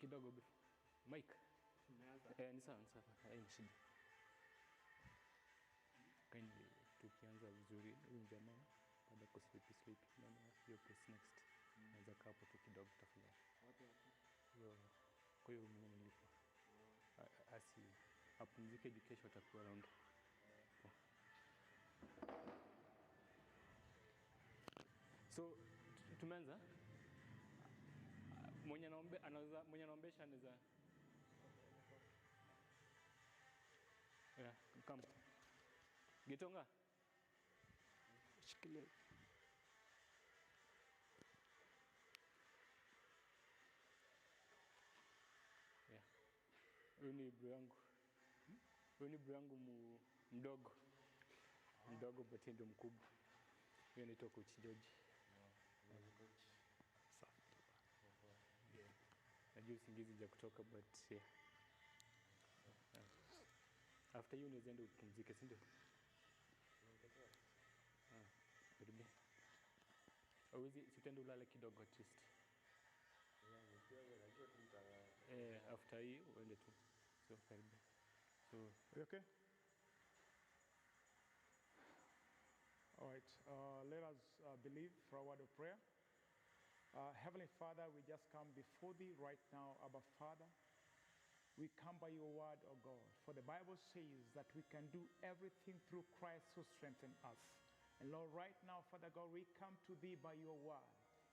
kidogo Mike. Ni sawa, haina shida. Kaini tukianza vizuri huyu jamaa baada ya sleepy naona hiyo place next. Naweza kaa hapo tu kidogo tafadhali. Wapi hapo? Hiyo kwa hiyo mimi nilipo. Asi apumzike kesho atakuwa around. So tumeanza. Mwenye anaombesha anaweza. Yeah, come. Gitonga. Shikilia. Yeah. Huyu ni bro yangu. Huyu ni bro yangu mdogo. Mdogo but ndio mkubwa. Huyu anaitwa Coach George. Sawa. Yeah. Najua usingizi ja kutoka but yeah. After you unaweza enda upumzike, si ndio? Karibu. Hawezi sitendo ulale kidogo at least. After hii uende tu. So karibu. So, are you okay? All right, let us believe for a word of prayer. Heavenly Father, we just come before thee right now, Abba Father. We come by your word, O God, for the Bible says that we can do everything through Christ who strengthens us. And Lord, right now, Father God, we come to thee by your word.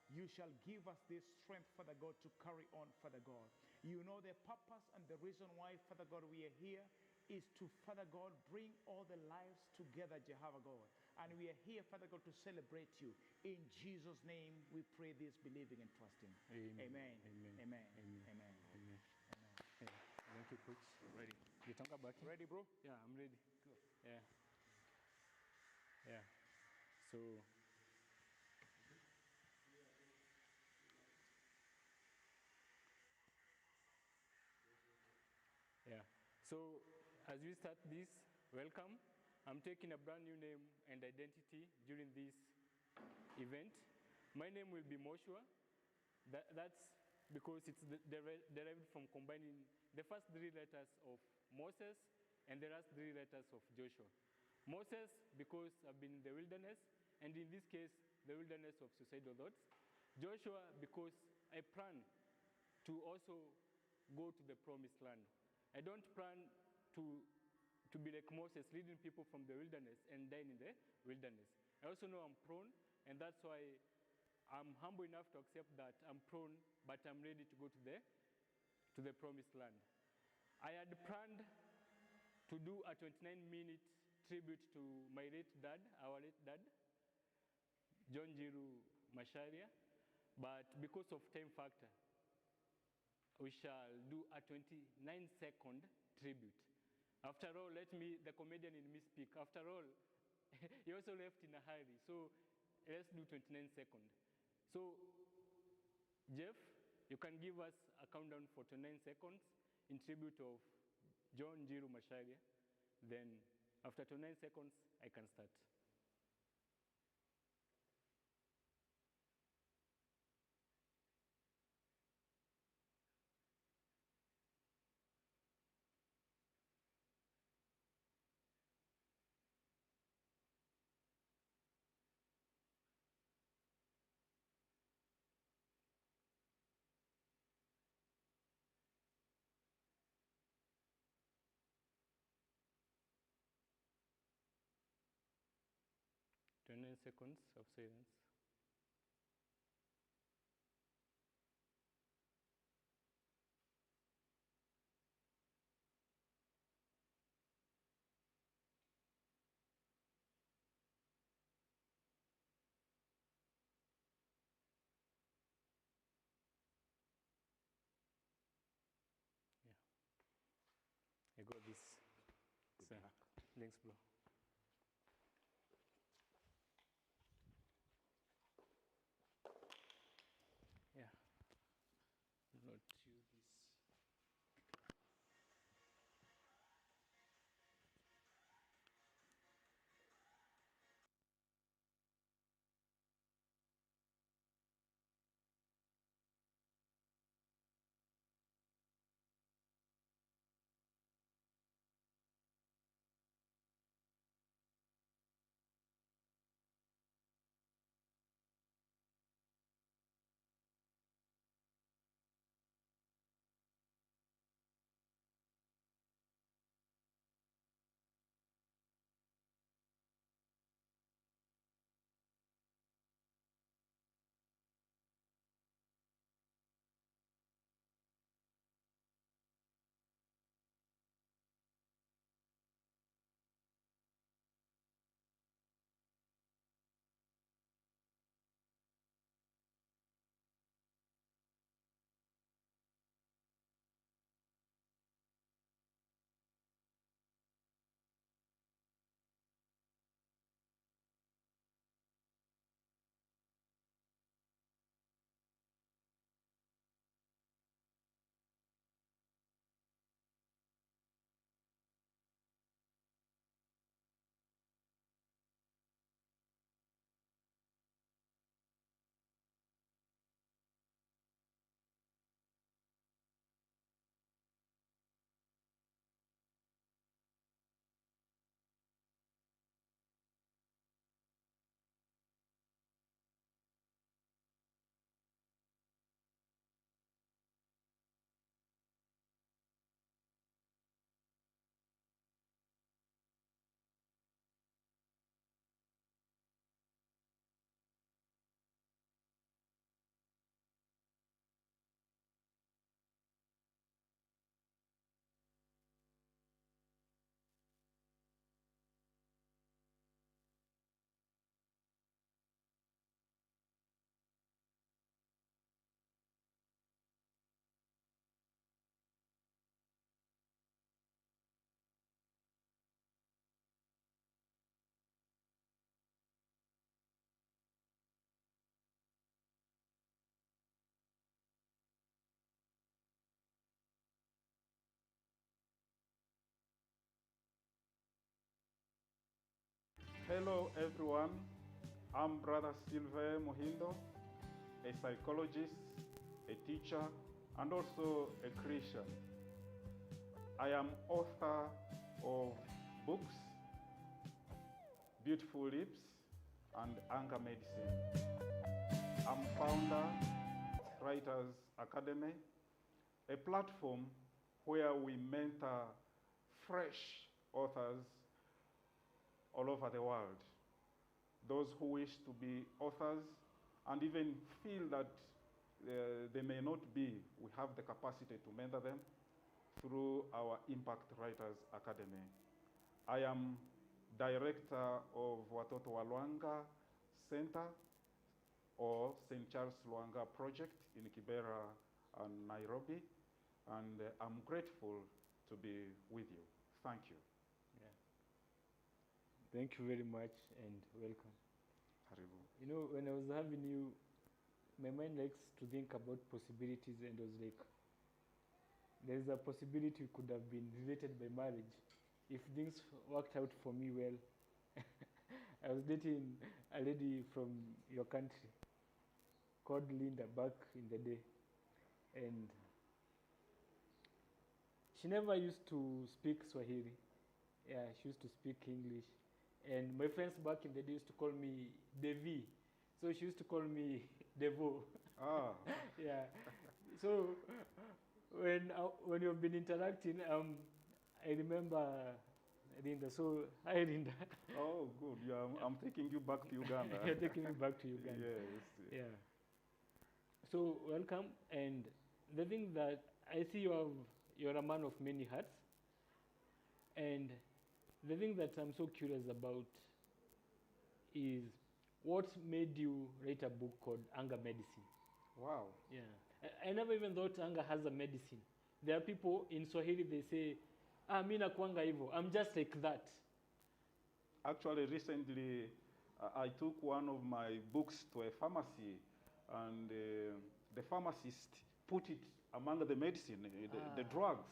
You shall give us this strength, Father God, to carry on, Father God. You know the purpose and the reason why, Father God, we are here is to, Father God, bring all the lives together, Jehovah God. And we are here, Father God, to celebrate you. In Jesus' name, we pray this, believing and trusting. Amen. Amen. Amen. Amen. Amen. Amen. Amen. Yeah. Thank you, Coach. Ready? You talk about it? Ready, bro? Yeah, I'm ready. Cool. Yeah. Yeah. So. Yeah. So, as we start this, welcome. I'm taking a brand new name and identity during this event. My name will be Moshua. That's because it's derived from combining the first 3 letters of Moses and the last 3 letters of Joshua. Moses, because I've been in the wilderness, and in this case, the wilderness of suicidal thoughts. Joshua, because I plan to also go to the promised land. I don't plan to be like Moses, leading people from the wilderness and dying in the wilderness. I also know I'm prone, and that's why I'm humble enough to accept that I'm prone, but I'm ready to go to the promised land. I had planned to do a 29-minute tribute to my late dad, our late dad, John Jiru Masharia, but because of time factor, we shall do a 29-second tribute. After all, let me, the comedian in me speak. After all, he also left in a hurry, so let's do 29 seconds. So, Jeff, you can give us a countdown for 29 seconds in tribute of John Jiru Masharia. Then, after 29 seconds, I can start. Twenty seconds of silence. Yeah. I got this. So, thanks, bro. Yeah. Not use this. Hello everyone, I'm Brother Silve Mohindo, a psychologist, a teacher, and also a Christian. I am author of books, Beautiful Lips, and Anger Medicine. I'm founder, Writers Academy, a platform where we mentor fresh authors all over the world. Those who wish to be authors and even feel that they may not be, we have the capacity to mentor them through our Impact Writers Academy. I am director of Watoto wa Lwanga Center or St. Charles Lwanga Project in Kibera and Nairobi, and I'm grateful to be with you. Thank you. Thank you very much and welcome. Haribu. You know, when I was having you, my mind likes to think about possibilities, and was like, there's a possibility it could have been related by marriage. If things worked out for me well, I was dating a lady from your country called Linda back in the day, and she never used to speak Swahili. Yeah, she used to speak English. And my friends back in the day used to call me Devi. So she used to call me Devo. Ah. Yeah. So when you've been interacting, I remember Linda. So hi Linda. Oh, good. Yeah, I'm taking you back to Uganda. You're taking me back to Uganda. Yes. Yeah. So welcome. And the thing that I see you're a man of many hats. And the thing that I'm so curious about is what made you write a book called Anger Medicine? Wow. Yeah. I never even thought anger has a medicine. There are people in Swahili, they say, mi nakuanga hivyo. I'm just like that. Actually, recently, I took one of my books to a pharmacy, and the pharmacist put it among the medicine, the drugs.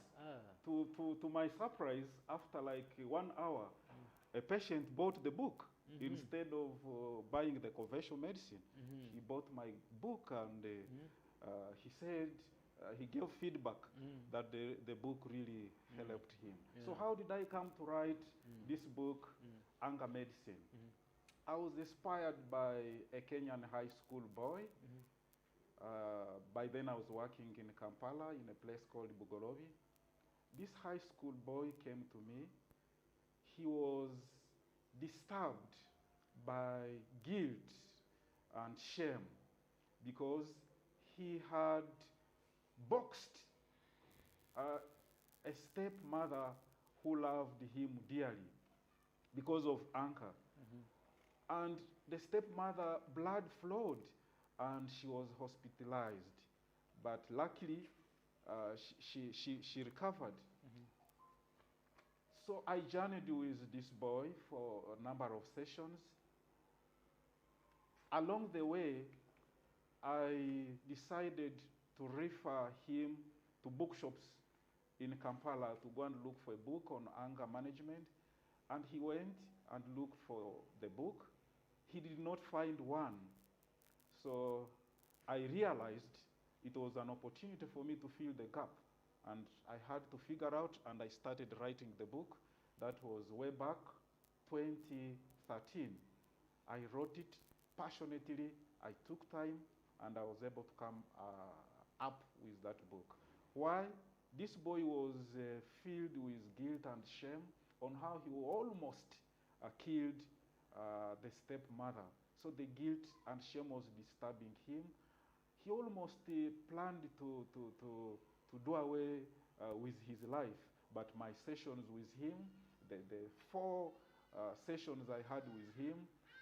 To my surprise, after like 1 hour, a patient bought the book instead of buying the conventional medicine. He bought my book, and he said he gave feedback that the book really helped him. Yeah. So how did I come to write this book, Anger Medicine? I was inspired by a Kenyan high school boy. By then I was working in Kampala in a place called Bugolobi. This high school boy came to me. He was disturbed by guilt and shame because he had boxed a stepmother who loved him dearly because of anger. And the stepmother, blood flowed, and she was hospitalized. But luckily, she recovered. So I journeyed with this boy for a number of sessions. Along the way, I decided to refer him to bookshops in Kampala to go and look for a book on anger management. And he went and looked for the book. He did not find one. So I realized it was an opportunity for me to fill the gap. And I had to figure out, and I started writing the book. That was way back 2013. I wrote it passionately. I took time, and I was able to come up with that book. Why? This boy was filled with guilt and shame on how he almost killed the stepmother. So the guilt and shame was disturbing him. He almost planned to do away with his life. But my sessions with him, the 4 sessions I had with him,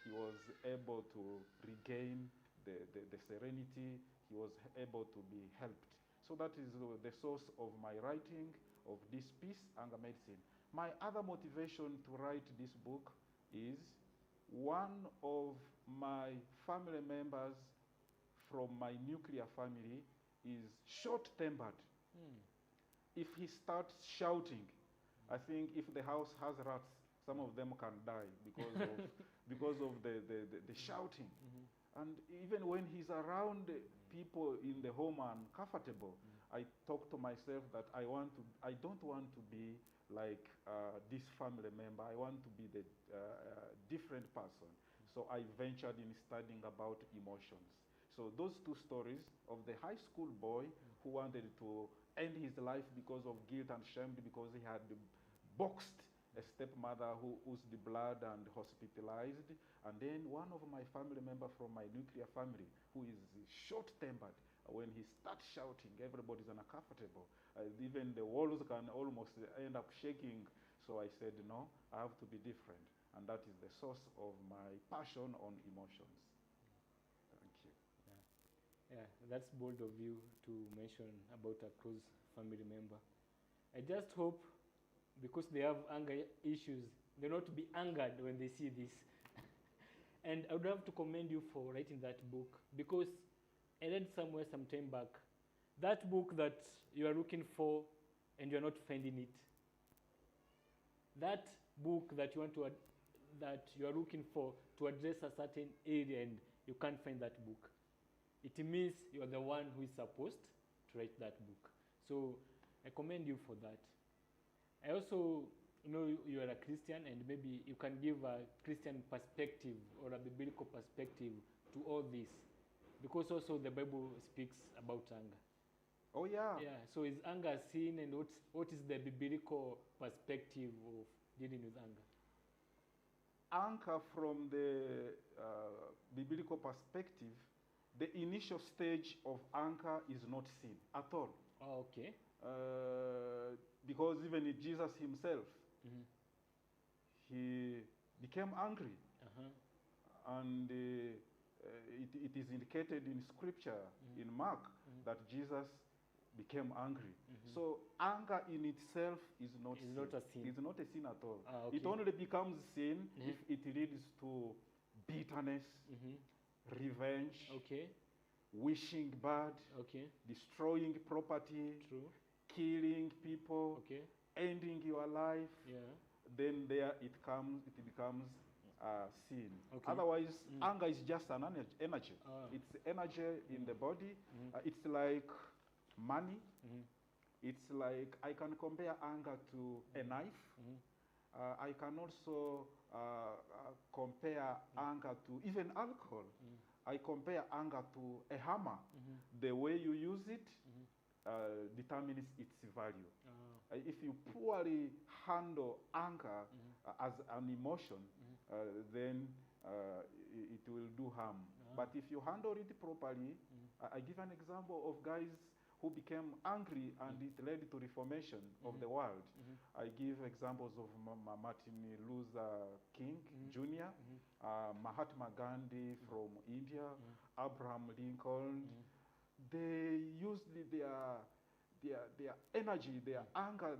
he was able to regain the serenity. He was able to be helped. So that is the source of my writing of this piece, Anger Medicine. My other motivation to write this book is one of my family members from my nuclear family is short-tempered. If he starts shouting, I think if the house has rats, Some of them can die because of the shouting. And even when he's around people in the home and comfortable, I talk to myself that I don't want to be like this family member. I want to be the different person. So I ventured in studying about emotions. So those two stories of the high school boy who wanted to end his life because of guilt and shame because he had boxed a stepmother who oozed the blood and hospitalized. And then one of my family member from my nuclear family who is short-tempered. When he starts shouting, everybody's uncomfortable. Even the walls can almost end up shaking. So I said, no, I have to be different. And that is the source of my passion on emotions. Thank you. Yeah, that's bold of you to mention about a close family member. I just hope, because they have anger issues, they'll not be angered when they see this. And I would have to commend you for writing that book, because I read somewhere some time back, that book that you are looking for and you're not finding it, that book that you are looking for to address a certain area and you can't find that book, it means you are the one who is supposed to write that book. So I commend you for that. I also know you are a Christian, and maybe you can give a Christian perspective or a biblical perspective to all this, because also the Bible speaks about anger. Oh yeah. Yeah. So is anger a sin, and what is the biblical perspective of dealing with anger? Anger, from the biblical perspective, the initial stage of anger is not sin at all. Oh, okay. Because even Jesus himself, he became angry. And it is indicated in scripture, in Mark, that Jesus became angry. So anger in itself is not sin. Not a sin. It's not a sin at all. Okay. It only becomes sin if it leads to bitterness, revenge, wishing bad, destroying property, killing people, ending your life. Then it becomes sin. Otherwise, anger is just an energy. It's energy in the body. It's like money. It's like, I can compare anger to a knife. I can also compare anger to even alcohol. I compare anger to a hammer. The way you use it determines its value. If you poorly handle anger as an emotion, then it will do harm. But if you handle it properly, I give an example of guys who became angry and it led to reformation of the world. I give examples of Martin Luther King Jr., Mahatma Gandhi from India, Abraham Lincoln. They used their energy, their anger,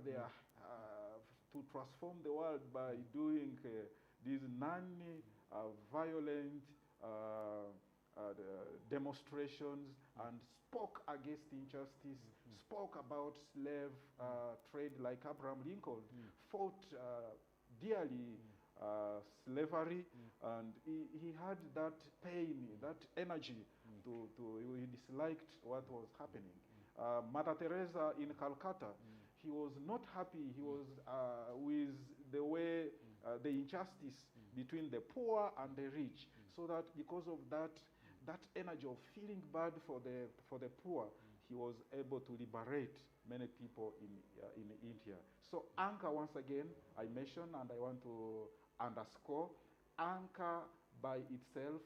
to transform the world by doing these non-violent demonstrations, and spoke against injustice, spoke about slave trade, like Abraham Lincoln, fought dearly slavery, and he had that pain, that energy he disliked what was happening. Mother Teresa in Calcutta, he was not happy. He was with the way, the injustice between the poor and the rich. So that because of that energy of feeling bad for the poor, he was able to liberate many people in India. So anger, once again, I mentioned, and I want to underscore, anger by itself,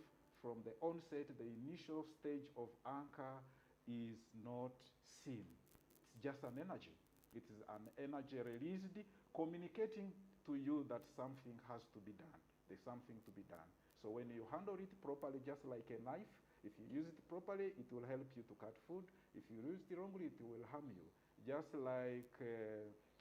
from the onset, the initial stage of anger is not sin. It's just an energy. It is an energy released, communicating to you that something has to be done. There's something to be done. So when you handle it properly, just like a knife, if you use it properly, it will help you to cut food. If you use it wrongly, it will harm you. Just like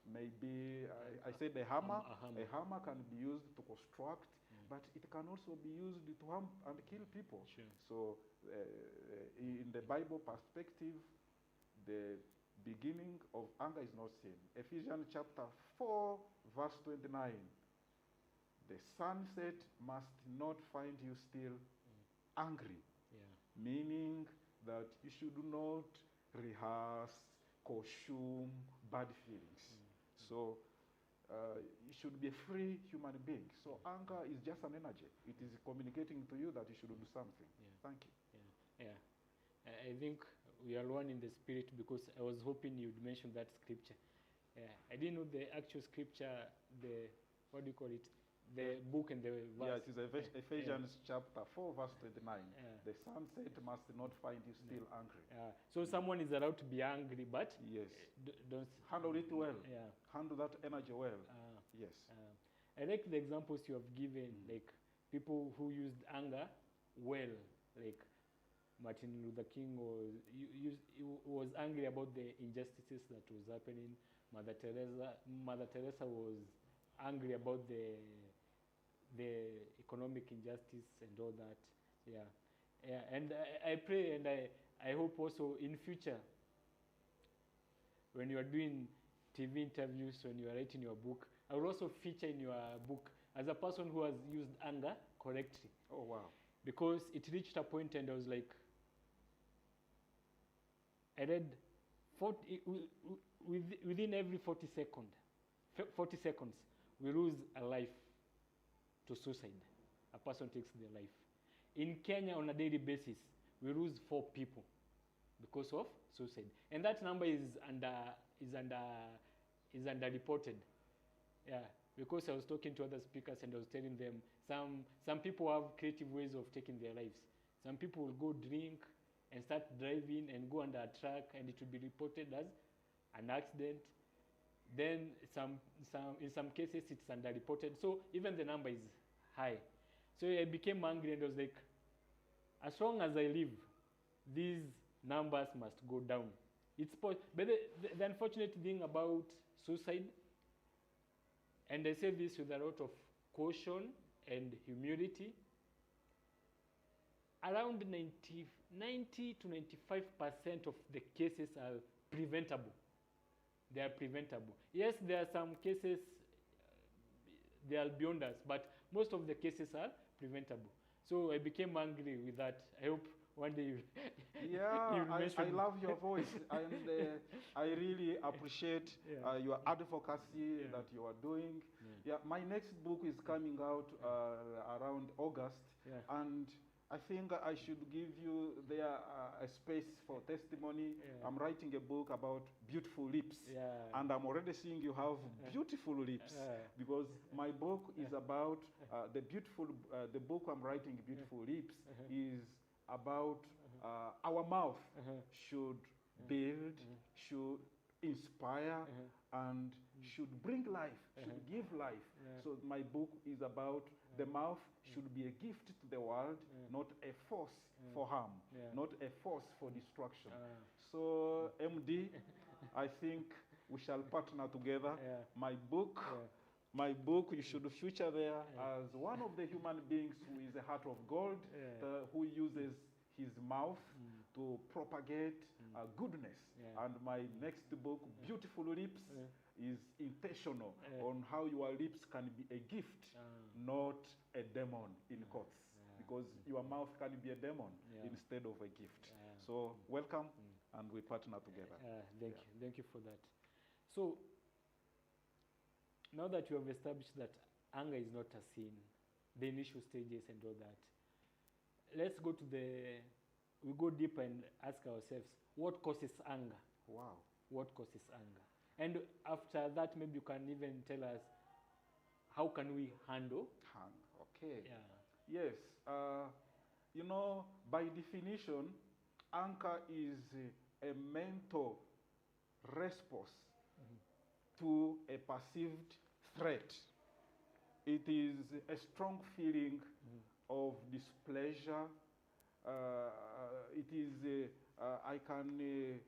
maybe, I said a hammer. A hammer can be used to construct, but it can also be used to harm and kill people. Sure. So in the Bible perspective, the beginning of anger is not sin. Ephesians chapter 4, verse 29. The sunset must not find you still angry, Yeah. meaning that you should not rehearse, consume bad feelings. So you should be a free human being. So anger is just an energy. It is communicating to you that you should do something. Yeah. Thank you. Yeah. I think we are one in the spirit, because I was hoping you'd mention that scripture. Yeah. I didn't know the actual scripture, the, what do you call it? The book and the verse. Yeah, it is Ephesians chapter 4, verse 29. Yeah. The sunset must not find you still angry. So someone is allowed to be angry, but Yes. don't Handle it well. Yeah. Handle that energy well. Yes. I like the examples you have given, like people who used anger well, like Martin Luther King was angry about the injustices that was happening. Mother Teresa was angry about the economic injustice and all that. Yeah. And I pray and I hope also in future, when you are doing TV interviews, when you are writing your book, I will also feature in your book as a person who has used anger correctly. Oh, wow. Because it reached a point and I was like, I read within every 40 seconds, we lose a life to suicide. A person takes their life. In Kenya, on a daily basis, we lose 4 people because of suicide, and that number is underreported. Yeah, because I was talking to other speakers and I was telling them some people have creative ways of taking their lives. Some people will go drink and start driving and go under a truck, and it will be reported as an accident. Then in some cases it's underreported, so even the number is high. So I became angry and I was like, as long as I live, these numbers must go down. But the unfortunate thing about suicide, and I say this with a lot of caution and humility, around 90 to 95% of the cases are preventable. They are preventable. Yes, there are some cases they are beyond us, but most of the cases are preventable. So I became angry with that. I hope one day you I love your voice, and I really appreciate your advocacy that you are doing. My next book is coming out around August, and I think I should give you there a space for testimony. I'm writing a book about beautiful lips, and I'm already seeing you have beautiful lips, because my book is about the book I'm writing, Beautiful Lips, is about our mouth should build, should inspire, and should bring life, should give life. So my book is about the mouth should be a gift to the world, not a force for harm, not a force for destruction. So MD, I think we shall partner together. My book, you should feature there as one of the human beings who is a heart of gold, who uses his mouth to propagate goodness. And my next book, Beautiful Lips, is intentional on how your lips can be a gift, not a demon in quotes, because your mouth can be a demon instead of a gift. So welcome, and we partner together. Thank you for that. So now that you have established that anger is not a sin, the initial stages and all that, let's go to we go deeper and ask ourselves, what causes anger? Wow. What causes anger? And after that, maybe you can even tell us, how can we handle? Okay. Yes. By definition, anger is a mental response to a perceived threat. It is a strong feeling of displeasure. It is, I can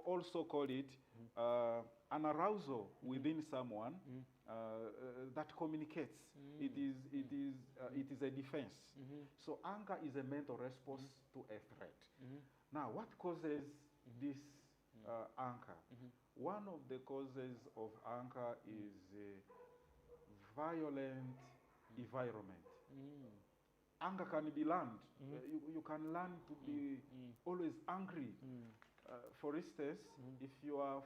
also call it an arousal within someone that communicates. It is a defense. So anger is a mental response to a threat. Now, what causes this anger? One of the causes of anger is violent environment. Anger can be learned. You can learn to be always angry. For instance, if you are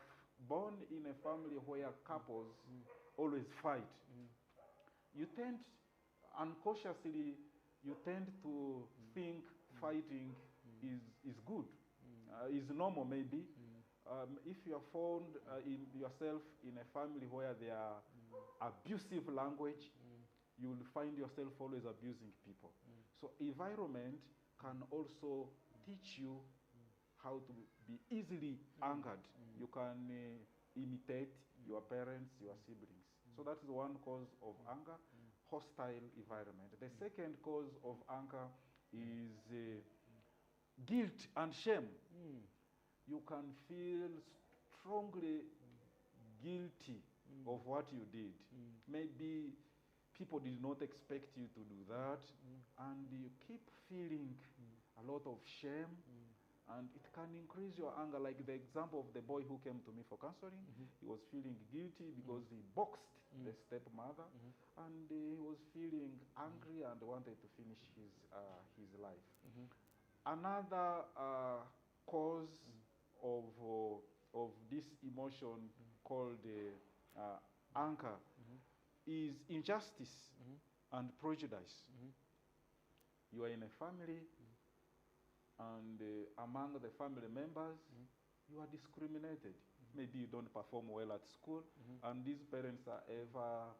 born in a family where couples always fight, you tend, unconsciously, you tend to think fighting is good, is normal maybe. If you are found in yourself in a family where there are abusive language, you will find yourself always abusing people. So environment can also teach you how to be easily angered. You can imitate your parents, your siblings. So that is one cause of anger, hostile environment. The second cause of anger is guilt and shame. You can feel strongly guilty of what you did. Maybe people did not expect you to do that, and you keep feeling a lot of shame, and it can increase your anger. Like the example of the boy who came to me for counseling, he was feeling guilty because he boxed the stepmother, and he was feeling angry and wanted to finish his life. Another cause of this emotion called anger is injustice and prejudice. You are in a family, and among the family members, you are discriminated. Maybe you don't perform well at school, and these parents are ever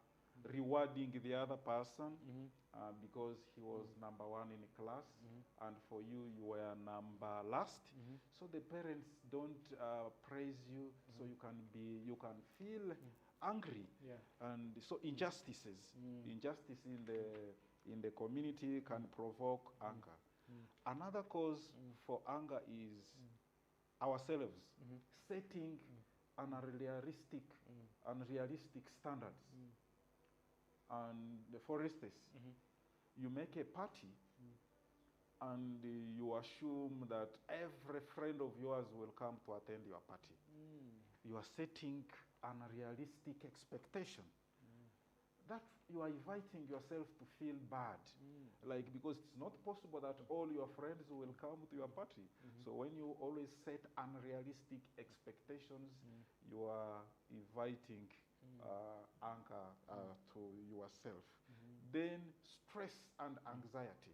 rewarding the other person because he was number one in class, and for you, you were number last. So the parents don't praise you, so you can feel angry. And so injustices in the community can provoke anger. Another cause for anger is ourselves setting unrealistic standards. And for instance, you make a party and you assume that every friend of yours will come to attend your party. You are setting unrealistic expectation. That you are inviting yourself to feel bad, like, because it's not possible that all your friends will come to your party. So when you always set unrealistic expectations, you are inviting anger to yourself. Then stress and anxiety.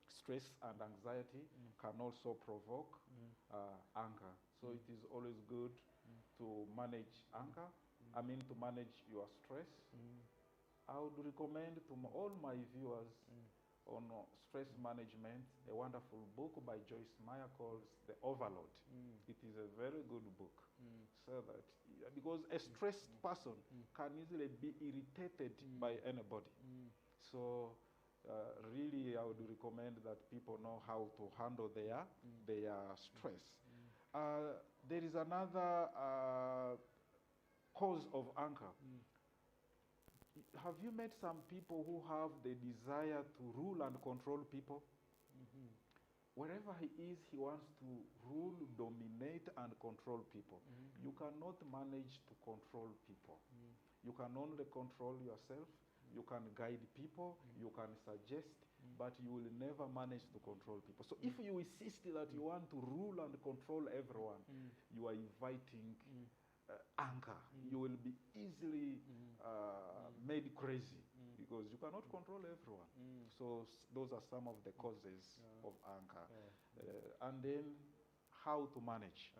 Stress and anxiety can also provoke anger. So it is always good to manage anger. To manage your stress. I would recommend to all my viewers on stress management a wonderful book by Joyce Meyer called The Overload. It is a very good book. So that, because a stressed person can easily be irritated by anybody. So really I would recommend that people know how to handle their stress. There is another cause of anger. Have you met some people who have the desire to rule and control people? Wherever he is, he wants to rule, dominate, and control people. You cannot manage to control people. You can only control yourself. You can guide people. You can suggest, but you will never manage to control people. So if you insist that you want to rule and control everyone, you are inviting anger. You will be easily made crazy because you cannot control everyone. So those are some of the causes of anger. And then how to manage.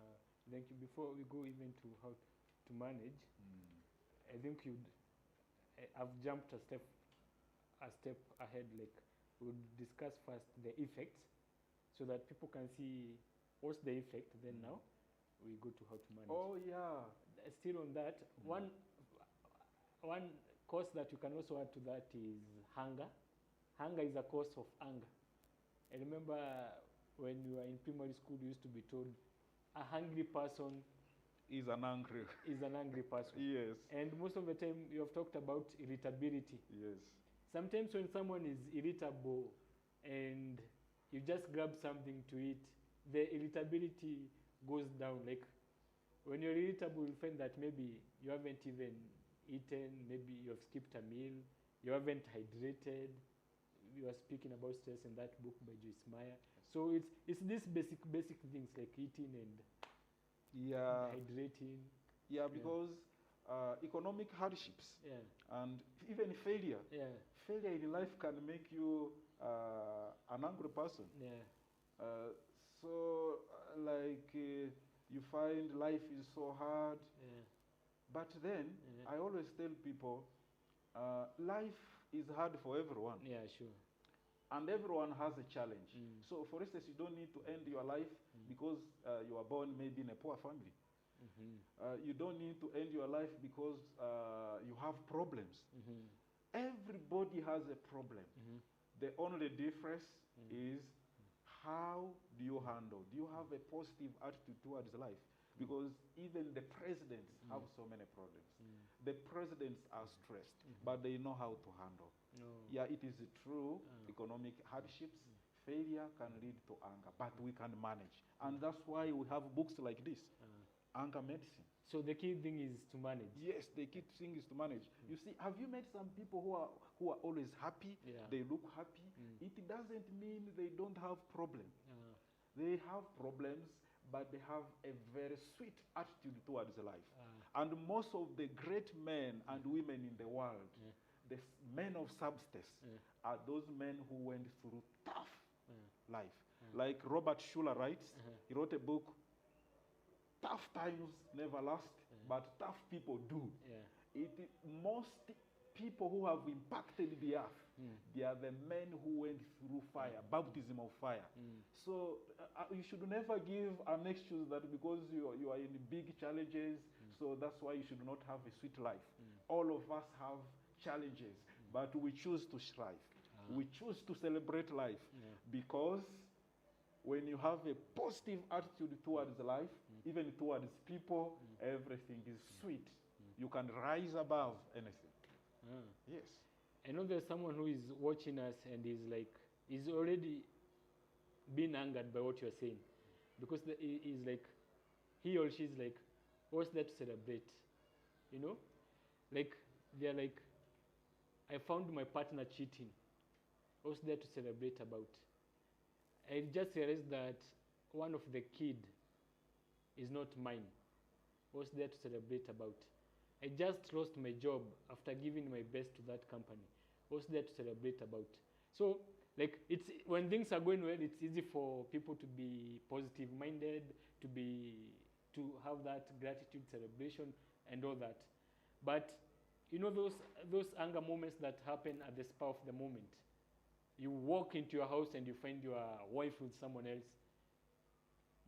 Thank you. Before we go even to how to manage, I think I've jumped a step ahead. Like, we'll discuss first the effects so that people can see what's the effect. Then now we go to how to manage. Oh yeah. Still on that, one cause that you can also add to that is hunger. Hunger is a cause of anger. I remember when you were in primary school, you used to be told a hungry person is an angry person. Yes. And most of the time you have talked about irritability. Yes. Sometimes when someone is irritable and you just grab something to eat, the irritability goes down. Like, when you're irritable, you'll find that maybe you haven't even eaten, maybe you have skipped a meal, you haven't hydrated. You are speaking about stress in that book by Joyce Meyer. So it's these basic things like eating and Yeah, hydrating. yeah, because economic hardships Yeah, and even failure. yeah, Failure in life can make you an angry person. yeah, You find life is so hard. yeah, But then, yeah. I always tell people, life is hard for everyone. Yeah, sure. And everyone has a challenge. Mm. So, for instance, you don't need to end your life because you are born maybe in a poor family. Mm-hmm. You don't need to end your life because you have problems. Mm-hmm. Everybody has a problem. Mm-hmm. The only difference is how do you handle? Do you have a positive attitude towards life? Because even the presidents have so many problems. The presidents are stressed, but they know how to handle. No. Yeah, it is true, economic hardships, failure can lead to anger, but we can manage. And that's why we have books like this, Anger Medicine. So the key thing is to manage. Yes, the key thing is to manage. You see, have you met some people who are always happy? Yeah. They look happy. It doesn't mean they don't have problems. Uh, They have problems, but they have a very sweet attitude towards life. And most of the great men and women in the world, the men of substance, are those men who went through tough life. Like Robert Schuller writes, he wrote a book, Tough Times Never Last, but tough people do. yeah. Most people who have impacted the earth, they are the men who went through fire, baptism of fire. So you should never give an excuse that because you are in big challenges, so that's why you should not have a sweet life. All of us have challenges, but we choose to strive. We choose to celebrate life because when you have a positive attitude towards life, even towards people, everything is sweet. You can rise above anything. Yes. I know there's someone who is watching us and is already being angered by what you're saying, because he's like, he or she's like, what's there to celebrate? You know, like they're like, I found my partner cheating. What's there to celebrate about? I just realized that one of the kid is not mine. What's there to celebrate about? I just lost my job after giving my best to that company. What's there to celebrate about? So, like, it's when things are going well, it's easy for people to be positive-minded, to have that gratitude celebration and all that. But you know those anger moments that happen at the spur of the moment. You walk into your house and you find your wife with someone else.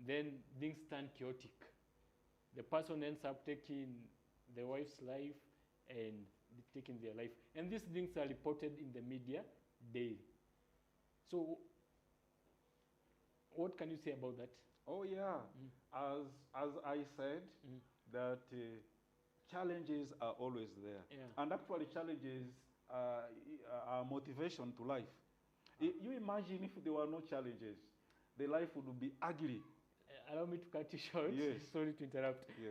Then things turn chaotic. The person ends up taking the wife's life and taking their life. And these things are reported in the media daily. So what can you say about that? Oh yeah, as I said, that challenges are always there, and actually challenges are motivation to life. You imagine if there were no challenges, the life would be ugly. Allow me to cut you short. Yes. Sorry to interrupt. Yeah.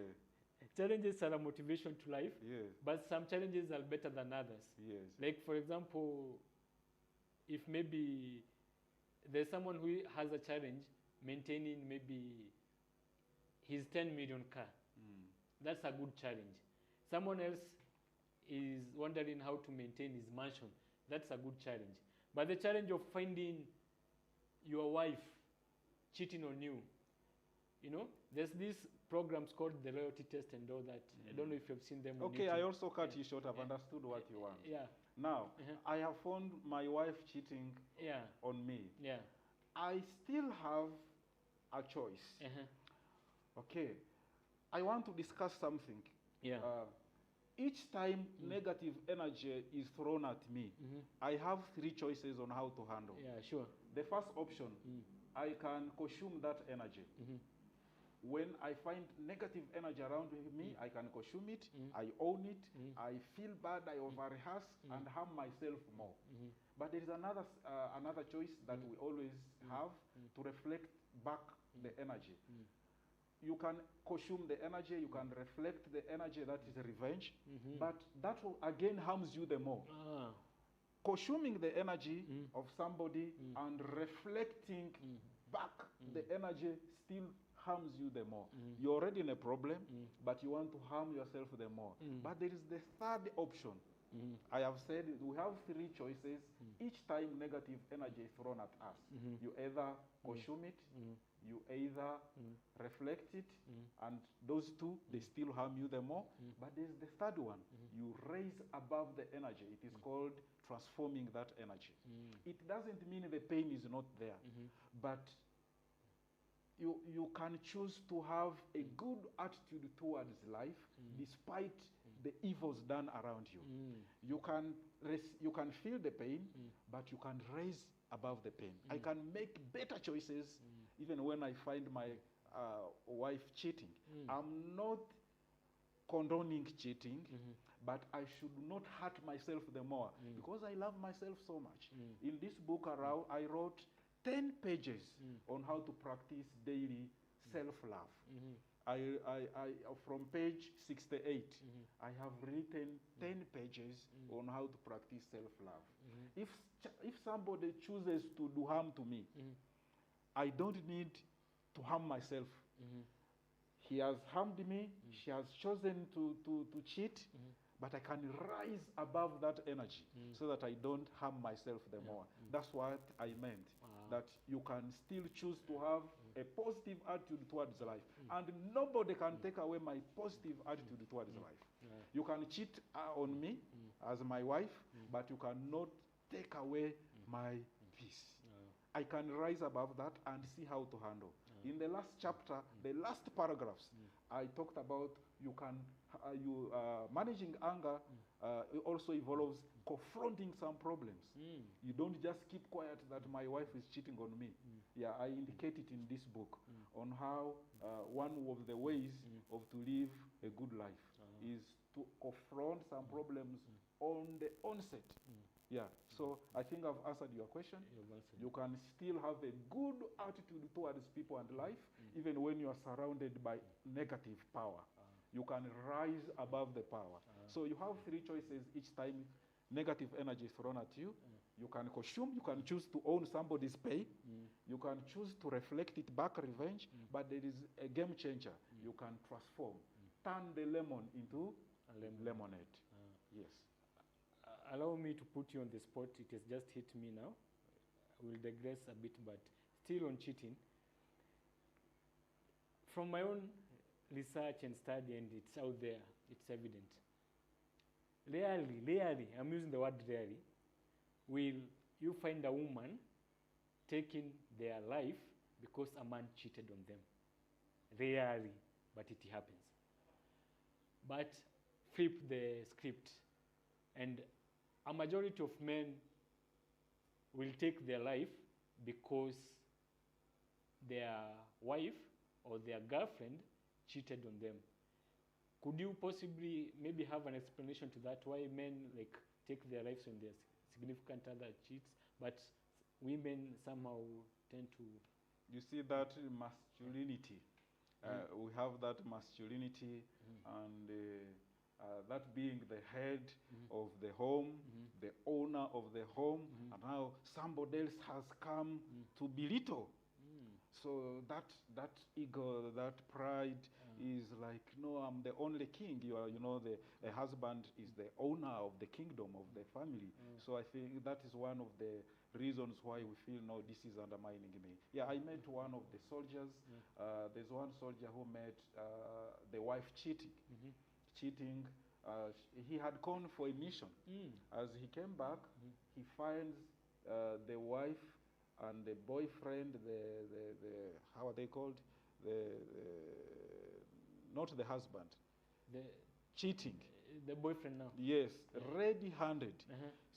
Challenges are a motivation to life, Yes. but some challenges are better than others. Yes. Like, for example, if maybe there's someone who has a challenge maintaining maybe his 10 million car, that's a good challenge. Someone else is wondering how to maintain his mansion, that's a good challenge. But the challenge of finding your wife cheating on you, you know, there's these programs called the loyalty test and all that. I don't know if you've seen them. Okay, I also cut you short. I've understood what you want. Yeah. Now, I have found my wife cheating on me. Yeah. I still have a choice. Okay, I want to discuss something. Yeah. Each time negative energy is thrown at me, I have three choices on how to handle. Yeah, sure. The first option, I can consume that energy. When I find negative energy around me, I can consume it, I own it, I feel bad, I over-rehearse and harm myself more. But there is another choice that we always have to reflect back the energy. You can consume the energy, you can reflect the energy, that is revenge, but that will again harms you the more. consuming the energy of somebody and reflecting back the energy still harms you the more. You're already in a problem, but you want to harm yourself the more. But there is the third option. I have said we have three choices. Each time negative energy is thrown at us, you either consume it, you either reflect it, and those two, they still harm you the more. But there's the third one. You raise above the energy. It is called transforming that energy. It doesn't mean the pain is not there, but you can choose to have a good attitude towards life despite the evils done around you. You can feel the pain, but you can raise above the pain. I can make better choices even when I find my wife cheating. I'm not condoning cheating, but I should not hurt myself the more because I love myself so much. In this book, I wrote 10 pages on how to practice daily self-love. From page 68, I have written 10 pages on how to practice self-love. If somebody chooses to do harm to me, I don't need to harm myself. He has harmed me, she has chosen to cheat, but I can rise above that energy so that I don't harm myself the more. That's what I meant. That you can still choose to have a positive attitude towards life. And nobody can take away my positive attitude towards life. You can cheat on me as my wife, but you cannot take away my peace. I can rise above that and see how to handle. In the last chapter, the last paragraphs, I talked about managing anger also involves confronting some problems. You don't just keep quiet that my wife is cheating on me. Yeah, I indicate it in this book on how one of the ways of to live a good life is to confront some problems on the onset. Yeah, so I think I've answered your question. You can still have a good attitude towards people and life, even when you are surrounded by negative power. You can rise above the power. So you have three choices each time negative energy is thrown at you. You can consume, you can choose to own somebody's pain. You can choose to reflect it back, revenge, but there is a game changer. You can transform, turn the lemon into lemonade. Yes. Allow me to put you on the spot. It has just hit me now. I will digress a bit, but still on cheating. From my own research and study, and it's out there, it's evident. Rarely, I'm using the word rarely, will you find a woman taking their life because a man cheated on them. Rarely, but it happens. But flip the script, and a majority of men will take their life because their wife or their girlfriend cheated on them. Could you possibly maybe have an explanation to that, why men take their lives when their significant other cheats, but women somehow tend to... You see that masculinity. We have that masculinity and that being the head of the home, the owner of the home, and now somebody else has come to belittle. So that ego, that pride is like, no, I'm the only king. The husband is the owner of the kingdom, of the family. So I think that is one of the reasons why we feel, no, this is undermining me. Yeah, I met one of the soldiers. There's one soldier who met the wife cheating. He had gone for a mission. As he came back, he finds the wife and the boyfriend, the how are they called? Not the husband. Cheating. The boyfriend now. Yes, ready-handed.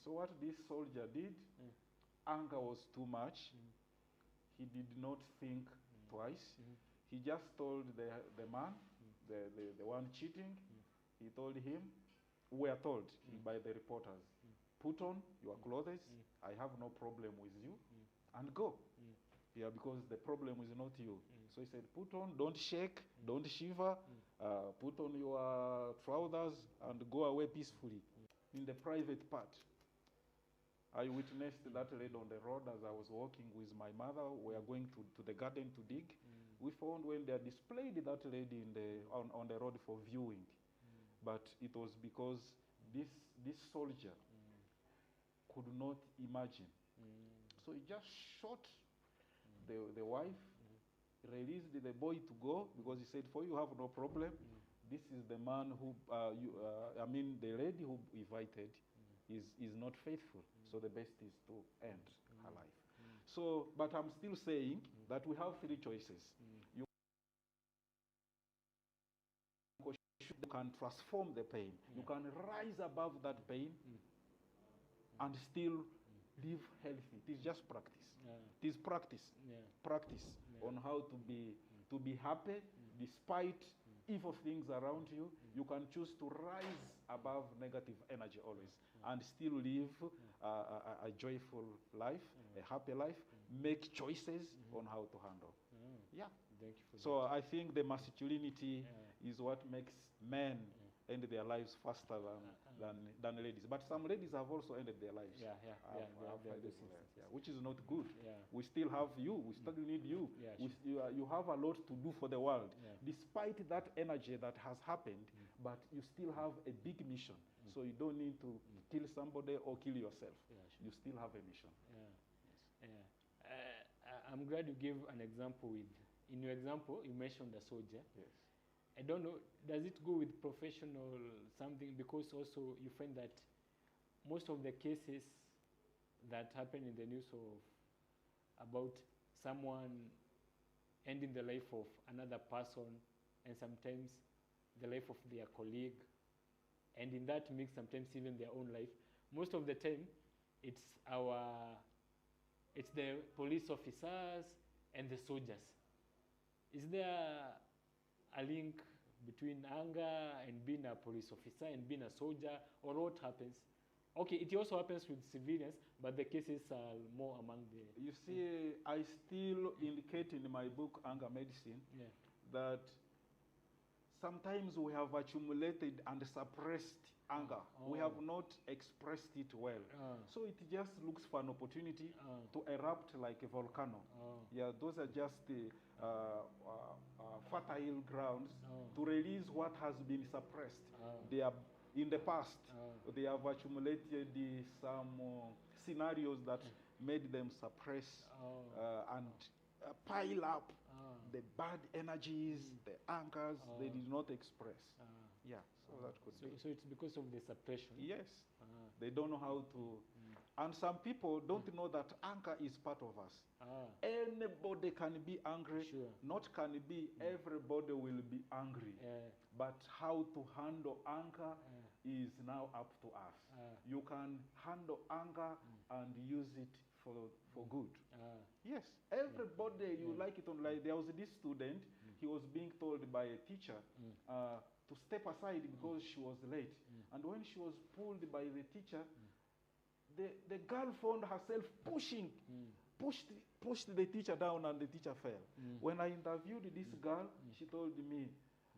So what this soldier did, anger was too much. He did not think twice. He just told the man, the one cheating, he told him, we are told by the reporters, put on your clothes, I have no problem with you, and go. Yeah, because the problem is not you. So he said, put on, don't shake, don't shiver, put on your trousers and go away peacefully. In the private part, I witnessed that lady on the road as I was walking with my mother. We are going to the garden to dig. We found when they displayed that lady on the road for viewing. But it was because this soldier could not imagine. So he just shot the wife, released the boy to go because he said, for you have no problem. This is the man who, the lady who invited is not faithful. So the best is to end her life. So, but I'm still saying that we have three choices. You can transform the pain. You can rise above that pain and still live healthy. It is just practice. It is practice. Practice on how to be happy despite evil things around you. You can choose to rise above negative energy always and still live a joyful life, a happy life. Make choices on how to handle. Yeah. Thank you for So I think the masculinity is what makes men end their lives faster than ladies. But some ladies have also ended their lives. Which is not good. We still have you. We still need you. You have a lot to do for the world. Despite that energy that has happened, but you still have a big mission. So you don't need to kill somebody or kill yourself. You still have a mission. I'm glad you gave an example with, in your example, you mentioned a soldier. Yes. I don't know, does it go with professional something? Because also you find that most of the cases that happen in the news about someone ending the life of another person and sometimes the life of their colleague, and in that mix sometimes even their own life, most of the time it's the police officers and the soldiers. Is there a link between anger and being a police officer and being a soldier, or what happens? Okay, it also happens with civilians, but the cases are more among the... You see, I still indicate in my book, Anger Medicine, that sometimes we have accumulated and suppressed anger. We have not expressed it well. So it just looks for an opportunity to erupt like a volcano. Those are just the fertile grounds to release what has been suppressed. They are in the past. They have accumulated some scenarios that made them suppress and pile up the bad energies, the angers they did not express. So that could be. So it's because of the suppression? Yes. They don't know how to. And some people don't know that anger is part of us. Anybody can be angry. Not can be everybody will be angry. But how to handle anger is now up to us. You can handle anger and use it for good. Yes, everybody, you like it or like. There was this student, he was being told by a teacher to step aside because she was late. And when she was pulled by the teacher, the girl found herself pushed the teacher down, and the teacher fell. When I interviewed this girl, she told me,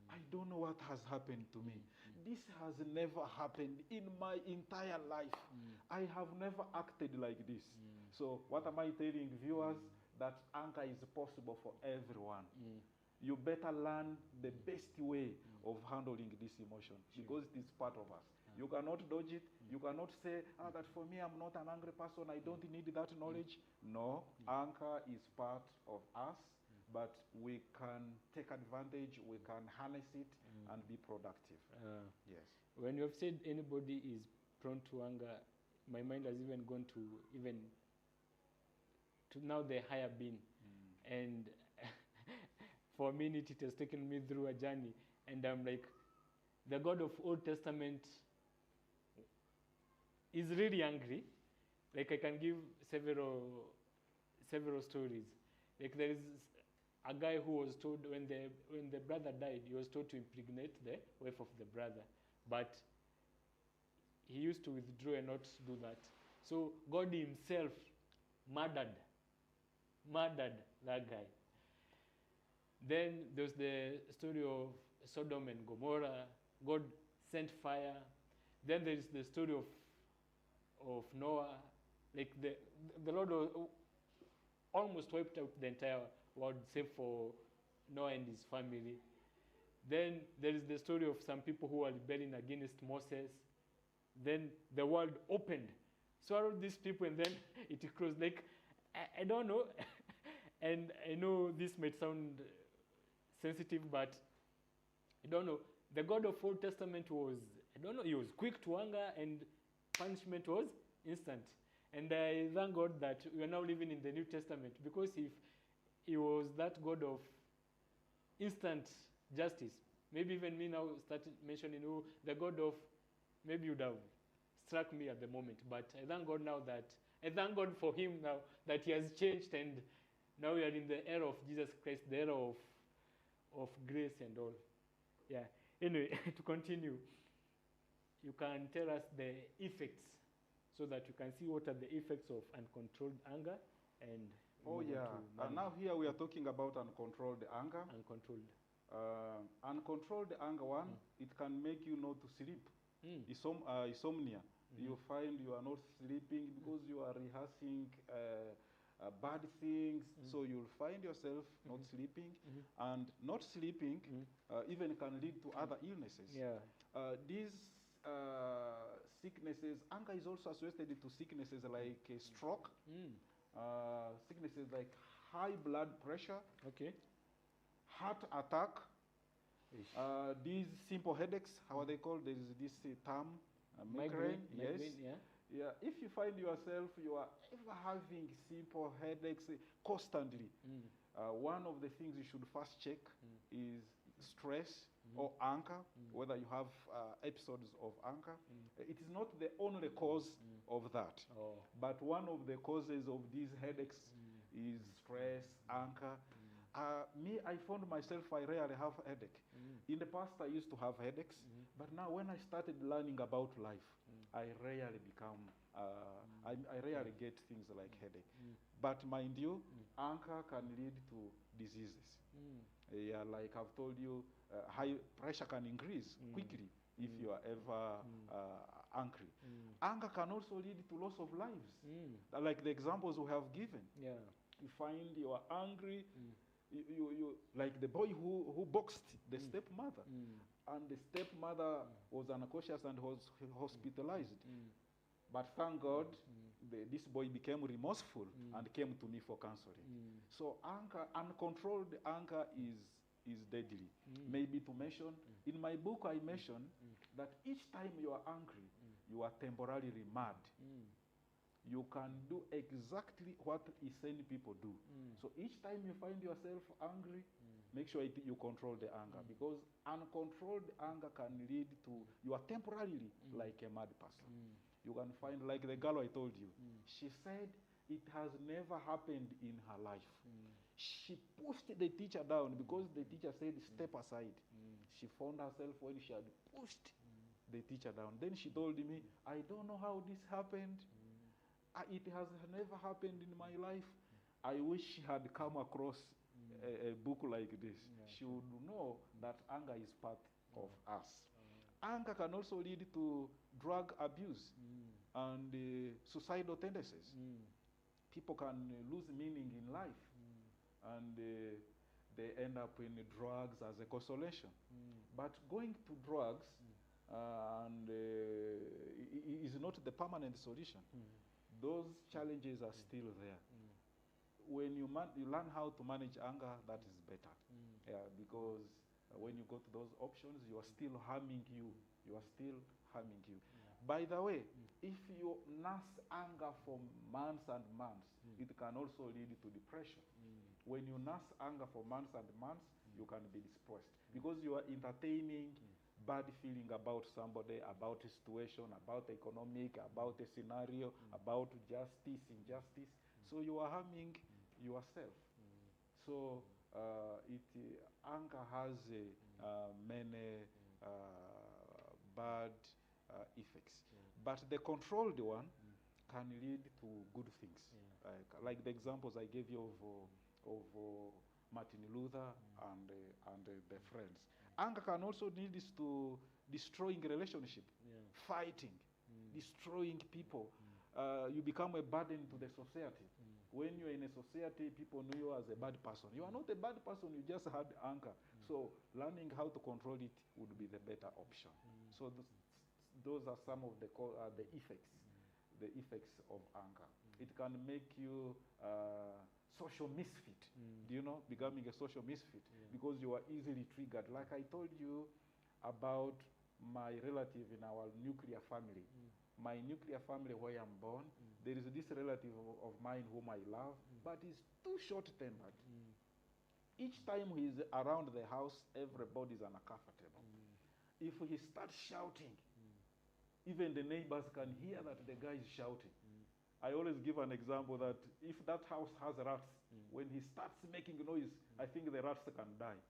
I don't know what has happened to me. This has never happened in my entire life. I have never acted like this. So what am I telling viewers? That anger is possible for everyone. You better learn the best way of handling this emotion because it is part of us. You cannot dodge it. You cannot say, that for me, I'm not an angry person. I don't need that knowledge. No, anger is part of us, but we can take advantage. We can harness it and be productive. Yes. When you have said anybody is prone to anger, my mind has even gone to now the higher being. And for a minute, it has taken me through a journey. And I'm like, the God of Old Testament is really angry. Like I can give several stories. Like there is a guy who was told when the brother died, he was told to impregnate the wife of the brother. But he used to withdraw and not do that. So God himself murdered that guy. Then there's the story of Sodom and Gomorrah. God sent fire. Then there is the story of Noah. Like the Lord almost wiped out the entire world, save for Noah and his family. Then there is the story of some people who are rebelling against Moses. Then the world opened, swallowed these people, and then it closed. Like, I don't know. And I know this might sound sensitive, but I don't know. The God of Old Testament was, I don't know, he was quick to anger and punishment was instant. And I thank God that we are now living in the New Testament, because if he was that God of instant justice, maybe even me now started mentioning who the God of, maybe would have struck me at the moment. But I thank God now that, I thank God for him now that he has changed, and now we are in the era of Jesus Christ, the era of grace and all. Yeah. Anyway, to continue, you can tell us the effects so that you can see what are the effects of uncontrolled anger and Oh yeah, and now here we are talking about uncontrolled anger. Uncontrolled. Uncontrolled anger, one, it can make you not to sleep. Insomnia. You find you are not sleeping because you are rehearsing bad things, so you'll find yourself not sleeping, and not sleeping even can lead to other illnesses. Yeah. These sicknesses, anger is also associated to sicknesses like stroke, sicknesses like high blood pressure, Okay. heart attack, these simple headaches, how are they called? There is this term, migraine. Yes. Migraine, yeah. Yeah, if you find yourself, you are ever having simple headaches constantly, one of the things you should first check is stress or anger, whether you have episodes of anger. It is not the only cause of that, but one of the causes of these headaches is stress, anger. Me, I found myself, I rarely have a headache. In the past, I used to have headaches, but now when I started learning about life, I rarely become, I rarely get things like headache. But mind you, anger can lead to diseases. Yeah, like I've told you, high pressure can increase quickly if you are ever angry. Anger can also lead to loss of lives, like the examples we have given. Yeah. You find you are angry, you like the boy who boxed the stepmother, and the stepmother was unconscious and was hospitalized. But thank God, this boy became remorseful and came to me for counseling. So anger, uncontrolled anger is deadly. Maybe to mention, in my book I mention that each time you are angry, you are temporarily mad. You can do exactly what insane people do. So each time you find yourself angry, make sure you control the anger, because uncontrolled anger can lead to, you are temporarily like a mad person. You can find, like the girl I told you, she said it has never happened in her life. She pushed the teacher down because the teacher said step aside. She found herself when she had pushed the teacher down. Then she told me, I don't know how this happened. It has never happened in my life. I wish she had come across a book like this. She would know that anger is part of us. Anger can also lead to drug abuse and suicidal tendencies. People can lose meaning in life, and they end up in drugs as a consolation. But going to drugs is not the permanent solution. Those challenges are still there. When you learn how to manage anger, that is better. Yeah, because when you go to those options, you are still harming you. You are still harming you. By the way, if you nurse anger for months and months, it can also lead to depression. When you nurse anger for months and months, you can be depressed because you are entertaining bad feeling about somebody, about a situation, about economic, about a scenario, about justice, injustice. So you are harming yourself. So anger has many bad effects. But the controlled one can lead to good things. Like the examples I gave you of Martin Luther and the friends. Anger can also lead us to destroying relationship, fighting, destroying people. you become a burden to the society. When you're in a society, people know you as a bad person. You are not a bad person, you just had anger. So learning how to control it would be the better option. So those are some of the effects of anger. It can make you social misfit. Do you know, becoming a social misfit because you are easily triggered. Like I told you about my relative in our nuclear family. My nuclear family where I'm born, there is this relative of mine whom I love, but he's too short-tempered. Each time he's around the house, everybody's uncomfortable. If he starts shouting, even the neighbors can hear that the guy is shouting. I always give an example that if that house has rats, when he starts making noise, I think the rats can die.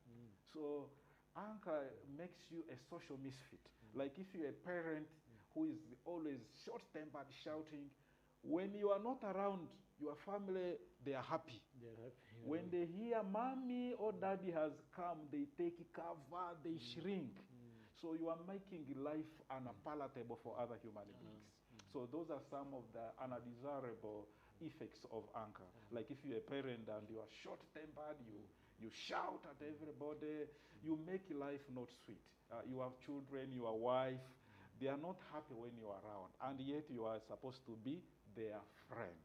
So anger makes you a social misfit. Like if you're a parent who is always short-tempered, shouting, when you are not around, your family, they are happy. They're happy. When they hear mommy or daddy has come, they take cover, they shrink. So you are making life unpalatable for other human beings. So those are some of the undesirable effects of anger. Like if you're a parent and you are short-tempered, you shout at everybody, you make life not sweet. You have children, your wife, they are not happy when you are around, and yet you are supposed to be their friend.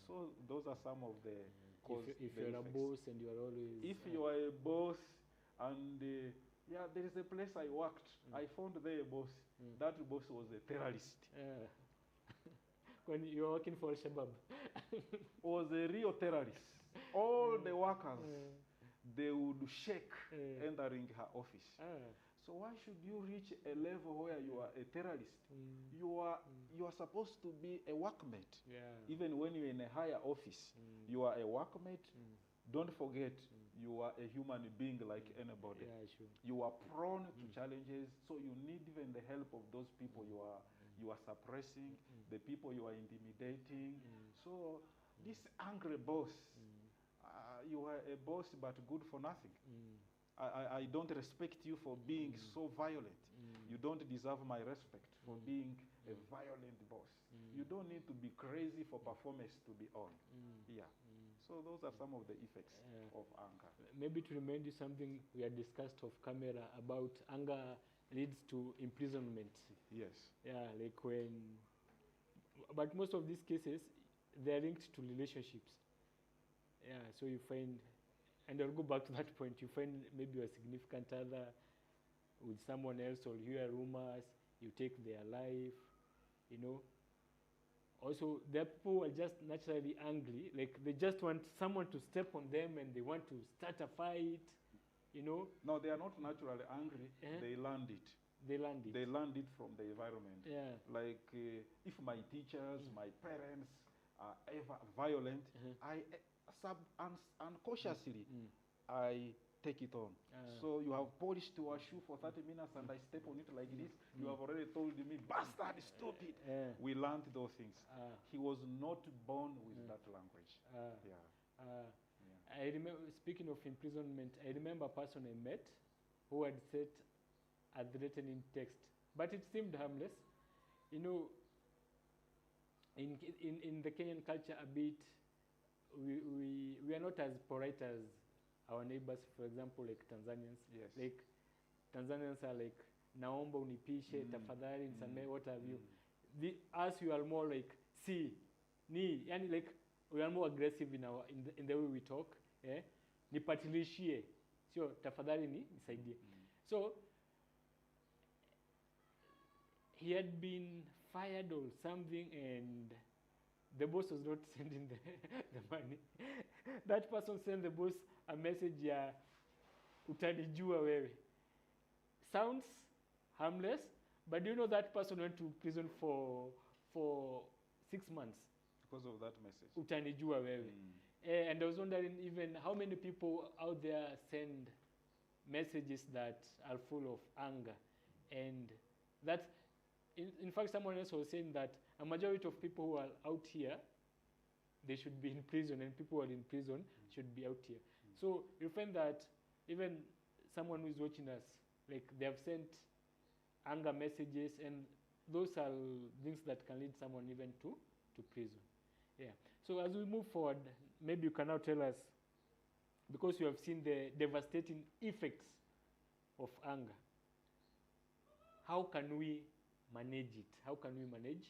So those are some of the causes. If you're a boss and you are always... If you are a boss and... there is a place I worked. I found there a boss. That boss was a terrorist. When you were working for Shabab. Was a real terrorist. All the workers, they would shake entering her office. So why should you reach a level where you are a terrorist? You are supposed to be a workmate. Even when you're in a higher office, you are a workmate. Don't forget, you are a human being like anybody. You are prone to challenges, so you need even the help of those people you are suppressing, the people you are intimidating. So this angry boss, you are a boss but good for nothing. I don't respect you for being so violent. You don't deserve my respect for being a violent boss. You don't need to be crazy for performance to be on. So those are some of the effects of anger. Maybe to remind you something we had discussed off camera about anger leads to imprisonment. Yes. Like when... But most of these cases, they're linked to relationships. So you find... And I'll go back to that point. You find maybe your significant other with someone else, or you hear rumors, you take their life, you know. Also, there are people who are just naturally angry. Like they just want someone to step on them and they want to start a fight, you know. No, they are not naturally angry. They learned it. They learned it. They learned it from the environment. Like if my teachers, my parents are ever violent, I unconsciously, I take it on. So you have polished your shoe for 30 minutes and I step on it like this. You have already told me, bastard, stupid. We learned those things. He was not born with that language. I remember, speaking of imprisonment, I remember a person I met who had said, had written in text, but it seemed harmless. You know, in the Kenyan culture a bit, we are not as polite as our neighbors, for example, like Tanzanians. Like Tanzanians are like, naomba unipishe, tafadhali, nisamee, what have you. Us, we are more like, si, ni, yani like, we are more aggressive in the way we talk. Nipatilishie, sio tafadhali nisaidie. So, he had been fired or something, and the boss was not sending the money. That person sent the boss a message, utanijua wewe. Sounds harmless, but do you know that person went to prison for 6 months? Because of that message. Utanijua wewe. And I was wondering even how many people out there send messages that are full of anger. And that's, in fact, someone else was saying that a majority of people who are out here, they should be in prison, and people who are in prison should be out here. So you find that even someone who is watching us, like they have sent anger messages, and those are things that can lead someone even to to prison. Yeah. So as we move forward, maybe you can now tell us, because you have seen the devastating effects of anger, how can we manage it? How can we manage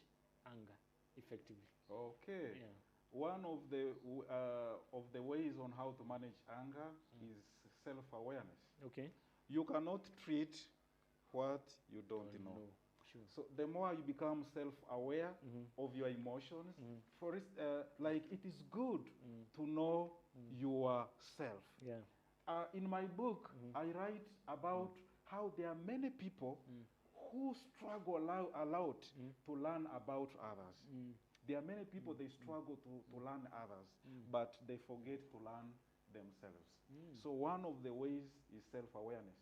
anger effectively? Okay. Yeah. One of the ways on how to manage anger is self-awareness. Okay. You cannot treat what you don't know. Sure. So the more you become self-aware of your emotions, like it is good to know yourself. Yeah. In my book, I write about how there are many people who struggle a lot to learn about others. There are many people, they struggle to learn others, but they forget to learn themselves. So one of the ways is self-awareness.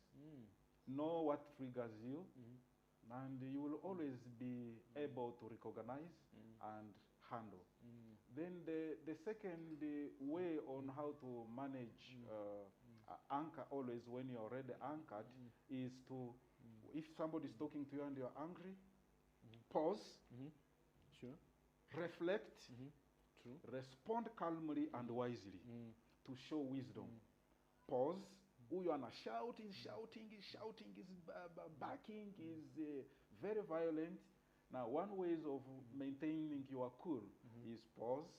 Know what triggers you, and you will always be able to recognize and handle. Then the second way on how to manage anger always when you're already anchored is to, if somebody's talking to you and you're angry, pause, Sure. reflect, True. respond calmly and wisely to show wisdom. Pause. Who you are shouting, is barking, is very violent. Now, one way of maintaining your cool is pause,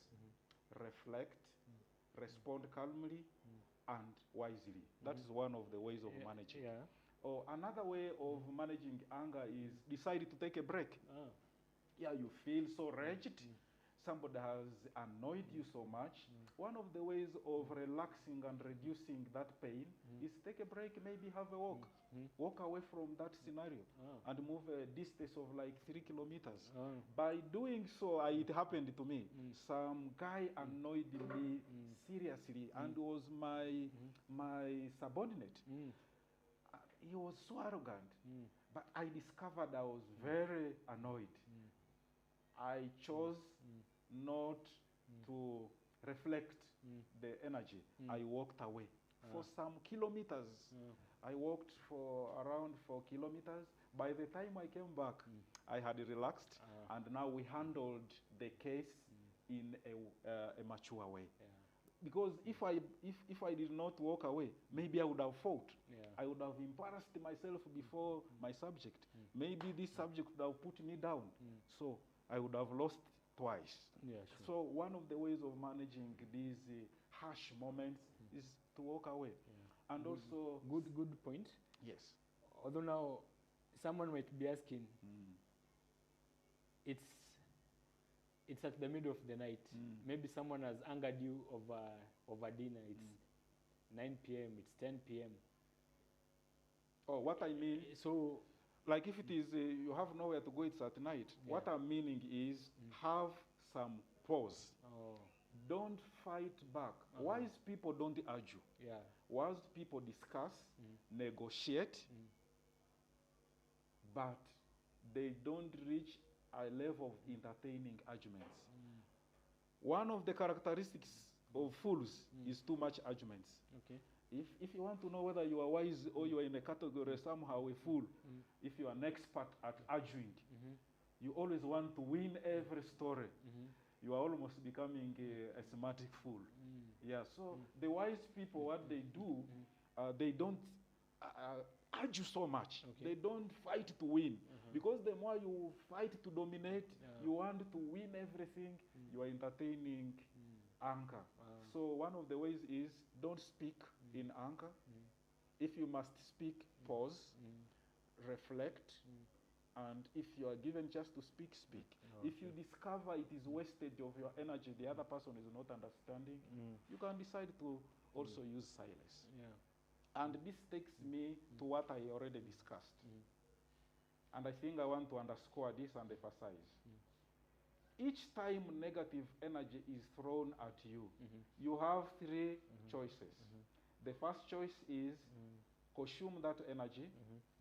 reflect, respond calmly and wisely. That is one of the ways of managing. Yeah. Or another way of managing anger is decide to take a break. Yeah, you feel so wretched. Somebody has annoyed you so much. One of the ways of relaxing and reducing that pain is take a break, maybe have a walk. Walk away from that scenario and move a distance of like 3 kilometers. By doing so, it happened to me. Some guy annoyed me seriously and was my subordinate. He was so arrogant. But I discovered I was very annoyed. I chose not to reflect the energy. I walked away for some kilometers. I walked for around 4 kilometers. By the time I came back, I had relaxed, and now we handled the case in a mature way. Because if I did not walk away, maybe I would have fought. I would have embarrassed myself before my subject. Maybe this subject would have put me down. So I would have lost twice. Yeah, sure. So one of the ways of managing these harsh moments is to walk away. And also... Good point. Yes. Although now, someone might be asking, it's at the middle of the night. Maybe someone has angered you over dinner. It's 9 p.m., it's 10 p.m. Oh, what I mean... So... Like if it is, you have nowhere to go, it's at night. What I'm meaning is have some pause. Don't fight back. Wise people don't argue. Wise people discuss, negotiate, but they don't reach a level of entertaining arguments. One of the characteristics of fools is too much arguments. Okay. If you want to know whether you are wise or you are in a category somehow a fool, if you are an expert at arguing, you always want to win every story. You are almost becoming a semantic fool. Yeah, so the wise people, what they do, they don't argue so much. They don't fight to win. Because the more you fight to dominate, you want to win everything, you are entertaining anger. So one of the ways is don't speak in anger. If you must speak, pause, reflect, and if you are given just to speak, speak. If you discover it is wastage of your energy, the other person is not understanding, you can decide to also use silence. And this takes me to what I already discussed. And I think I want to underscore this and emphasize. Each time negative energy is thrown at you, you have 3 choices. The first choice is consume that energy.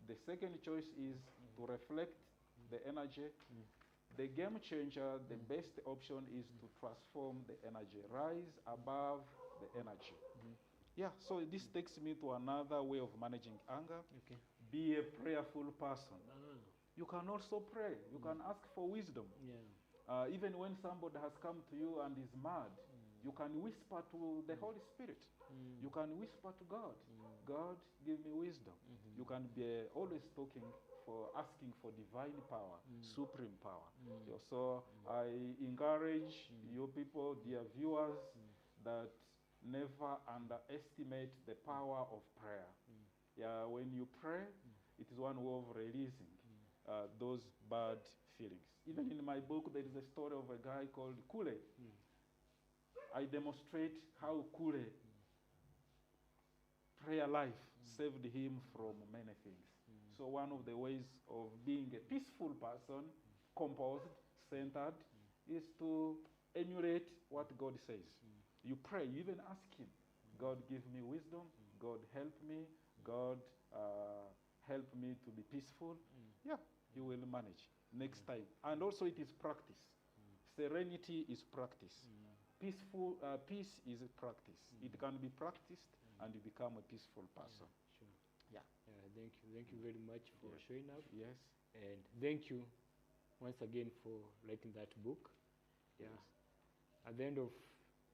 The second choice is to reflect the energy. The game changer, the best option is to transform the energy, rise above the energy. Yeah, so this takes me to another way of managing anger. Be a prayerful person. You can also pray. You can ask for wisdom. Even when somebody has come to you and is mad, you can whisper to the Holy Spirit. You can whisper to God. God, give me wisdom. You can be always asking for divine power, supreme power. So I encourage you people, dear viewers, that never underestimate the power of prayer. Yeah, when you pray, it is one way of releasing those bad feelings. Even in my book, there is a story of a guy called Kule. I demonstrate how Kule prayer life saved him from many things. So one of the ways of being a peaceful person, composed, centered, is to emulate what God says. You pray, you even ask him, God, give me wisdom, God, help me, God, help me to be peaceful. Yeah, you will manage next time. And also it is practice. Serenity is practice. Peace is a practice. It can be practiced and you become a peaceful person. Sure. Yeah. Thank you. Thank you very much for showing up. Yes. And thank you once again for writing that book. Yeah. Yes. At the end of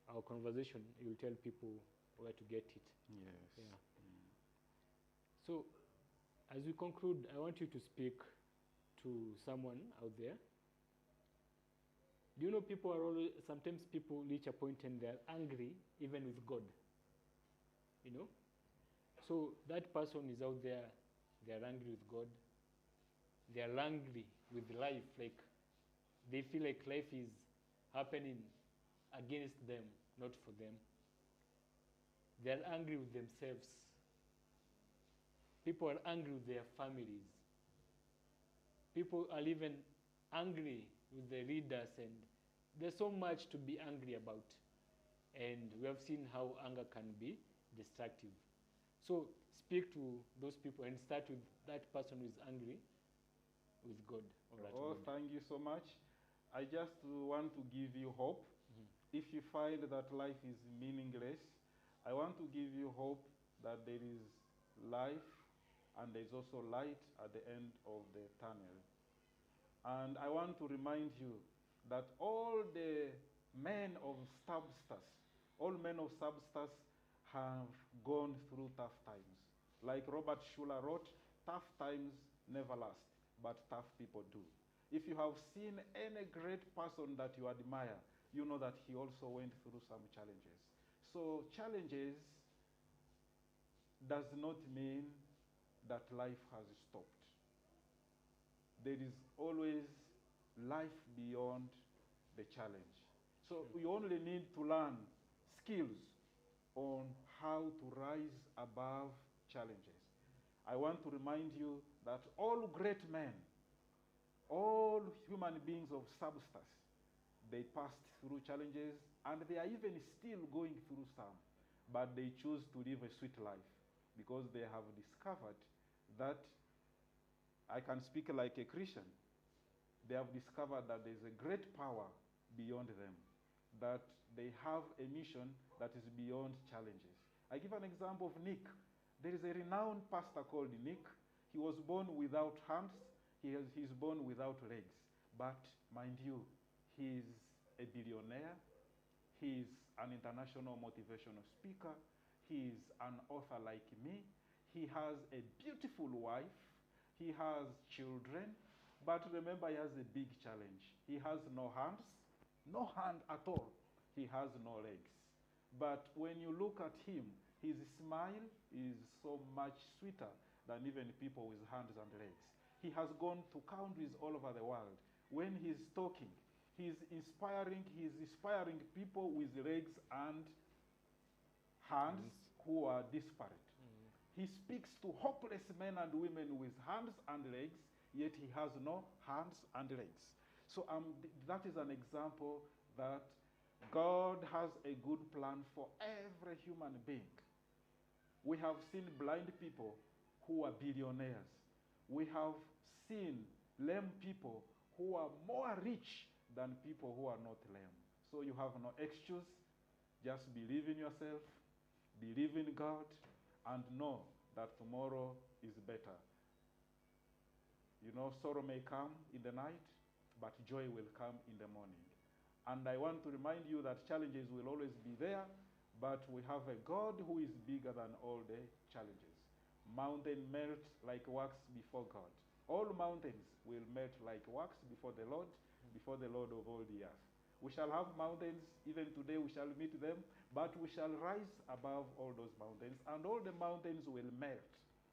our conversation, you will tell people where to get it. Yes. Yeah. So, as we conclude, I want you to speak to someone out there. Do you know sometimes people reach a point and they're angry even with God? You know? So that person is out there, they're angry with God. They're angry with life, like they feel like life is happening against them, not for them. They're angry with themselves. People are angry with their families. People are even angry with the leaders, and there's so much to be angry about. And we have seen how anger can be destructive. So speak to those people and start with that person who is angry with God. Thank you so much. I just want to give you hope. If you find that life is meaningless, I want to give you hope that there is life and there's also light at the end of the tunnel. And I want to remind you that all the men of substance, all men of substance have gone through tough times. Like Robert Schuller wrote, tough times never last, but tough people do. If you have seen any great person that you admire, you know that he also went through some challenges. So challenges does not mean that life has stopped. There is always life beyond the challenge. So we only need to learn skills on how to rise above challenges. I want to remind you that all great men, all human beings of substance, they passed through challenges and they are even still going through some, but they choose to live a sweet life because they have discovered that I can speak like a Christian. They have discovered that there's a great power beyond them, that they have a mission that is beyond challenges. I give an example of Nick. There is a renowned pastor called Nick. He was born without hands. He's born without legs. But mind you, he's a billionaire. He's an international motivational speaker. He's an author like me. He has a beautiful wife. He has children. But remember, he has a big challenge. He has no hands, no hand at all. He has no legs. But when you look at him, his smile is so much sweeter than even people with hands and legs. He has gone to countries all over the world. When he's talking, he's inspiring people with legs and hands who are disparate. He speaks to hopeless men and women with hands and legs, yet he has no hands and legs. So that is an example that God has a good plan for every human being. We have seen blind people who are billionaires. We have seen lame people who are more rich than people who are not lame. So you have no excuse. Just believe in yourself, believe in God, and know that tomorrow is better. You know, sorrow may come in the night, but joy will come in the morning. And I want to remind you that challenges will always be there, but we have a God who is bigger than all the challenges. Mountain melt like wax before God. All mountains will melt like wax before the Lord of all the earth. We shall have mountains, even today we shall meet them, but we shall rise above all those mountains, and all the mountains will melt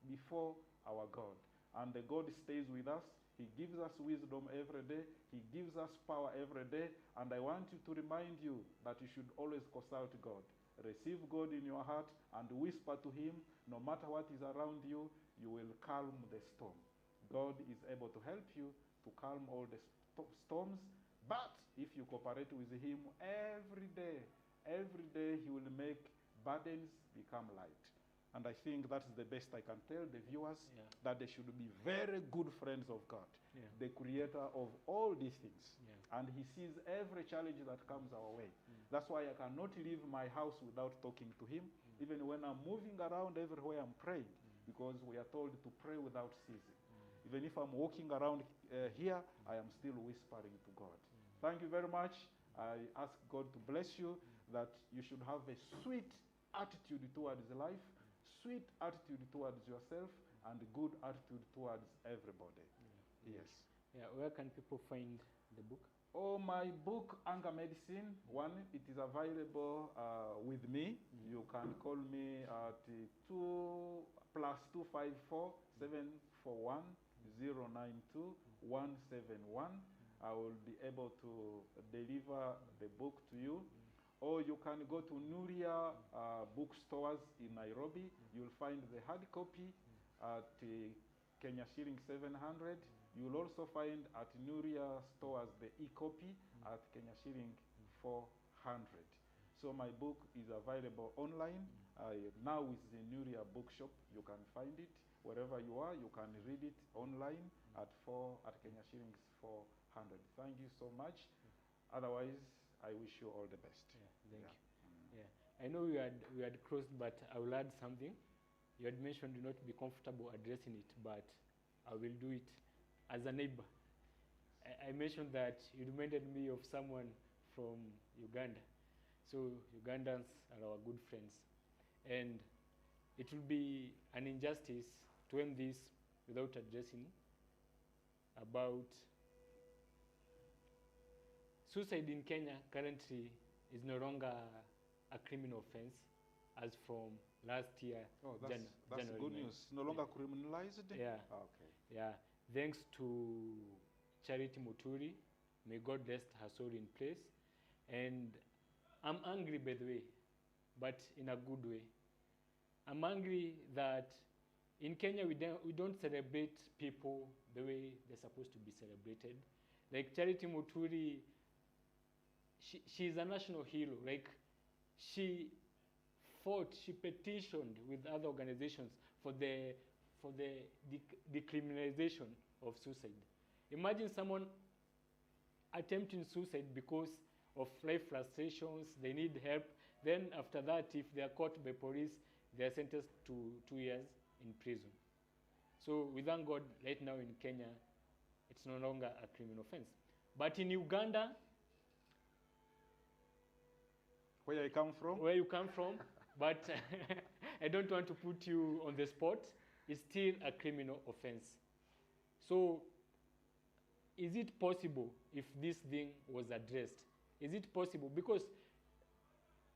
before our God. And the God stays with us. He gives us wisdom every day. He gives us power every day. And I want you to remind you that you should always consult God. Receive God in your heart and whisper to him. No matter what is around you, you will calm the storm. God is able to help you to calm all the storms. But if you cooperate with him every day he will make burdens become light. And I think that's the best I can tell the viewers, that they should be very good friends of God, the creator of all these things. And he sees every challenge that comes our way. That's why I cannot leave my house without talking to him. Even when I'm moving around everywhere, I'm praying, because we are told to pray without ceasing. Even if I'm walking around here, I am still whispering to God. Thank you very much. I ask God to bless you, that you should have a sweet attitude towards life, sweet attitude towards yourself, and good attitude towards everybody. Yes. Yeah, where can people find the book? Oh, my book, Anger Medicine, it is available with me. You can call me at 2+254 741 092 171. I will be able to deliver the book to you. Or you can go to Nuria bookstores in Nairobi. You'll find the hard copy at Kenya shilling 700. You'll also find at Nuria stores the e-copy at Kenya shilling 400. So my book is available online. Now with the Nuria bookshop, you can find it wherever you are. You can read it online at Kenya shillings 400. Thank you so much. Otherwise, I wish you all the best. Thank you. I know we had crossed, but I will add something. You had mentioned do not be comfortable addressing it, but I will do it as a neighbor. I mentioned that you reminded me of someone from Uganda. So Ugandans are our good friends. And it will be an injustice to end this without addressing about suicide in Kenya. Currently is no longer a criminal offense as from last year. Oh, that's January good news. No longer criminalized? Yeah. Okay. Yeah. Thanks to Charity Muturi. May God rest her soul in place. And I'm angry, by the way, but in a good way. I'm angry that in Kenya we don't celebrate people the way they're supposed to be celebrated. Like Charity Muturi, she's a national hero. Like she fought, she petitioned with other organizations for the decriminalization of suicide. Imagine someone attempting suicide because of life frustrations, they need help. Then after that, if they are caught by police, they are sentenced to 2 years in prison. So we thank God right now in Kenya, it's no longer a criminal offense. But in Uganda, where I come from? Where you come from, but I don't want to put you on the spot, it's still a criminal offense. So is it possible if this thing was addressed? Is it possible? Because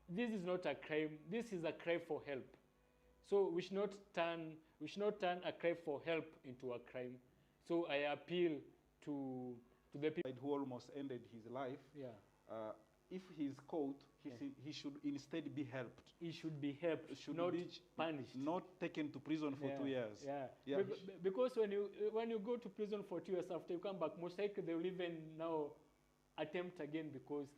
this is not a crime, this is a cry for help. So we should not turn a cry for help into a crime. So I appeal to the people who almost ended his life. If he's caught, he should instead be helped. He should be helped, not punished. Not taken to prison for 2 years. Because when you go to prison for 2 years, after you come back, most likely they will even now attempt again, because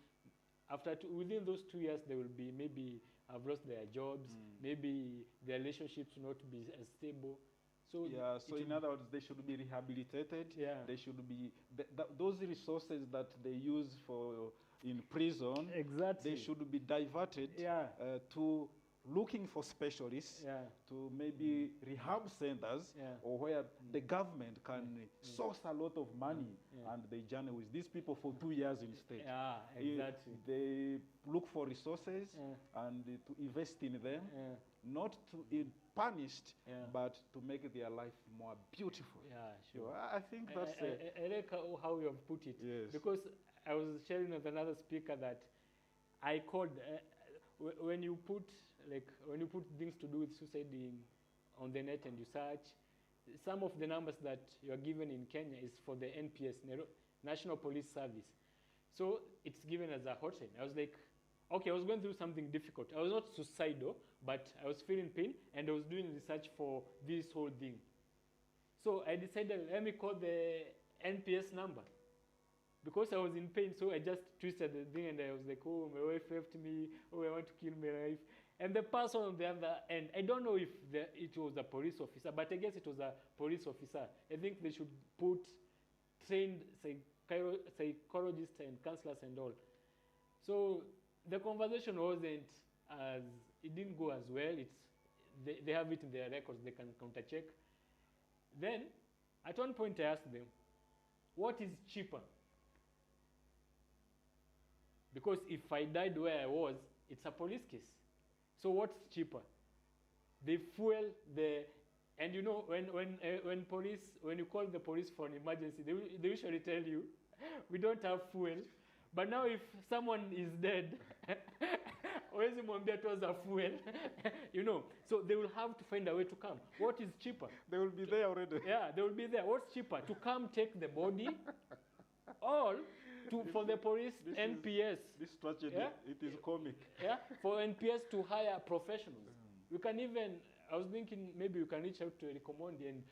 within those 2 years they will be maybe have lost their jobs, maybe their relationships will not be as stable. So so in other words, they should be rehabilitated. They should be those resources that they use in prison. Exactly. They should be diverted to looking for specialists Yeah. to maybe rehab centers Yeah. or where the government can source a lot of money Yeah. and they journey with these people for 2 years instead. Yeah, exactly. They look for resources Yeah. and to invest in them, Yeah. not to be punished, Yeah. but to make their life more beautiful. Yeah, So sure. I think that's I like how you have put it. Yes. Because I was sharing with another speaker that I called when you put things to do with suicide on the net and you search, some of the numbers that you are given in Kenya is for the NPS, National Police Service. So it's given as a hotline. I was like, okay, I was going through something difficult. I was not suicidal, but I was feeling pain, and I was doing research for this whole thing. So I decided, let me call the NPS number. Because I was in pain, so I just twisted the thing, and I was like, oh, my wife left me, oh, I want to kill my wife. And the person on the other end, I don't know if it was a police officer, but I guess it was a police officer. I think they should put trained psychologists and counselors and all. So the conversation wasn't as, it didn't go as well. They have it in their records, they can counter check. Then, at one point I asked them, what is cheaper? Because if I died where I was, it's a police case. So what's cheaper? They fuel and you know, when you call the police for an emergency, they usually tell you, we don't have fuel. But now if someone is dead, huwezi mwambia tuanza fuel, you know, so they will have to find a way to come. What is cheaper? They will be there already. Yeah, they will be there. What's cheaper? To come take the body, or for the police, NPS. This tragedy, Yeah? it is comic. Yeah, for NPS to hire professionals. We can even, I was thinking maybe we can reach out to Eric Omondi, and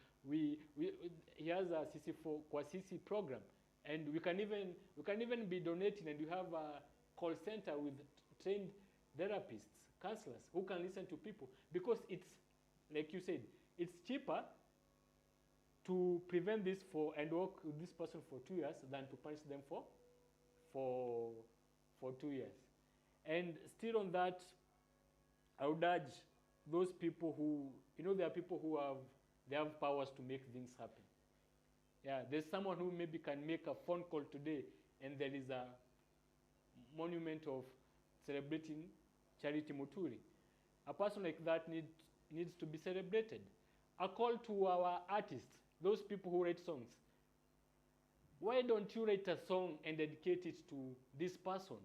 he has a CC program, and we can even be donating, and you have a call center with trained therapists, counselors who can listen to people, because it's, like you said, it's cheaper to prevent this and work with this person for 2 years than to punish them for 2 years. And still on that, I would urge those people who, you know, there are people who have powers to make things happen. Yeah, there's someone who maybe can make a phone call today, and there is a monument of celebrating Charity Muturi. A person like that needs to be celebrated. A call to our artists, those people who write songs. Why don't you write a song and dedicate it to this person?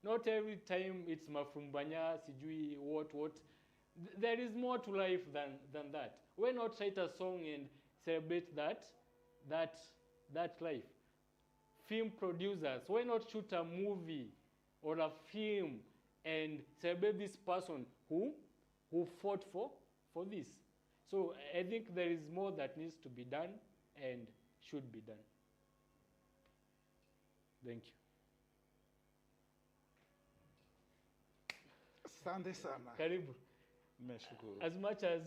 Not every time it's mafumbanya, sijui, what. There is more to life than that. Why not write a song and celebrate that life? Film producers, why not shoot a movie or a film and celebrate this person who fought for this? So I think there is more that needs to be done and should be done. Thank you. Asante sana. Karibu. Nimeshukuru. As much as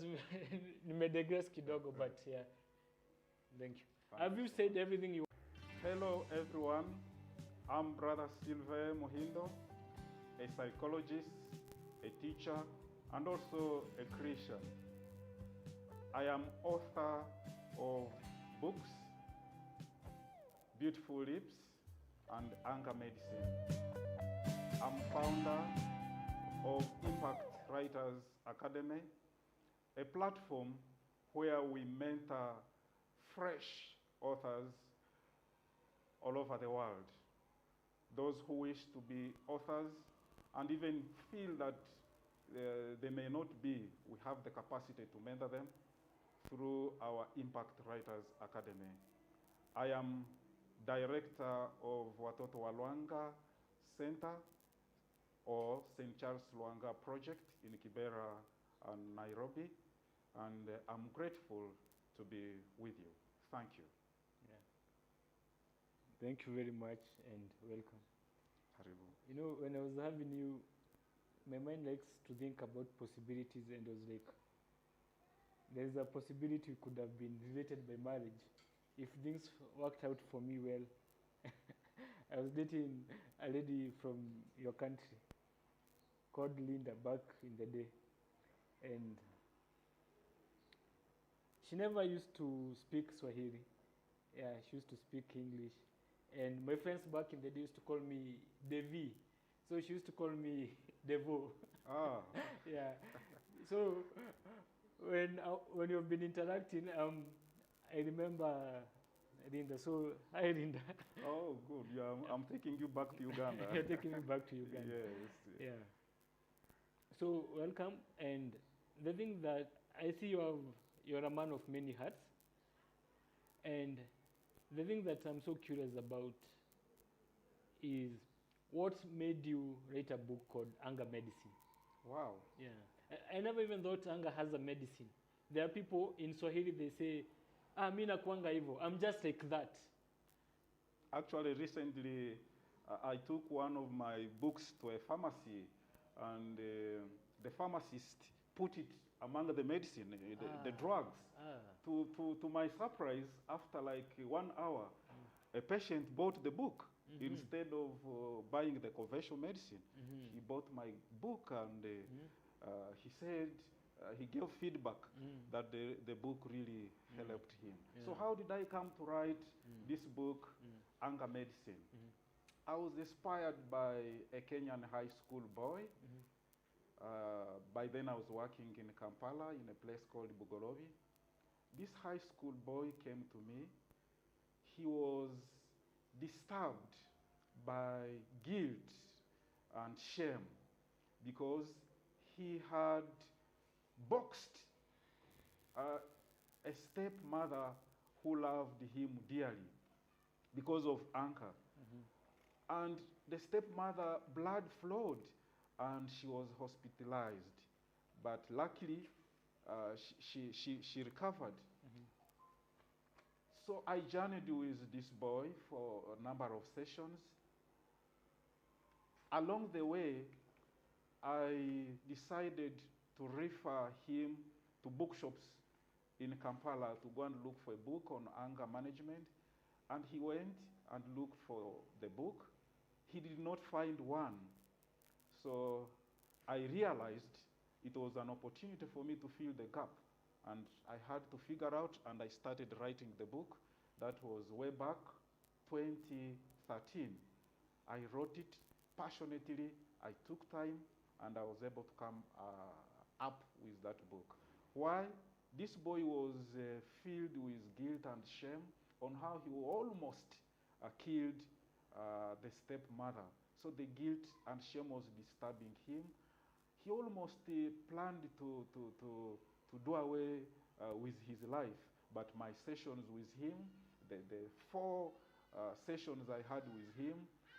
nimedigress kidogo, but yeah. Thank you. Have you said everything you want? Hello everyone. I'm Brother Silve Mohindo, a psychologist, a teacher, and also a Christian. I am author of books, Beautiful Lips, and Anger Medicine. I'm founder of Impact Writers Academy, a platform where we mentor fresh authors all over the world. Those who wish to be authors and even feel that they may not be, we have the capacity to mentor them through our Impact Writers Academy. I am director of Watoto wa Lwanga Center, or St. Charles Lwanga Project in Kibera and Nairobi, and I'm grateful to be with you. Thank you. Yeah. Thank you very much and welcome. Haribu. You know, when I was having you, my mind likes to think about possibilities, and was like, there's a possibility we could have been related by marriage if things worked out for me well. I was dating a lady from your country called Linda back in the day. And she never used to speak Swahili. Yeah, she used to speak English. And my friends back in the day used to call me Devi. So she used to call me Devo. Ah. Yeah. So when you've been interacting, I remember Linda. So hi Linda. Oh, good. Yeah, I'm taking you back to Uganda. You're taking me back to Uganda. Yes. Yeah. So welcome. And the thing that I see you're a man of many hats. And the thing that I'm so curious about is what made you write a book called Anger Medicine? Wow. Yeah. I never even thought anger has a medicine. There are people in Swahili, they say, mi nakuanga hivyo. I'm just like that. Actually, recently, I took one of my books to a pharmacy, and the pharmacist put it among the medicine, the drugs. To my surprise, after like 1 hour, a patient bought the book. Instead of buying the conventional medicine. He bought my book, and he said he gave feedback that the book really helped him. Yeah. So how did I come to write this book, Anger Medicine? I was inspired by a Kenyan high school boy. By then I was working in Kampala in a place called Bugolobi. This high school boy came to me. He was disturbed by guilt and shame because he had boxed a stepmother who loved him dearly because of anger. And the stepmother, blood flowed and she was hospitalized. But luckily, she recovered. So I journeyed with this boy for a number of sessions. Along the way, I decided to refer him to bookshops in Kampala to go and look for a book on anger management. And he went and looked for the book. He did not find one. So I realized it was an opportunity for me to fill the gap. And I had to figure out, and I started writing the book. That was way back 2013. I wrote it passionately. I took time, and I was able to come up with that book. Why? This boy was filled with guilt and shame on how he almost killed the stepmother. So the guilt and shame was disturbing him. He almost planned to do away with his life. But my sessions with him, the 4 sessions I had with him,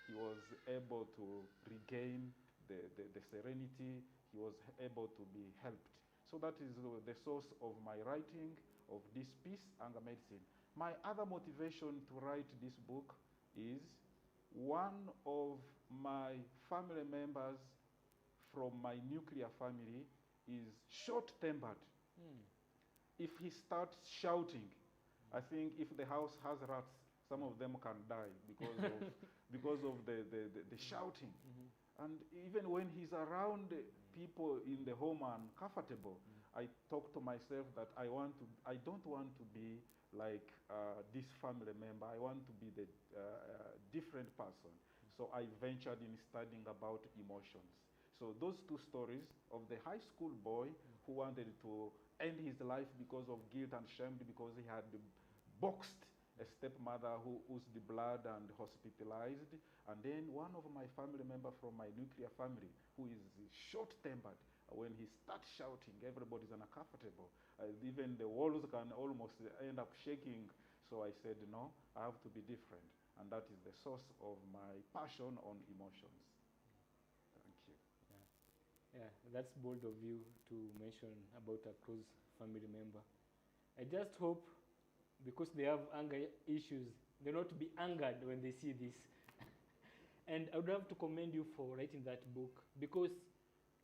he was able to regain the serenity. He was able to be helped. So that is the source of my writing of this piece, Anger Medicine. My other motivation to write this book is one of my family members from my nuclear family is short-tempered. If he starts shouting, I think if the house has rats, some of them can die because of the shouting. And even when he's around people in the home and comfortable, I talk to myself that I don't want to be like this family member. I want to be the different person. So I ventured in studying about emotions. So those 2 stories of the high school boy who wanted to end his life because of guilt and shame because he had boxed a stepmother who's the blood and hospitalized. And then one of my family member from my nuclear family who is short-tempered. When he starts shouting, everybody's uncomfortable. Even the walls can almost end up shaking. So I said, no, I have to be different. And that is the source of my passion on emotions. Thank you. Yeah, that's bold of you to mention about a close family member. I just hope, because they have anger issues, they'll not be angered when they see this. And I would have to commend you for writing that book, because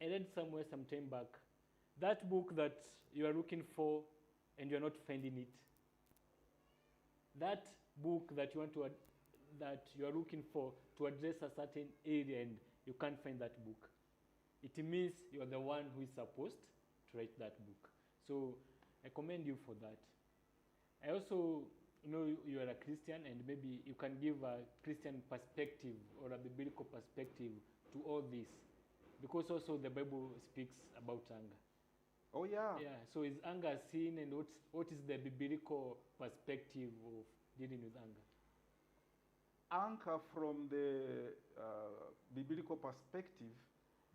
I read somewhere some time back, that book that you are looking for and you're not finding it, that book that you are looking for to address a certain area and you can't find that book, it means you're the one who is supposed to write that book. So I commend you for that. I also know you are a Christian, and maybe you can give a Christian perspective or a biblical perspective to all this, because also the Bible speaks about anger. Oh, yeah. Yeah. So is anger a sin, and what is the biblical perspective of dealing with anger? Anger, from the biblical perspective,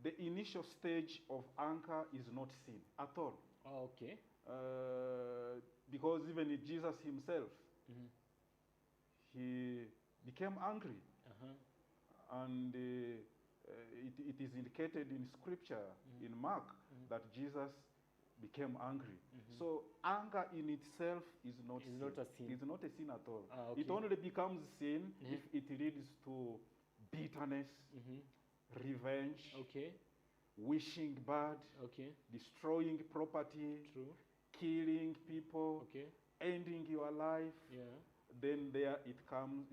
the initial stage of anger is not sin at all. Oh, okay. Because even Jesus himself, Mm-hmm. he became angry. Uh-huh. And it is indicated in scripture, in Mark, that Jesus became angry. So anger in itself is not It's sin. not a sin. It's not a sin at all. Ah, okay. It only becomes sin if it leads to bitterness, revenge, Okay. wishing bad, Okay. destroying property, True. killing people, Okay. ending your life. Yeah. Then there it becomes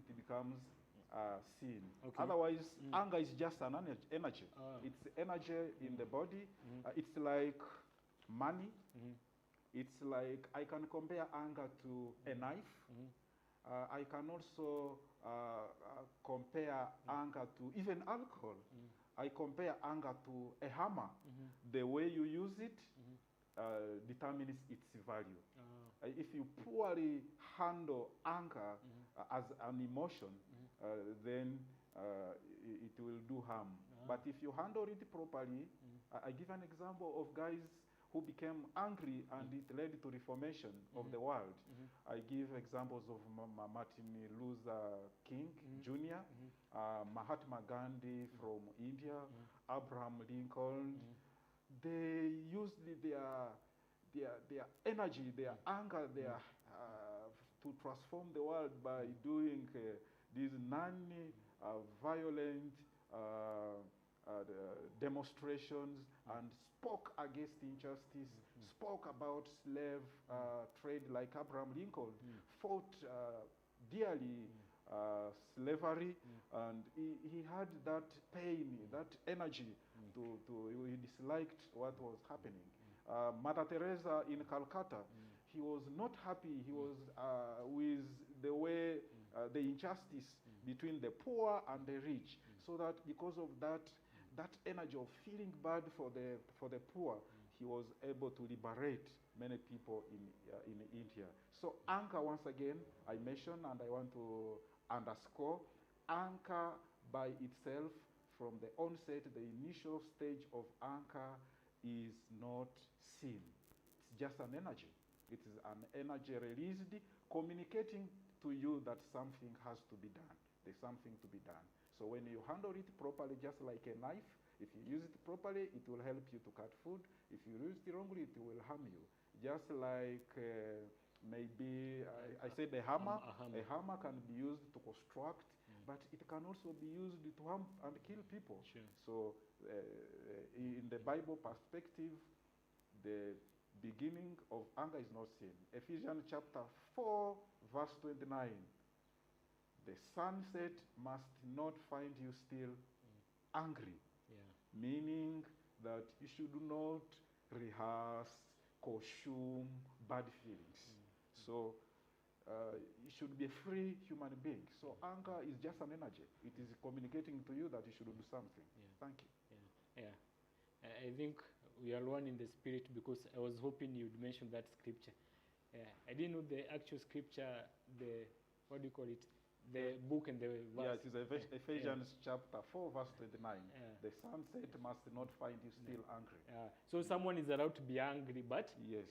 sin. Okay. Otherwise, anger is just an energy. Ah. It's energy in the body. It's like money. It's like, I can compare anger to a knife. I can also compare anger to even alcohol. I compare anger to a hammer. The way you use it determines its value. If you poorly handle anger as an emotion, then it will do harm. But if you handle it properly, I give an example of guys who became angry, and it led to reformation of the world. I give examples of Martin Luther King Jr., Mahatma Gandhi from India, Abraham Lincoln. They used their energy, their anger, to transform the world by doing these non-violent demonstrations, and spoke against injustice, spoke about slave trade, like Abraham Lincoln, fought dearly slavery, and he had that pain, that energy he disliked what was happening. Mother Teresa in Calcutta, he was not happy. He was with the way, the injustice between the poor and the rich. So that because of that energy of feeling bad for the poor, he was able to liberate many people in India. So anger, once again, I mentioned, and I want to underscore, anger by itself, from the onset, the initial stage of anger, is not sin. It's just an energy. It is an energy released, communicating to you that something has to be done. There's something to be done. So when you handle it properly, just like a knife, if you use it properly, it will help you to cut food. If you use it wrongly, it will harm you. Just like maybe I said a hammer. A hammer can be used to construct, but it can also be used to harm and kill people. Sure. So in the Bible perspective, the beginning of anger is not sin. Ephesians chapter 4, verse 29. The sunset must not find you still angry. Yeah. Meaning that you should not rehearse, consume bad feelings. So you should be a free human being. So anger is just an energy. It is communicating to you that you should do something. Yeah. Thank you. Yeah. I think we are one in the spirit, because I was hoping you'd mention that scripture. Yeah. I didn't know the actual scripture, what do you call it? The book and the verse. Yeah, it is Ephesians chapter 4, verse 29. Yeah. The sunset must not find you still angry. So someone is allowed to be angry, but Yes.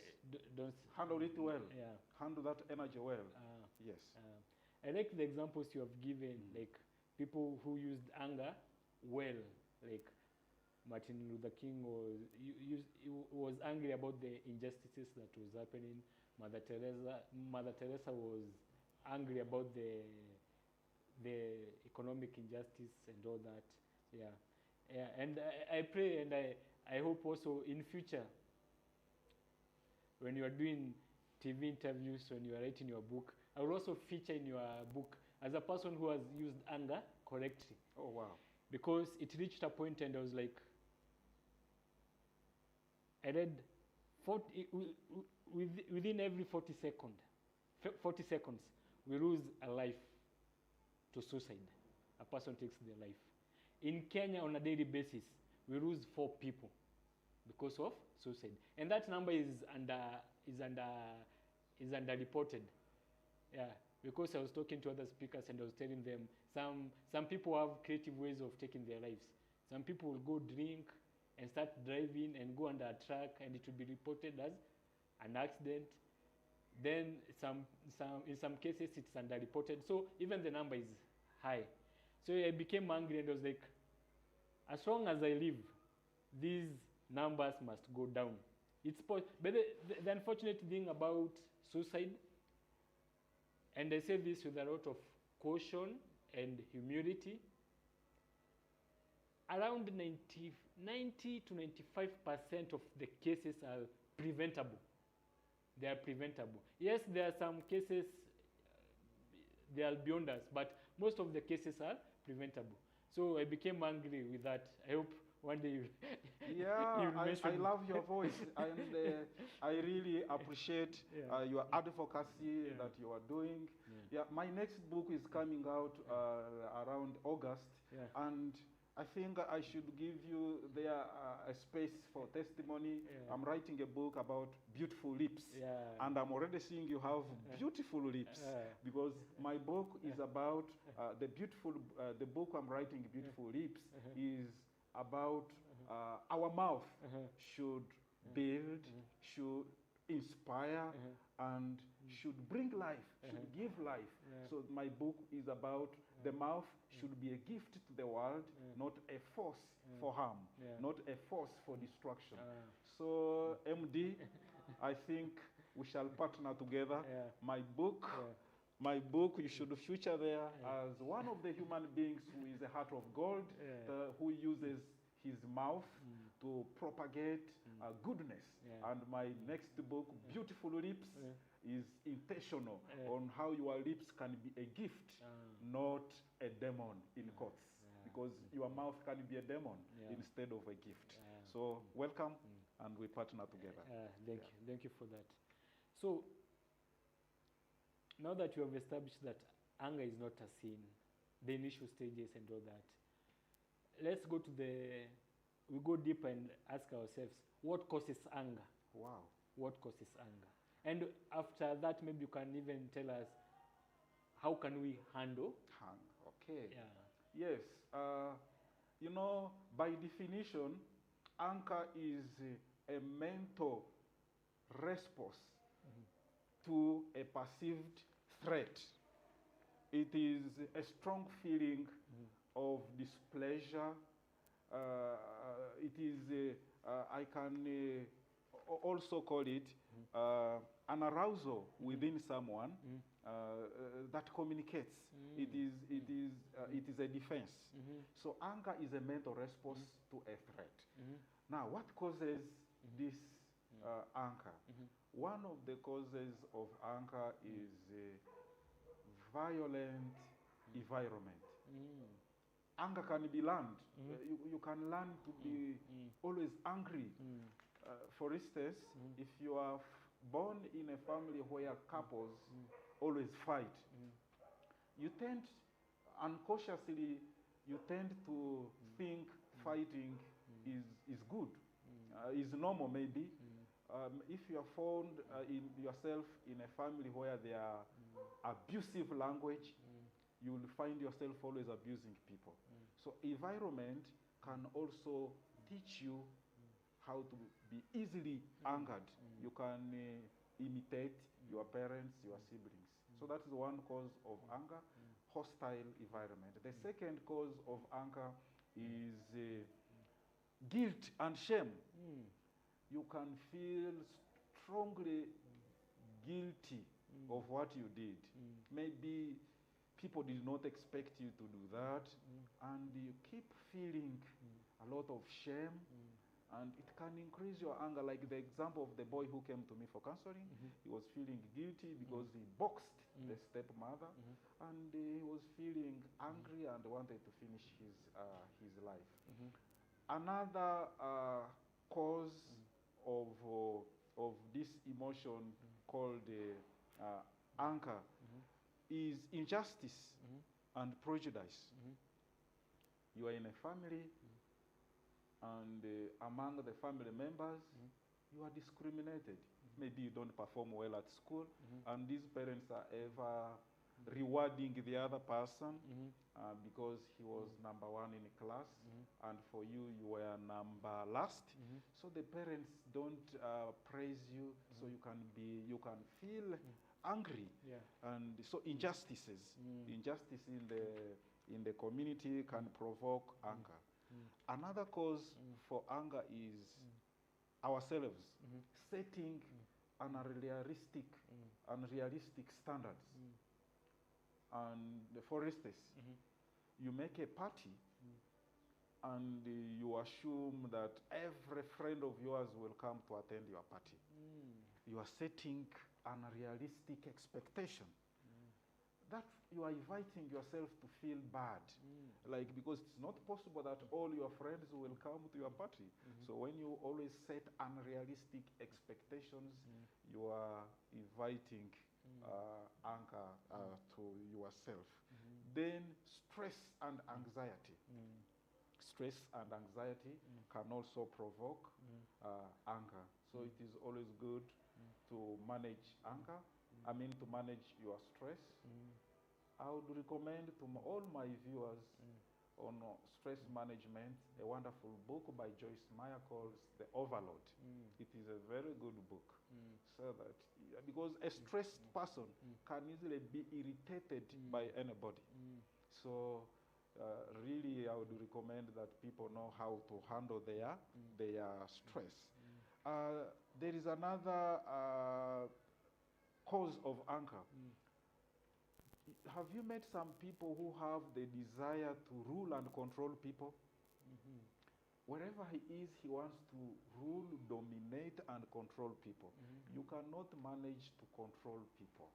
Don't Handle it well. Yeah. Handle that energy well. Yes. I like the examples you have given, like people who used anger well, like Martin Luther King was angry about the injustices that was happening. Mother Teresa was angry about the economic injustice and all that. Yeah. And I pray, and I hope also in future, when you are doing TV interviews, when you are writing your book, I will also feature in your book as a person who has used anger correctly. Oh, wow. Because it reached a point and I was like, I read within every 40 seconds, we lose a life to suicide. A person takes their life. In Kenya, on a daily basis, we lose 4 people because of suicide, and that number is underreported. Yeah, because I was talking to other speakers and I was telling them some people have creative ways of taking their lives. Some people will go drink and start driving and go under a truck, and it will be reported as an accident. Then in some cases it's underreported, so even the number is high. So I became angry and I was like, as long as I live, these numbers must go down. But the unfortunate thing about suicide, and I say this with a lot of caution and humility, around 90 to 95% of the cases are preventable. They are preventable. Yes, there are some cases, they are beyond us, but most of the cases are preventable. So I became angry with that. I hope one day you Yeah, I love your voice, and I really appreciate your advocacy that you are doing. Yeah, my next book is coming out around August, and I think I should give you there a space for testimony. I'm writing a book about beautiful lips, and I'm already seeing you have beautiful lips, because my book is about the book I'm writing, Beautiful Lips, is about our mouth should build, should inspire, and should bring life, should give life. So my book is about the mouth should be a gift to the world, not a force for harm, not a force for destruction. So MD, I think we shall partner together. My book, you should feature there as one of the human beings who is a heart of gold, who uses his mouth to propagate goodness. And my next book, Beautiful Lips, is intentional on how your lips can be a gift, not a demon, in quotes, because your mouth can be a demon instead of a gift. So welcome, and we partner together. Thank you for that. So now that you have established that anger is not a sin, the initial stages and all that, let's go to we go deeper and ask ourselves, what causes anger? Wow. What causes anger? And after that, maybe you can even tell us, how can we handle? Okay. Yes. You know, by definition, anger is a mental response to a perceived threat. It is a strong feeling of displeasure. It is, I can also call it an arousal within someone that communicates. It is a defense. So anger is a mental response to a threat. Now, what causes this anger? One of the causes of anger is violent environment. Anger can be learned. You can learn to be always angry. For instance, if you are born in a family where couples always fight, you tend, unconsciously, to think fighting is good, is normal maybe. If you are found in yourself in a family where there are abusive language, you will find yourself always abusing people. So environment can also teach you how to be easily angered. You can imitate your parents, your siblings. So that is one cause of anger, hostile environment. The second cause of anger is guilt and shame. You can feel strongly guilty of what you did. Maybe people did not expect you to do that, and you keep feeling a lot of shame, and it can increase your anger. Like the example of the boy who came to me for counseling, he was feeling guilty because he boxed the stepmother, and he was feeling angry and wanted to finish his life. Another cause of emotion called anger is injustice and prejudice. You are in a family, and among the family members, you are discriminated. Maybe you don't perform well at school, and these parents are ever rewarding the other person because he was number one in class, and for you, you were number last. So the parents don't praise you, so you can feel angry, and so injustices in the community can provoke anger. Another cause for anger is ourselves setting unrealistic standards. And for instance, you make a party and you assume that every friend of yours will come to attend your party. You are setting unrealistic expectation. That you are inviting yourself to feel bad, like, because it's not possible that all your friends will come to your party. So when you always set unrealistic expectations, you are inviting anger to yourself. Then stress and anxiety. Stress and anxiety can also provoke anger. So it is always good to manage anger. To manage your stress. I would recommend to all my viewers on stress management a wonderful book by Joyce Meyer called The Overload. It is a very good book. So that, because a stressed person can easily be irritated by anybody. So really I would recommend that people know how to handle their stress. There is another cause of anger. Have you met some people who have the desire to rule and control people? Wherever he is, he wants to rule, dominate, and control people. You cannot manage to control people.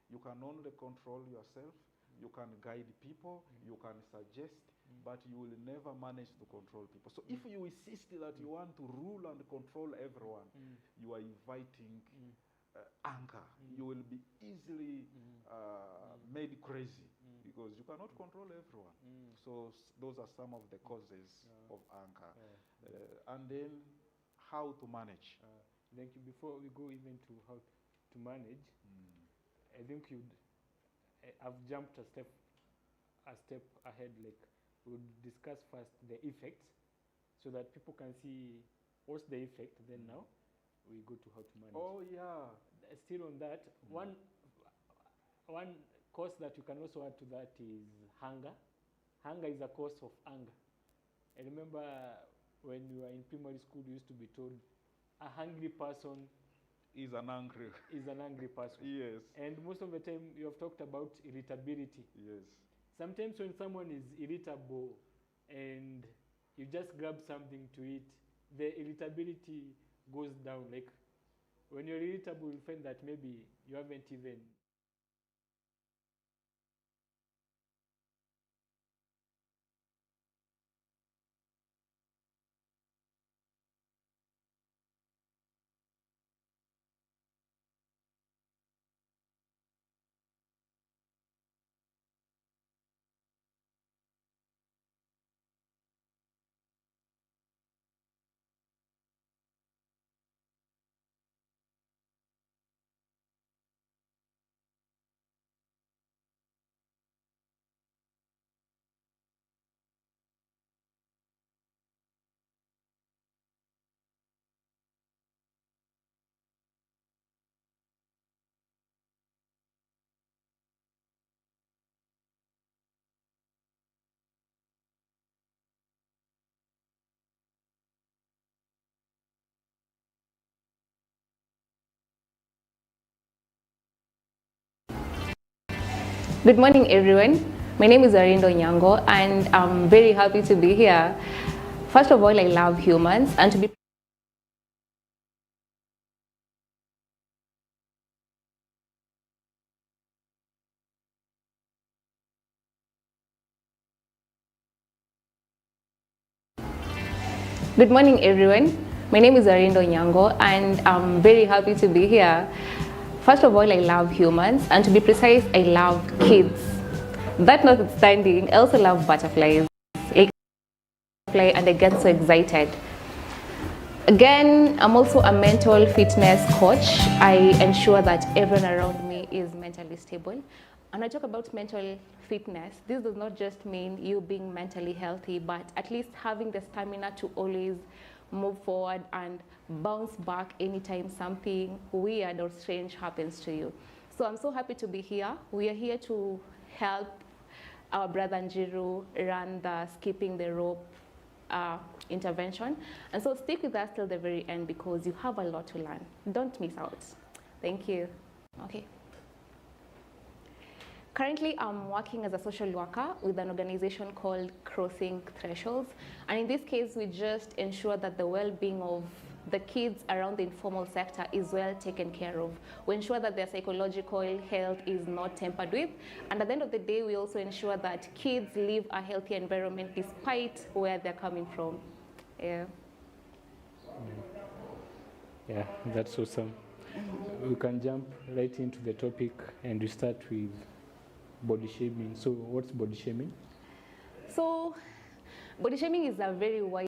You can only control yourself. You can guide people. You can suggest, but you will never manage to control people. So if you insist that you want to rule and control everyone, you are inviting anger. You will be easily made crazy because you cannot control everyone. So those are some of the causes of anger. And then how to manage. Thank you. Before we go even to how to manage, I think I've jumped a step ahead. Like, we'll discuss first the effects so that people can see what's the effect. Then now we go to how to manage. Oh yeah. Still on that, one cause that you can also add to that is hunger. Hunger is a cause of anger. I remember when you were in primary school, you used to be told a hungry person is an angry person. Yes. And most of the time you have talked about irritability. Yes. Sometimes when someone is irritable and you just grab something to eat, the irritability goes down. Like, when you're irritable, you'll find that maybe you haven't even Good morning, everyone. My name is Arindo Nyango, and I'm very happy to be here. First of all, I love humans, and to be Good morning, everyone. My name is Arindo Nyango, and I'm very happy to be here. First of all, I love humans, and to be precise, I love kids. That notwithstanding, I also love butterflies. Like butterfly, and I get so excited. Again, I'm also a mental fitness coach. I ensure that everyone around me is mentally stable. And I talk about mental fitness. This does not just mean you being mentally healthy, but at least having the stamina to always move forward and bounce back anytime something weird or strange happens to you. So I'm so happy to be here. We are here to help our brother Njiru run the skipping the rope intervention. And so stick with us till the very end because you have a lot to learn. Don't miss out. Thank you. Okay. Currently, I'm working as a social worker with an organization called Crossing Thresholds. And in this case, we just ensure that the well-being of the kids around the informal sector is well taken care of. We ensure that their psychological health is not tampered with. And at the end of the day, we also ensure that kids live a healthy environment despite where they're coming from. Yeah. Yeah, that's awesome. We can jump right into the topic and we start with body shaming. So what's body shaming? So body shaming is a very wide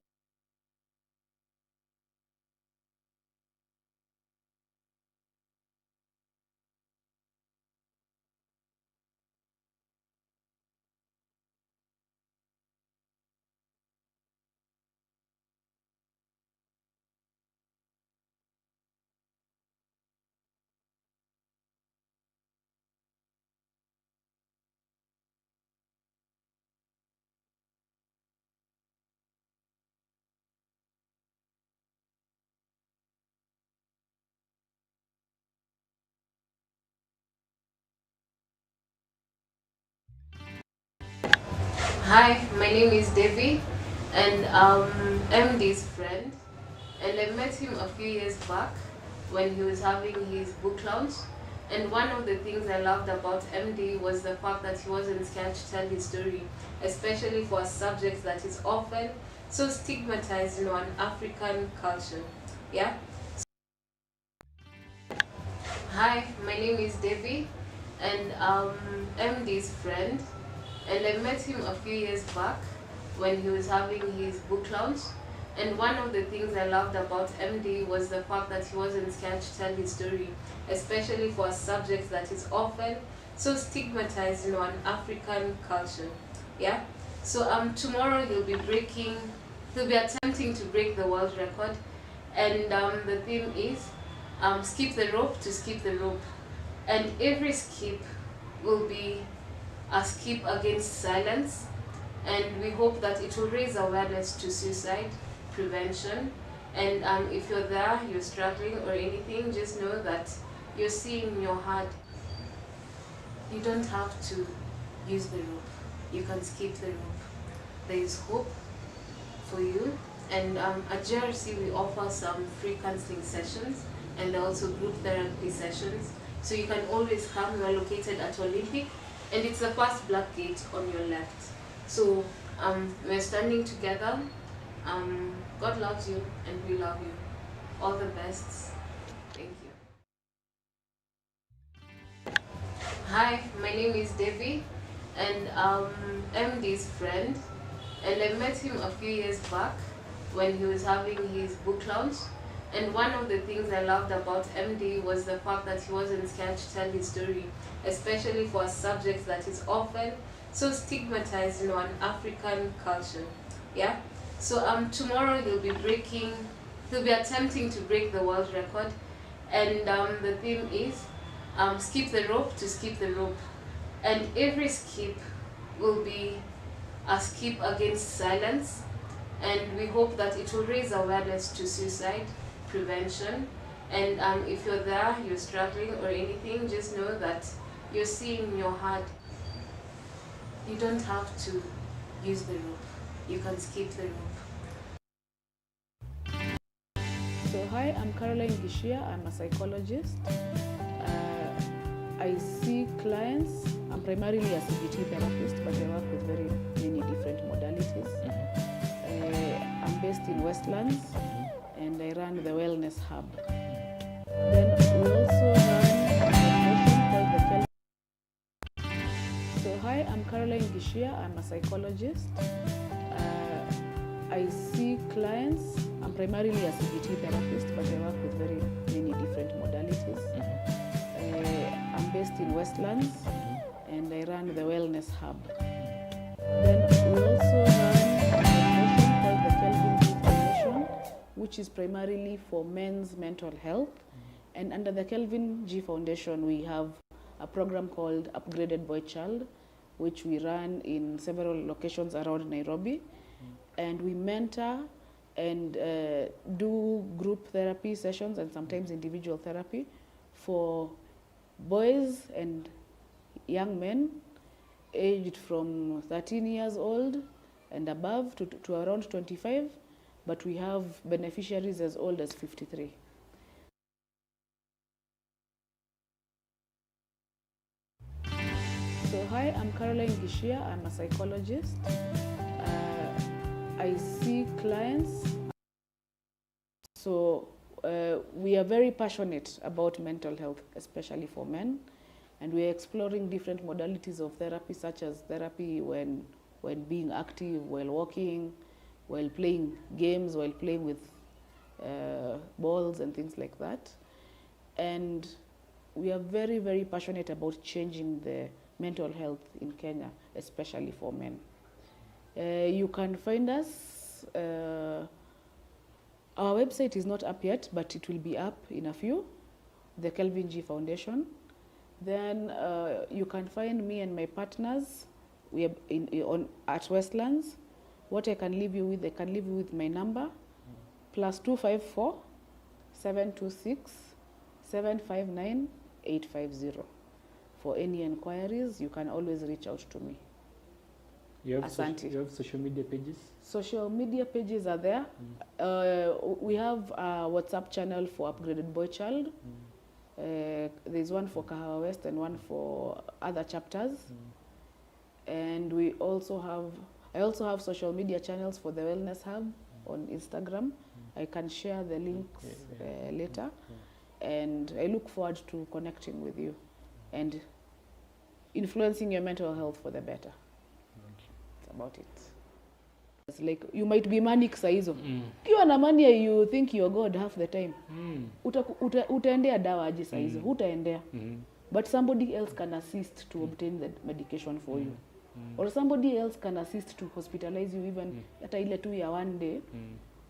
Hi, my name is Devi, and I'm MD's friend. And I met him a few years back when he was having his book launch. And one of the things I loved about MD was the fact that he wasn't scared to tell his story, especially for a subject that is often so stigmatized in an African culture. Yeah. Hi, my name is Devi, and I'm MD's friend. And I met him a few years back when he was having his book launch. And one of the things I loved about MD was the fact that he wasn't scared to tell his story, especially for a subject that is often so stigmatized in an African culture. Yeah. So tomorrow he'll be attempting to break the world record, and the theme is skip the rope to skip the rope, and every skip will be a skip against silence, and we hope that it will raise awareness to suicide prevention. And if you're there, you're struggling or anything, just know that you're seeing your heart. You don't have to use the rope. You can skip the rope. There is hope for you. And at GRC, we offer some free counseling sessions and also group therapy sessions. So you can always come. We are located at Olympic, and it's the first black gate on your left. So we're standing together. God loves you, and we love you. All the best. Thank you. Hi, my name is Devi, and I'm MD's friend. And I met him a few years back when he was having his book launch. And one of the things I loved about MD was the fact that he wasn't scared to tell his story, especially for a subject that is often so stigmatized in an African culture. Yeah. So tomorrow he'll be attempting to break the world record, and the theme is skip the rope to skip the rope, and every skip will be a skip against silence, and we hope that it will raise awareness to suicide prevention. And if you're there, you're struggling or anything, just know that you're seeing your heart. You don't have to use the rope. You can skip the rope. So hi, I'm Caroline Gishia. I'm a psychologist. I see clients. I'm primarily a CBT therapist, but I work with very many different modalities. I'm based in Westlands, and I run the Wellness Hub. Then we also run a foundation called the So hi, I'm Caroline Gishia. I'm a psychologist. I see clients. I'm primarily a CBT therapist, but I work with very many different modalities. I'm based in Westlands, and I run the Wellness Hub. Then we also run a foundation called the Foundation, which is primarily for men's mental health. And under the Kelvin G Foundation, we have a program called Upgraded Boy Child, which we run in several locations around Nairobi. And we mentor and do group therapy sessions and sometimes individual therapy for boys and young men aged from 13 years old and above to around 25, but we have beneficiaries as old as 53. So hi, I'm Caroline Gishia. I'm a psychologist. I see clients. So we are very passionate about mental health, especially for men. And we are exploring different modalities of therapy, such as therapy when being active, while walking, while playing games, while playing with balls and things like that. And we are very, very passionate about changing the mental health in Kenya, especially for men. You can find us, our website is not up yet, but it will be up in a few, the Kelvin G Foundation. Then you can find me and my partners we are at Westlands. What I can leave you with, I can leave you with my number, +254 726 759 850. For any inquiries, you can always reach out to me. You have social media pages? Social media pages are there. We have a WhatsApp channel for Upgraded Boy Child. There's one for Kahawa West and one for other chapters. And I also have social media channels for the Wellness Hub on Instagram. I can share the links later. And I look forward to connecting with you and influencing your mental health for the better. That's about it. It's like you might be manic saizo. Ukiwa na mania, you think you're God half the time. Utaendea dawa aje saizo, hutaendea. But somebody else can assist to obtain the medication for you. Or somebody else can assist to hospitalize you even hata ile tu ya one day.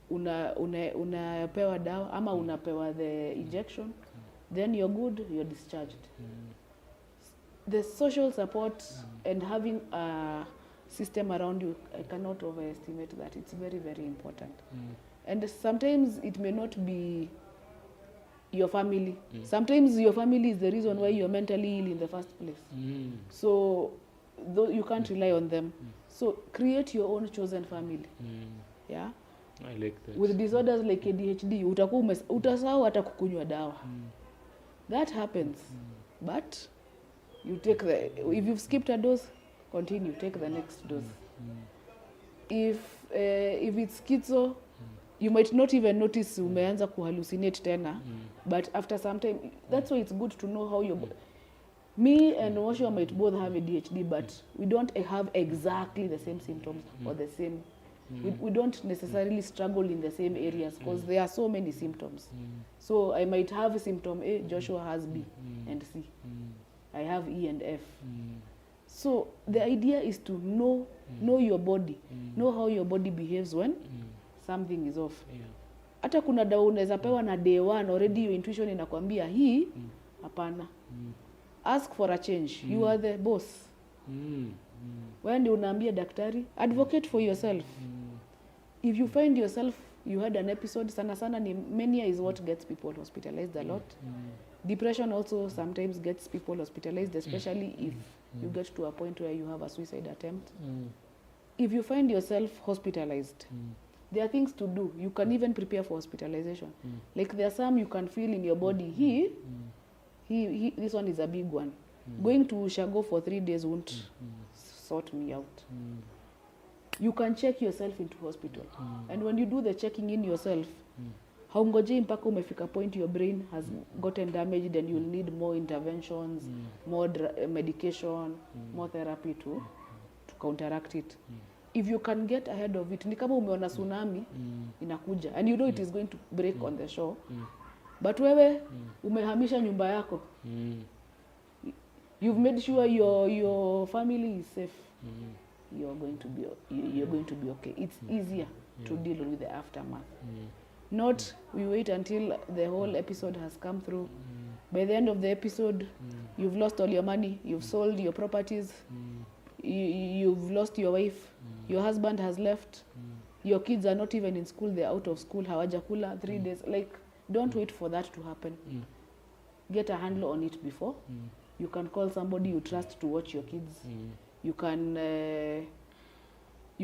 Unapewa dawa ama unapewa the injection, then you're good, you're discharged. The social support and having a system around you, I cannot overestimate that. It's very, very important. And sometimes it may not be your family. Sometimes your family is the reason why you're mentally ill in the first place. So though you can't rely on them. So create your own chosen family. Yeah. I like that. With disorders like ADHD, utasahau hata kukunywa dawa. That happens. But you take if you've skipped a dose, continue, take the next dose. If it's schizo, you might not even notice umeanza kuhallucinate tena, but after some time, that's why it's good to know how your me and Moshua might both have ADHD, but we don't have exactly the same symptoms or the same. We don't necessarily struggle in the same areas because there are so many symptoms. So I might have symptom A, Joshua has B and C. I have E and F. So the idea is to know your body, know how your body behaves when something is off. Hata kuna dawa unaweza pewa na day one, already your intuition inakwambia hii hapana. Ask for a change. You are the boss. When unaambia daktari, advocate for yourself. If you find yourself, you had an episode, sana ni mania is what gets people hospitalized a lot. Depression also sometimes gets people hospitalized, especially if you get to a point where you have a suicide attempt. If you find yourself hospitalized, there are things to do. You can even prepare for hospitalization. Like there are some you can feel in your body. This one is a big one. Going to Ushago for 3 days won't sort me out. You can check yourself into hospital. And when you do the checking in yourself, haungojei mpaka umefika point your brain has gotten damaged and you'll need more interventions, more medication, more therapy to counteract it. If you can get ahead of it, ni kama umeona tsunami inakuja and you know it is going to break on the shore, but wewe umehamisha nyumba yako, you've made sure your family is safe, you're going to be okay. It's easier to deal with the aftermath. Not we wait until the whole episode has come through. By the end of the episode, you've lost all your money, you've sold your properties, you've lost your wife, your husband has left, your kids are not even in school, they're out of school, hawajakula 3 days. Like, don't wait for that to happen. Get a handle on it before. You can call somebody you trust to watch your kids. You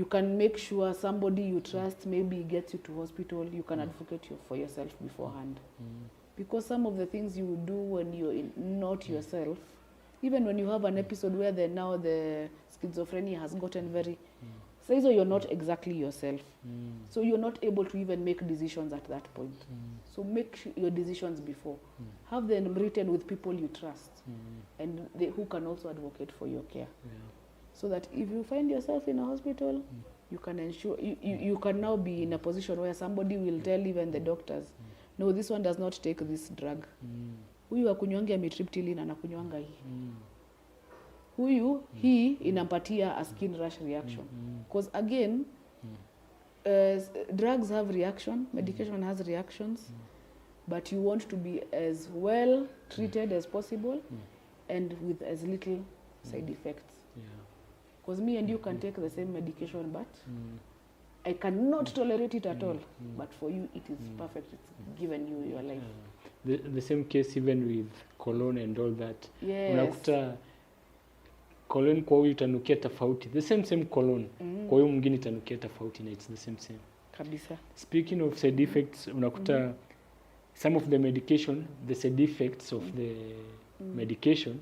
can make sure somebody you trust maybe gets you to hospital. You can advocate for yourself beforehand. Because some of the things you do when you're not yourself, even when you have an episode where now the schizophrenia has gotten very, so you're not exactly yourself. So you're not able to even make decisions at that point. So make your decisions before. Have them written with people you trust and who can also advocate for your care. So that if you find yourself in a hospital, you can ensure, you can now be in a position where somebody will tell even the doctors, no, this one does not take this drug. Huyu akunywangia amitriptyline anakunywanga hii. Huyu hii inampatia a skin rash reaction. Because again, drugs have reaction, medication has reactions, but you want to be as well treated as possible and with as little side effects. Because me and you can take the same medication, but I cannot tolerate it at all. But for you, it is perfect. It's given you your life. The same case even with cologne and all that. Yes. Unakuta cologne kwa huyu itanukia tofauti. The same cologne. Kwa huyu mwingine itanukia tofauti na it's the same. Kabisa. Speaking of side effects, unakuta some of the medication, the side effects of the medication,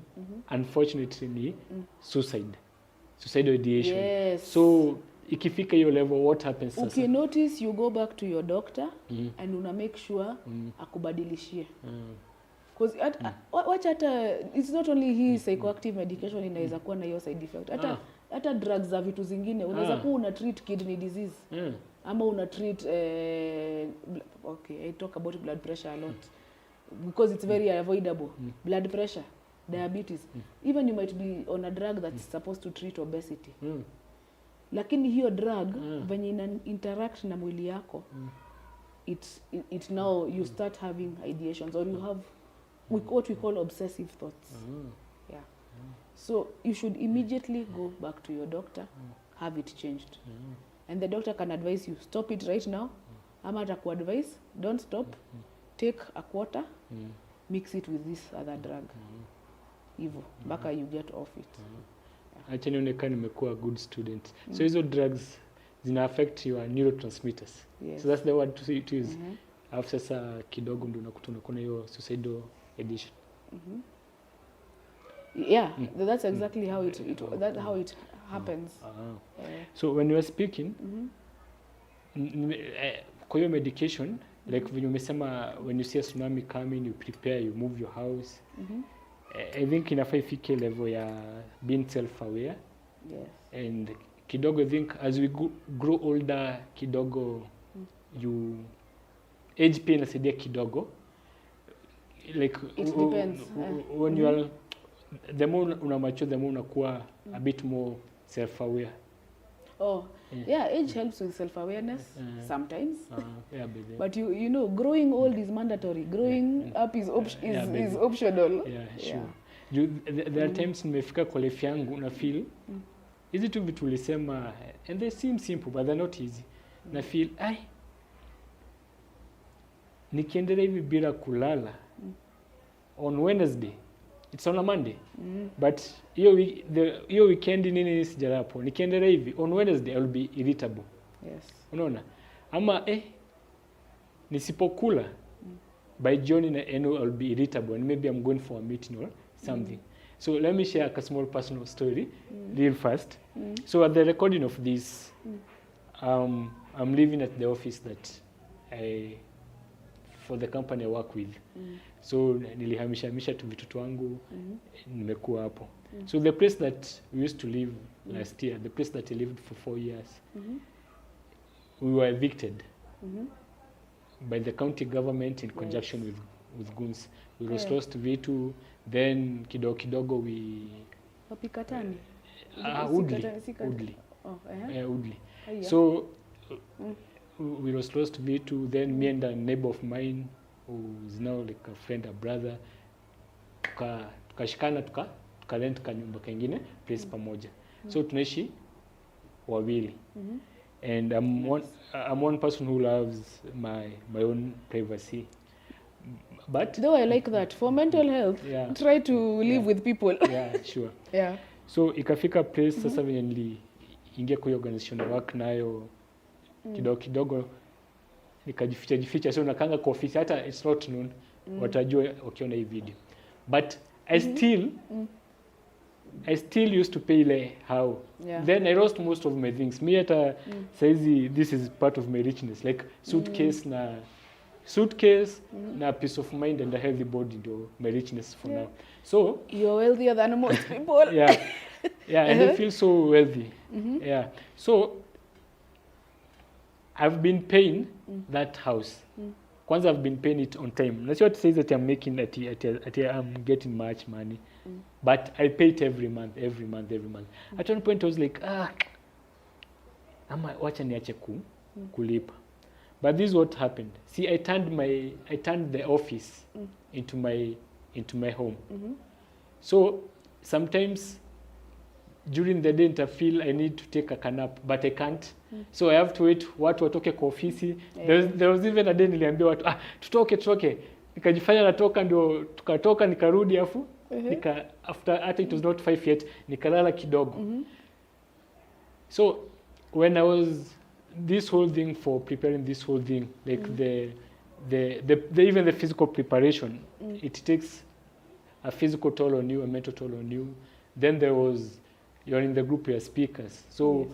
unfortunately, ni suicidal ideation. Yes. So ikifika hiyo level, what happens sasa? Okay, notice you go back to your doctor and una make sure akubadilishie. Because watch hata, it's not only hii psychoactive medication inaweza kuwa na hiyo side effect. Hata drugs za vitu zingine unaweza kuwa una treat kidney disease. Ama una treat okay, I talk about blood pressure a lot because it's very avoidable. Blood pressure, diabetes. Even you might be on a drug that's supposed to treat obesity. Lakini hiyo drug venye ina interact na mwili yako, it now you start having ideations or you have what we call obsessive thoughts. Yeah. So you should immediately go back to your doctor, have it changed. And the doctor can advise you, stop it right now. Ama atakuadvise, don't stop. Take a quarter, mix it with this other drug. Hivyo, mpaka you get off it. Acha nionekane nimekuwa a good student. So hizo drugs zina affect your neurotransmitters. Yes. So that's the word to use. Alafu sasa kidogo ndio unakuta unakuwa hiyo suicidal ideation. Yeah, that's exactly how it happens. So when you are speaking, kwa hiyo medication, like when umesema when you see a tsunami coming, you prepare, you move your house. I think inafaa ifike level ya being self-aware. Yes. And kidogo, I think as we grow older, kidogo age pia inasaidia kidogo. Like it depends. When you are, the more una mature, the more unakuwa a bit more self-aware. Oh, yeah, age helps with self-awareness sometimes. Yeah, but you know, growing old is mandatory. Growing up is optional. Yeah, sure. There are times nimefika kwa life yangu na feel hizi tu vitu ulisema and they seem simple but they're not easy. Na feel nikiendelea hivi bila kulala on Wednesday, it's on a Monday, but hiyo weekend nini sijalapo, nikiendelea hivi on Wednesday I will be irritable. Yes. Unaona? Ama nisipokula by June I know I'll be irritable and maybe I'm going for a meeting or something. So let me share a small personal story real fast. So at the recording of this, I'm living at the office that I for the company I work with. So nilihamisha tu vitoto wangu, nimekuwa hapo. So the place that we used to live last year, the place that I lived for 4 years, we were evicted by the county government in conjunction with Guinness. We lost vitu, then kidogo we... Wapikatani? Woodley. Woodley. So we lost vitu, then me and a neighbor of mine, who is now like a friend, a brother, tukashikana tukarent kanyumba kengine place pamoja. So tunaishi wawili. And I'm one person who loves my own privacy. But though I like that for mental health, try to live with people. Yeah, sure. Yeah. So ikafika place sasa venye niliingia kwa organization na work nayo kidogo nikajificha, so nakanga kwa office hata it's not known, watajua wakiona hii video. But I still used to pay ile how. Yeah. Then I lost most of my things. Me hata saizi this is part of my richness, like suitcase na peace of mind and a healthy body do my richness for now. So you're wealthier than most people. Yeah, and I feel so wealthy. Yeah, so I've been paying that house. Kwanza I've been paying it on time. That's what says that I'm making that I'm getting much money, but I pay it every month. At one point I was like, ama wacha niache kulipa. But this is what happened. See, I turned the office into my home. So sometimes during the day I feel I need to take a nap, but I can't. So I have to wait watu watoke kwa ofisi. There was even a day niliambia watu tutoke. Nikajifanya natoka, ndio tukatoka, nikarudi afu after it was not 5 yet, nikalala kidogo. So when I was this whole thing for preparing this whole thing, like the even the physical preparation, it takes a physical toll on you, a mental toll on you. Then you're in the group, you're speakers, so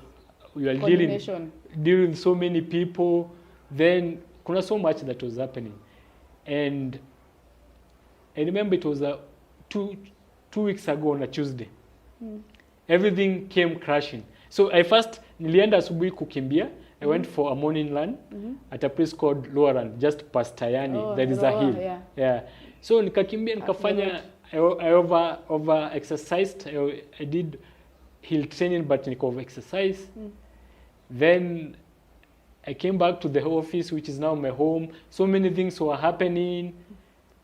you are dealing with so many people. Then kuna so much that was happening, and I remember it was two weeks ago on a Tuesday. Everything came crashing. So I first nilienda asubuhi kukimbia. I went for a morning run at a place called Lower Run, just past Tayani. There is a hill. Yeah. So nikakimbia, nikafanya, I over exercised. I did hill training, but nika over exercise. Then I came back to the office, which is now my home. So many things were happening.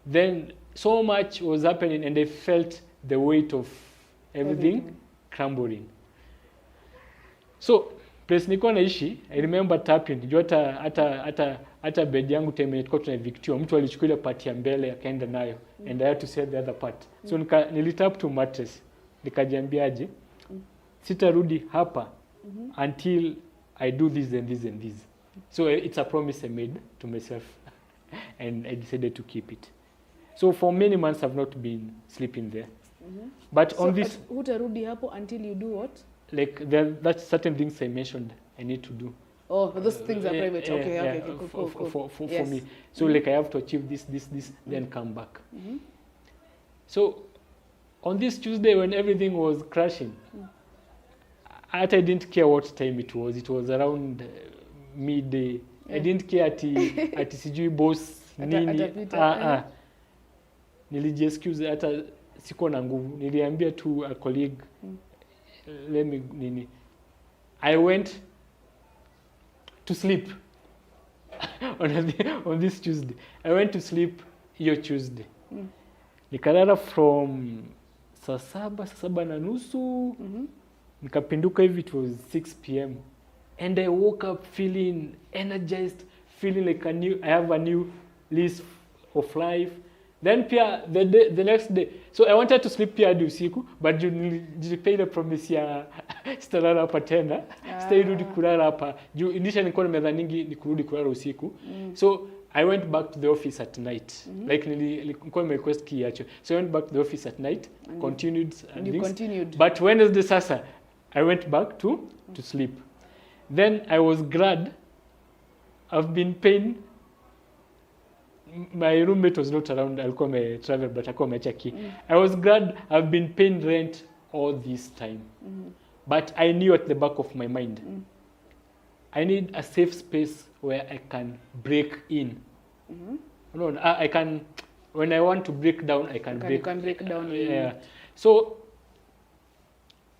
Then so much was happening, and I felt the weight of everything crumbling. So place niko naishi, I remember tapping. Juu hata bed yangu time nilikuwa tunavictiwa, mtu alichukua ile part ya mbele akaenda nayo, and I had to sell the other part. So nilitap to mattress. Nikajiambiaje, sitarudi hapa until I do this and this and this. So it's a promise I made to myself, and I decided to keep it. So for many months I've not been sleeping there. But so on this, hutarudi hapo until you do what? Like that's certain things I mentioned I need to do. Oh, those things are private. Okay, cool. For me. So like I have to achieve this, then come back. So on this Tuesday when everything was crashing, I didn't care what time it was. It was around midday. I didn't care ati sijui boss nini. Nilijiexcuse hata siko na nguvu. Niliambia tu a colleague, let me nini. I went to sleep on this Tuesday. I went to sleep hiyo Tuesday. Nikalala from saa saba na nusu. Nikapinduka hivi, it was 6 p.m. And I woke up feeling energized, feeling like I have a new lease of life. Then pia the next day, so I wanted to sleep pia hadi usiku, but nilipea ile promise ya sitalala hapa tena, sitarudi kulala hapa. Juu initially nilikuwa nimedhaningi ni kurudi kulala usiku. So I went back to the office at night. Like nilikuwa request key yacho. So I went back to the office at night, continued. But Wednesday sasa, I went back to sleep. Then I was glad I've been paying my roommate was not around, alikuwa travel, but alikuwa ameacha key. I was glad I've been paying rent all this time. But I knew at the back of my mind, I need a safe space where I can break in. No, I can, when I want to break down, I can break. You can break down. Yeah. So,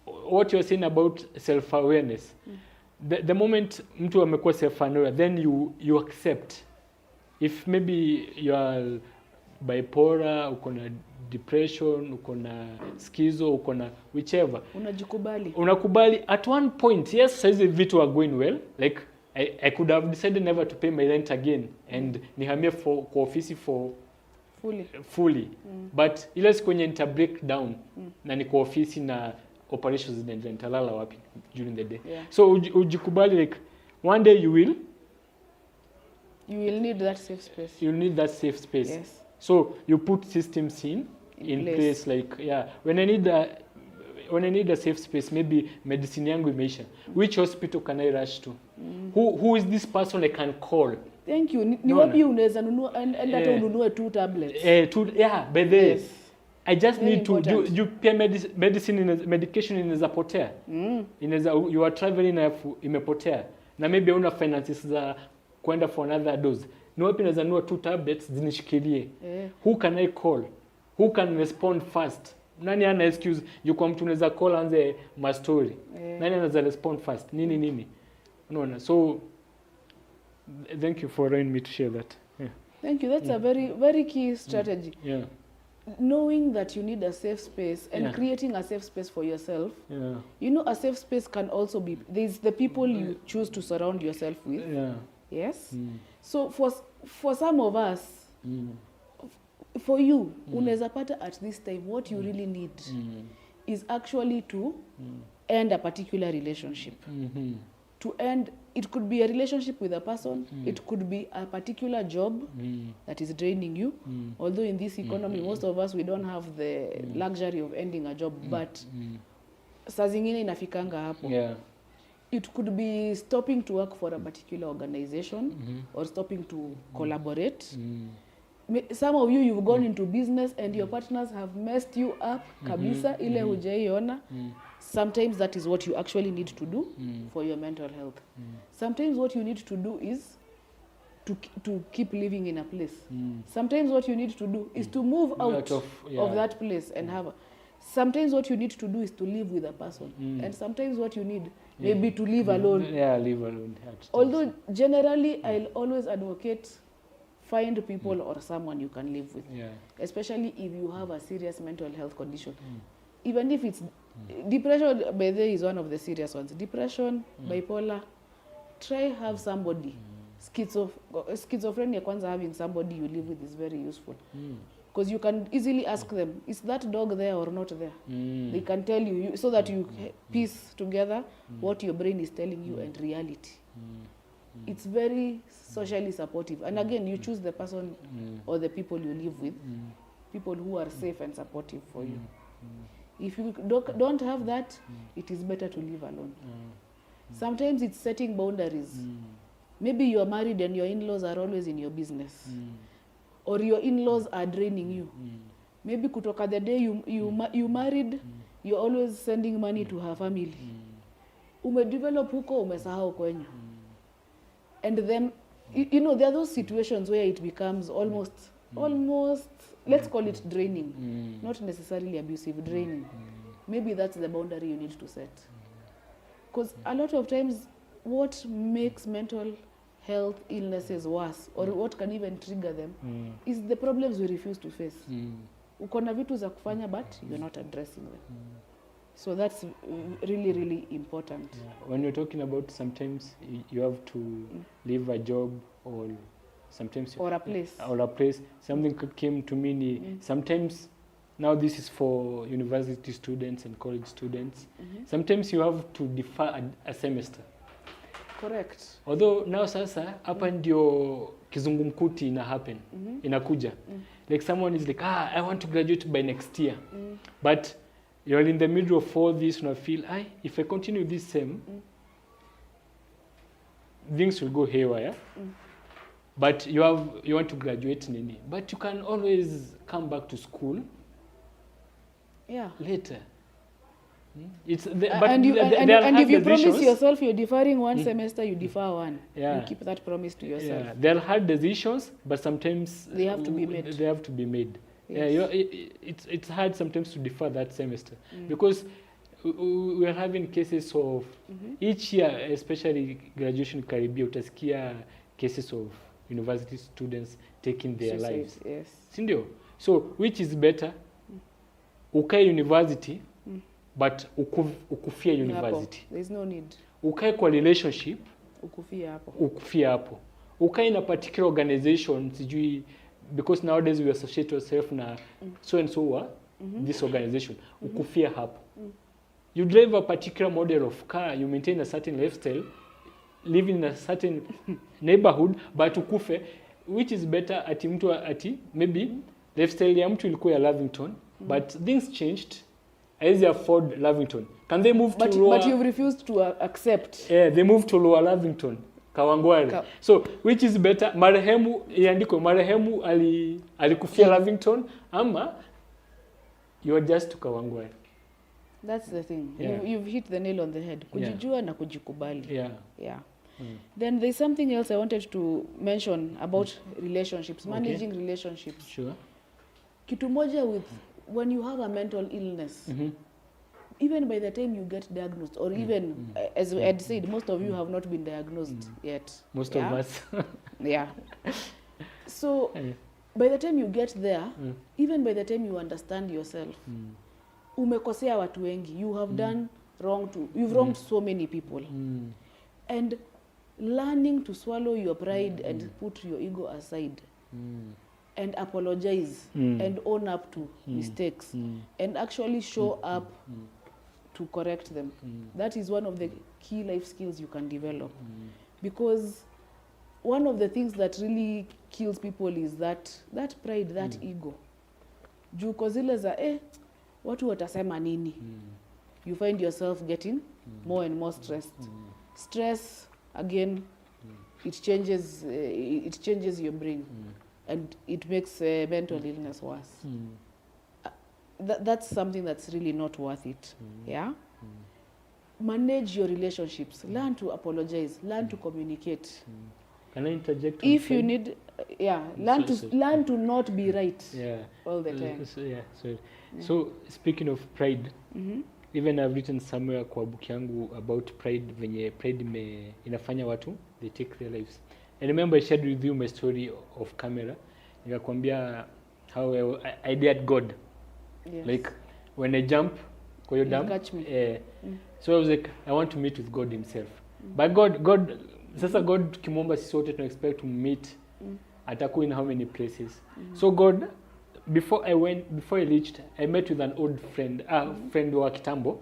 what you're saying about self-awareness, the moment mtu amekuwa self-aware, then you accept. If maybe you are bipolar, uko na depression, uko na schizo, uko na whichever. Unakubali. At one point, yes, saizi vitu are going well. Like, I could have decided never to pay my rent again and nihamie kwa ofisi for fully. But ile siku kwenye nita break down na niko ofisi na operations zinaendelea, nitalala wapi during the day. Yeah. So ujikubali, like one day you will need that safe space. You'll need that safe space. Yes. So you put systems in place, like, yeah, when I need a safe space, maybe medicine yangu imeisha, which hospital can I rush to? Who is this person I can call? Thank you. Ni wapi unaweza nunua and hata ununue 2 tablets. By the yes. I just very need important. To you pay medication inaweza potea. Inaweza, you are traveling imepotea. Na maybe una finances za kwenda for another dose. Ni wapi naweza nunua 2 tablets zinishikilie? Who can I call? Who can respond fast? Nani ana excuse? Yuko mtu unaweza call anze my story. Nani anaweza respond fast? Nini? Unaona? So thank you for allowing me to share that. Yeah. Thank you. That's a very, very key strategy. Yeah. Knowing that you need a safe space and creating a safe space for yourself. Yeah. You know, a safe space can also be, there's the people you choose to surround yourself with. Yeah. Yes? So for some of us, for you, unaweza pata at this time, what you really need is actually to end a particular relationship. To end, it could be a relationship with a person, it could be a particular job that is draining you. Although in this economy, most of us, we don't have the luxury of ending a job, but saa zingine inafikanga hapo. Yeah. It could be stopping to work for a particular organization or stopping to collaborate. Some of you, you've gone into business and your partners have messed you up kabisa, ile hujaiona. Sometimes that is what you actually need to do for your mental health. Sometimes what you need to do is to keep living in a place. Sometimes what you need to do is to move out of that place and have sometimes what you need to do is to live with a person. And sometimes what you need maybe to live alone. Yeah, live alone. Although generally I'll always advocate find people or someone you can live with. Yeah. Especially if you have a serious mental health condition. Even if it's depression, by the way, is one of the serious ones. Depression, bipolar, try have somebody. Schizophrenia, kwanza having somebody you live with is very useful. Because you can easily ask them, is that dog there or not there? They can tell you so that you piece together what your brain is telling you and reality. It's very socially supportive. And again, you choose the person or the people you live with, people who are safe and supportive for you. If you don't have that, it is better to live alone. Sometimes it's setting boundaries. Maybe you are married and your in-laws are always in your business. Or your in-laws are draining you. Maybe kutoka the day you married, you're always sending money to her family. Umedevelop huko, umesahau kwenyu. And then, you know, there are those situations where it becomes almost, let's call it draining. Not necessarily abusive, draining. Maybe that's the boundary you need to set. Because a lot of times, what makes mental health illnesses worse, or what can even trigger them, is the problems we refuse to face. Uko na vitu za kufanya, but you're not addressing them. So that's really, really important. Yeah. When you're talking about sometimes you have to leave a job or sometimes... Or a place. Something came to me. Sometimes, now this is for university students and college students. Sometimes you have to defer a semester. Correct. Although now sasa, hapa ndio kizungumkuti ina happen. Inakuja. Like someone is like, I want to graduate by next year. But you're in the middle of all this and I feel, if I continue this same, things will go haywire. but you want to graduate nini, but you can always come back to school later. It's the, but and if you promise yourself you're deferring one semester, you defer one. You keep that promise to yourself. There are hard decisions, but sometimes they have to be made. They have to be made. Yes. It's hard sometimes to defer that semester because we are having cases of each year, especially graduation karibia, utasikia cases of university students taking their lives. Yes. Sindio? So which is better? Ukae university, but ukufia university. There's no need. Ukae kwa relationship, ukufia hapo. Ukae in a particular organization, sijui, because nowadays we associate ourselves na so and so this organization, ukufia hapo. You drive a particular model of car, you maintain a certain lifestyle, live in a certain neighborhood, but ukufe, which is better ati maybe lifestyle ya mtu ilikuwa ya Lavington, but things changed. As they afford Lavington, can they move to Lower? But you've refused to accept. Yeah, they moved to Lower Lavington, Kawangware. So which is better? Marehemu alikufia Lavington, ama you are just to Kawangware. That's the thing. You've hit the nail on the head. Kujijua na kujikubali. Yeah. Then there's something else I wanted to mention about relationships, managing relationships. Sure. Kitu moja with when you have a mental illness, even by the time you get diagnosed, or even, as Ed said, most of you have not been diagnosed yet. Most of us. So, by the time you get there, even by the time you understand yourself, umekosea watu wengi, you have done wrong to, you've wronged so many people. And learning to swallow your pride and put your ego aside. And apologize and own up to mistakes and actually show up to correct them. That is one of the key life skills you can develop. Because one of the things that really kills people is that pride, that ego. Juu kozile za watu watasema nini? You find yourself getting more and more stressed. Stress, again, it changes your brain. And it makes mental illness worse. That's something that's really not worth it. Manage your relationships. Learn to apologize. Learn to communicate. Can I interject? If you need, learn to not be right all the time. So speaking of pride, even I've written somewhere kwa book yangu about pride, venye pride inafanya watu, they take their lives. I remember I shared with you my story of camera. Nikakwambia how I dared God. Yes. Like when I jump, kwa hiyo dam. Catch me. So I was like, I want to meet with God himself. But God, sasa God kimomba sisi wote tuna expect to meet. Atakuwa in how many places. So God, before I reached, I met with an old friend, friend wa kitambo,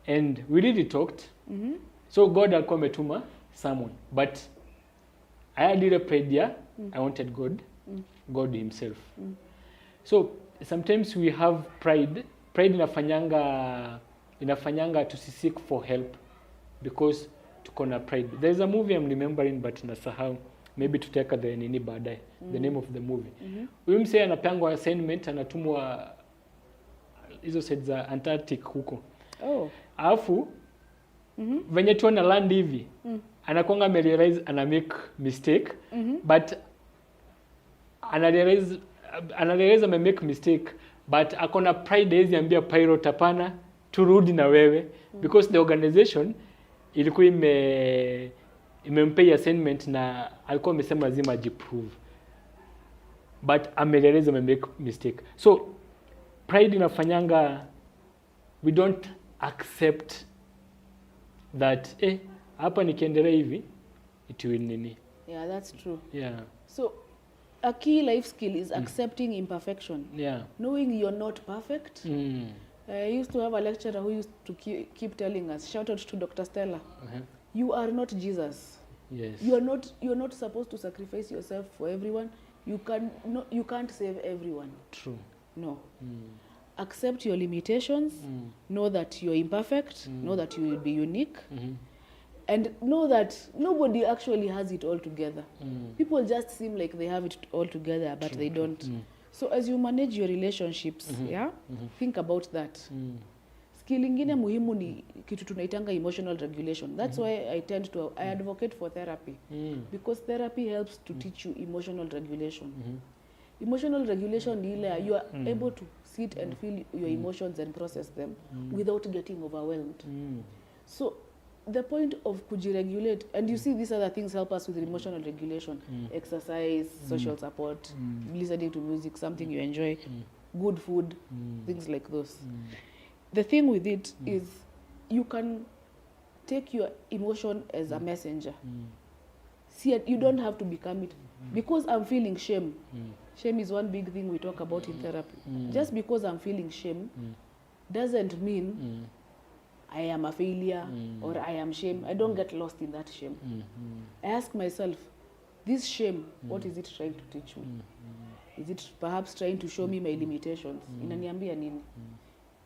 and we really talked. So God alikuwa ametuma someone, but I had a prayer. I wanted God himself. So sometimes we have pride. Pride inafanyanga to seek for help because tuko na pride. There's a movie I'm remembering but nasahau. Maybe tuteka the nini baadaye. The name of the movie. Huyu msee anapangwa assignment, anatumwa hizo side za Antarctic huko. Alafu venye tu ana land hivi. Anakuanga realize ana make mistake, but analeza ame make mistake, but akona pride hizi ambia pilot hapana turudi na wewe, because the organization ilikuwa imempay assignment na alikuwa amesema lazima ajiprove, but ameleleza ame make mistake. So pride inafanyanga we don't accept that hapa nikiendelea hivi it will nini. Yeah, that's true. Yeah. So a key life skill is accepting imperfection. Yeah. Knowing you're not perfect. I used to have a lecturer who used to keep telling us, shout out to Dr. Stella, you are not Jesus. Yes. You're not supposed to sacrifice yourself for everyone. You can't save everyone. True. No. Accept your limitations. Know that you're imperfect. Know that you will be unique. And know that nobody actually has it all together. People just seem like they have it all together, but they don't. So as you manage your relationships, think about that. Skill ingine muhimu ni kitu tunaitanga emotional regulation. That's why I advocate for therapy. Because therapy helps to teach you emotional regulation. Emotional regulation ni ile you are able to sit and feel your emotions and process them without getting overwhelmed. So the point of kujiregulate, and you see these other things help us with emotional regulation. Exercise, social support, listening to music, something you enjoy, good food, things like those. The thing with it is you can take your emotion as a messenger. See, you don't have to become it. Because I'm feeling shame. Shame is one big thing we talk about in therapy. Just because I'm feeling shame doesn't mean I am a failure or I am shame. I don't get lost in that shame. I ask myself, this shame, what is it trying to teach me? Is it perhaps trying to show me my limitations? Inaniambia nini?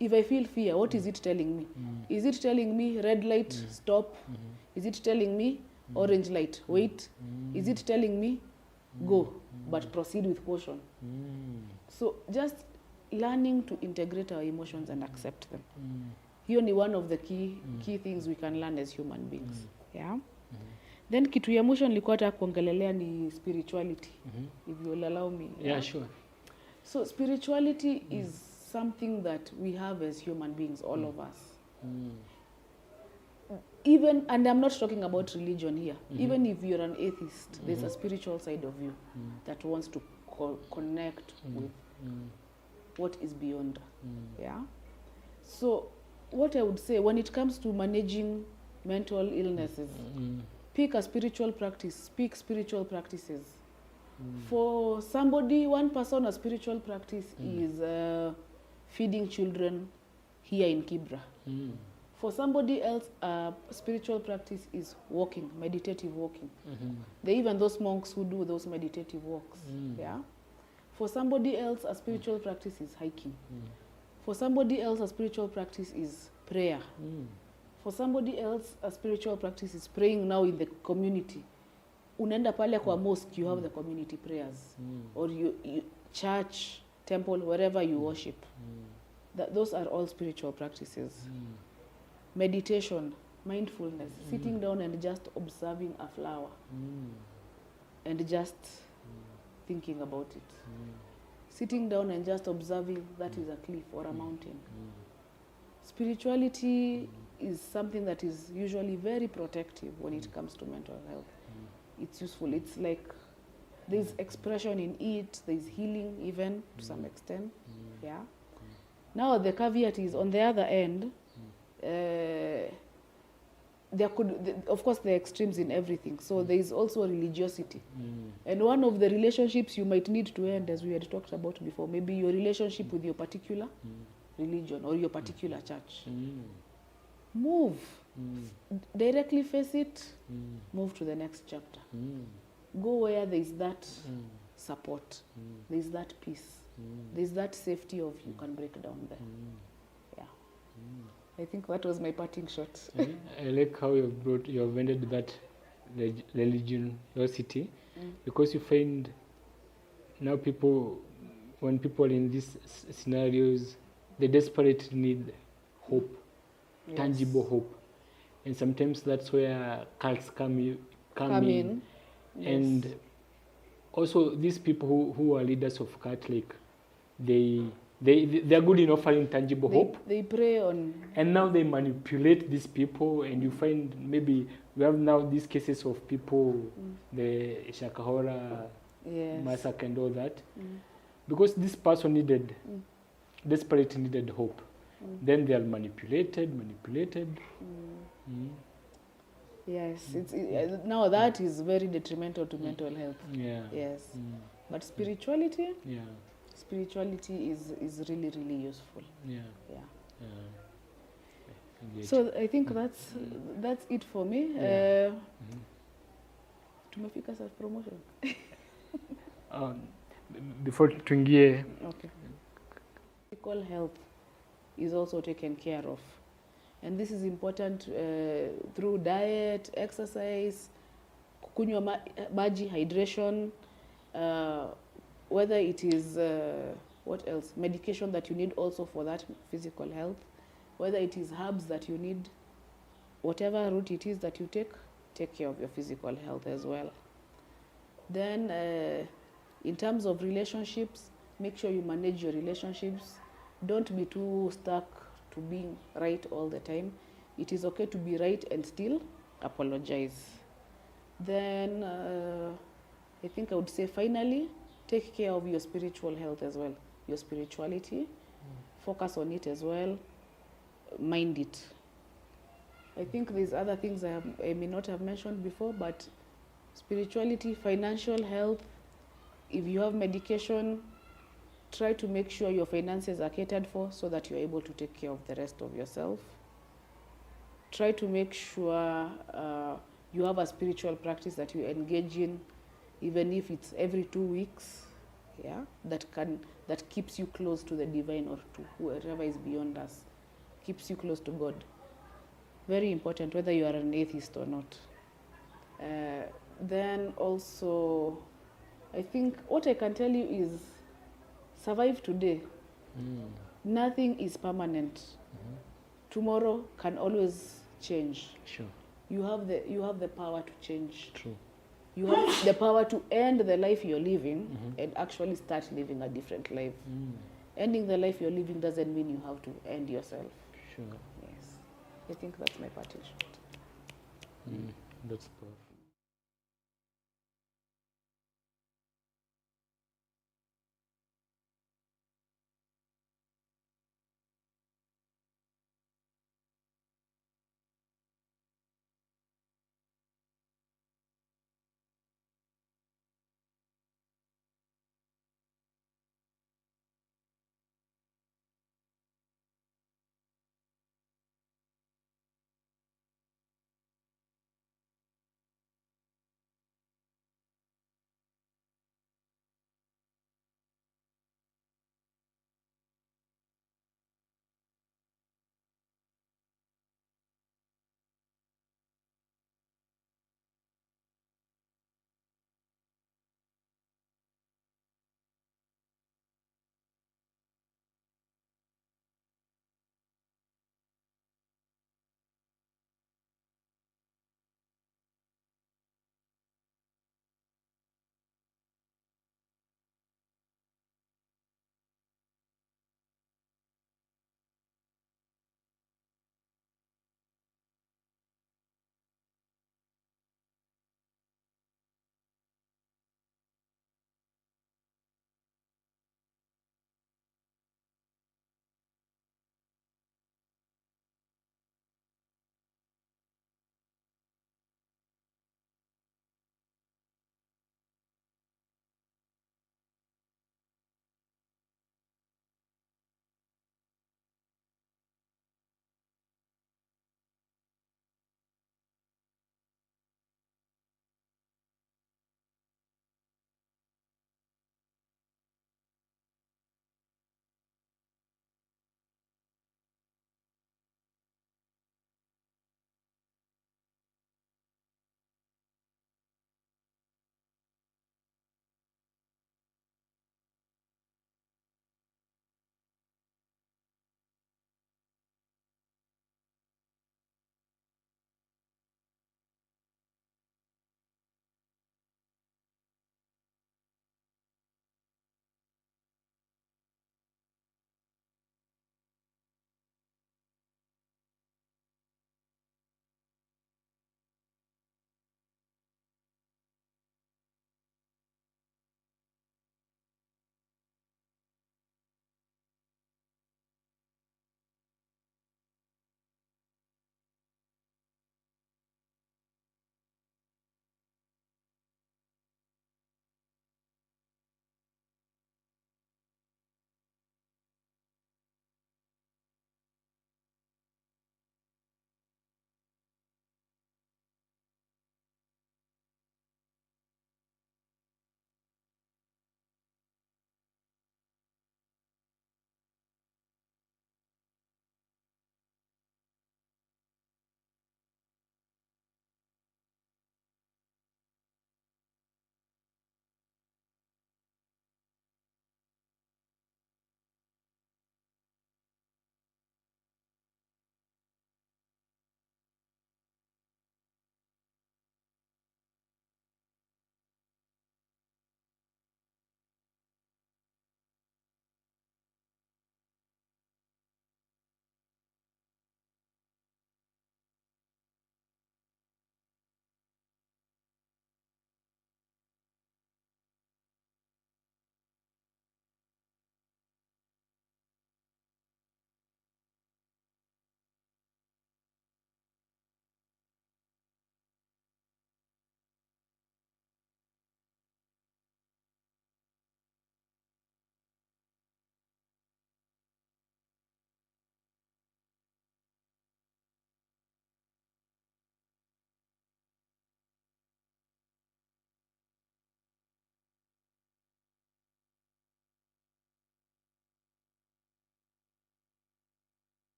If I feel fear, what is it telling me? Is it telling me red light, stop? Is it telling me orange light, wait? Is it telling me go, but proceed with caution? So just learning to integrate our emotions and accept them. Hiyo ni one of the key things we can learn as human beings. Yeah. Then kitu ya mwisho nilikuwa nataka kuongelelea ni spirituality. If you will allow me. Yeah, sure. So spirituality is something that we have as human beings, all of us. Even, and I'm not talking about religion here, even if you're an atheist, there's a spiritual side of you that wants to connect with what is beyond. Yeah. So what I would say, when it comes to managing mental illnesses, pick a spiritual practice, pick spiritual practices. For somebody, one person, a spiritual practice is feeding children here in Kibra. For somebody else, a spiritual practice is walking, meditative walking. There are even those monks who do those meditative walks. Yeah. For somebody else, a spiritual practice is hiking. For somebody else, a spiritual practice is prayer. For somebody else, a spiritual practice is praying now in the community. Unaenda pale kwa mosque, you have the community prayers. Or you church, temple, wherever you worship. Those are all spiritual practices. Meditation, mindfulness, sitting down and just observing a flower. And just thinking about it. Sitting down and just observing that is a cliff or a mountain. Spirituality is something that is usually very protective when it comes to mental health. It's useful. It's like there's expression in it, there's healing even to some extent. Yeah. Now the caveat is on the other end, there could, of course, there are extremes in everything. So there is also religiosity. And one of the relationships you might need to end, as we had talked about before, maybe your relationship with your particular religion or your particular church. Move. Directly face it, move to the next chapter. Go where there is that support, there is that peace, there is that safety of you can break down there. Yeah. I think that was my parting shot. I like how you have ended that religiosity, because you find now when people in these scenarios, they desperately need hope, tangible hope. And sometimes that's where cults come in. Yes. And also these people who are leaders of cult, like they are good in offering tangible hope. They prey on. And now they manipulate these people, and you find maybe we have now these cases of people, the Shakahora massacre and all that, because this person desperately needed hope. Then they are manipulated. Yes, now that is very detrimental to mental health. Yeah. Yes. But spirituality? Yeah. Spirituality is really, really useful. Yeah. Yeah. So I think that's it for me. Tumefika sa promotion. Before tuingie, okay. Physical health is also taken care of. And this is important through diet, exercise, kunywa maji, hydration, whether it is, what else, medication that you need also for that physical health, whether it is herbs that you need, whatever route it is that you take care of your physical health as well. Then in terms of relationships, make sure you manage your relationships. Don't be too stuck to being right all the time. It is okay to be right and still apologize. Then I think I would say finally, take care of your spiritual health as well, your spirituality. Focus on it as well, mind it. I think there's other things I may not have mentioned before, but spirituality, financial health, if you have medication, try to make sure your finances are catered for so that you're able to take care of the rest of yourself. Try to make sure you have a spiritual practice that you engage in, even if it's every 2 weeks, yeah, that keeps you close to the divine or to whoever is beyond us, keeps you close to God. Very important, whether you are an atheist or not. Then also, I think what I can tell you is survive today. Nothing is permanent. Tomorrow can always change. Sure. You have the power to change. True. You have the power to end the life you're living and actually start living a different life. Ending the life you're living doesn't mean you have to end yourself. Sure. Yes. I think that's my parting shot. That's perfect.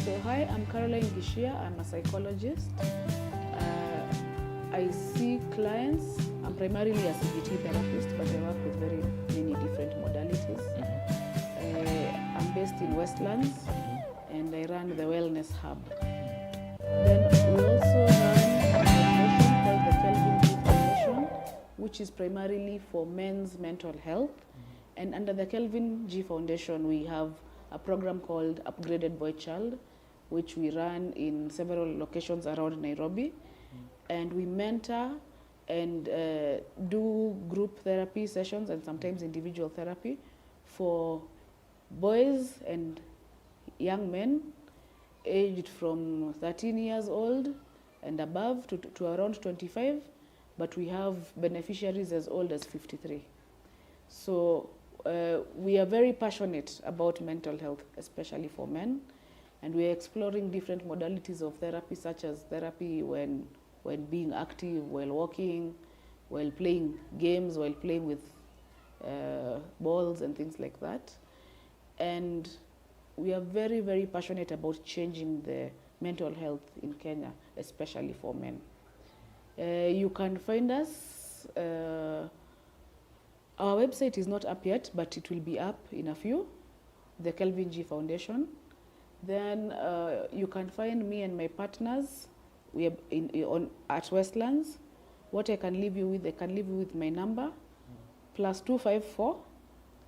So hi, I'm Caroline Gishia. I'm a psychologist. I see clients. I'm primarily a CBT therapist, but I work with very many different modalities. I'm based in Westlands, and I run the Wellness Hub. Then we also run a foundation called the Kelvin G Foundation, which is primarily for men's mental health. And under the Kelvin G Foundation, we have a program called Upgraded Boy Child, which we run in several locations around Nairobi. And we mentor and do group therapy sessions and sometimes individual therapy for boys and young men aged from 13 years old and above to around 25, but we have beneficiaries as old as 53. So we are very passionate about mental health, especially for men, and we are exploring different modalities of therapy, such as therapy when being active, while walking, while playing games, while playing with balls and things like that. And we are very, very passionate about changing the mental health in Kenya, especially for men. You can find us, our website is not up yet, but it will be up in a few, the Kelvin G Foundation. Then you can find me and my partners. We are at Westlands. What I can leave you with, I can leave you with my number, +254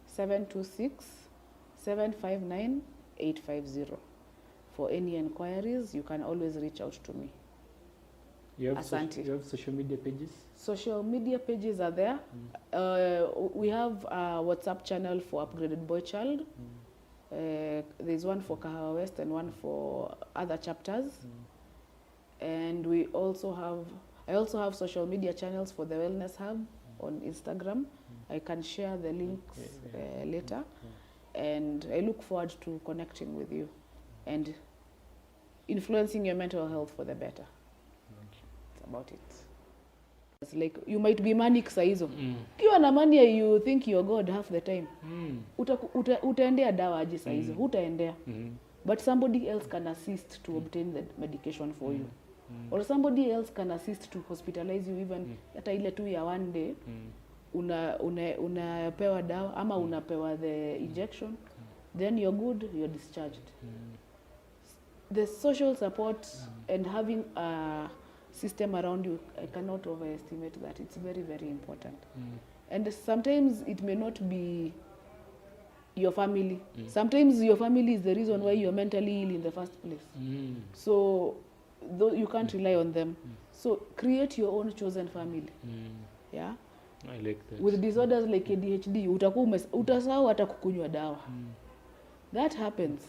726 759 850. For any inquiries, you can always reach out to me. You have social media pages? Social media pages are there. We have a WhatsApp channel for Upgraded Boy Child. There's one for Kahawa West and one for other chapters. And we also have, I also have social media channels for the Wellness Hub on Instagram. I can share the links later. And I look forward to connecting with you and influencing your mental health for the better. That's about it. It's like you might be manic saizo. Ukiwa na mania, you think you're God half the time. Utaendea dawa aje saizo, hutaendea. But somebody else can assist to obtain the medication for you. Or somebody else can assist to hospitalize you even hata ile tu ya one day. Unapewa dawa ama unapewa the injection, then you're good, you're discharged. The social support and having a system around you, I cannot overestimate that. It's very, very important. And sometimes it may not be your family. Sometimes your family is the reason why you're mentally ill in the first place. So you can't rely on them. So create your own chosen family. Yeah. I like that. With disorders like ADHD, utasahau hata kukunywa dawa. That happens.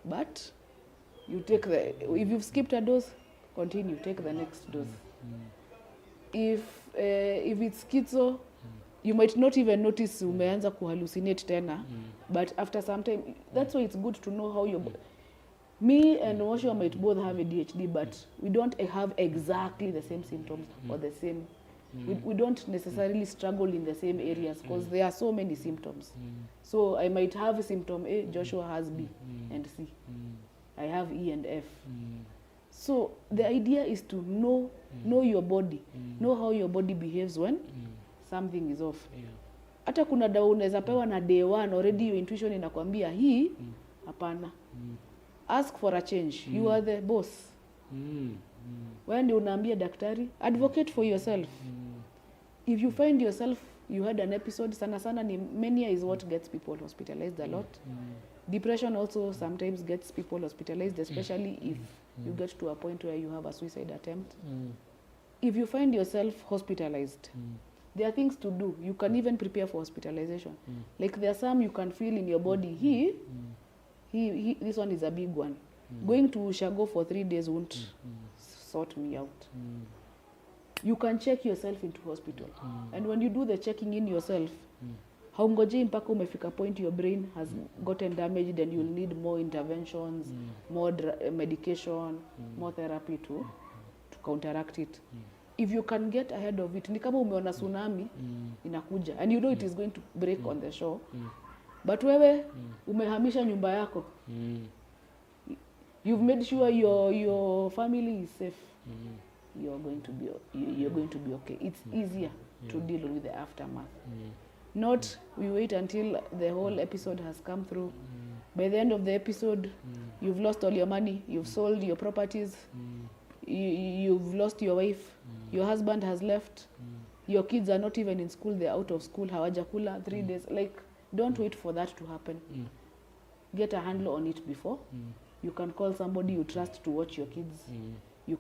But you take if you've skipped a dose, continue, take the next dose. If it's schizo, you might not even notice umeanza kuhallucinate tena. But after some time, that's why it's good to know how me and Moshua might both have ADHD, but we don't have exactly the same symptoms or the same. We don't necessarily struggle in the same areas because there are so many symptoms. So I might have symptom A, Joshua has B and C. I have E and F. So the idea is to know your body, know how your body behaves when something is off. Hata kuna dawa unaweza pewa na day one, already your intuition inakwambia hii hapana. Ask for a change. You are the boss. Wewe ndio unaambia daktari, advocate for yourself. If you find yourself, you had an episode, sana ni mania is what gets people hospitalized a lot. Depression also sometimes gets people hospitalized, especially if you get to a point where you have a suicide attempt. If you find yourself hospitalized, there are things to do. You can even prepare for hospitalization. Like there are some you can feel in your body, this one is a big one. Going to Ushago for 3 days won't sort me out. You can check yourself into hospital. And when you do the checking in yourself, haungojei mpaka umefika point your brain has gotten damaged and you'll need more interventions, more medication, more therapy to counteract it. If you can get ahead of it, ni kama umeona tsunami inakuja and you know it is going to break on the shore. But wewe umehamisha nyumba yako. You've made sure your family is safe. You're going to be okay. It's easier to deal with the aftermath. Not we wait until the whole episode has come through. By the end of the episode, you've lost all your money, you've sold your properties, you've lost your wife, your husband has left, your kids are not even in school, they're out of school, hawajakula 3 days. Like, don't wait for that to happen. Get a handle on it before. You can call somebody you trust to watch your kids. You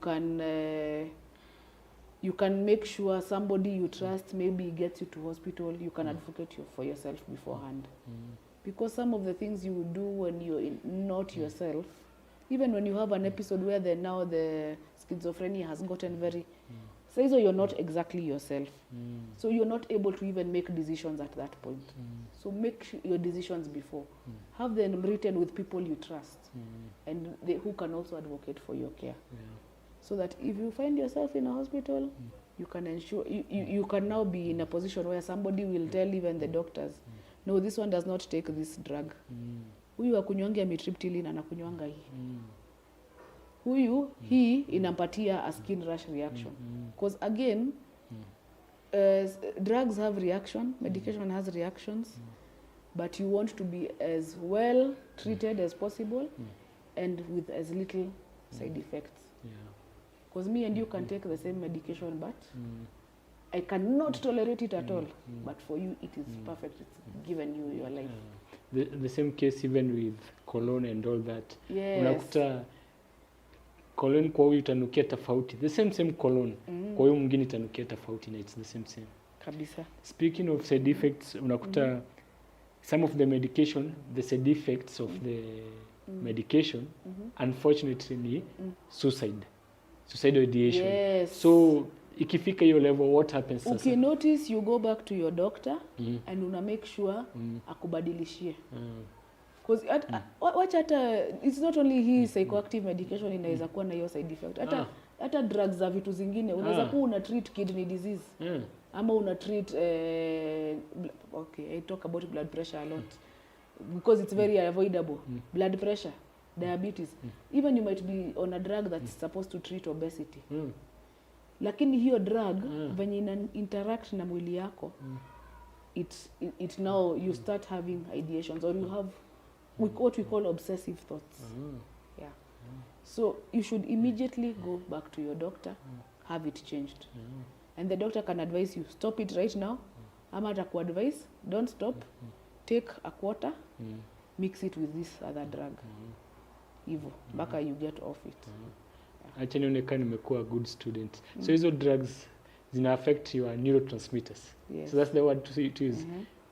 can make sure somebody you trust maybe gets you to hospital. You can advocate for yourself beforehand. Because some of the things you do when you're not yourself, even when you have an episode where now the schizophrenia has gotten very, so you're not exactly yourself. So you're not able to even make decisions at that point. So make your decisions before. Have them written with people you trust and who can also advocate for your care. So that if you find yourself in a hospital, you can ensure, you can now be in a position where somebody will tell even the doctors, no, this one does not take this drug. Huyu akunywangi amitriptyline anakunywanga hii. Huyu hii inampatia a skin rash reaction. Because again, drugs have reaction, medication has reactions, but you want to be as well treated as possible and with as little side effects. Because me and you can take the same medication, but I cannot tolerate it at all. But for you, it is perfect. It's given you your life. The same case even with cologne and all that. Yes. Unakuta cologne kwa huyu itanukia tofauti. The same cologne. Kwa huyu mwingine itanukia tofauti na it's the same. Kabisa. Speaking of side effects, unakuta some of the medication, the side effects of the medication, unfortunately ni suicidal ideation. Yes. So ikifika hiyo level, what happens sasa? Okay, notice you go back to your doctor and una make sure akubadilishie. Because it's not only hii psychoactive medication inaweza kuwa na hiyo side effect. Hata drugs za vitu zingine unaweza kuwa una treat kidney disease. Ama una treat okay, I talk about blood pressure a lot because it's very avoidable. Blood pressure, diabetes. Even you might be on a drug that's supposed to treat obesity. Lakini hiyo drug venye ina interact na mwili yako, it now you start having ideations or you have what we call obsessive thoughts. So you should immediately go back to your doctor, have it changed. And the doctor can advise you, stop it right now. Ama atakuadvise, don't stop, take a quarter, mix it with this other drug. Hivyo, mpaka you get off it. Acha nionekane nimekuwa a good student. So hizo drugs zina affect your neurotransmitters. Yes. So that's the word to use.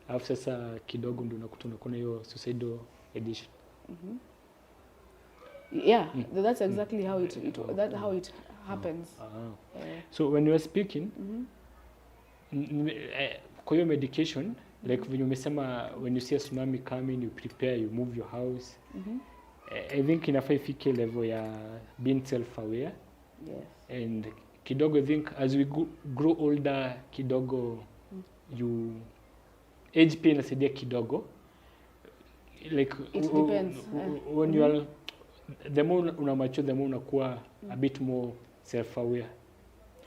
Alafu sasa kidogo ndio unakuta kuna hiyo suicidal ideation. Yeah, that's exactly how how it happens. So when you are speaking, kwa hiyo medication, like when umesema when you see a tsunami coming, you prepare, you move your house. I think inafaa ifike level ya being self-aware. Yes. And kidogo I think as we grow older, kidogo age pia inasaidia kidogo. Like it depends. When you are the more una mature, the more unakuwa a bit more self-aware.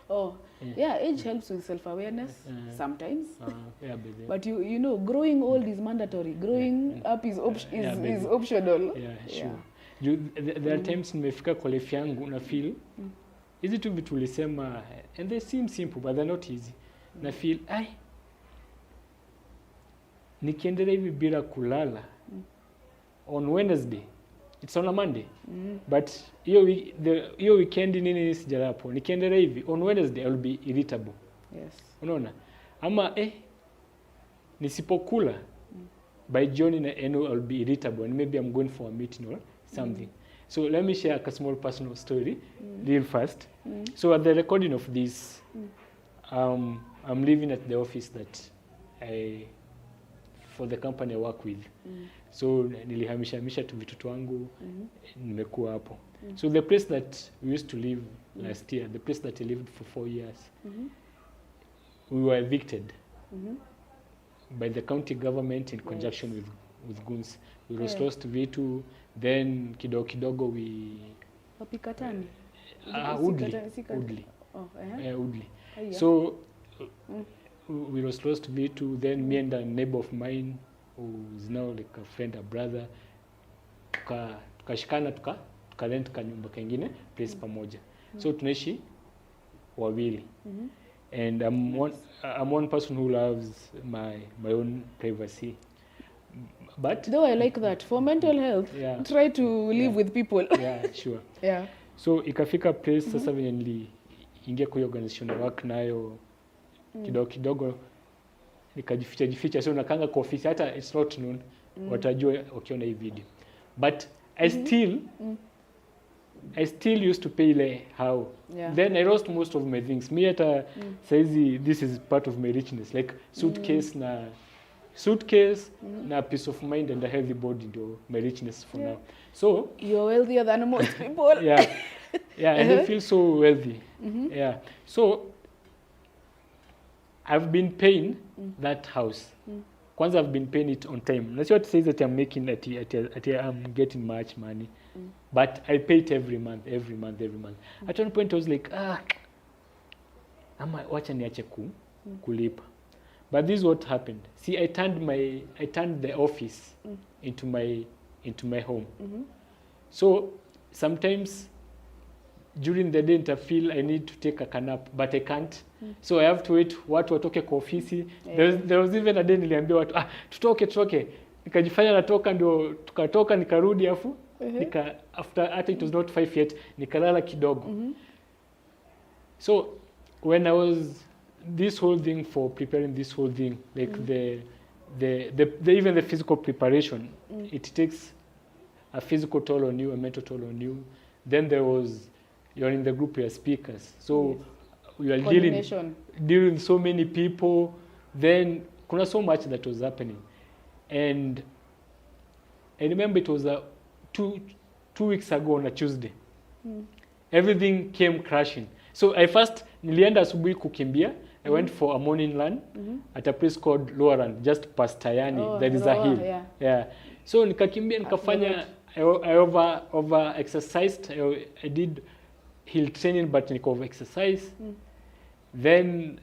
Oh, yeah, age helps with self-awareness sometimes. But you know, growing old is mandatory. Growing up is optional. Yeah, sure. There are times nimefika kwa life yangu na feel hizi tu vitu ulisema and they seem simple but they're not easy. Na feel nikiendelea hivi bila kulala on Wednesday, it's on a Monday. But hiyo weekend nini sijalapo. Nikiendelea hivi on Wednesday I will be irritable. Yes. Unaona? Ama nisipokula by June I know I'll be irritable and maybe I'm going for a meeting or something. So let me share a small personal story real fast. So at the recording of this, I'm living at the office that for the company I work with. So nilihamisha tu vitoto wangu nimekuwa hapo. So the place that we used to live last year, the place that I lived for 4 years, we were evicted by the county government in conjunction with goons. We lost vitu, then kidogo we Wapikatani. Woodley. Oh, Woodley. Yeah. So we was close to me too. Then me and a neighbor of mine who is now like a friend, a brother, tukashikana tukarent kanyumba kengine place pamoja. So tunaishi wawili. And I'm one person who loves my own privacy. But though I like that for mental health, try to live with people. Yeah, sure. Yeah. So ikafika place sasa venye niliingia kwa organization na work nayo kidogo nikajificha so nakanga kwa office hata it's not known watajua wakiona hii video. But I still used to pay ile how. Yeah. Then I lost most of my things. Me hata saizi this is part of my richness, like suitcase na peace of mind and a healthy body do my richness for now. So you're wealthier than most people. Yeah, and I feel so wealthy. Yeah, so I've been paying that house. Kwanza I've been paying it on time. That's what it says that I'm making at I'm getting much money, but I pay it every month. At one point I was like, wacha niache kulipa. But this is what happened. See, I turned the office into my home. So sometimes during the day I feel I need to take a nap, but I can't. So I have to wait watu watoke kwa ofisi. There was even a day niliambia watu tutoke. Nikajifanya natoka ndio tukatoka nikarudi afu after it was not 5 yet nikalala kidogo. So when I was this whole thing for preparing this whole thing, like the even the physical preparation, it takes a physical toll on you, a mental toll on you. Then you're in the group, you're speakers, so you are dealing with so many people. Then kuna so much that was happening, and I remember it was 2 weeks ago on a Tuesday. Everything came crashing. So I first nilienda asubuhi kukimbia. I went for a morning run at a place called Lower Run, just past Tayani. There is a hill. Yeah. So nikakimbia nikafanya I over exercised. I did hill training, but nika over exercise. Then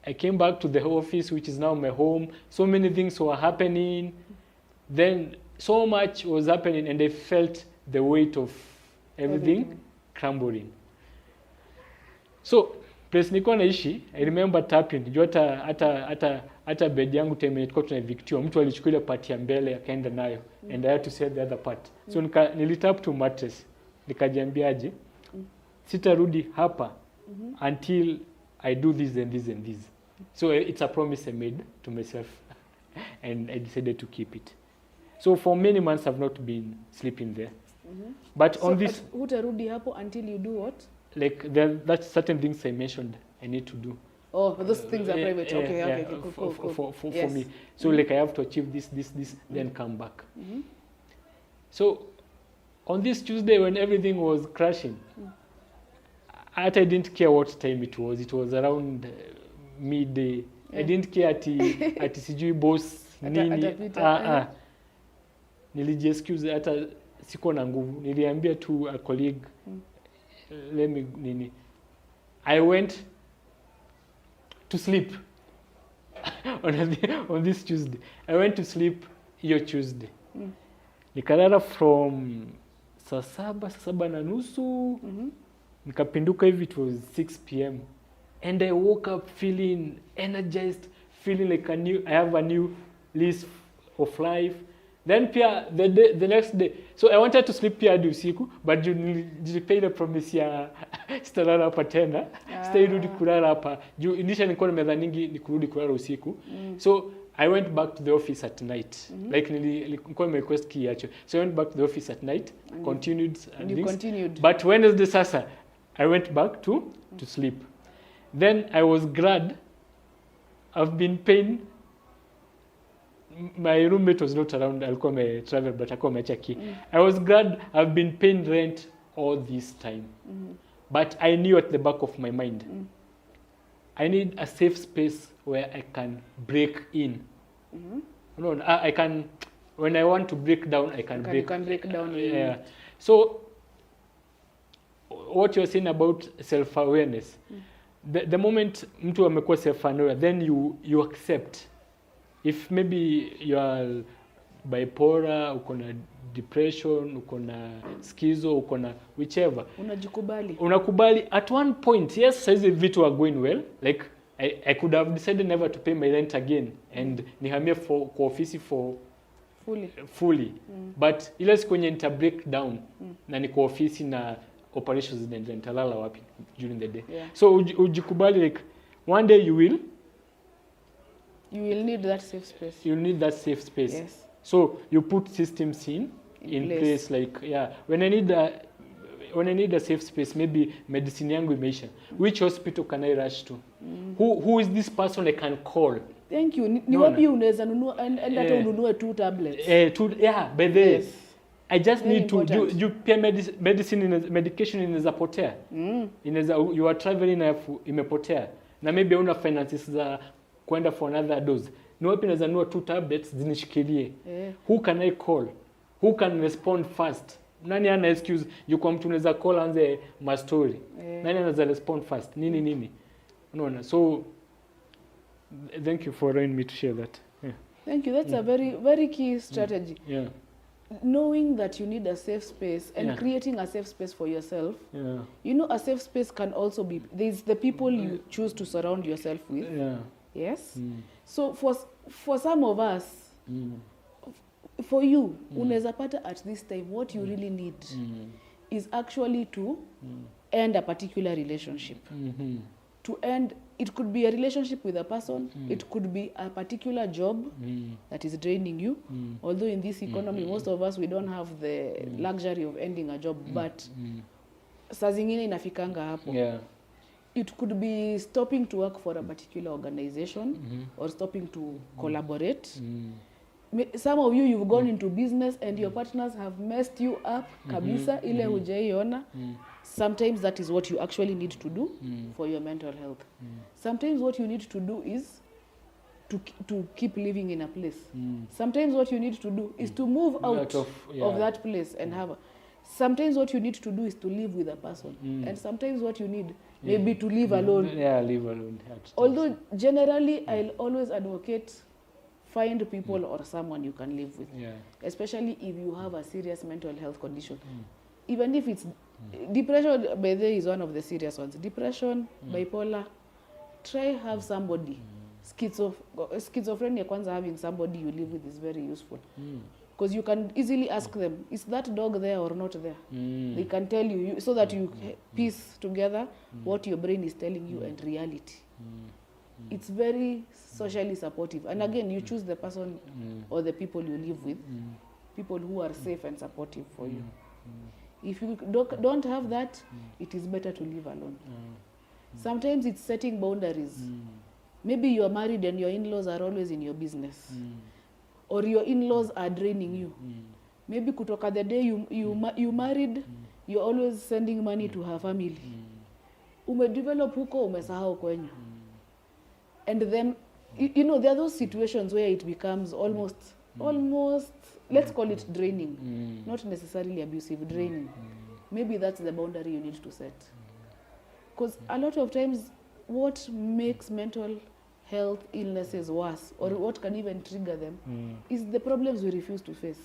I came back to the office, which is now my home. So many things were happening. Then so much was happening, and I felt the weight of everything crumbling. So place niko naishi, I remember tapping. Juu hata bed yangu time nilikuwa tunavictiwa. Mtu alichukua ile part ya mbele akaenda nayo, and I had to set the other part. So nilitap to mattress. Nikajiambiaje, sitarudi hapa until I do this and this and this. So it's a promise I made to myself, and I decided to keep it. So for many months I've not been sleeping there. But so on this, hutarudi hapo until you do what? Like that's certain things I mentioned I need to do. Oh, those things are private. Okay, cool. For me. So like I have to achieve this, then come back. So on this Tuesday when everything was crashing, I didn't care what time it was. It was around midday. I didn't care ati sijui boss nini. Nilijiexcuse hata siko na nguvu. Niliambia to a colleague, let me nini. I went to sleep on this Tuesday. I went to sleep hiyo Tuesday. Nikalala from saa saba na nusu. Nikapinduka hivi, it was 6 p.m. And I woke up feeling energized, feeling like I have a new lease of life. Then pia the next day, so I wanted to sleep pia hadi usiku, but nilipay the promise ya sitalala hapa tena, sitarudi kulala hapa. Juu initially nilikuwa nimedhaningi ni kurudi kulala usiku. So I went back to the office at night. Like nilikuwa nimerequest kiacho. So I went back to the office at night, continued. But Wednesday sasa, I went back to sleep. Then I was glad. I've been paying. My roommate was not around. Alikuwa me travel, but alikuwa ameacha key. I was glad I've been paying rent all this time. But I knew at the back of my mind, I need a safe space where I can break in. No, I can. when I want to break down, I can You break. can break down. Yeah. So what you're saying about self-awareness, the moment mtu amekuwa self-aware, then you accept. If maybe you are bipolar, uko na depression, uko na schizo, uko na whichever. Unakubali. At one point, yes, saizi vitu are going well. Like, I could have decided never to pay my rent again and nihamia kwa ofisi for fully. But ile siku kwenye nita break down na niko ofisi na operations zinaendelea, nitalala wapi during the day. Yeah. So ujikubali, like one day you will need that safe space. You'll need that safe space. Yes. So you put systems in place. Like, yeah, when I need a safe space, maybe medicine yangu imeisha. Which hospital can I rush to? Who is this person I can call? Thank you. Ni wapi unaweza nunua and hata ununue 2 tablets. By the yes. I just Very need important. to you pay medication inaweza potea. Inaweza you are traveling alafu imepotea. Na maybe una finances za kwenda for another dose. Ni wapi naweza nunua 2 tablets zinishikilie? Who can I call? Who can respond fast? Nani ana excuse? Yuko mtu unaweza call anze my story. Nani anaweza respond fast? Nini? Unaona? So thank you for allowing me to share that. Yeah. Thank you. That's a very, very key strategy. Yeah. Knowing that you need a safe space and creating a safe space for yourself. Yeah. You know, a safe space can also be, there's the people you choose to surround yourself with. Yeah. Yes? So for some of us, for you, unaweza pata at this time, what you really need is actually to end a particular relationship. To end, it could be a relationship with a person, it could be a particular job that is draining you. Although in this economy, most of us, we don't have the luxury of ending a job, but saa zingine inafikanga hapo. Yeah. It could be stopping to work for a particular organization or stopping to collaborate. Some of you, you've gone into business and your partners have messed you up kabisa, ile hujaiona. Sometimes that is what you actually need to do for your mental health. Sometimes what you need to do is to keep living in a place. Sometimes what you need to do is to move out of that place and have sometimes what you need to do is to live with a person. And sometimes what you need maybe to live alone. Yeah, live alone. Although generally I'll always advocate find people or someone you can live with. Yeah. Especially if you have a serious mental health condition. Even if it's depression, by the way, is one of the serious ones. Depression, bipolar, try have somebody. Schizophrenia, kwanza having somebody you live with is very useful. Because you can easily ask them, is that dog there or not there? They can tell you so that you piece together what your brain is telling you and reality. It's very socially supportive. And again, you choose the person or the people you live with, people who are safe and supportive for you. If you don't have that, it is better to live alone. Sometimes it's setting boundaries. Maybe you are married and your in-laws are always in your business. Or your in-laws are draining you. Maybe kutoka the day you married, you're always sending money to her family. Umedevelop huko, umesahau kwenyu. And then, you know, there are those situations where it becomes almost, let's call it draining. Not necessarily abusive, draining. Maybe that's the boundary you need to set. Because a lot of times, what makes mental health illnesses worse, or what can even trigger them, is the problems we refuse to face.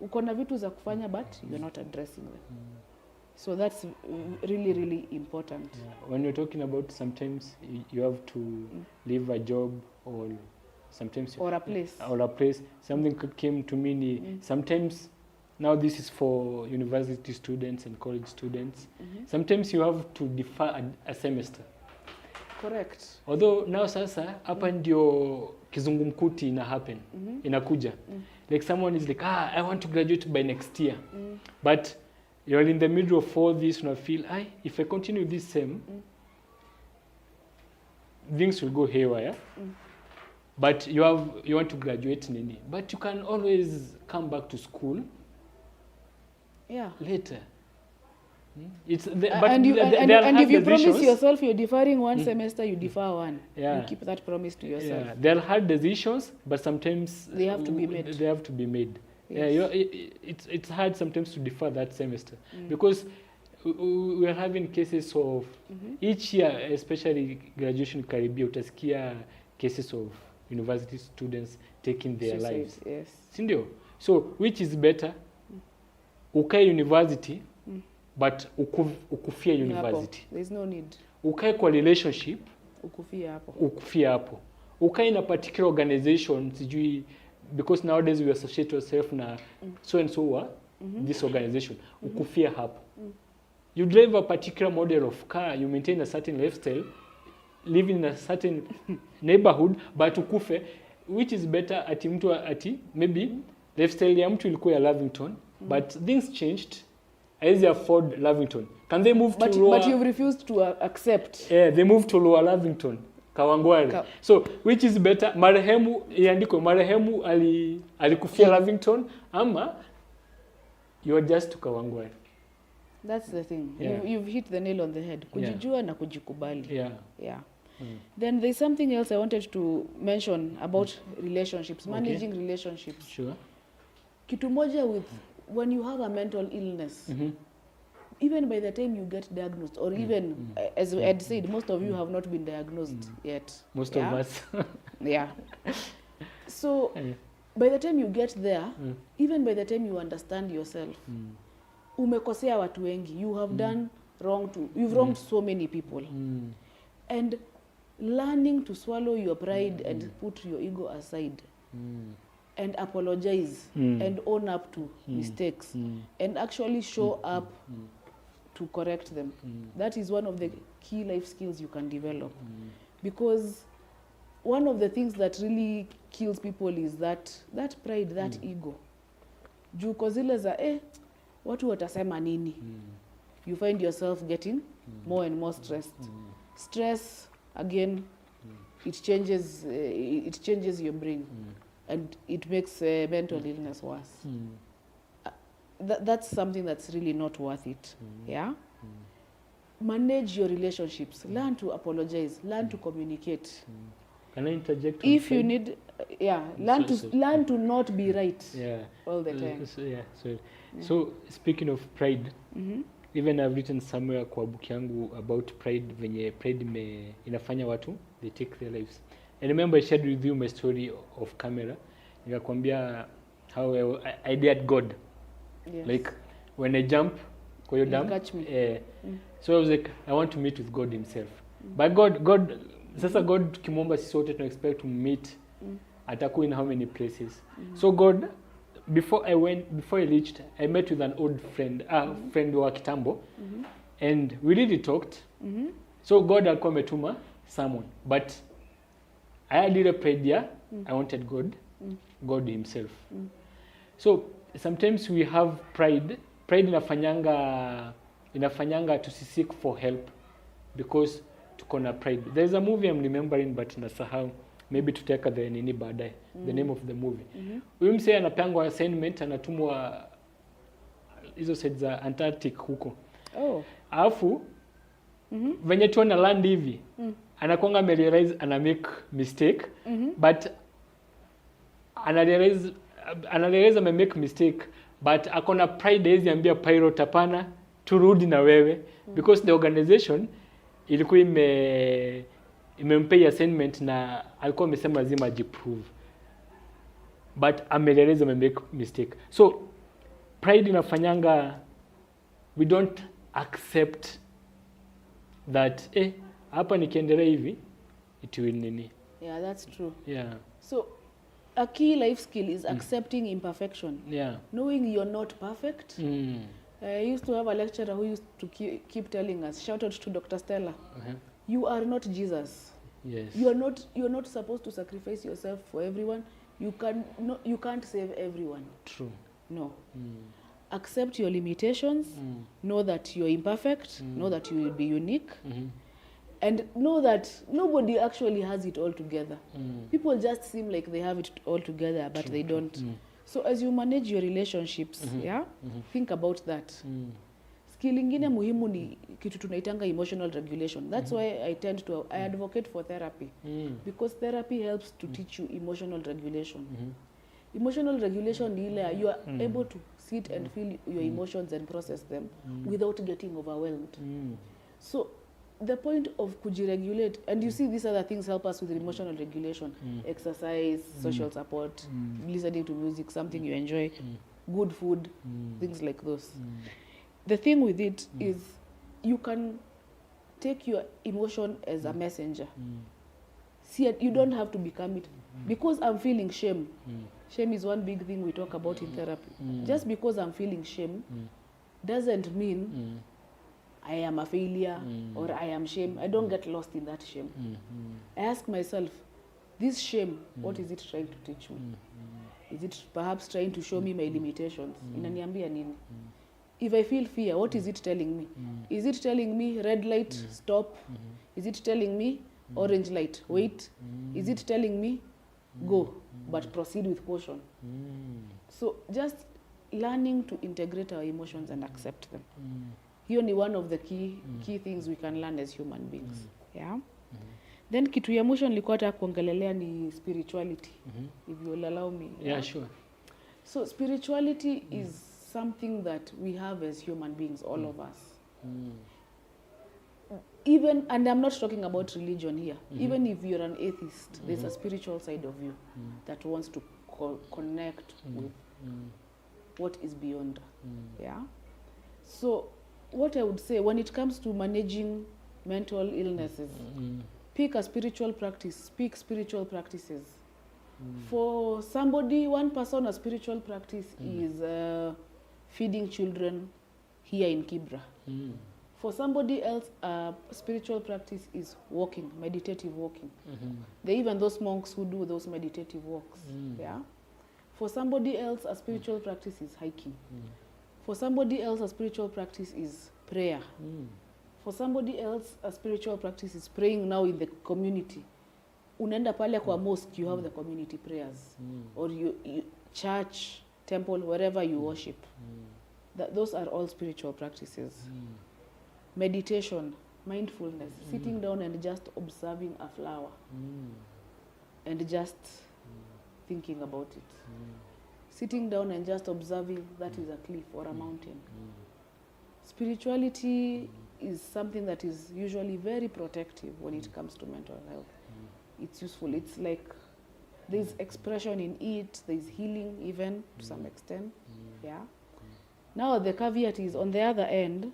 Uko na vitu za kufanya, but you're not addressing them. So that's really, really important. Yeah. When you're talking about sometimes you have to leave a job or sometimes or a place. Something came to me. Sometimes, now this is for university students and college students. Sometimes you have to defer a semester. Correct. Although now sasa hapa ndio kizungumkuti ina happen. Inakuja. Like someone is like, I want to graduate by next year. But you're in the middle of all this and I feel, if I continue this same, things will go haywire. But you want to graduate nini. But you can always come back to school later. It's but and if you promise decisions. yourself you're deferring one semester, you defer one. Yeah. You keep that promise to yourself. Yeah, they're hard decisions, but sometimes They have to be made. They have to be made. Yes. Yeah, it's hard sometimes to defer that semester because we are having cases of each year, especially graduation karibia, utasikia cases of university students taking their Suicide, lives. yes. Sindio? So which is better? Ukae university, but ukufia university. There's no need. Ukae kwa relationship, ukufia hapo. Ukae in a particular organization, sijui, because nowadays we associate ourselves na so and so this organization, ukufia hapo. You drive a particular model of car, you maintain a certain lifestyle, live in a certain neighborhood, but ukufe, which is better ati maybe lifestyle ya mtu ilikuwa ya Lavington, but things changed. Haizi afford Lavington. Can they move to Lower? But you've refused to accept. Yeah, they moved to Lower Lavington, Kawangware. So, which is better? Marehemu alikufia Lavington, ama you are just to Kawangware. That's the thing. Yeah. You've hit the nail on the head. Kujijua na kujikubali. Yeah. Then there's something else I wanted to mention about relationships, managing relationships. Sure. Kitu moja when you have a mental illness, even by the time you get diagnosed, or even, as Ed said, most of you have not been diagnosed yet. Most of us. Yeah. So, by the time you get there, even by the time you understand yourself, umekosea watu wengi. You have done wrong you've wronged so many people. And learning to swallow your pride and put your ego aside and apologize and own up to mistakes and actually show up to correct them. That is one of the key life skills you can develop. Because one of the things that really kills people is that pride, that ego. Juu kwa zile za watu watasema nini? You find yourself getting more and more stressed. Stress, again, it changes your brain and it makes mental illness worse. That's something that's really not worth it. Yeah. Manage your relationships. Learn to apologize. Learn to communicate. Can I interject? If you need, learn to not be right all the time. So speaking of pride, even I've written somewhere kwa book yangu about pride, venye pride inafanya watu they take their lives. And remember I shared with you my story of camera. Nikakwambia how I dared God. Yes. Like when I jump kwa hiyo dam. Catch me. So I was like, I want to meet with God himself. But God sasa God tukimwomba sisi wote tuna expect to meet atakuwa in how many places. So God, before I reached, I met with an old friend, friend wa kitambo, and we really talked. So God alikuwa ametuma someone, but I had a prayer. I wanted God himself. So sometimes we have pride. Pride inafanyanga to seek for help because tuko na pride. There's a movie I'm remembering but nasahau. Maybe tuteka the nini baadaye. The name of the movie. Huyu msee anapangwa assignment, anatumwa hizo side za Antarctic huko. Alafu venye tu ana land hivi anakonga realize ana make mistake but ana realize ame make mistake but akona pride hizi ambia pilot hapana turudi na wewe because the organization ilikuwa imempay assignment na alikuwa amesema lazima ajiprove but ameeleza make mistake. So pride inafanyanga we don't accept that hapa nikiendelea hivi it will nini. Yeah, that's true. Yeah. So a key life skill is accepting imperfection. Yeah. Knowing you're not perfect. I used to have a lecturer who used to keep telling us, shout out to Dr. Stella, you are not Jesus. Yes. You're not supposed to sacrifice yourself for everyone. You can't save everyone. True. No. Accept your limitations. Know that you're imperfect. Know that you will be unique. And know that nobody actually has it all together. People just seem like they have it all together, but they don't. So as you manage your relationships, think about that. skill ingine muhimu ni kitu tunaitanga emotional regulation. That's why I advocate for therapy. Because therapy helps to teach you emotional regulation. Emotional regulation ni ile you are able to sit and feel your emotions and process them without getting overwhelmed. So the point of kujiregulate, and you see these other things help us with emotional regulation, exercise, social support, listening to music, something you enjoy, good food, things like those. The thing with it is you can take your emotion as a messenger. See, you don't have to become it. Because I'm feeling shame. Shame is one big thing we talk about in therapy. Just because I'm feeling shame doesn't mean I am a failure or I am shame. I don't get lost in that shame. I ask myself, this shame, what is it trying to teach me? Is it perhaps trying to show me my limitations? Inaniambia nini? If I feel fear, what is it telling me? Is it telling me red light, stop? Is it telling me orange light, wait? Is it telling me go, but proceed with caution? So just learning to integrate our emotions and accept them. Hiyo ni one of the key things we can learn as human beings. Yeah. Then kitu ya mwisho nilikuwa nataka kuongelelea ni spirituality. If you will allow me. Yeah, sure. So spirituality is something that we have as human beings, all of us. Even, and I'm not talking about religion here, even if you're an atheist, there's a spiritual side of you that wants to connect with what is beyond. Yeah. So what I would say, when it comes to managing mental illnesses, pick a spiritual practice, pick spiritual practices. For somebody, one person, a spiritual practice is feeding children here in Kibra. For somebody else, a spiritual practice is walking, meditative walking. There are even those monks who do those meditative walks. Yeah. For somebody else, a spiritual practice is hiking. For somebody else, a spiritual practice is prayer. For somebody else, a spiritual practice is praying now in the community. Unaenda pale kwa mosque, you have the community prayers. Or you church, temple, wherever you worship. Those are all spiritual practices. Meditation, mindfulness, sitting down and just observing a flower. And just thinking about it. Sitting down and just observing that is a cliff or a mountain. Spirituality is something that is usually very protective when it comes to mental health. It's useful. It's like there's expression in it, there's healing even to some extent. Yeah. Now the caveat is on the other end,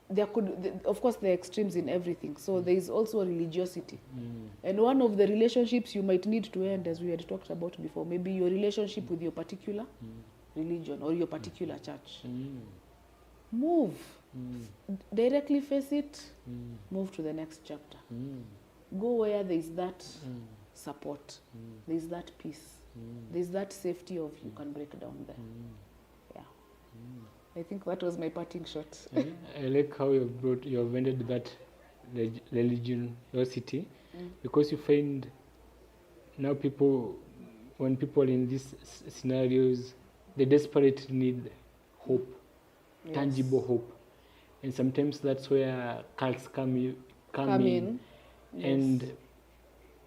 there could, of course, there are extremes in everything. So there is also religiosity. And one of the relationships you might need to end, as we had talked about before, maybe your relationship with your particular religion or your particular church. Move. Directly face it, move to the next chapter. Go where there is that support, there is that peace, there is that safety of you can break down there. Yeah. I think that was my parting shot. I like how you have ended that religiosity, because you find now when people in these scenarios, they desperately need hope, tangible hope. And sometimes that's where cults come in. Yes. And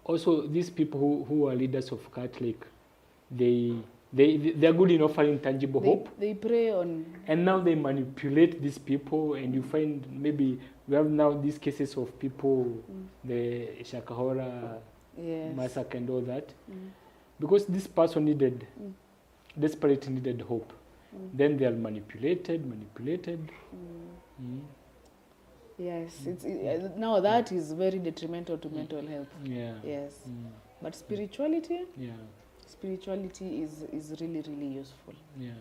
also these people who are leaders of cult, like they are good in offering tangible hope. They prey on. And now they manipulate these people, and you find maybe we have now these cases of people, the Shakahora massacre and all that, because this person desperately needed hope. Then they are manipulated. Yes, now that is very detrimental to mental health. Yeah. Yes. But spirituality is really, really useful. Yeah.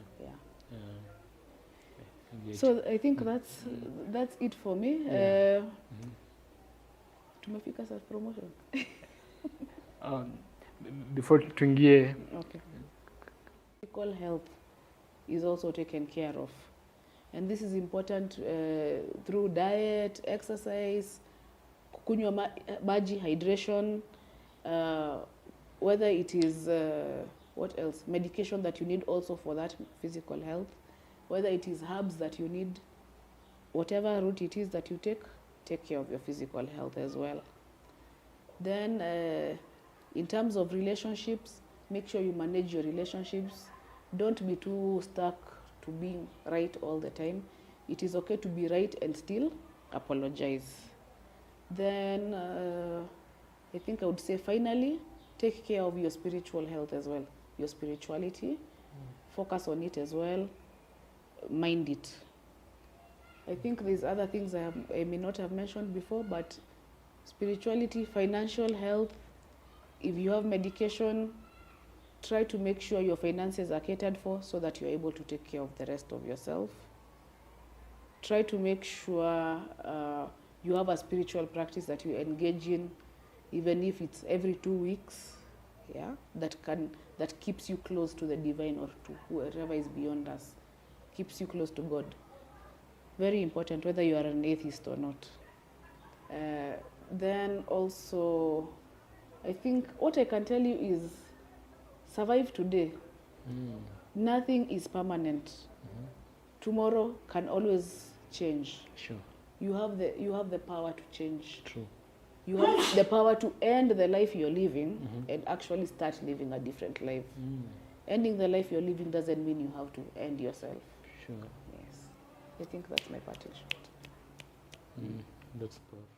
So I think that's it for me. Tumefika sa promotion. Before tuingie, okay. Physical health is also taken care of. And this is important through diet, exercise, kunywa maji, hydration, whether it is, what else, medication that you need also for that physical health, whether it is herbs that you need, whatever route it is that you take care of your physical health as well. Then in terms of relationships, make sure you manage your relationships. Don't be too stuck to being right all the time. It is okay to be right and still apologize. Then I think I would say finally, take care of your spiritual health as well, your spirituality. Focus on it as well, mind it. I think there's other things I may not have mentioned before, but spirituality, financial health, if you have medication, try to make sure your finances are catered for so that you're able to take care of the rest of yourself. Try to make sure you have a spiritual practice that you engage in, even if it's every 2 weeks, yeah, that keeps you close to the divine or to whoever is beyond us, keeps you close to God. Very important, whether you are an atheist or not. Then also, I think what I can tell you is survive today. Nothing is permanent. Tomorrow can always change. Sure. You have the power to change. True. You have the power to end the life you're living and actually start living a different life. Ending the life you're living doesn't mean you have to end yourself. Sure. Yes. I think that's my parting shot. That's perfect.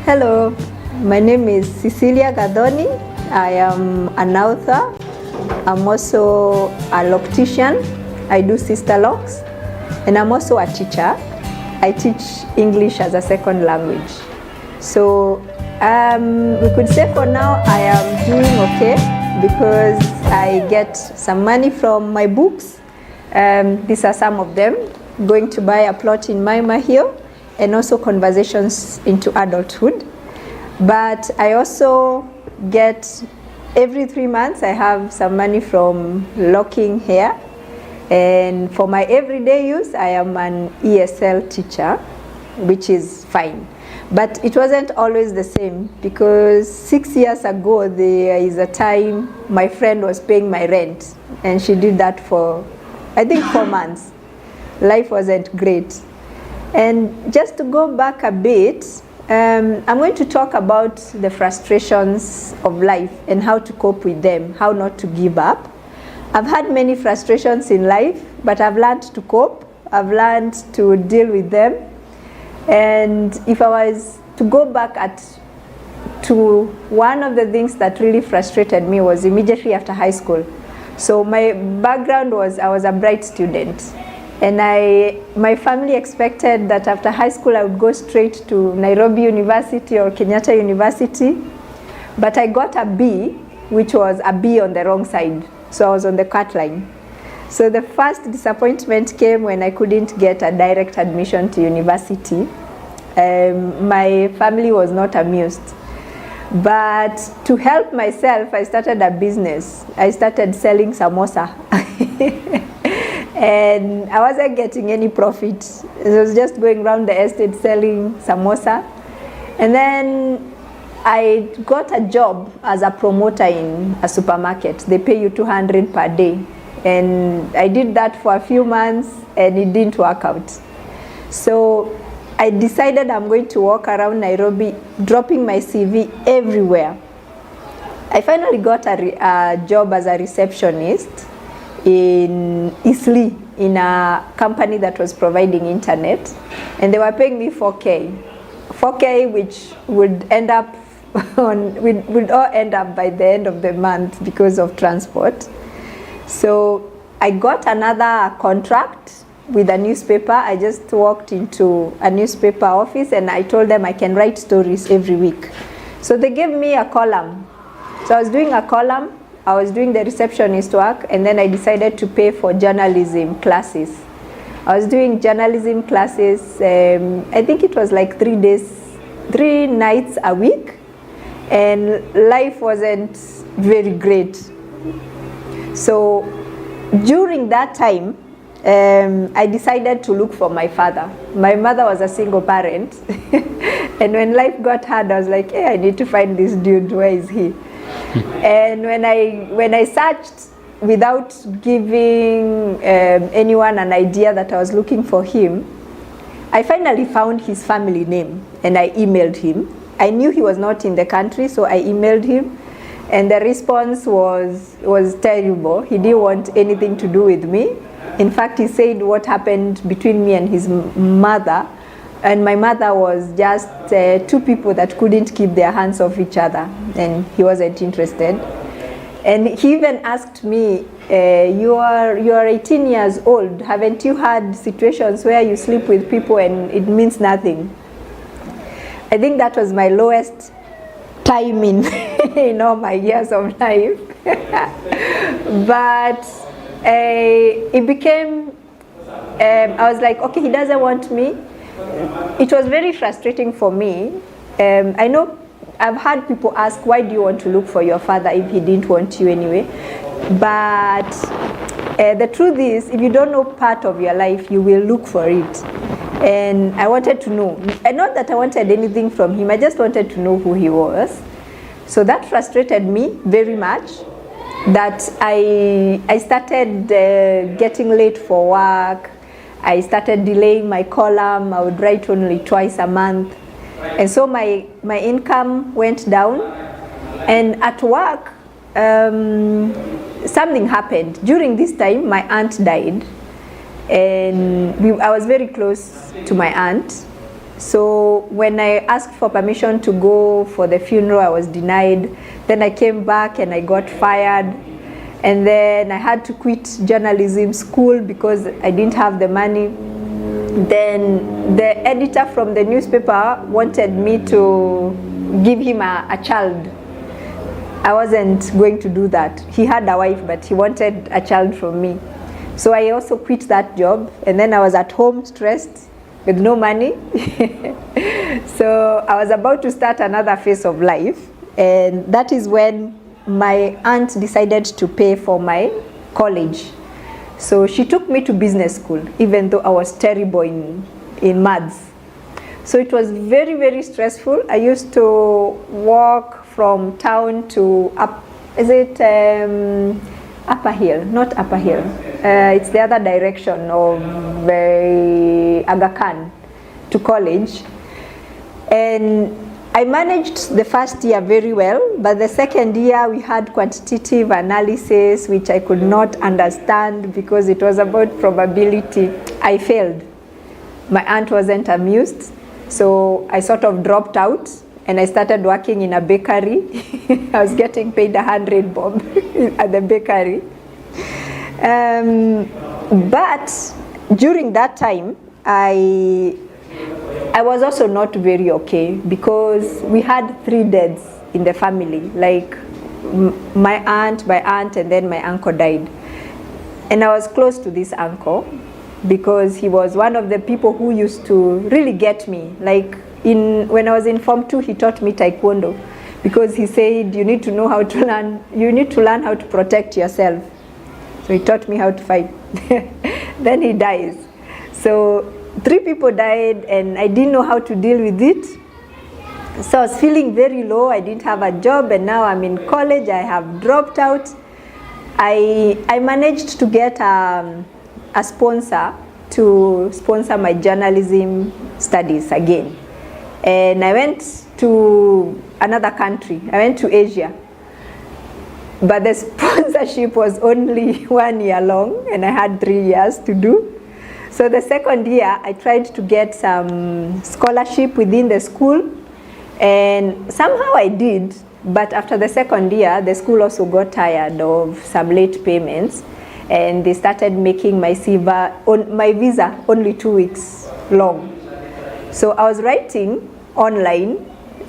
Hello, my name is Cecilia Gadoni. I am an author. I'm also a loctician. I do sister locks, and I'm also a teacher. I teach English as a second language. So we could say for now I am doing okay because I get some money from my books. These are some of them. Going to buy a plot in Maima Hill, and also Conversations into Adulthood. But I also get, every 3 months I have some money from locking hair. And for my everyday use, I am an ESL teacher, which is fine. But it wasn't always the same, because 6 years ago, there is a time my friend was paying my rent, and she did that for, I think, 4 months. Life wasn't great. And just to go back a bit, I'm going to talk about the frustrations of life and how to cope with them, how not to give up. I've had many frustrations in life, but I've learned to cope. I've learned to deal with them. And if I was to go back to one of the things that really frustrated me was immediately after high school. So my background was I was a bright student. And my family expected that after high school I would go straight to Nairobi University or Kenyatta University. But I got a B, which was a B on the wrong side. So I was on the cut line. So the first disappointment came when I couldn't get a direct admission to university. My family was not amused. But to help myself, I started a business. I started selling samosa. And I wasn't getting any profit. I was just going around the estate selling samosa. And then I got a job as a promoter in a supermarket. They pay you 200 per day. And I did that for a few months and it didn't work out. So I decided I'm going to walk around Nairobi, dropping my CV everywhere. I finally got a job as a receptionist in Isli, in a company that was providing internet, and they were paying me 4K, which would end up would all end up by the end of the month because of transport. So I got another contract with a newspaper. I just walked into a newspaper office and I told them I can write stories every week. So they gave me a column. So I was doing a column. I was doing the receptionist work, and then I decided to pay for journalism classes. I was doing journalism classes, I think it was like 3 nights a week, and life wasn't very great. So during that time, I decided to look for my father. My mother was a single parent, and when life got hard, I was like, hey, I need to find this dude, where is he? And when I searched without giving anyone an idea that I was looking for him, I finally found his family name and I emailed him. I knew he was not in the country, so I emailed him, and the response was terrible. He didn't want anything to do with me. In fact, he said what happened between me and his mother, and my mother was just 2 people that couldn't keep their hands off each other, and he wasn't interested. And he even asked me, you are 18 years old, haven't you had situations where you sleep with people and it means nothing? I think that was my lowest time in all my years of life. But it became, I was like, okay, he doesn't want me. It was very frustrating for me. I know I've had people ask, why do you want to look for your father if he didn't want you anyway? But the truth is, if you don't know part of your life, you will look for it. And I wanted to know. And not that I wanted anything from him, I just wanted to know who he was. So that frustrated me very much, that I started getting late for work. I started delaying my column. I would write only twice a month. And so my income went down. And at work, something happened. During this time, my aunt died. And I was very close to my aunt. So when I asked for permission to go for the funeral, I was denied. Then I came back and I got fired. And then I had to quit journalism school because I didn't have the money. Then the editor from the newspaper wanted me to give him a child. I wasn't going to do that. He had a wife, but he wanted a child from me. So I also quit that job, and then I was at home stressed with no money. So I was about to start another phase of life, and that is when my aunt decided to pay for my college. So she took me to business school, even though I was terrible in maths. So it was very, very stressful. I used to walk from town to Upper Hill? Not Upper Hill. It's the other direction of Aga Khan to college. And I managed the first year very well, but the second year we had quantitative analysis, which I could not understand because it was about probability. I failed. My aunt wasn't amused, so I sort of dropped out and I started working in a bakery. I was getting paid 100 bob at the bakery. But during that time, I was also not very okay because we had 3 deaths in the family. Like my aunt, and then my uncle died. And I was close to this uncle because he was one of the people who used to really get me. Like when I was in Form 2, he taught me Taekwondo because he said you need to know how to learn, you need to learn how to protect yourself. So he taught me how to fight. Then he dies. So 3 people died and I didn't know how to deal with it. So I was feeling very low. I didn't have a job and now I'm in college. I have dropped out. I managed to get a sponsor to sponsor my journalism studies again. And I went to another country. I went to Asia. But the sponsorship was only 1 year long and I had 3 years to do. So the second year, I tried to get some scholarship within the school, and somehow I did, but after the second year, the school also got tired of some late payments, and they started making my visa only 2 weeks long. So I was writing online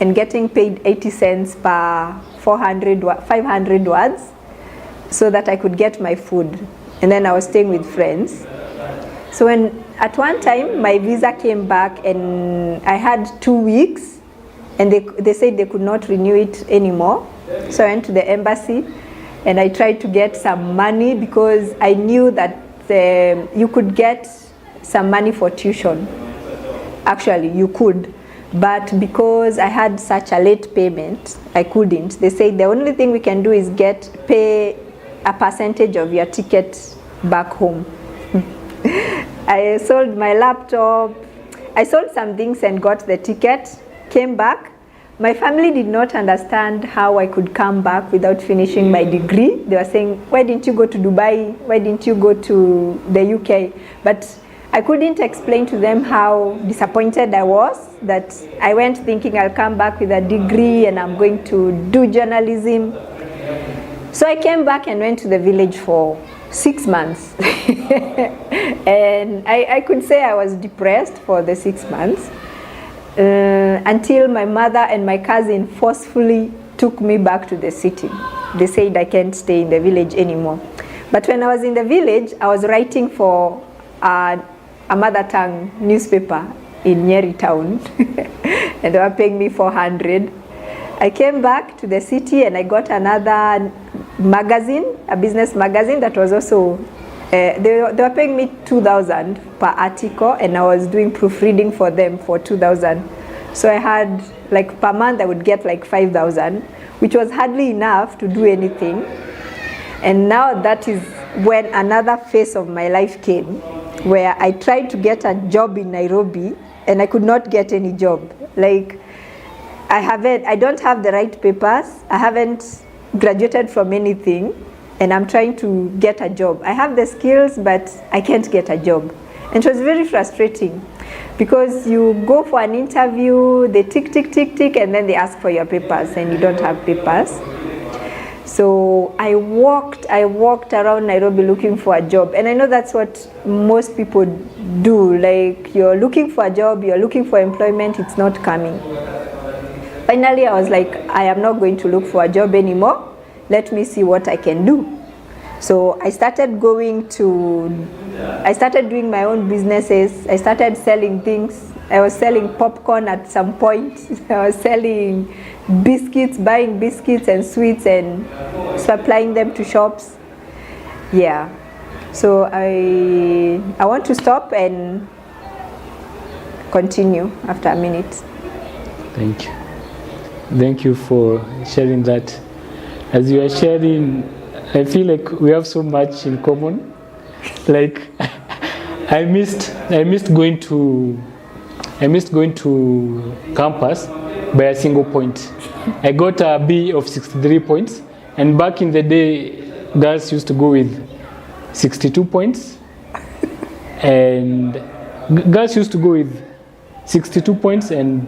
and getting paid 80 cents per 500 words so that I could get my food, and then I was staying with friends. So at one time my visa came back and I had 2 weeks and they said they could not renew it anymore. So I went to the embassy and I tried to get some money because I knew that you could get some money for tuition. Actually, you could. But because I had such a late payment, I couldn't. They said the only thing we can do is pay a percentage of your ticket back home. I sold my laptop, I sold some things and got the ticket, came back. My family did not understand how I could come back without finishing my degree. They were saying, why didn't you go to Dubai? Why didn't you go to the UK? But I couldn't explain to them how disappointed I was, that I went thinking I'll come back with a degree and I'm going to do journalism. So I came back and went to the village for 6 months. And I could say I was depressed for the 6 months until my mother and my cousin forcefully took me back to the city. They said I can't stay in the village anymore. But when I was in the village, I was writing for a mother tongue newspaper in Nyeri town and they were paying me 400. I came back to the city and I got another magazine, a business magazine that was also, they were paying me 2,000 per article and I was doing proofreading for them for 2,000. So I had, like per month I would get like 5,000, which was hardly enough to do anything. And now that is when another phase of my life came, where I tried to get a job in Nairobi and I could not get any job. Like, I don't have the right papers, I haven't graduated from anything, and I'm trying to get a job. I have the skills, but I can't get a job. And it was very frustrating because you go for an interview, they tick, tick, tick, tick, and then they ask for your papers and you don't have papers. So I walked around Nairobi looking for a job. And I know that's what most people do. Like, you're looking for a job, you're looking for employment, it's not coming. Finally, I was like, I am not going to look for a job anymore. Let me see what I can do. So I started doing my own businesses. I started selling things. I was selling popcorn at some point. I was selling biscuits, buying biscuits and sweets and supplying them to shops. Yeah. So I want to stop and continue after a minute. Thank you. Thank you for sharing that. As you are sharing, I feel like we have so much in common. Like, I missed going to campus by a single point. I got a B of 63 points, and back in the day, girls used to go with 62 points, and girls used to go with 62 points, and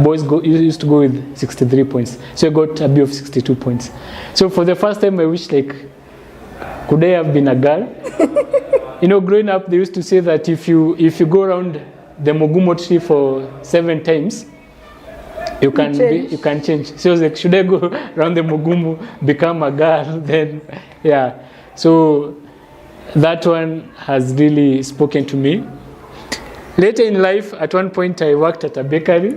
boys used to go with 63 points. So I got a B of 62 points. So for the first time, I wish, like, could I have been a girl? You know, growing up, they used to say that if you go around the Mogumo tree for 7 times, you can change. So I was like, should I go around the Mogumo, become a girl? Then, yeah. So that one has really spoken to me. Later in life, at one point, I worked at a bakery.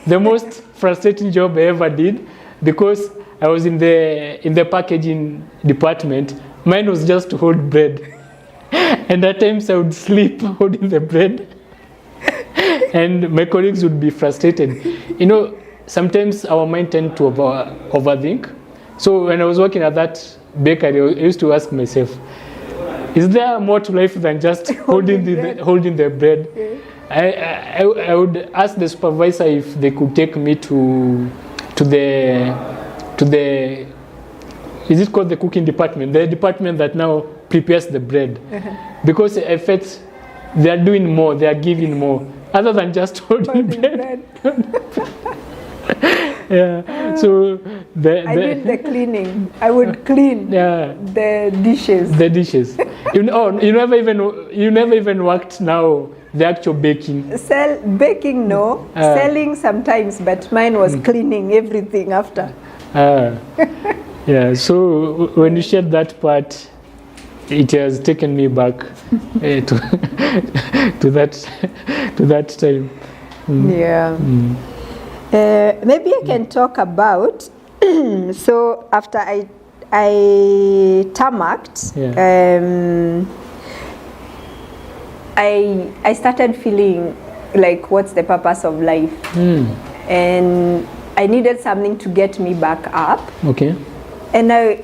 The most frustrating job I ever did, because I was in the packaging department. Mine was just to hold bread. And at times I would sleep holding the bread. And my colleagues would be frustrated. You know, sometimes our mind tends to overthink. So when I was working at that bakery, I used to ask myself, is there more to life than just holding the bread? I would ask the supervisor if they could take me to the is it called the cooking department? The department that now prepares the bread. Because I felt they are doing more, they are giving more, other than just holding bread. Yeah. So I did the cleaning. I would clean the dishes. The dishes. You never even worked now the actual baking. Baking, no. Selling sometimes, but mine was cleaning everything after. Yeah. So when you shared that part, it has taken me back to that time. Yeah. Maybe I can talk about. So after I tarmacked, I started feeling like, what's the purpose of life? And I needed something to get me back up. Okay. And I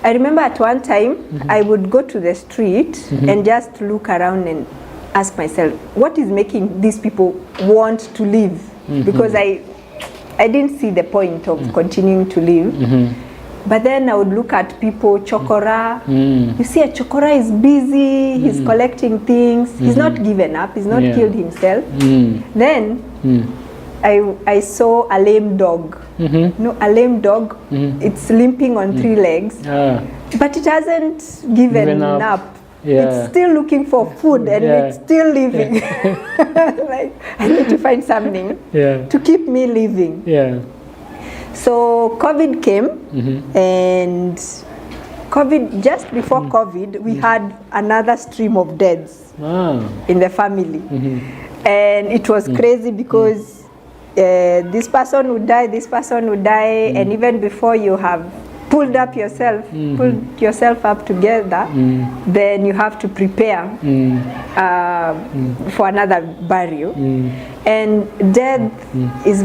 remember at one time I would go to the street and just look around and ask myself, what is making these people want to live? Because I didn't see the point of continuing to live. But then I would look at people, chokora. You see, a chokora is busy, he's collecting things, he's not given up, he's not killed himself. Then I saw a lame dog. No, a lame dog, it's limping on 3 legs, but it hasn't given up. It's still looking for food and it's still living. Like, I need to find something to keep me living. So COVID came, and just before COVID, we had another stream of deaths in the family. And it was crazy because this person would die, and even before you have pulled yourself up together, then you have to prepare for another burial. And death is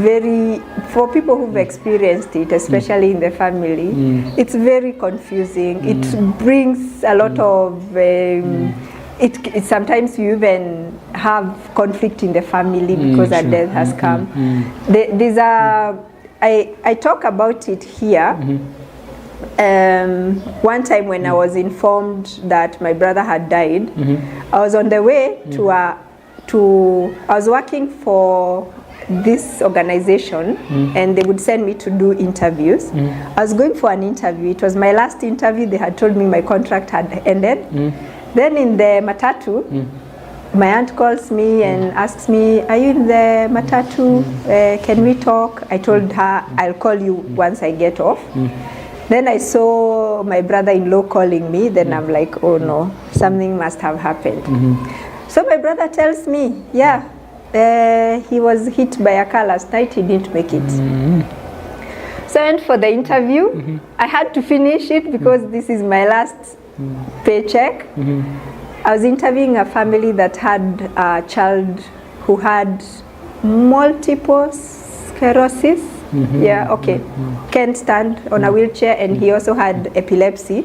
for people who've experienced it, especially in the family, it's very confusing. It brings a lot of it sometimes you even have conflict in the family because a death has come. These are I talk about it here one time when I was informed that my brother had died, I was on the way I was working for this organization, and they would send me to do interviews. I was going for an interview. It was my last interview. They had told me my contract had ended. Then in the matatu, my aunt calls me and asks me, "Are you in the matatu? Can we talk?" I told her, "I'll call you once I get off." Then I saw my brother-in-law calling me. Then I'm like, "Oh no, something must have happened." So my brother tells me, "Yeah, he was hit by a car last night. He didn't make it." So I went for the interview. I had to finish it because this is my last paycheck. I was interviewing a family that had a child who had multiple sclerosis. Can't stand on a wheelchair, and he also had epilepsy.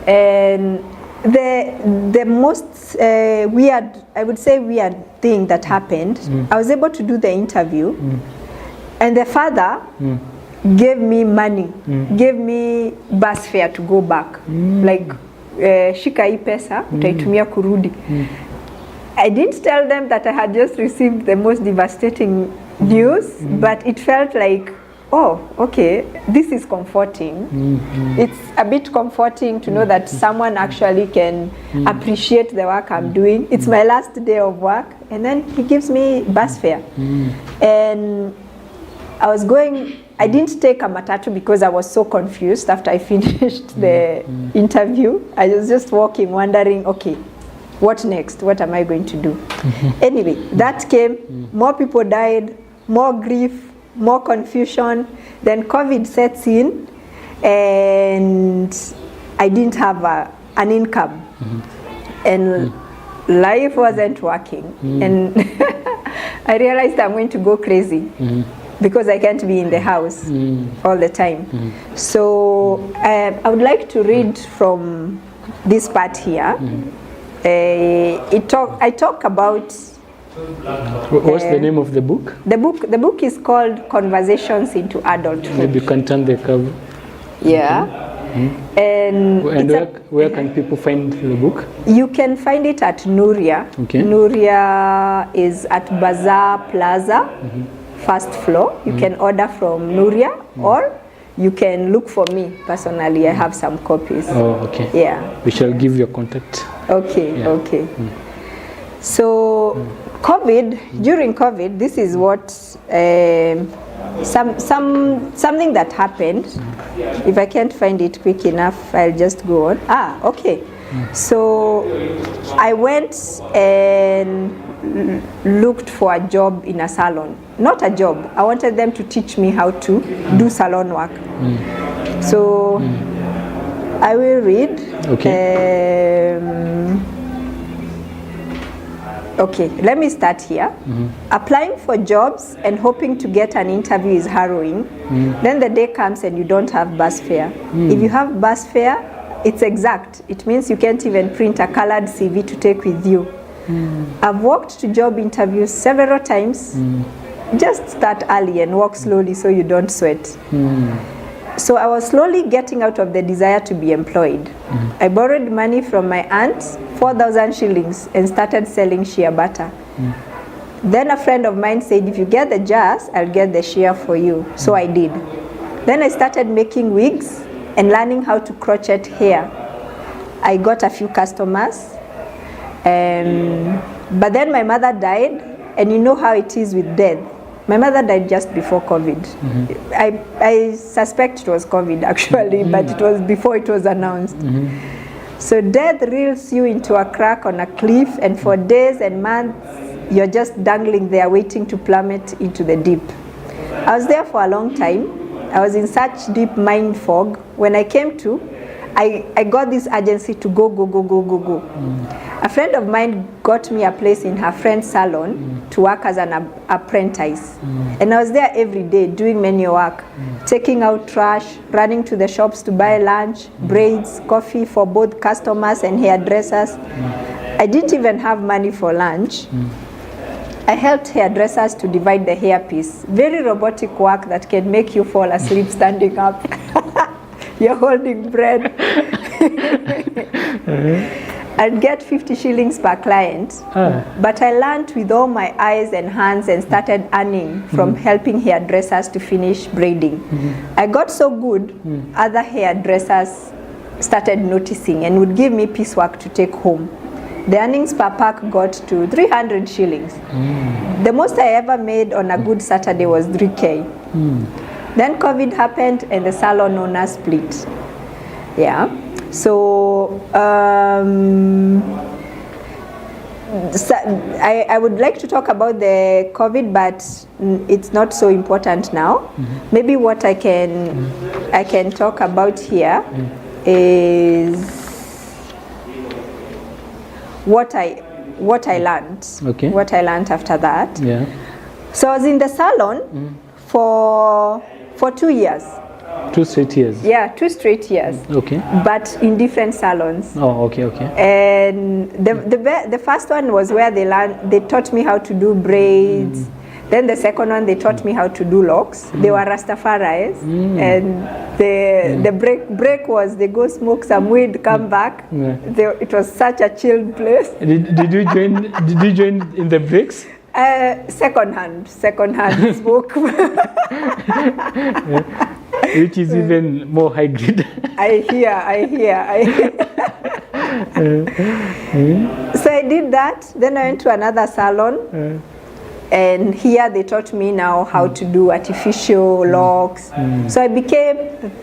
And the most weird, I would say weird thing that happened, I was able to do the interview, and the father gave me money, gave me bus fare to go back, like shika hii pesa utaitumia kurudi. I didn't tell them that I had just received the most devastating news, but it felt like, oh, okay, this is comforting. It's a bit comforting to know that someone actually can appreciate the work I'm doing. It's my last day of work, and then he gives me bus fare. And I didn't take a matatu because I was so confused after I finished the interview. I was just walking, wondering, okay, what next? What am I going to do? Anyway, that came, more people died, more grief, more confusion. Then COVID sets in, and I didn't have an income. And life wasn't working. And I realized I'm going to go crazy because I can't be in the house all the time. So I would like to read from this part here. I talk about. What's the name of the book? The book is called Conversations into Adulthood. Maybe you can turn the cover. Yeah. And where can people find the book? You can find it at Nuria. Okay. Nuria is at Bazaar Plaza, first floor. You can order from Nuria, or you can look for me personally. I have some copies. Oh, okay. Yeah. We shall give your contact. Okay, yeah. Okay. So, during COVID, this is what something that happened. If I can't find it quick enough, I'll just go on. Okay. So I went and looked for a job in a salon. Not a job. I wanted them to teach me how to do salon work. So I will read. Okay. Okay, let me start here. Applying for jobs and hoping to get an interview is harrowing. Then the day comes and you don't have bus fare. If you have bus fare, it's exact. It means you can't even print a colored CV to take with you. I've walked to job interviews several times. Just start early and walk slowly so you don't sweat. So I was slowly getting out of the desire to be employed. I borrowed money from my aunt, 4,000 shillings, and started selling shea butter. Then a friend of mine said, if you get the jars, I'll get the shea for you. So I did. Then I started making wigs and learning how to crochet hair. I got a few customers. But then my mother died, and you know how it is with death. My mother died just before COVID. I suspect it was COVID actually, but it was before it was announced. So death reels you into a crack on a cliff, and for days and months, you're just dangling there waiting to plummet into the deep. I was there for a long time. I was in such deep mind fog. When I came to, I got this urgency to go. A friend of mine got me a place in her friend's salon to work as an apprentice. And I was there every day doing manual work, taking out trash, running to the shops to buy lunch, braids, coffee for both customers and hairdressers. I didn't even have money for lunch. I helped hairdressers to divide the hairpiece. Very robotic work that can make you fall asleep standing up. you're holding bread. I'd get 50 shillings per client, but I learned with all my eyes and hands and started earning from helping hairdressers to finish braiding. I got so good, other hairdressers started noticing and would give me piecework to take home. The earnings per pack got to 300 shillings. The most I ever made on a good Saturday was 3K. Then COVID happened and the salon owner split. Yeah. So, I would like to talk about the COVID, but it's not so important now. Maybe what I can talk about here is what I learned. Okay. What I learned after that. Yeah. So I was in the salon for 2 years. 2 straight years. Yeah, 2 straight years. Okay. But in different salons. Oh, okay, okay. And the first one was where they taught me how to do braids. Then the second one, they taught me how to do locks. They were Rastafaris. And the break was they go smoke some weed, come back. It was such a chilled place. Did you join in the breaks? Second hand smoke. Which is even more high grade. I hear. So I did that. Then I went to another salon. And here they taught me now how to do artificial locks. So I became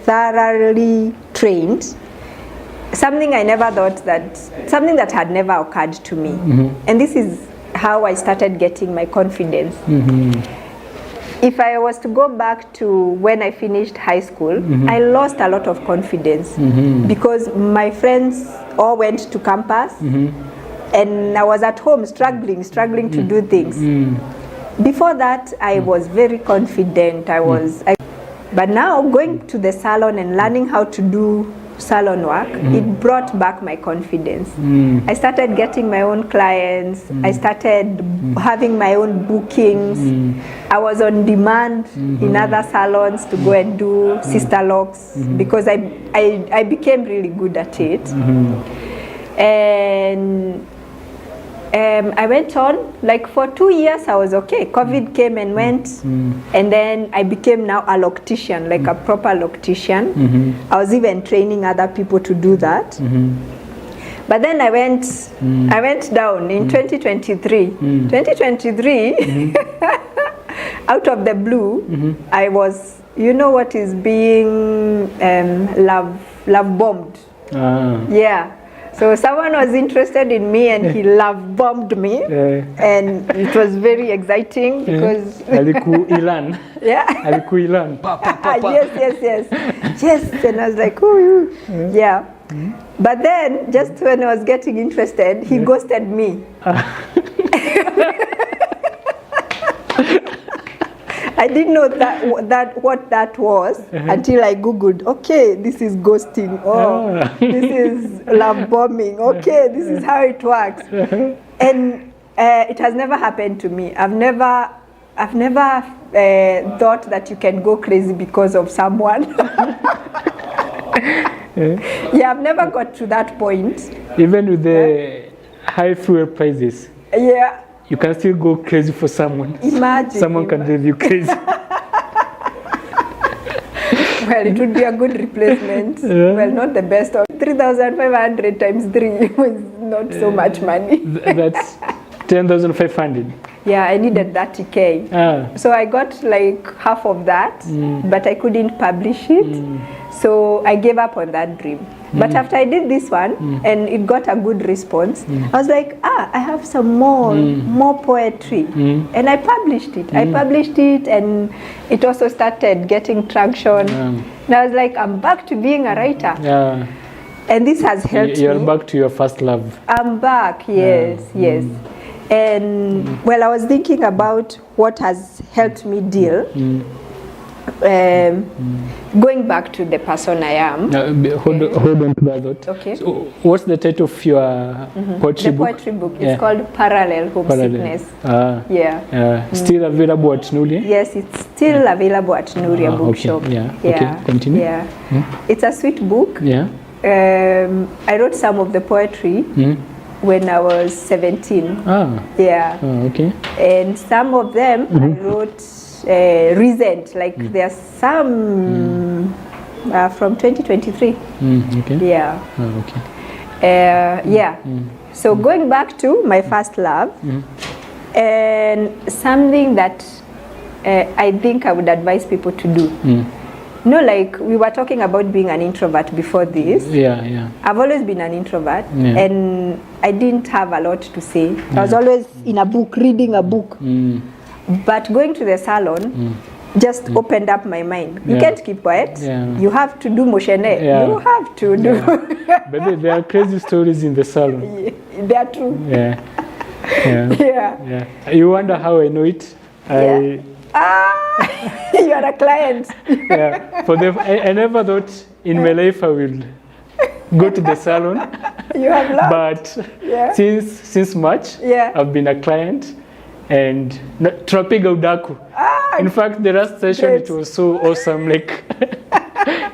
thoroughly trained. Something that had never occurred to me. And this is how I started getting my confidence. If I was to go back to when I finished high school, I lost a lot of confidence because my friends all went to campus and I was at home struggling to do things. Before that, I was very confident. But now going to the salon and learning how to do salon work, it brought back my confidence. I started getting my own clients. I started having my own bookings. I was on demand in other salons to go and do sister locks because I became really good at it. And I went on, like for 2 years I was okay. COVID came and went, and then I became now a loctician, like a proper loctician. I was even training other people to do that. But then I went down in 2023. 2023, out of the blue, I was, you know what is being love bombed? Yeah. So someone was interested in me and he love bombed me, and it was very exciting because Aliku Ilan. Yeah. Aliku Ilan. Yes. And I was like, oh, yeah. But then, just when I was getting interested, he ghosted me. I didn't know what that was until I googled. Okay, this is ghosting. Oh, this is love bombing. Okay, this is how it works. And it has never happened to me. I've never thought that you can go crazy because of someone. Yeah, I've never got to that point. Even with the high fuel prices. Yeah. You can still go crazy for someone. Imagine. Someone can drive you crazy. Well, it would be a good replacement. Well, not the best. 3,500 times 3 was not so much money. That's 10,500. Yeah, I needed 30K. So I got like half of that, but I couldn't publish it. So I gave up on that dream. But after I did this one, and it got a good response, I was like, I have some more poetry. And I published it. And it also started getting traction. And I was like, I'm back to being a writer. And this has helped me. You're back to your first love. I'm back, yes. And well, I was thinking about what has helped me deal. Going back to the person I am. Hold on to that thought. Okay. So what's the title of your poetry The book? poetry book is called Parallel Homesickness. Yeah. Still available at Nulia? Yes, it's still available at Nuria Bookshop. Okay. Okay, continue. Yeah. It's a sweet book. Yeah. I wrote some of the poetry when I was 17. Yeah. Okay. And some of them I wrote recent, like there's some from 2023. Okay. Yeah. Okay. Yeah. So going back to my first love, and something that I think I would advise people to do. No, like we were talking about being an introvert before this. Yeah. I've always been an introvert, and I didn't have a lot to say. I was always in a book, reading a book. But going to the salon just opened up my mind. You can't keep quiet. You have to do moshene. You have to do. But there are crazy stories in the salon. They are true. Yeah. You wonder how I know it? You are a client. I never thought in my life I will go to the salon. You have loved. But since March, I've been a client. And Tropiga Udaku. In fact, the last session, it was so awesome. Like,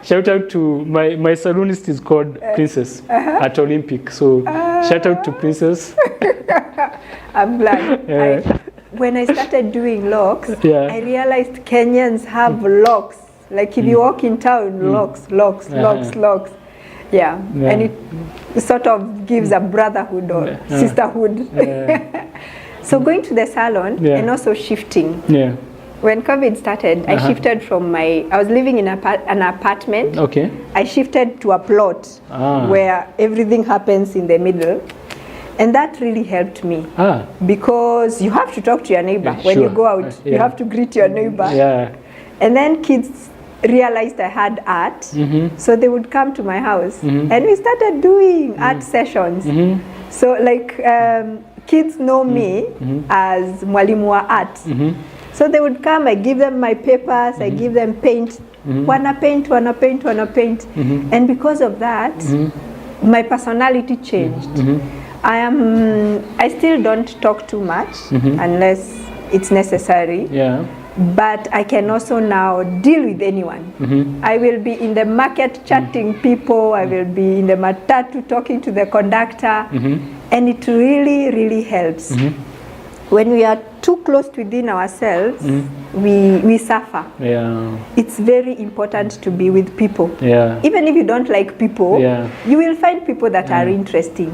shout out to my salonist is called Princess at Olympic. So shout out to Princess. I'm glad. When I started doing locks, I realized Kenyans have locks. Like if you walk in town, locks. Yeah. And it sort of gives a brotherhood or sisterhood. So going to the salon and also shifting. When COVID started, I shifted from I was living in an apartment. Okay. I shifted to a plot where everything happens in the middle. And that really helped me. Because you have to talk to your neighbor. When you go out, you have to greet your neighbor. And then kids realized I had art. So they would come to my house. And we started doing art sessions. So like, kids know me as mwalimu wa art. So they would come, I give them my papers, I give them paint. Wanna paint. And because of that, my personality changed. I still don't talk too much unless it's necessary. But I can also now deal with anyone. I will be in the market chatting people, I will be in the matatu talking to the conductor, and it really, really helps. When we are too close within ourselves, we suffer. It's very important to be with people. Even if you don't like people, you will find people that are interesting.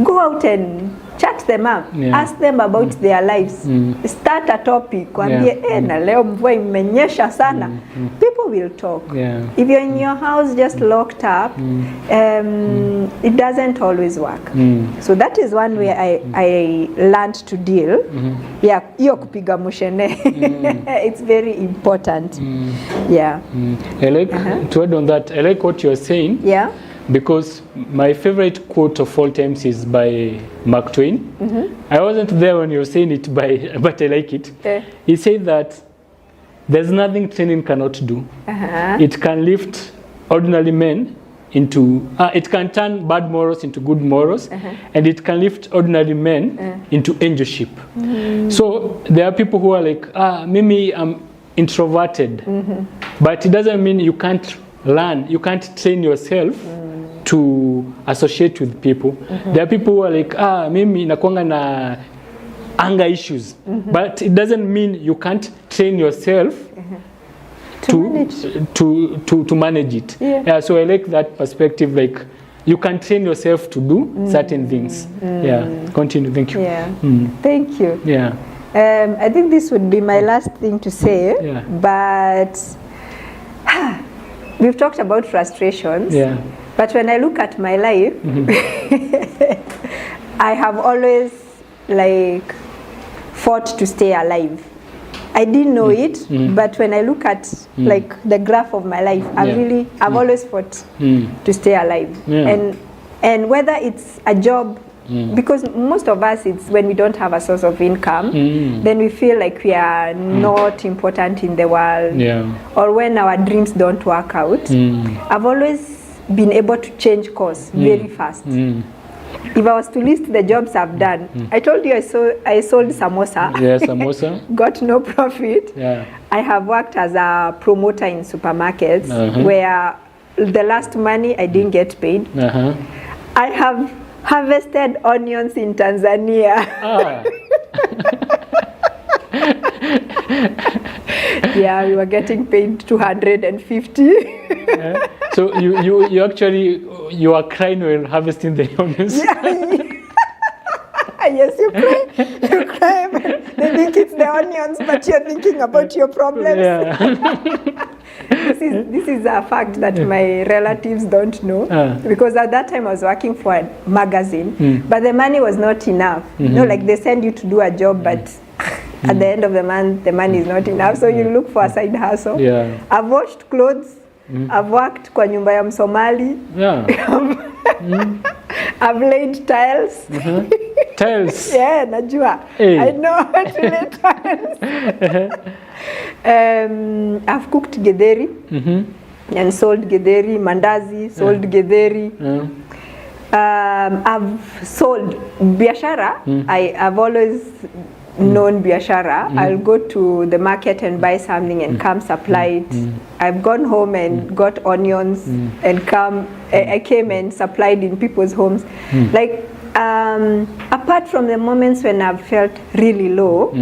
Go out and chat them up, ask them about their lives, start a topic, na leo mvua imenyesha sana. People will talk. If you're in your house just locked up, it doesn't always work. So that is one way I learned to deal. Hiyo kupiga mushene. It's very important. I like to add on that. I like what you're saying. Because my favorite quote of all times is by Mark Twain. I wasn't there when you were saying it, but I like it. He said that there's nothing training cannot do. It can lift ordinary men into, it can turn bad morals into good morals, and it can lift ordinary men into angelship. So there are people who are like, maybe I'm introverted, but it doesn't mean you can't learn, you can't train yourself to associate with people. There are people who are like, mimi nakuanga na anger issues, but it doesn't mean you can't train yourself to manage it. So I like that perspective, like you can train yourself to do certain things. Continue, thank you. Thank you. I think this would be my last thing to say, but we've talked about frustrations. But when I look at my life, I have always like fought to stay alive. I didn't know it, but when I look at like the graph of my life, I've always fought to stay alive. And whether it's a job because most of us, it's when we don't have a source of income, then we feel like we are not important in the world, or when our dreams don't work out. I've always been able to change course very fast. If I was to list the jobs I've done, I told you I sold samosa. Yeah, samosa. Got no profit. Yeah. I have worked as a promoter in supermarkets where the last money I didn't get paid. I have harvested onions in Tanzania. Yeah, we were getting paid 250. So you actually you are crying while harvesting the onions. Yes, you cry, but they think it's the onions, but you're thinking about your problems. This is a fact that my relatives don't know, because at that time I was working for a magazine, but the money was not enough. You know, like they send you to do a job, but at the end of the month, the money is not enough, so you look for a side hustle. I've washed clothes. I've worked kwa nyumba ya Msomali. I've laid tiles. Tiles? Yeah, najua. I know how to lay tiles. I've cooked githeri and sold githeri, mandazi, sold githeri. I've sold biashara. I've always known biashara. I'll go to the market and buy something and come supply it. I've gone home and got onions and I came and supplied in people's homes. Like apart from the moments when I've felt really low,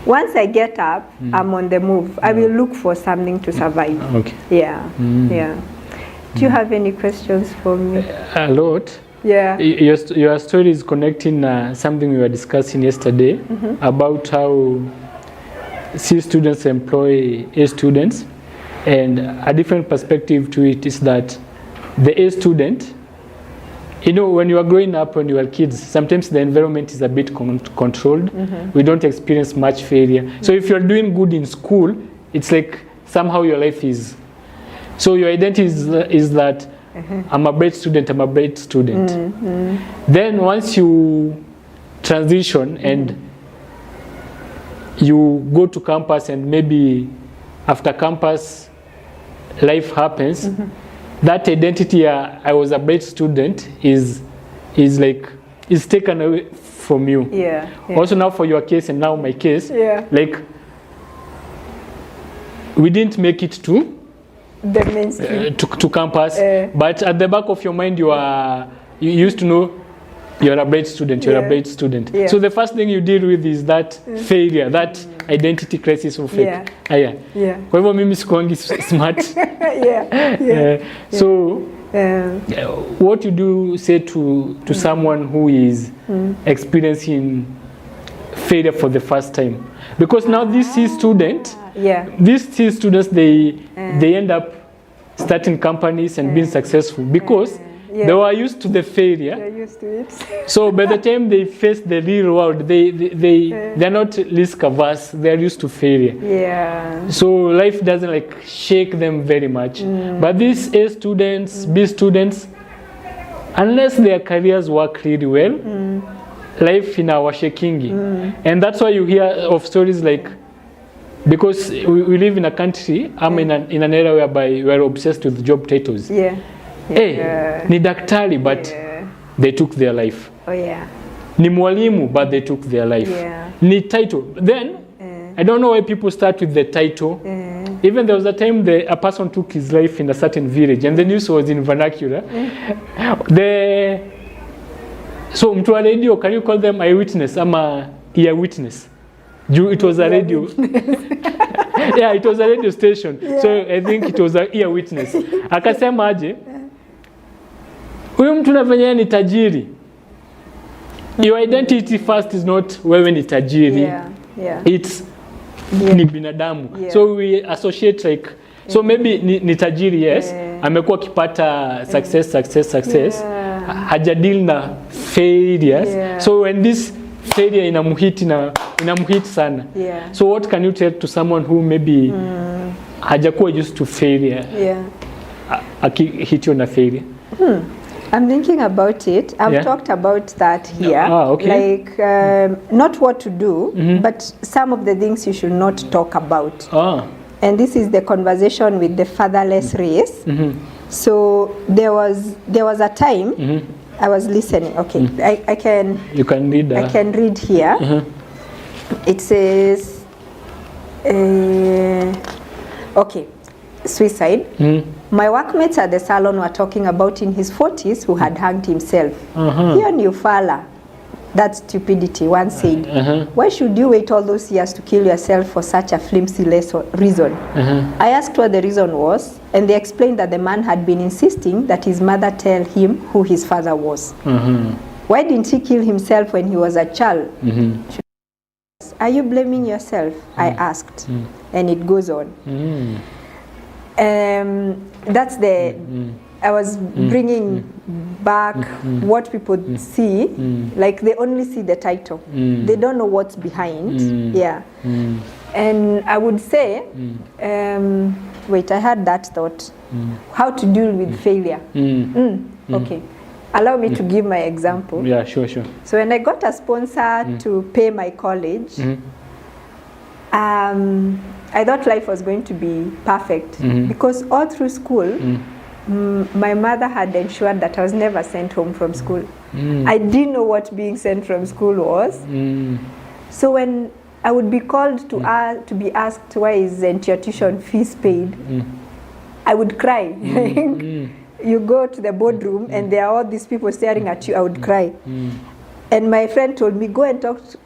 once I get up, I'm on the move. I will look for something to survive. Okay. Yeah. Do you have any questions for me? A lot. Yeah. Your story is connecting something we were discussing yesterday about how C students employ A students, and a different perspective to it is that the A student, you know, when you are growing up, when you are kids, sometimes the environment is a bit controlled. We don't experience much failure. So if you're doing good in school, it's like somehow your life is. So your identity is that I'm a bright student, I'm a bright student. Then once you transition and you go to campus, and maybe after campus life happens, that identity, I was a bright student, is taken away from you. Also now for your case and now my case, like we didn't make it to the mainstream to campus, but at the back of your mind you used to know you're a bright student, you're a bright student. So the first thing you deal with is that failure, that identity crisis of like, kwa hivyo mimi sikuangi smart. So what you do say to someone who is experiencing failure for the first time? Because now this C student, these C students, they end up starting companies and being successful because they were used to the failure. They're used to it. So by the time they face the real world, they're not risk averse. They're used to failure. So life doesn't like shake them very much. But these A students, B students, unless their careers work really well, life in our shaking. And that's why you hear of stories like, because we live in a country, I'm in an area whereby we're obsessed with job titles. Ni daktari, but they took their life. Ni mwalimu, but they took their life. Ni title. Then, I don't know why people start with the title. Even there was a time a person took his life in a certain village, and the news was in vernacular. So mtu wa radio, can you call them eyewitness ama ear witness? It was a radio. It was a radio station. So I think it was an ear witness. Akasema aje, huyu mtu na venye ni tajiri. Your identity first is not wewe ni tajiri. It's ni binadamu. So we associate like, so maybe ni tajiri, yes. Amekuwa kipata success. Hajadeal na failures. So when this failure inamuhit sana. So what can you tell to someone who maybe hajakuwa used to failure? Akihitiwa na failure. I'm thinking about it. I've talked about that here. Okay. Like, not what to do, but some of the things you should not talk about. And this is the conversation with the fatherless race. So there was a time I was listening. Okay, I can. You can read. I can read here. It says, okay, suicide. My workmates at the salon were talking about in his 40s who had hanged himself. Here new fella, that stupidity, one said. Why should you wait all those years to kill yourself for such a flimsy reason? I asked what the reason was, and they explained that the man had been insisting that his mother tell him who his father was. Why didn't he kill himself when he was a child? Are you blaming yourself? I asked, and it goes on. That's the, I was bringing back what people see, like they only see the title. They don't know what's behind. Yeah. And I would say, wait, I had that thought. How to deal with failure. Okay. Allow me to give my example. Yeah, sure. So when I got a sponsor to pay my college, I thought life was going to be perfect because all through school, my mother had ensured that I was never sent home from school. I didn't know what being sent from school was. So when I would be called to be asked why isn't your tuition fees paid, I would cry. You go to the boardroom and there are all these people staring at you, I would cry. And my friend told me, go and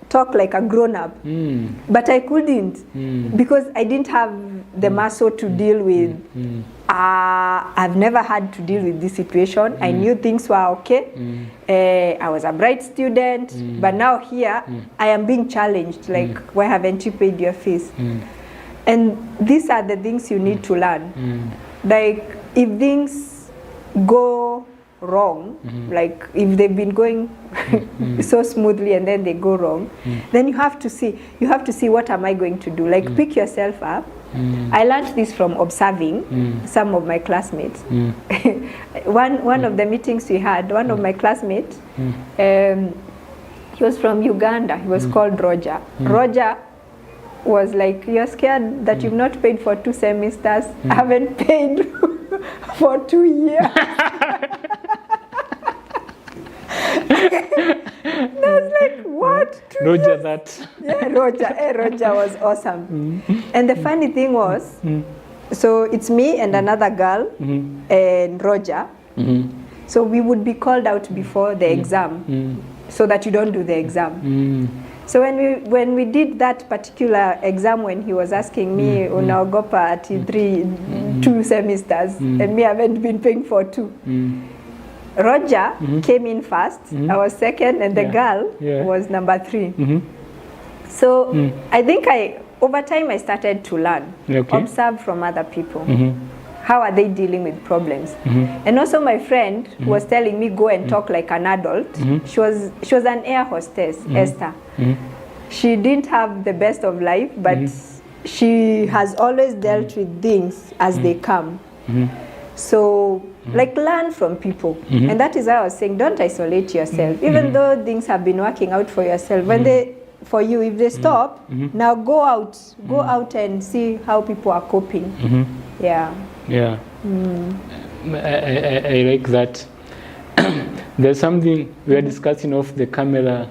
talk like a grown-up. But I couldn't because I didn't have the muscle to deal with. I've never had to deal with this situation. I knew things were okay. I was a bright student. But now here, I am being challenged. Like, why haven't you paid your fees? And these are the things you need to learn. Like, if things go wrong, like if they've been going so smoothly and then they go wrong, then you have to see what am I going to do, like pick yourself up. I learned this from observing some of my classmates. One of the meetings we had, one of my classmates, he was from Uganda, he was called Roger. Roger was like, you're scared that you've not paid for 2 semesters. I haven't paid for 2 years. I was like, what? Roger that. Yeah, Roger was awesome. And the funny thing was, so it's me and another girl and Roger. So we would be called out before the exam so that you don't do the exam. So when we did that particular exam, when he was asking me, unaogopa ati 2 semesters, and me I haven't been paying for 2. Roger came in first, I was second, and the girl was number 3. So I think over time I started to learn, observe from other people. How are they dealing with problems? And also my friend was telling me, go and talk like an adult. She was an air hostess, Esther. She didn't have the best of life, but she has always dealt with things as they come. So, like, learn from people. And that is why I was saying, don't isolate yourself. Even though things have been working out for yourself, when for you, if they stop, now go out and see how people are coping. Yeah. I like that. There's something we are discussing off the camera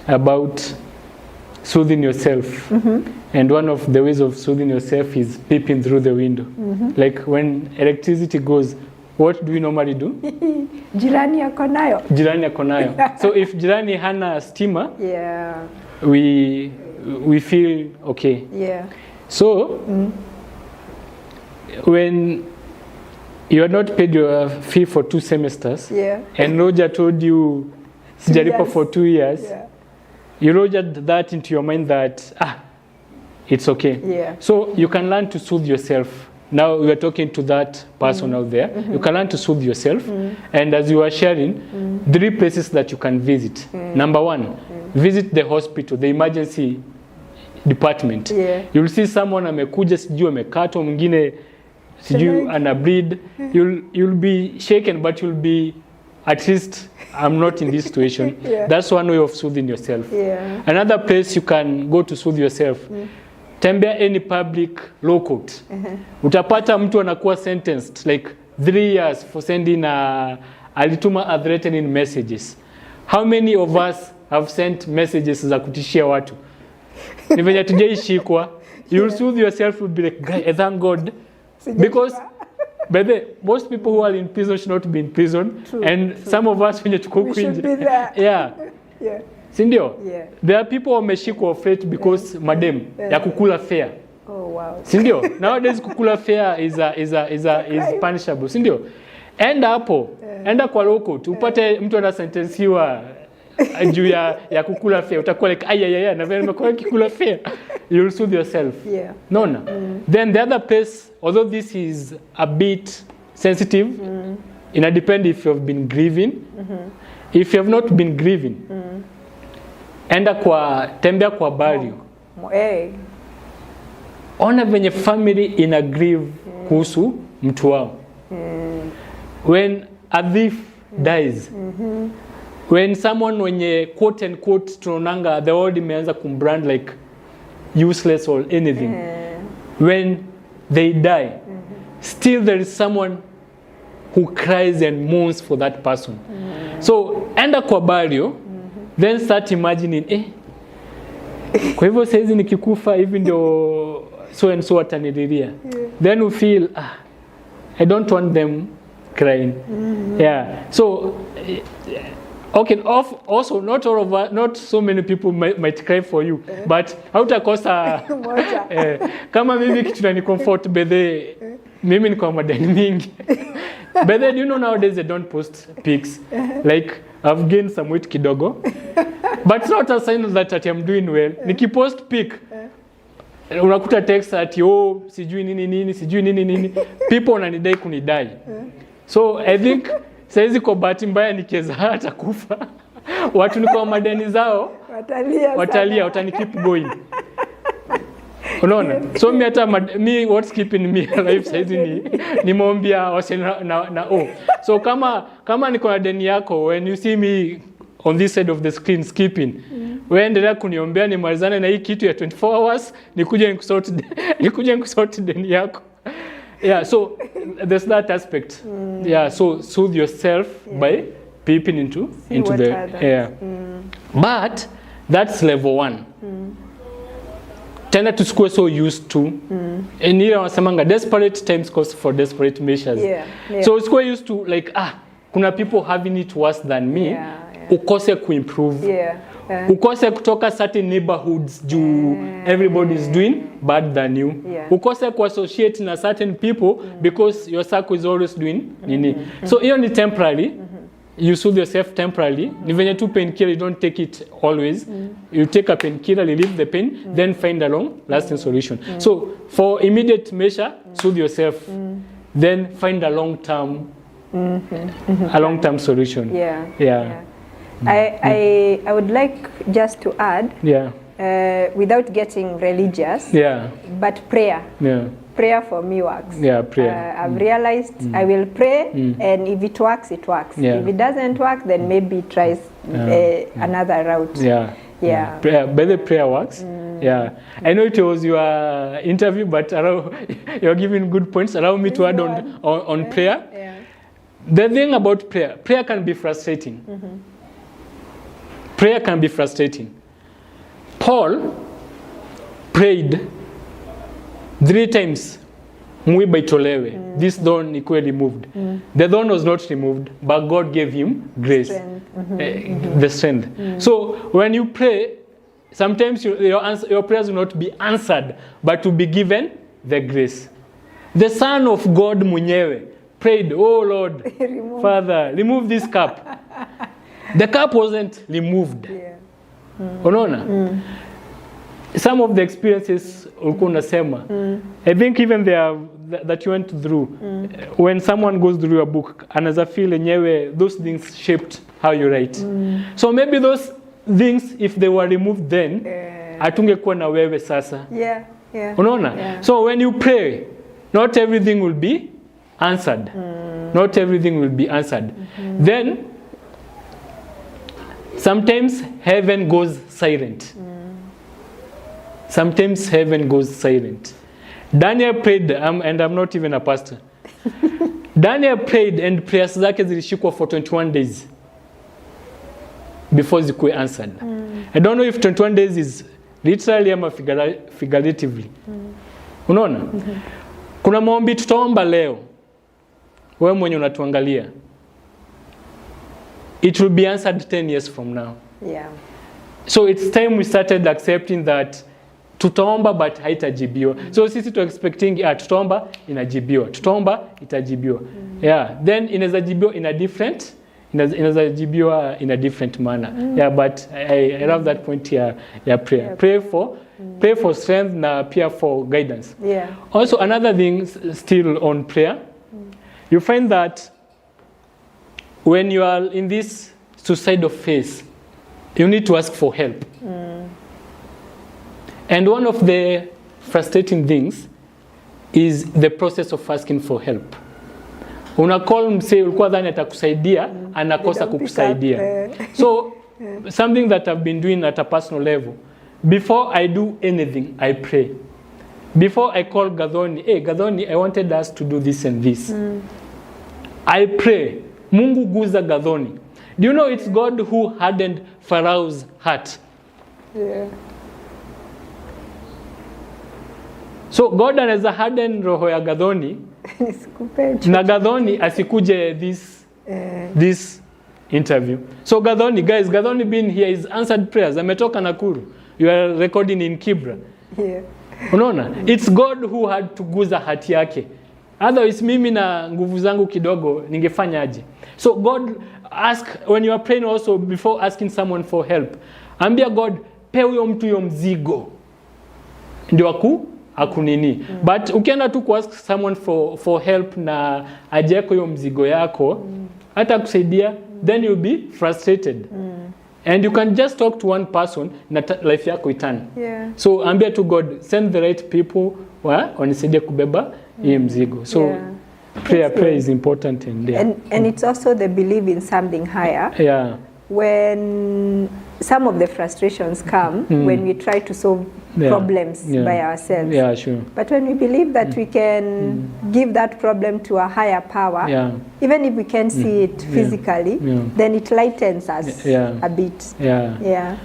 about soothing yourself. And one of the ways of soothing yourself is peeping through the window. Like when electricity goes, what do we normally do? Jirani yako nayo. Jirani yako nayo. So if jirani hana stima, we feel okay. So when you are not paid your fee for 2 semesters, and Roger told you sijalipa for 2 years, you rogered that into your mind that it's okay. So you can learn to soothe yourself. Now we are talking to that person out there. You can learn to soothe yourself. And as you are sharing, 3 places that you can visit. Number 1, visit the hospital, the emergency department. You'll see someone amekuja sijui amekatwa, mwingine sijui ana bleed. You'll be shaken, but you'll be at least I'm not in this situation. Yeah. That's one way of soothing yourself. Yeah. Another place you can go to soothe yourself. Tembea any public law court. Utapata mtu anakuwa sentenced like 3 years for sending alituma a threatening messages. How many of us have sent messages za kutishia watu? Ni venye tujaishikwa. You'll soothe yourself, will be like, guy, thank God. Because but most people who are in prison should not be in prison. True, and true. some of us when you We should be there. Yeah. Yeah. Sindio? Yeah. There are people wameshikwa afraid because madem ya kukula fair. Oh wow. Sindio? Nowadays kukula fair is punishable. Sindio? Enda hapo. Enda kwa law court. Upate mtu anasentensiwa juu ya kukula fair. Utakuwa like aya na vile nimekuwa kikula fair. You'll soothe yourself. Yeah. No. Then the other place, although this is a bit sensitive, it depends if you've been grieving. If you have not been grieving, tembea kwa burial. Hey. Ona venye family ina grieve kuhusu mtu wao. When a thief dies, when someone wenye quote and quote tunaonanga the world imeanza kumbrand like useless or anything, when they die, still there is someone who cries and mourns for that person. So enda kwa burial, then start imagining kwa hivyo saizi nikikufa hivi ndio so and so atanililia. Then you feel I don't want them crying. Yeah. So okay, also not all of us, not so many people might cry for you, but hautakosa kama mimi kitu na ni comfort bedhe mimi niko madeni mingi. But then you know nowadays they don't post pics. Like I've gained some weight kidogo. But it's not a sign that I'm doing well. Nikipost pic unakuta text ati sijui nini. People wananidai kunidai. So I think saizi kwa bahati mbaya nikiweza hata kufa. Watu ni kwa madeni zao. Watalia, watani keep going. Unaona? So mi hata what's keeping me alive saizi ni maombia wase na So kama niko na deni yako, when you see me on this side of the screen skipping, wewe endelea kuniombea nimalizane na hii kitu ya 24 hours nikuje nikusort deni yako. Yeah, so there's that aspect. Yeah, so soothe yourself by peeping into the air. But that's level 1. Tend to square so used to. And here wasemanga desperate times calls for desperate measures. Yeah. So square used to like kuna people having it worse than me. Ukose kuimprove. Ukose kutoka certain neighborhoods juu everybody is doing bad than you. Ukose kuassociate na certain people because your circle is always doing nini. So hiyo ni temporary. You soothe yourself temporarily. Ni venye tu painkiller, you don't take it always. You take a painkiller, relieve the pain, then find a long-lasting solution. So for immediate measure, soothe yourself. Then find a long-term solution. Yeah. I would like just to add, without getting religious, but prayer. Prayer for me works. Prayer. I've realized I will pray, and if it works, it works. If it doesn't work, then maybe try another route. Prayer, but the prayer works. I know it was your interview, but you're giving good points. Allow me to add on prayer. The thing about prayer can be frustrating. Prayer can be frustrating. Paul prayed 3 times. Mwiba itolewe. This thorn ikuwe removed. The thorn was not removed, but God gave him grace. The strength. So when you pray, sometimes your prayers will not be answered, but to be given the grace. The Son of God mwenyewe prayed, oh Lord, Father, remove this cup. The cup wasn't removed. Unaona? Some of the experiences ulikuwa unasema, I think even that you went through, when someone goes through a book, anaweza feel enyewe, those things shaped how you write. So maybe those things, if they were removed then, hatungekuwa na wewe sasa. Unaona? So when you pray, not everything will be answered. Not everything will be answered. Then sometimes heaven goes silent. Sometimes heaven goes silent. Daniel prayed, and I'm not even a pastor. Daniel prayed and prayers zake zilishikwa for 21 days before zikuwe answered. I don't know if 21 days is literally ama figuratively. Unaona? Kuna maombi tutaomba leo. Wewe mwenye unatuangalia. It will be answered 10 years from now. Yeah. So it's time we started accepting that tutaomba but haitajibiwa. So sisi tu expecting tutaomba inajibiwa. Tutaomba itajibiwa. Yeah, then inaweza jibiwa in a different in a different manner. Yeah, but I love that point here. Yeah, prayer. Pray for strength na pia for guidance. Yeah. Also another thing still on prayer. You find that when you are in this suicidal phase, you need to ask for help. And one of the frustrating things is the process of asking for help. Una call msee ulikuwa dhani atakusaidia, anakosa kukusaidia. So something that I've been doing at a personal level, before I do anything, I pray. Before I call Gathoni, hey Gathoni, I wanted us to do this and this. I pray. Mungu guza Gathoni. Do you know it's God who hardened Pharaoh's heart? Yeah. So God anaweza harden roho ya Gathoni na Gathoni asikuje this interview. So Gathoni being here is answered prayers. Ametoka Nakuru. You are recording in Kibra. Yeah. Unaona? It's God who had to guza hati yake. Otherwise mimi na nguvu zangu kidogo ningefanyaje? So God ask when you are praying also before asking someone for help. Ambia God, pe huyo mtu yo mzigo. Ndio akunini. But ukienda tu ku ask someone for help na ajeko yo mzigo yako, hata kusaidia, then you'll be frustrated. And you can just talk to one person na life yako itani. Yeah. So ambia to God, send the right people wanisaidie kubeba hii mzigo. So prayer is important and it's also the belief in something higher. Yeah. When some of the frustrations come when we try to solve problems by ourselves. Yeah, sure. But when we believe that we can give that problem to a higher power, even if we can't see it physically, then it lightens us a bit. Yeah.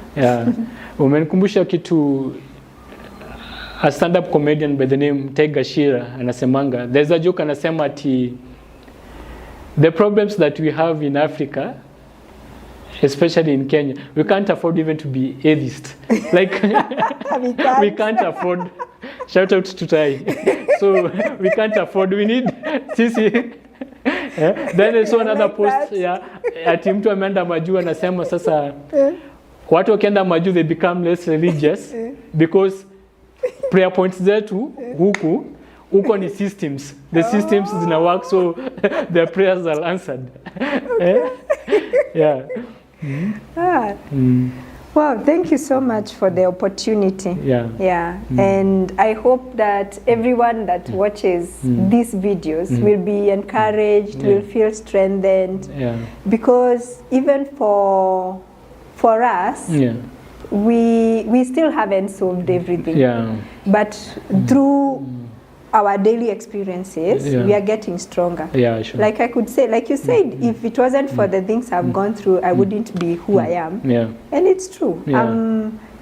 Umenikumbusha kitu. A stand-up comedian by the name Tega Shira anasemanga, there's a joke anasema ati the problems that we have in Africa, especially in Kenya, we can't afford even to be atheist. Like we can't afford. Shout out to Tai. So we can't afford. We need sisi. Then there's another post ati mtu ameenda majuu anasema sasa watu wakienda majuu they become less religious because prayer points zetu huko ni systems. The systems zina work, so their prayers are answered. Yeah. Wow, thank you so much for the opportunity. Yeah. And I hope that everyone that watches these videos will be encouraged, will feel strengthened. Because even for us, we still haven't solved everything. But through our daily experiences, we are getting stronger. Sure. Like I could say, like you said, if it wasn't for the things I've gone through, I wouldn't be who I am. And it's true.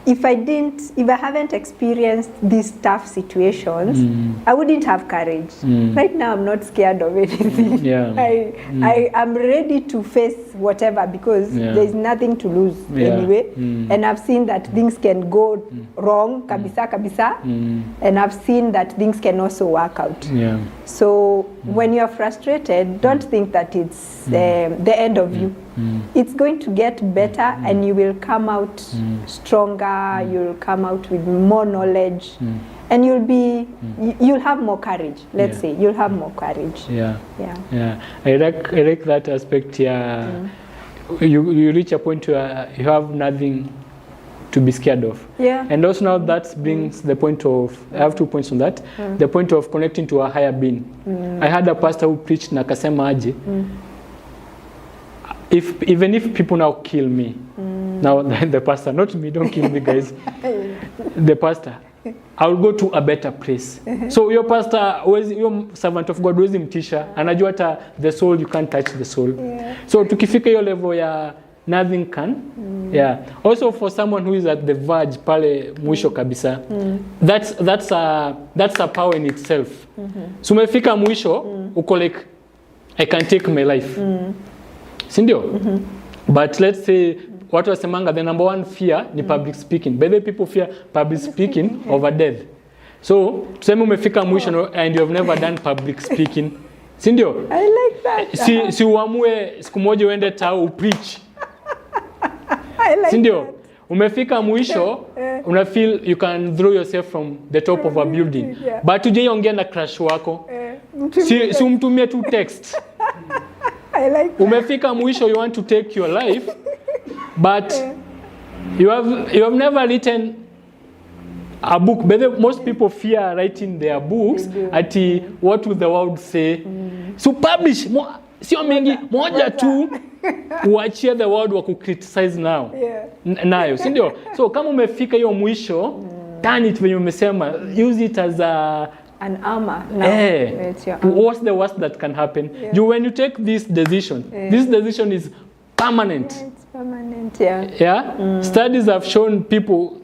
If I haven't experienced these tough situations, I wouldn't have courage. Right now, I'm not scared of anything. I am ready to face whatever because there's nothing to lose anyway. And I've seen that things can go wrong, kabisa. And I've seen that things can also work out. So when you're frustrated, don't think that it's the end of you. It's going to get better and you will come out stronger, you'll come out with more knowledge and you'll have more courage. Let's say you'll have more courage. I like that aspect. You reach a point where you have nothing to be scared of. And also now that brings the point of, I have 2 points on that. The point of connecting to a higher being. I had a pastor who preached na kasema aje, even if people now kill me, Now the pastor, not me, don't kill me guys. The pastor, I will go to a better place. So your pastor, your servant of God, wezi mtisha, anajua hata the soul, you can't touch the soul. So tukifika hiyo level ya nothing can. Yeah. Also for someone who is at the verge pale mwisho kabisa. That's a power in itself. So umefika mwisho, uko like I can take my life. Sindio? But let's say watu wasemanga the number one fear ni public speaking. By the way, people fear public speaking over death. So tuseme umefika mwisho and you have never done public speaking. Sindio? I like that. Si uamue siku moja uende tao upreach. I like Sindio? that. Umefika mwisho, una feel you can throw yourself from the top of a building. But ujaiongea na crush wako. Si umtumie tu text. I like that. Umefika mwisho, you want to take your life, but you have never written a book. But most people fear writing their books at what will the world say. So publish, sio mengi, moja tu uachie the world wa criticize now. Nayo, si ndio? So kama umefika hiyo mwisho, turn it venye umesema, use it as an armor. What's the worst that can happen? When you take this decision, this decision is permanent. It's permanent, Studies have shown people,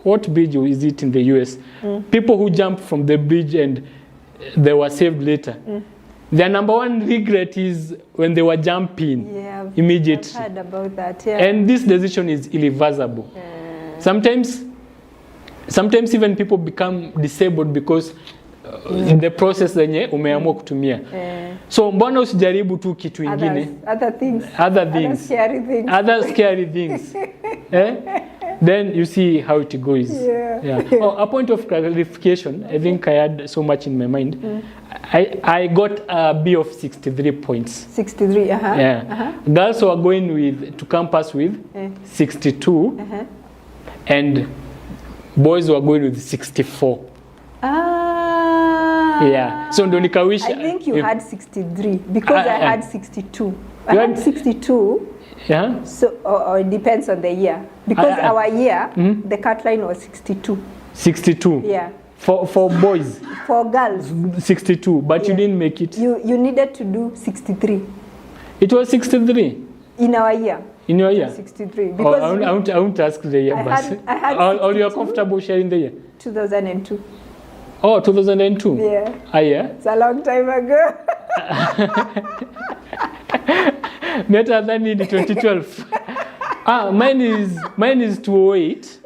what bridge is it in the US? People who jump from the bridge and they were saved later. Their number one regret is when they were jumping immediately. I've heard about that, And this decision is irreversible. Sometimes even people become disabled because in the process zenye umeamua kutumia. So mbona usijaribu tu kitu ingine? Other scary things. Then you see how it goes. A point of clarification, I think I had so much in my mind. I got a B of 63 points. 63, Girls were going to campus with 62, and boys were going with 64. So ndo nikawish. I think you had 63 because I had 62. I had 62. So it depends on the year because our year the cut line was 62. 62. For boys. For girls. 62, but you didn't make it. You needed to do 63. It was 63 in our year. In your year? 63. Because I won't ask the year. I had or you are comfortable sharing the year? 2002. Oh, 2002? Yeah. It's a long time ago. Better than in 2012. Mine is 208.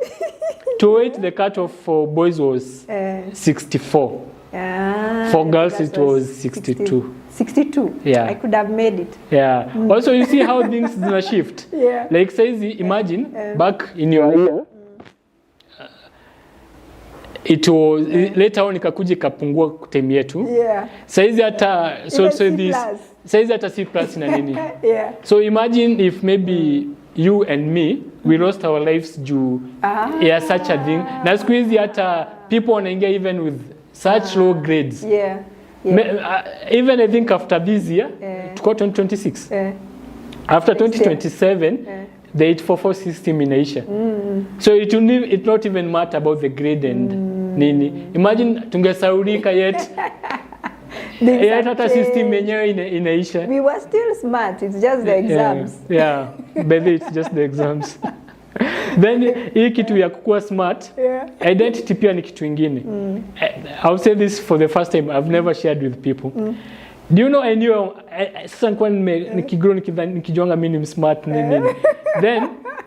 208, the cutoff for boys was 64. For girls, it was 62. 62? I could have made it. Also, you see how things shift. Like, says, imagine, back in your year, it was later on ikakuja ikapungua time yetu. Saizi hata saizi hata C plus na nini. So imagine if maybe you and me we lost our lives due such a thing. Na siku hizi hata people wanaingia even with such low grades. Even I think after this year, tuko 2026. After 2027, the 844 system inaisha. So it not even matter about the grade and nini. Imagine tungesaurika yet. Hata system yenyewe inaisha. We were still smart, it's just the exams. Baby, it's just the exams. Then hii kitu ya kukua smart, identity pia ni kitu ingine. I'll say this for the first time, I've never shared with people. Do you know I knew sasa nilikuwa nikigrow nikijonga mimi ni smart nini. Then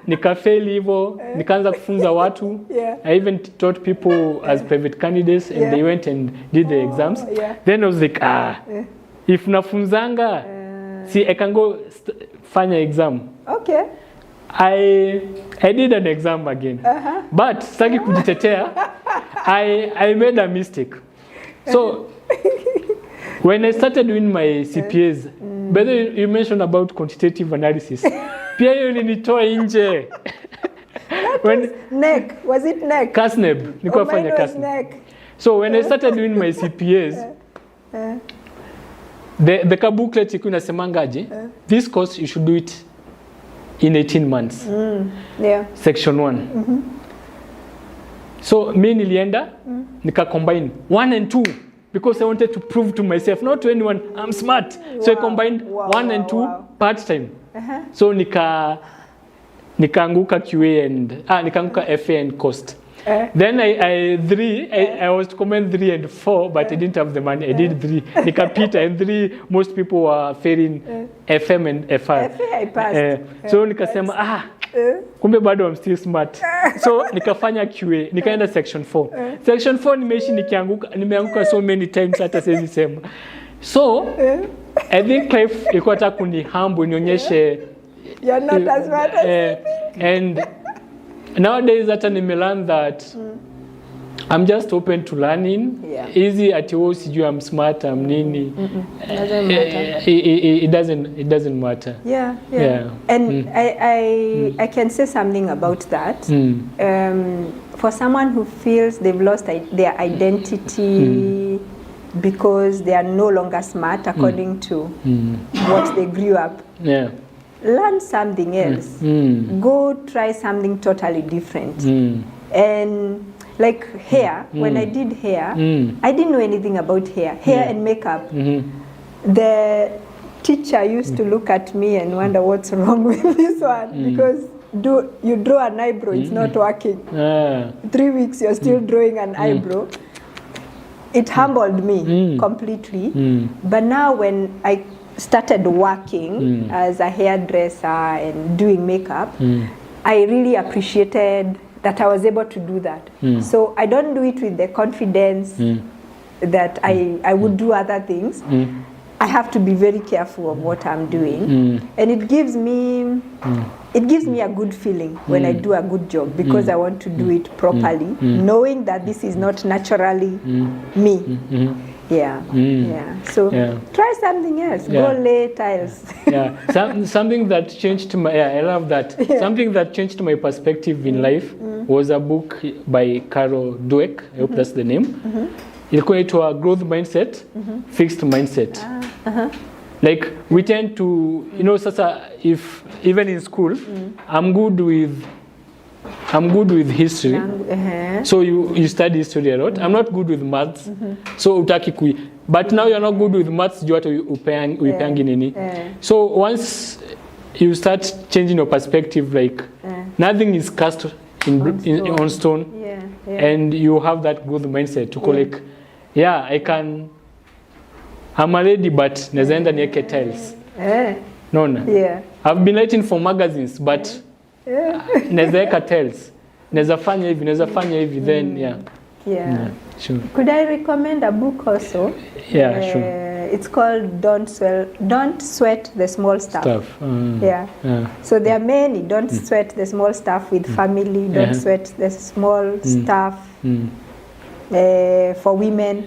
nikafail hivyo, nikaanza kufunza watu. I even taught people as private candidates and they went and did the exams. Then I was like, if nafunzanga, see I can go fanya exam. Okay. I did an exam again. But sitaki kujitetea, I made a mistake. So when I started doing my CPAs, but you mentioned about quantitative analysis. Pia hiyo ilinitoa nje. Was it neck? CASNEB. Nilikuwa fanya CASNEB. So when I started doing my CPAs, the booklet iko inasemangaje, this course you should do it in 18 months. Yeah. Section 1. So me nilienda nika combine 1 and 2 because I wanted to prove to myself, not to anyone, I'm smart. So I combined 1 and 2 part time. So nikaanguka QA and nikaanguka FA and cost. Then I was to combine 3 and 4, but I didn't have the money. I did 3. Nikapita and 3. Most people were failing FM and FR. FA I passed. So nikasema kumbe bado I'm still smart. So nikafanya QA, nikaenda section 4. Section 4 nimeanguka so many times hata siwezi sema. So I think life ilikuwa hata kuni humble nionyeshe you're not as smart as and nowadays hata nimelearn that I'm just open to learning. Easy at all, sijui I'm smart, I'm nini. Doesn't matter. It doesn't matter. Yeah. And I can say something about that. For someone who feels they've lost their identity because they are no longer smart according to what they grew up. Yeah. Learn something else. Go try something totally different. And like hair, when I did hair, I didn't know anything about hair and makeup. The teacher used to look at me and wonder what's wrong with this one because you draw an eyebrow, it's not working. 3 weeks you're still drawing an eyebrow. It humbled me completely. But now when I started working as a hairdresser and doing makeup, I really appreciated that I was able to do that. So I don't do it with the confidence that I would do other things. I have to be very careful of what I'm doing. And it gives me a good feeling when I do a good job because I want to do it properly, knowing that this is not naturally me. So try something else. Go lay tiles. Something that changed my I love that. Something that changed my perspective in life was a book by Carol Dweck. I hope that's the name. Ilikuwa inaitwa Growth Mindset, Fixed Mindset. Like we tend to, sasa if even in school, I'm good with history. So you study history a lot. I'm not good with maths. So utaki but now you're not good with maths, you have to uipangi nini. So once you start changing your perspective, like nothing is cast on stone, and you have that good mindset to collect. I'm a lady, but nazaenda nieke tiles. I've been writing for magazines, but nazaeka tiles. Nazafanya hivi, then sure. Could I recommend a book also? Sure. It's called Don't Sweat the Small Stuff. So there are many. Don't sweat the small stuff with family. Don't sweat the small stuff for women.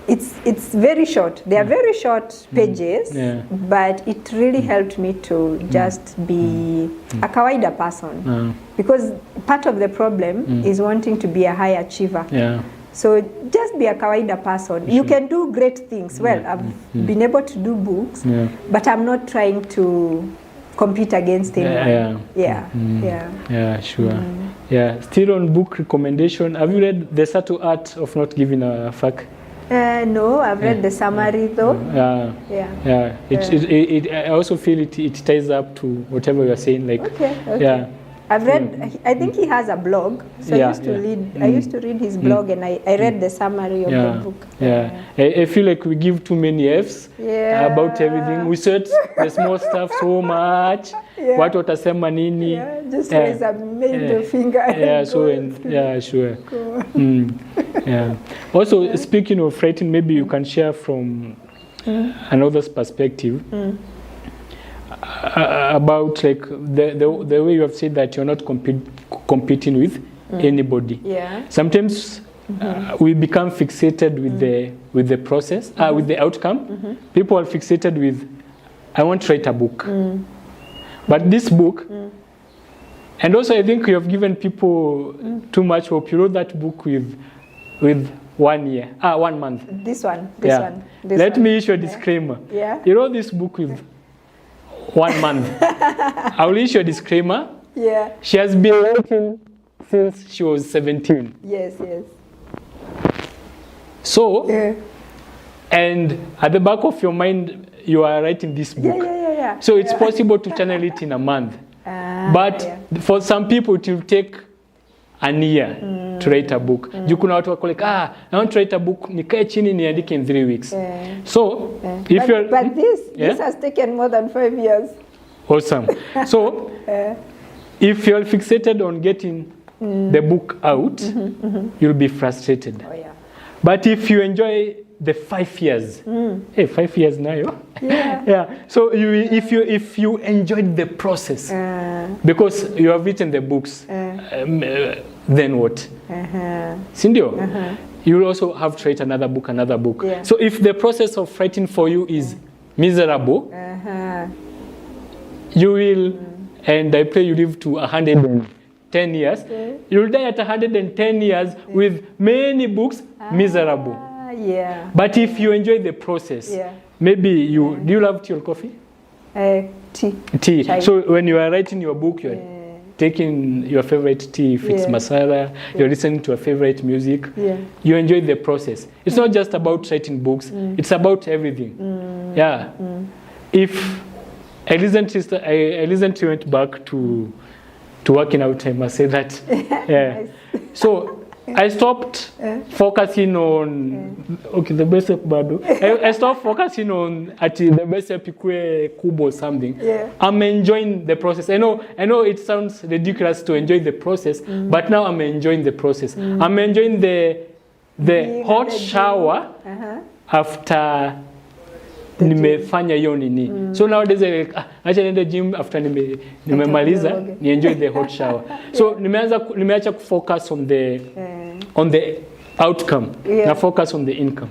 It's very short. They are very short pages, but it really helped me to just be a kawaida person. Because part of the problem is wanting to be a high achiever. So just be a kawaida person. You can do great things. Well, I've been able to do books, but I'm not trying to compete against anyone. Sure. Still on book recommendation, have you read The Subtle Art of Not Giving a Fuck? No, I've read the summary though. I also feel it ties up to whatever you're saying. Like, I've read. I think he has a blog, so I used to read. I used to read his blog, and I read the summary of the book. I feel like we give too many Fs about everything. We sweat the small stuff so much. What watasema nini? Just raise a middle finger. Sure. Also, speaking of writing, maybe you can share from another's perspective about like the way you have said that you're not competing with anybody. Sometimes we become fixated with the process, with the outcome. People are fixated with, I want to write a book. But this book, and also I think you have given people too much hope. You wrote that book with 1 year, 1 month. This one. Let me issue a disclaimer. You wrote this book with 1 month. I will issue a disclaimer. Yeah. She has been writing since she was 17. Yes, yes. So, Yeah. and at the back of your mind, you are writing this book. Yeah. So it's possible to channel it in a month. But for some people, it will take an year to write a book. Juu kuna watu wako like, I want to write a book, nikae chini niandike in 3 weeks. So, if you're... But this has taken more than 5 years. Awesome. So, if you're fixated on getting the book out, you'll be frustrated. Oh, yeah. But if you enjoy the 5 years, hey, 5 years now, Yeah. yeah. So if you enjoyed the process, because you have written the books, then what? Sindio? You will also have to write another book. Yeah. So if the process of writing for you is miserable, you will, and I pray you live to 110 years, you'll die at 110 years with many books miserable. Yeah. But if you enjoy the process, maybe you, do you love tea or coffee? Tea. Tea. Chai. So when you are writing your book, you're taking your favorite tea, if it's masala, you're listening to a favorite music, you enjoy the process. It's not just about writing books, it's about everything. Yeah. If I recently went back to working out, I must say that. Yeah. So I stopped focusing on the best bado. I stopped focusing on the best ikue kubo or something. Yeah. I'm enjoying the process. I know it sounds ridiculous to enjoy the process, but now I'm enjoying the process. I'm enjoying the hot shower after nimefanya hiyo nini. So nowadays acha niende gym after nimemaliza ni enjoy the hot shower. So nimeacha kufocus on the outcome. Na focus on the income.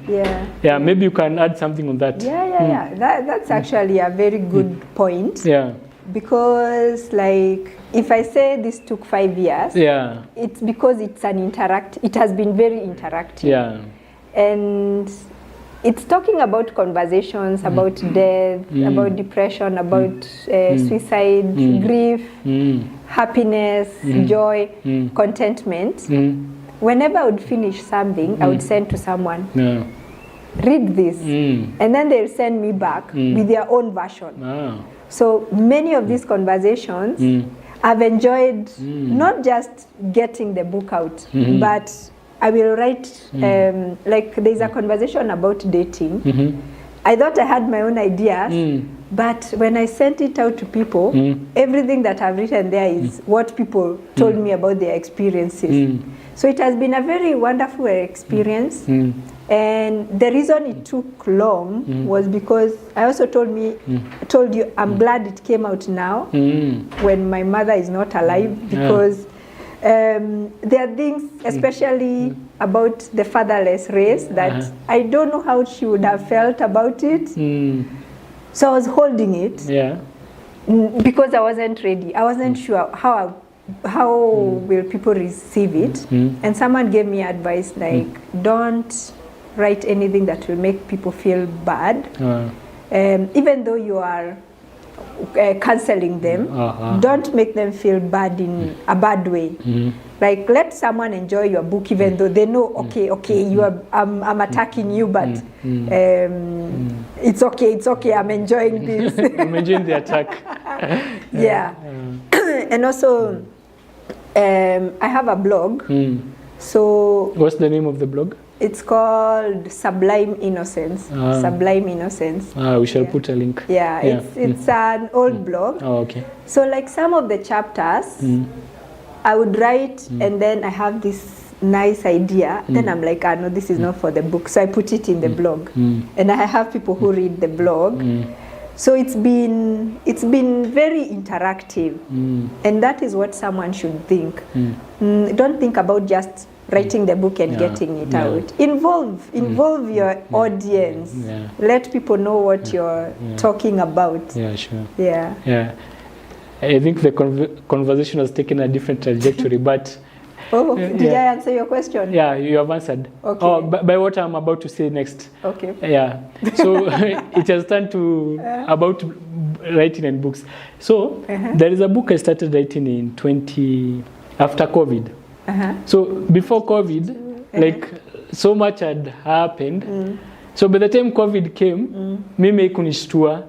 Yeah, maybe you can add something on that. Yeah. That's actually a very good point. Yeah. Because like if I say this took 5 years, it's because it has been very interactive. Yeah. And it's talking about conversations, about death, about depression, about suicide, grief, happiness, joy, contentment. Whenever I would finish something, I would send to someone, read this, and then they'll send me back with their own version. So many of these conversations, I've enjoyed not just getting the book out, but I will write, like there's a conversation about dating. I thought I had my own ideas, but when I sent it out to people, everything that I've written there is what people told me about their experiences. So it has been a very wonderful experience. And the reason it took long was because I also told you, I'm glad it came out now when my mother is not alive, because there are things, especially about the fatherless race, that I don't know how she would have felt about it. So I was holding it because I wasn't ready. I wasn't sure how will people receive it. And someone gave me advice like, don't write anything that will make people feel bad. Even though you are counseling them, don't make them feel bad in a bad way. Like, let someone enjoy your book, even though they know, okay, you are, I'm attacking you, but it's okay, I'm enjoying this. I'm enjoying the attack. And also, I have a blog. So what's the name of the blog? It's called Sublime Innocence. Sublime Innocence. We shall put a link. It's an old blog. Okay. So like some of the chapters, I would write and then I have this nice idea. Then I'm like, no, this is not for the book. So I put it in the blog. And I have people who read the blog. So it's been very interactive. And that is what someone should think. Don't think about just writing the book and getting it out. Involve your audience. Let people know what you're talking about. I think the conversation has taken a different trajectory, but did I answer your question? Yeah, you have answered. Okay. By what I'm about to say next. Okay. Yeah. So it has turned to about writing and books. So there is a book I started writing in after COVID. So before COVID, like so much had happened. So by the time COVID came, mimi kunishtua.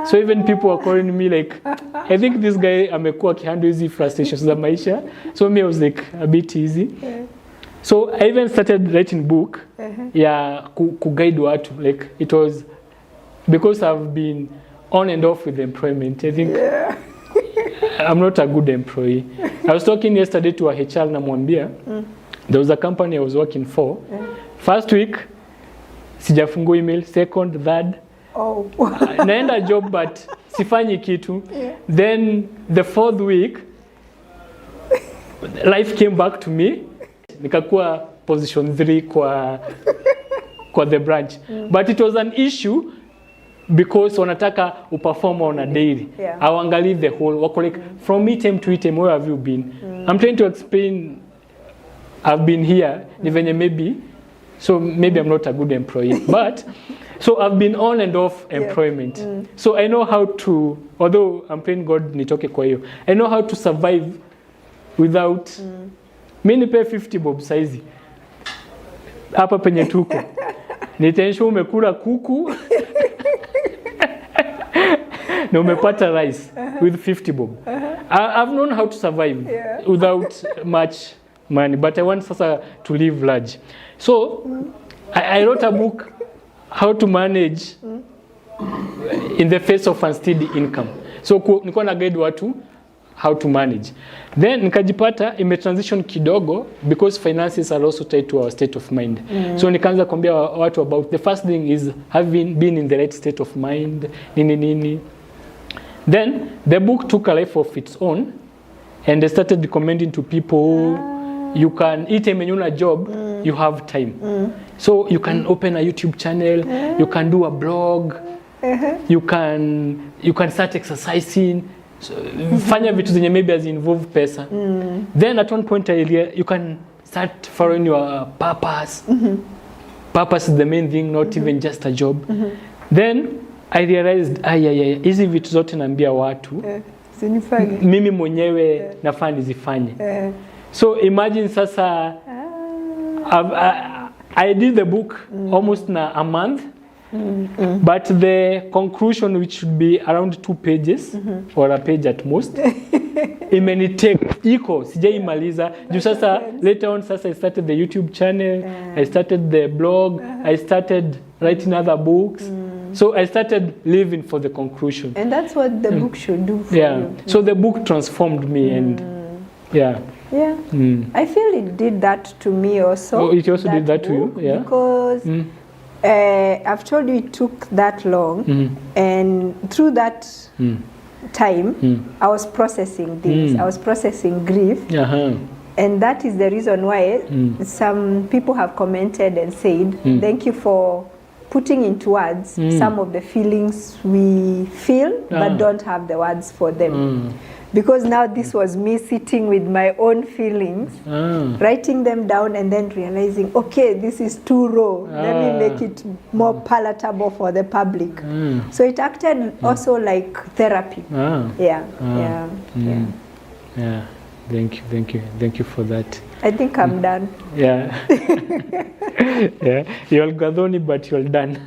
So even people were calling me like, I think this guy amekuwa akihandle hizi frustrations za maisha. So me I was like a bit easy. So I even started writing book ya kuguide watu. Like it was because I've been on and off with employment. I think I'm not a good employee. I was talking yesterday to a HR namwambia, there was a company I was working for. First week, sijafungua email. Second, third, naenda job but sifanyi kitu. Then the fourth week, life came back to me. Nikakuwa position 3 kwa the branch. But it was an issue because wanataka uperform on a daily. Hawaangalii the whole. Wako like, from item to item, where have you been? I'm trying to explain, I've been here, ni venye maybe, so maybe I'm not a good employee. But, so I've been on and off employment. So I know how to, although I'm praying God nitoke kwa hiyo, I know how to survive without, mimi nipe 50 bob saizi. Hapa penye tuko. Nitaensure umekula kuku. Na umepata rice with 50 bob. I've known how to survive without much money, but I want sasa to live large. So I wrote a book, how to manage in the face of unsteady income. So nilikuwa na guide watu how to manage. Then nikajipata transition kidogo because finances are also tied to our state of mind. So nikaanza kuambia watu about the first thing is having been in the right state of mind, nini. Then the book took a life of its own and I started recommending to people, you can eat a job, you have time. So you can open a YouTube channel, you can do a blog, you can start exercising, so, fanya vitu zenye maybe as involve pesa. Then at one point you can start following your purpose. Purpose is the main thing, not even just a job. Then I realized, hizi vitu zote naambia watu, mimi mwenyewe nafaa nizifanye. So imagine sasa, I did the book almost na a month, but the conclusion, which should be around 2 pages or a page at most, imenitake iko sijaimaliza juu sasa later on sasa I started the YouTube channel, I started the blog, I started writing other books. So I started living for the conclusion. And that's what the book should do for you. So the book transformed me and I feel it did that to me also. Oh, it also did that to you? Yeah. Because I've told you it took that long, and through that time, I was processing things. I was processing grief. And that is the reason why some people have commented and said, thank you for putting into words some of the feelings we feel but don't have the words for them. Because now this was me sitting with my own feelings, writing them down and then realizing, okay, this is too raw. Let me make it more palatable for the public. So it acted also like therapy. Thank you for that. I think I'm done. You're Gadoni, but you're done.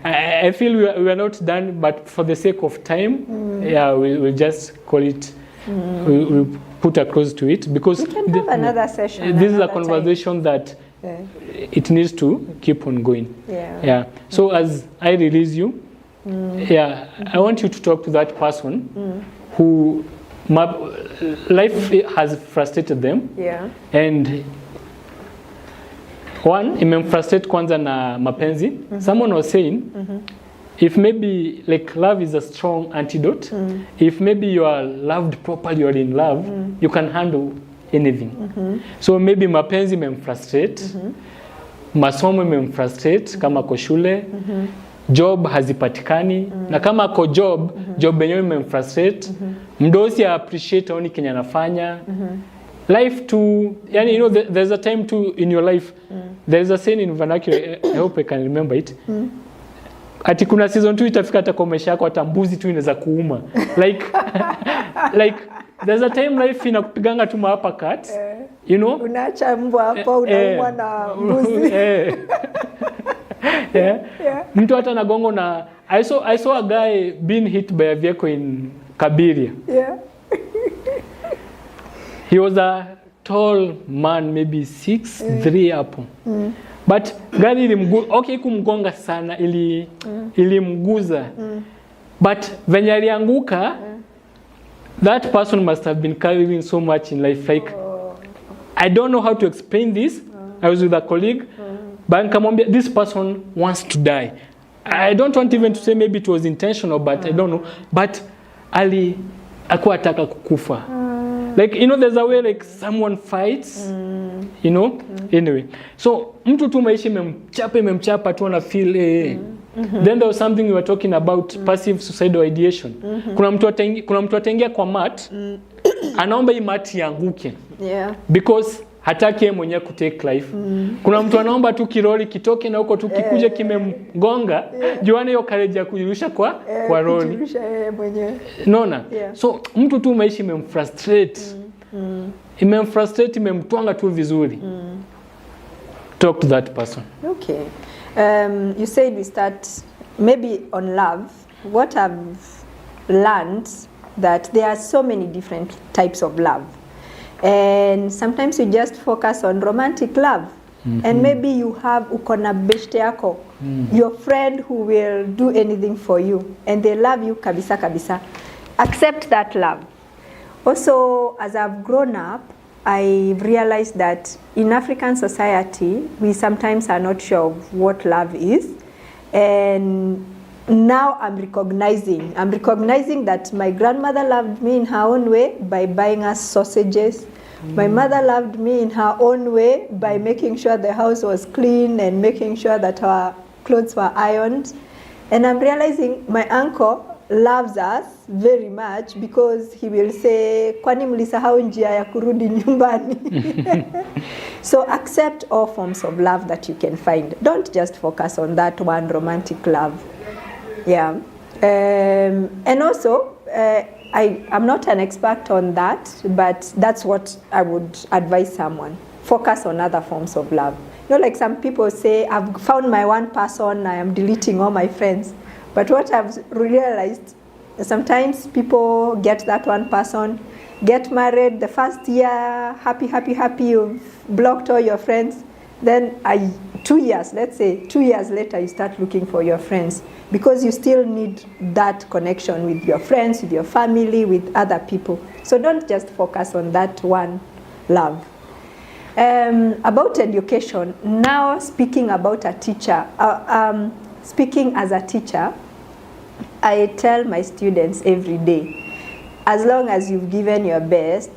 I feel we are not done, but for the sake of time, we'll just call it. We'll put a close to it because we can have another session. This is a conversation that it needs to keep on going. So as I release you, I want you to talk to that person who life has frustrated them, and one imemfrustrate kwanza na mapenzi. Someone was saying, if maybe like love is a strong antidote, if maybe you are loved properly, you are in love, you can handle anything. So maybe mapenzi imemfrustrate, masomo imemfrustrate kama kwa shule, job hazipatikani, na kama kwa job yenyewe imemfrustrate, mdosi appreciate oni Kenya nafanya. Life too, yani, you know, there's a time too in your life. There's a saying in vernacular, I hope I can remember it. ati kuna season 2 itafika hata kwa maisha yako hata mbuzi tu inaweza kuuma. Like there's a time life inakupiganga tu hapa cut. You know? Unaacha mbwa hapo unaumwa na mbuzi. Yeah. Mtu hata nagongo na I saw a guy being hit by a vehicle in Kabiria. Yeah. He was a tall man, maybe 6'3" hapo. But gari kumgonga sana, ilimguza. But venye alianguka, that person must have been carrying so much in life. Like, I don't know how to explain this. I was with a colleague, but nikamwambia, this person wants to die. I don't want even to say maybe it was intentional, but I don't know. But akuwa ataka kukufa. Like, you know, there's a way like someone fights, you know? Anyway, so mtu tu maisha imemchapa tu ana feel Then there was something we were talking about, passive suicidal ideation. Kuna mtu ataingia kwa mat, anaomba hii mat ianguke. Yeah. Because hataki yeye mwenyewe kutake life. Kuna mtu anaomba tu kiroli kitoke na huko tu kikuje kimemgonga, juane hiyo courage ya kujirusha kwa roli. Kujirusha yeye mwenyewe. Unaona? So mtu tu maisha imemfrustrate. Imemfrustrate, imemtwanga tu vizuri. Talk to that person. Okay. You said we start maybe on love. What I've learned that there are so many different types of love. And sometimes you just focus on romantic love. And maybe you have ukona beshte yako, your friend who will do anything for you. And they love you kabisa kabisa. Accept that love. Also, as I've grown up, I realized that in African society, we sometimes are not sure of what love is. And now I'm recognizing that my grandmother loved me in her own way by buying us sausages. My mother loved me in her own way by making sure the house was clean and making sure that our clothes were ironed. And I'm realizing my uncle loves us very much because he will say, kwani mlisahau njia ya kurudi nyumbani. So accept all forms of love that you can find. Don't just focus on that one romantic love. Yeah. And also, I'm not an expert on that, but that's what I would advise someone. Focus on other forms of love. You know, like some people say, I've found my one person, I am deleting all my friends. But what I've realized, sometimes people get that one person, get married the first year, happy, you've blocked all your friends. Then 2 years, let's say, 2 years later, you start looking for your friends because you still need that connection with your friends, with your family, with other people. So don't just focus on that one love. About education, now speaking about a teacher, speaking as a teacher, I tell my students every day, as long as you've given your best,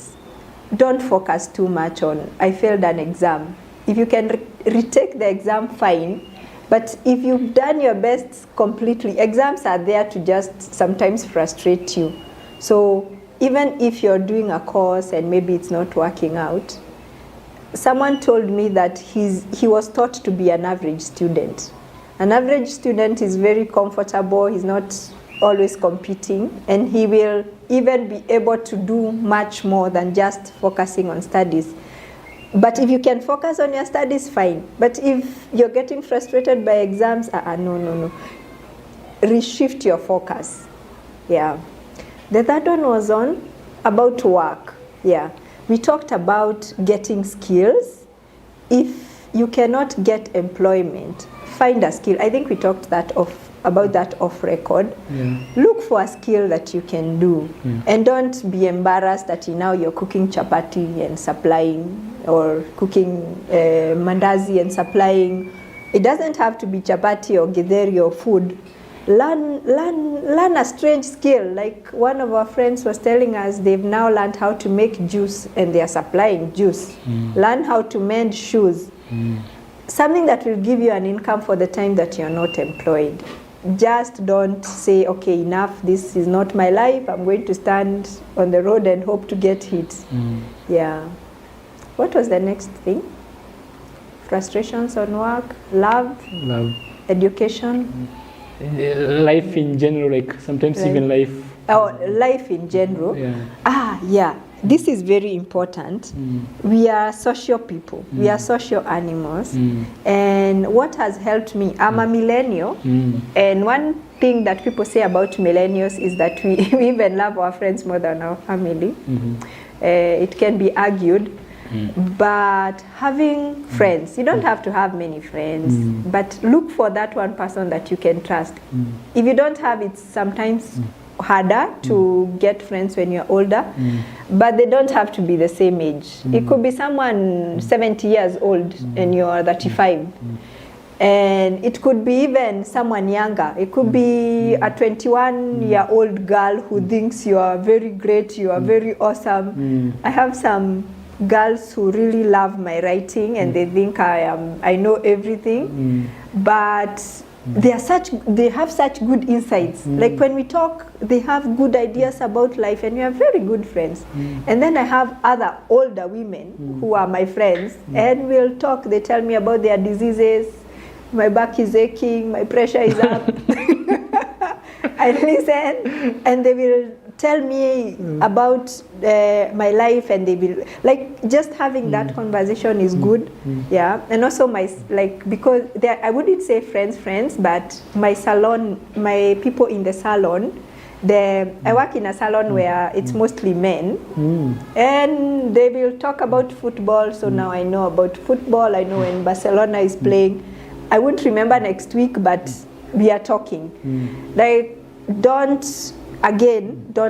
don't focus too much on, I failed an exam. If you can retake the exam, fine. But if you've done your best completely, exams are there to just sometimes frustrate you. So even if you're doing a course and maybe it's not working out, someone told me that he was taught to be an average student. An average student is very comfortable, he's not always competing, and he will even be able to do much more than just focusing on studies. But if you can focus on your studies, fine. But if you're getting frustrated by exams, no. Reshift your focus. Yeah. The third one was on about work. Yeah. We talked about getting skills. If you cannot get employment, find a skill. I think we talked about that off record. Yeah. Look for a skill that you can do. Yeah. And don't be embarrassed that now you're cooking chapati and supplying, or cooking mandazi and supplying. It doesn't have to be chapati or githeri or food. Learn a strange skill. Like one of our friends was telling us, they've now learned how to make juice and they are supplying juice. Learn how to mend shoes. Something that will give you an income for the time that you're not employed. Just don't say, okay, enough, this is not my life, I'm going to stand on the road and hope to get hit. Yeah. What was the next thing? Frustrations on work, love, education. life in general, like sometimes even life. Oh, life in general. Yeah. This is very important. We are social people. We are social animals. And what has helped me, I'm a millennial. And one thing that people say about millennials is that we even love our friends more than our family. It can be argued. But having friends, you don't have to have many friends, but look for that one person that you can trust. If you don't have, it's sometimes harder to get friends when you're older, but they don't have to be the same age. It could be someone 70 years old and you're 35. And it could be even someone younger. It could be a 21-year-old girl who thinks you are very great, you are very awesome. I have some girls who really love my writing and they think I know everything, but they have such good insights. Like when we talk, they have good ideas about life and we are very good friends. And then I have other older women who are my friends and we'll talk. They tell me about their diseases. My back is aching, my pressure is up. I listen and they will tell me about my life, and they will, like, just having that conversation is good. Yeah. And also because I wouldn't say friends, but my salon, my people in the salon, I work in a salon where it's mostly men, and they will talk about football. So now I know about football. I know when Barcelona is playing. I won't remember next week, but we are talking. Like, don't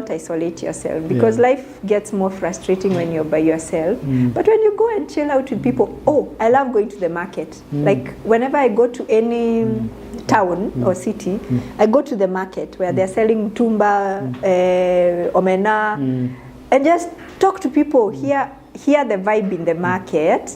isolate yourself, because life gets more frustrating when you're by yourself. But when you go and chill out with people, I love going to the market. Like whenever I go to any town or city, I go to the market where they're selling tumba, omena, and just talk to people, hear the vibe in the market.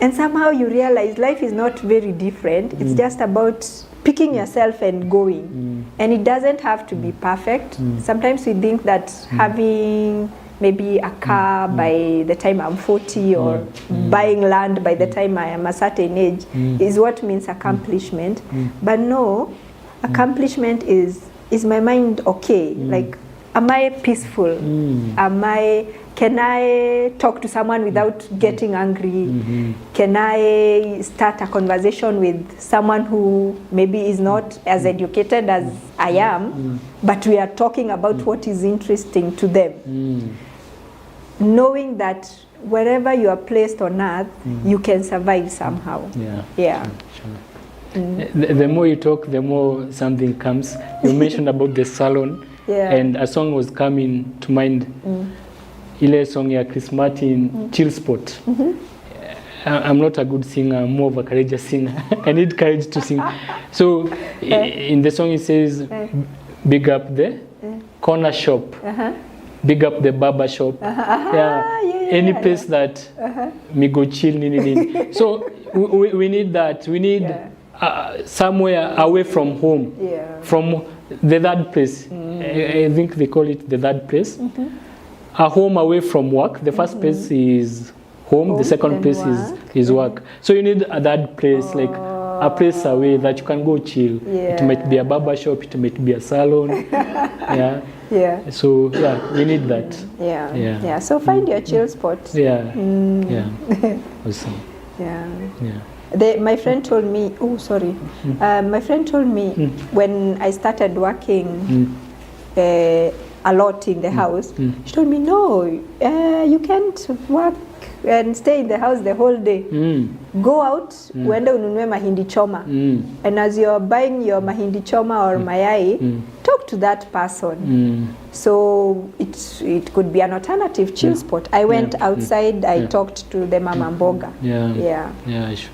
And somehow you realize life is not very different. It's just about picking yourself and going. And it doesn't have to be perfect. Sometimes we think that having maybe a car by the time I'm 40 or buying land by the time I am a certain age is what means accomplishment. But no, accomplishment is my mind okay? Like, am I peaceful? Can I talk to someone without getting angry? Can I start a conversation with someone who maybe is not as educated as I am, but we are talking about what is interesting to them? Knowing that wherever you are placed on earth, you can survive somehow. The more you talk, the more something comes. You mentioned about the salon, and a song was coming to mind. Ile song ya Chris Martin, Chill Spot. I'm not a good singer, I'm more of a courageous singer. I need courage to sing. So in the song it says, big up the corner shop, big up the barber shop. Any place that me go chill. So we need that. We need somewhere away from home, from the third place. I think they call it the third place. A home away from work. The first place is home, the second place is work. So you need a third place, like a place away that you can go chill. It might be a barber shop, it might be a salon. So we need that. So find your chill spot. Awesome. My friend told me, my friend told me when I started working a lot in the house, she told me, no, you can't work and stay in the house the whole day. Go out, uende ununue mahindi choma. And as you're buying your mahindi choma or mayai, talk to that person. So it could be an alternative chill spot. I went outside, I talked to the mama mboga. Sure.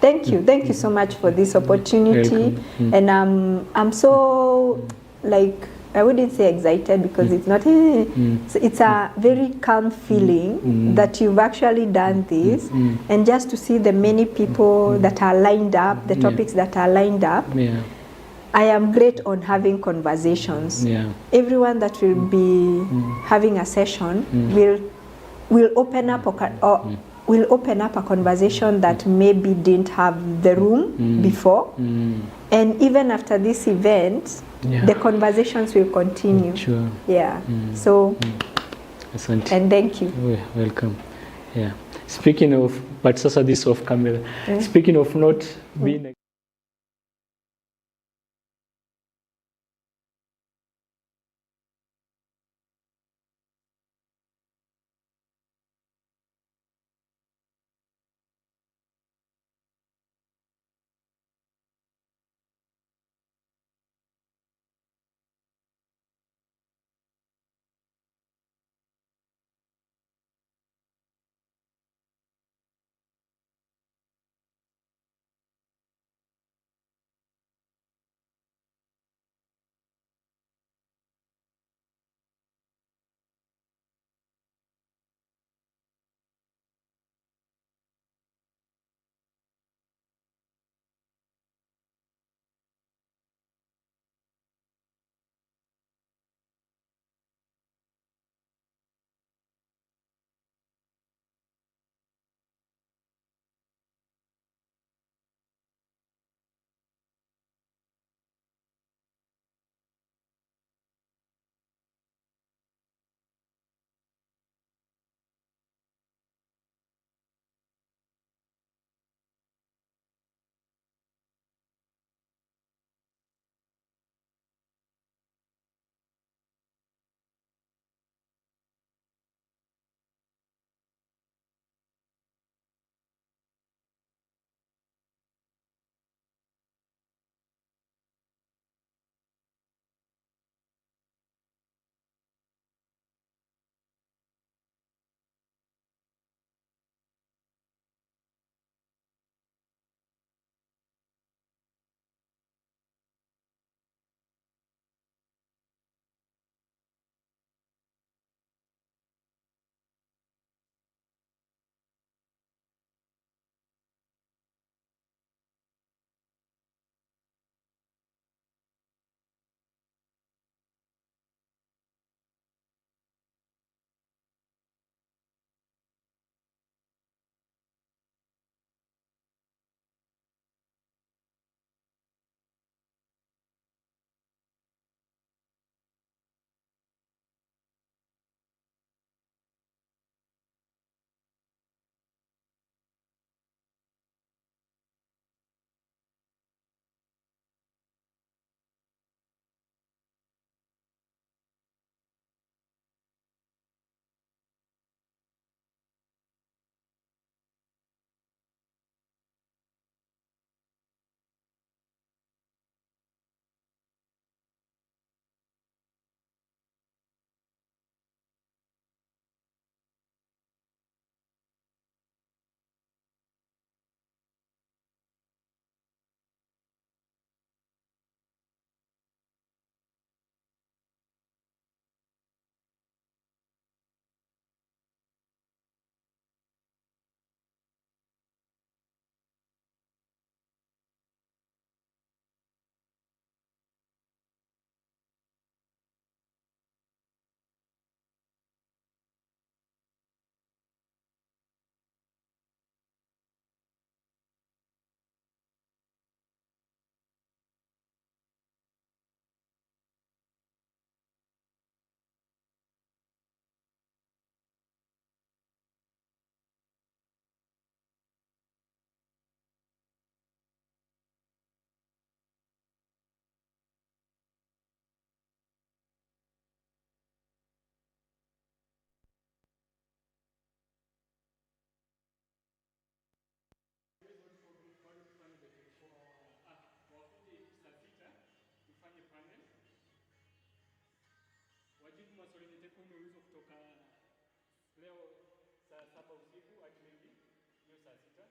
Thank you. Thank you so much for this opportunity. And I'm so, like, I wouldn't say excited because it's not, it's a very calm feeling that you've actually done this, and just to see the many people that are lined up, the topics that are lined up. I am great on having conversations. Everyone that will be having a session will open up or will open up a conversation that maybe didn't have the room before. And even after this event, the conversations will continue. Sure. Yeah. So, Asante. and thank you. Welcome. Yeah. Speaking of, but sasa this off camera. Speaking of not being wajibu maswali yenye teko umeulizwa kutoka leo saa 7 usiku hadi maybe hiyo saa 6.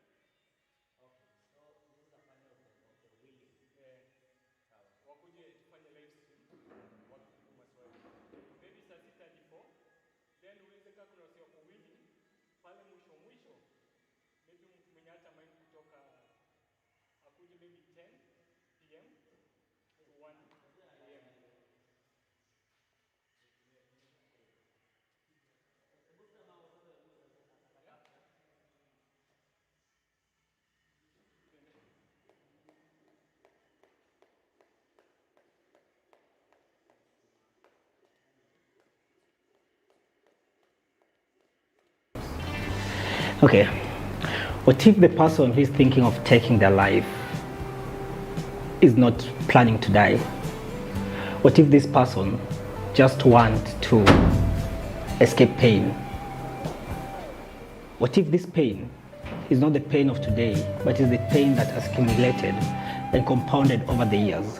Okay, so this is a panel of the willing. Sawa. Wakuje tufanye live stream wakijibu maswali. Maybe saa 6 hadi 4. Then uweze kama kuna wasio kwa willing pale mwisho maybe mtu mwenye hata mind kutoka akuje maybe 10 p.m. to 1 a.m. Okay. What if the person who is thinking of taking their life is not planning to die? What if this person just wants to escape pain? What if this pain is not the pain of today, but is the pain that has accumulated and compounded over the years?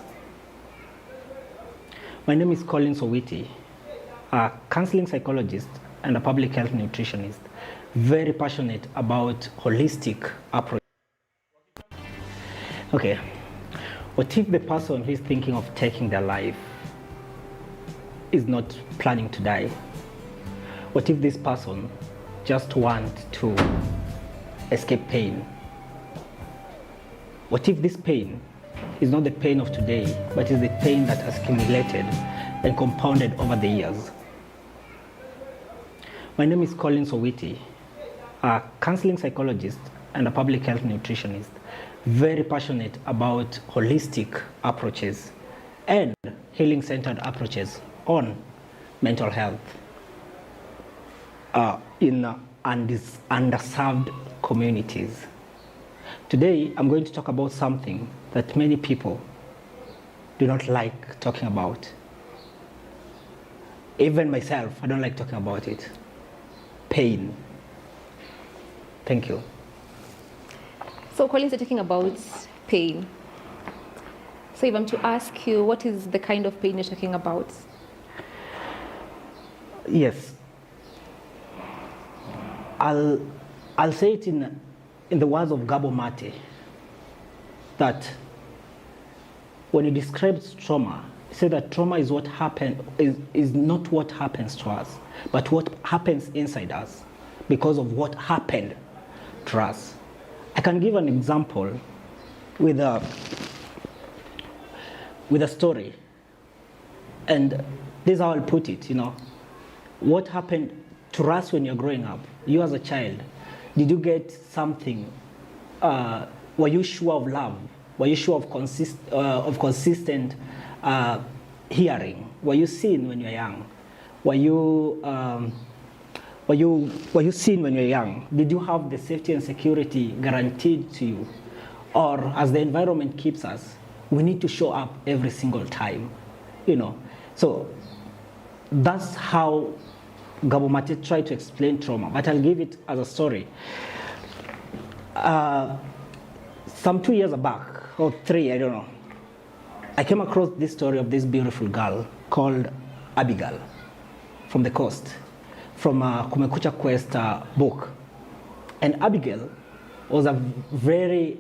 My name is Colin Sowiti, a counseling psychologist and a public health nutritionist, very passionate about holistic approach. Okay, what if the person who is thinking of taking their life is not planning to die? What if this person just wants to escape pain? What if this pain is not the pain of today, but is the pain that has accumulated and compounded over the years? My name is Colin Sowiti, a counseling psychologist and a public health nutritionist, very passionate about holistic approaches and healing-centered approaches on mental health in underserved communities. Today, I'm going to talk about something that many people do not like talking about. Even myself, I don't like talking about it. Pain. Thank you. So Collins, you're talking about pain. So if I'm to ask you, what is the kind of pain you're talking about? Yes. I'll say it in the words of Gabo Mate, that when he describes trauma, he said that trauma is what happened, is not what happens to us, but what happens inside us because of what happened to us. I can give an example with a story, and this is how I'll put it. What happened to us when you're growing up? You as a child, did you get something? Were you sure of love? Were you sure of consistent hearing? Were you seen when you were young? Were you seen when you were young? Did you have the safety and security guaranteed to you? Or as the environment keeps us, we need to show up every single time, So that's how Gabo Mate tried to explain trauma, but I'll give it as a story. Some 2 years back, or 3, I don't know, I came across this story of this beautiful girl called Abigail from the coast, from a Kumekucha Quest book. And Abigail was a very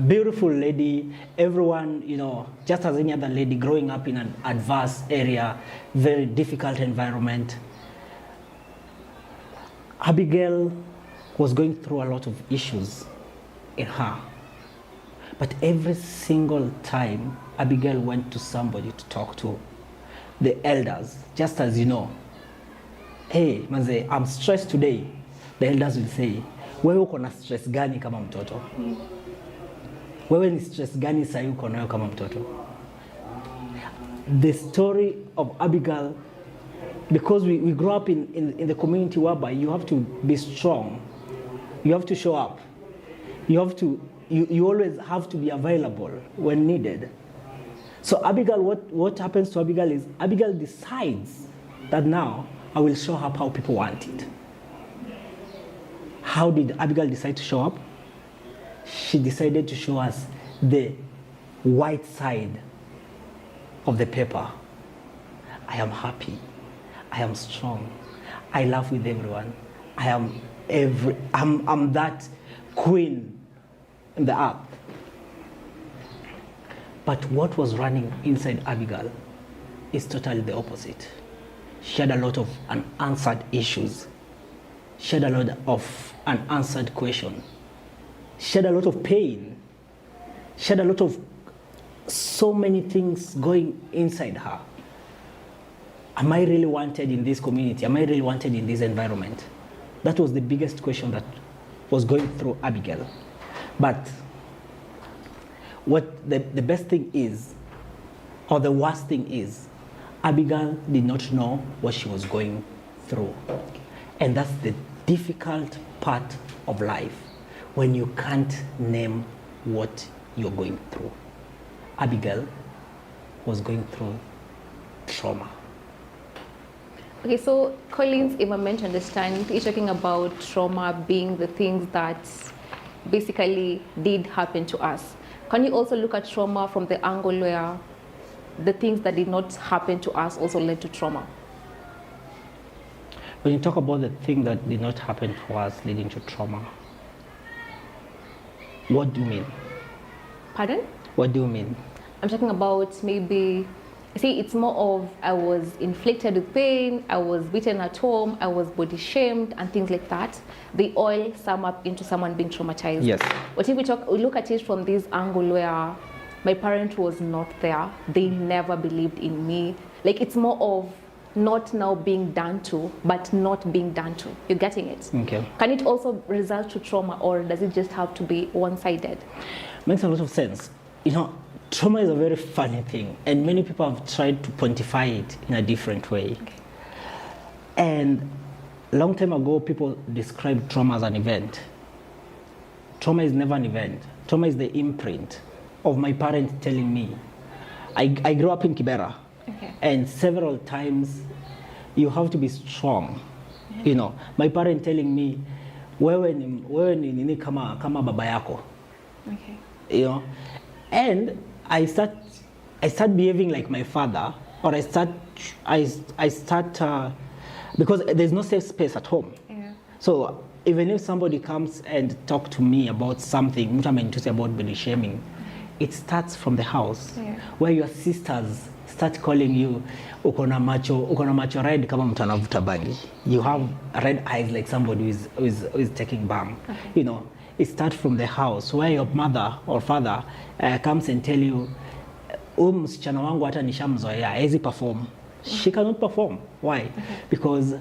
beautiful lady. Everyone, just as any other lady growing up in an adverse area, very difficult environment. Abigail was going through a lot of issues in her. But every single time Abigail went to somebody to talk to, the elders, just as hey, manze, I'm stressed today, the elders will say, wewe uko na stress gani kama mtoto? Wewe ni stress gani sahi uko nayo kama mtoto? The story of Abigail, because we grow up in the community whereby you have to be strong, you have to show up, you always have to be available when needed. So Abigail, what happens to Abigail is Abigail decides that now I will show up how people want it. How did Abigail decide to show up? She decided to show us the white side of the paper. I am happy. I am strong. I laugh with everyone. I'm that queen in the earth. But what was running inside Abigail is totally the opposite. She had a lot of unanswered issues. She had a lot of unanswered questions. She had a lot of pain. She had a lot of so many things going inside her. Am I really wanted in this community? Am I really wanted in this environment? That was the biggest question that was going through Abigail. But what the best thing is, or the worst thing is, Abigail did not know what she was going through. And that's the difficult part of life when you can't name what you're going through. Abigail was going through trauma. Okay, so Collins, if I'm meant to understand, you're talking about trauma being the things that basically did happen to us. Can you also look at trauma from the angle where the things that did not happen to us also led to trauma? When you talk about the thing that did not happen to us leading to trauma, what do you mean? Pardon? What do you mean? I'm talking about maybe, see, it's more of I was inflicted with pain, I was beaten at home, I was body shamed and things like that. They all sum up into someone being traumatized. Yes. But if we look at it from this angle where my parent was not there, they never believed in me. Like it's more of not now being done to, but not being done to. You're getting it? Okay. Can it also result to trauma, or does it just have to be one-sided? Makes a lot of sense. You know, trauma is a very funny thing, and many people have tried to quantify it in a different way. Okay. And a long time ago, people described trauma as an event. Trauma is never an event. Trauma is the imprint of my parents telling me. I grew up in Kibera, Okay. and several times you have to be strong. You know, my parents telling me, wewe ni nini kama baba yako. Okay. You know, and I start behaving like my father, or I start because there's no safe space at home. Yeah. So even if somebody comes and talk to me about something, mtu amenitusi about body shaming, it starts from the house, Yeah. where your sisters start calling you uko na macho red kama mtu anavuta bangi. You have red eyes like somebody who is taking balm. Okay. You know, it starts from the house where your mother or father comes and tell you, msichana wangu hata nishamzoea, hawezi perform. She cannot perform. Why? Okay. Because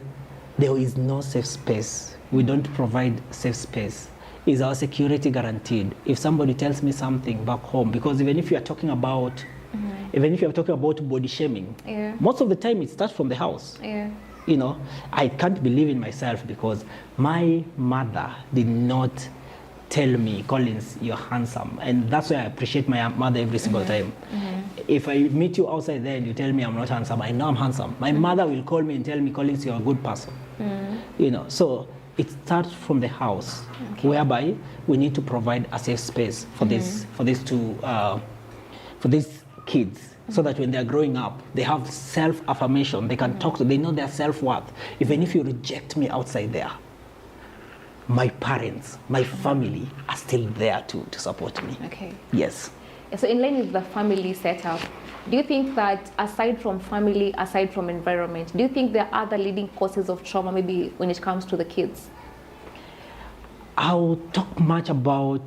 there is no safe space. We don't provide safe space. Is our security guaranteed? If somebody tells me something back home, because even if you are talking about body shaming, Yeah. most of the time it starts from the house. Yeah. You know, I can't believe in myself because my mother did not tell me, Collins, you're handsome. And that's why I appreciate my mother every single time. If I meet you outside there and you tell me I'm not handsome, I know I'm handsome. My mother will call me and tell me, Collins, you're a good person. You know, so it starts from the house, whereby we need to provide a safe space for these kids, so that when they're growing up, they have self-affirmation. They can talk to, they know their self-worth. Even if you reject me outside there, my parents, my family are still there to support me. Okay. Yes. So in line with the family setup, do you think that aside from family, aside from environment, do you think there are other leading causes of trauma maybe when it comes to the kids? I'll talk much about,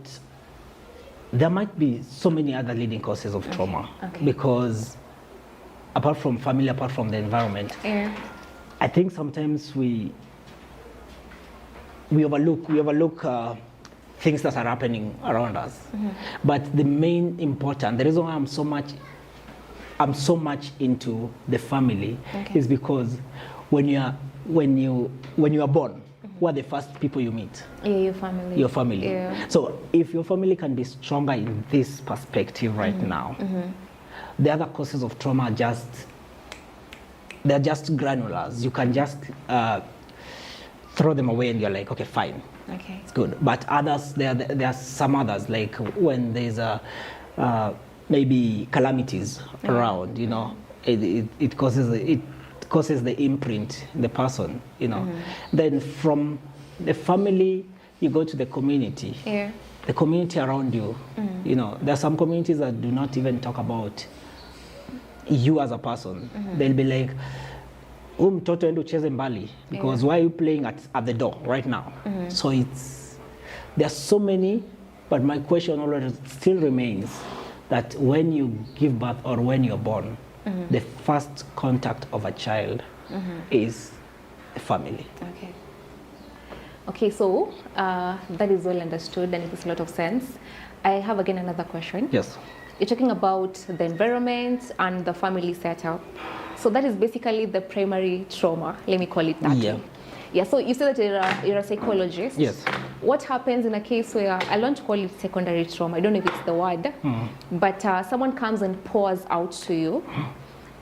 there might be so many other leading causes of trauma. Okay. Because apart from family, apart from the environment, Yeah. I think sometimes we overlook things that are happening around us. But the main important, the reason why I'm so much into the family is because when you are born, who are the first people you meet? Yeah, your family. Your family. Yeah. So if your family can be stronger in this perspective right now, the other causes of trauma are they're just granulars. You can just throw them away and you're like, okay, fine. Okay. It's good. But others, there are some others, like when there's maybe calamities around, you know, it causes the imprint in the person, you know. Then from the family, you go to the community. Yeah. The community around you, you know, there are some communities that do not even talk about you as a person. They'll be like, mtoto endo ucheze mbali, because why are you playing at the door right now? So there's so many, but my question always still remains that when you give birth or when you're born, the first contact of a child is the family. Okay. Okay, so that is well understood and it makes a lot of sense. I have again another question. Yes. You're talking about the environment and the family setup. So that is basically the primary trauma, let me call it that way. Yeah, so you said that you're a psychologist. Yes. What happens in a case where, I want to call it secondary trauma, I don't know if it's the word, but someone comes and pours out to you,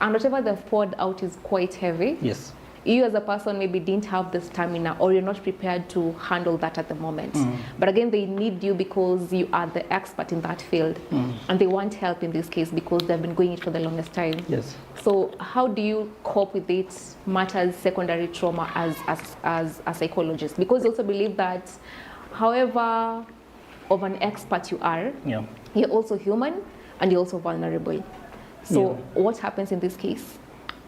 and whatever they've poured out is quite heavy. Yes. You as a person maybe didn't have the stamina, or you're not prepared to handle that at the moment. But again, they need you because you are the expert in that field, and they want help in this case because they've been going it for the longest time. Yes. So how do you cope with it matters secondary trauma as a psychologist? Because you also believe that however of an expert you are, you're also human and you're also vulnerable. So what happens in this case?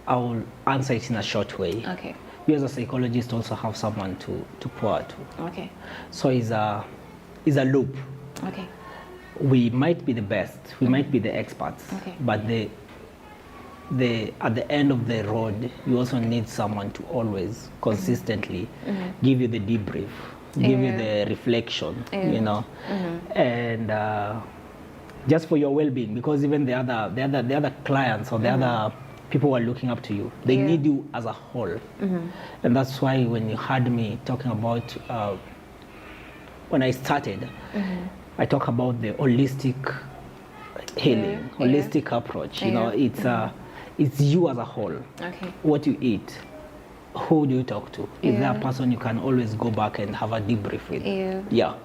I will answer it in a short way. Okay. We as a psychologist also have someone to pour to. Okay. So it's a loop. Okay. We might be the best, we might be the experts, but at the end of the road, you also need someone to always consistently give you the debrief, give you the reflection, you know, and just for your well-being, because even the other clients or the other people who are looking up to you, they need you as a whole. And that's why when you heard me talking about when I started, I talk about the holistic healing, holistic approach. You know, it's you as a whole. Okay. What you eat, who do you talk to? Is there a person you can always go back and have a debrief with? Yeah.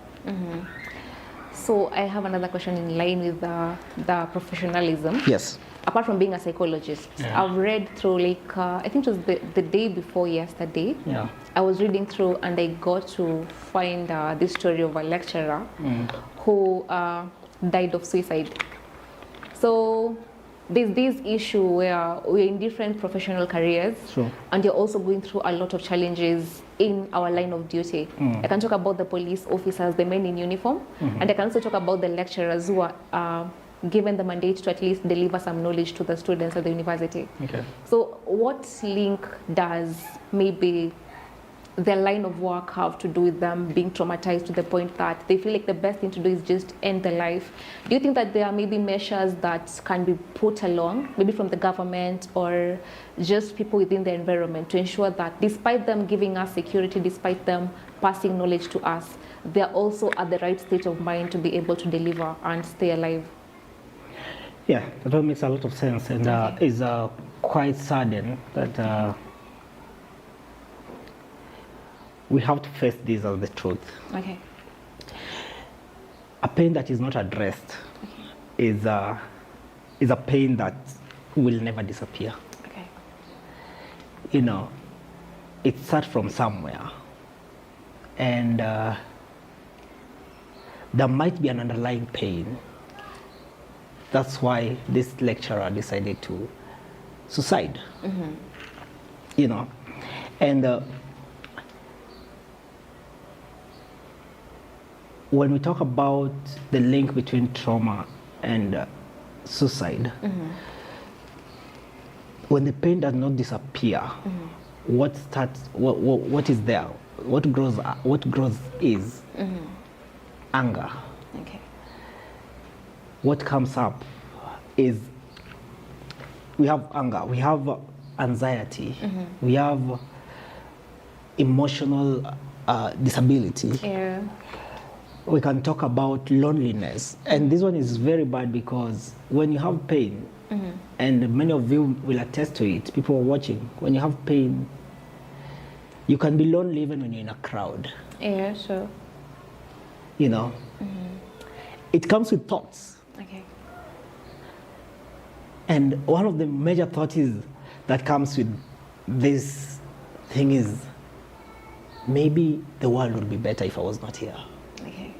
So I have another question in line with the professionalism. Yes. Apart from being a psychologist, I've read through, like, I think it was the day before yesterday, I was reading through and I got to find this story of a lecturer who died of suicide. So there's this issue where we're in different professional careers, and you're also going through a lot of challenges in our line of duty. I can talk about the police officers, the men in uniform, and I can also talk about the lecturers who are given the mandate to at least deliver some knowledge to the students at the university. Okay. So what link does maybe their line of work have to do with them being traumatized to the point that they feel like the best thing to do is just end their life? Do you think that there are maybe measures that can be put along, maybe from the government or just people within the environment, to ensure that despite them giving us security, despite them passing knowledge to us, they're also at the right state of mind to be able to deliver and stay alive? Yeah, that makes a lot of sense, and is quite saddened that we have to face this as the truth. Okay. A pain that is not addressed is a pain that will never disappear. Okay. You know, it starts from somewhere, and there might be an underlying pain. That's why this lecturer decided to suicide. You know, and when we talk about the link between trauma and suicide, when the pain does not disappear, what is there? What grows is anger. Okay. What comes up is we have anger, we have anxiety, we have emotional disability. Yeah. We can talk about loneliness, and this one is very bad because when you have pain, and many of you will attest to it, people are watching, when you have pain, you can be lonely even when you're in a crowd. Yeah, sure. You know, it comes with thoughts. Okay. And one of the major thoughts that comes with this thing is, maybe the world would be better if I was not here. Okay.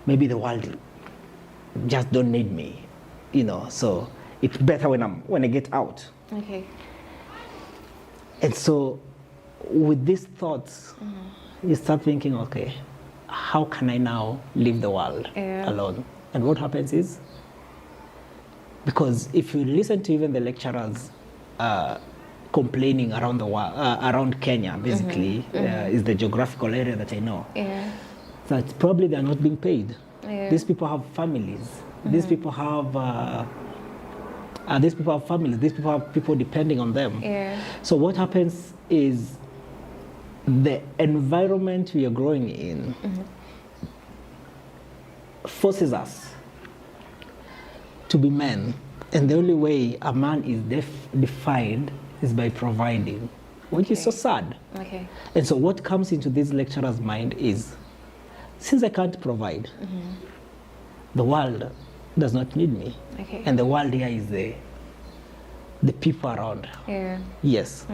Maybe the world just don't need me, you know, so it's better when I get out. Okay. And so with these thoughts, you start thinking, okay, how can I now leave the world alone? And what happens is, because if you listen to even the lecturers complaining around the world, around Kenya, basically, is the geographical area that I know. Yeah. That probably they're not being paid. Yeah. These people have families. These people have families. These people have people depending on them. Yeah. So what happens is the environment we are growing in forces us to be men, and the only way a man is defined is by providing, which is so sad. Okay. And so what comes into this lecturer's mind is, since I can't provide, the world does not need me. Okay. And the world here is the people around. Yeah. Yes.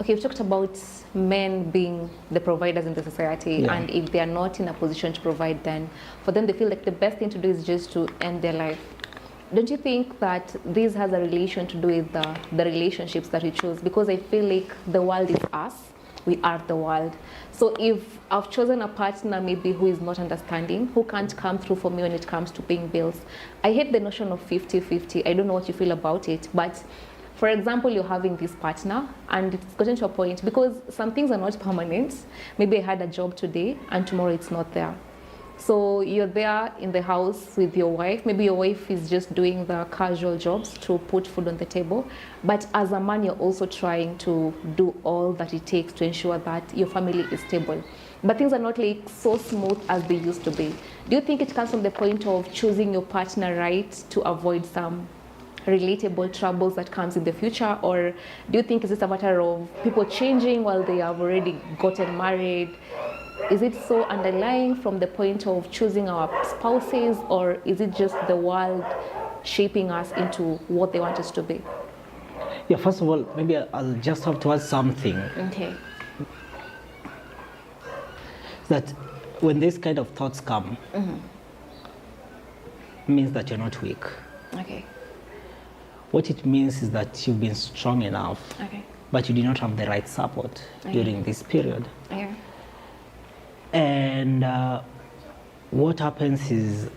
Okay, we've talked about men being the providers in the society, Yeah. and if they are not in a position to provide, then for them they feel like the best thing to do is just to end their life. Don't you think that this has a relation to do with the relationships that we choose? Because I feel like the world is us, we are the world. So if I've chosen a partner maybe who is not understanding, who can't come through for me when it comes to paying bills, I hate the notion of 50-50. I don't know what you feel about it, but for example, you're having this partner and it's gotten to a point, because some things are not permanent. Maybe I had a job today and tomorrow it's not there. So you're there in the house with your wife. Maybe your wife is just doing the casual jobs to put food on the table. But as a man, you're also trying to do all that it takes to ensure that your family is stable. But things are not like so smooth as they used to be. Do you think it comes from the point of choosing your partner right to avoid some relatable troubles that comes in the future? Or do you think it's just a matter of people changing while they have already gotten married? Is it so underlying from the point of choosing our spouses, or is it just the world shaping us into what they want us to be? Yeah, first of all, maybe I'll just have to add something. Okay. That when these kind of thoughts come, means that you're not weak. Okay. What it means is that you've been strong enough, Okay. but you did not have the right support during this period. Yeah. And what happens is,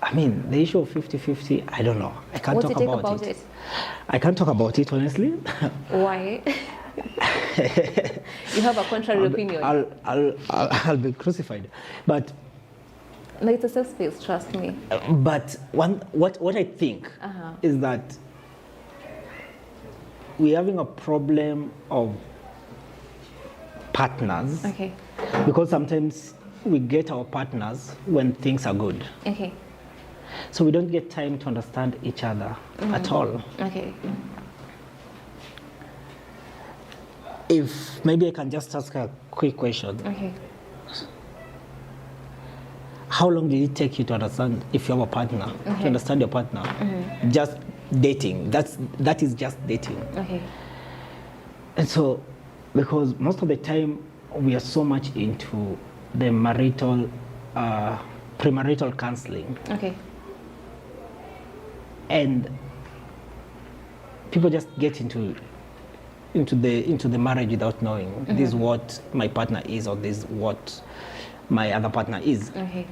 I mean, the issue of 50-50, I don't know. I can't What's talk your take about about it. I can't talk about it, honestly. Why? You have a contrary opinion. I'll be crucified. But No, it's a safe space, trust me. But what I think is that we're having a problem of partners. Okay. Because sometimes we get our partners when things are good. Okay. So we don't get time to understand each other at all. Okay. If maybe I can just ask a quick question. Okay. How long did it take you to understand if you have a partner, to understand your partner? Just dating. That is just dating. Okay. And so, because most of the time we are so much into the marital, premarital counseling. Okay. And people just get into the marriage without knowing this is what my partner is, or this is what my other partner is. Okay.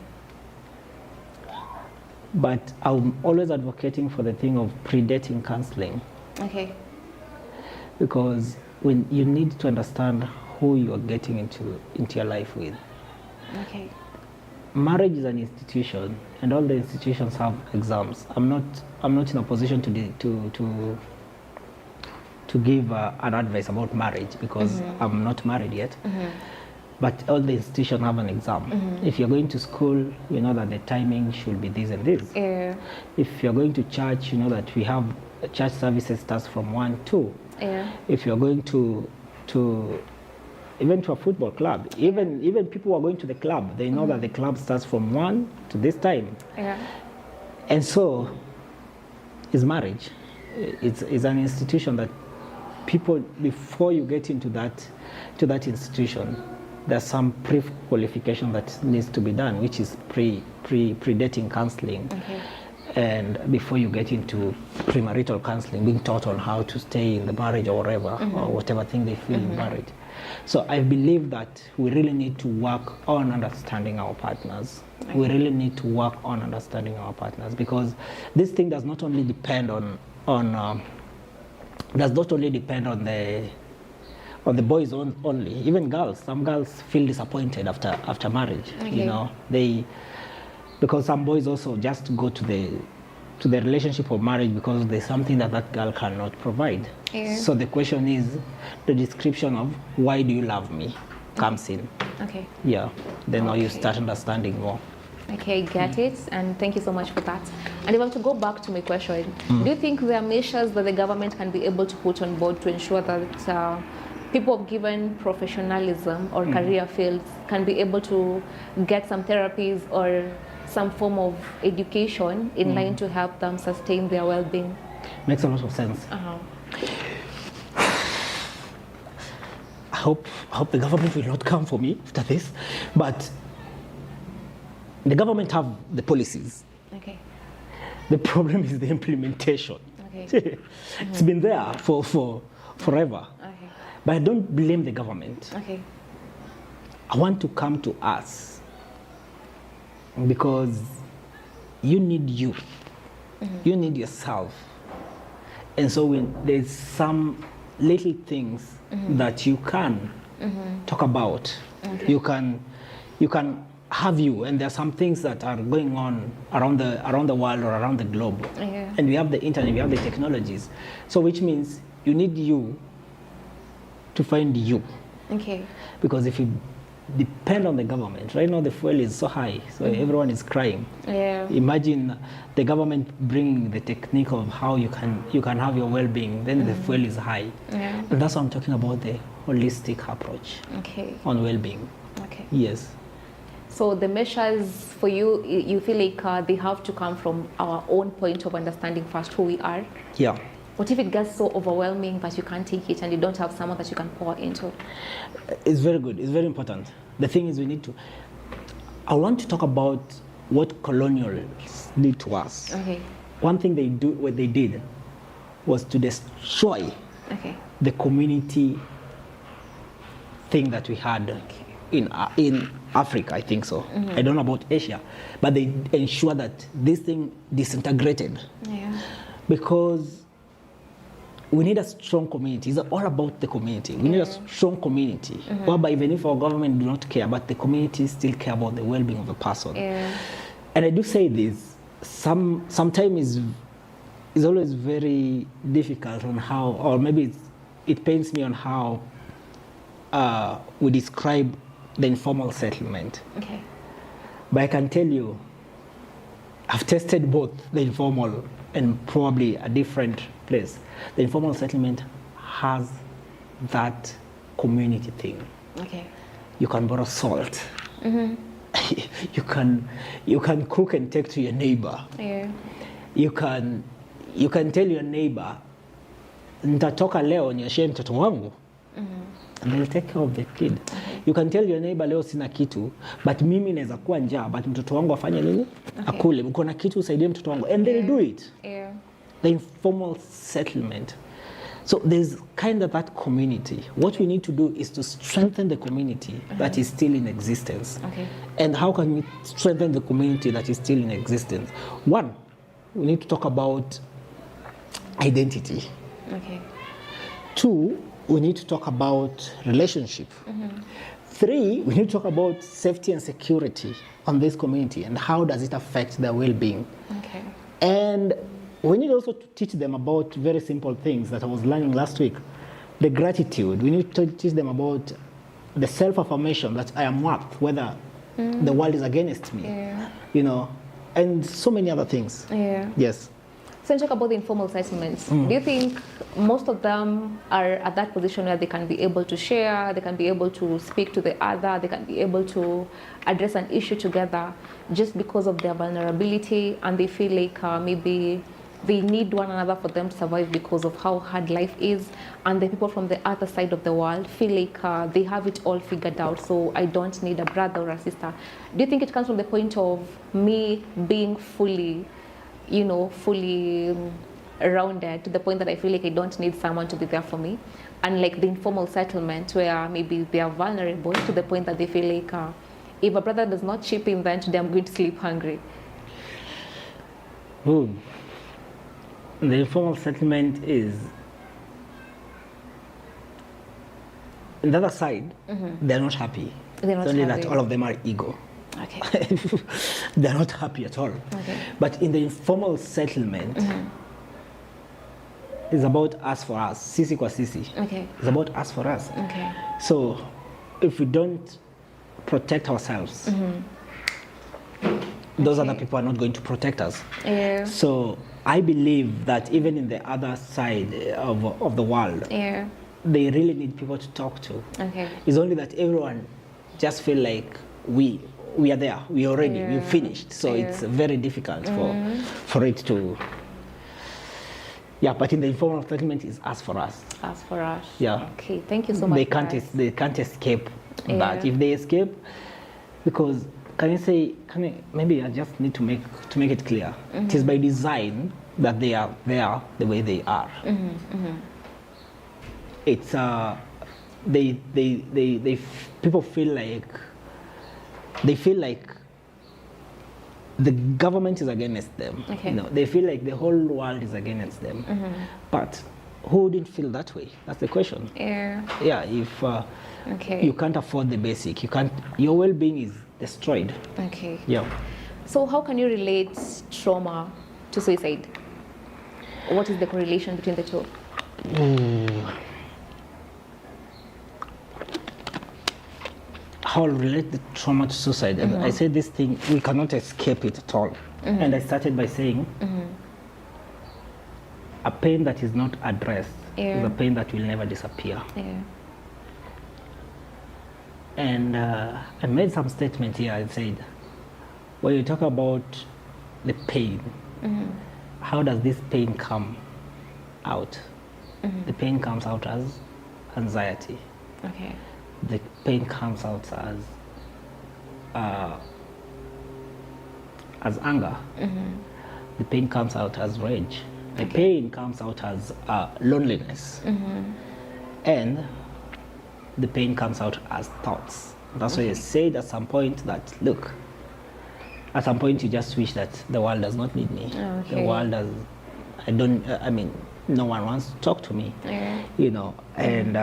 But I'm always advocating for the thing of predating counseling, Okay. because when you need to understand who you are getting into your life with. Okay. Marriage is an institution, and all the institutions have exams. I'm not in a position to give an advice about marriage, because I'm not married yet. But all the institutions have an exam. If you're going to school, you know that the timing should be this and this. Yeah. If you're going to church, you know that we have church services starts from 1, 2. Yeah. If you're going to even to a football club, even people who are going to the club, they know that the club starts from 1 to this time. Yeah. And so is marriage. It's an institution that people, before you get into that institution, there's some pre-qualification that needs to be done, which is predating counseling. Okay. And before you get into premarital counseling, being taught on how to stay in the marriage or whatever, or whatever thing they feel in marriage. So I believe that we really need to work on understanding our partners. Okay. We really need to work on understanding our partners, because this thing does not only depend on the boys only. Even girls, some girls feel disappointed after marriage. Okay. You know, because some boys also just go to to the relationship of marriage because there's something that that girl cannot provide. Yeah. So the question is, the description of why do you love me comes in. Okay. Yeah. Then now you Okay. start understanding more. Okay, get it, and thank you so much for that. And if I want to go back to my question, do you think there are measures that the government can be able to put on board to ensure that people of given professionalism or career fields can be able to get some therapies or some form of education in line to help them sustain their well-being? Makes a lot of sense. I hope the government will not come for me after this, but the government have the policies. Okay. The problem is the implementation. Okay. It's been there for forever. Okay. But I don't blame the government. Okay. I want to come to us because you need you. You need yourself. And so when there's some little things that you can talk about. Okay. You can have you, and there are some things that are going on around the world or around the globe. Yeah. And we have the internet, we have the technologies. So which means you need you to find you. Okay. Because if you depend on the government, right now the fuel is so high, so everyone is crying. Yeah. Imagine the government bringing the technique of how you can have your well-being, then the fuel is high. Yeah. And that's why I'm talking about the holistic approach Okay. on well-being. Okay. Yes. So the measures for you, you feel like they have to come from our own point of understanding first who we are? Yeah. What if it gets so overwhelming that you can't take it and you don't have someone that you can pour into? It's very good. It's very important. The thing is, I want to talk about what colonials did to us. Okay. One thing what they did was to destroy Okay. the community thing that we had in Africa, I think so. I don't know about Asia, but they ensure that this thing disintegrated. Yeah. Because we need a strong community. It's all about the community. We need a strong community, whereby even if our government do not care, but the community still care about the well-being of the person. Yeah. And I do say this, sometimes it's always very difficult on how, or maybe it pains me on how we describe the informal settlement. Okay. But I can tell you, I've tested both the informal and probably a different place. The informal settlement has that community thing. Okay. You can borrow salt. you can cook and take to your neighbor. Yeah. You can tell your neighbor, nitatoka leo nioshe mtoto wangu. And they'll take care of the kid. You can tell your neighbor leo sina kitu, but mimi naweza kuwa njaa, but mtoto wangu afanye nini? Akule. Uko na kitu usaidie mtoto wangu. And they'll do it. Yeah. The informal settlement. So there's kind of that community. What we need to do is to strengthen the community that is still in existence. Okay. And how can we strengthen the community that is still in existence? One, we need to talk about identity. Okay. Two, we need to talk about relationship. Three, we need to talk about safety and security on this community and how does it affect their well-being. Okay. And we need also to teach them about very simple things that I was learning last week. The gratitude. We need to teach them about the self-affirmation that I am worth, whether the world is against me. Yeah. You know, and so many other things. Yeah. Yes. So talk about the informal settlements. Do you think most of them are at that position where they can be able to share, they can be able to speak to the other, they can be able to address an issue together just because of their vulnerability, and they feel like maybe they need one another for them to survive because of how hard life is, and the people from the other side of the world feel like they have it all figured out, so I don't need a brother or a sister. Do you think it comes from the point of me being fully rounded to the point that I feel like I don't need someone to be there for me, and like the informal settlement where maybe they are vulnerable to the point that they feel like if a brother does not chip in, then today I'm going to sleep hungry? The informal settlement is, on the other side, they're not happy. They're not it's only happy. that all of them are ego. Okay. They're not happy at all. Okay. But in the informal settlement, it's about us for us. Sisi kwa sisi. Okay. It's about us for us. Okay. So if we don't protect ourselves, those other people are not going to protect us. Yeah. So I believe that even in the other side of the world, Yeah. they really need people to talk to. Okay. It's only that everyone just feel like we are there, we already, we finished. So it's very difficult for it to. Yeah, but in the informal settlement, it's us for us. Us for us. Yeah. Okay. Thank you so much. They can't escape that. If they escape, because maybe I just need to make it clear. It is by design that they are there the way they are. It's people feel like the government is against them. Okay. They feel like the whole world is against them. But who didn't feel that way? That's the question. Yeah. Yeah, if Okay. you can't afford the basic, your well-being is destroyed. Okay. Yeah. So how can you relate trauma to suicide? What is the correlation between the two? How I'll relate the trauma to suicide. And I said this thing, we cannot escape it at all. And I started by saying, a pain that is not addressed is a pain that will never disappear. Yeah. And I made some statement here. I said, when you talk about the pain, how does this pain come out? The pain comes out as anxiety. Okay. The pain comes out as anger. The pain comes out as rage. The pain comes out as loneliness. And the pain comes out as thoughts. That's why I said at some point that, look, at some point you just wish that the world does not need me. Okay. The world does, no one wants to talk to me. Yeah. And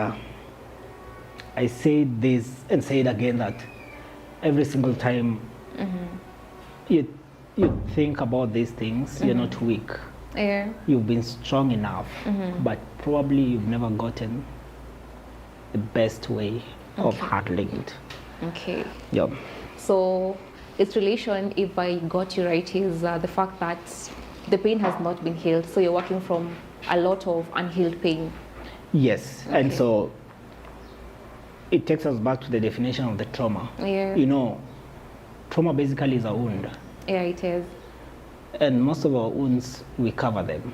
I said this and say it again, that every single time you think about these things, you're not weak. Yeah. You've been strong enough, but probably you've never gotten the best way of handling it. Okay. Yeah. So its relation, if I got you right, is the fact that the pain has not been healed. So you're working from a lot of unhealed pain. Yes. And so it takes us back to the definition of the trauma. Yeah. Trauma basically is a wound. Yeah, it is. And most of our wounds, we cover them.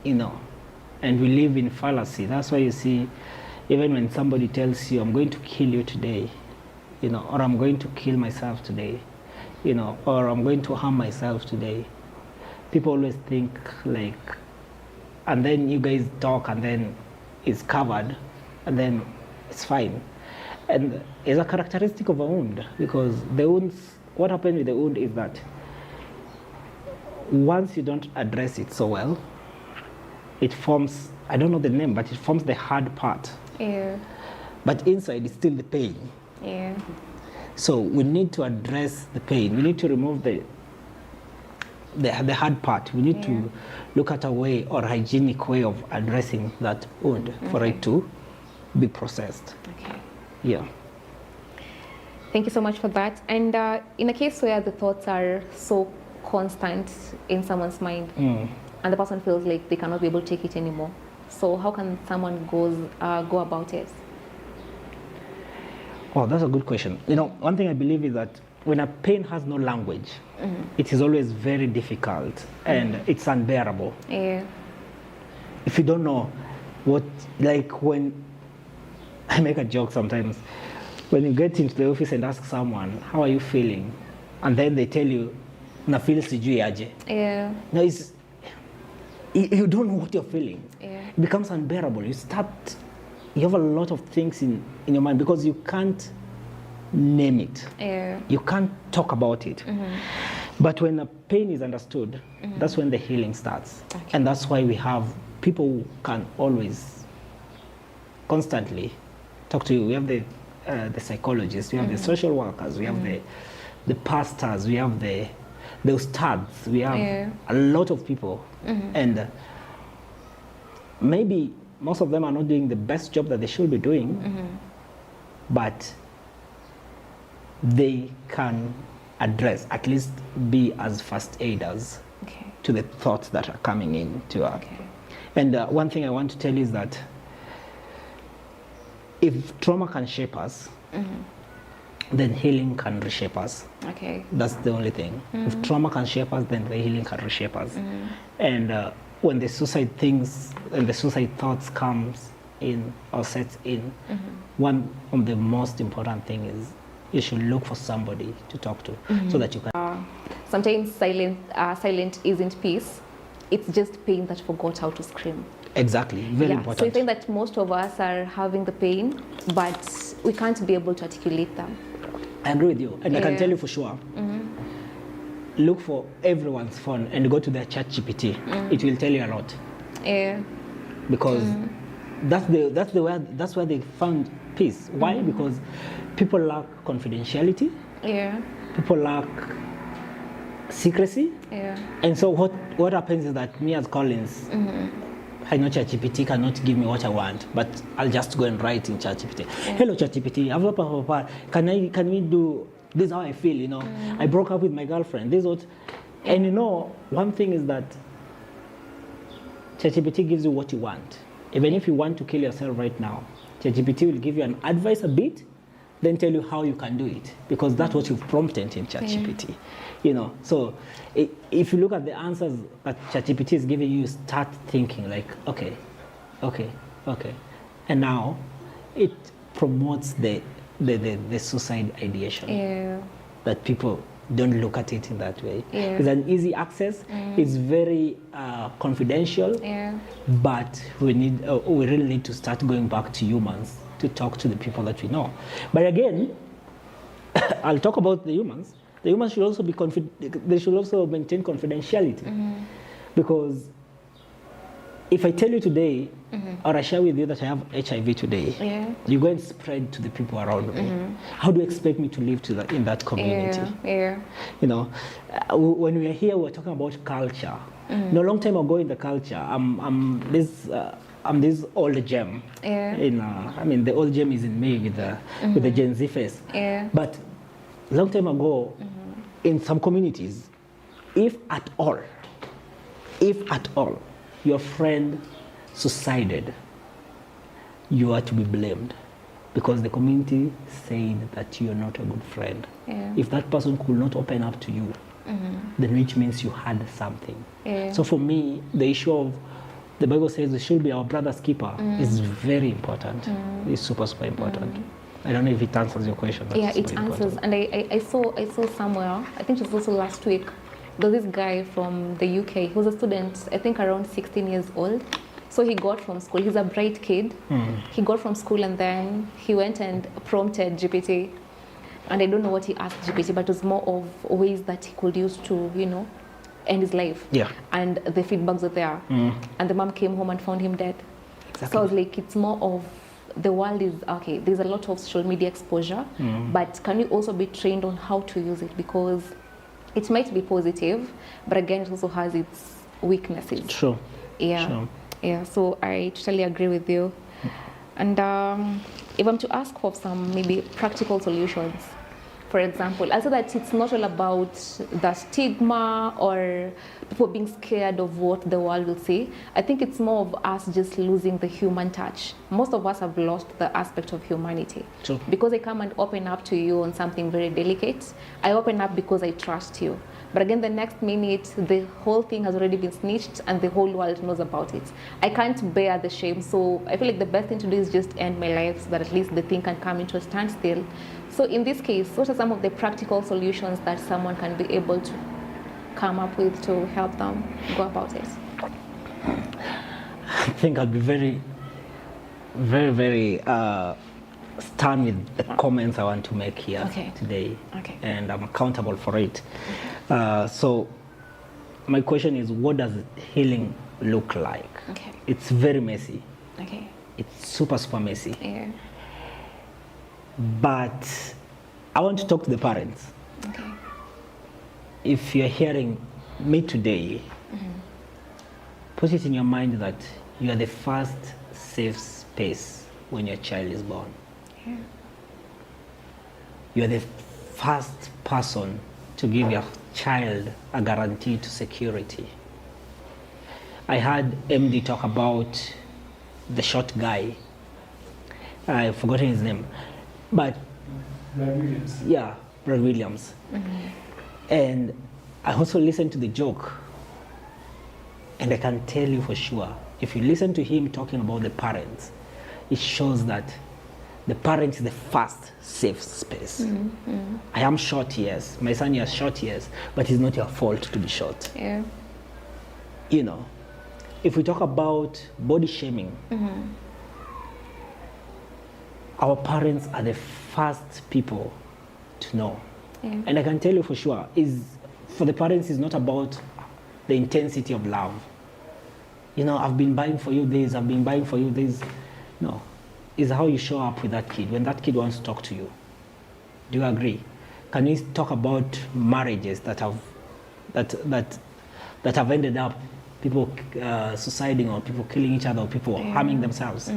And we live in fallacy. That's why you see, even when somebody tells you, I'm going to kill you today, or I'm going to kill myself today, or I'm going to harm myself today, people always think like, and then you guys talk and then it's covered and then it's fine. And it's a characteristic of a wound, because the wounds, what happens with the wound is that once you don't address it so well, it forms, I don't know the name, but it forms the hard part. Yeah. But inside it's still the pain. Yeah. So we need to address the pain. We need to remove the hard part. We need to look at a way or hygienic way of addressing that wound for it to be processed. Okay. Yeah. Thank you so much for that. And in a case where the thoughts are so constant in someone's mind, and the person feels like they cannot be able to take it anymore, so how can someone go about it? Oh, that's a good question. One thing I believe is that when a pain has no language, it is always very difficult and it's unbearable. Yeah. If you don't know like when I make a joke sometimes, when you get into the office and ask someone, how are you feeling? And then they tell you, na feel sijui aje. Yeah. No, you don't know what you're feeling. Yeah. It becomes unbearable. You have a lot of things in your mind because you can't name it. Yeah. You can't talk about it. But when a pain is understood, that's when the healing starts. Okay. And that's why we have people who can always, constantly talk to you. We have the psychologists, we have the social workers, we have the pastors, we have the ustads, we have a lot of people, and maybe most of them are not doing the best job that they should be doing, but they can address, at least be as first aiders to the thoughts that are coming in to us. And one thing I want to tell you is that if trauma can shape us, then healing can reshape us. That's the only thing. If trauma can shape us, then the healing can reshape us. And when the suicide things and the suicide thoughts comes in or sets in, one of the most important thing is you should look for somebody to talk to so that you can. Sometimes silent isn't peace. It's just pain that forgot how to scream. Exactly, very important. So I think that most of us are having the pain, but we can't be able to articulate them. I agree with you, and I can tell you for sure. Look for everyone's phone and go to their chat GPT. It will tell you a lot. Because that's where they found peace. Why? Because people lack confidentiality. People lack secrecy. And so what happens is that me as Collins, I know ChatGPT cannot give me what I want, but I'll just go and write in ChatGPT. Hello ChatGPT, can we do this? Is how I feel, you know. I broke up with my girlfriend. This is what, and you know, one thing is that ChatGPT gives you what you want. Even if you want to kill yourself right now, ChatGPT will give you an advice a bit, then tell you how you can do it, because that's what you've prompted in ChatGPT. You know, so if you look at the answers that ChatGPT is giving you, start thinking like, okay, and now it promotes the suicide ideation. That people don't look at it in that way. It's an easy access. It's very confidential. But we really need to start going back to humans to talk to the people that we know. But again, I'll talk about the humans. The humans should also be they should also maintain confidentiality, because if I tell you today, or I share with you that I have HIV today, you go and spread to the people around me. How do you expect me to live in that community? You know, when we are here, we're talking about culture. No, long time ago in the culture, I'm this old gem. I mean, the old gem is in me with the Gen Z face. But long time ago, in some communities, if at all, your friend suicided, you are to be blamed, because the community said that you're not a good friend. If that person could not open up to you, then which means you had something. So for me, the issue of the Bible says we should be our brother's keeper is very important. It's super important. I don't know if it answers your question. It answers. And I saw somewhere, I think it was also last week, there's this guy from the UK. He was a student, I think around 16 years old. So he got from school, he's a bright kid. He got from school and then he went and prompted GPT. And I don't know what he asked GPT, but it was more of ways that he could use to, you know, end his life. And the feedbacks are there. And the mom came home and found him dead. So I was like, it's more of, the world is, okay, there's a lot of social media exposure, but can you also be trained on how to use it? Because it might be positive, but again, it also has its weaknesses. Sure. So I totally agree with you. And if I'm to ask for some maybe practical solutions, for example, I say that it's not all about the stigma or people being scared of what the world will say. I think it's more of us just losing the human touch. Most of us have lost the aspect of humanity. True. Because I come and open up to you on something very delicate, I open up because I trust you. But again, the next minute, the whole thing has already been snitched and the whole world knows about it. I can't bear the shame. So I feel like the best thing to do is just end my life so that at least the thing can come into a standstill. So in this case, what are some of the practical solutions that someone can be able to come up with to help them go about it? I think I'll be very, very, very stern with the comments I want to make here today. And I'm accountable for it. So my question is, what does healing look like? It's very messy. It's super, super messy. But I want to talk to the parents. if you're hearing me today, put it in your mind that you are the first safe space when your child is born. Yeah. You are the first person to give your child a guarantee to security. I heard MD talk about the short guy. I've forgotten his name, but Brad Williams. yeah, Brad Williams. And I also listened to the joke, and I can tell you for sure, if you listen to him talking about the parents, it shows that the parent is the first safe space. I am short, yes. My son is short, yes, but it's not your fault to be short. Yeah. You know, if we talk about body shaming, our parents are the first people to know. Yeah. And I can tell you for sure, for the parents, it's not about the intensity of love. You know, I've been buying for you this, I've been buying for you this. No, it's how you show up with that kid when that kid wants to talk to you. Do you agree? Can we talk about marriages that have ended up people suiciding, or people killing each other, or people harming themselves?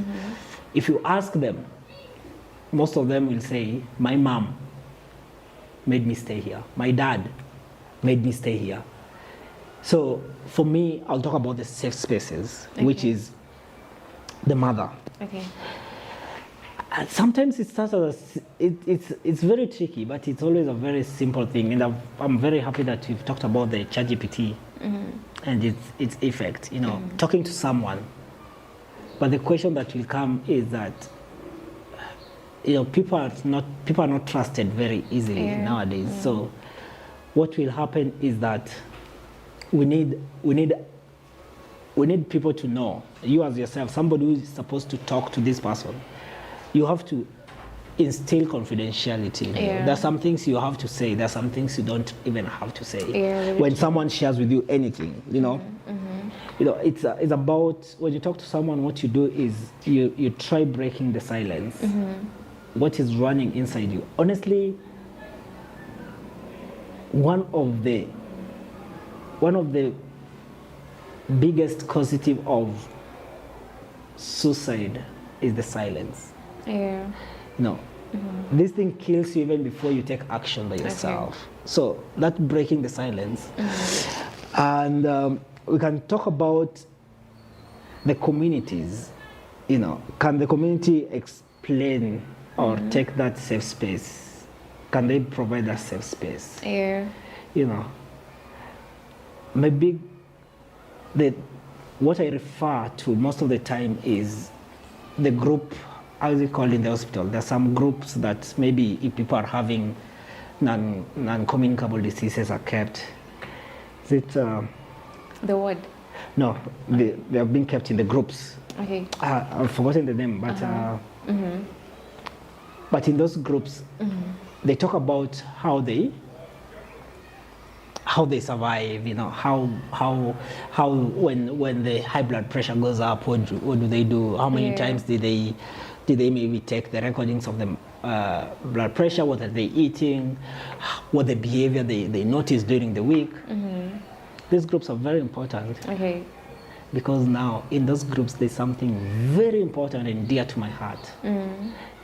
If you ask them, most of them will say, my mom made me stay here. My dad made me stay here. So for me, I'll talk about the safe spaces, which is the mother. Okay. And sometimes it starts as it's very tricky, but it's always a very simple thing. And I'm very happy that we've talked about the ChatGPT and its effect. You know, talking to someone. But the question that will come is that, you know, people are not trusted very easily nowadays. So what will happen is that we need people to know, you as yourself, somebody who is supposed to talk to this person, you have to instill confidentiality. There are some things you have to say, there are some things you don't even have to say. When someone shares with you anything, you know, you know, it's about, when you talk to someone, what you do is you try breaking the silence. What is running inside you. Honestly, one of the biggest causative of suicide is the silence. Yeah. You know, this thing kills you even before you take action by yourself. So that's breaking the silence. And we can talk about the communities. You know, can the community explain or take that safe space? Can they provide that safe space? Yeah. You know, maybe what I refer to most of the time is the group, how is it called in the hospital? There are some groups that maybe if people are having non-communicable diseases are kept. Is it? The word? No, they have been kept in the groups. Okay. I've forgotten the name, but but in those groups, they talk about how they survive. You know, how when the high blood pressure goes up, what do they do? How many times did they maybe take the recordings of the blood pressure? What are they eating? What the behavior they notice during the week? These groups are very important. Okay. Because now in those groups there's something very important and dear to my heart.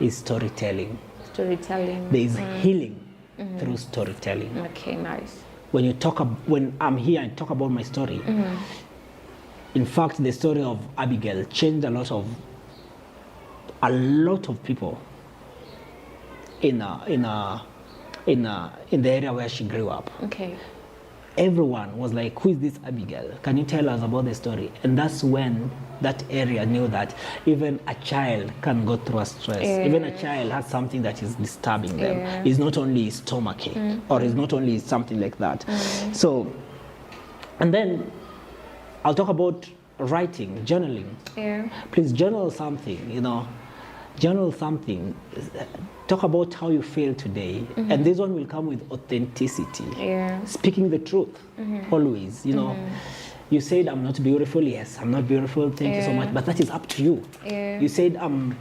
Is storytelling. Storytelling. There is healing through storytelling. Okay, nice. When I'm here and talk about my story, in fact, the story of Abigail changed a lot of people in the area where she grew up. Okay. Everyone was like, who is this Abigail? Can you tell us about the story? And that's when that area knew that even a child can go through a stress. Even a child has something that is disturbing them. It's not only stomachache or it's not only something like that. So, and then I'll talk about writing, journaling. Please journal something, you know. Journal something. Talk about how you feel today. And this one will come with authenticity. Speaking the truth, always, you know. You said, I'm not beautiful. Yes, I'm not beautiful. Thank you so much. But that is up to you. You said, I'm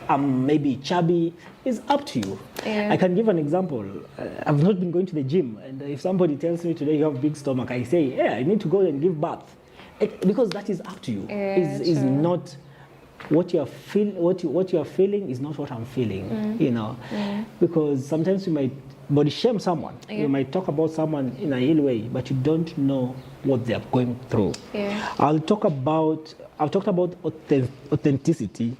I'm maybe chubby. It's up to you. Yeah. I can give an example. I've not been going to the gym, and if somebody tells me today you have big stomach, I say, yeah, I need to go and give birth, because that is up to you. Yeah, Is true. not what you are what you are feeling is not what I'm feeling. You know, because sometimes you might body shame someone. Yeah. You might talk about someone in a ill way, but you don't know what they are going through. Yeah. I've talked about authenticity,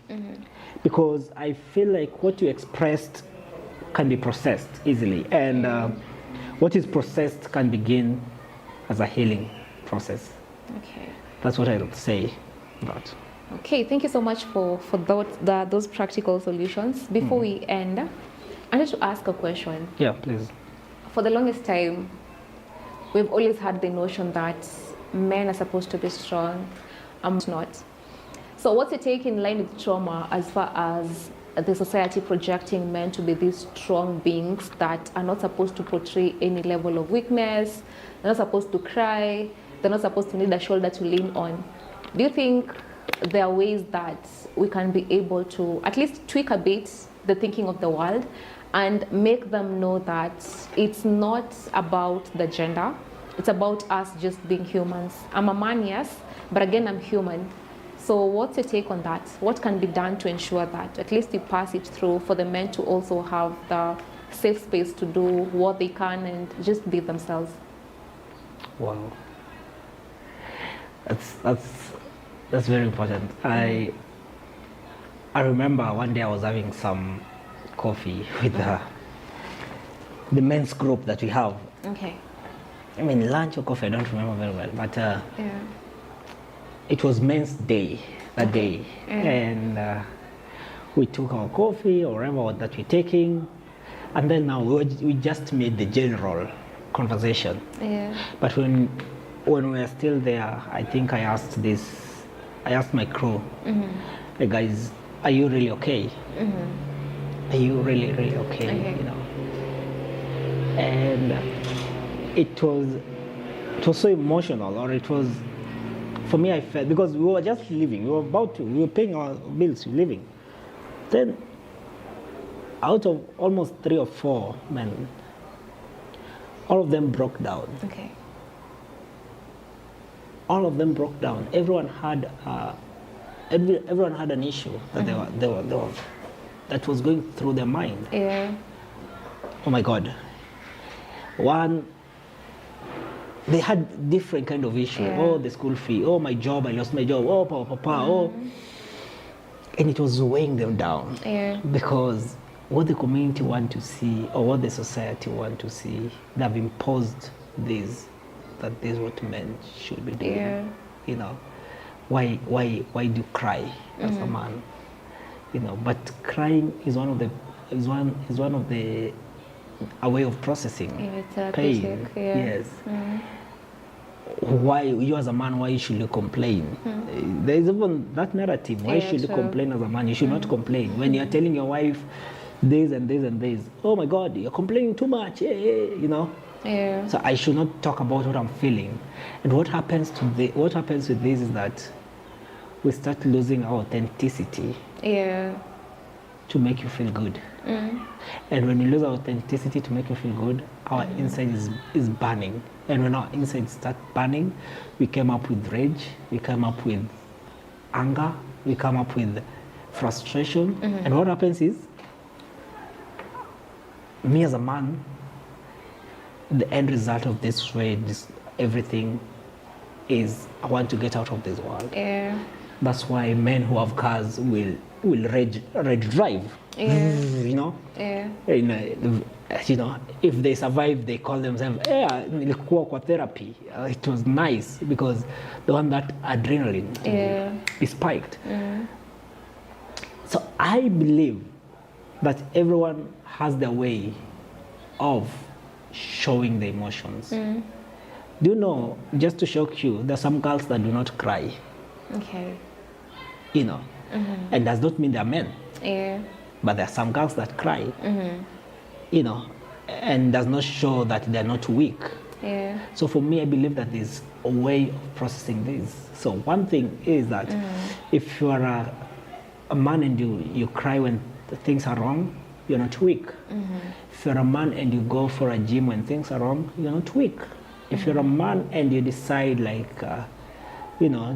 because I feel like what you expressed can be processed easily, and what is processed can begin as a healing process. Okay. That's what I would say about. Okay, thank you so much for those practical solutions. Before we end, I wanted to ask a question. Yeah, please. For the longest time, we've always had the notion that men are supposed to be strong, and not. So what's your take in line with trauma as far as the society projecting men to be these strong beings that are not supposed to portray any level of weakness, they're not supposed to cry, they're not supposed to need a shoulder to lean on? Do you think there are ways that we can be able to at least tweak a bit the thinking of the world and make them know that it's not about the gender, it's about us just being humans? I'm a man, yes, but again, I'm human. So what's your take on that? What can be done to ensure that at least we pass it through for the men to also have the safe space to do what they can and just be themselves? Wow. That's very important. I remember one day I was having some coffee with the men's group that we have. Okay. I mean, lunch or coffee, I don't remember very well, but Yeah. it was men's day that day, and we took our coffee or whatever that we're taking, and then now we just made the general conversation. Yeah. But when we were still there, I think I asked my crew, hey guys, are you really okay? Are you really okay? Okay. You know, and it was so emotional, or it was, for me, I felt, because we were just leaving, we were paying our bills, leaving. Then, out of almost 3 or 4 men, all of them broke down. Okay. All of them broke down. Everyone had an issue that they were that was going through their mind. Yeah. Oh my God. One, they had different kind of issue. Yeah. Oh, the school fee. Oh, my job, I lost my job. Oh, papa. Oh, and it was weighing them down. Yeah. Because what the community want to see, or what the society want to see, they have imposed this, that this is what men should be doing. Yeah. You know, why do you cry as a man? You know, but crying is one of the a way of processing pain. Yeah. Yes. Why you as a man? Why should you complain? There is even that narrative. Why should you complain as a man? You should not complain when you are telling your wife this and this and this. Oh my God, you're complaining too much. You know. Yeah. So I should not talk about what I'm feeling. And what happens with this is that we start losing our authenticity. Yeah. To make you feel good. And when you lose our authenticity to make you feel good, our inside is burning. And when our inside start burning, we come up with rage, we come up with anger, we come up with frustration. And what happens is, me as a man, the end result of this rage, everything is, I want to get out of this world. Yeah. That's why men who have cars will rage drive. Yeah. You know? Yeah. You know, if they survive, they call themselves, nilikuwa kwa therapy. It was nice because they want that adrenaline to be spiked. So I believe that everyone has their way of showing the emotions. Do you know, just to shock you, there are some girls that do not cry. Okay. You know, and does not mean they're men. Yeah. But there are some girls that cry. You know, and does not show that they're not weak. Yeah. So for me, I believe that there's a way of processing this. So one thing is that if you are a man and you cry when things are wrong, you're not weak. If you're a man and you go for a gym when things are wrong, you're not weak. If you're a man and you decide like,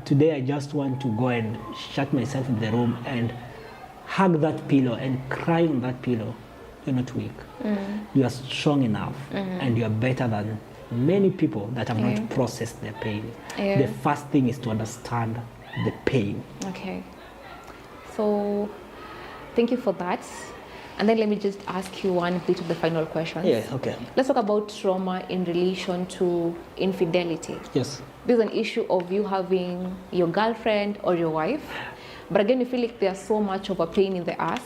today I just want to go and shut myself in the room and hug that pillow and cry on that pillow, you're not weak. You are strong enough and you are better than many people that have not processed their pain. The first thing is to understand the pain. Okay. So, thank you for that. And then let me just ask you one bit of the final questions. Yeah, okay. Let's talk about trauma in relation to infidelity. Yes. There's an issue of you having your girlfriend or your wife, but again, you feel like there's so much of a pain in the ass,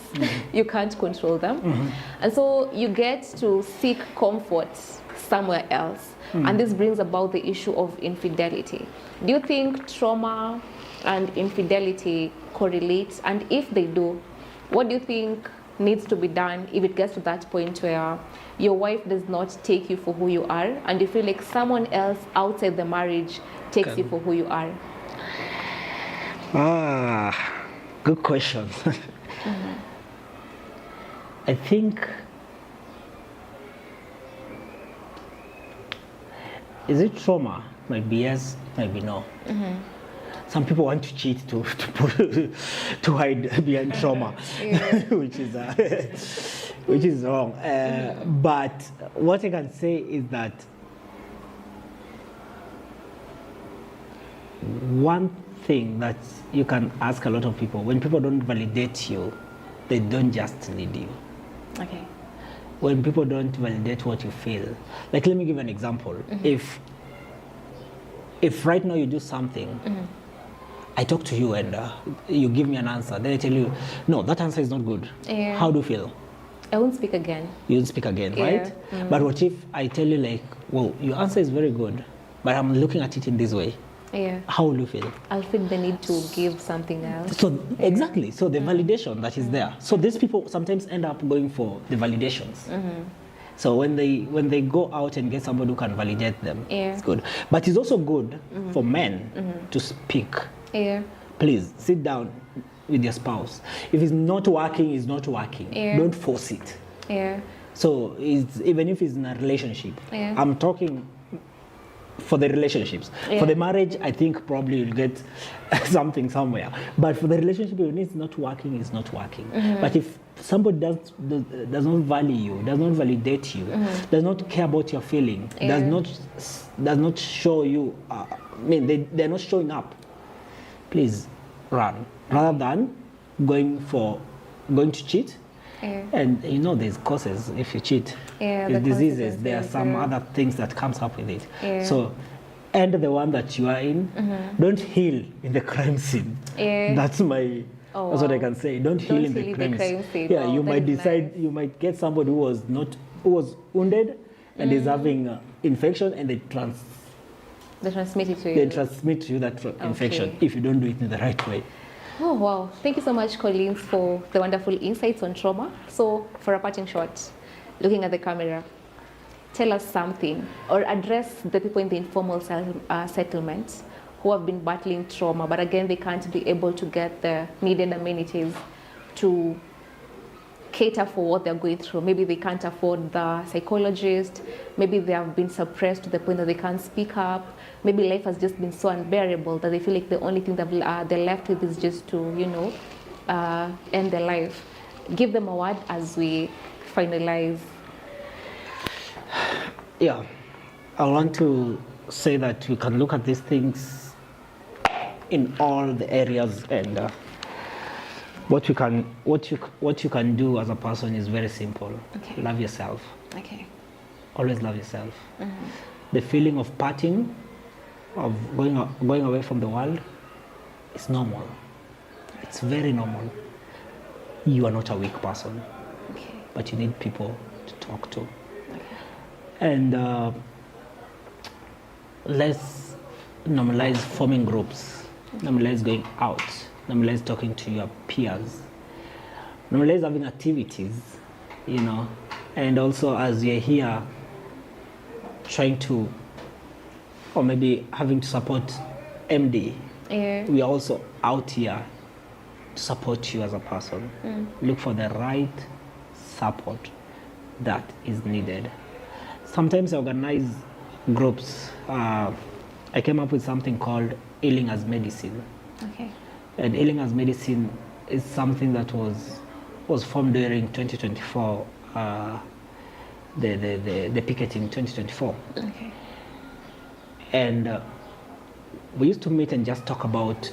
you can't control them. And so you get to seek comfort somewhere else. And this brings about the issue of infidelity. Do you think trauma and infidelity correlate? And if they do, what do you think needs to be done if it gets to that point where your wife does not take you for who you are and you feel like someone else outside the marriage takes you for who you are? Good question. I think, is it trauma? Might be yes, might be no. Some people want to cheat to hide behind trauma, which is wrong. But what I can say is that one thing that you can ask a lot of people, when people don't validate you, they don't just lead you. Okay. When people don't validate what you feel, like let me give an example. If right now you do something, I talk to you and you give me an answer, then I tell you, no, that answer is not good. How do you feel? I won't speak again. You won't speak again, right? But what if I tell you like, well, your answer is very good, but I'm looking at it in this way. How will you feel? I'll feel the need to give something else. So exactly, so the validation that is there. So these people sometimes end up going for the validations. So when they go out and get somebody who can validate them, it's good. But it's also good for men to speak. Please sit down with your spouse. If it's not working, it's not working. Don't force it. So even if it's in a relationship, I'm talking for the relationships. For the marriage, I think probably you'll get something somewhere. But for the relationship, when it's not working, it's not working. But if somebody does not value you, does not validate you, does not care about your feeling, does not show you, they're not showing up, please run. Rather than going to cheat. And there's causes if you cheat. There's diseases, there are some other things that comes up with it. So end the one that you are in. Don't heal in the crime scene. That's what I can say. Don't heal in the crime scene. You might decide, you might get somebody who was wounded and is having infection, and they transmit it to you. They transmit to you that infection if you don't do it in the right way. Oh, wow. Thank you so much, Collins, for the wonderful insights on trauma. So, for a parting shot, looking at the camera, tell us something or address the people in the informal settlements who have been battling trauma, but again, they can't be able to get the needed amenities to cater for what they're going through. Maybe they can't afford the psychologist. Maybe they have been suppressed to the point that they can't speak up. Maybe life has just been so unbearable that they feel like the only thing that they're left with is just to, end their life. Give them a word as we finalize. Yeah, I want to say that we can look at these things in all the areas, and what you can do as a person is very simple. Okay. Love yourself. Okay. Always love yourself. The feeling of parting, of going away from the world, is normal. It's very normal. You are not a weak person, but you need people to talk to. And let's normalize forming groups, normalize going out, normalize talking to your peers, normalize having activities, and also as you're here trying to, or maybe having to support MD, we are also out here to to support you as a person. Look for the right support that is needed. Sometimes I organize groups. I came up with something called Healing as Medicine. Okay. And Healing as Medicine is something that was formed during 2024, the picketing 2024. Okay. And we used to meet and just talk about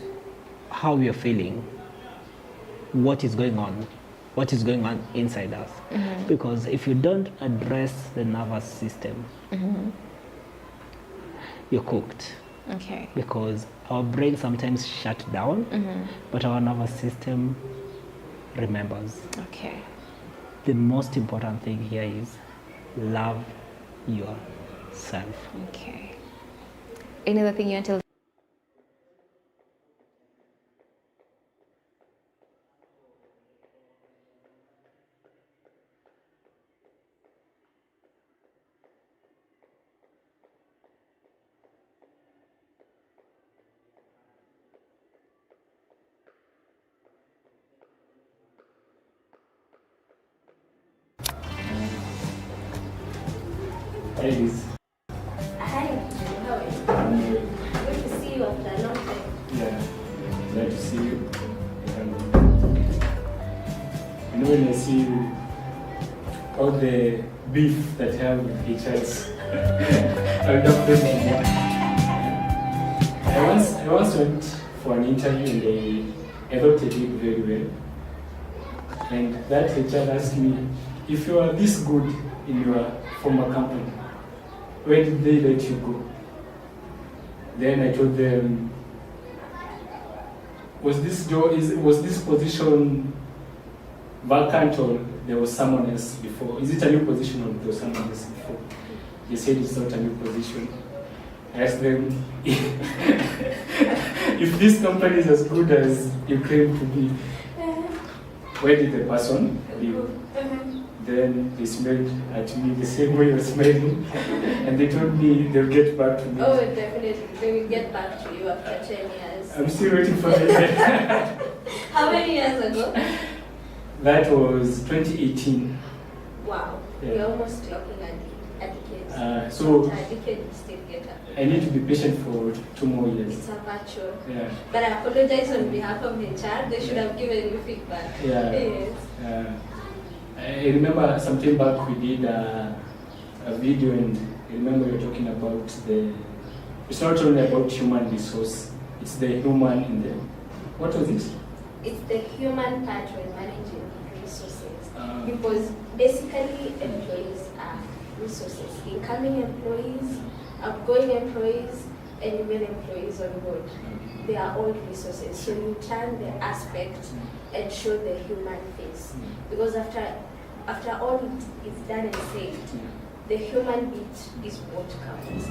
how we are feeling, what is going on inside us. Because if you don't address the nervous system, you're cooked. Okay. Because our brain sometimes shut down, but our nervous system remembers. Okay. The most important thing here is love yourself. Okay. Any other thing you want to tell? Hi, Liz. Hi, how are you? Good to see you after a long time. Yeah, glad to see you. You know, when I see you, all the beef that you have with each other, I love them. I once went for an interview and I thought I did very well. And that HR asked me, if you are this good in your former company, where did they let you go? Then I told them, was this position vacant or there was someone else before? Is it a new position or there was someone else before? They said it's not a new position. I asked them, if this company is as good as you claim to be, where did the person leave? Then they smiled at me the same way you're smiling, and they told me they'll get back to me. Oh, definitely. They will get back to you after 10 years. I'm still waiting for it. How many years ago? That was 2018. Wow. Yeah. You're almost clocking a decade. So a decade is still get up. I need to be patient for 2 more years. It's a virtual. Yeah. But I apologize on behalf of HR. They should have given you feedback. Yeah. Yes. I remember some time back we did a video, and I remember you were talking about it's not only about human resource, it's the human in the, what was it? It's the human part when managing resources. Because basically employees are resources. Incoming employees, outgoing employees, and even employees on board. They are all resources. So you turn the aspect and show the human face. Because after all it is done and said, the human bit is what counts.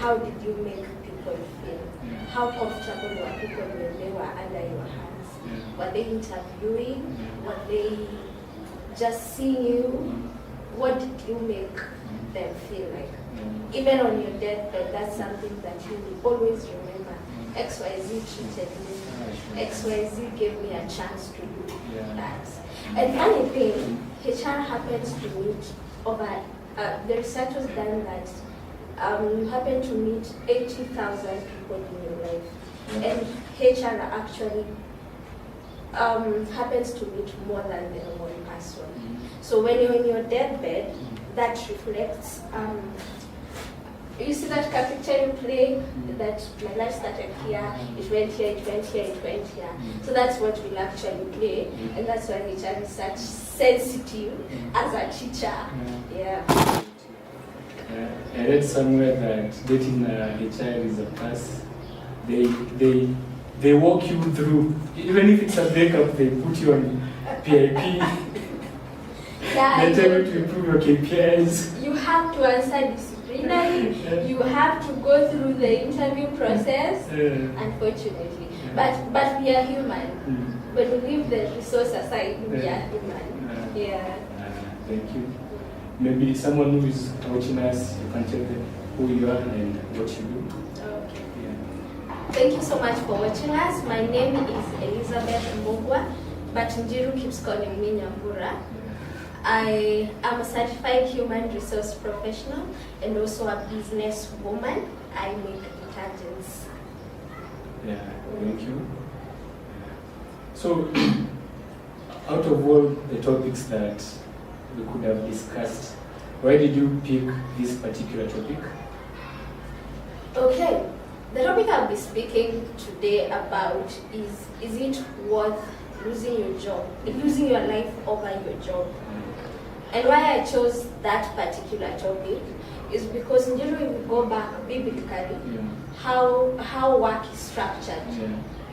How did you make people feel? How comfortable were people when they were under your hands? Were they interviewing? Were they just seeing you? What did you make them feel like? Even on your deathbed, that's something that you will always remember. XYZ treated me. XYZ gave me a chance to do that. And funny thing, HR happens to meet over, the research was done that you happen to meet 80,000 people in your life. And HR actually happens to meet more than the one person. So when you're in your deathbed, that reflects, you see that picture you play, that my life started here, it went here, it went here, it went here. So that's what we'll actually play, and that's why HR is such sensitive as a teacher. Yeah. I read somewhere that dating HR is a pass. They walk you through, even if it's a breakup, they put you on PIP. They tell you to improve your KPIs. You have to answer disciplinary. You have to go through the interview process, unfortunately. But we are human. When we leave the resource aside, we are human. Thank you. Maybe someone who is watching us, you can tell them who you are and what you do. Okay. Thank you so much for watching us. My name is Elizabeth Moshua, but Njiru keeps calling me Nyambura. I am a certified human resource professional and also a business woman. I make detergents. Yeah, thank you. So, out of all the topics that we could have discussed, why did you pick this particular topic? Okay, the topic I'll be speaking today about is it worth losing your job, losing your life over your job? And why I chose that particular topic is because if we go back biblically, how work is structured,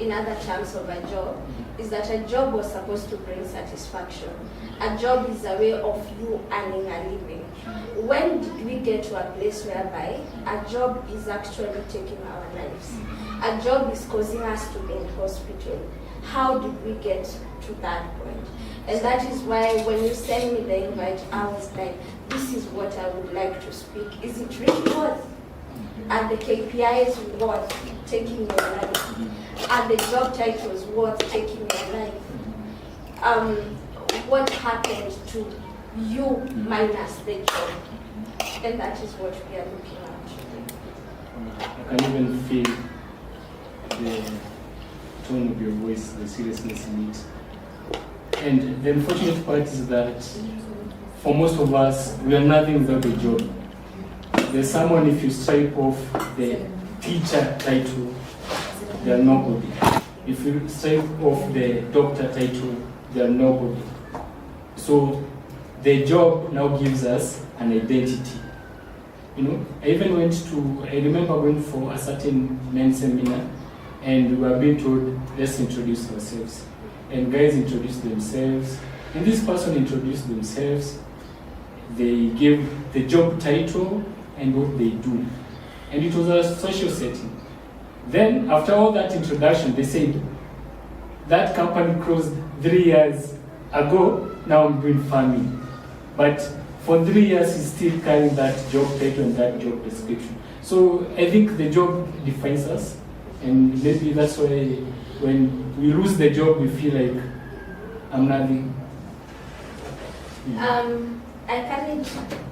in other terms of a job, is that a job was supposed to bring satisfaction. A job is a way of you earning a living. When did we get to a place whereby a job is actually taking our lives? A job is causing us to be in hospital. How did we get to that point? And that is why when you send me the invite, I was like, this is what I would like to speak. Is it really worth? Are the KPIs worth taking your life? Are the job titles worth taking your life? What happened to you minus the job? And that is what we are looking at today. I can even feel the tone of your voice, the seriousness in it. And the unfortunate part is that for most of us, we are nothing without a job. There's someone, if you stripe off the teacher title, they are nobody. If you stripe off the doctor title, they are nobody. So the job now gives us an identity. You know, I remember going for a certain men's seminar, and we were being told, let's introduce ourselves. And guys introduced themselves, and this person introduced themselves. They gave the job title and what they do. And it was a social setting. Then, after all that introduction, they said, that company closed 3 years ago, now I'm doing farming. But for 3 years, he's still carrying that job title and that job description. So I think the job defines us, and maybe that's why when we lose the job, we feel like I'm nothing. I carried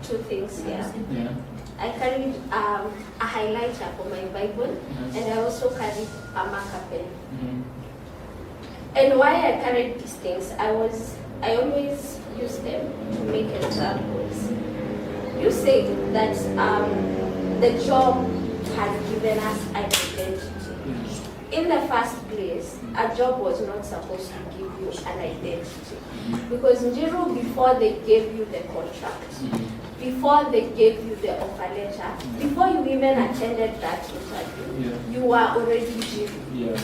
2 things here. Yeah. I carried a highlighter for my Bible, and I also carried a marker pen. And why I carried these things, I always use them to make examples. You said that the job has given us an identity. In the first place, a job was not supposed to give you an identity. Because Njiru, before they gave you the contract, before they gave you the offer letter, before you even attended that interview, you were already Njiru.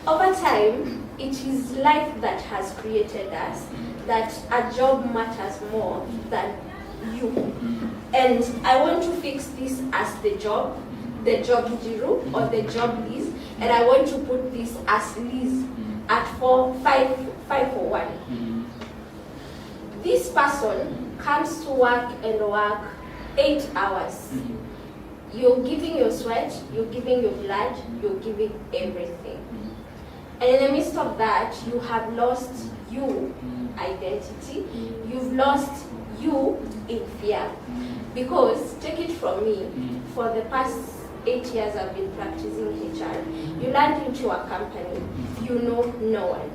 Over time, it is life that has created us, that a job matters more than you. And I want to fix this as the job Njiru or the job Liz, and I want to put this as Liz at 541. This person comes to work and work 8 hours. You're giving your sweat, you're giving your blood, you're giving everything. And in the midst of that, you have lost you identity. You've lost you in fear. Because, take it from me, for the past 8 years I've been practicing HR. You land into a company, you know no one.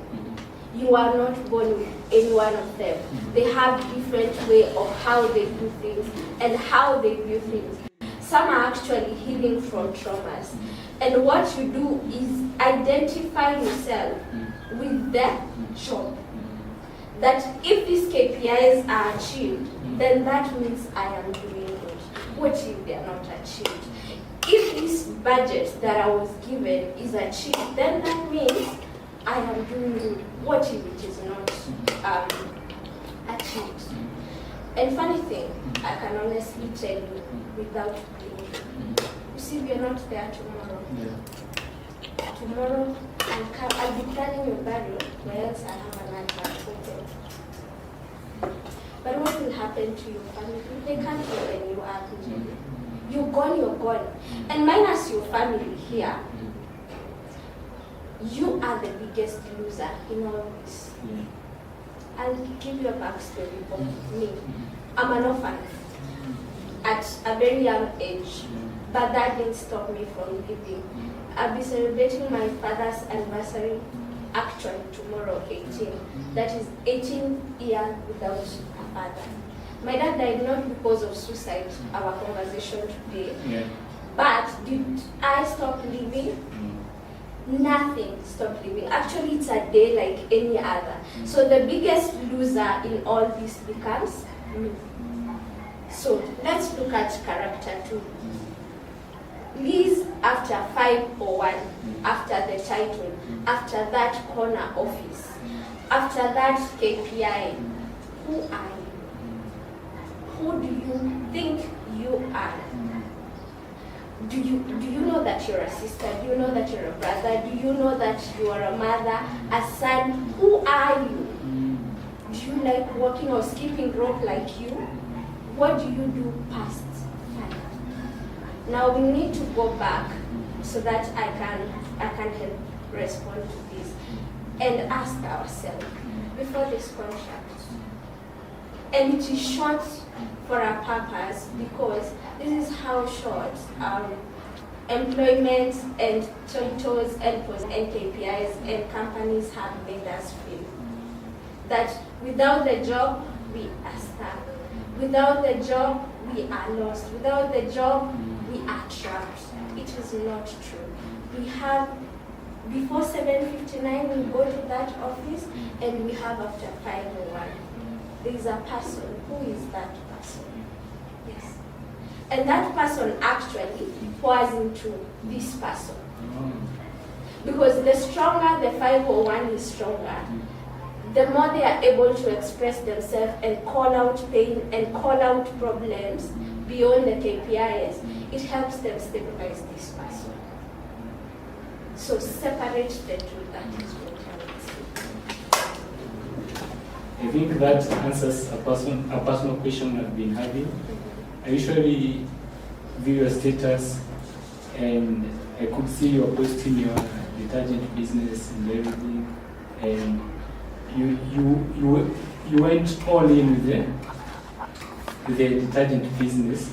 You are not born with any one of them. They have different way of how they do things and how they view things. Some are actually healing from traumas. And what you do is identify yourself with that job. That if these KPIs are achieved, then that means I am doing good. What if they are not achieved? If this budget that I was given is achieved, then that means I am doing good. What if it is not achieved? And funny thing, I can honestly tell you without blinking. You see, we are not there tomorrow. Tomorrow, I'll be planning your burial, where else I have an advert open. But what will happen to your family? They can't open you up. You're gone, you're gone. And minus your family here, you are the biggest loser in all this. Yeah. I'll give you a backstory of me. I'm an orphan at a very young age, but that didn't stop me from living. I'll be celebrating my father's anniversary actually tomorrow, 18. That is 18 years without a father. My dad died not because of suicide, our conversation today, but did I stop living? Nothing stopped living. Actually, it's a day like any other. So the biggest loser in all this becomes me. So let's look at character 2. Liz, after 501, after the title, after that corner office, after that KPI, who are you? Who do you think you are? Do you know that you're a sister? Do you know that you're a brother? Do you know that you are a mother, a son? Who are you? Do you like walking or skipping rope like you? What do you do past 5? Now we need to go back so that I can help respond to this and ask ourselves before this contract. And it is short for a purpose because this is how short employment and titles and KPIs and companies have made us feel. That without the job, we are stuck. Without the job, we are lost. Without the job, we are trapped. It is not true. We have, before 7:59, we go to that office, and we have after 5:01. There is a person. Who is that person? Yes. And that person actually pours into this person. Because the stronger the 501 is stronger, the more they are able to express themselves and call out pain and call out problems beyond the KPIs, it helps them stabilize this person. So separate the two, that is what I would say. I think that answers a personal question I've been having. I usually view your status, and I could see you're posting your detergent business and everything, and you went all in with the detergent business,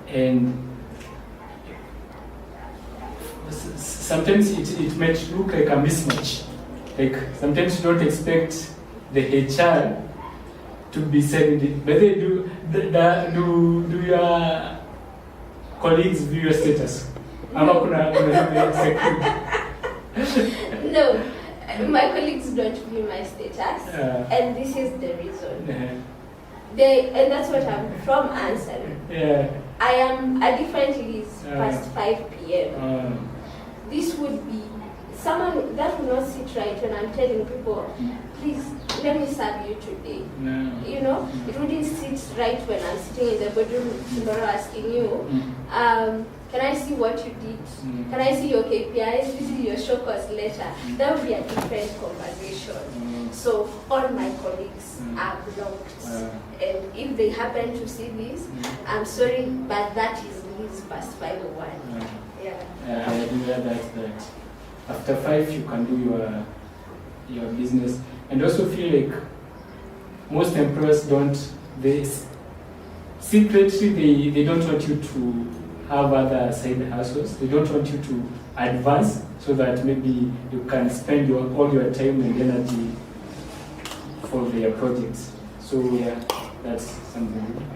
and sometimes it might look like a mismatch. Like sometimes you don't expect the HR to be selling it, but they do. Do your colleagues view your status? No, my colleagues don't view my status, and this is the reason. And that's what I'm from answering. I am a different Liz past 5 p.m. This would be someone that will not sit right when I'm telling people, please, let me serve you today. You know, it wouldn't sit right when I'm sitting in the bedroom tomorrow asking you, can I see what you did? Can I see your KPIs? This is your show cost letter. That would be a different conversation. So all my colleagues are blocked. And if they happen to see this, I'm sorry, but that is Liz past 501. I do that after 5 you can do your business. And also feel like most employers secretly they don't want you to have other side hustles. They don't want you to advance so that maybe you can spend all your time and energy for their projects. So yeah, that's something.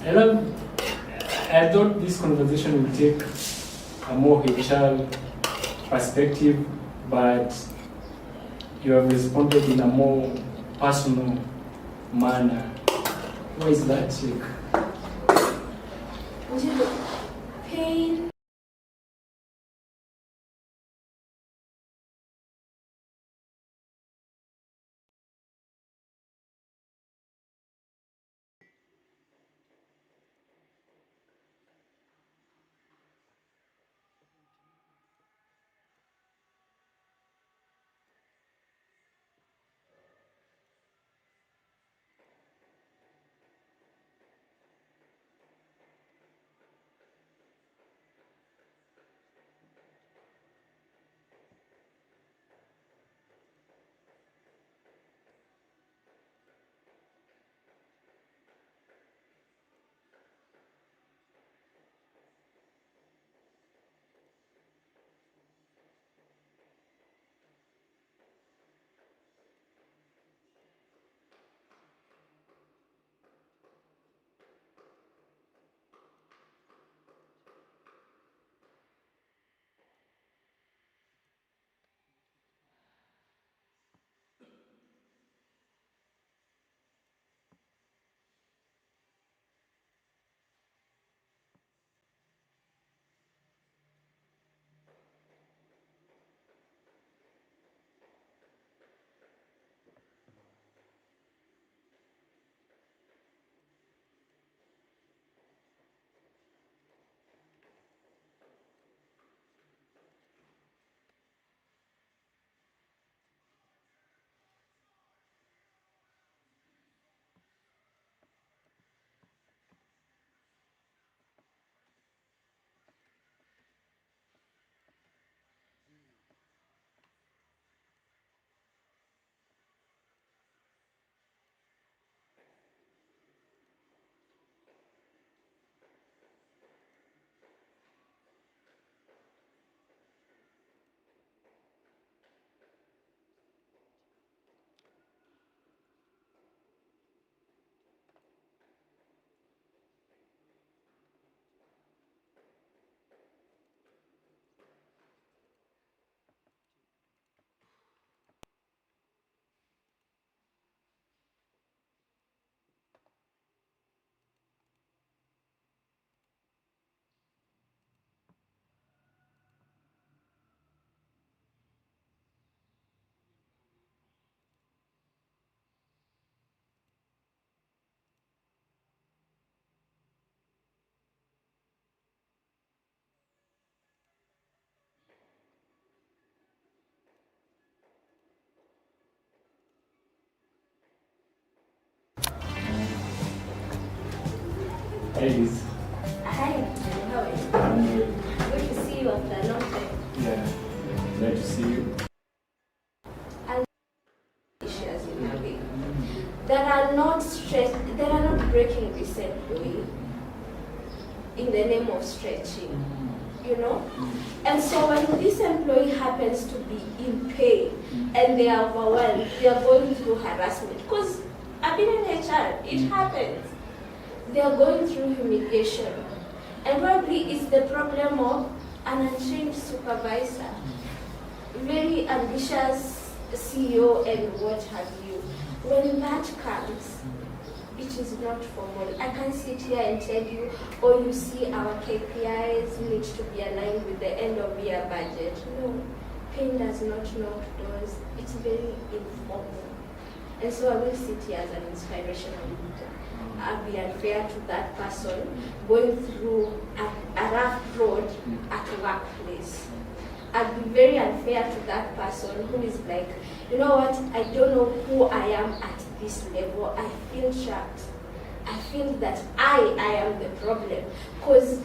I thought this conversation would take a more HR perspective, but you have responded in a more personal manner. Why is that, Chick? Pain. Hi, Liz. Hi, how are you? Good to see you after a long time. Yeah, glad to see you. Issues in a way that are not breaking this employee in the name of stretching, you know? And so when this employee happens to be in pain and they are overwhelmed, they are going through harassment, because I've been in HR, it happens. They are going through humiliation. And probably it's the problem of an untrained supervisor, very ambitious CEO and what have you. When that comes, it is not formal. I can sit here and tell you, oh, you see our KPIs need to be aligned with the end of year budget. No, pain does not knock doors. It's very informal. And so I will sit here as an inspirational leader. I'll be unfair to that person going through a rough road at workplace. I'd be very unfair to that person who is like, you know what, I don't know who I am at this level. I feel trapped. I feel that I am the problem. Because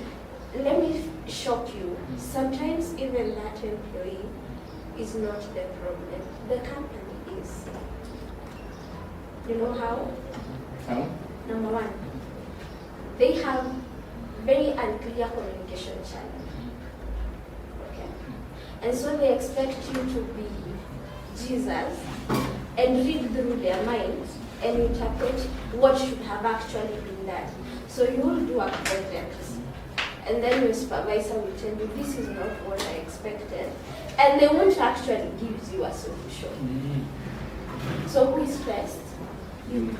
let me shock you, sometimes even that employee is not the problem. The company is. You know how? How? Number one, they have very unclear communication channel. Okay? And so they expect you to be Jesus and read through their minds and interpret what should have actually been done. So you will do a project, and then your supervisor will tell you, this is not what I expected, and they won't actually give you a solution. So who is first? You.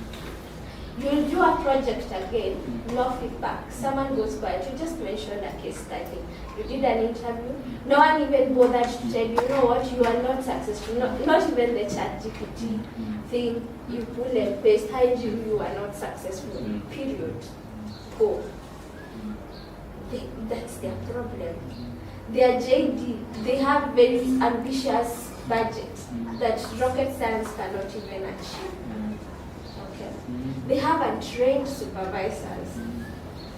You'll do a project again, no feedback. Someone goes quiet. You just mentioned a case study. You did an interview. No one even bothered to tell you, you know what, you are not successful. Not even the ChatGPT thing. You pull and paste, hide you are not successful. Period. Go. That's their problem. Their JD, they have very ambitious budgets that rocket science cannot even achieve. They have untrained supervisors.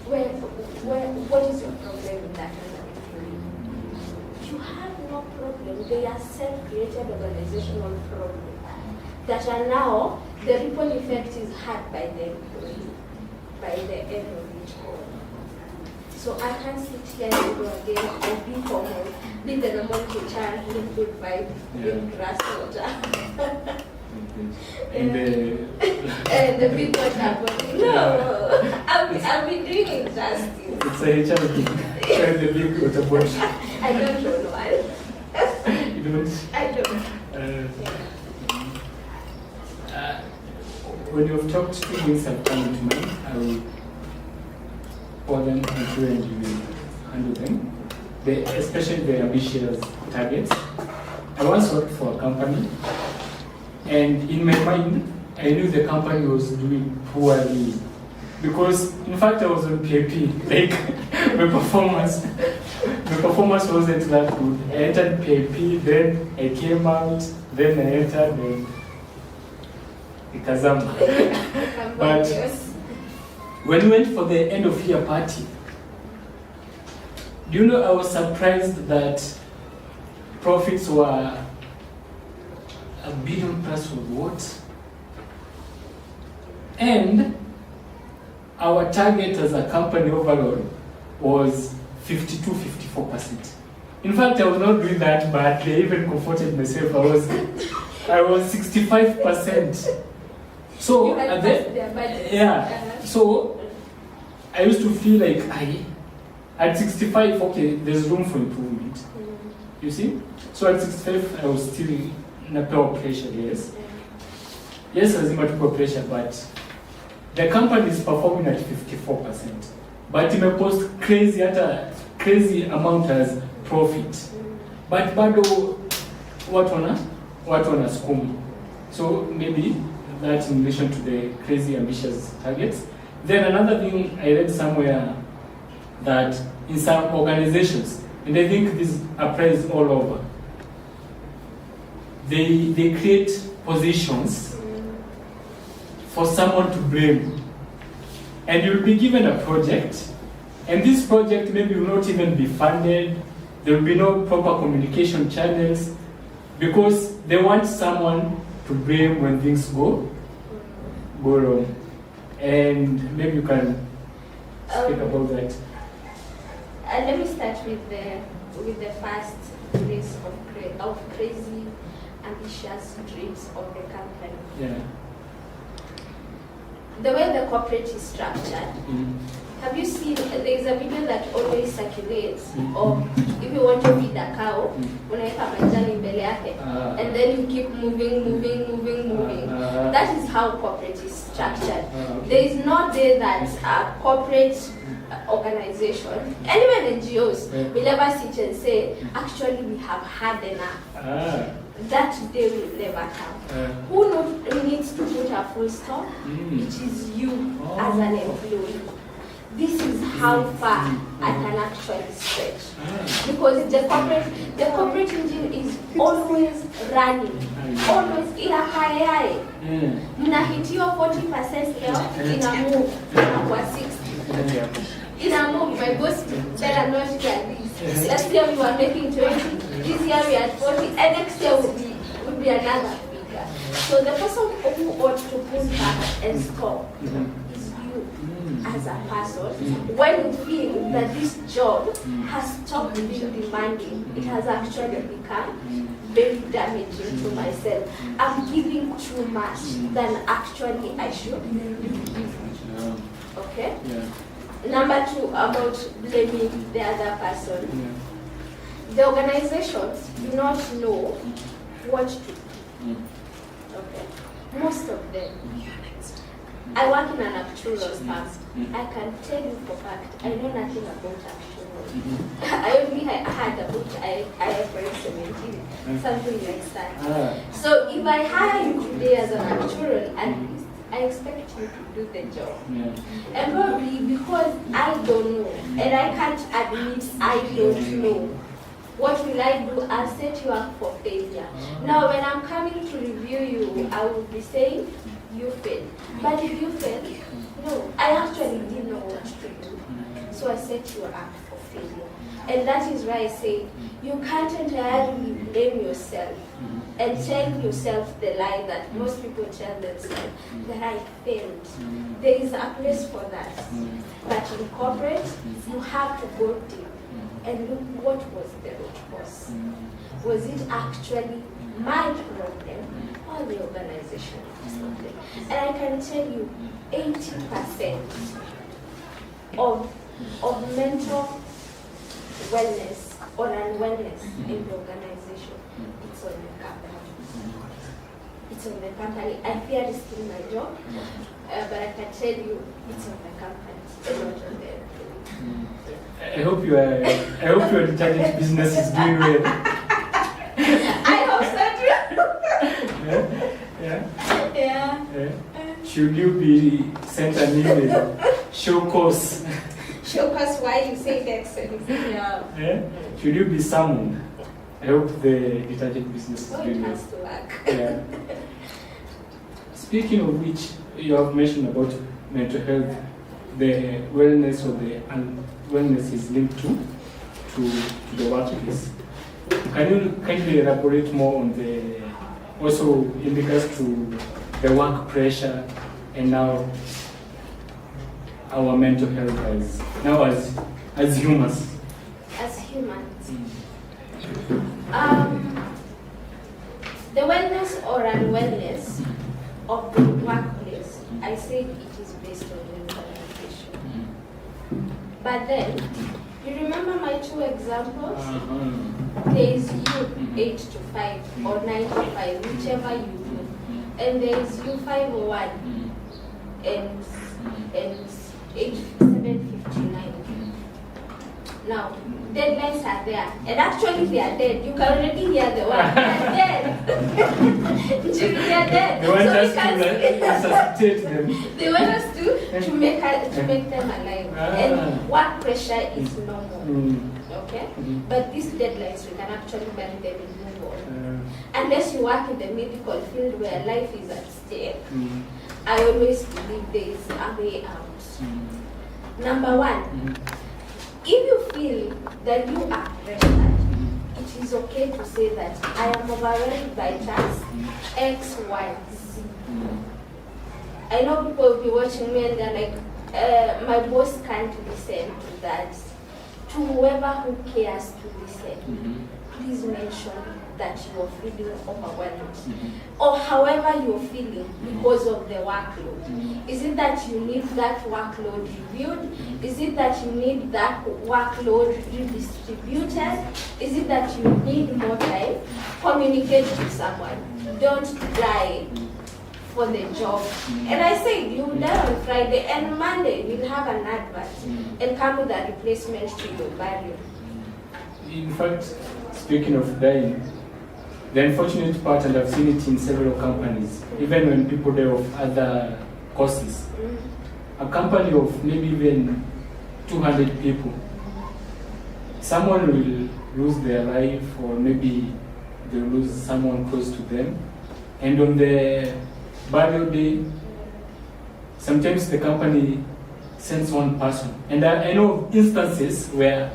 What is your problem with that employee? You have no problem. They are self-created organizational problems that are now, the ripple effect is had by the employee, by the end of it all. So I can't sit here and go again and be formal, be the normal HR, live good vibe, drink grass water. And the people are going, no, I'll be doing it justice. It's a HR thing. And the big water bottle. I don't know why. You don't? I don't. When you've talked, two things have come to mind. I will pour them into and you will handle them. Especially the ambitious targets. I once worked for a company, and in my mind, I knew the company was doing poorly. Because, in fact, I was on PAP. Like, my performance wasn't that good. I entered PAP, then I came out, then I entered Ikazama. But when we went for the end of year party, do you know, I was surprised that profits were $1 billion plus what? And our target as a company overall was 52-54%. In fact, I was not doing that badly. I even comforted myself. I was 65%. So so I used to feel like at 65, okay, there's room for improvement. You see? So at 65, I was still in a power pressure, yes. Yes, lazima tuko pressure, but the company is performing at 54%. But it may post crazy amount as profit. But bado watu wana skuma. So maybe that in relation to the crazy ambitious targets. Then another thing I read somewhere that in some organizations, and I think this applies all over, they create positions for someone to blame. and you'll be given a project, and this project maybe will not even be funded. There will be no proper communication channels because they want someone to blame when things go wrong. And maybe you can speak about that. Let me start with the first list of crazy, ambitious dreams of the company. Yeah. The way the corporate is structured. Have you seen, there's a video that always circulates of if you want to feed a cow, unaweka majani mbele yake, and then you keep moving. That is how corporate is structured. There is no day that a corporate organization, and even NGOs, will ever sit and say, actually we have had enough. That day will never come. Who needs to put a full stop? It is you as an employee. This is how far I can actually stretch. Because the corporate engine is always running. Always inakayai. Mnahitiwa 40% leo, ina move, inakuwa 60. Ina move, my boss better not get this. Last year we were making 20, this year we are at 40, and next year will be another figure. So the person who ought to pull back and stop is you as a person. When you feel that this job has stopped being demanding, it has actually become very damaging to myself. I'm giving too much than actually I should be giving. Okay? Number two, about blaming the other person. The organizations do not know what to do. Okay? Most of them. I work in an actuarial firm. I can tell you for fact, I know nothing about actuarial. I only had about IFRS 17, something like that. So if I hire you today as an actuarial analyst, I expect you to do the job. And probably because I don't know, and I can't admit I don't know, what will I do? I'll set you up for failure. Now when I'm coming to review you, I will be saying, you failed. But if you fail, no, I actually didn't know what to do. So I set you up for failure. And that is why I say, you can't entirely blame yourself and tell yourself the lie that most people tell themselves, that I failed. There is a place for that. But in corporate, you have to go deep and look what was the root cause. Was it actually my problem or the organization problem? And I can tell you, 80% of mental wellness or unwellness in the organization, it's on the company. It's on the company. I fear risking my job, but I can tell you, it's on the company, it's not on the employee. I hope your detergent business is doing well. I hope so too. Yeah. Should you be sent an email? Show cause. Show us why you say that. Should you be summoned? I hope the detergent business is doing well. It has to work. Speaking of which, you have mentioned about mental health, the wellness or the wellness is linked to the workplace. Can you kindly elaborate more on the, also in regards to the work pressure and now our mental health as humans? As humans. The wellness or unwellness of the workplace, I say it is based on the organization. But then, you remember my two examples? There is you 8 to 5 or 9 to 5, whichever you do. And there is you 501 and 7:59. Now, deadlines are there, and actually they are dead. You can already hear the word. They are dead. They are dead. They want us to resuscitate them. They want us to make them alive. And work pressure is normal. Okay? But these deadlines, we can actually bury them and move on. Unless you work in the medical field where life is at stake, I always believe there is a way out. Number one, if you feel that you are pressured, it is okay to say that I am overwhelmed by tasks X, Y, Z. I know people will be watching me and they're like, my boss can't listen to that. To whoever who cares to listen, please mention that you're feeling overwhelmed. Or however you're feeling because of the workload. Is it that you need that workload reviewed? Is it that you need that workload redistributed? Is it that you need more time? Communicate with someone. Don't die for the job. And I said, you will die on Friday, and Monday we'll have an advert and come with a replacement to your value. In fact, speaking of dying, the unfortunate part, and I've seen it in several companies, even when people die of other causes, a company of maybe even 200 people, someone will lose their life, or maybe they'll lose someone close to them, and on the burial day, sometimes the company sends one person. And I know instances where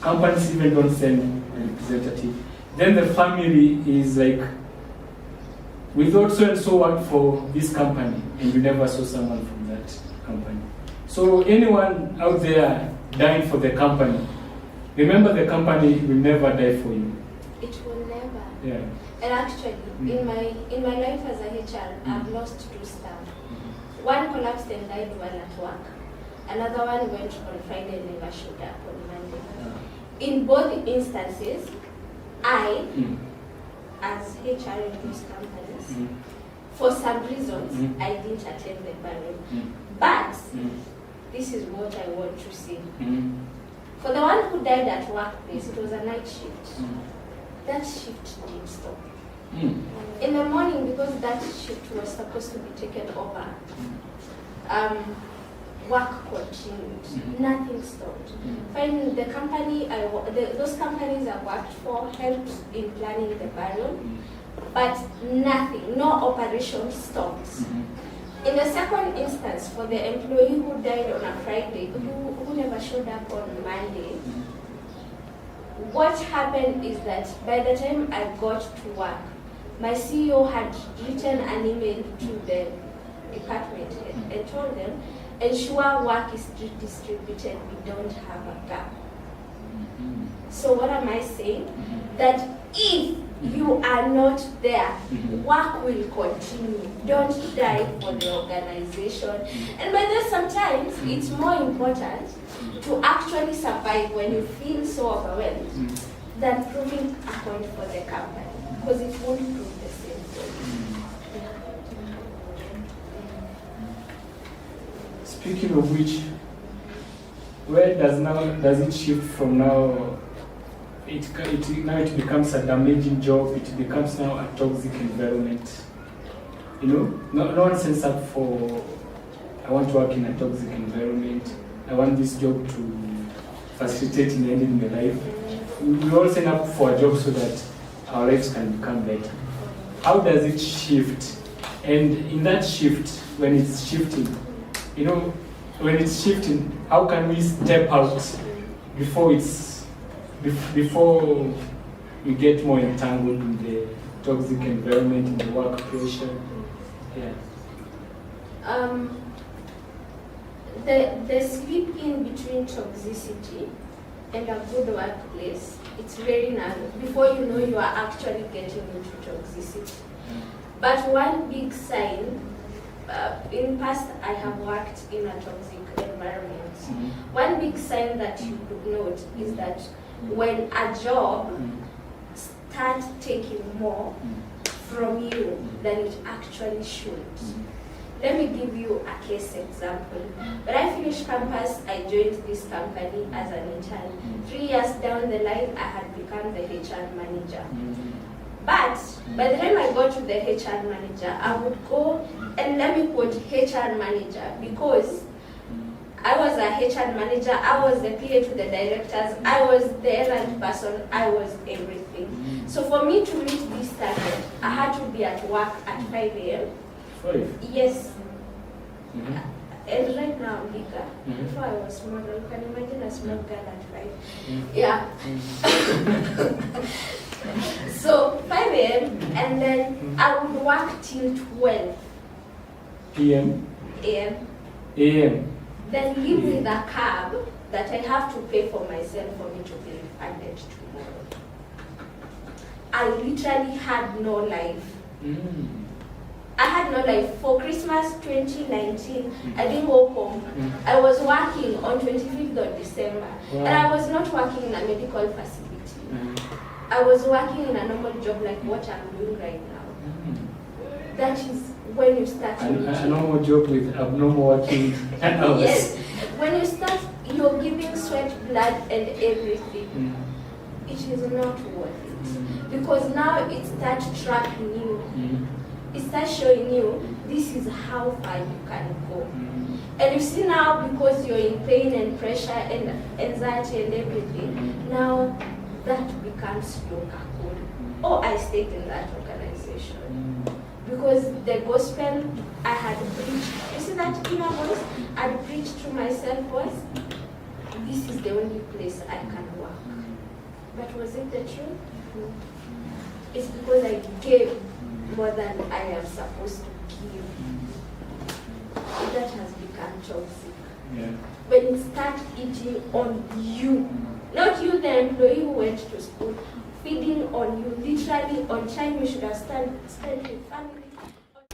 companies even don't send a representative. Then the family is like, we thought so and so worked for this company, and you never saw someone from that company. So anyone out there dying for the company, remember the company will never die for you. It will never. Yeah. And actually, in my life as a HR, I've lost two staff. One collapsed and died while at work. Another one went on Friday and never showed up on Monday. In both instances, I, as HR in these companies, for some reasons, I didn't attend the burial. But this is what I want to see. For the one who died at workplace, it was a night shift. That shift didn't stop. In the morning, because that shift was supposed to be taken over, work continued. Nothing stopped. Finally, the company those companies I worked for helped in planning the burial, but nothing, no operation stopped. In the second instance, for the employee who died on a Friday, who never showed up on Monday, what happened is that by the time I got to work, my CEO had written an email to the department and told them, ensure work is distributed, we don't have a gap. So what am I saying? That if you are not there, work will continue. Don't die for the organization. And by then sometimes it's more important to actually survive when you feel so overwhelmed than proving a point for the company, because it won't prove the same thing. Speaking of which, where does it shift from now? Now it becomes a damaging job. It becomes now a toxic environment. You know, no one signs up for, I want to work in a toxic environment. I want this job to facilitate in ending my life. We all sign up for a job so that our lives can become better. How does it shift? And in that shift, when it's shifting, you know, when it's shifting, how can we step out before we get more entangled in the toxic environment, in the work pressure? Yeah. The slip in between toxicity and a good workplace, it's very narrow. Before you know, you are actually getting into toxicity. But one big sign, in past I have worked in a toxic environment. One big sign that you could note is that when a job starts taking more from you than it actually should. Let me give you a case example. When I finished campus, I joined this company as an intern. 3 years down the line, I had become the HR manager. But by the time I got to the HR manager, I would go, and let me quote HR manager, because I was a HR manager, I was the PA to the directors, I was the errand person, I was everything. So for me to reach this target, I had to be at work at 5 a.m. Yes. And right now I'm bigger. Before I was smaller. You can imagine a small girl at 5. Yeah. So 5 a.m. and then I would work till 12 PM? a.m. AM? Then leave with a cab that I have to pay for myself for me to be refunded tomorrow. I literally had no life. I had no life. For Christmas 2019, I didn't go home. I was working on 25th of December. Wow. And I was not working in a medical facility. I was working in a normal job like what I'm doing right now. That is when you start. A normal job with abnormal working hours. Yes. When you start, you're giving sweat, blood, and everything. It is not worth it. Because now it starts tracking you. It starts showing you this is how far you can go. And you see now, because you're in pain and pressure and anxiety and everything, now that becomes your kakul. Oh, I stayed in that organization. Because the gospel I had preached, you see that inner voice I had preached to myself was, this is the only place I can work. But was it the truth? No. It's because I gave more than I am supposed to give. That has become toxic. Yeah. When it starts eating on you, not you, the employee who went to school, feeding on you, literally on time you should have spent with family.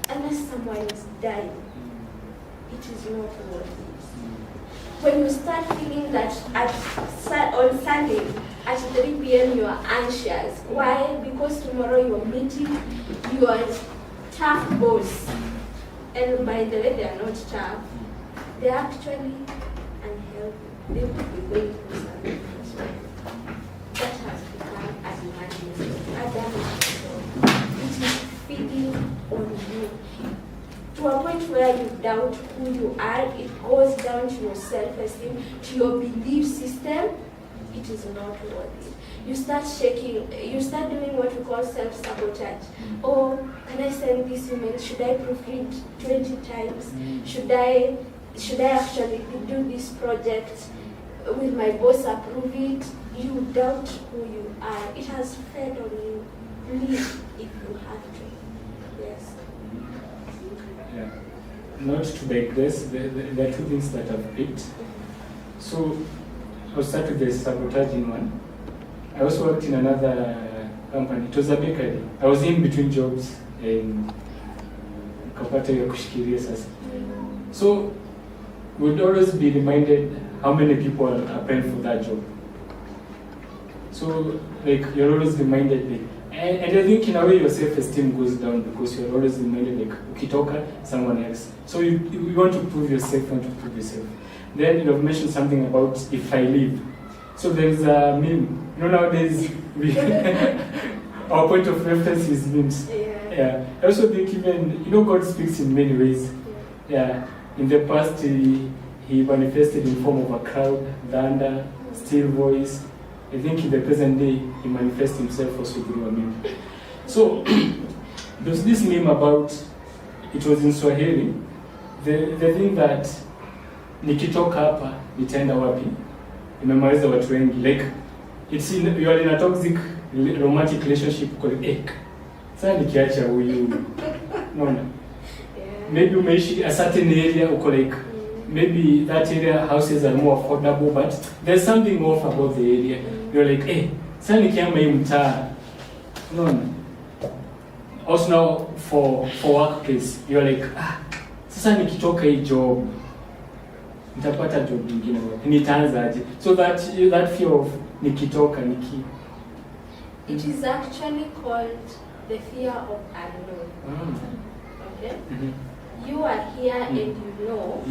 Unless someone is dying, it is not worth it. When you start feeling that on Sunday at 3 p.m. you are anxious. Why? Because tomorrow you are meeting your tough boss. And by the way, they are not tough. They are actually unhealthy. They will be going through something as well. That has become an emergency. It is feeding on you. To a point where you doubt who you are, it goes down to your self-esteem, to your belief system. It is not worth it. You start shaking, you start doing what we call self-sabotage. Oh, can I send this email? Should I proofread 20 times? Should I actually do this project? Will my boss approve it? You doubt who you are. It has fed on you. Leave if you have to. Yes. Yeah. Not to digress, there are two things that I've picked. So I'll start with the sabotaging one. I also worked in another company. It was a bakery. I was in between jobs and kapata ya kushikilia sasa. So we'd always be reminded how many people are applying for that job. So like you're always reminded, like, and I think in a way your self-esteem goes down because you're always reminded, like, ukitoka, someone else. So you want to prove yourself, Then you've mentioned something about if I leave. So there's a meme. You know, nowadays our point of reference is memes. Yeah. I also think even, God speaks in many ways. Yeah. In the past, he manifested in form of a crowd, thunder, still voice. I think in the present day, he manifests himself also through a meme. So there's this meme about, it was in Swahili, the thing that nikitoka hapa nitaenda wapi, imemaliza watu wengi. Like, you are in a toxic romantic relationship called egg. Sasa nikiacha huyu, no. Maybe umeishi a certain area, uko like, maybe that area houses are more affordable, but there's something off about the area. You're like, hey, sasa nikiama hii mtaa, no. Also now for workplace, you're like, sasa nikitoka hii job, nitapata job nyingine wapi? Nitaanza aje? So that fear of nikitoka. It is actually called the fear of unknown. Okay? You are here and you know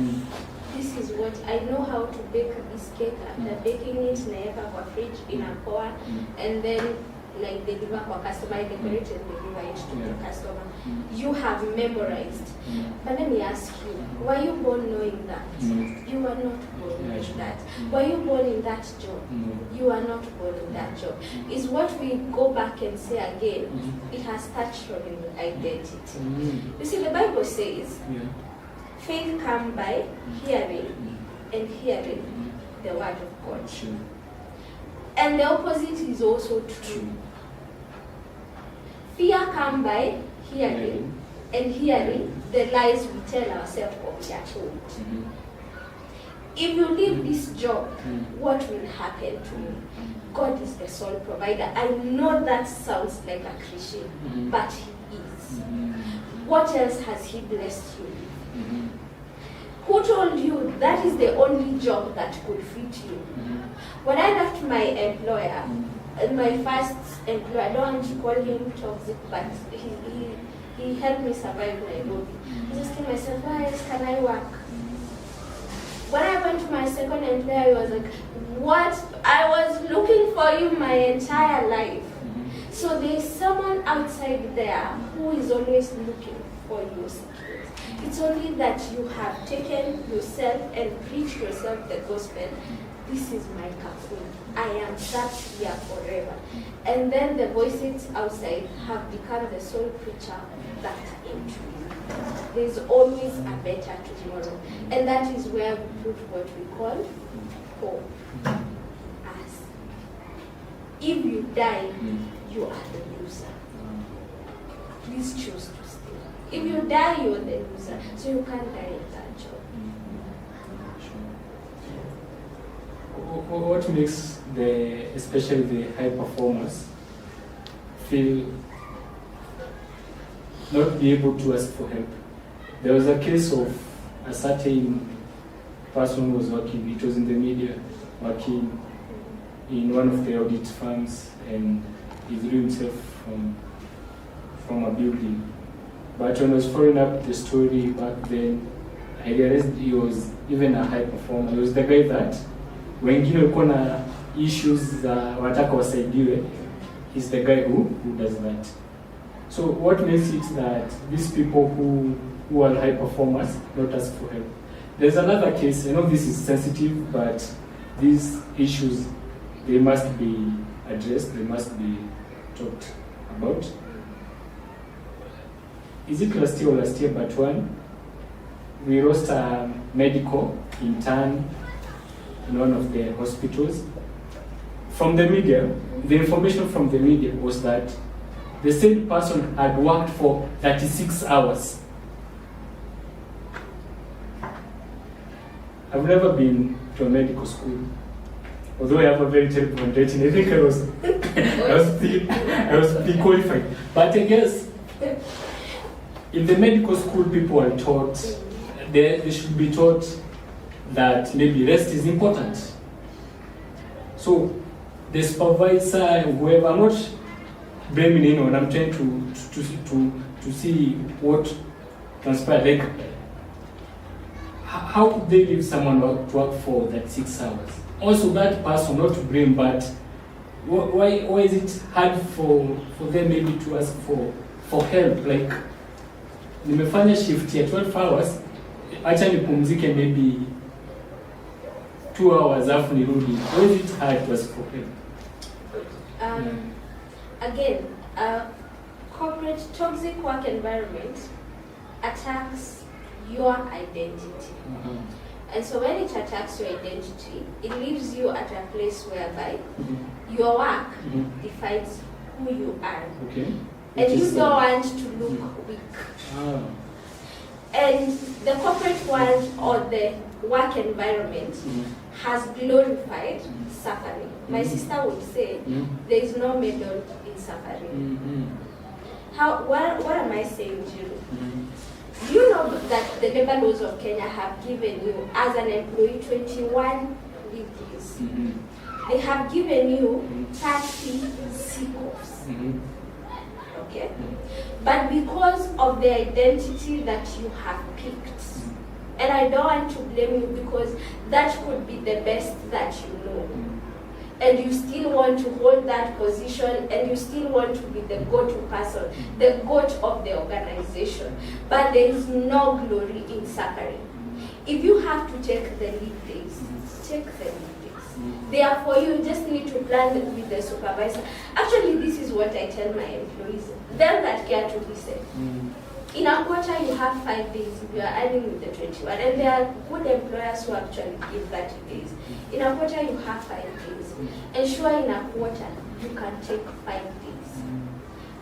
this is what I know how to bake this cake. After baking it, naeka kwa fridge inapoa, and then like deliver kwa customer, I decorate and deliver it to the customer. You have memorized. But let me ask you, were you born knowing that? You were not born knowing that. Were you born in that job? You are not born in that job. Is what we go back and say again, it has touched on your identity. You see, the Bible says, Faith comes by hearing, and hearing the word of God. And the opposite is also true. Fear comes by hearing, and hearing the lies we tell ourselves or we are told. If you leave this job, what will happen to me? God is the sole provider. I know that sounds like a cliche, but He is. What else has He blessed you with? Who told you that is the only job that could fit you? When I left my employer, my first employer, I don't want to call him toxic, but he helped me survive Nairobi. I just told myself, where else can I work? When I went to my second employer, he was like, what? I was looking for you my entire life. So there's someone outside there who is always looking for your skills. It's only that you have taken yourself and preached yourself the gospel. This is my cocoon. I am trapped here forever. And then the voices outside have become the sole preacher that into you. There's always a better tomorrow. And that is where we put what we call hope. As if you die, you are the loser. Please choose to stay. If you die, you're the loser. So you can't die in that job. What makes especially the high performers feel not be able to ask for help? There was a case of a certain person who was working, it was in the media, working in one of the audit firms, and he threw himself from a building. But when I was following up the story back then, I realized he was even a high performer. He was the guy that wengine walikuwa na issues za wataka wasaidiwe, he's the guy who does that. So what makes it that these people who are high performers don't ask for help? There's another case, I know this is sensitive, but these issues, they must be addressed, they must be talked about. Is it last year, but one, we lost a medical intern in one of the hospitals. From the media, the information from the media was that the same person had worked for 36 hours. I've never been to a medical school, although I have a very terrible handwriting. I think I was pre-qualified. But I guess in the medical school, people are taught, they should be taught that maybe rest is important. So the supervisor, whoever, I'm not blaming anyone, I'm trying to see what transpired. Like, how could they leave someone to work for that 6 hours? Also that person, not to blame, but why is it hard for them maybe to ask for help? Like, nimefanya shift ya 12 hours, acha nipumzike maybe 2 hours after nirudi. Why is it hard to ask for help? Again, corporate toxic work environment attacks your identity. And so when it attacks your identity, it leaves you at a place whereby your work defines who you are. Okay. And you don't want to look weak. And the corporate world or the work environment has glorified suffering. My sister would say there is no medal in suffering. What am I saying to you? Do you know that the labor laws of Kenya have given you, as an employee, 21 leave days? They have given you 30 sick offs. Okay? But because of the identity that you have picked, and I don't want to blame you because that could be the best that you know, and you still want to hold that position, and you still want to be the go-to person, the goat of the organization, but there is no glory in suffering. If you have to take the leave days, take the leave days. Therefore, you just need to plan with the supervisor. Actually, this is what I tell my employees, them that care to listen. In a quarter, you have 5 days. You are earning with the 21. And there are good employers who actually give 30 days. In a quarter, you have 5 days. Ensure in a quarter, you can take 5 days.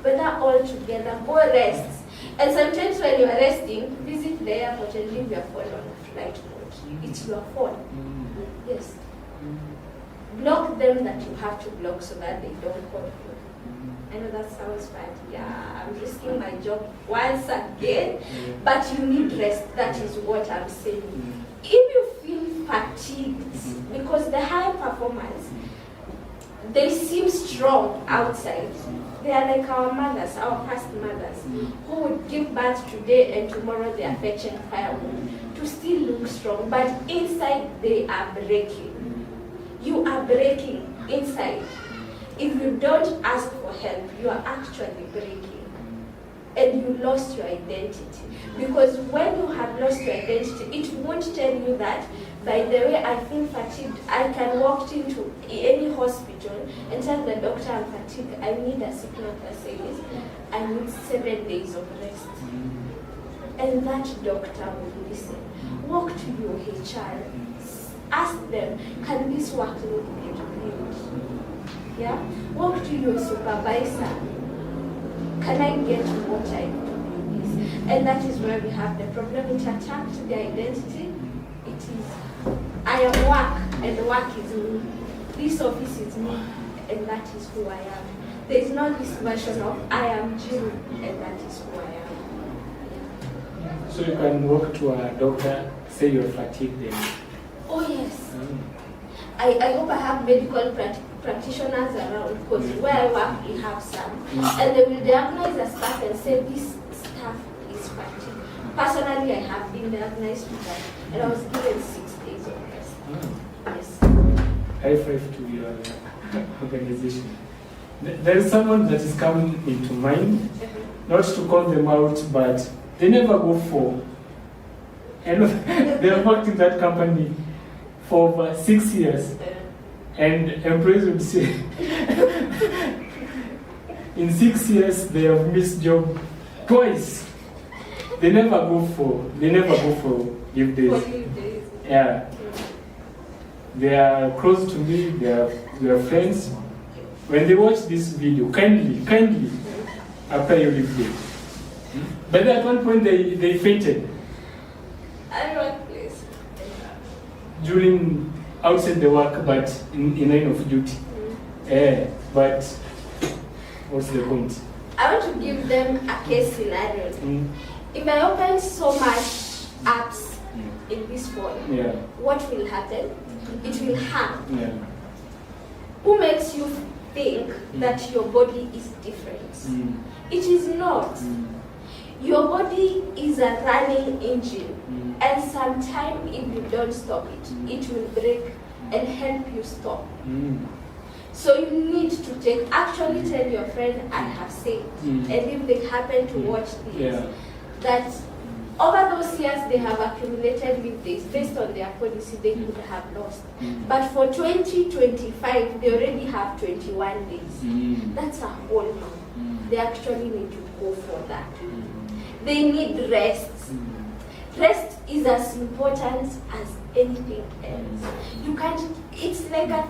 But that all together, more rests. And sometimes when you are resting, visit the airport and leave your phone on flight mode. It's your phone. Yes. Block them that you have to block so that they don't call you. I know that sounds bad. Yeah, I'm risking my job once again, but you need rest. That is what I'm saying. If you feel fatigued, because the high performers, they seem strong outside. They are like our mothers, our past mothers, who would give birth today and tomorrow they are fetching firewood to still look strong, but inside they are breaking. You are breaking inside. If you don't ask for help, you are actually breaking. And you lost your identity. Because when you have lost your identity, it won't tell you that, by the way, I feel fatigued. I can walk into any hospital and tell the doctor I'm fatigued. I need a sick note that says I need 7 days of rest. And that doctor will listen. Walk to your HR. Ask them, can this workload be reviewed? Yeah? Walk to your supervisor. Can I get what I do this? And that is where we have the problem. It attacked the identity. It is, I am work, and work is me. This office is me, and that is who I am. There is not this version of I am Jill, and that is who I am. Yeah. So you can walk to a doctor, say you're fatigued then? Oh yes. I hope I have medical practitioners around, because where I work we have some. And they will diagnose a staff and say this staff is fatigued. Personally, I have been diagnosed with that, and I was given 6 days of rest. Yes. High five to your organization. There is someone that is coming into mind, not to call them out, but they never go for. And they have worked in that company for over 6 years. And employees would say, in 6 years they have missed job twice. They never go for leave days. Yeah. They are close to me, they are friends. When they watch this video, kindly apply your leave day. But at one point they fainted. At what place? During outside the work, but in line of duty. But what's the point? I want to give them a case scenario. If I open so much apps in this phone, what will happen? It will hang. Who makes you think that your body is different? It is not. Your body is a running engine, and sometimes if you don't stop it, it will break and help you stop. So you need to actually tell your friend, I have said, and if they happen to watch this, that over those years they have accumulated leave days based on their policy they could have lost. But for 2025, they already have 21 days. That's a whole month. They actually need to go for that. They need rest. Rest is as important as anything else. You can't. It's like a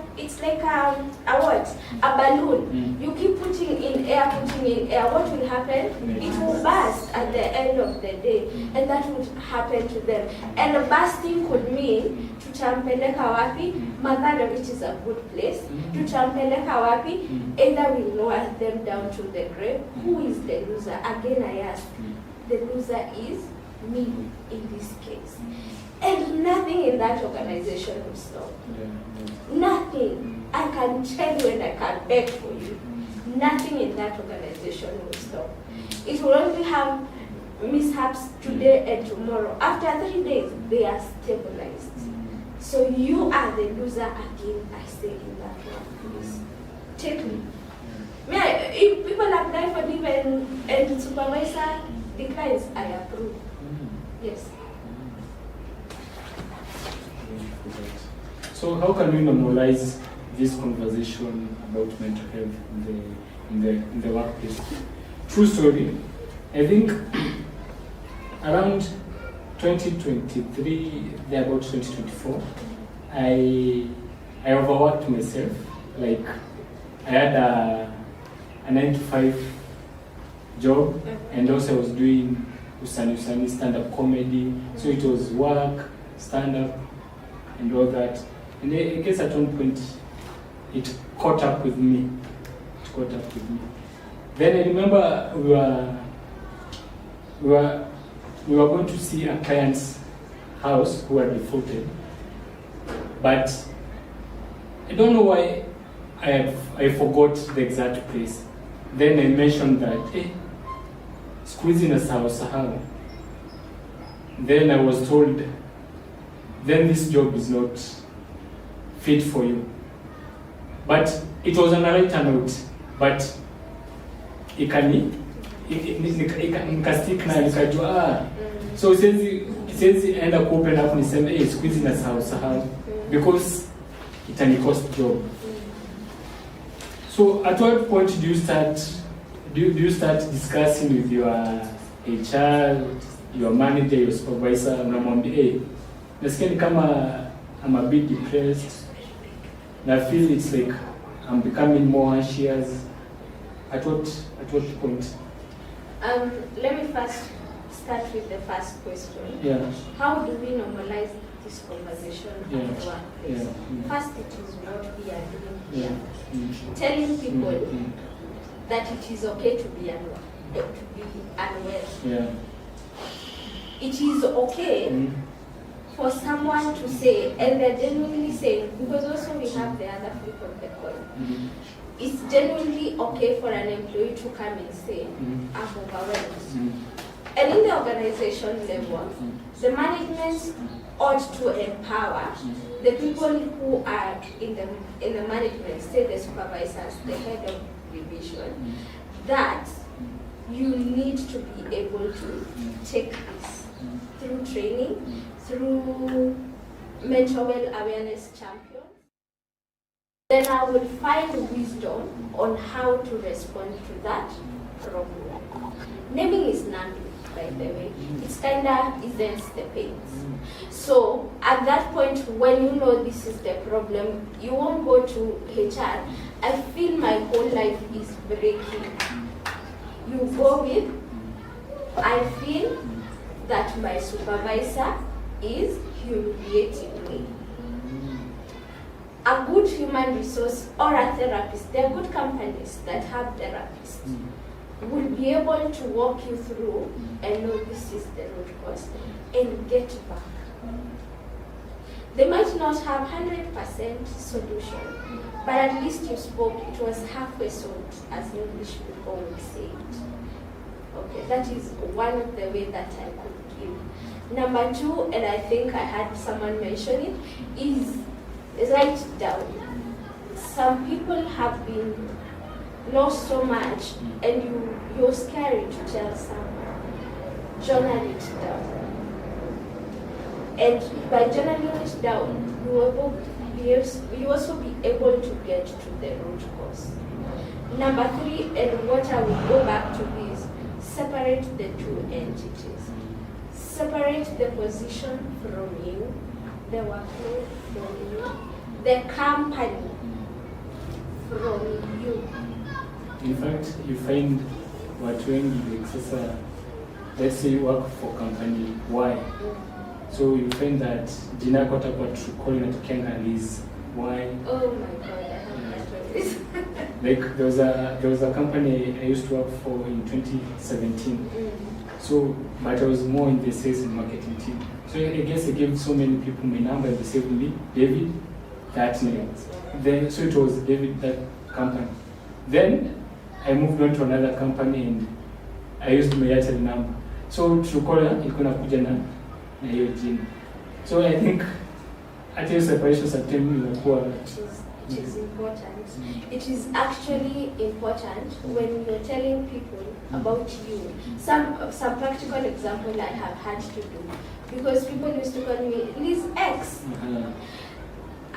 what? A balloon. You keep putting in air. What will happen? It will burst at the end of the day, and that would happen to them. And bursting could mean tutampeleka wapi, Mathare, which is a good place. Tutampeleka wapi, either we lower them down to the grave. Who is the loser? Again, I ask. The loser is me in this case. And nothing in that organization will stop. Nothing. I can tell you and I can beg for you. Nothing in that organization will stop. It will only have mishaps today and tomorrow. After 3 days, they are stabilized. So you are the loser again, I say in that one. Please take me. If people apply for leave and supervisor declines, I approve. Yes. So how can we normalize this conversation about mental health in the workplace? True story. I think around 2023, there about 2024, I overworked myself. Like, I had a 9-to-5 job, and also I was doing Usani stand-up comedy. So it was work, stand-up, and all that. And I guess at one point, it caught up with me. Then I remember we were going to see a client's house who had defaulted, but I don't know why I forgot the exact place. Then I mentioned that, hey, squeezing a sahau. Then I was told, then this job is not fit for you. But it was on a lighter note, but nikastik na nikajua so since end up open up niseme hey, squeezing na sahau because itani cost job. So at what point do you start discussing with your HR, your manager, your supervisor, unamwambia hey, nasikia ni kama I'm a bit depressed and I feel it's like I'm becoming more anxious. At what point? Let me first start with the first question. Yeah. How do we normalize this conversation at the workplace? Yeah. First, it is what we are doing here. Telling people that it is okay to be unwell. Yeah. It is okay for someone to say, and they're genuinely saying, because also we have the other flip of the coin. It's genuinely okay for an employee to come and say, I'm overwhelmed. And in the organization level, the management ought to empower the people who are in the management, say the supervisors, the head of division, that you need to be able to take this through training, through mental health awareness champions. Then I will find wisdom on how to respond to that problem. Naming is numbing, by the way. It's kind of eases the pains. So at that point, when you know this is the problem, you won't go to HR. I feel my whole life is breaking. You go with, I feel that my supervisor is humiliating me. A good human resource or a therapist, there are good companies that have therapists, will be able to walk you through and know this is the root cause and get back. They might not have 100% solution, but at least you spoke, it was halfway solved, as English people would say it. Okay, that is one of the ways that I could give. Number two, and I think I had someone mention it, is write it down. Some people have been lost so much, and you're scared to tell someone. Journal it down. And by journaling it down, you also be able to get to the root cause. Number three, and what I will go back to is separate the two entities. Separate the position from you, the workload from you, the company from you. In fact, you find watu wengi sasa, let's say you work for company Y. So you find that jina yako atakuwa Truecaller inatokeanga Liz Y. Oh my God, I have heard this. Like there was a company I used to work for in 2017. So, but I was more in the sales and marketing team. So I guess I gave so many people my number and they saved me, David, that name. Then, so it was David, that company. Then I moved on to another company and I used my Airtel number. So Truecaller ilikuwa kuja na hiyo jina. So I think at your separation sometimes inakuwa it is important. It is actually important when you're telling people about you. Some practical example I have had to do, because people used to call me Liz X.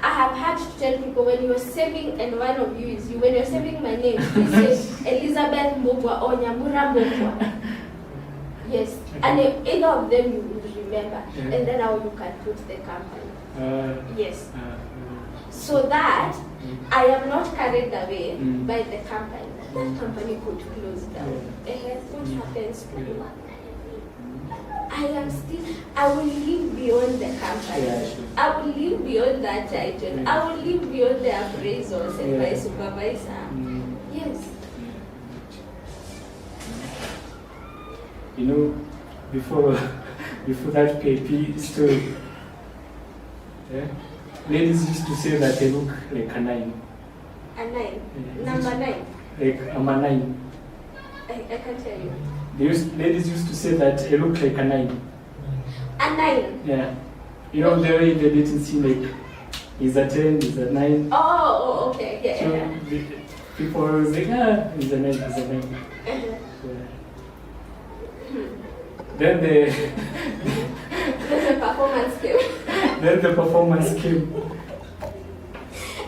I have had to tell people when you're saving, and one of you is you, when you're saving my name, please say Elizabeth Mbogwa or Nyambura Mbogwa. Yes, and either of them you will remember, and then how you can put the company. Yes. So that I am not carried away by the company. That company could close down. What happens to you? I will live beyond the company. I will live beyond that title. I will live beyond the appraisals and my supervisor. Yes. You know, before that KP story, ladies used to say that they look like a 9. A 9? Number 9? Like I'm a 9. I can't tell you. Ladies used to say that I look like a 9. A 9? Yeah. You know, the way they didn't see like, he's a 10, he's a 9. Oh, okay. Yeah. So people were like, he's a 9, he's a 9. Then the performance came. Then the performance came.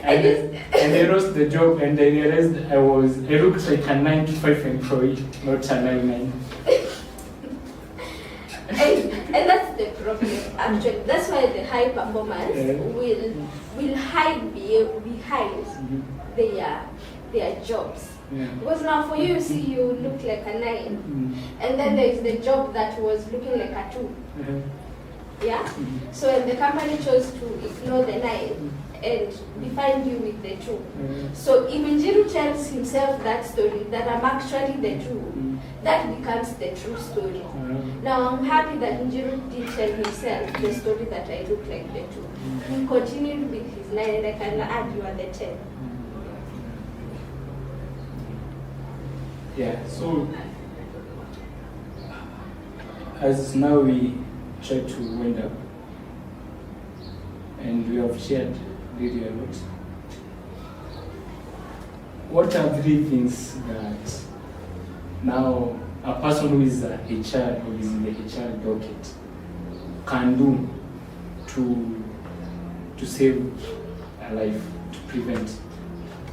And they lost the job, and I realized I looked like a 9 to 5 employee, not a 9. And that's the problem, actually. That's why the high performance will hide behind their jobs. Because now for you, see, you look like a 9, and then there is the job that was looking like a 2. Yeah? So when the company chose to ignore the 9 and define you with the 2. So if Njiru tells himself that story, that I'm actually the 2, that becomes the true story. Now I'm happy that Njiru did tell himself the story that I look like the 2. He continued with his 9, and I can add you are the 10. Yeah, so as now we try to wind up, and we have shared really a lot. What are 3 things that now a person who is a HR or is in the HR docket can do to save a life, to prevent?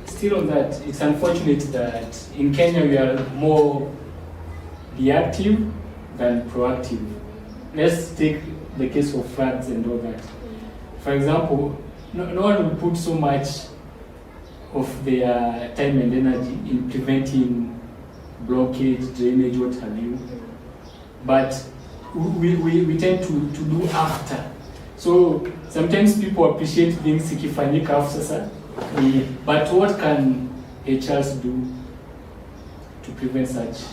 Still on that, it's unfortunate that in Kenya we are more reactive than proactive. Let's take the case of floods and all that. For example, no one will put so much of their time and energy in preventing blockage, drainage, what have you. But we tend to do after. So sometimes people appreciate things ikifanyika after sasa. But what can HRs do to prevent such?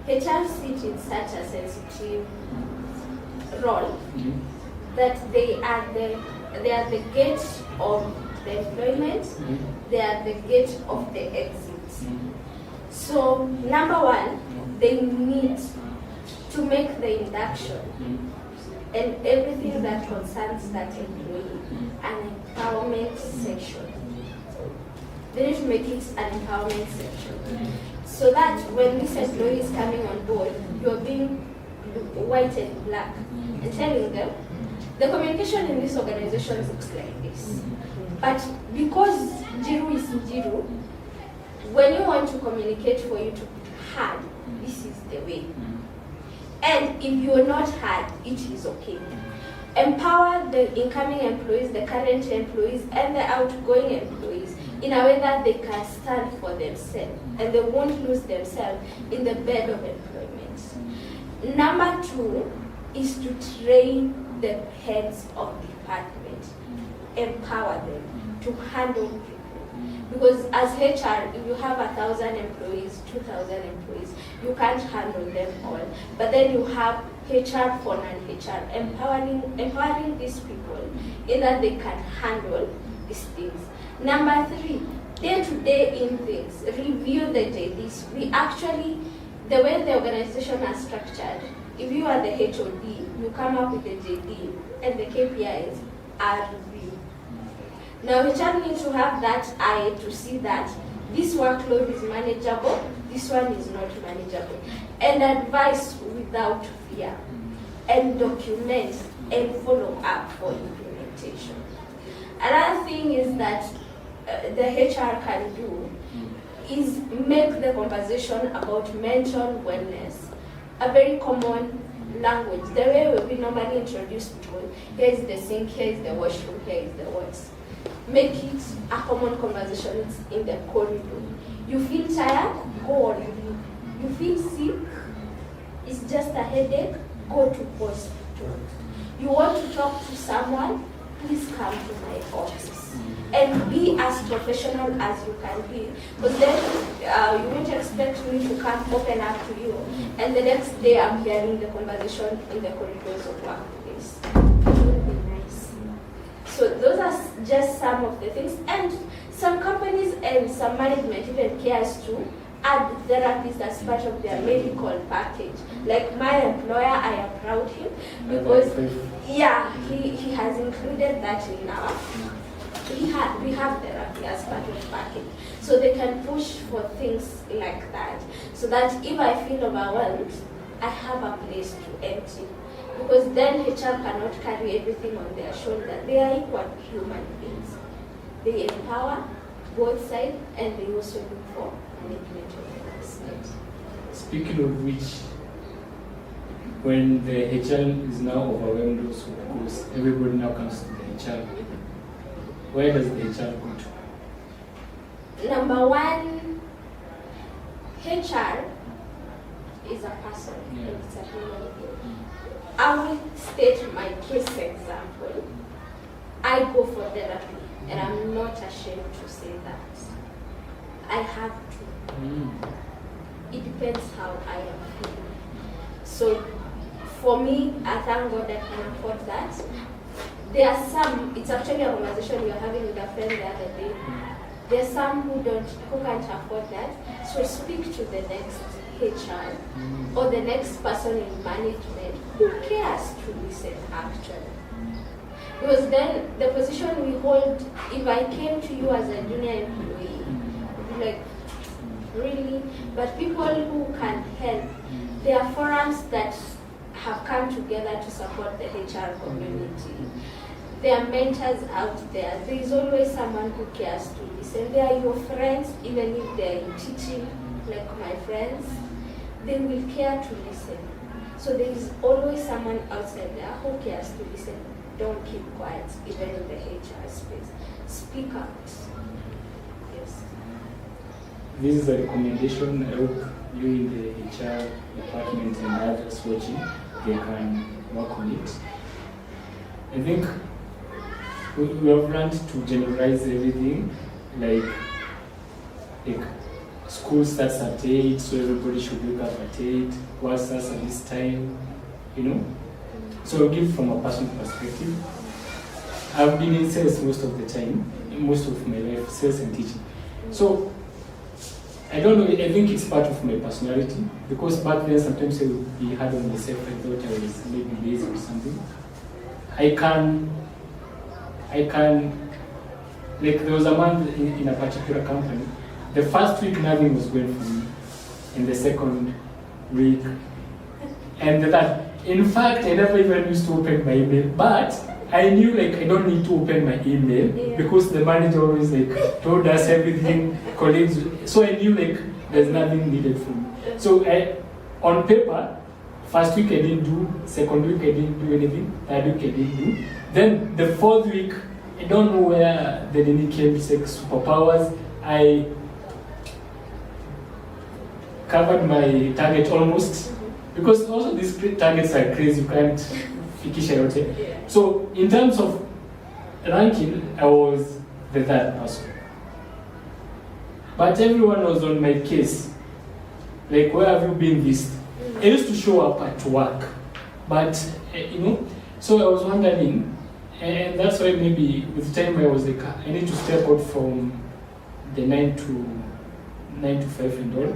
HRs sit in such a sensitive role that they are the gate of the employment, they are the gate of the exit. So number 1, they need to make the induction and everything that concerns that employee an empowerment section. They need to make it an empowerment section. So that when this employee is coming on board, you're being white and black and telling them, the communication in this organization looks like this. But because Njiru is Njiru, when you want to communicate for you to be heard, this is the way. And if you are not heard, it is okay. Empower the incoming employees, the current employees, and the outgoing employees in a way that they can stand for themselves and they won't lose themselves in the bed of employment. Number 2 is to train the heads of department, empower them to handle people. Because as HR, if you have 1,000 employees, 2,000 employees, you can't handle them all. But then you have HR for non-HR, empowering these people in that they can handle these things. Number 3, day-to-day in things, review the JDs. We actually, the way the organization is structured, if you are the HOD, you come up with the JD and the KPIs are reviewed. Now HR needs to have that eye to see that this workload is manageable, this one is not manageable, and advise without fear, and document and follow up for implementation. Another thing is that the HR can do is make the conversation about mental wellness a very common language. The way we normally introduce people, here is the sink, here is the washroom, here is the what. Make it a common conversation in the corridor. You feel tired? Go on leave. You feel sick? It's just a headache? Go to hospital. You want to talk to someone? Please come to my office. And be as professional as you can be. But then you won't expect me to come open up to you. And the next day I'm hearing the conversation in the corridors of workplace. It will be nice. So those are just some of the things. And some companies and some management even cares to add therapies as part of their medical package. Like my employer, I applaud him because yeah, he has included that in our. We have therapy as part of the package. So they can push for things like that. So that if I feel overwhelmed, I have a place to empty. Because then HR cannot carry everything on their shoulder. They are equal human beings. They empower both sides and they also look for management of the other side. Speaking of which, when the HR is now overwhelmed also, because everybody now comes to the HR, where does the HR go to? Number one, HR is a person. Yeah. It's a human being. I will state my case example. I go for therapy, and I'm not ashamed to say that. I have to. It depends how I am feeling. So, for me, I thank God I can afford that. There are some, it's actually a conversation we were having with a friend the other day. There are some who can't afford that. So speak to the next HR or the next person in management who cares to listen actually. Because then the position we hold, if I came to you as a junior employee, I'd be like, really? But people who can help, there are forums that have come together to support the HR community. There are mentors out there. There is always someone who cares to listen. They are your friends, even if they are teaching, like my friends, they will care to listen. So there is always someone outside there who cares to listen. Don't keep quiet, even in the HR space. Speak out. Yes. This is a recommendation. I hope you in the HR department and others watching, they can work on it. I think we have learned to generalize everything, like school starts at 8, so everybody should wake up at 8, work starts at this time, you know. So I'll give from a personal perspective. I've been in sales most of the time, most of my life, sales and teaching. So I don't know, I think it's part of my personality, because back then sometimes I would be hard on myself. I thought I was maybe lazy or something. I can, like there was a man in a particular company, the first week nothing was going for me, in the second week, and that, in fact, I never even used to open my email, but I knew like I don't need to open my email because the manager always like told us everything, colleagues, so I knew like there's nothing needed from me. So on paper, first week I didn't do, second week I didn't do anything, third week I didn't do. Then the fourth week, I don't know where the name came, it's like superpowers. I covered my target almost, because also these targets are crazy, you can't fikisha yote. So in terms of ranking, I was the third person. But everyone was on my case. Like, where have you been this? I used to show up at work, but you know, so I was wondering, and that's why maybe with time I was like, I need to step out from the 9 to 5 and all.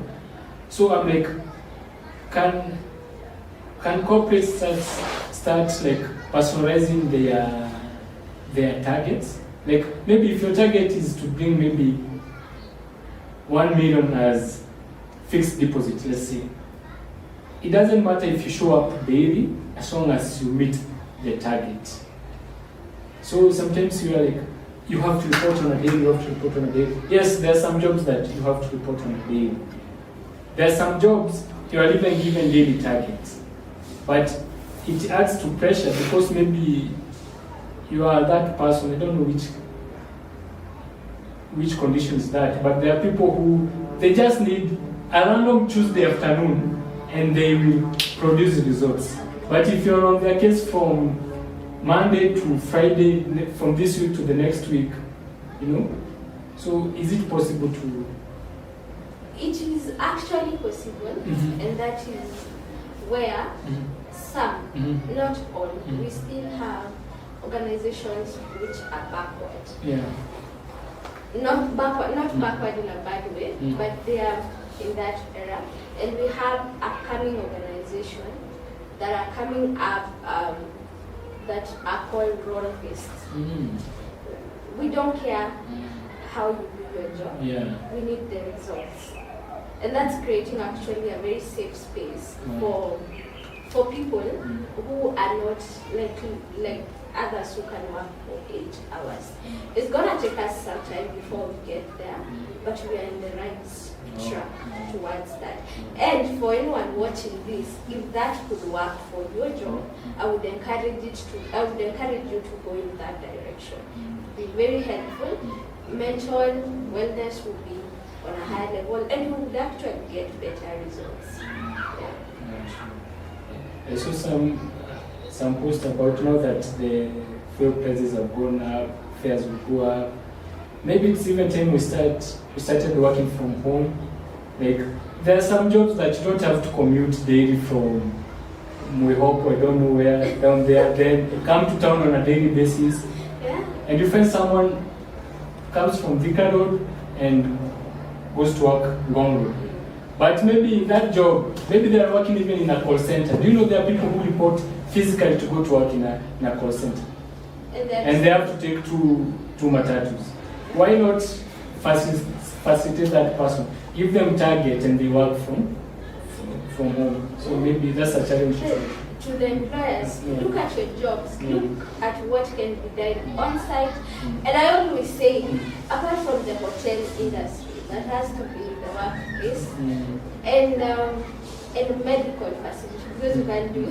So I'm like, can corporates start like personalizing their targets? Like maybe if your target is to bring maybe 1 million as fixed deposit, let's say, it doesn't matter if you show up daily as long as you meet the target. So sometimes you are like, you have to report on a daily, you have to report on a daily. Yes, there are some jobs that you have to report on a daily. There are some jobs you are even given daily targets. But it adds to pressure because maybe you are that person, I don't know which condition is that, but there are people who, they just need a random Tuesday afternoon and they will produce results. But if you're on their case from Monday to Friday, from this week to the next week, so is it possible to? It is actually possible, and that is where some, not all, we still have organizations which are backward. Yeah. Not backward in a bad way, but they are in that era. And we have upcoming organizations that are coming up that are called role-based. We don't care how you do your job. Yeah. We need the results. And that's creating actually a very safe space for people who are not like others who can work for 8 hours. It's gonna take us some time before we get there, but we are in the right track towards that. And for anyone watching this, if that could work for your job, I would encourage you to go in that direction. Be very helpful. Mental wellness will be on a high level, and you would actually get better results. Yeah. I saw some post about now that the fuel prices have gone up, fares will go up. Maybe it's even time we started working from home. Like there are some jobs that you don't have to commute daily from Moshua, I don't know where, down there. Then you come to town on a daily basis, and you find someone comes from Thika Road and goes to work Long Road. But maybe in that job, maybe they are working even in a call center. Do you know there are people who report physically to go to work in a call center? And they have to take two matatus. Why not facilitate that person? Give them target and they work from home. So maybe that's a challenge. To the employers, look at your jobs, look at what can be done on site. And I always say, apart from the hotel industry, that has to be in the workplace, and medical facilities, because you can do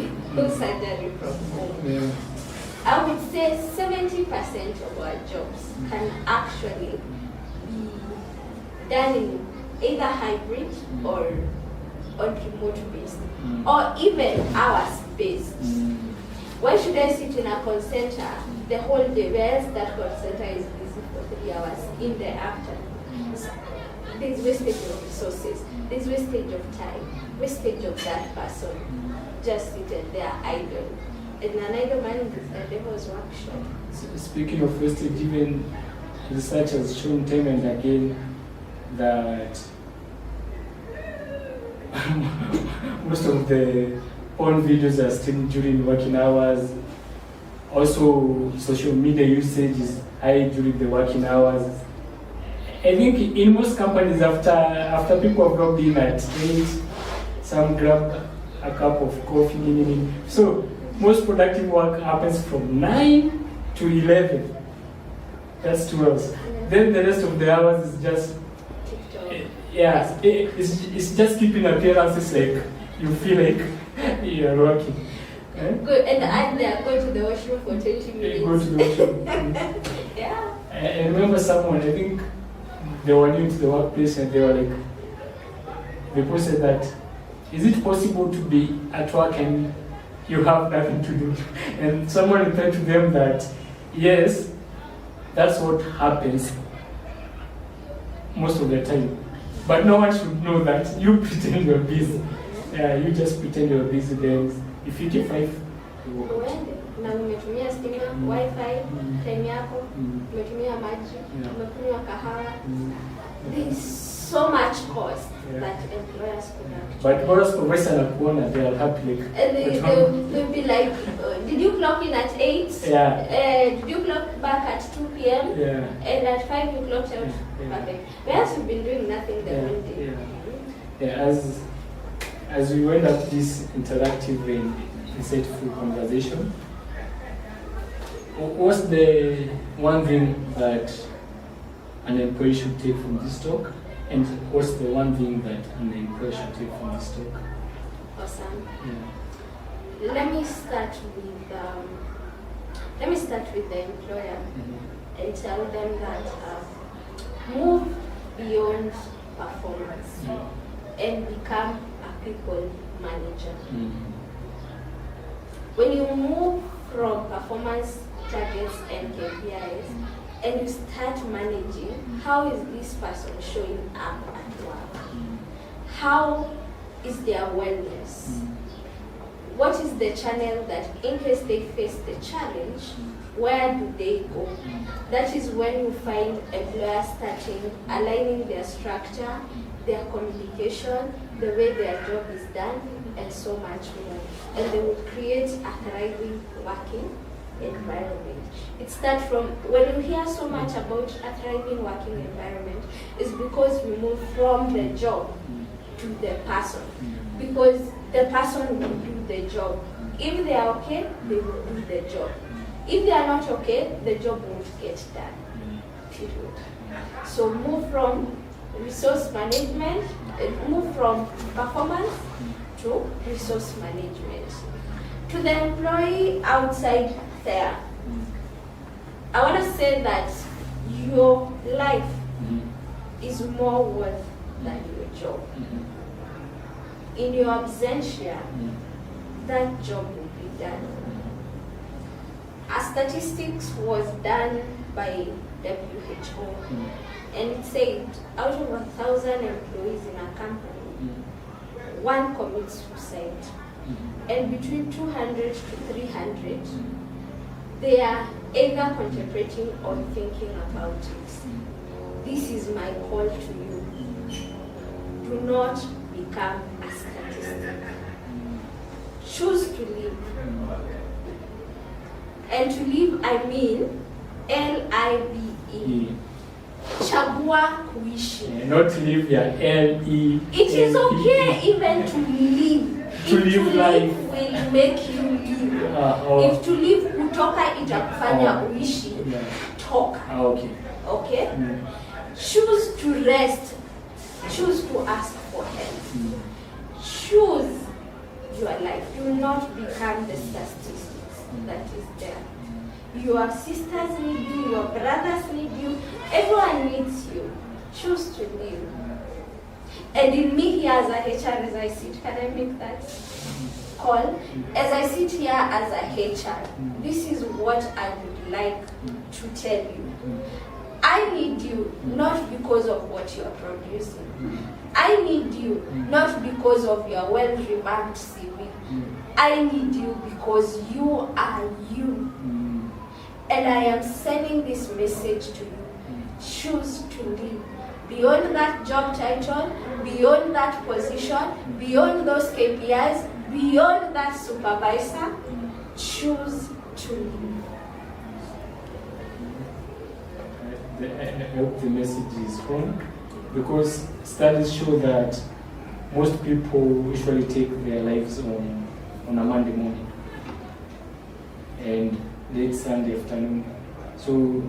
surgery from home. I would say 70% of our jobs can actually be done in either hybrid or on remote based, or even hours based. Why should I sit in a call center the whole day, whereas that call center is busy for 3 hours in the afternoon? There's wastage of resources, there's wastage of time, wastage of that person just sitting there idle. And an idle man is the devil's workshop. Speaking of wastage, even research has shown time and again that most of the porn videos are still during working hours. Also, social media usage is high during the working hours. I think in most companies, after people have logged in at 8, some grab a cup of coffee. So most productive work happens from 9 to 11. That's 2 hours. Then the rest of the hours is just it's just keeping appearances, like you feel like you're working. Good, and go to the washroom for 20 minutes. Go to the washroom. Yeah. I remember someone, I think they were new to the workplace, and they were like, they posted that, is it possible to be at work and you have nothing to do? And someone replied to them that, yes, that's what happens most of the time. But no one should know that. You pretend you're busy. Yeah, you just pretend you're busy. Then if you get 5, you walk. Na umetumia stima, wifi, time yako, umetumia maji, umekunywa kahawa. There's so much cost that employers could have. But borrowers professor anakuona, they are happy. Like, and they'll be like, did you clock in at 8? Yeah. Did you clock back at 2 p.m.? Yeah. And at 5 you clocked out. Perfect. Whereas you've been doing nothing the whole day. Yeah. As we wind up this interactive and insightful conversation, What's the one thing that an employee should take from this talk? And what's the one thing that an employee should take from this talk? Awesome. Yeah. Let me start with the employer and tell them that move beyond performance and become a people manager. When you move from performance targets and KPIs and you start managing, how is this person showing up at work? How is their wellness? What is the channel that, in case they face the challenge, where do they go? That is when you find employers starting aligning their structure, their communication, the way their job is done, and so much more. And they will create a thriving working environment. It starts from, when you hear so much about a thriving working environment, it's because we move from the job to the person. Because the person will do the job. If they are okay, they will do the job. If they are not okay, the job won't get done. Period. So move from resource management, move from performance to resource management. To the employee outside there, I want to say that your life is more worth than your job. In your absentia, that job will be done. A statistics was done by WHO, and it said out of 1,000 employees in a company, one commits suicide. And between 200 to 300, they are either contemplating or thinking about it. This is my call to you. Do not become a statistic. Choose to live. And to live, I mean LIVE. Chagua kuishi. Not live, yeah, L-E. It is okay even to live. To live life will make you live. If to live kutoka itakufanya uishi, toka. Okay. Okay? Choose to rest. Choose to ask for help. Choose your life. Do not become the statistics that is there. Your sisters need you, your brothers need you, everyone needs you. Choose to live. And in me here as a HR, as I sit, can I make that call? As I sit here as a HR, this is what I would like to tell you. I need you not because of what you are producing. I need you not because of your well-revamped CV. I need you because you are you. And I am sending this message to you. Choose to live. Beyond that job title, beyond that position, beyond those KPIs, beyond that supervisor, choose to live. I hope the message is home, because studies show that most people usually take their lives on a Monday morning and late Sunday afternoon. So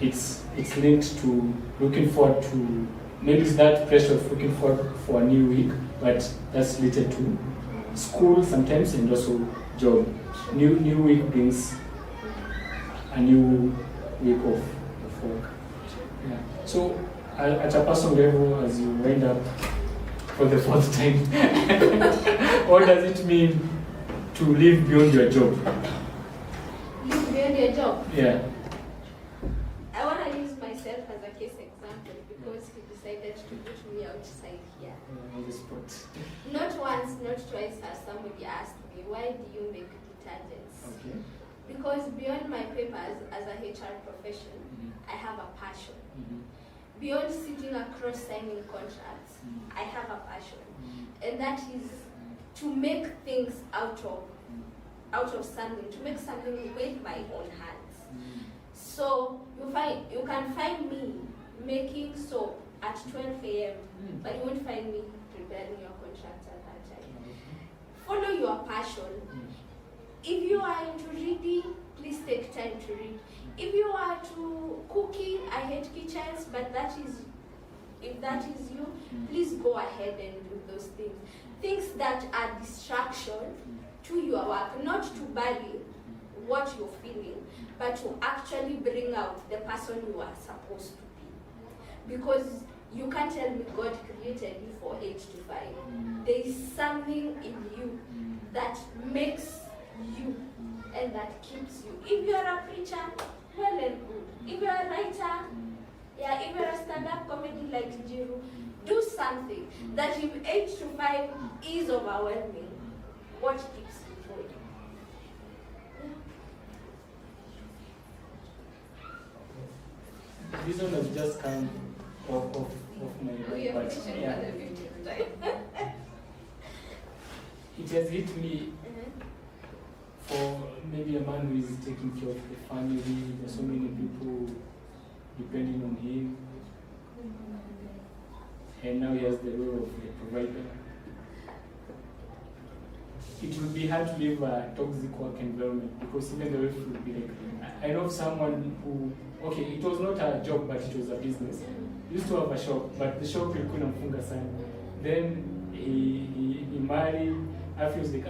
it's linked to looking forward to, maybe it's that pressure of looking forward for a new week, but that's related to school sometimes and also job. New week brings a new week of work. Yeah. So at a personal level, as you wind up for the fourth time, what does it mean to live beyond your job? Live beyond your job? Yeah. I want to use myself as a case example because he decided to put me outside here. On the spot. Not once, not twice has somebody asked me, why do you make detergents? Okay. Because beyond my papers as a HR profession, I have a passion. Beyond sitting across signing contracts, I have a passion. And that is to make things out of something, to make something with my own hands. So you can find me making soap at 12 a.m., but you won't find me preparing your contracts at that time. Follow your passion. If you are into reading, please take time to read. If you are to cooking, I hate kitchens, but if that is you, please go ahead and do those things. Things that are distraction to your work, not to bury what you're feeling, but to actually bring out the person you are supposed to be. Because you can't tell me God created you for 8 to 5. There is something in you that makes you and that keeps you. If you're a preacher, well and good. If you're a writer, if you're a stand-up comedy like Jiru, do something that if 8 to 5 is overwhelming, what keeps you going? This one has just come off my mind, but yeah. It has hit me for maybe a man who is taking care of the family. There's so many people depending on him, and now he has the role of the provider. It will be hard to live a toxic work environment because even the wife will be like, I know of someone who, okay, it was not a job, but it was a business. He used to have a shop, but the shop ilikuwa inamfunga sana. Then he married. After he was like,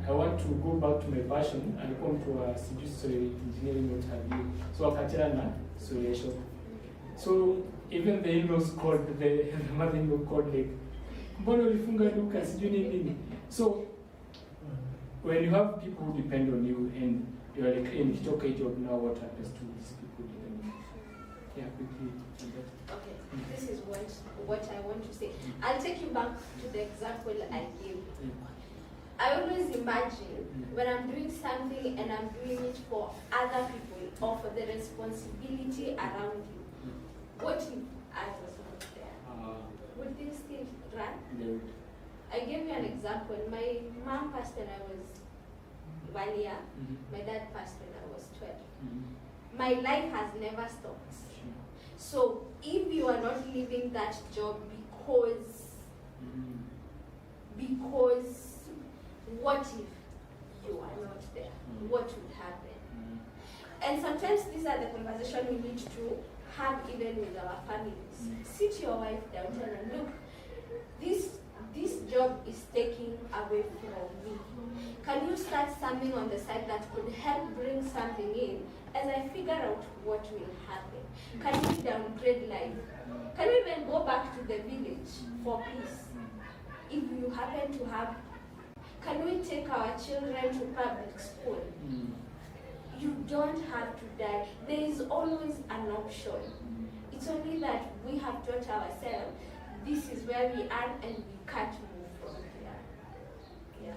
I want to go back to my passion. Alikuwa mtu wa soil engineering, what have you. So akachana na soil shop. So even the in-laws called, the mother-in-law called like, mbona ulifunga duka sijui nini. So when you have people who depend on you and you're like, hey, nikitoka hii job now, what happens to these people? Yeah, quickly. Okay, this is what I want to say. I'll take you back to the example I gave. I always imagine when I'm doing something and I'm doing it for other people or for the responsibility around you. What if I was not there? Would this still run? No. I gave you an example. My mom passed when I was 1 year. My dad passed when I was 12. My life has never stopped. So if you are not leaving that job because what if you are not there? What would happen? And sometimes these are the conversations we need to have even with our families. Sit your wife down and tell her, look, this job is taking away from me. Can you start something on the side that could help bring something in as I figure out what will happen? Can we downgrade life? Can we even go back to the village for peace? If you happen to have, can we take our children to public school? You don't have to die. There is always an option. It's only that we have taught ourselves this is where we are and we can't move from here. Yeah.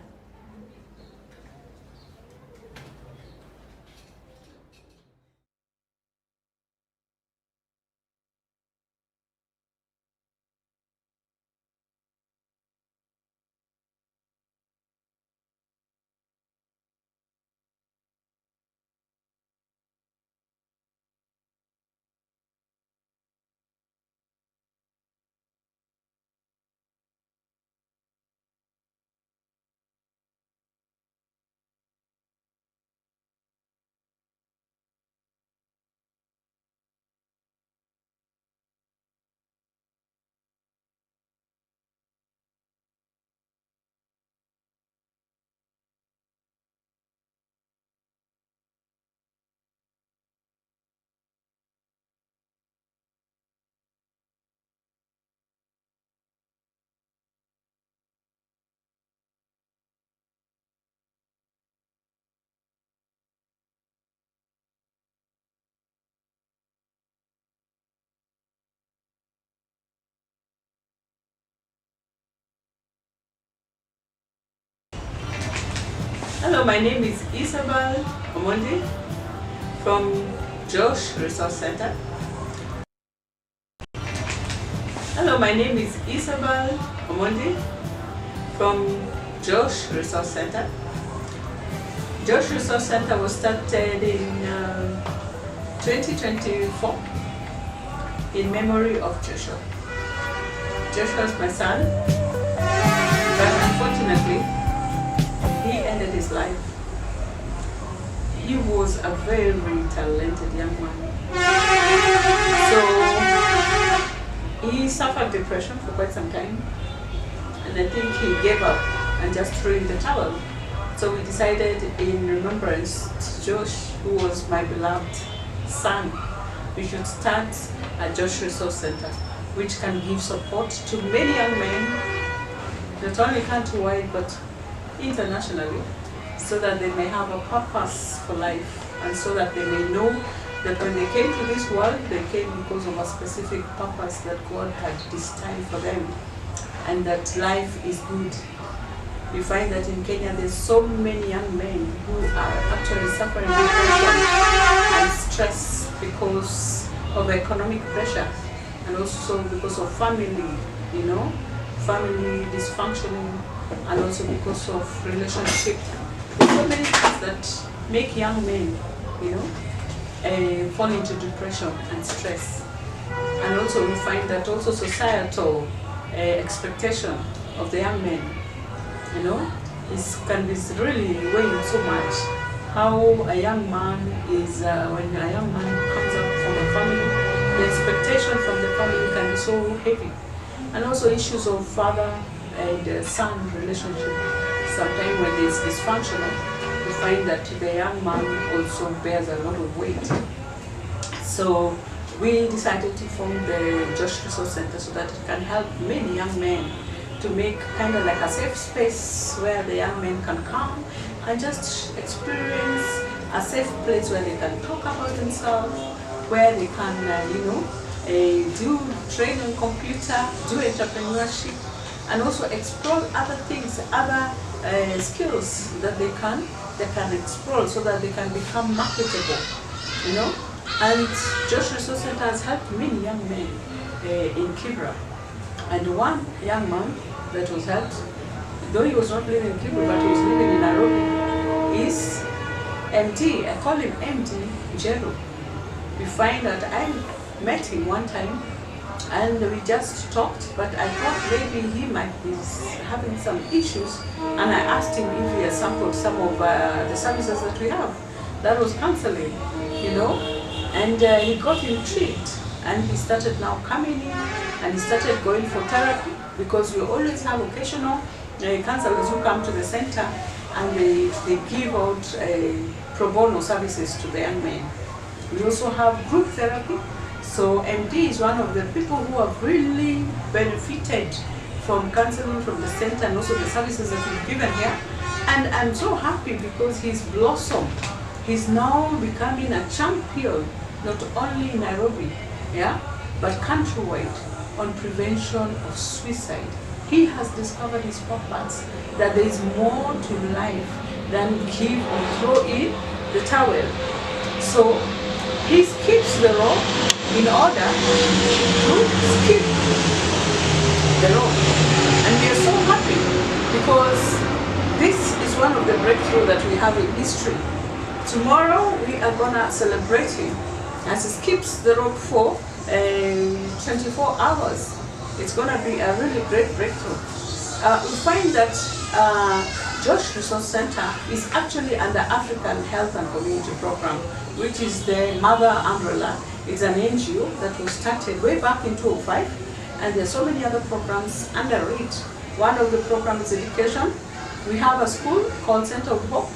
Hello, my name is Isabel Omondi from Josh Resource Center. Hello, my name is Isabel Omondi from Josh Resource Center. Josh Resource Center was started in 2024 in memory of Joshua. Joshua is my son, but unfortunately, he ended his life he was a very talented young man. So he suffered depression for quite some time, and I think he gave up and just threw in the towel. So we decided, in remembrance to Josh, who was my beloved son, we should start a Josh Resource Center, which can give support to many young men, not only countrywide but internationally, so that they may have a purpose for life, and so that they may know that when they came to this world, they came because of a specific purpose that God had destined for them, and that life is good. We find that in Kenya there's so many young men who are actually suffering depression and stress because of economic pressure, and also because of family, family dysfunctioning, and also because of relationship. There's so many things that make young men, fall into depression and stress. And also we find that also societal expectation of the young men, can be really weighing so much. How a young man is, when a young man comes up from a family, the expectation from the family can be so heavy. And also issues of father and son relationship. Sometimes when it's dysfunctional, we find that the young man also bears a lot of weight. So we decided to form the Josh Resource Center so that it can help many young men to make kind of like a safe space where the young men can come and just experience a safe place where they can talk about themselves, where they can, do train on computer, do entrepreneurship, and also explore other things, other skills that they can explore so that they can become marketable, And Josh Resource Center has helped many young men in Kibra. And one young man that was helped, though he was not living in Kibra, but he was living in Nairobi, is MD. I call him MD Jero. We find that I met him one time and we just talked, but I thought maybe he might be having some issues, and I asked him if he had sampled some of the services that we have. That was counseling, and he got intrigued, and he started now coming in, and he started going for therapy, because we always have occasional counselors who come to the center, and they give out pro bono services to the young men. We also have group therapy. So MD is one of the people who have really benefited from counseling from the center and also the services that we've given here. And I'm so happy because he's blossomed. He's now becoming a champion, not only in Nairobi, but countrywide on prevention of suicide. He has discovered his purpose, that there is more to life than give or throw in the towel. So he skips the rope in order to skip the rope. And we are so happy because this is one of the breakthroughs that we have in history. Tomorrow we are going to celebrate him as he skips the rope for 24 hours. It's going to be a really great breakthrough. We find that Josh Resource Center is actually under African Health and Community Program, which is the mother umbrella. It's an NGO that was started way back in 2005, and there are so many other programs under it. One of the programs is education. We have a school called Center of Hope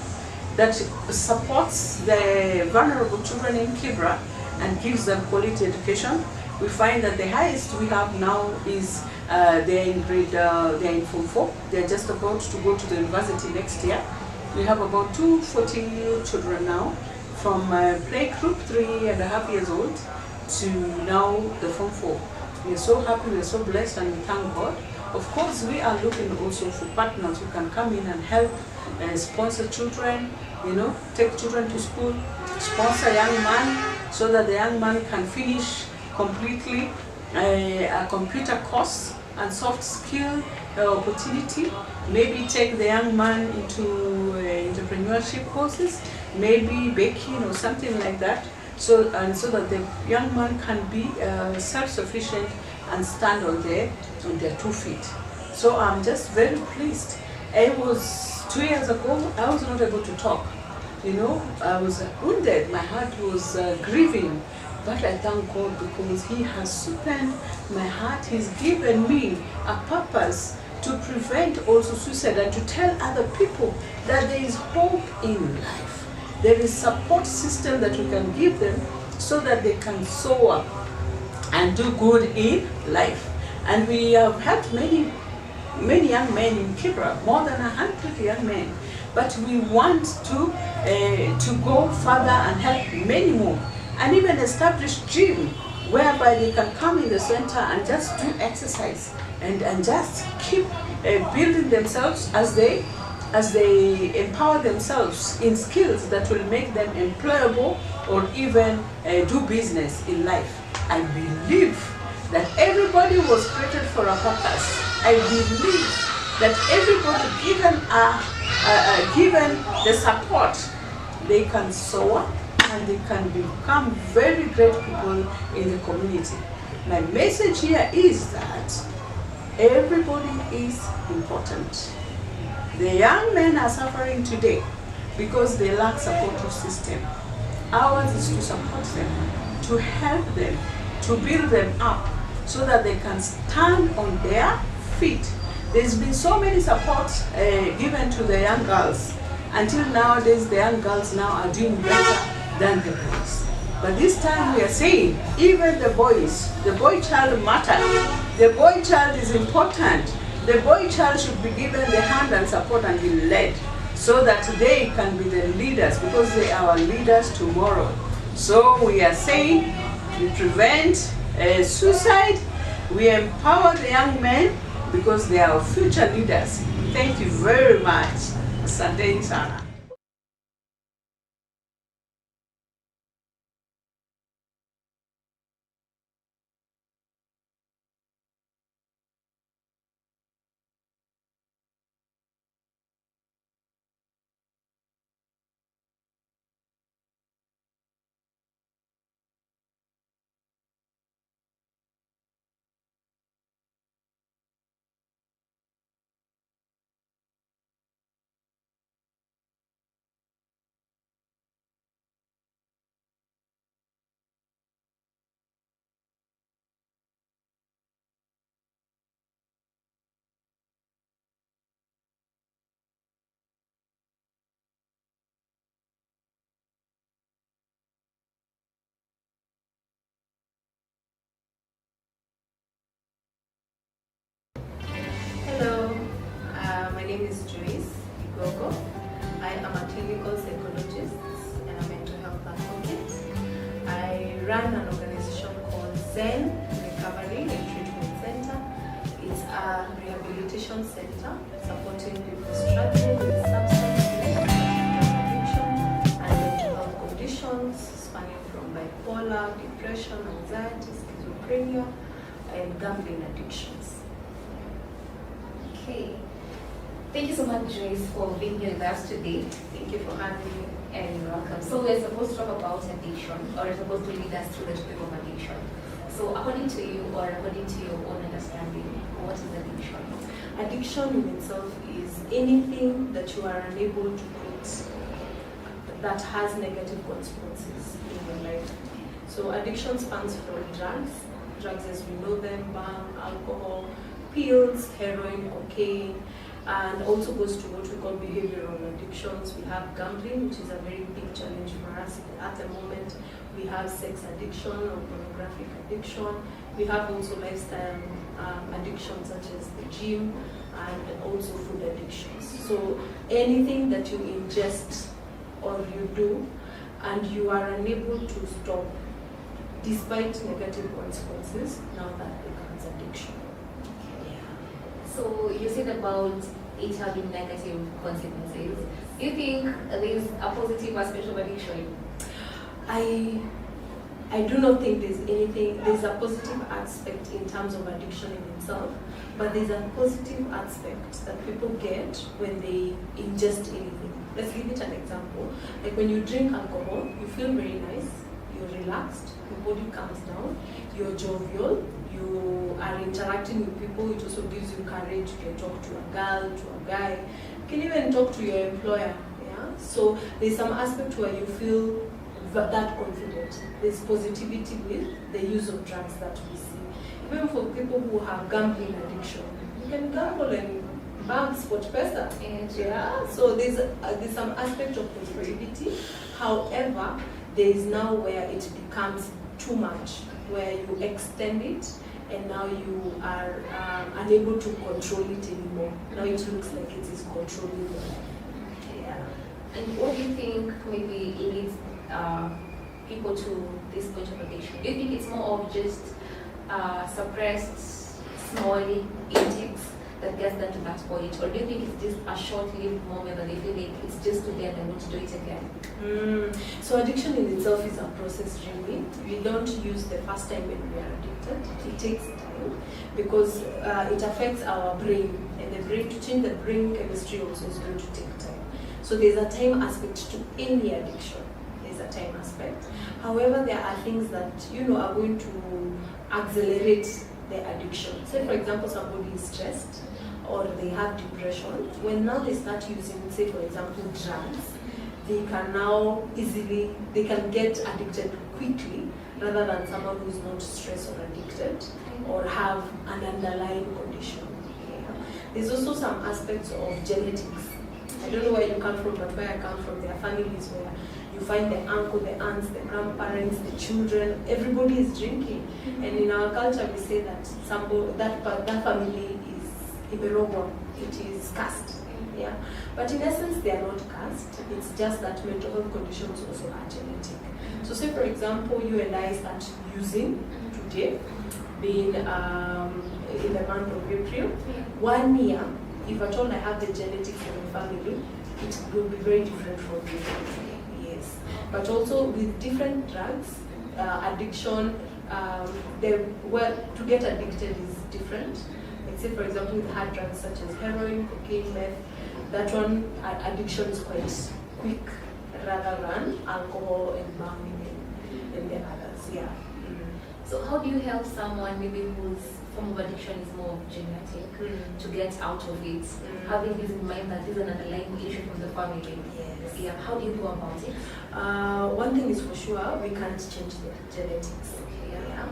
that supports the vulnerable children in Kibra and gives them quality education. We find that the highest we have now is they're in Form 4. They're just about to go to the university next year. We have about 240 children now, from play group 3.5 years old to now the Form 4. We are so happy, we are so blessed, and we thank God. Of course, we are looking also for partners who can come in and help sponsor children, take children to school, sponsor young man, so that the young man can finish completely a computer course and soft skill opportunity. Maybe take the young man into entrepreneurship courses, maybe baking or something like that, so that the young man can be self-sufficient and stand on their 2 feet. So I'm just very pleased. It was 2 years ago, I was not able to talk. You know, I was wounded. My heart was grieving. But I thank God because He has softened my heart. He's given me a purpose to prevent also suicide and to tell other people that there is hope in life. There is support system that we can give them so that they can soar and do good in life. And we have helped many young men in Kibra, more than 100 young men. But we want to go further and help many more. And even establish gym whereby they can come in the center and just do exercise and just keep building themselves as they empower themselves in skills that will make them employable or even do business in life. I believe that everybody was created for a purpose. I believe that everybody given the support, they can soar and they can become very great people in the community. My message here is that everybody is important. The young men are suffering today because they lack supportive system. Ours is to support them, to help them, to build them up so that they can stand on their feet. There's been so many supports given to the young girls. Until nowadays, the young girls now are doing better than the boys. But this time we are saying, even the boys, the boy child matters. The boy child is important. The boy child should be given the hand and support and be led so that they can be the leaders because they are our leaders tomorrow. So we are saying we prevent suicide, we empower the young men because they are our future leaders. Thank you very much. Asanteni sana. Hello, my name is Joyce Igogo. I am a clinical psychologist and a mental health advocate. I run an organization called Zen Recovery and Treatment Center. It's a rehabilitation center supporting people struggling with substance use, addiction, and mental health conditions spanning from bipolar, depression, anxiety, schizophrenia, and gambling addictions. Okay. Thank you so much, Joyce, for being here with us today. Thank you for having me. And you're welcome. So we're supposed to talk about addiction, or we're supposed to lead us through the topic of addiction. So according to you, or according to your own understanding, what is addiction? Addiction in itself is anything that you are unable to quit that has negative consequences in your life. So addiction spans from drugs as we know them, bang, alcohol, pills, heroin, cocaine, and also goes to what we call behavioral addictions. We have gambling, which is a very big challenge for us at the moment. We have sex addiction or pornographic addiction. We have also lifestyle addictions such as the gym and also food addictions. So anything that you ingest or you do and you are unable to stop despite negative consequences, now that becomes addiction. So you said about it having negative consequences. Do you think there's a positive aspect of addiction? I do not think there's a positive aspect in terms of addiction in itself, but there's a positive aspect that people get when they ingest anything. Let's give it an example. Like when you drink alcohol, you feel very nice, you're relaxed, your body calms down, you're jovial, you are interacting with people, it also gives you courage. You can talk to a girl, to a guy, you can even talk to your employer. Yeah? So there's some aspect where you feel that confident. There's positivity with the use of drugs that we see. Even for people who have gambling addiction, you can gamble and bank sport pesa. Yeah. So there's some aspect of positivity. However, there is now where it becomes too much, where you extend it and now you are unable to control it anymore. Now it looks like it is controlling your life. Yeah. And what do you think maybe leads people to this point of addiction? Do you think it's more of just suppressed small intakes that gets them to that point, or do you think it's just a short-lived moment that they feel like it's just too late and want to do it again? So addiction in itself is a process, really. We don't use the first time when we are addicted. It takes time because it affects our brain, and the brain, to change the brain chemistry also is going to take time. So there's a time aspect to any addiction. There's a time aspect. However, there are things that are going to accelerate the addiction. Say, for example, somebody is stressed or they have depression. When now they start using, say, for example, drugs, they can get addicted quickly rather than someone who's not stressed or addicted or have an underlying condition. Yeah. There's also some aspects of genetics. I don't know where you come from, but where I come from, there are families where you find the uncle, the aunts, the grandparents, the children, everybody is drinking. And in our culture, we say that that family is iberogwa, it is cursed. Yeah. But in essence, they are not cursed. It's just that mental health conditions also are genetic. So say, for example, you and I start using today, being in the month of April, 1 year, if at all I have the genetics in the family, it will be very different from you. Yes. But also with different drugs, addiction, to get addicted is different. Like say, for example, with hard drugs such as heroin, cocaine, meth, that one, addiction is quite quick rather than alcohol and bombing and the others. Yeah. So how do you help someone maybe whose form of addiction is more genetic to get out of it, having this in mind that this is an underlying issue from the family? Yes. Yeah. How do you go about it? One thing is for sure, we can't change the genetics. Yeah.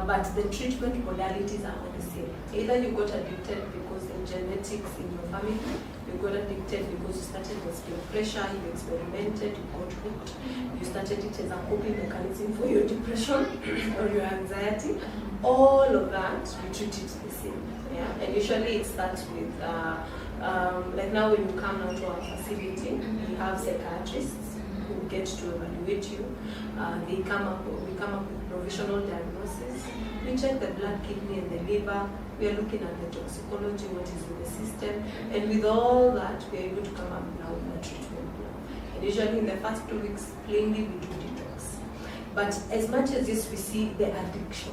But the treatment modalities are all the same. Either you got addicted because of genetics in your family, you got addicted because you started with peer pressure, you experimented, you got hooked, you started it as a coping mechanism for your depression or your anxiety. All of that, we treat it the same. Yeah. And usually it starts with, like now when you come out to our facility, we have psychiatrists who get to evaluate you. We come up with provisional diagnosis. We check the blood, kidney, and the liver. We are looking at the toxicology, what is in the system, and with all that, we are able to come up now with a treatment plan. And usually in the first 2 weeks, plainly we do detox. But as much as this, we see the addiction.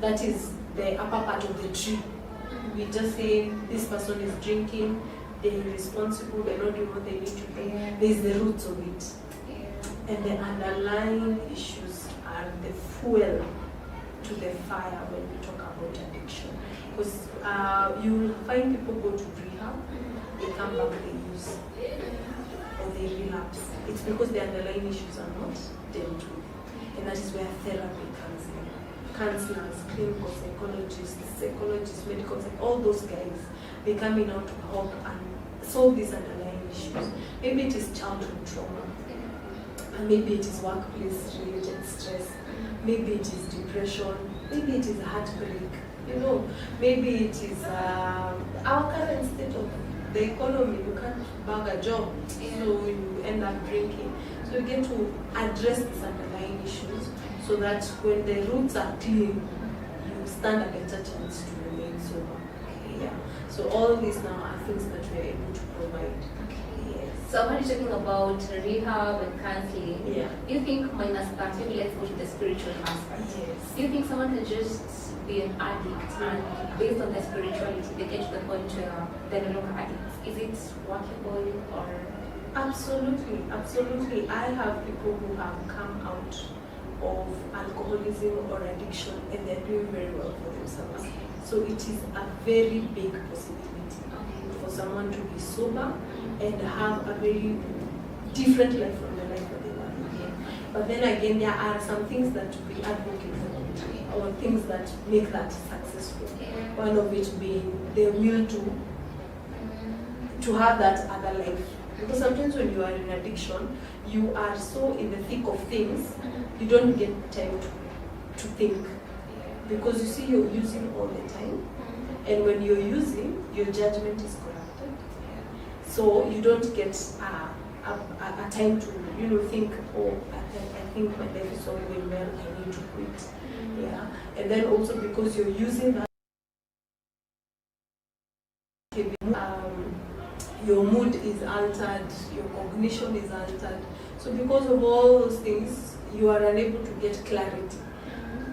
That is the upper part of the tree. We just say this person is drinking, they're irresponsible, they're not doing what they need to do. There's the roots of it. And the underlying issues are the fuel to the fire when we talk about addiction. Because you'll find people go to rehab, they come back, they use, or they relapse. It's because the underlying issues are not dealt with. And that is where therapy comes in. Counselors, clinical psychologists, medical psychologists, all those guys, they come in out to help and solve these underlying issues. Maybe it is childhood trauma. And maybe it is workplace-related stress. Maybe it is depression. Maybe it is heartbreak. Maybe it is our current state of the economy. You can't bag a job, so you end up drinking. So you get to address these underlying issues so that when the roots are clean, you stand a better chance to remain sober. Yeah. So all these now are things that we are able to provide. So when you're talking about rehab and counseling, do you think minus that, maybe let's go to the spiritual aspect. Yes. Do you think someone can just be an addict and based on their spirituality they get to the point where they're no longer addicts? Is it workable or? Absolutely, absolutely. I have people who have come out of alcoholism or addiction, and they're doing very well for themselves. So it is a very big possibility for someone to be sober and have a very different life from the life that they were living. But then again, there are some things that we advocate for, or things that make that successful. One of it being the will to have that other life. Because sometimes when you are in addiction, you are so in the thick of things, you don't get time to think. Because you see, you're using all the time, and when you're using, your judgment is corrupted. So you don't get a time to think, oh, I think my life is all going well, I need to quit. Yeah. And then also because you're using that, your mood is altered, your cognition is altered. So because of all those things, you are unable to get clarity.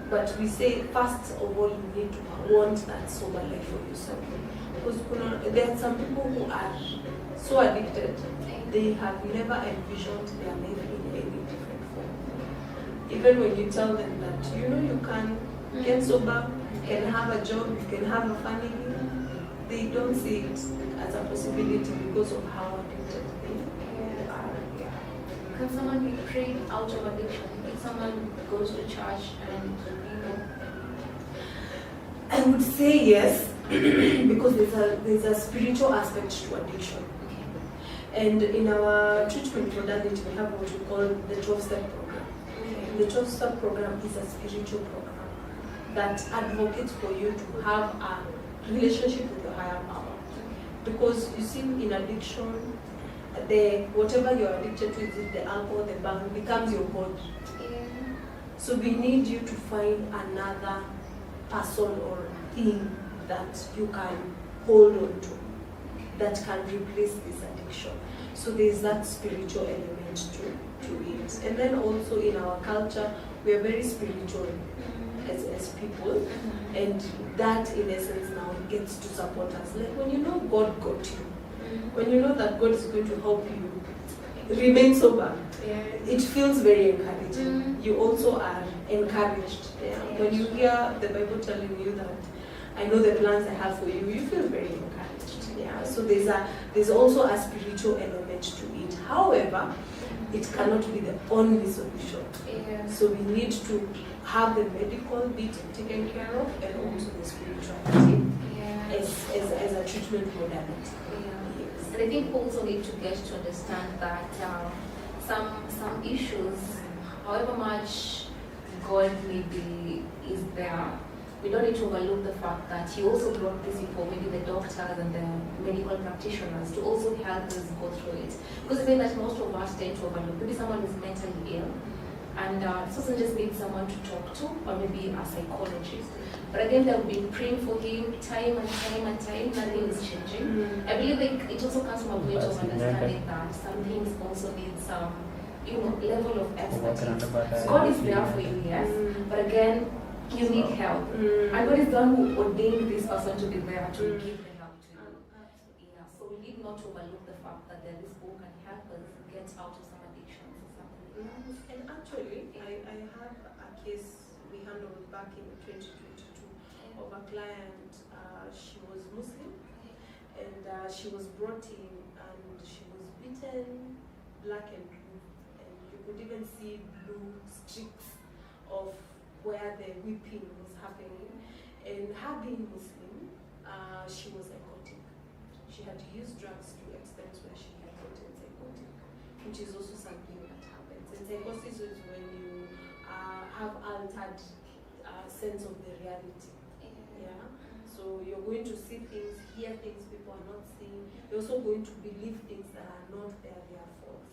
But we say, first of all, you need to want that sober life for yourself. Because there are some people who are so addicted, they have never envisioned their life in any different form. Even when you tell them that, you can get sober, you can have a job, you can have a family, they don't see it as a possibility because of how addicted they are. Can someone be freed out of addiction? If someone goes to church and I would say yes, because there's a spiritual aspect to addiction. And in our treatment modality, we have what we call the 12-step program. The 12-step program is a spiritual program that advocates for you to have a relationship with the higher power. Because you see, in addiction, whatever you're addicted to, is it the alcohol, the bang, becomes your God. So we need you to find another person or thing that you can hold on to, that can replace this addiction. So there's that spiritual element to it. And then also in our culture, we are very spiritual as people, and that in essence now gets to support us. Like when you know God got you, when you know that God is going to help you remain sober, it feels very encouraging. You also are encouraged. When you hear the Bible telling you that, I know the plans I have for you, you feel very encouraged. So there's also a spiritual element to it. However, it cannot be the only solution. So we need to have the medical bit taken care of, and also the spirituality as a treatment modality. And I think also need to get to understand that some issues, however much God maybe is there, we don't need to overlook the fact that He also brought these people, maybe the doctors and the medical practitioners, to also help us go through it. Because I think that most of us tend to overlook. Maybe someone is mentally ill, and this person just needs someone to talk to, or maybe a psychologist. But again, they'll be praying for him time and time and time, nothing is changing. I believe it also comes from a point of understanding that some things also need some level of expertise. God is there for you, yes, but again, you need help. And God is the one who ordained this person to be there to give the help to you. So we need not to overlook the fact that this book can help us get out of some addictions or something. And actually, I have a case we handled back in 2022 of a client. She was Muslim, and she was brought in, and she was beaten black and blue, and you could even see blue streaks of where the whipping was happening. And her being Muslim, she was psychotic. She had used drugs to extents where she had gotten psychotic, which is also something that happens. And psychosis is when you have altered sense of the reality. So you're going to see things, hear things people are not seeing. You're also going to believe things that are not there, they are false.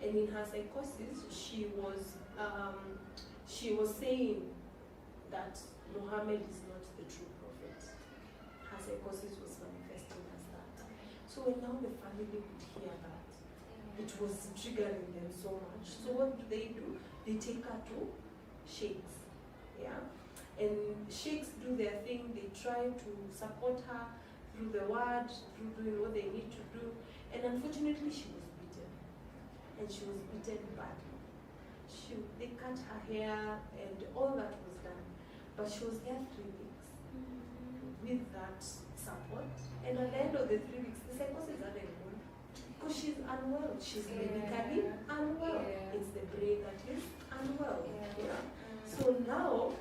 And in her psychosis, she was saying that Muhammad is not the true prophet. Her psychosis was manifesting as that. So when now the family could hear that, it was triggering them so much. So what do? They take her to sheikhs. And sheikhs do their thing. They try to support her through the word, through doing what they need to do. And unfortunately, she was beaten. And she was beaten badly. they cut her hair and all that was done. But she was there 3 weeks with that support. And at the end of the 3 weeks, the psychosis had gone. Because she's unwell. She's medically unwell. It's the brain that is unwell. Yeah. So now,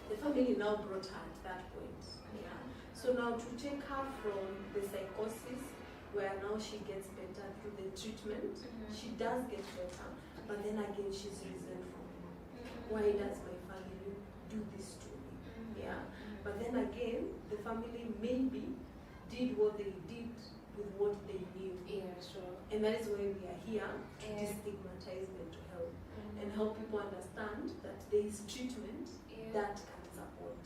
the family now brought her at that point. Yeah. So now to take her from the psychosis, where now she gets better through the treatment, she does get better, but then again she's resentful. Why does my family do this to me? Yeah. But then again, the family maybe did what they did with what they knew. Yeah, sure. And that is why we are here to destigmatize mental health and help people understand that there is treatment that can support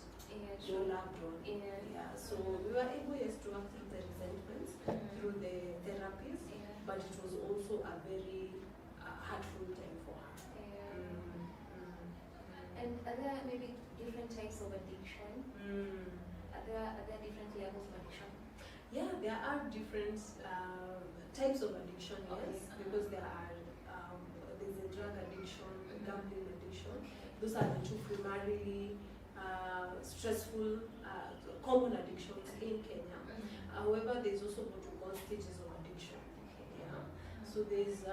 your loved one. Yeah. So we were able to work through the resentments, through the therapies, but it was also a very hurtful time for her. And are there maybe different types of addiction? Are there different levels of addiction? Yeah, there are different types of addiction, yes, because there are there's a drug addiction, gambling addiction. Those are the two primarily stressful, common addictions in Kenya. However, there's also what we call stages of addiction. Yeah. So there's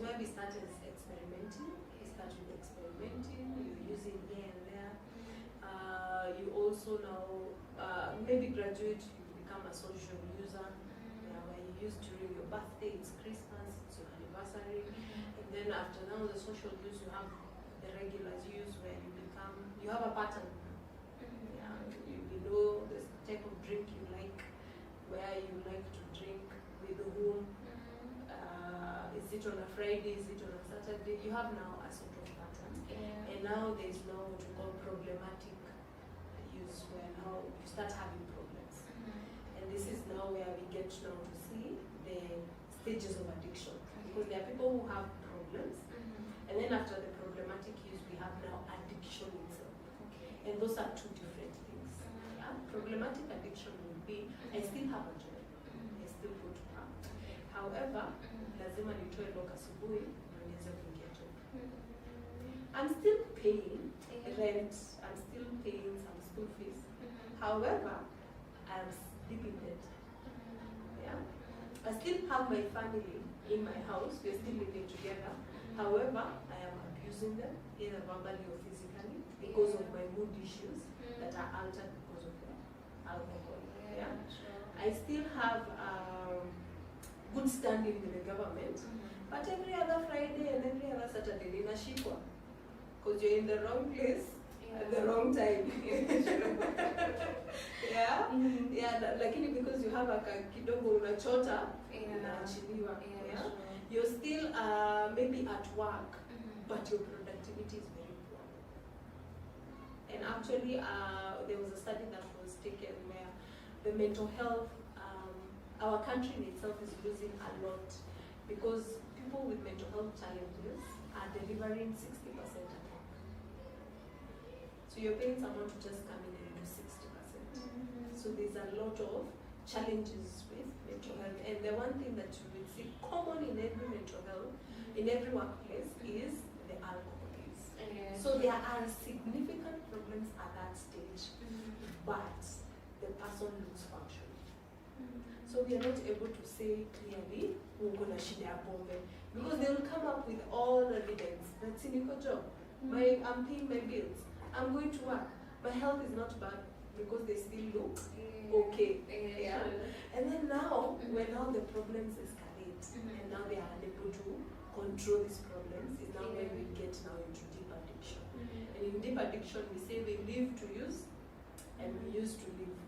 where we start as experimenting. We start with experimenting. You're using here and there. You also now maybe graduate. You become a social user, where you use during your birthday, it's Christmas, it's your anniversary, and then after now the social use, you have the regular use where you have a pattern. Yeah, you know the type of drink you like, where you like to drink, with whom. Is it on a Friday? Is it on a Saturday? You have now a sort of pattern, and now there's now what we call problematic use, where now you start having problems. And this is now where we get now to see the stages of addiction. Because there are people who have problems, and then after the problematic use, we have now addiction itself. And those are two different things. Yeah? Problematic addiction would be, I still have a job, I still go to work. However, lazima nitoe loka asubuhi ndio niweze kuingia job. I'm still paying rent, I'm still paying some school fees. However, I'm sleeping dead. Yeah? I still have my family in my house, we're still living together. However, I am abusing them, either verbally or physically, because of my mood issues that are altered because of the alcohol. Yeah? I still have good standing with the government, but every other Friday and every other Saturday, ninashikwa. Because you're in the wrong place at the wrong time. Yeah? Yeah, lakini because you have a kidogo unachota, unaachiliwa. Yeah? You're still maybe at work, but your productivity is very poor. And actually, there was a study that was taken where the mental health, our country in itself is losing a lot because people with mental health challenges are delivering 60% at work. So you're paying someone to just come in and do 60%. So there's a lot of challenges with mental health. And the one thing that you will see common in every mental health, in every workplace, is the alcohol use. So there are significant problems at that stage, but the person looks functional. So we are not able to say clearly, we're going to share a bomb, because they will come up with all evidence. That's in your job. I'm paying my bills. I'm going to work. My health is not bad because they still look okay. Yeah. And then now, when now the problems escalate, and now they are unable to control these problems, is now when we get now into deep addiction. And in deep addiction, we say we live to use, and we use to live.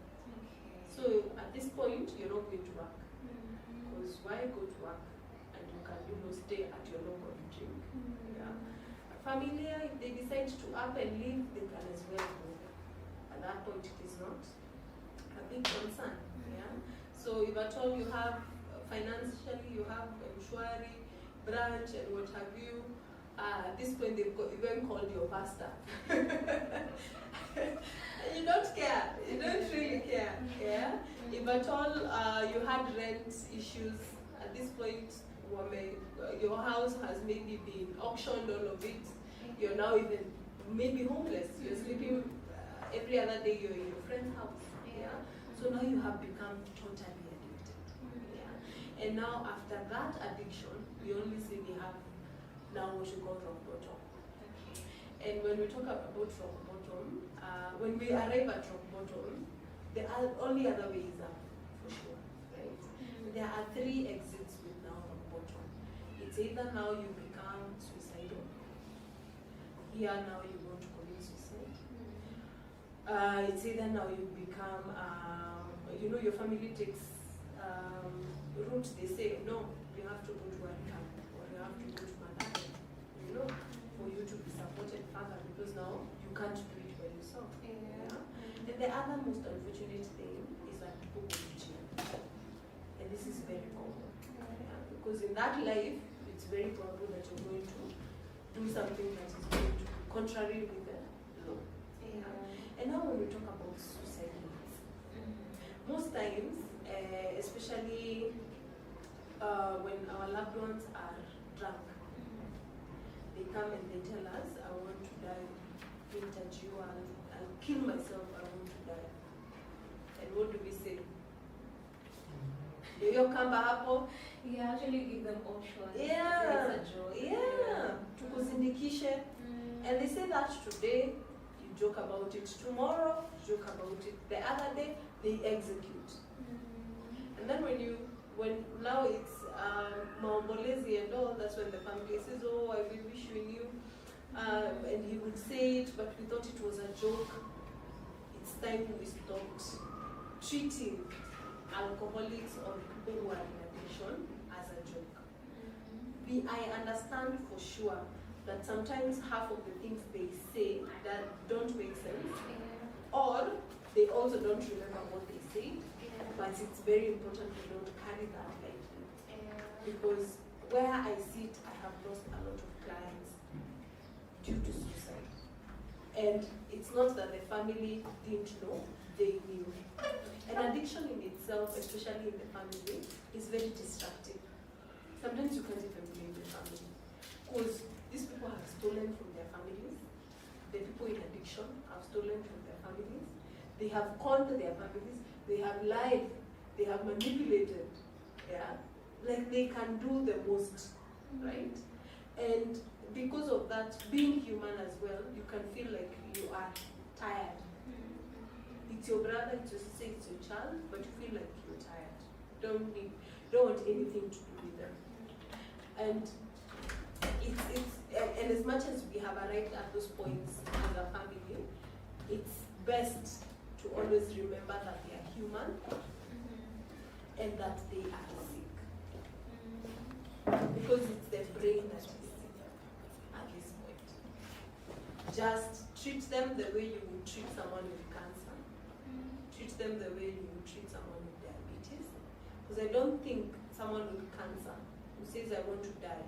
So at this point, you're not going to work. Because why go to work and you can stay at your local drink? Yeah. Familiar, if they decide to up and leave, they can as well go. At that point, it is not a big concern. Yeah. So if at all you have financially, you have Mshwari, branch, and what have you, at this point they've even called your pastor. You don't care. You don't really care. Yeah. If at all you had rent issues, at this point, your house has maybe been auctioned, all of it. You're now even maybe homeless. You're sleeping every other day. You're in your friend's house. Yeah. So now you have become totally addicted. Yeah. And now after that addiction, we only see we have now what you call rock bottom. And when we talk about rock bottom, when we arrive at rock bottom, the only other way is up, for sure, right? There are 3 exits with now rock bottom. It's either now you become suicidal. Here now you want to commit suicide. It's either now you become, your family takes route. They say, no, you have to go to a camp, or you have to go to Malawi, for you to be supported further, because now you can't do it by yourself. Yeah. And the other most unfortunate thing is that people go to jail. And this is very common. Yeah. Because in that life, it's very probable that you're going to do something that is going to be contrary with the law. Yeah. And now when we talk about suicide rates, most times, especially when our loved ones are drunk, they come and they tell us, I want to die, I'll kill myself, I want to die. And what do we say? Do you come back? You actually give them options. Yeah. It's a joke. Yeah. Tukuzindikishe. And they say that today, you joke about it. Tomorrow, you joke about it. The other day, they execute. And then when now it's Maombolezi and all, that's when the family says, oh, I will wish we knew. And he would say it, but we thought it was a joke. It's time we stopped treating alcoholics or people who are in addiction as a joke. I understand for sure that sometimes half of the things they say that don't make sense, or they also don't remember what they said, but it's very important we don't carry that lightly. Because where I sit, I have lost a lot of clients due to suicide. And it's not that the family didn't know, they knew. And addiction in itself, especially in the family, is very destructive. Sometimes you can't even blame the family. Because these people have stolen from their families. The people in addiction have stolen from their families. They have conned their families. They have lied. They have manipulated. Yeah? Like they can do the most, right? And because of that, being human as well, you can feel like you are tired. It's your brother, it's your sister, it's your child, but you feel like you're tired. Don't want anything to do with them. And and as much as we have arrived at those points as a family, it's best to always remember that they are human and that they are sick. Because it's their brain that is sick at this point. Just treat them the way you would treat someone with cancer. Treat them the way you would treat someone with diabetes. Because I don't think someone with cancer who says, I want to die,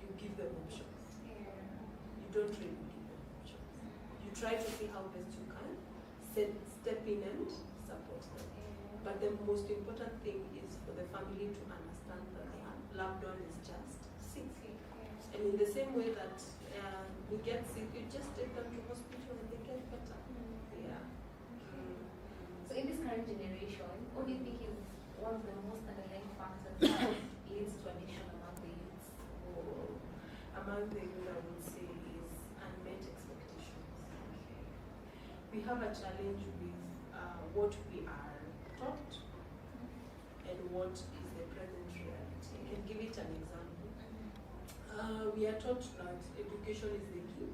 you give them options. You don't really give them options. You try to see how best you can, step in and support them. But the most important thing is for the family to understand that their loved one is just sick. And in the same way that we get sick, you just take them to hospital and they get better. Yeah. So in this current generation, what do you think is one of the most underlying factors that leads to addiction among the youth? Among the youth, I would say, is unmet expectations. We have a challenge with what we are taught and what is the present reality. I can give it an example. We are taught that education is the key.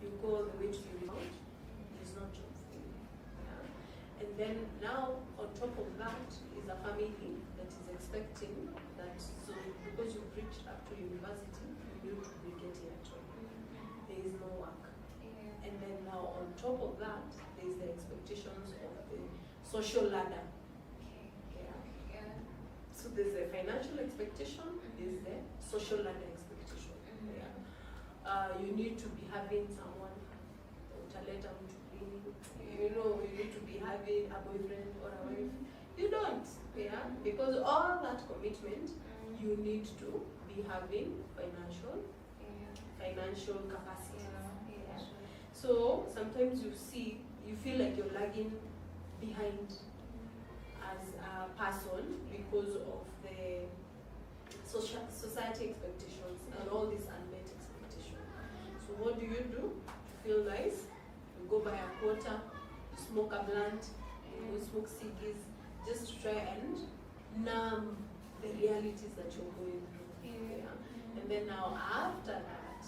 You go all the way to the result, it's not job for you. Yeah? And then now, on top of that, is a family that is expecting that, so because you've reached up to university, you need to be getting a job. There is no work. And then now, on top of that, there is the expectations of the social ladder. So there's the financial expectation, there's the social ladder expectation. You need to be having someone, you need to be having a boyfriend or a wife. You don't, because all that commitment, you need to be having financial capacity. Yeah. So sometimes you feel like you're lagging behind as a person because of the society expectations and all these unmet expectations. So what do? To feel nice, you go buy a quarter, you smoke a blunt, you go smoke ciggies, just to try and numb the realities that you're going through. Yeah. And then now after that,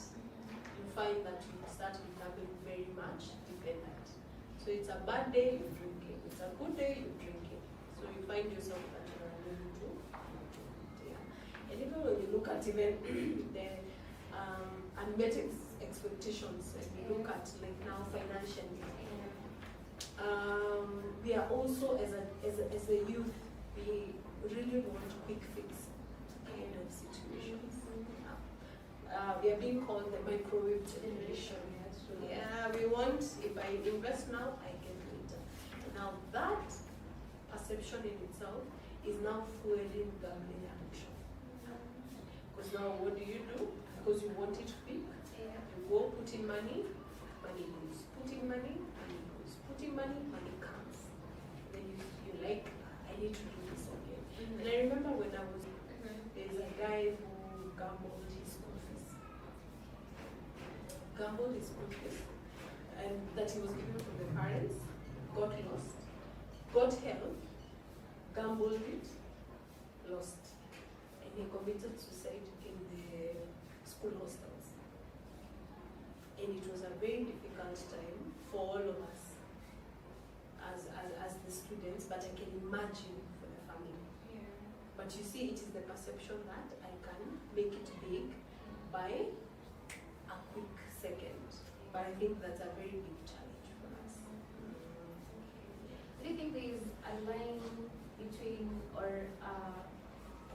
you find that you start becoming very much dependent. So it's a bad day, you're drinking. It's a good day, you're drinking. So you find yourself that you're unable to. Yeah. And even when you look at even the unmet expectations, and you look at like now financially, we are also as a youth, we really want quick fix kind of situations. We are being called the microwave generation. Yeah, we want, if I invest now, I get later. Now that perception in itself is now fueling gambling addiction. Because now what do? Because you want it quick, you go put in money, money goes. Put in money, money goes. Put in money, money comes. Then you like, I need to do this again. And I remember when I was, there's a guy who gambled his school fees. And that he was given from the parents, got lost, got help, gambled it, lost. And he committed suicide in the school hostels. And it was a very difficult time for all of us as the students, but I can imagine for the family. Yeah. But you see, it is the perception that I can make it big by a quick second. But I think that's a very big challenge for us. Do you think there is a line between or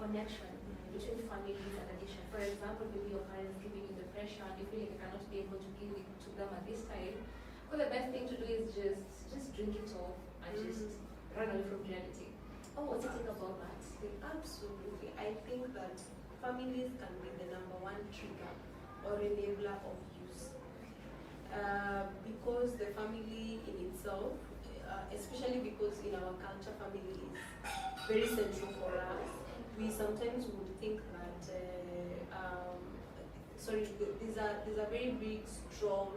connection between families and addiction? For example, maybe your parents giving you the pressure and you feel like you cannot be able to give it to them at this time. Well, the best thing to do is just drink it off and just run away from reality. What do you think about that? Absolutely. I think that families can be the number one trigger or enabler of use. Because the family in itself, especially because in our culture, family is very central for us, we sometimes would think that, there's a very big, strong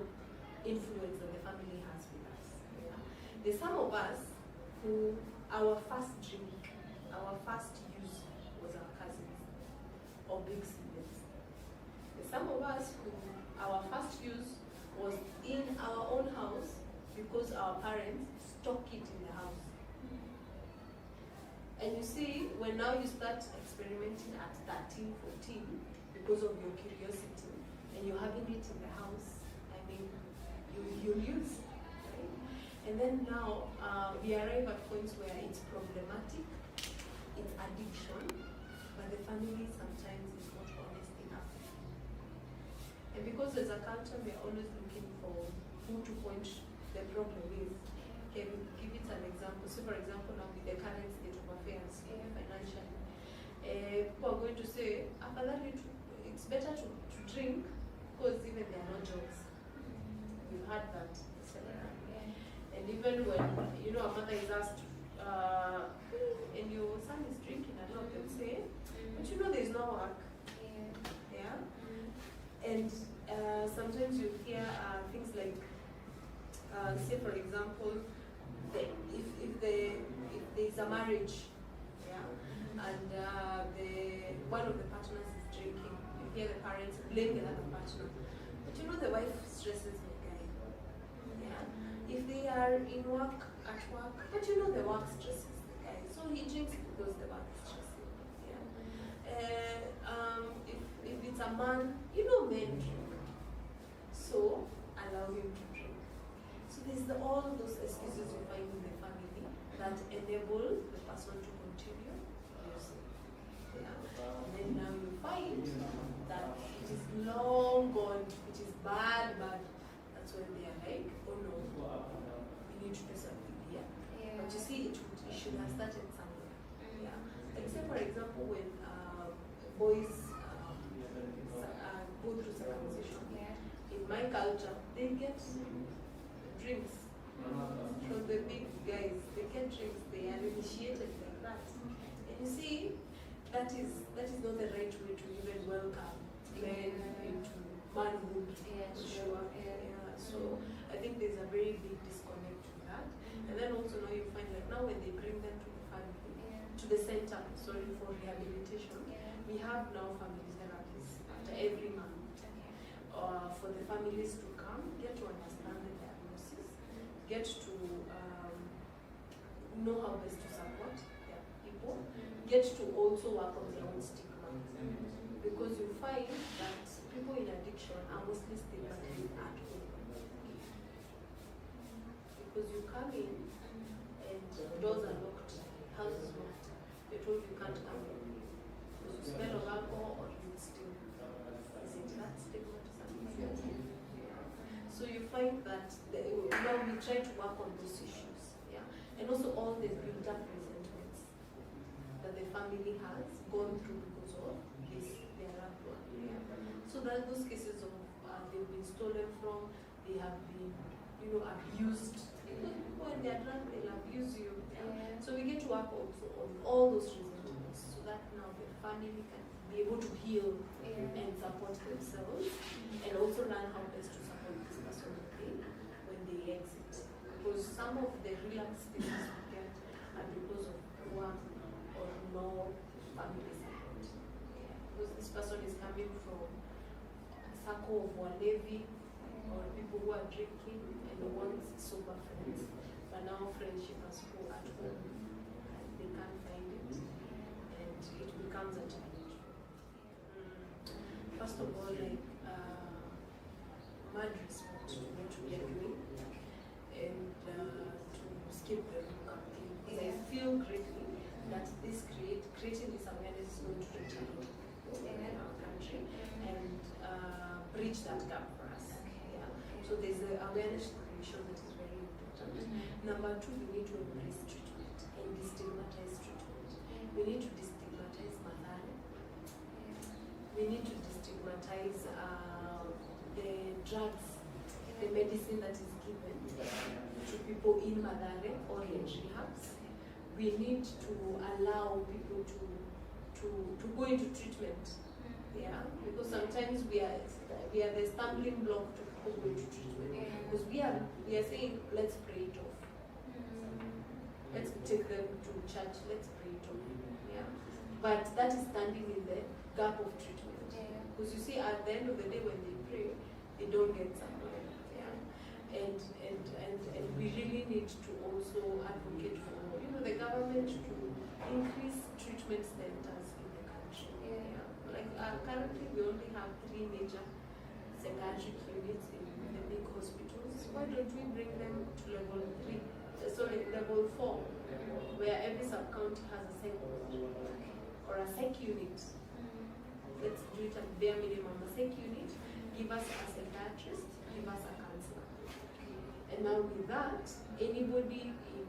influence that the family has with us. Yeah? There's some of us who, our first drink, our first use was our cousins or big siblings. There's some of us who, our first use was in our own house because our parents stock it in the house. And you see, when now you start experimenting at 13, 14, because of your curiosity, and you're having it in the house, I mean, you use, right? And then now we arrive at points where it's problematic, it's addiction, but the family sometimes is not honest enough. And because as a culture, we are always looking for who to point the problem with. Can give it an example. So for example, now with the current state of affairs financially, people are going to say, it's better to drink because even there are no jobs. We've had that several. And even when, a mother is asked, and your son is drinking a lot, they'll say, but there's no work. Yeah? And sometimes you hear things like, say for example, if there's a marriage, and one of the partners is drinking, you hear the parents blame the other partner. But the wife stresses the guy. Yeah? If they are at work, but the work stresses the guy. So he drinks because the work is stressing. Yeah? If it's a man, men drink. So allow him to drink. So there's all those excuses you find in the family that enable the person to continue using. Yeah? And then now you find that it is long gone, it is bad. That's when they are like, oh no, we need to do something here. Yeah. But you see, it should have started somewhere. Yeah. Like say for example, when boys go through circumcision. In my culture, they get drinks from the big guys. They get drinks. They are initiated like that. And you see, that is not the right way to even welcome men into manhood. Sure. So I think there's a very big disconnect to that. And then also now you find like now when they bring them to the family, to the center, for rehabilitation, we have now family therapists after every month. For the families to come, get to understand the diagnosis, get to know how best to support their people, get to also work on their own stigma. Because you find that people in addiction are mostly stigmatized at home. Because you come in and doors are locked, house is locked, you're told you can't come in. Because you smell of alcohol or you steal. Is it that stigmatization? So you find that now we try to work on those issues. And also all the built up resentments that the family has gone through because of this, their loved one. So that those cases of they've been stolen from, they have been, abused. When they're drunk, they'll abuse you. So we get to work also on all those resentments so that now the family can be able to heal and support themselves and also learn how best to support this person when they exit. Because some of the relapse cases we get are because of poor or no family support. Because this person is coming from a circle of walevi or people who are drinking and want sober friends, but now friendship has full at home and they can't find it and it becomes a challenge. First of all, mad respect to what we are doing and to skip the campaign. Because I feel greatly that this creating this awareness is going to reach out in our country and bridge that gap for us. So there's the awareness creation that is very important. Number two, we need to embrace treatment and destigmatize treatment. We need to destigmatize malaria. We need to destigmatize the drugs, the medicine that is given to people in malaria or in rehabs. We need to allow people to go into treatment. Because sometimes we are the stumbling block to people going to treatment. Because we are saying, let's pray it off. Let's take them to church, let's pray it off. But that is standing in the gap of treatment. Because you see, at the end of the day, when they pray, they don't get somewhere. And we really need to also advocate for, the government to increase treatment centers in the country. Currently, we only have 3 major psychiatric units in the big hospitals. Why don't we bring them to level 4, where every sub-county has a psych or a psych unit? Let's do it at bare minimum. A psych unit, give us a psychiatrist, give us a counselor. And now with that, anybody in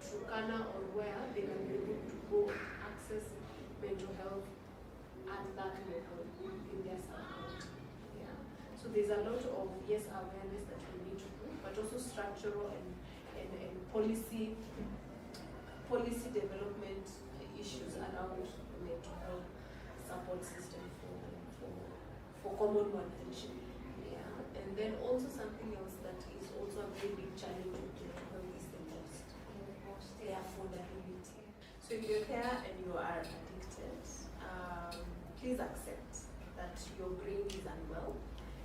Turkana or where, they can be able to go access mental health at that level in their sub-county. So there's a lot of, awareness that we need to do, but also structural and policy development issues around mental health support system for common knowledge. And then also something else that is also a very big challenge with mental health is the cost. The affordability. So if you're here and you are addicted, please accept that your brain is unwell.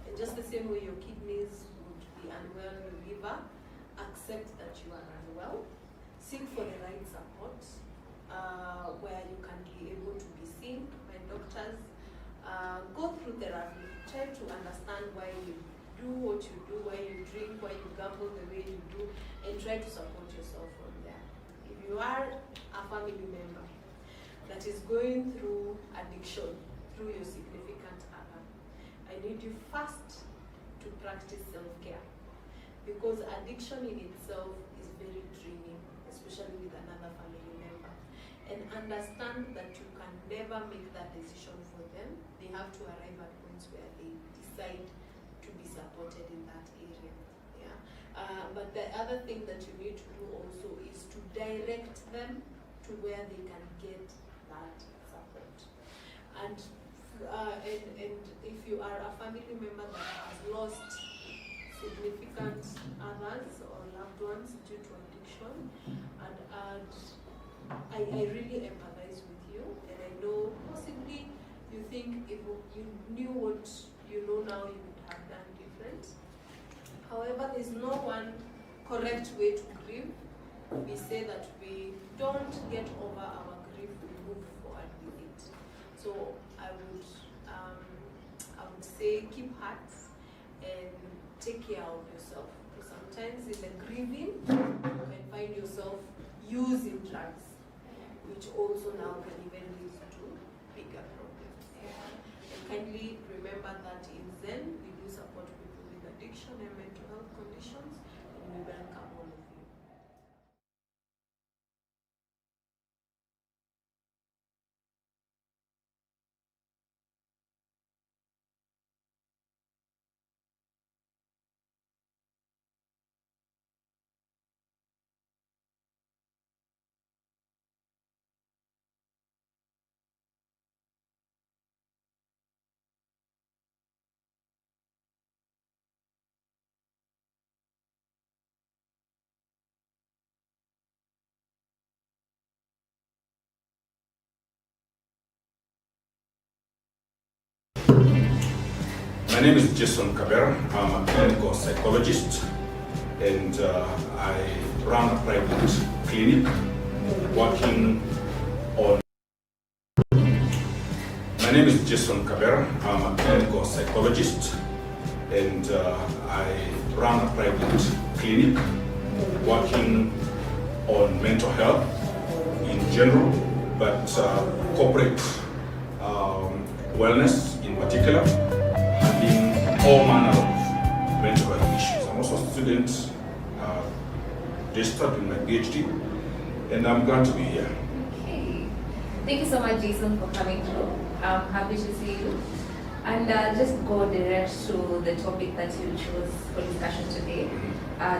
And just the same way your kidneys would be unwell, your liver, accept that you are unwell. Seek for the right support where you can be able to be seen by doctors. Go through therapy. Try to understand why you do what you do, why you drink, why you gamble the way you do, and try to support yourself from there. If you are a family member that is going through addiction through your significant other, I need you first to practice self-care, because addiction in itself is very draining, especially with another family member. and understand that you can never make that decision for them. They have to arrive at points where they decide to be supported in that area. Yeah. But the other thing that you need to do also is to direct them to where they can get that support. And if you are a family member that has lost significant others or loved ones due to addiction, and I really empathize with you, and I know possibly you think if you knew what you know now, you would have done different. However, there's no one correct way to grieve. We say that we don't get over our grief, we move forward with it. So I would say keep heart and take care of yourself. Because sometimes in the grieving, you can find yourself using drugs, which also now can even lead to bigger problems. And kindly remember that in Zen, we do support people with addiction and mental health conditions, and we welcome all of you. My name is Jason Kabera. I'm a clinical psychologist, and I run a private clinic working on. My name is Jason Kabera. I'm a clinical psychologist, and I run a private clinic working on mental health in general, but corporate wellness in particular. All manner of mental health issues. I'm also a student, registered in my PhD, and I'm glad to be here. Okay. Thank you so much, Jason, for coming through. I'm happy to see you. And just go direct to the topic that you chose for discussion today,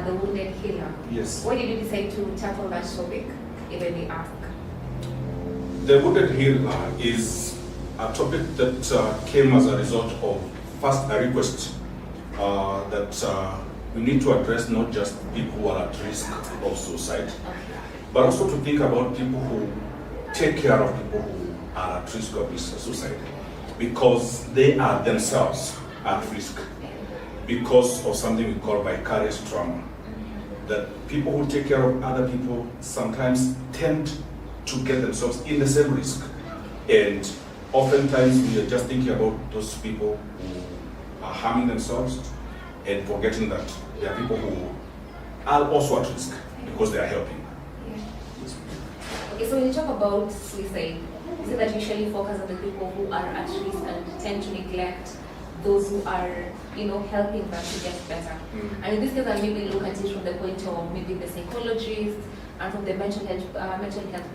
the wounded healer. Yes. Why did you decide to tackle that topic, if I may ask? The wounded healer is a topic that came as a result of first, a request that we need to address not just people who are at risk of suicide, but also to think about people who take care of people who are at risk of suicide, because they are themselves at risk because of something we call vicarious trauma. That people who take care of other people sometimes tend to get themselves in the same risk, and oftentimes we are just thinking about those people who are harming themselves and forgetting that there are people who are also at risk because they are helping. Okay, so when you talk about suicide, you say that usually focus on the people who are at risk and tend to neglect those who are, helping them to get better. And in this case, I maybe look at it from the point of maybe the psychologist and from the mental health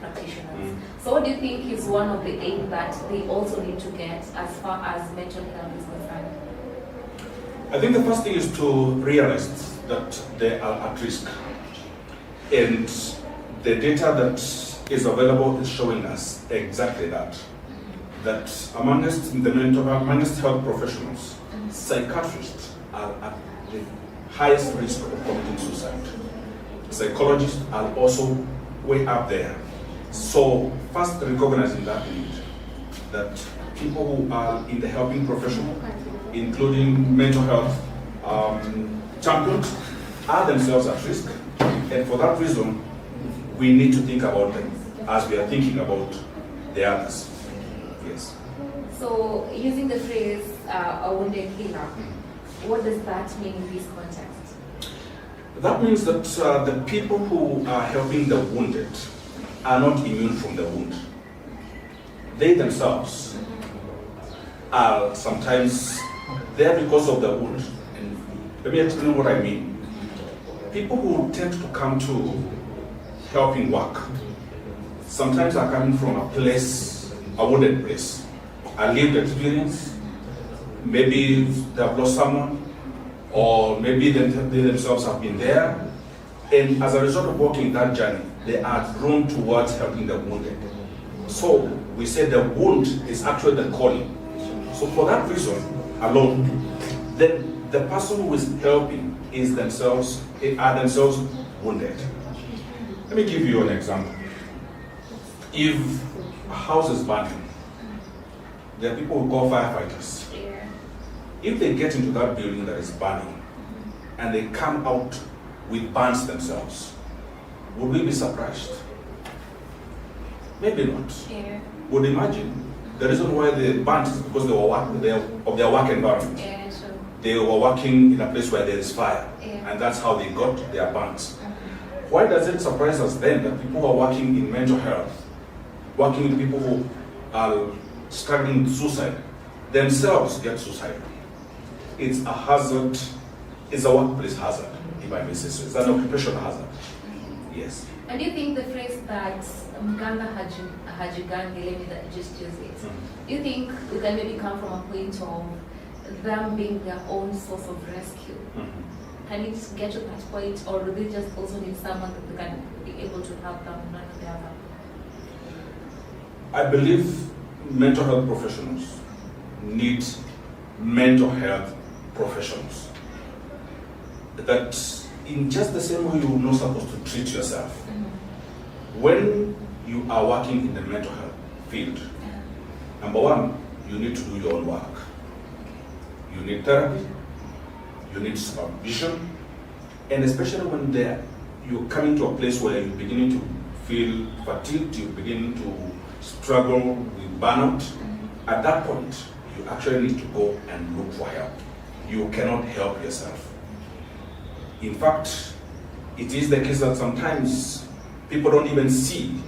practitioners. So what do you think is one of the aims that they also need to get as far as mental health is concerned? I think the first thing is to realize that they are at risk. And the data that is available is showing us exactly that. That amongst health professionals, psychiatrists are at the highest risk of committing suicide. Psychologists are also way up there. So first recognizing that need, that people who are in the helping profession, including mental health champions, are themselves at risk. And for that reason, we need to think about them as we are thinking about the others. Yes. So using the phrase a wounded healer, what does that mean in this context? That means that the people who are helping the wounded are not immune from the wound. They themselves are sometimes there because of the wound. And let me explain what I mean. People who tend to come to helping work sometimes are coming from a place, a wounded place, a lived experience. Maybe they have lost someone, or maybe they themselves have been there. And as a result of walking that journey, they are drawn towards helping the wounded. So we say the wound is actually the calling. So for that reason alone, then the person who is helping are themselves wounded. Let me give you an example. If a house is burning, there are people who call firefighters. If they get into that building that is burning and they come out with burns themselves, would we be surprised? Maybe not. Yeah. Would imagine the reason why they burnt is because they were of their work environment. Yeah, sure. They were working in a place where there is fire, Yeah. and that's how they got their burns. Why does it surprise us then that people who are working in mental health, working with people who are struggling with suicide, themselves get suicidal? It's a hazard. It's a workplace hazard, if I may say so. It's an occupational hazard. Yes. And do you think the phrase that Mganga Hajigangi, let me just use it, do you think it can maybe come from a point of them being their own source of rescue? Can it get to that point, or do they just also need someone that they can be able to help them one or the other? I believe mental health professionals need mental health professionals. That in just the same way you're not supposed to treat yourself. When you are working in the mental health field, number one, you need to do your own work. You need therapy, you need supervision, and especially when you're coming to a place where you're beginning to feel fatigued, you're beginning to struggle with burnout, at that point, you actually need to go and look for help. You cannot help yourself. In fact, it is the case that sometimes people don't even see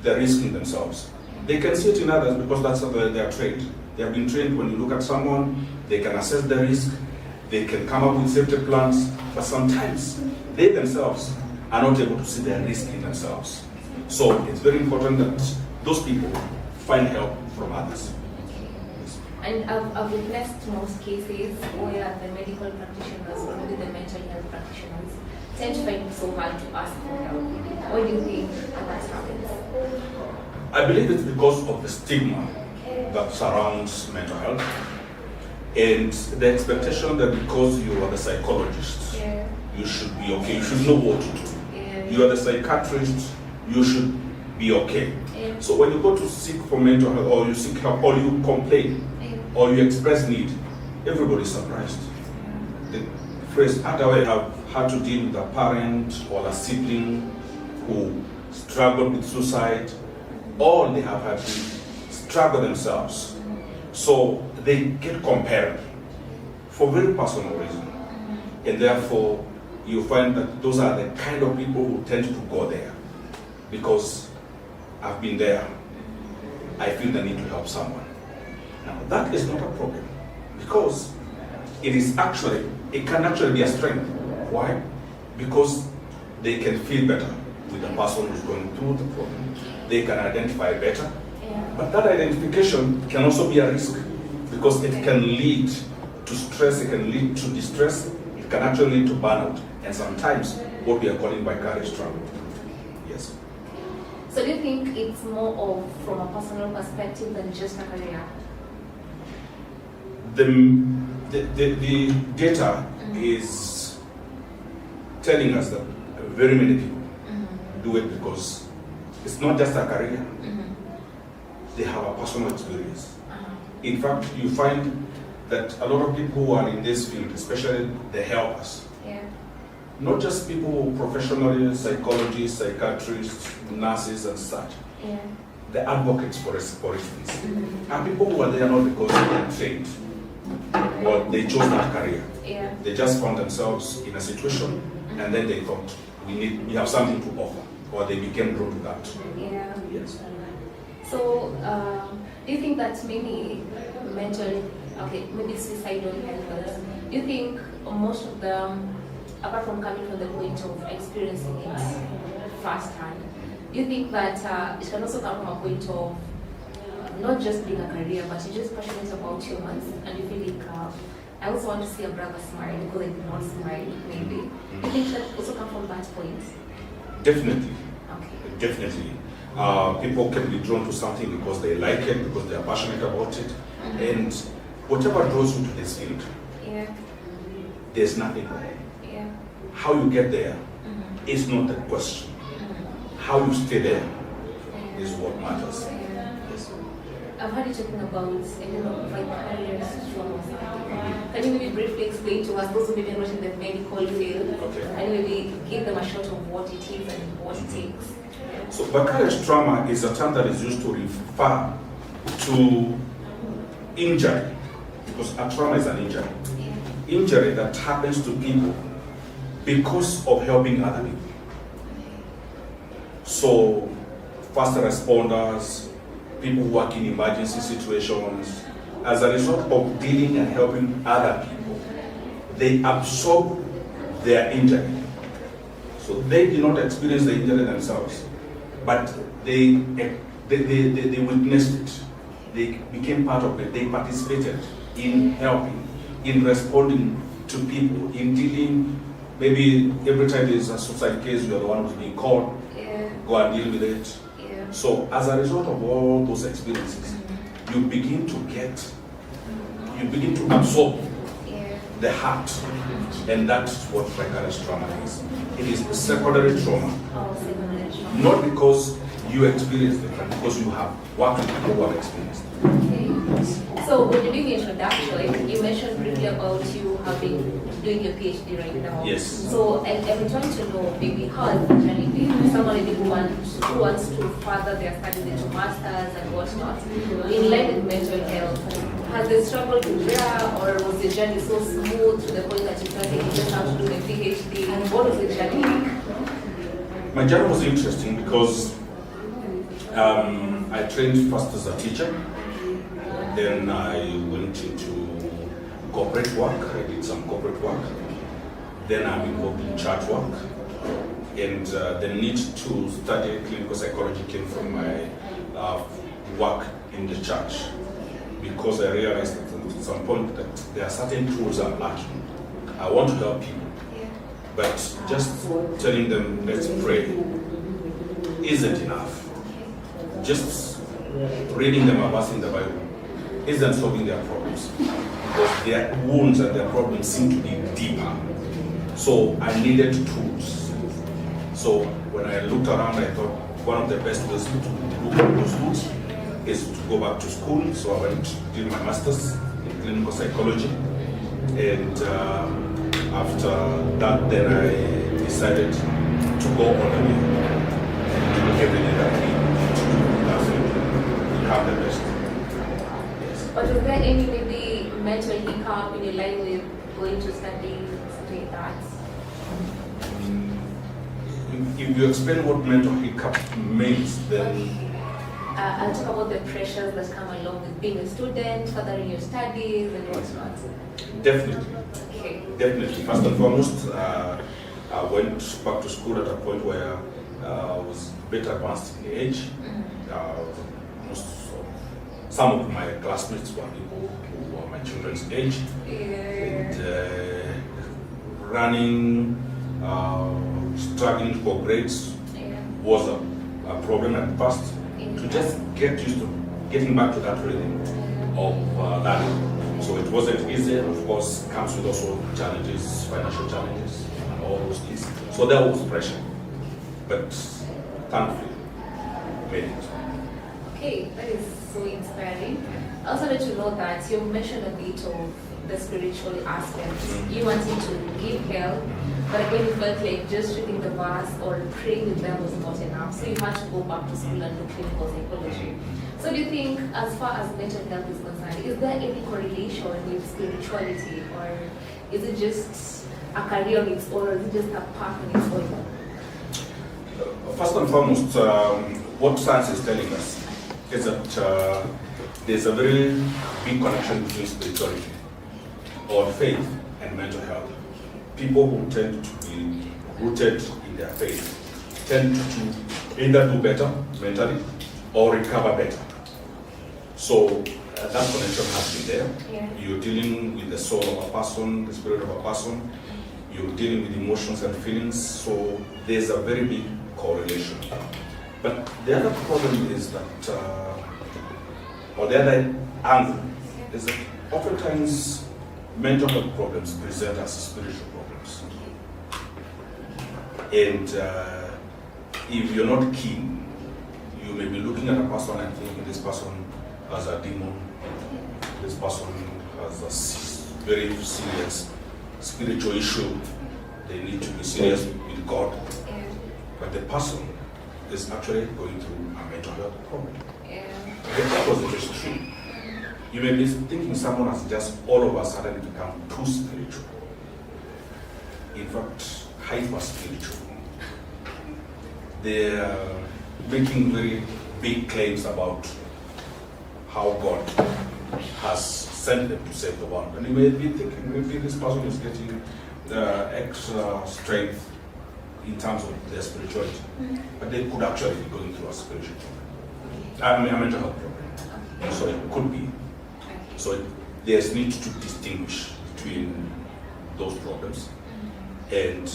the risk in themselves. They can see it in others because that's how they are trained. They have been trained when you look at someone, they can assess the risk, they can come up with safety plans, but sometimes they themselves are not able to see the risk in themselves. So it's very important that those people find help from others. And I've witnessed most cases where the medical practitioners or maybe the mental health practitioners tend to find it so hard to ask for help. What do you think that happens? I believe it's because of the stigma that surrounds mental health and the expectation that because you are the psychologist, you should be okay, you should know what to do. You are the psychiatrist, you should be okay. So when you go to seek for mental health, or you seek help, or you complain, or you express need, everybody's surprised. The phrase, I have had to deal with a parent or a sibling who struggled with suicide, or they have had to struggle themselves. So they get compared for very personal reasons. And therefore, you find that those are the kind of people who tend to go there. Because I've been there, I feel the need to help someone. Now, that is not a problem, because it can actually be a strength. Why? Because they can feel better with the person who's going through the problem. They can identify better. But that identification can also be a risk, because it can lead to stress, it can lead to distress, it can actually lead to burnout, and sometimes what we are calling vicarious trauma. Yes. So do you think it's more of from a personal perspective than just a career? The data is telling us that very many people do it because it's not just a career. They have a personal experience. In fact, you find that a lot of people who are in this field, especially the helpers, not just people who are professionally, psychologists, psychiatrists, nurses and such, the advocates, for instance, are people who are there not because they are trained or they chose that career. They just found themselves in a situation and then they thought, we have something to offer, or they became drawn to that. Yes. So, do you think that maybe maybe suicidal helpers, do you think most of them, apart from coming from the point of experiencing it firsthand, do you think that it can also come from a point of not just being a career, but you're just passionate about humans, and you feel like, I also want to see a brother smile because I did not smile, maybe. You think that also come from that point? Definitely. Okay. Definitely. People can be drawn to something because they like it, because they are passionate about it. And whatever draws you to this field, there's nothing wrong. Yeah. How you get there is not the question. How you stay there is what matters. Yes. I've heard you talking about, vicarious trauma or something. Can you maybe briefly explain to us, those who maybe are not in the medical field, and maybe give them a shot of what it is and what it takes? So vicarious trauma is a term that is used to refer to injury, because a trauma is an injury. Injury that happens to people because of helping other people. So first responders, people who work in emergency situations, as a result of dealing and helping other people, they absorb their injury. So they did not experience the injury themselves, but they witnessed it. They became part of it. They participated in helping, in responding to people, in dealing. Maybe every time there's a suicide case, you are the one who's being called. Go and deal with it. So as a result of all those experiences, you begin to absorb the heart, and that's what vicarious trauma is. It is secondary trauma. Not because you experienced it, but because you have worked with people who have experienced it. So when you're doing the introduction, you mentioned briefly about you doing your PhD right now. Yes. So I'm trying to know maybe how has the journey been? Someone maybe who wants to further their studies into masters and whatnot, in line with mental health. Has the struggle been there, or was the journey so smooth to the point that you felt like you just have to do the PhD? And what was the journey like? My journey was interesting because I trained first as a teacher. Then I went into corporate work. I did some corporate work. Then I'm involved in church work. And the need to study clinical psychology came from my work in the church, because I realized at some point that there are certain tools I'm lacking. I want to help people, but just telling them let's pray isn't enough. Just reading them a verse in the Bible isn't solving their problems, because their wounds and their problems seem to be deeper. So I needed tools. So when I looked around, I thought one of the best ways to look at those tools is to go back to school. So I went to do my master's in clinical psychology. And after that, then I decided to go on the way and do everything that we need to do. That's it. Become the best. But was there any maybe mental hiccup in your life with going to study, something like that? If you explain what mental hiccup means, then... I'll talk about the pressures that come along with being a student, furthering your studies and whatnot. Definitely. Okay. Definitely. First and foremost, I went back to school at a point where I was a bit advanced in age. Some of my classmates were people who were my children's age. And running, struggling for grades was a problem at first. To just get used to getting back to that rhythm of learning. So it wasn't easy, and of course comes with also challenges, financial challenges and all those things. So there was pressure, but thankfully made it. Okay, that is so inspiring. I also want to know that you mentioned a bit of the spiritual aspect. You wanted to give help, but again you felt like just reading the verse or praying with them was not enough. So you had to go back to school and do clinical psychology. So do you think, as far as mental health is concerned, is there any correlation with spirituality, or is it just a career on its own, or is it just a path on its own? First and foremost, what science is telling us is that there's a very big connection between spirituality or faith and mental health. People who tend to be rooted in their faith tend to either do better mentally or recover better. So that connection has been there. Yeah. You're dealing with the soul of a person, the spirit of a person. You're dealing with emotions and feelings. So there's a very big correlation. But the other problem is that, or the other angle, is that oftentimes mental health problems present as spiritual problems. And if you're not keen, you may be looking at a person and thinking this person has a demon, this person has a very serious spiritual issue, they need to be serious with God. But the person is actually going through a mental health problem. If that was the case true, you may be thinking someone has just all of a sudden become too spiritual. In fact, hyper spiritual. They're making very big claims about how God has sent them to save the world. And you may be thinking maybe this person is getting extra strength in terms of their spirituality. But they could actually be going through a spiritual problem. A mental health problem. So it could be. So there's need to distinguish between those problems. And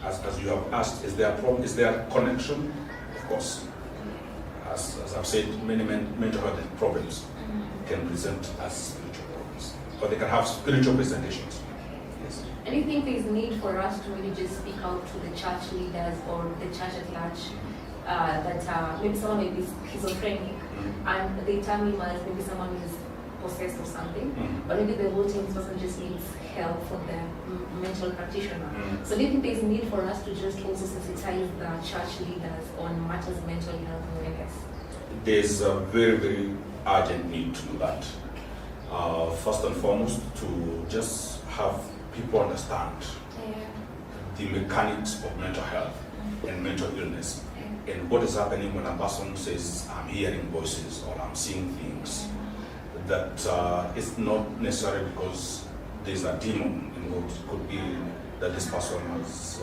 as you have asked, is there a problem? Is there a connection? Of course. As I've said, many mental health problems can present as spiritual problems, or they can have spiritual presentations. Yes. And you think there's need for us to really just speak out to the church leaders or the church at large that maybe someone may be schizophrenic and they term him as maybe someone is possessed or something, but maybe the whole team person just needs help from the mental practitioner. So do you think there's need for us to just also sensitize the church leaders on matters of mental health awareness? There's a very, very urgent need to do that. First and foremost, to just have people understand the mechanics of mental health and mental illness, and what is happening when a person says, I'm hearing voices or I'm seeing things. That it's not necessarily because there's a demon involved. It could be that this person has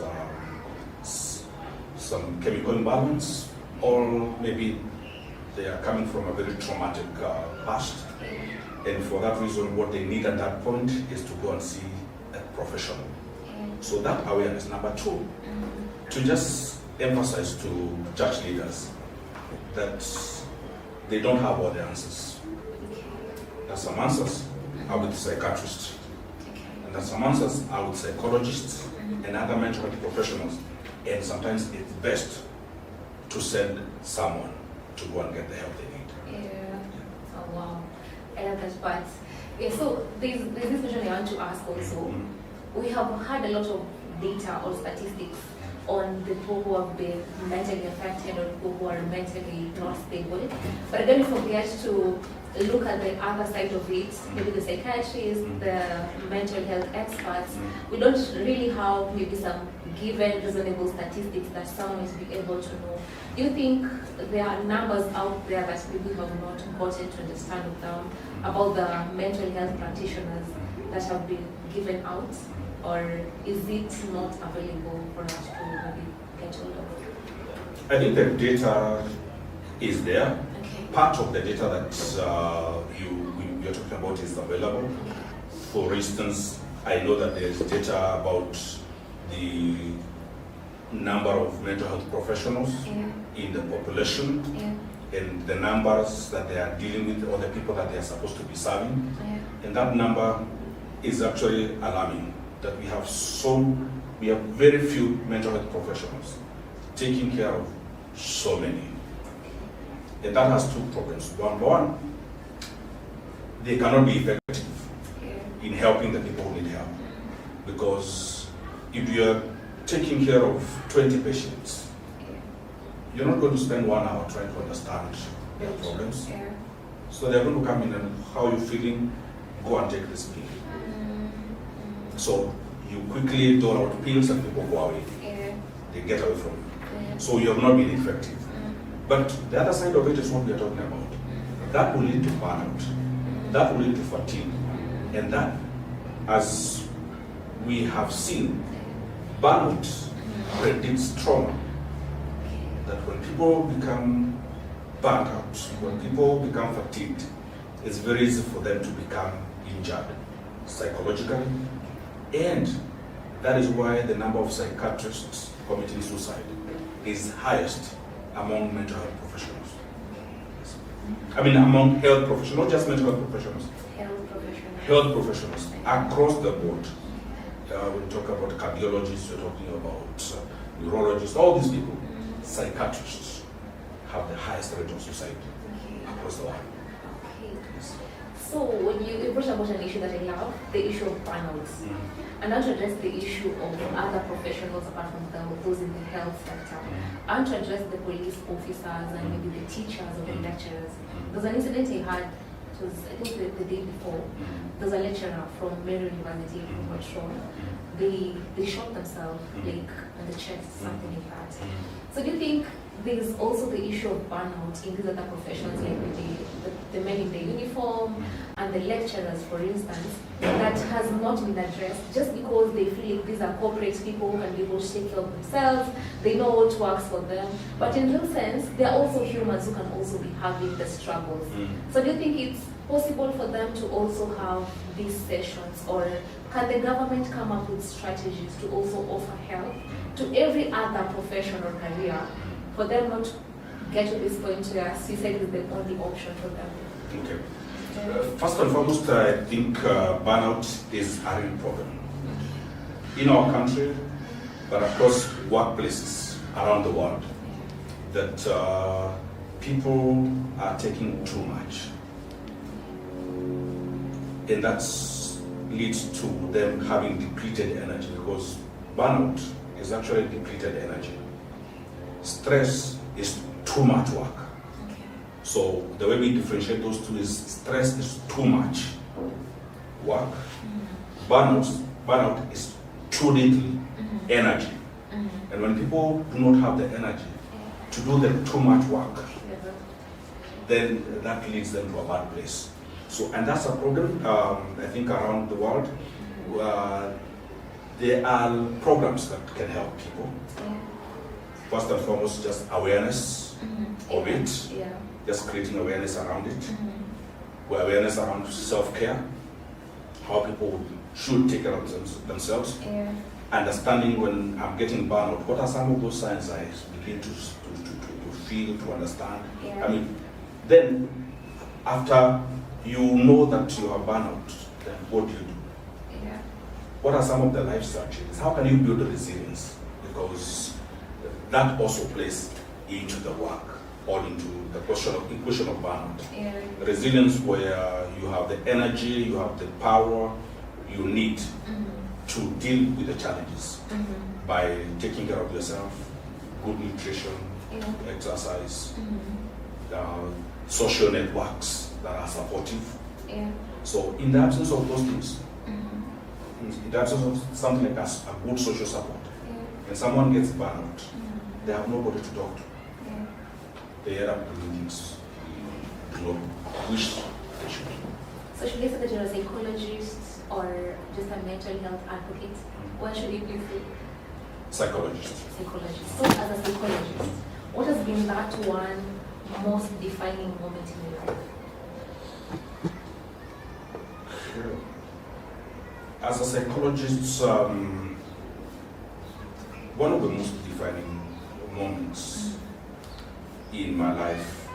some chemical imbalance, or maybe they are coming from a very traumatic past. And for that reason, what they need at that point is to go and see a professional. So that awareness. Number two, to just emphasize to church leaders that they don't have all the answers. There's some answers are with psychiatrists, and there's some answers are with psychologists and other mental health professionals. And sometimes it's best to send someone to go and get the help they need. Oh wow. I love that part. So there's this question I want to ask also. We have had a lot of data or statistics on the people who have been mentally affected or people who are mentally not stable. But then if we forget to look at the other side of it, maybe the psychiatrists, the mental health experts, we don't really have maybe some given reasonable statistics that someone is be able to know. Do you think there are numbers out there that people have not gotten to understand of them about the mental health practitioners that have been given out, or is it not available for us to maybe get hold of? I think the data is there. Part of the data that you're talking about is available. For instance, I know that there's data about the number of mental health professionals in the population and the numbers that they are dealing with, or the people that they are supposed to be serving. And that number is actually alarming, that we have very few mental health professionals taking care of so many. And that has two problems. One, they cannot be effective in helping the people who need help. Because if you're taking care of 20 patients, you're not going to spend 1 hour trying to understand their problems. So they're going to come in and, how are you feeling? Go and take this pill. So you quickly dole out pills and people go away. They get away from you. So you have not been effective. But the other side of it is what we are talking about. That will lead to burnout. That will lead to fatigue. And that, as we have seen, burnout predicts trauma. that when people become burnt out, when people become fatigued, it's very easy for them to become injured psychologically, and that is why the number of psychiatrists committing suicide is highest among mental health professionals. I mean, among health professionals, not just mental health professionals. Health professionals across the board. We talk about cardiologists, we're talking about neurologists, all these people, psychiatrists have the highest rate of suicide across the world. So when you brought about an issue that I love, the issue of burnouts, and not to address the issue of other professionals apart from those in the health sector, and to address the police officers and maybe the teachers or the lecturers. There's an incident I had, it was I think the day before, there's a lecturer from Mary University from Moshua. They shot themselves like on the chest, something like that. So do you think there's also the issue of burnout in these other professions, like the men in the uniform and the lecturers, for instance, that has not been addressed just because they feel like these are corporate people who can be able to take care of themselves, they know what works for them, but in real sense, they're also humans who can also be having the struggles. So do you think it's possible for them to also have these sessions, or can the government come up with strategies to also offer help to every other profession or career, for them not to get to this point where suicide is the only option for them? Okay. First and foremost, I think burnout is a real problem in our country, but across workplaces around the world, that people are taking too much. And that leads to them having depleted energy, because burnout is actually depleted energy. Stress is too much work. So the way we differentiate those two is stress is too much work. Burnout is too little energy. And when people do not have the energy to do the too much work, then that leads them to a bad place. So, and that's a problem, I think, around the world. There are programs that can help people. First and foremost, just awareness of it, just creating awareness around it, awareness around self-care, how people should take care of themselves, understanding when I'm getting burnout, what are some of those signs I begin to feel, to understand. I mean, then after you know that you are burnout, then what do you do? What are some of the life strategies? How can you build the resilience? Because that also plays into the work, or into the inclusion of burnout. Resilience, where you have the energy, you have the power you need to deal with the challenges by taking care of yourself, good nutrition, exercise, social networks that are supportive. So in the absence of those things, in the absence of something like a good social support, when someone gets burnout, they have nobody to talk to. They end up doing things you know, wish they should. So should you say that you're a psychologist or just a mental health advocate? Where should you be? Psychologist. Psychologist. So as a psychologist, what has been that one most defining moment in your life? As a psychologist, one of the most defining moments in my life,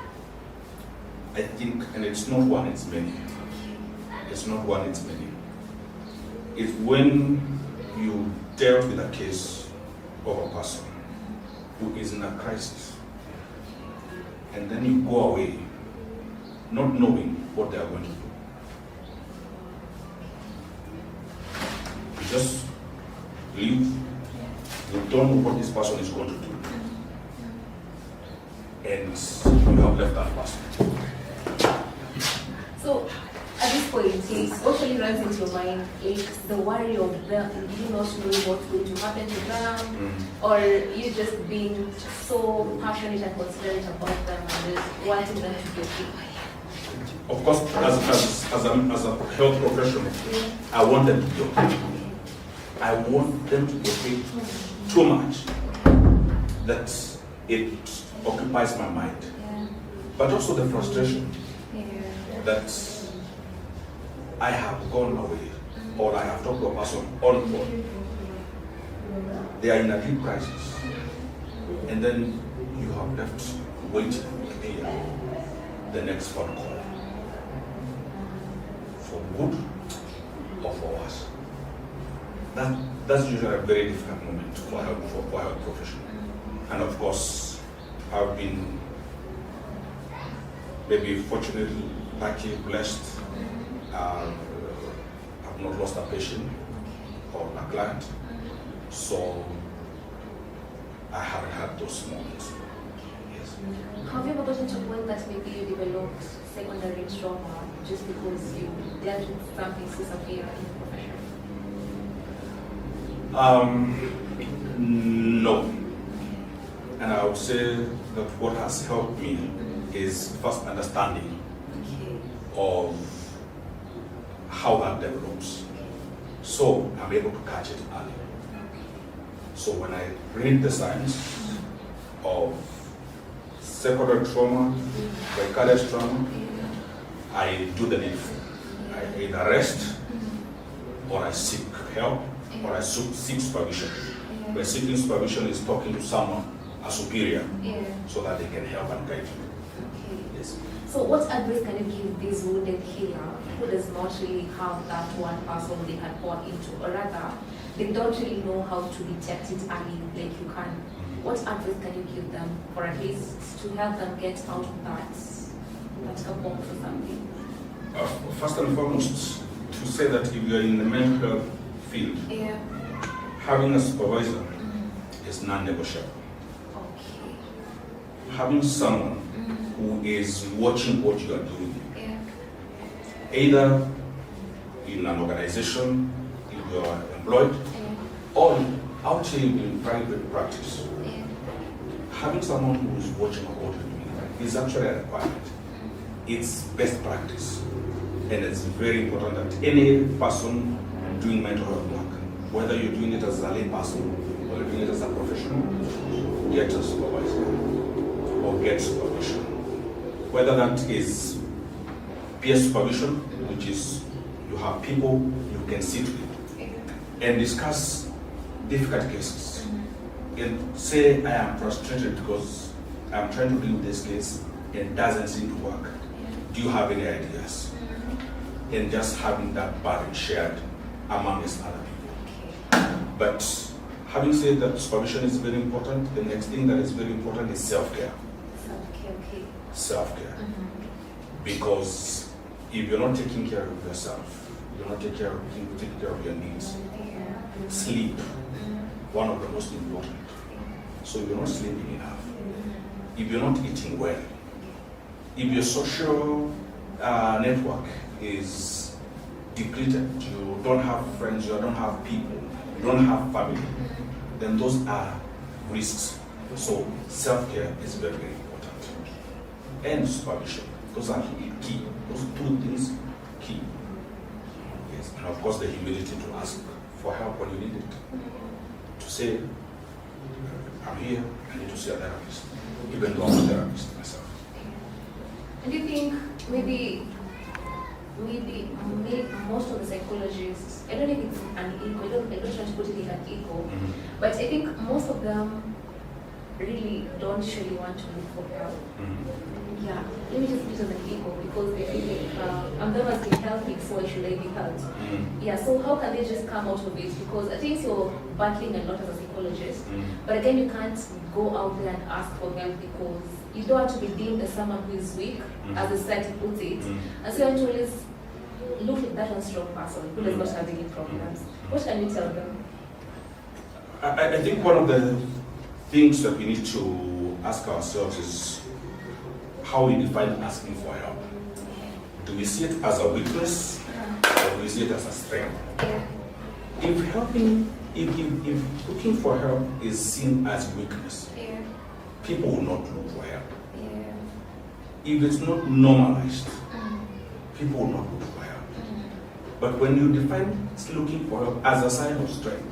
I think, and it's not one, it's many. It's not one, it's many. It's when you dealt with a case of a person who is in a crisis, and then you go away not knowing what they are going to do. You just leave, you don't know what this person is going to do, and you have left that person. So at this point, it actually runs into your mind, like the worry of them, you not knowing what's going to happen to them, or you just being so passionate and considerate about them and just wanting them to get fit. Of course, as a health professional, I want them to be okay. I want them to be okay too much that it occupies my mind. But also the frustration that I have gone away, or I have talked to a person on phone. They are in a deep crisis, and then you have left waiting to hear the next phone call, for good or for worse. That's usually a very difficult moment for a health professional. And of course, I've been maybe fortunately, lucky, blessed. I've not lost a patient or a client, so I haven't had those moments. Yes. Have you ever gotten to a point that maybe you developed secondary trauma just because you dealt with something so severe in the profession? No. And I would say that what has helped me is first understanding of how that develops. So I'm able to catch it early. So when I read the signs of secondary trauma, vicarious trauma, I do the needful. I either rest, or I seek help, or I seek supervision. By seeking supervision is talking to someone, a superior, so that they can help and guide you. Yes. So what advice can you give this wounded healer who does not really have that one person they can pour into, or rather, they don't really know how to detect it early like you can? What advice can you give them, or at least to help them get out of that box or something? First and foremost, to say that if you're in the mental health field, having a supervisor is non-negotiable. Having someone who is watching what you are doing, either in an organization, if you are employed, or out here in private practice, having someone who is watching what you're doing is actually a requirement. It's best practice, and it's very important that any person doing mental health work, whether you're doing it as a lay person or you're doing it as a professional, get a supervisor or get supervision. Whether that is peer supervision, which is you have people you can sit with and discuss difficult cases, and say, I am frustrated because I'm trying to deal with this case and it doesn't seem to work. Do you have any ideas? And just having that burden shared amongst other people. But having said that supervision is very important, the next thing that is very important is self-care. Self-care. Because if you're not taking care of yourself, you're not taking care of your needs. Sleep, one of the most important. So if you're not sleeping enough, if you're not eating well, if your social network is depleted, you don't have friends, you don't have people, you don't have family, then those are risks. So self-care is very, very important. And supervision, those are key. Those two things, key. Yes, and of course the humility to ask for help when you need it. To say, I'm here, I need to see a therapist, even though I'm a therapist myself. And do you think maybe most of the psychologists, I don't know if it's an ego, I don't try to put it in an ego, but I think most of them really don't surely want to look for help. Yeah, let me just put it as an ego because they feel like I'm the one who's been healthy, so why should I be helped? Yeah, so how can they just come out of it? Because I think you're battling a lot as a psychologist, but again, you can't go out there and ask for help because you don't want to be deemed as someone who is weak, as the society puts it. And so you want to always look at that one strong person who does not have any problems. What can you tell them? I think one of the things that we need to ask ourselves is how we define asking for help. Do we see it as a weakness or do we see it as a strength? If looking for help is seen as weakness, people will not look for help. If it's not normalized, people will not look for help. But when you define looking for help as a sign of strength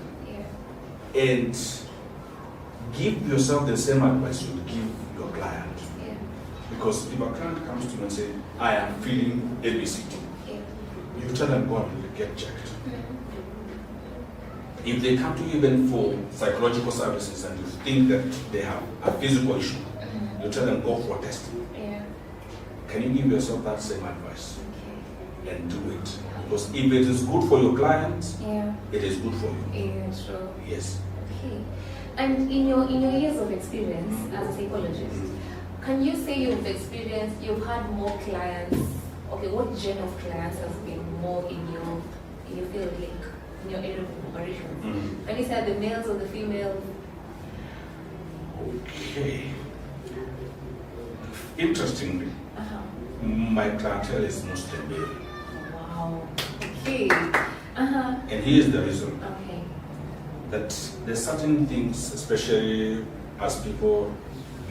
and give yourself the same advice you would give your client. Yeah. Because if a client comes to you and say, I am feeling ABCD, you tell them, go and get checked. If they come to you even for psychological services and you think that they have a physical issue, you tell them, go for testing. Yeah. Can you give yourself that same advice? And do it. Because if it is good for your client, it is good for you. Yeah, sure. Yes. Okay. And in your years of experience as a psychologist, can you say you've had more clients? Okay, what gen of clients has been more in your field, like in your area of operations? Can you say the males or the females? Okay. Interestingly, my clientele is mostly male. Wow. Okay. And here's the reason. Okay. That there's certain things, especially as people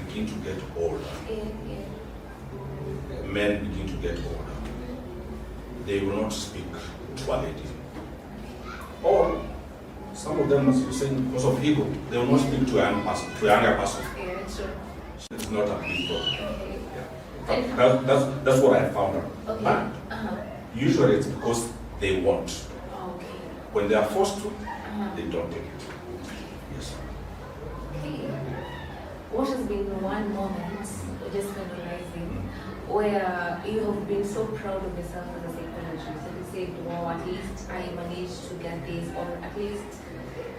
begin to get older, men begin to get older, they will not speak to a lady. Or some of them, as you're saying, because of ego, they will not speak to a younger person. Yeah, sure. It's not a big problem. Okay. That's what I found out. Okay. But usually it's because they want. Okay. When they are forced to, they don't take it. Yes. Okay. What has been one moment, just finalizing, where you have been so proud of yourself as a psychologist and you said, wow, at least I managed to get this, or at least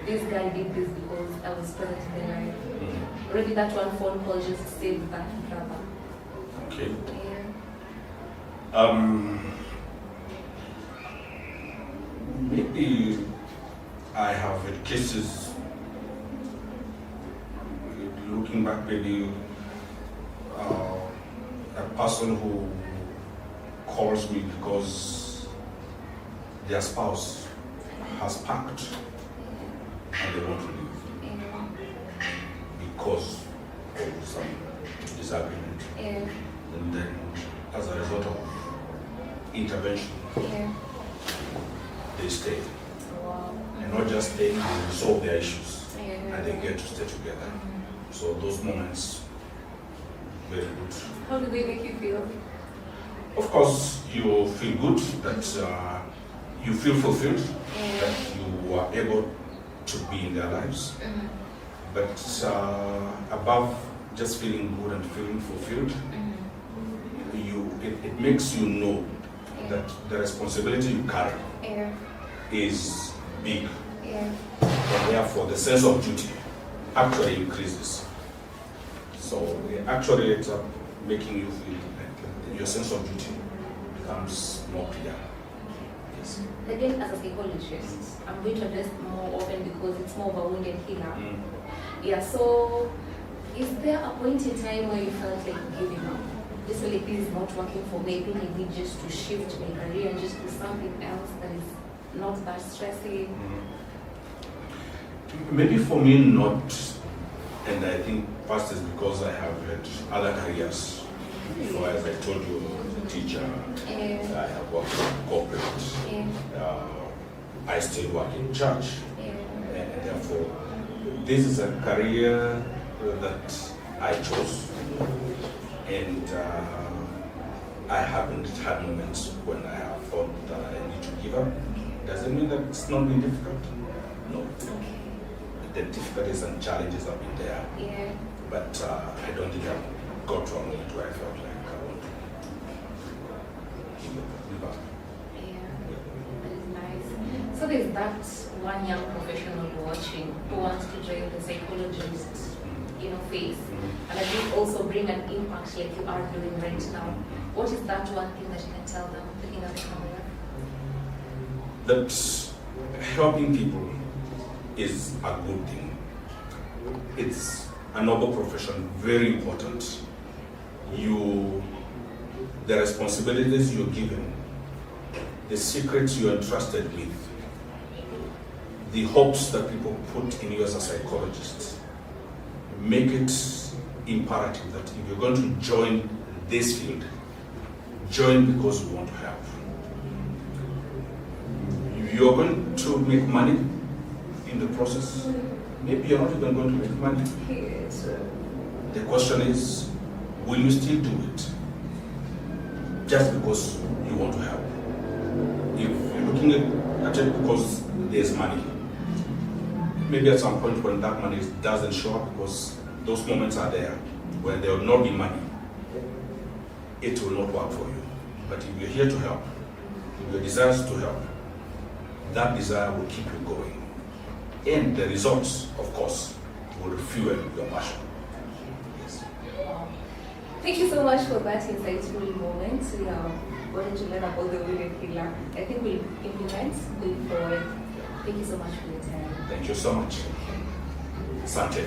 this guy did this because I was present in their life? Maybe that one phone call just saved that brother. Okay. Yeah. Maybe I have had cases, looking back, maybe a person who calls me because their spouse has packed and they want to leave because of some disagreement. And then as a result of intervention, they stay. And not just stay, they resolve their issues and they get to stay together. So those moments, very good. How do they make you feel? Of course, you feel good, that you feel fulfilled, that you are able to be in their lives. But above just feeling good and feeling fulfilled, it makes you know that the responsibility you carry is big. And therefore, the sense of duty actually increases. So actually, it's making you feel like your sense of duty becomes more clear. Yes. Again, as a psychologist, I'm going to address more often because it's more of a wounded healer. Yeah, so is there a point in time where you felt like giving up? Just feel like this is not working for me. I think I need just to shift my career and just do something else that is not that stressing. Maybe for me, not. And I think first is because I have had other careers. So as I told you, I'm a teacher, I have worked in corporate, I still work in church. And therefore, this is a career that I chose. And I haven't had moments when I have thought that I need to give up. Does it mean that it's not been difficult? No. The difficulties and challenges have been there. But I don't think I've got to a moment where I felt like I want to give up. That is nice. So there's that one young professional watching who wants to join the psychologist, phase, and I think also bring an impact like you are doing right now. What is that one thing that you can tell them looking at the camera? That helping people is a good thing. It's a noble profession, very important. The responsibilities you're given, the secrets you're entrusted with, the hopes that people put in you as a psychologist, make it imperative that if you're going to join this field, join because you want to help. You're going to make money in the process, maybe you're not even going to make money. Yes. The question is, will you still do it? Just because you want to help. If you're looking at it because there's money, maybe at some point when that money doesn't show up, because those moments are there, when there will not be money, it will not work for you. But if you're here to help, if your desire is to help, that desire will keep you going. And the results, of course, will fuel your passion. Yes. Thank you so much for that insightful moment. We wanted to learn about the wounded healer. I think we'll implement going forward. Thank you so much for your time. Thank you so much. Asante.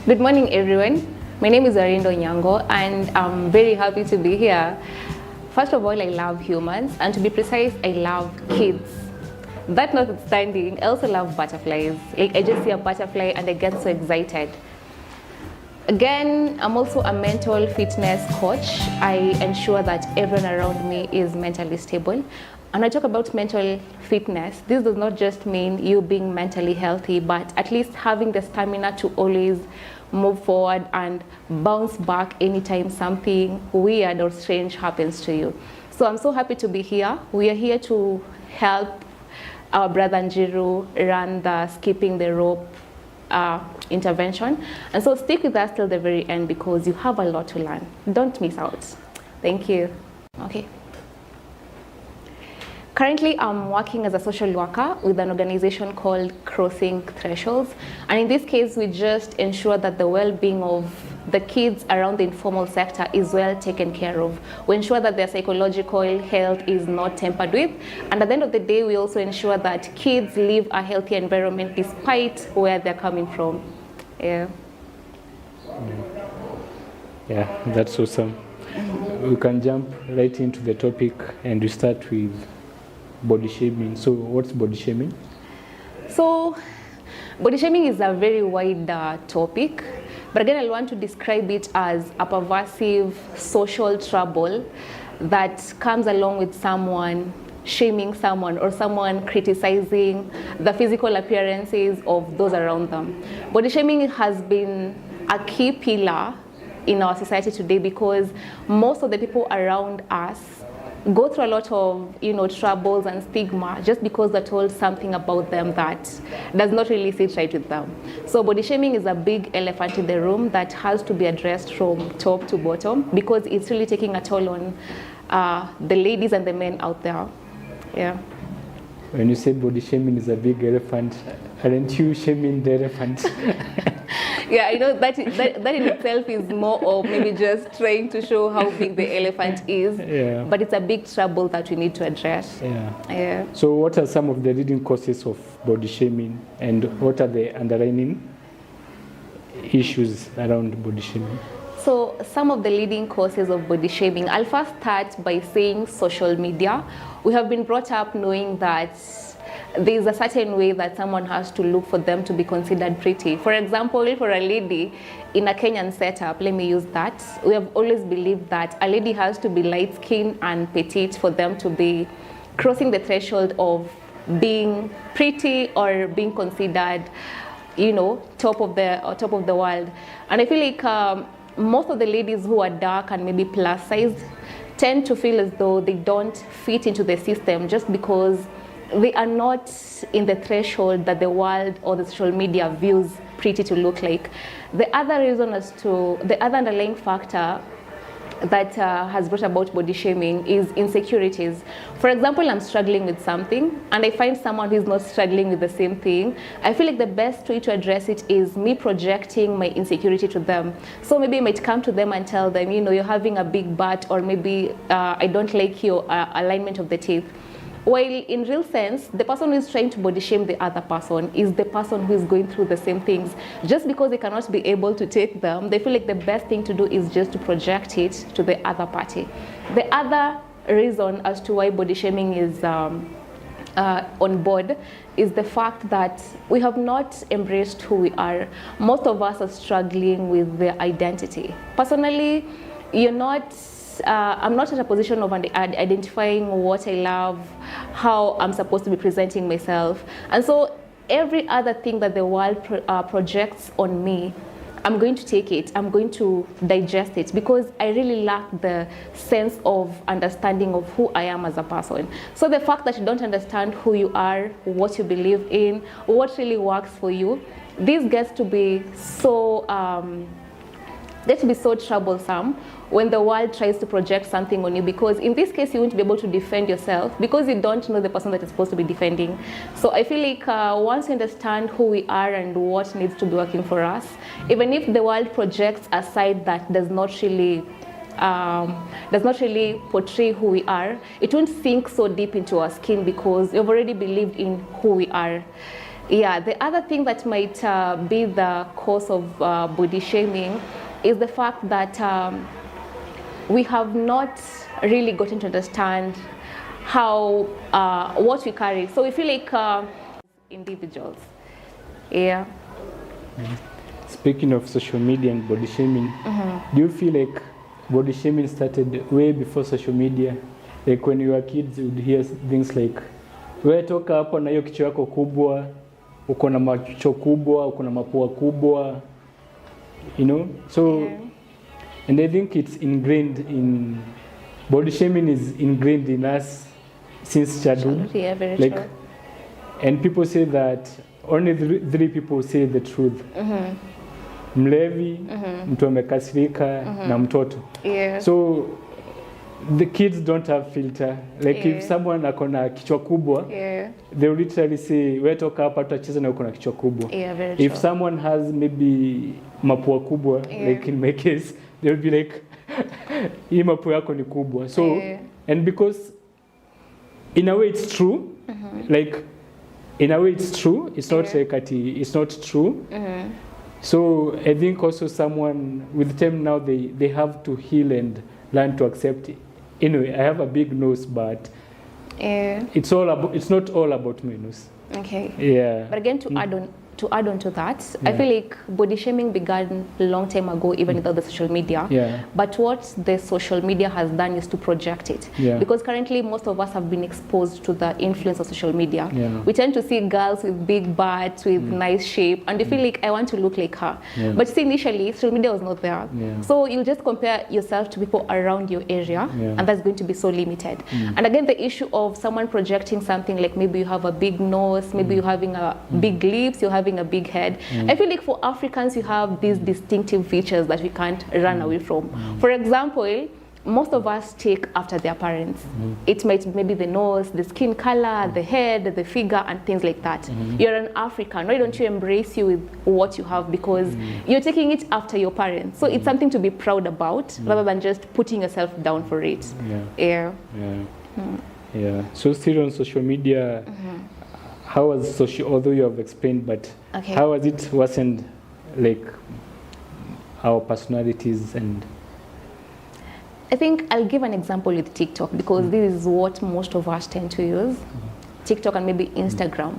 Good morning, everyone. My name is Arindo Nyango, and I'm very happy to be here. First of all, I love humans, and to be precise, I love kids. That notwithstanding, I also love butterflies. Like, I just see a butterfly and I get so excited. Again, I'm also a mental fitness coach. I ensure that everyone around me is mentally stable. And I talk about mental fitness. This does not just mean you being mentally healthy, but at least having the stamina to always move forward and bounce back anytime something weird or strange happens to you. So I'm so happy to be here. We are here to help our brother Njiru run the skipping the rope intervention. And so stick with us till the very end because you have a lot to learn. Don't miss out. Thank you. Okay. Currently, I'm working as a social worker with an organization called Crossing Thresholds. And in this case, we just ensure that the well-being of the kids around the informal sector is well taken care of. We ensure that their psychological health is not tampered with. And at the end of the day, we also ensure that kids live a healthy environment despite where they're coming from. Yeah. Yeah, that's awesome. We can jump right into the topic and we start with body shaming. So what's body shaming? So body shaming is a very wide topic, but again I want to describe it as a pervasive social trouble that comes along with someone shaming someone or someone criticizing the physical appearances of those around them. Body shaming has been a key pillar in our society today because most of the people around us go through a lot of, troubles and stigma just because they're told something about them that does not really sit right with them. So body shaming is a big elephant in the room that has to be addressed from top to bottom because it's really taking a toll on the ladies and the men out there. Yeah. When you say body shaming is a big elephant, aren't you shaming the elephant? Yeah, I know that in itself is more of maybe just trying to show how big the elephant is, yeah. But it's a big trouble that we need to address. Yeah. So what are some of the leading causes of body shaming and what are the underlying issues around body shaming? So some of the leading causes of body shaming, I'll first start by saying social media. We have been brought up knowing that there's a certain way that someone has to look for them to be considered pretty. For example, for a lady in a Kenyan setup, let me use that, we have always believed that a lady has to be light-skinned and petite for them to be crossing the threshold of being pretty or being considered, top of the world. And I feel like most of the ladies who are dark and maybe plus size tend to feel as though they don't fit into the system just because they are not in the threshold that the world or the social media views pretty to look like. The other reason the other underlying factor that has brought about body shaming is insecurities. For example, I'm struggling with something and I find someone who's not struggling with the same thing. I feel like the best way to address it is me projecting my insecurity to them. So maybe I might come to them and tell them, you're having a big butt, or maybe I don't like your alignment of the teeth. While in real sense, the person who is trying to body shame the other person is the person who is going through the same things. Just because they cannot be able to take them, they feel like the best thing to do is just to project it to the other party. The other reason as to why body shaming is on board is the fact that we have not embraced who we are. Most of us are struggling with their identity. Personally, I'm not in a position of identifying what I love, how I'm supposed to be presenting myself. And so every other thing that the world projects on me, I'm going to take it, I'm going to digest it because I really lack the sense of understanding of who I am as a person. So the fact that you don't understand who you are, what you believe in, what really works for you, this gets to be so troublesome when the world tries to project something on you, because in this case you won't be able to defend yourself because you don't know the person that you're supposed to be defending. So I feel like once you understand who we are and what needs to be working for us, even if the world projects a side that does not really portray who we are, it won't sink so deep into our skin because we've already believed in who we are. Yeah, the other thing that might be the cause of body shaming is the fact that we have not really gotten to understand how what we carry. So we feel like individuals. Yeah. Speaking of social media and body shaming, do you feel like body shaming started way before social media? Like when you were kids, you would hear things like, wewe toka hapo na hiyo kichwa yako kubwa, uko na macho kubwa, uko na mapua kubwa, you know? So, yeah. And I think it's ingrained in, body shaming is ingrained in us since childhood. Yeah, very like, true. And people say that only three people say the truth. Mlevi, mtu amekasirika, na mtoto. Yeah. So the kids don't have filter. Like if someone akona kichwa kubwa, they will literally say, wewe toka hapa tutacheza na uko na kichwa kubwa. Yeah, very true. If someone has maybe mapua kubwa, like in my case, they will be like, hii mapua yako ni kubwa. So, and because in a way it's true, like in a way it's true, it's not like it's not true. So I think also someone with time now they have to heal and learn to accept it. Anyway, I have a big nose, but it's not all about my nose. Okay. Yeah. But again, to add on to that, I feel like body shaming began a long time ago, even without the social media. Yeah. But what the social media has done is to project it. Yeah. Because currently, most of us have been exposed to the influence of social media. Yeah. We tend to see girls with big butts, with nice shape, and they feel like, I want to look like her. Yeah. But see, initially, social media was not there. Yeah. So you'll just compare yourself to people around your area, and that's going to be so limited. And again, the issue of someone projecting something like maybe you have a big nose, maybe you're having a big lips, you're having a big head. I feel like for Africans, you have these distinctive features that we can't run away from. For example, most of us take after their parents. It might maybe the nose, the skin color, the head, the figure, and things like that. You're an African. Why don't you embrace you with what you have? Because you're taking it after your parents. So it's something to be proud about, rather than just putting yourself down for it. Yeah. So still on social media, how was social, although you have explained, but how was it worsened, like our personalities? And I think I'll give an example with TikTok, because this is what most of us tend to use. TikTok and maybe Instagram.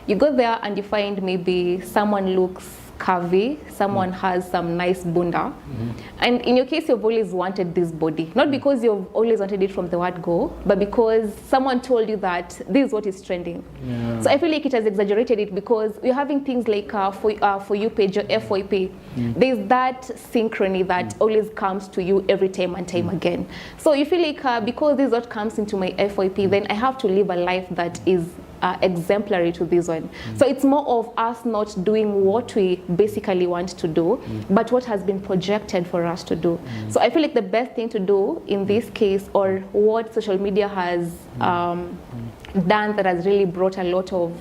You go there and you find maybe someone looks curvy, someone has some nice bunda, and in your case you've always wanted this body, not because you've always wanted it from the word go, but because someone told you that this is what is trending. So I feel like it has exaggerated it, because you're having things like for you page, your FYP, there's that synchrony that always comes to you every time and time again. So you feel like because this is what comes into my FYP, then I have to live a life that is exemplary to this one. So it's more of us not doing what we basically want to do, but what has been projected for us to do. So I feel like the best thing to do in this case, or what social media has done that has really brought a lot of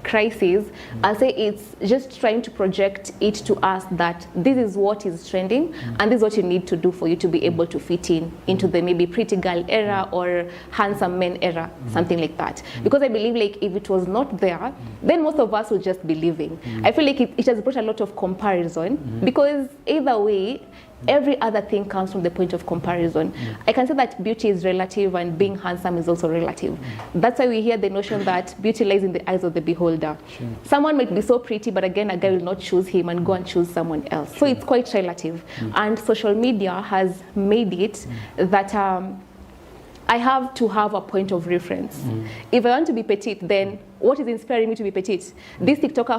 crises, I'll say it's just trying to project it to us that this is what is trending, and this is what you need to do for you to be able to fit in into the maybe pretty girl era or handsome men era, something like that. Because I believe like if it was not there, then most of us would just be living. I feel like it has brought a lot of comparison, because either way, every other thing comes from the point of comparison. I can say that beauty is relative and being handsome is also relative. That's why we hear the notion that beauty lies in the eyes of the beholder. Someone might be so pretty, but again, a guy will not choose him and go and choose someone else. So it's quite relative. And social media has made it that I have to have a point of reference. If I want to be petite, then what is inspiring me to be petite? This TikToker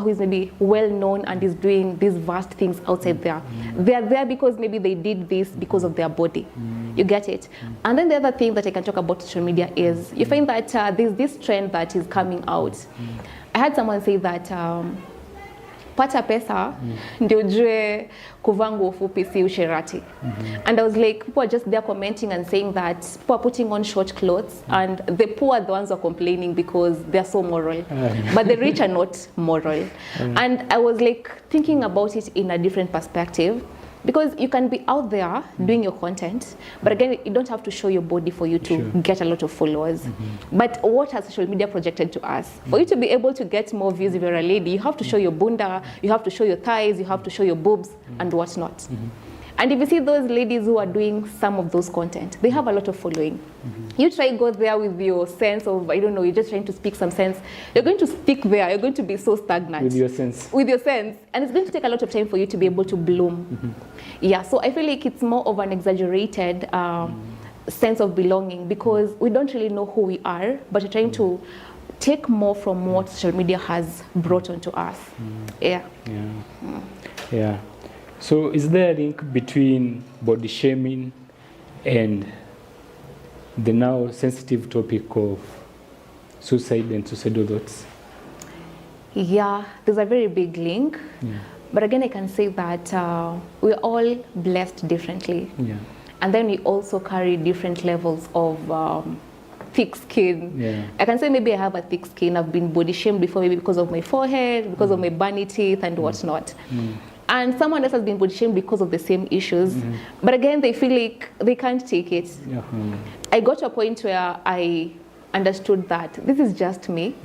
who is maybe well known and is doing these vast things outside there. They are there because maybe they did this because of their body. You get it? And then the other thing that I can talk about social media is you find that there's this trend that is coming out. I had someone say that pata pesa ndio ujue kuvaa nguo fupi si usherati. And I was like, people are just there commenting and saying that people are putting on short clothes, and the poor are the ones who are complaining because they're so moral, but the rich are not moral. And I was like thinking about it in a different perspective. Because you can be out there doing your content, but again, you don't have to show your body for you to get a lot of followers. But what has social media projected to us? For you to be able to get more views if you're a lady, you have to show your bunda, you have to show your thighs, you have to show your boobs and whatnot. And if you see those ladies who are doing some of those content, they have a lot of following. You try go there with your sense of, I don't know, you're just trying to speak some sense. You're going to speak there, you're going to be so stagnant. With your sense. With your sense. And it's going to take a lot of time for you to be able to bloom. Yeah, so I feel like it's more of an exaggerated sense of belonging because we don't really know who we are, but we're trying to take more from what social media has brought onto us. Yeah. Yeah. So is there a link between body shaming and the now sensitive topic of suicide and suicidal thoughts? Yeah, there's a very big link. But again, I can say that we're all blessed differently. And then we also carry different levels of thick skin. I can say maybe I have a thick skin. I've been body shamed before, maybe because of my forehead, because of my bunny teeth and whatnot. And someone else has been body shamed because of the same issues. But again, they feel like they can't take it. I got to a point where I understood that this is just me.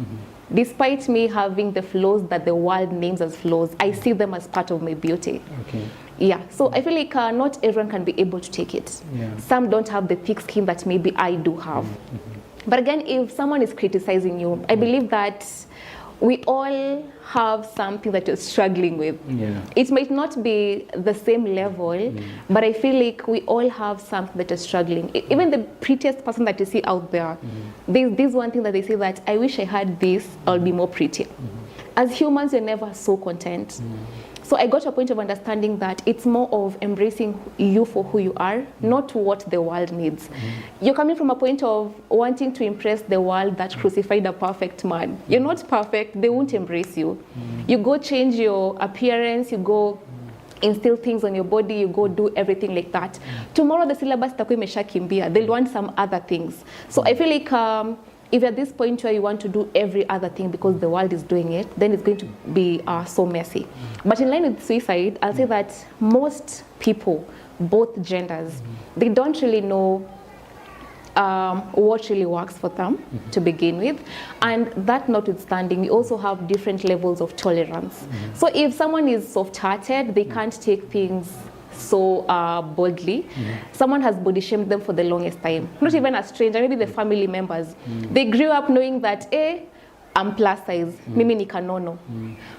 Despite me having the flaws that the world names as flaws, I see them as part of my beauty. Yeah, so I feel like not everyone can be able to take it. Some don't have the thick skin that maybe I do have. But again, if someone is criticizing you, I believe that we all have something that you're struggling with. It might not be the same level, but I feel like we all have something that is struggling. Even the prettiest person that you see out there, there's one thing that they say that, I wish I had this, I'll be more pretty. As humans, you're never so content. So I got to a point of understanding that it's more of embracing you for who you are, not what the world needs. You're coming from a point of wanting to impress the world that crucified a perfect man. You're not perfect, they won't embrace you. You go change your appearance, you go instill things on your body, you go do everything like that. Tomorrow the syllabus itakuwa imeshakimbia, they'll want some other things. So I feel like if you're at this point where you want to do every other thing because the world is doing it, then it's going to be so messy. But in line with suicide, I'll say that most people, both genders, they don't really know what really works for them to begin with. And that notwithstanding, we also have different levels of tolerance. So if someone is soft-hearted, they can't take things so boldly. Someone has body shamed them for the longest time. Not even a stranger, maybe the family members. They grew up knowing that, I'm plus size, mimi ni kanono.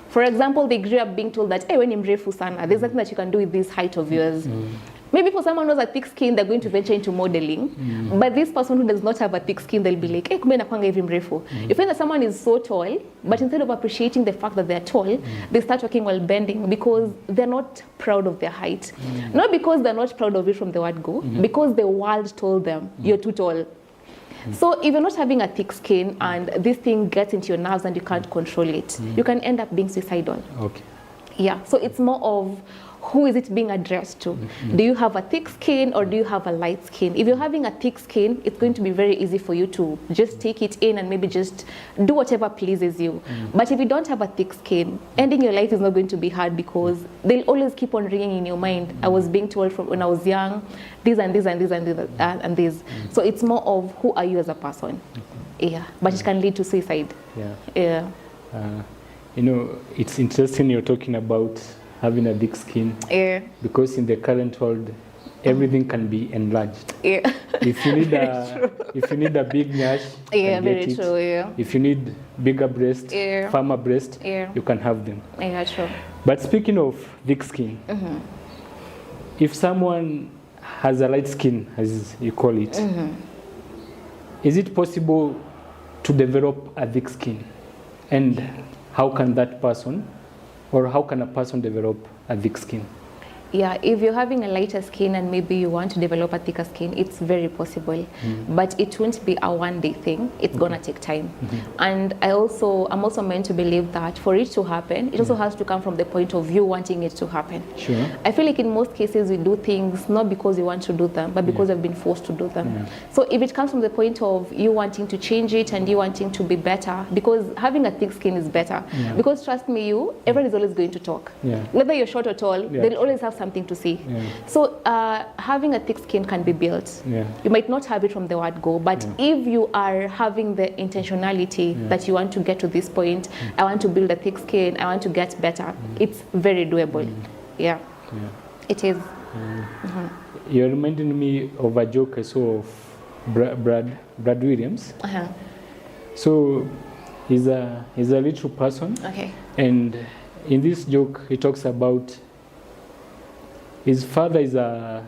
For example, they grew up being told that, when you're mrefu sana, there's nothing that you can do with this height of yours. Maybe for someone who has a thick skin, they're going to venture into modeling. But this person who does not have a thick skin, they'll be like, kumbe nakuanga hivi mrefu. You find that someone is so tall, but instead of appreciating the fact that they're tall, they start walking while bending because they're not proud of their height. Not because they're not proud of it from the word go, because the world told them, you're too tall. So if you're not having a thick skin and this thing gets into your nerves and you can't control it, you can end up being suicidal. Yeah, so it's more of who is it being addressed to? Do you have a thick skin or do you have a light skin? If you're having a thick skin, it's going to be very easy for you to just take it in and maybe just do whatever pleases you. But if you don't have a thick skin, ending your life is not going to be hard because they'll always keep on ringing in your mind. I was being told from when I was young, this and this and this and this and this. So it's more of who are you as a person. Yeah, but it can lead to suicide. Yeah. You know, it's interesting you're talking about having a thick skin, because in the current world, everything can be enlarged. If you need a big nyash, very true. If you need bigger breast, firmer breast, you can have them. True. But speaking of thick skin, if someone has a light skin, as you call it, is it possible to develop a thick skin? And how can that person, or how can a person develop a thick skin? Yeah, if you're having a lighter skin and maybe you want to develop a thicker skin, it's very possible. But it won't be a one-day thing. It's gonna take time. And I'm also meant to believe that for it to happen, it also has to come from the point of you wanting it to happen. I feel like in most cases we do things not because we want to do them, but because we've been forced to do them. So if it comes from the point of you wanting to change it and you wanting to be better, because having a thick skin is better. Because trust me, everyone is always going to talk. Whether you're short or tall, they'll always have something to see. Yeah. So having a thick skin can be built. Yeah. You might not have it from the word go, but if you are having the intentionality that you want to get to this point, I want to build a thick skin, I want to get better, it's very doable. Yeah. It is. You're reminding me of a joke I saw of Brad Williams. So he's a little person. Okay. And in this joke, he talks about his father is a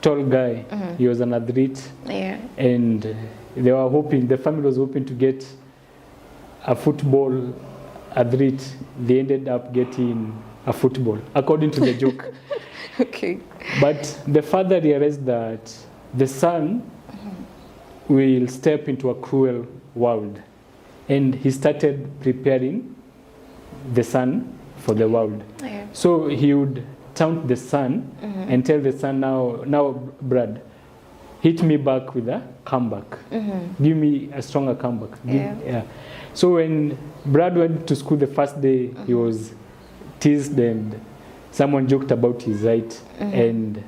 tall guy. He was an athlete. Yeah. And the family was hoping to get a football athlete. They ended up getting a football, according to the joke. Okay. But the father realized that the son will step into a cruel world. And he started preparing the son for the world. Yeah. So he would taunt the son and tell the son, now Brad, hit me back with a comeback. Give me a stronger comeback. So when Brad went to school the first day, he was teased and someone joked about his height. And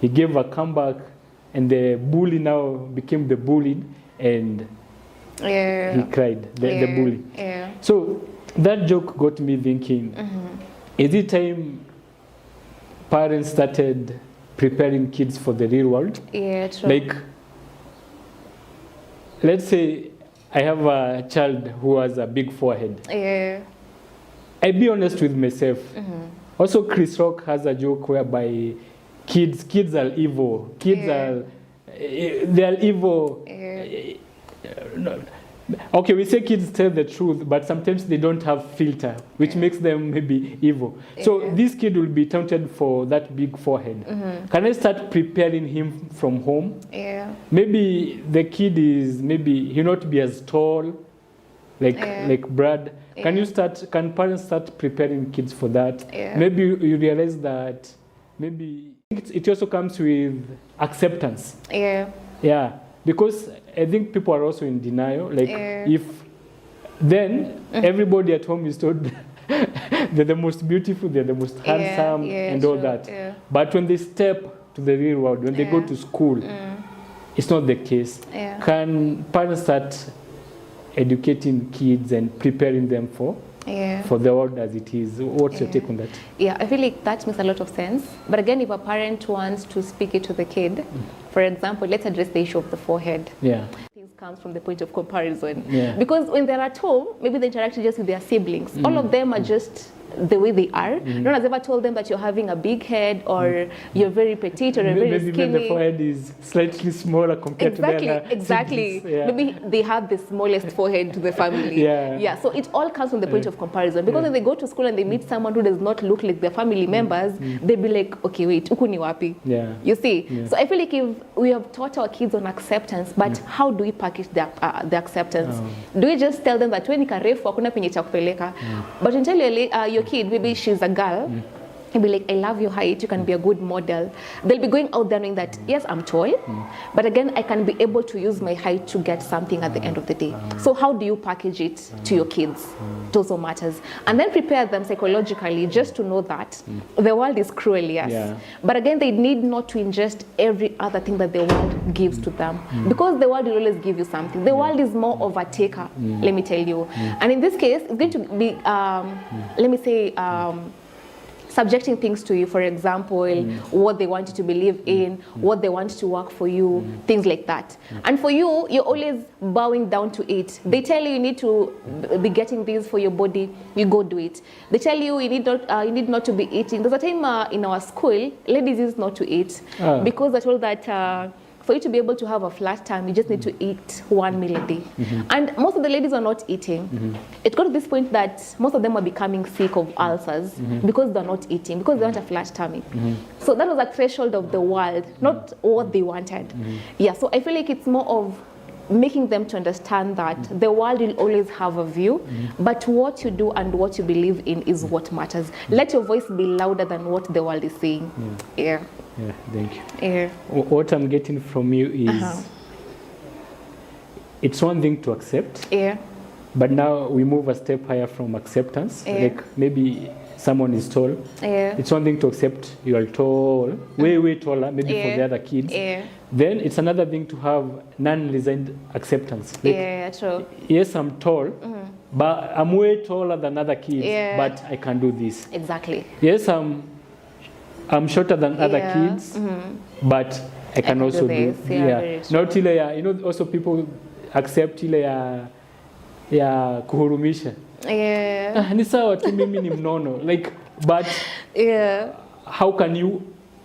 he gave a comeback, and the bully now became the bullied, and he cried, the bully. So that joke got me thinking, is it time parents started preparing kids for the real world? Yeah, true. Like, let's say I have a child who has a big forehead. Yeah. I'll be honest with myself. Also, Chris Rock has a joke whereby kids are evil. They are evil. No. Okay, we say kids tell the truth, but sometimes they don't have filter, which makes them maybe evil. So this kid will be taunted for that big forehead. Can I start preparing him from home? Maybe the kid he'll not be as tall, like Brad. Can parents start preparing kids for that? Maybe you realize that maybe it also comes with acceptance. Yeah. Because I think people are also in denial. Like if then everybody at home is told they're the most beautiful, they're the most handsome, and all that. But when they step to the real world, when they go to school, it's not the case. Can parents start educating kids and preparing them for the world as it is? What's your take on that? Yeah, I feel like that makes a lot of sense. But again, if a parent wants to speak it to the kid, for example, let's address the issue of the forehead. Things comes from the point of comparison. Because when they're at home, maybe they interact just with their siblings. All of them are just the way they are. No one has ever told them that you're having a big head or you're very petite or very skinny. Maybe the forehead is slightly smaller compared to their siblings. Maybe they have the smallest forehead to the family. So it all comes from the point of comparison. Because when they go to school and they meet someone who does not look like their family members, they'll be like, okay, wait, uku ni wapi? You see? So I feel like if we have taught our kids on acceptance, but how do we package the acceptance? Do we just tell them that when you refu hakuna penye cha kupeleka? But until your kid, maybe she's a girl, you'll be like, I love your height, you can be a good model. They'll be going out there knowing that, yes, I'm tall, but again, I can be able to use my height to get something at the end of the day. So how do you package it to your kids? It also matters. And then prepare them psychologically just to know that the world is cruel, yes. But again, they need not to ingest every other thing that the world gives to them. Because the world will always give you something. The world is more of a taker, let me tell you. And in this case, it's going to be, let me say, subjecting things to you, for example, what they want you to believe in, what they want to work for you, things like that. And for you, you're always bowing down to it. They tell you need to be getting this for your body, you go do it. They tell you you need not to be eating. There's a time in our school, ladies used not to eat because they're told that for you to be able to have a flat tummy, you just need to eat 1 meal a day. And most of the ladies are not eating. It got to this point that most of them are becoming sick of ulcers because they're not eating, because they want a flat tummy. So that was a threshold of the world, not what they wanted. So I feel like it's more of making them to understand that the world will always have a view, but what you do and what you believe in is what matters. Let your voice be louder than what the world is saying. Thank you. What I'm getting from you is it's one thing to accept, but now we move a step higher from acceptance. Like maybe someone is tall. Yeah. It's one thing to accept you are tall, way taller, maybe for the other kids. Yeah. Then it's another thing to have non-resigned acceptance. Like, yeah, true. Yes, I'm tall, but I'm way taller than other kids, Yeah. but I can do this. Exactly. Yes, I'm shorter than other kids, but I can also do. this. Yeah, very true. Not ile you know, also people accept ile ya kuhurumisha. Yeah. Ni sawa tu mimi ni mnono. Like, but Yeah. how can you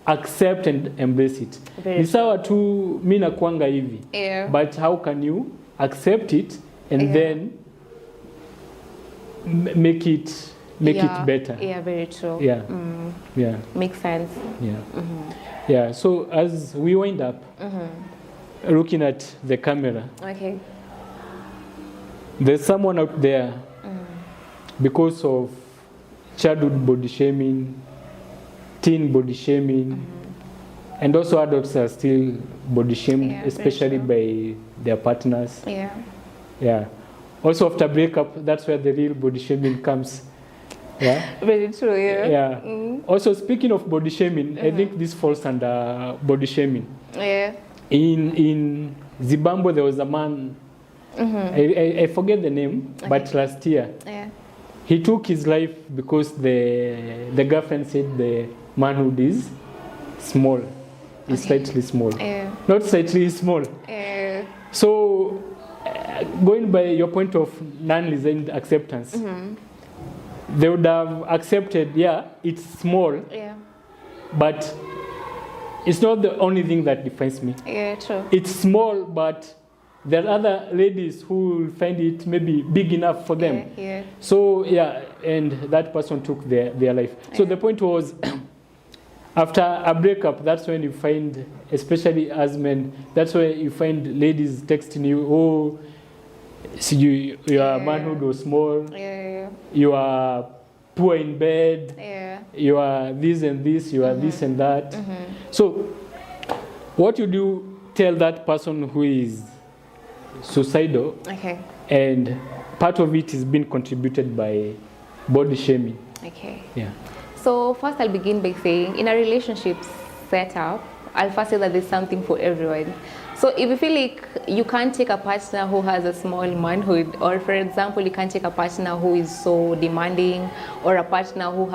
accept and embrace it? Very Ni sawa tu mimi nakuanga hivi. Yeah. But how can you accept it and then make it better? Yeah, very true. Yeah. Yeah. Makes sense. Yeah. Yeah. So as we wind up, looking at the camera, Okay. there's someone out there because of childhood body shaming, teen body shaming, and also adults are still body shamed, Yeah, especially by their partners. Yeah. Yeah. Also after breakup, that's where the real body shaming comes. Yeah. Very true. Yeah. Yeah. Also speaking of body shaming, I think this falls under body shaming. Yeah. In Zimbabwe, there was a man. I forget the name, but last year Yeah. he took his life because the girlfriend said the manhood is small, is slightly small, Yeah. not slightly small. Yeah. So, going by your point of non-resigned acceptance, they would have accepted, yeah, it's small, Yeah. but it's not the only thing that defines me. Yeah. True. It's small, but there are other ladies who will find it maybe big enough for them. Yeah. So, yeah, and that person took their life. So the point was, after a breakup, that's when you find, especially as men, that's where you find ladies texting you, oh, so your manhood was small, Yeah. you are poor in bed, Yeah. you are this and this, you are this and that. So, what would you tell that person who is suicidal, Okay. and part of it is being contributed by body shaming? Okay. Yeah. So first I'll begin by saying in a relationship setup, I'll first say that there's something for everyone. So if you feel like you can't take a partner who has a small manhood, or for example, you can't take a partner who is so demanding, or a partner who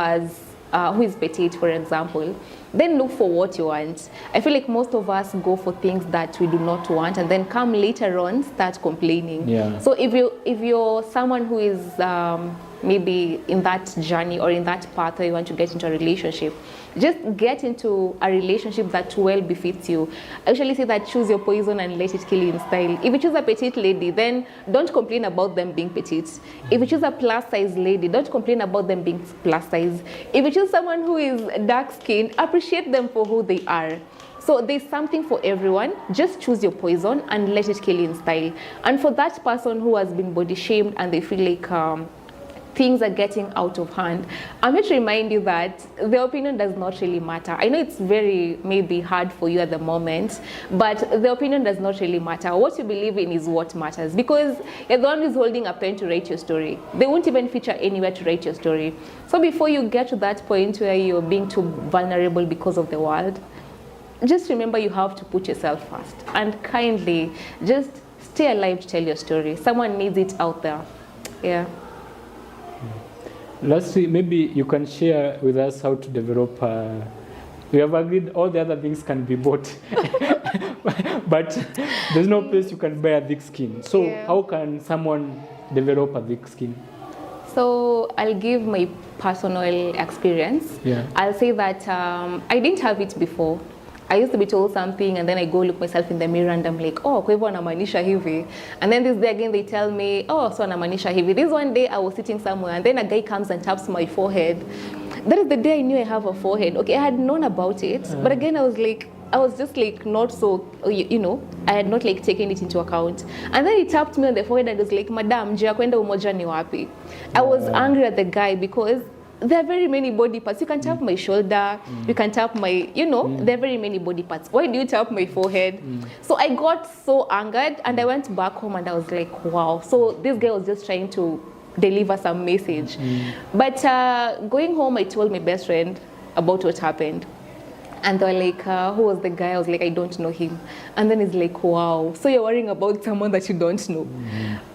is petite, for example, then look for what you want. I feel like most of us go for things that we do not want, and then come later on start complaining. Yeah. So if you're someone who is maybe in that journey or in that path where you want to get into a relationship, just get into a relationship that well befits you. I usually say that choose your poison and let it kill you in style. If you choose a petite lady, then don't complain about them being petite. If you choose a plus size lady, don't complain about them being plus size. If you choose someone who is dark skinned, appreciate them for who they are. So there's something for everyone. Just choose your poison and let it kill you in style. And for that person who has been body shamed and they feel like things are getting out of hand, I'm here to remind you that the opinion does not really matter. I know it's very maybe hard for you at the moment, but the opinion does not really matter. What you believe in is what matters, because you're the one who's holding a pen to write your story. They won't even feature anywhere to write your story. So before you get to that point where you're being too vulnerable because of the world, just remember you have to put yourself first, and kindly just stay alive to tell your story. Someone needs it out there. Yeah. Lastly, maybe you can share with us how to develop. We have agreed all the other things can be bought, but there's no place you can buy a thick skin. So how can someone develop a thick skin? So I'll give my personal experience. Yeah. I'll say that I didn't have it before. I used to be told something and then I go look myself in the mirror and I'm like, oh, kwa hivyo anamaanisha hivi. And then this day again they tell me, oh, so anamaanisha hivi. This one day I was sitting somewhere and then a guy comes and taps my forehead. That is the day I knew I have a forehead. Okay, I had known about it, but again I was just like not so, you know, I had not like taken it into account. And then he tapped me on the forehead and was like, madam, njia kwenda umoja ni wapi? I was angry at the guy because there are very many body parts. You can tap my shoulder, you can tap my, you know, there are very many body parts. Why do you tap my forehead? So I got so angered and I went back home and I was like, wow. So this guy was just trying to deliver some message. But going home, I told my best friend about what happened. And they were like, who was the guy? I was like, I don't know him. And then he's like, wow, so you're worrying about someone that you don't know.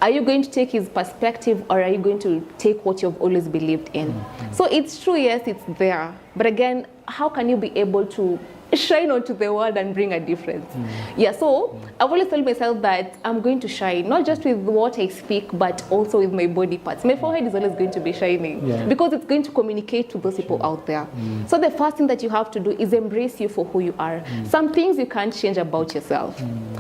Are you going to take his perspective, or are you going to take what you've always believed in? So it's true, yes, it's there. But again, how can you be able to shine onto the world and bring a difference? Yeah, so I've always told myself that I'm going to shine, not just with what I speak, but also with my body parts. My forehead is always going to be shining because it's going to communicate to those people out there. So the first thing that you have to do is embrace you for who you are. Some things you can't change about yourself.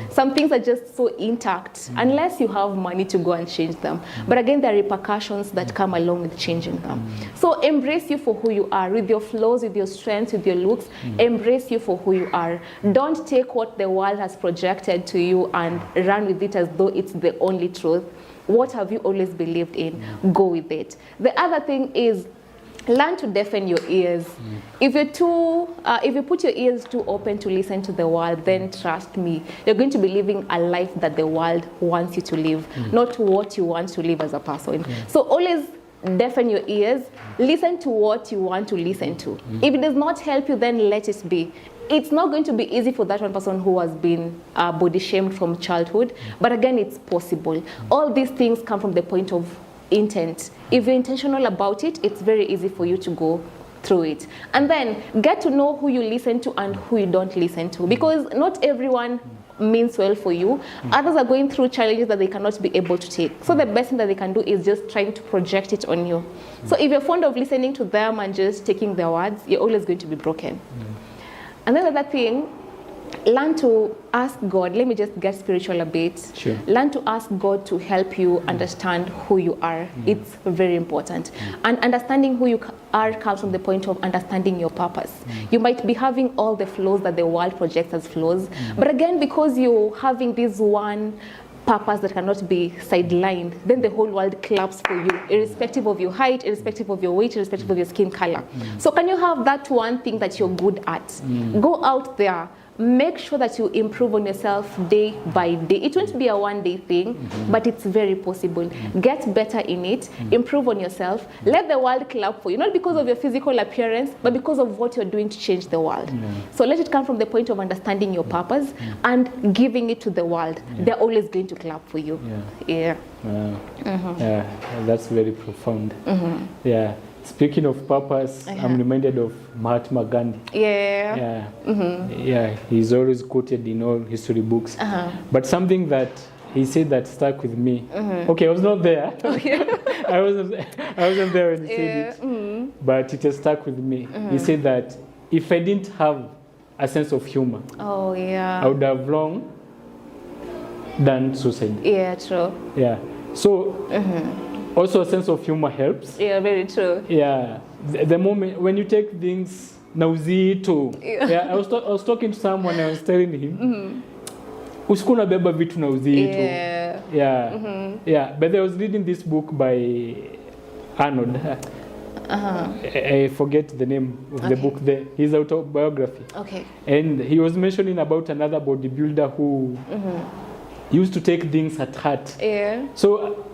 Some things are just so intact unless you have money to go and change them. But again, there are repercussions that come along with changing them. So embrace you for who you are, with your flaws, with your strengths, with your looks. Embrace you for who you are. Don't take what the world has projected to you and run with it as though it's the only truth. What have you always believed in? Go with it. The other thing is, learn to deafen your ears. If you put your ears too open to listen to the world, then trust me, you're going to be living a life that the world wants you to live, not what you want to live as a person. So always deafen your ears, listen to what you want to listen to. If it does not help you, then let it be. It's not going to be easy for that one person who has been body shamed from childhood, but again, it's possible. All these things come from the point of intent. If you're intentional about it, it's very easy for you to go through it. And then get to know who you listen to and who you don't listen to, because not everyone means well for you. Others are going through challenges that they cannot be able to take. So the best thing that they can do is just trying to project it on you. So if you're fond of listening to them and just taking their words, you're always going to be broken. And then the other thing, learn to ask God. Let me just get spiritual a bit. Sure. Learn to ask God to help you understand who you are. It's very important. And understanding who you are comes from the point of understanding your purpose. You might be having all the flaws that the world projects as flaws, but again, because you're having this one purpose that cannot be sidelined, then the whole world claps for you, irrespective of your height, irrespective of your weight, irrespective of your skin color. So can you have that one thing that you're good at? Go out there. Make sure that you improve on yourself day by day. It won't be a one-day thing, but it's very possible. Get better in it, improve on yourself, let the world clap for you, not because of your physical appearance, but because of what you're doing to change the world. So let it come from the point of understanding your purpose and giving it to the world. They're always going to clap for you. Yeah, that's very profound. Yeah. Speaking of purpose, I'm reminded of Mahatma Gandhi. Yeah, he's always quoted in all history books. But something that he said that stuck with me. Okay, I was not there. I wasn't there when he said it. But it has stuck with me. He said that if I didn't have a sense of humor, I would have long done suicide. Yeah, true. Yeah. So also, a sense of humor helps. Yeah, very true. Yeah, the moment when you take things nauzito. I was talking to someone. I was telling him, usikuna beba vitu nauzito. Yeah. But I was reading this book by Arnold. I forget the name of the book there. His autobiography. And he was mentioning about another bodybuilder who used to take things at heart. So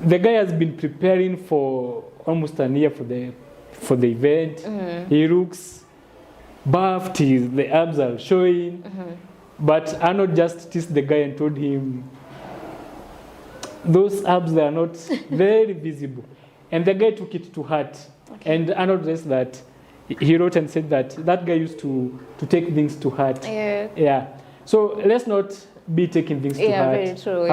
the guy has been preparing for almost a year for the event. He looks buffed, the abs are showing. But Arnold just teased the guy and told him, those abs are not very visible. And the guy took it to heart. And Arnold says that he wrote and said that guy used to take things to heart. So let's not be taking things to heart. Very true.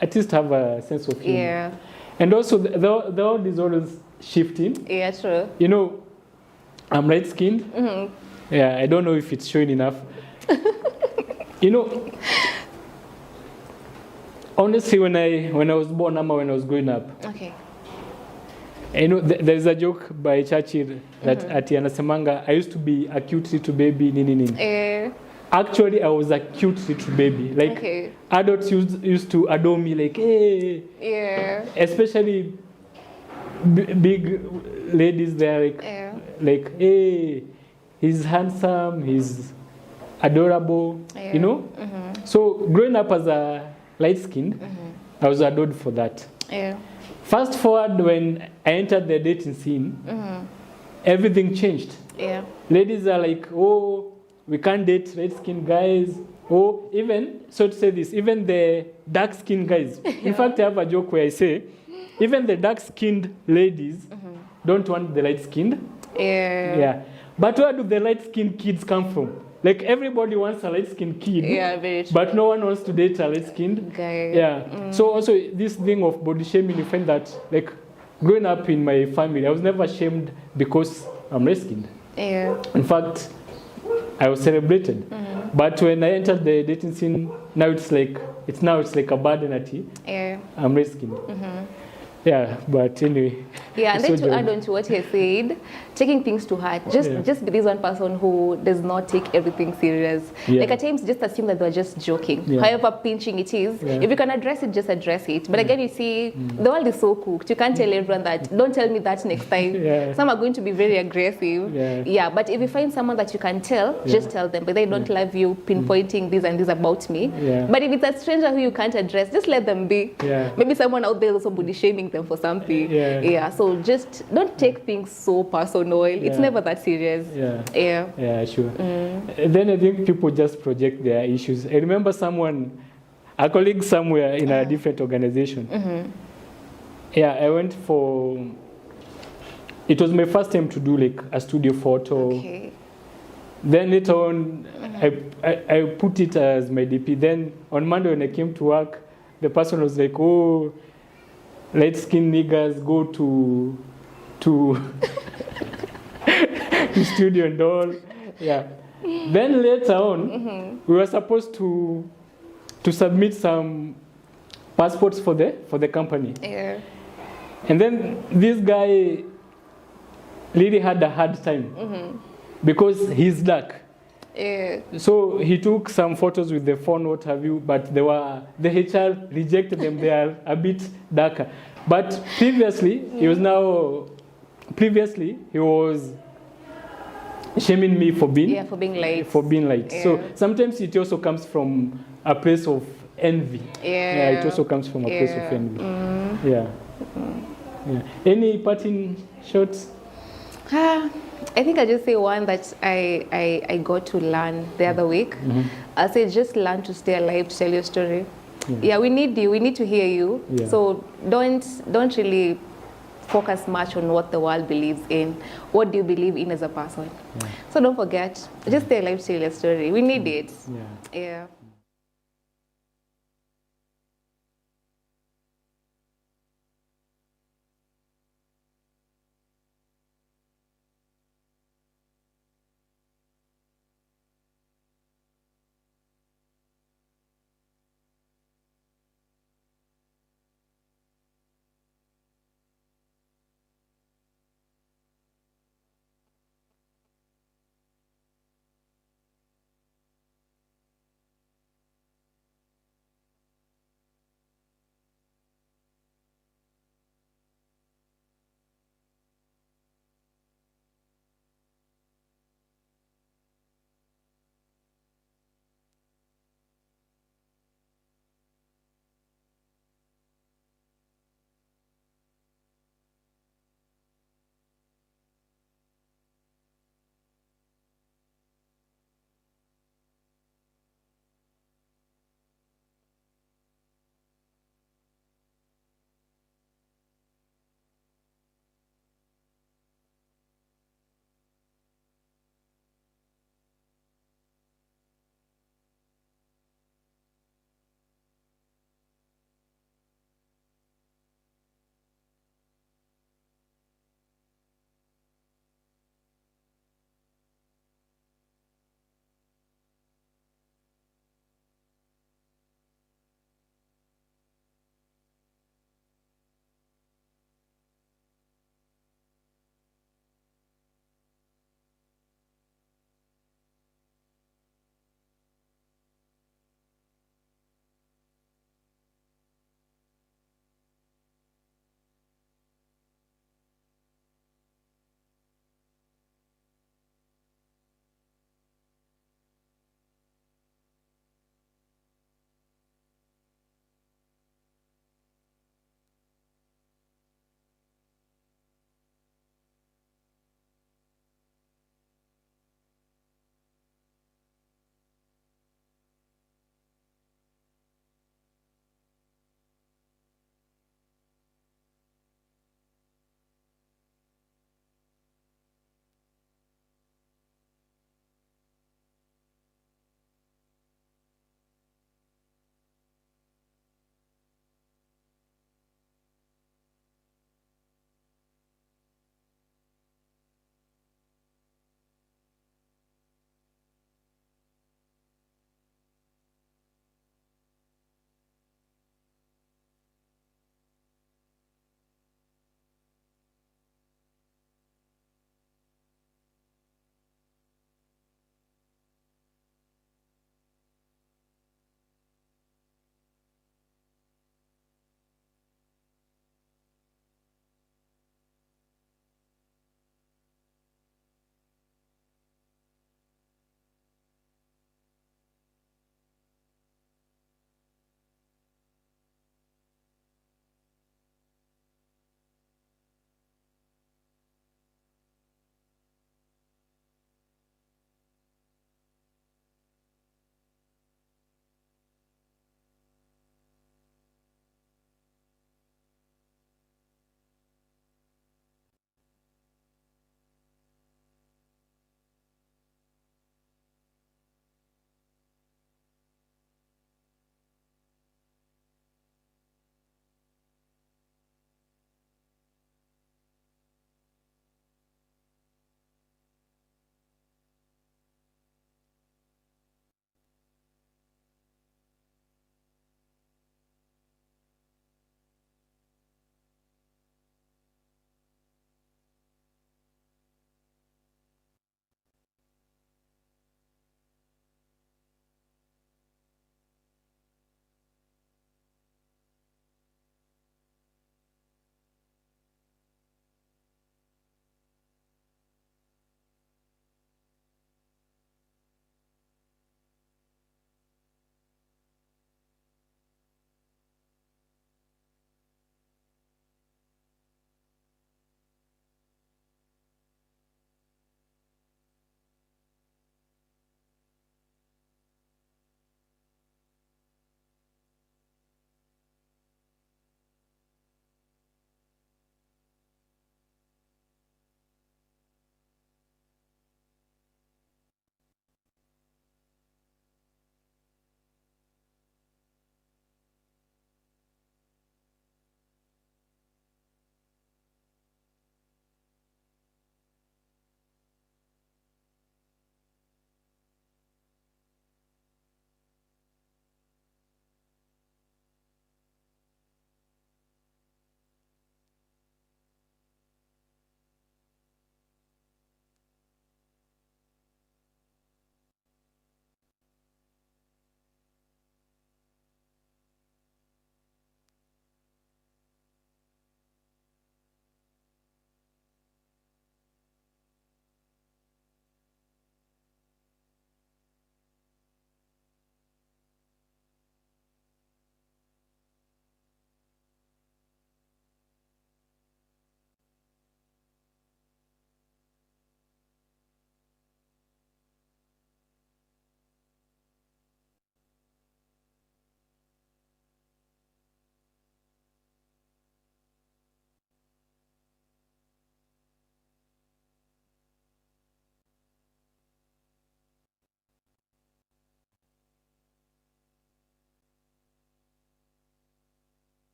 At least have a sense of humor. And also, the world is always shifting. Yeah, true. You know, I'm light-skinned. Yeah, I don't know if it's showing enough. You know, honestly, when I was born, when I was growing up, you know, there's a joke by Churchill that ati anasemanga, I used to be a cute little baby, nini. Actually, I was a cute little baby. Like, adults used to adore me, like, hey. Especially big ladies there, like, hey, he's handsome, he's adorable, you know? So, growing up as a light-skinned, I was adored for that. Yeah. Fast forward when I entered the dating scene, everything changed. Yeah. Ladies are like, oh, we can't date light-skinned guys. Oh, even, so to say this, even the dark-skinned guys. In fact, I have a joke where I say, even the dark-skinned ladies don't want the light-skinned. Yeah. Yeah. But where do the light-skinned kids come from? Like, everybody wants a light-skinned kid. Yeah, very true. But no one wants to date a light-skinned guy. Yeah. So also, this thing of body shaming, you find that, like, growing up in my family, I was never shamed because I'm light-skinned. Yeah. In fact, I was celebrated. But when I entered the dating scene, now it's like a burden at you. Yeah. I'm light-skinned. Yeah, but anyway. Yeah, and then so to add on to what he said, taking things to heart. Just be this one person who does not take everything serious. Yeah. Like at times, just assume that they're just joking. Yeah. However pinching it is, if you can address it, just address it. But again, you see, the world is so cooked. You can't tell everyone that. Don't tell me that next time. Yeah. Some are going to be very aggressive. Yeah. But if you find someone that you can tell, just tell them. But they don't love you pinpointing this and this about me. Yeah. But if it's a stranger who you can't address, just let them be. Yeah. Maybe someone out there is also body shaming them for something. Yeah. So just don't take things so personal. It's never that serious. Yeah, sure. Then I think people just project their issues. I remember a colleague somewhere in a different organization. Yeah, I went for, it was my first time to do like a studio photo. Okay. Then later on, I put it as my DP. Then on Monday when I came to work, the person was like, oh, light-skinned niggers go to to studio and all. Yeah. Then later on, we were supposed to submit some passports for the company. Yeah. And then this guy really had a hard time because he's dark. Yeah. So he took some photos with the phone, what have you, but the HR rejected them. They are a bit darker. But previously, he was shaming me for being light. Yeah. So sometimes it also comes from a place of envy. Yeah. It also comes from a place of envy. Yeah. Any parting shots? I think I just say one that I got to learn the other week. I say just learn to stay alive to tell your story. Yeah, we need you. We need to hear you. Yeah. So don't really focus much on what the world believes in. What do you believe in as a person? Yeah. So don't forget, just stay alive to tell your story. We need it. Yeah.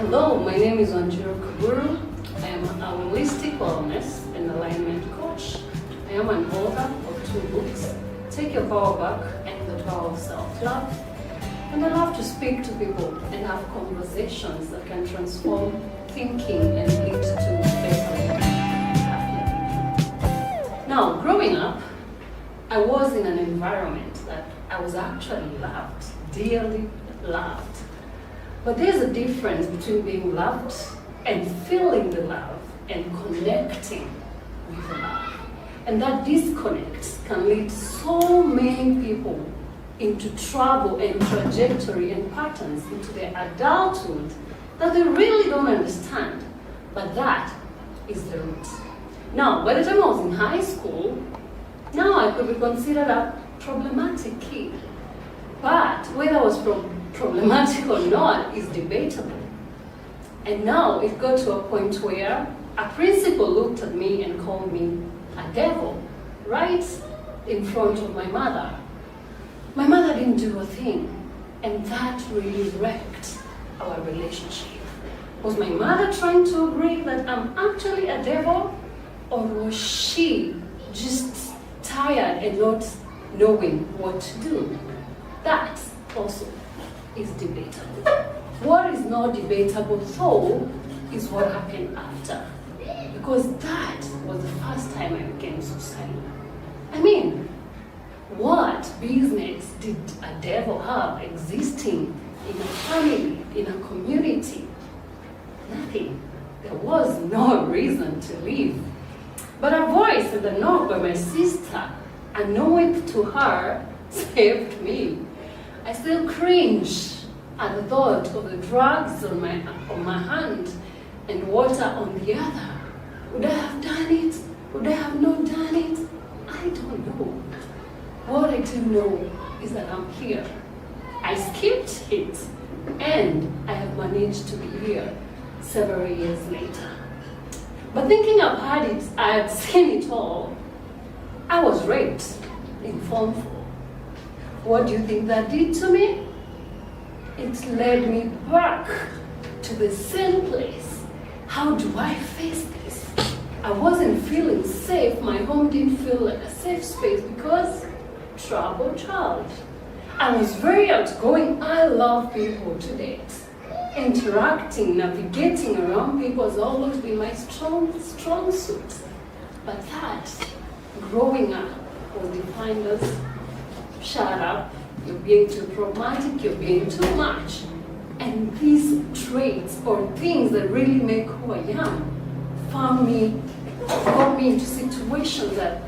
Hello, my name is Wanjiru Kaburu. I am a holistic wellness and alignment coach. I am an author of 2 books, Take Your Power Back and The Power of Self-Love. And I love to speak to people and have conversations that can transform thinking and lead to better happier. Now, growing up, I was in an environment that I was actually loved, dearly loved. But there's a difference between being loved and feeling the love and connecting with the love. And that disconnect can lead so many people into trouble and trajectory and patterns into their adulthood that they really don't understand. But that is the root. Now, by the time I was in high school, now I could be considered a problematic kid. But whether I was problematic or not is debatable. And now it got to a point where a principal looked at me and called me a devil right in front of my mother. My mother didn't do a thing, and that really wrecked our relationship. Was my mother trying to agree that I'm actually a devil, or was she just tired and not knowing what to do? That also is debatable. What is not debatable though is what happened after. Because that was the first time I became suicidal. I mean, what business did a devil have existing in a family, in a community? Nothing. There was no reason to live. But a voice in the knock by my sister, unknowing to her, saved me. I still cringe at the thought of the drugs on my hand and water on the other. Would I have done it? Would I have not done it? I don't know. What I do know is that I'm here. I skipped it, and I have managed to be here several years later. But thinking I had seen it all, I was raped in Form 4. What do you think that did to me? It led me back to the same place. How do I face this? I wasn't feeling safe. My home didn't feel like a safe space because troubled child. I was very outgoing. I love people to date. Interacting, navigating around people has always been my strong suit. But that, growing up, was defined as shut up, you're being too problematic, you're being too much. And these traits or things that really make who I am got me into situations that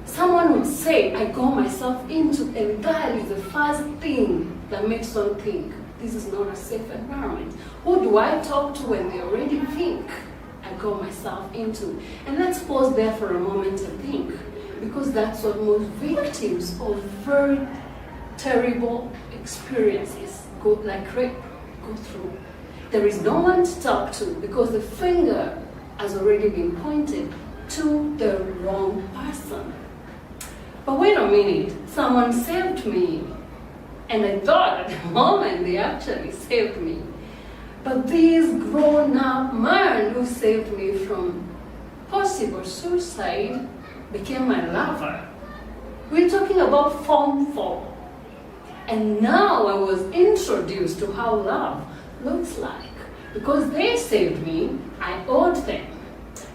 someone would say I got myself into, and that is the first thing that makes one think this is not a safe environment. Who do I talk to when they already think I got myself into? And let's pause there for a moment and think, because that's what most victims of very terrible experiences, like rape, go through. There is no one to talk to because the finger has already been pointed to the wrong person. But wait a minute, someone saved me. And I thought at the moment they actually saved me. But this grown-up man who saved me from possible suicide became my lover. We're talking about Form 4. And now I was introduced to how love looks like. Because they saved me, I owed them.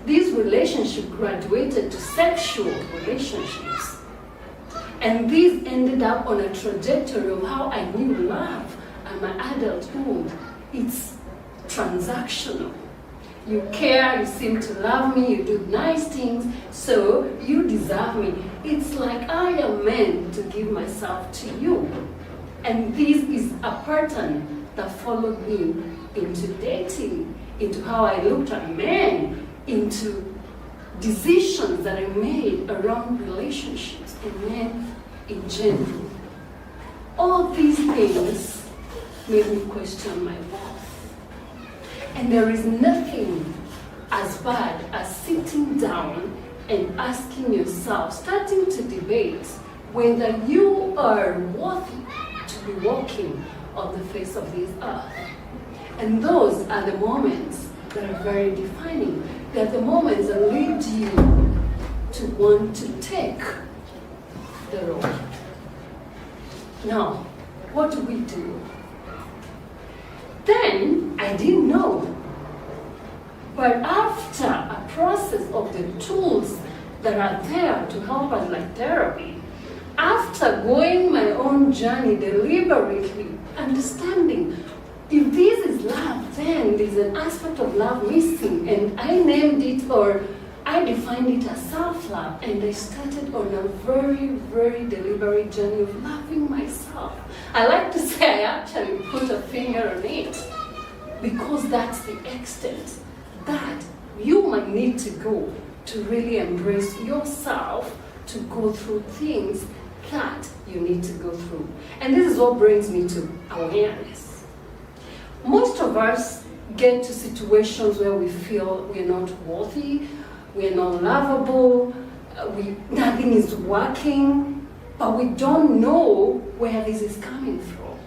This relationship graduated to sexual relationships. And this ended up on a trajectory of how I knew love and my adulthood. It's transactional. You care, you seem to love me, you do nice things, so you deserve me. It's like I am meant to give myself to you. And this is a pattern that followed me into dating, into how I looked at men, into decisions that I made around relationships and men in general. All these things made me question my worth. And there is nothing as bad as sitting down and asking yourself, starting to debate whether you are worthy to be walking on the face of this earth. And those are the moments that are very defining. They are the moments that lead you to want to take the road. Now, what do we do? Then, I didn't know. But after a process of the tools that are there to help us, like therapy, after going my own journey deliberately, understanding if this is love, then there's an aspect of love missing, and I named it, or I defined it as self-love, and I started on a very, very deliberate journey of loving myself. I like to say I actually put a finger on it, because that's the extent that you might need to go to really embrace yourself, to go through things that you need to go through. And this is what brings me to awareness. Most of us get to situations where we feel we're not worthy, we're not lovable, nothing is working, but we don't know where this is coming from.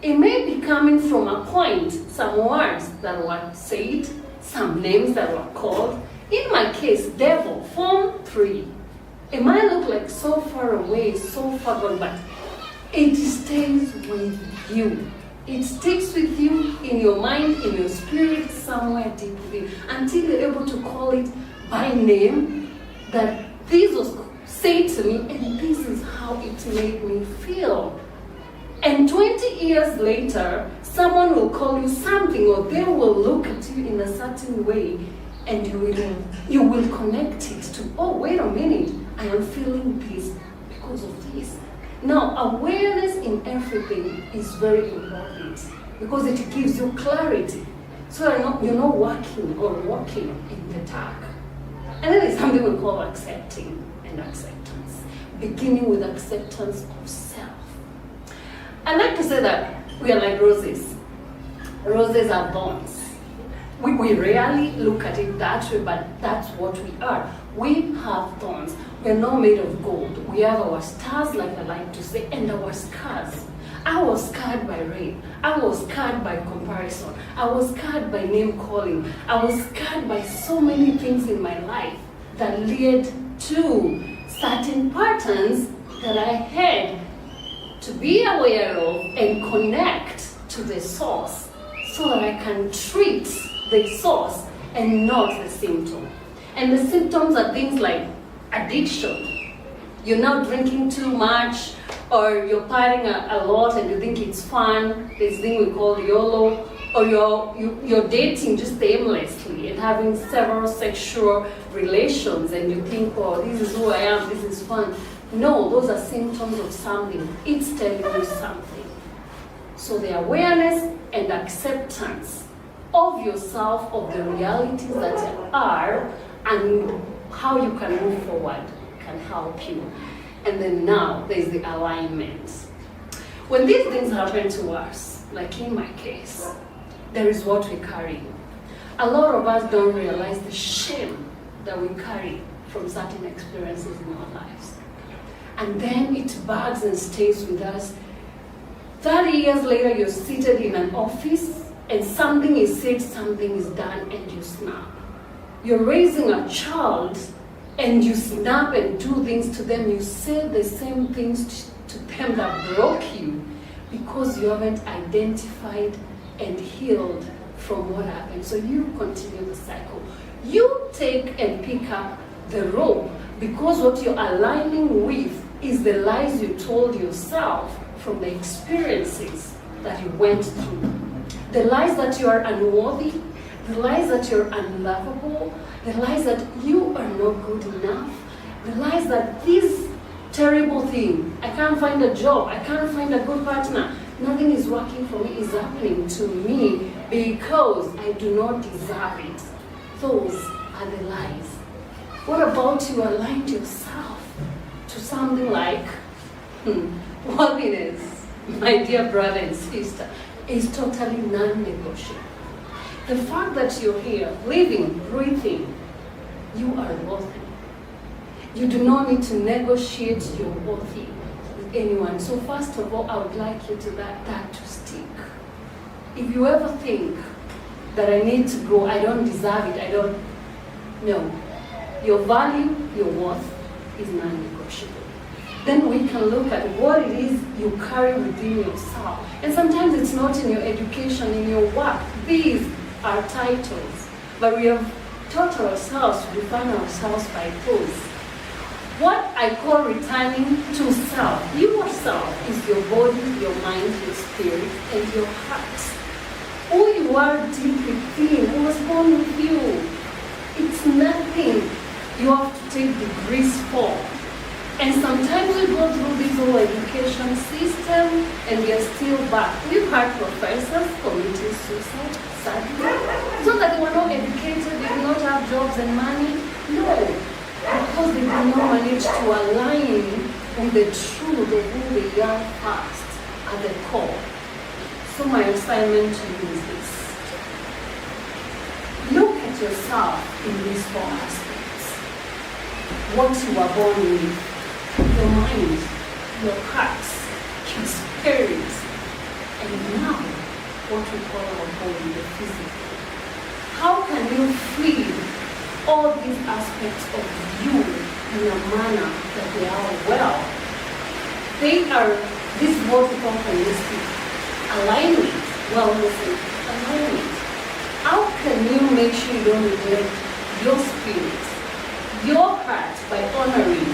It may be coming from a point, some words that were said, some names that were called. In my case, devil, form 3. It might look like so far away, so far gone, but it stays with you. It sticks with you in your mind, in your spirit, somewhere deep within, until you're able to call it by name, that this was said to me, and this is how it made me feel. And 20 years later, someone will call you something, or they will look at you in a certain way, and you will connect it to, oh, wait a minute, I am feeling this because of this. Now, awareness in everything is very important, because it gives you clarity. So you're not working or walking in the dark. And then there's something we call accepting and acceptance, beginning with acceptance of self. I like to say that we are like roses. Roses are thorns. We rarely look at it that way, but that's what we are. We have thorns. We're not made of gold. We have our stars, like I like to say, and our scars. I was scarred by rape. I was scarred by comparison. I was scarred by name calling. I was scarred by so many things in my life that led to certain patterns that I had to be aware of and connect to the source, so that I can treat the source and not the symptom. And the symptoms are things like addiction. You're now drinking too much, or you're partying a lot and you think it's fun, this thing we call YOLO, or you're dating just aimlessly and having several sexual relations, and you think, oh, this is who I am, this is fun. No, those are symptoms of something. It's telling you something. So the awareness and acceptance of yourself, of the realities that you are, and how you can move forward can help you. And then now there's the alignment. When these things happen to us, like in my case, there is what we carry. A lot of us don't realize the shame that we carry from certain experiences in our lives. And then it bugs and stays with us. 30 years later, you're seated in an office, and something is said, something is done, and you snap. You're raising a child, and you snap and do things to them. You say the same things to them that broke you, because you haven't identified and healed from what happened. So you continue the cycle. You take and pick up the rope, because what you're aligning with is the lies you told yourself from the experiences that you went through. The lies that you are unworthy, the lies that you're unlovable, the lies that you are not good enough, the lies that this terrible thing, I can't find a job, I can't find a good partner, nothing is working for me, is happening to me because I do not deserve it. Those are the lies. What about you aligned yourself to something like worthiness, my dear brother and sister, is totally non-negotiable. The fact that you're here, living, breathing, you are worthy. You do not need to negotiate your worthy with anyone. So first of all, I would like you to that to stick. if you ever think that I need to grow, I don't deserve it, I don't, no. Your value, your worth is non-negotiable. Then we can look at what it is you carry within yourself. And sometimes it's not in your education, in your work. These are titles, but we have taught ourselves to define ourselves by those. What I call returning to self. Yourself is your body, your mind, your spirit, and your heart. Who you are deep within, who was born with you. It's nothing you have to take degrees for. And sometimes we go through this whole education system and we are still back. We've had professors committing suicide, sadly. So that they were not educated, they did not have jobs and money. No. Because they did not manage to align with the truth of who they are first at the core. So my assignment to you is this. Look at yourself in these four aspects. What you are born with, your mind, your heart, your spirit, and now what we call our body, the physical. How can you feed all these aspects of you in a manner that they are well? They are, this is what we call holistic alignment, wellness and alignment. How can you make sure you don't neglect your spirit, your heart by honoring,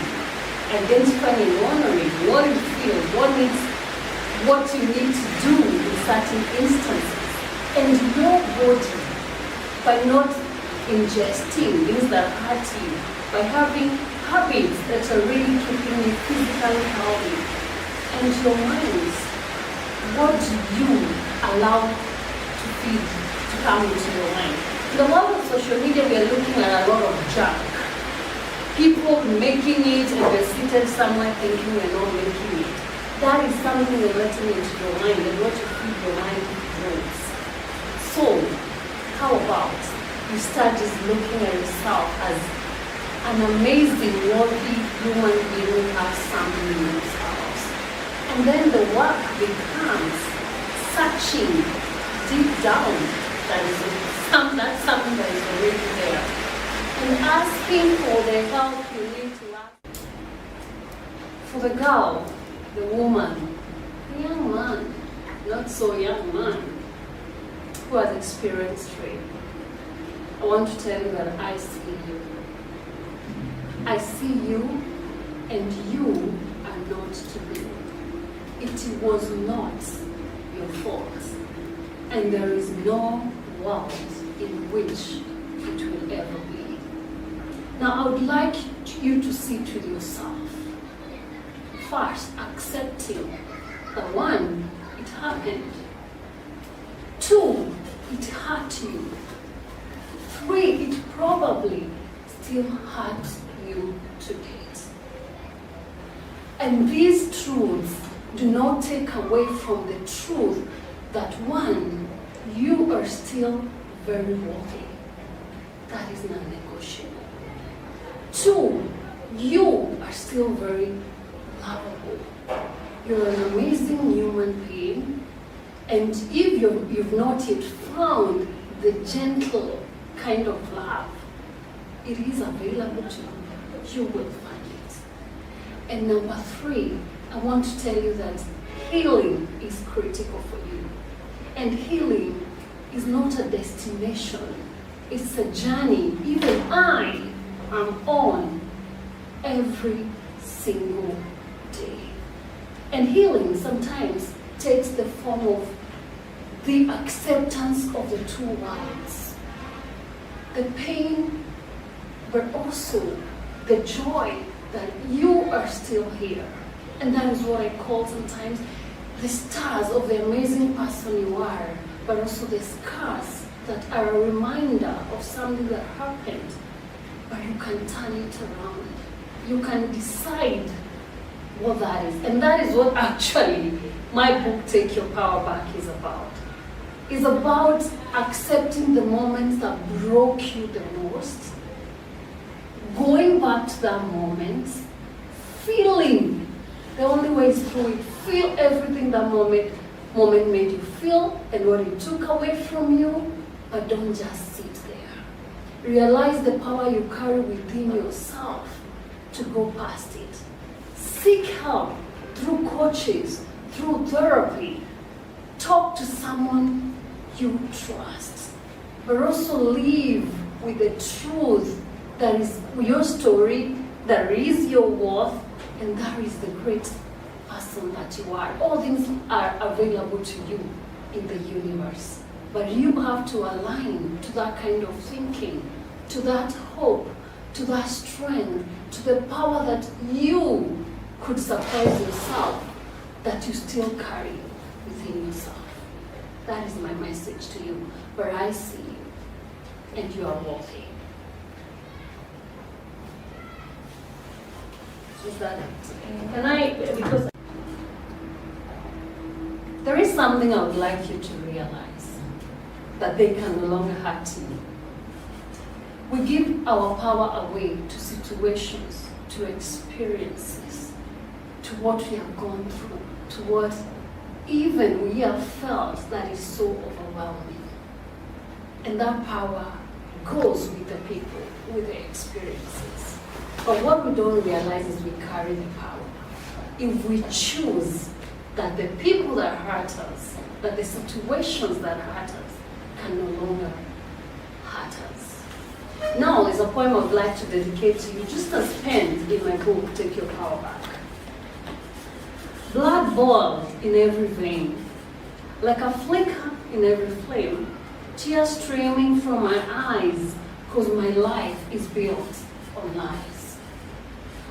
identifying and honoring what you feel, what you need to do in certain instances, and your body by not ingesting things that hurt you, by having habits that are really keeping you physically healthy, and your minds, what do you allow to feed, to come into your mind? In the world of social media, we are looking at a lot of junk. People making it and they're seated somewhere thinking we're not making it. That is something you're letting into your mind, and what you feed your mind grows. So, how about you start just looking at yourself as an amazing, worthy human being who has something in themselves. And then the work becomes searching deep down that's something that is already there. And asking for the help you need to ask. For the girl, the woman, the young man, not so young man, who has experienced rape, I want to tell you that I see you. I see you, and you are not to blame. It was not your fault, and there is no world in which it will ever be. Now, I would like you to sit with yourself. First, accepting that one, it happened. Two, it hurt you. Three, it probably still hurts you to date. And these truths do not take away from the truth that one, you are still very worthy. That is non-negotiable. Two, you are still very lovable. You're an amazing human being, and if you've not yet found the gentle kind of love, it is available to you. You will find it. And number three, I want to tell you that healing is critical for you. And healing is not a destination. It's a journey. Even I am on every single day. And healing sometimes takes the form of the acceptance of the two worlds. The pain, but also the joy that you are still here. And that is what I call sometimes the stars of the amazing person you are, but also the scars that are a reminder of something that happened, but you can turn it around. You can decide what that is. And that is what actually my book, Take Your Power Back, is about. It's about accepting the moments that broke you the most, going back to that moment, feeling the only way is through it. Feel everything that moment, moment made you feel and what it took away from you, but don't just sit there. Realize the power you carry within yourself to go past it. Seek help through coaches, through therapy. Talk to someone you trust, but also live with the truth that is your story, that is your worth, and that is the great person that you are. All things are available to you in the universe, but you have to align to that kind of thinking, to that hope, to that strength, to the power that you could surprise yourself, that you still carry within yourself. That is my message to you. But I see you, and you are worthy. Is that it? Can I, because there is something I would like you to realize, that they can no longer hurt you. We give our power away to situations, to experiences, to what we have gone through, to what even we have felt that is so overwhelming. And that power goes with the people, with the experiences. But what we don't realize is we carry the power. If we choose that the people that hurt us, that the situations that hurt us, can no longer hurt us. Now there's a poem I'd like to dedicate to you, just as penned in my book, Take Your Power Back. Blood boiled in every vein, like a flicker in every flame, tears streaming from my eyes, cause my life is built on lies.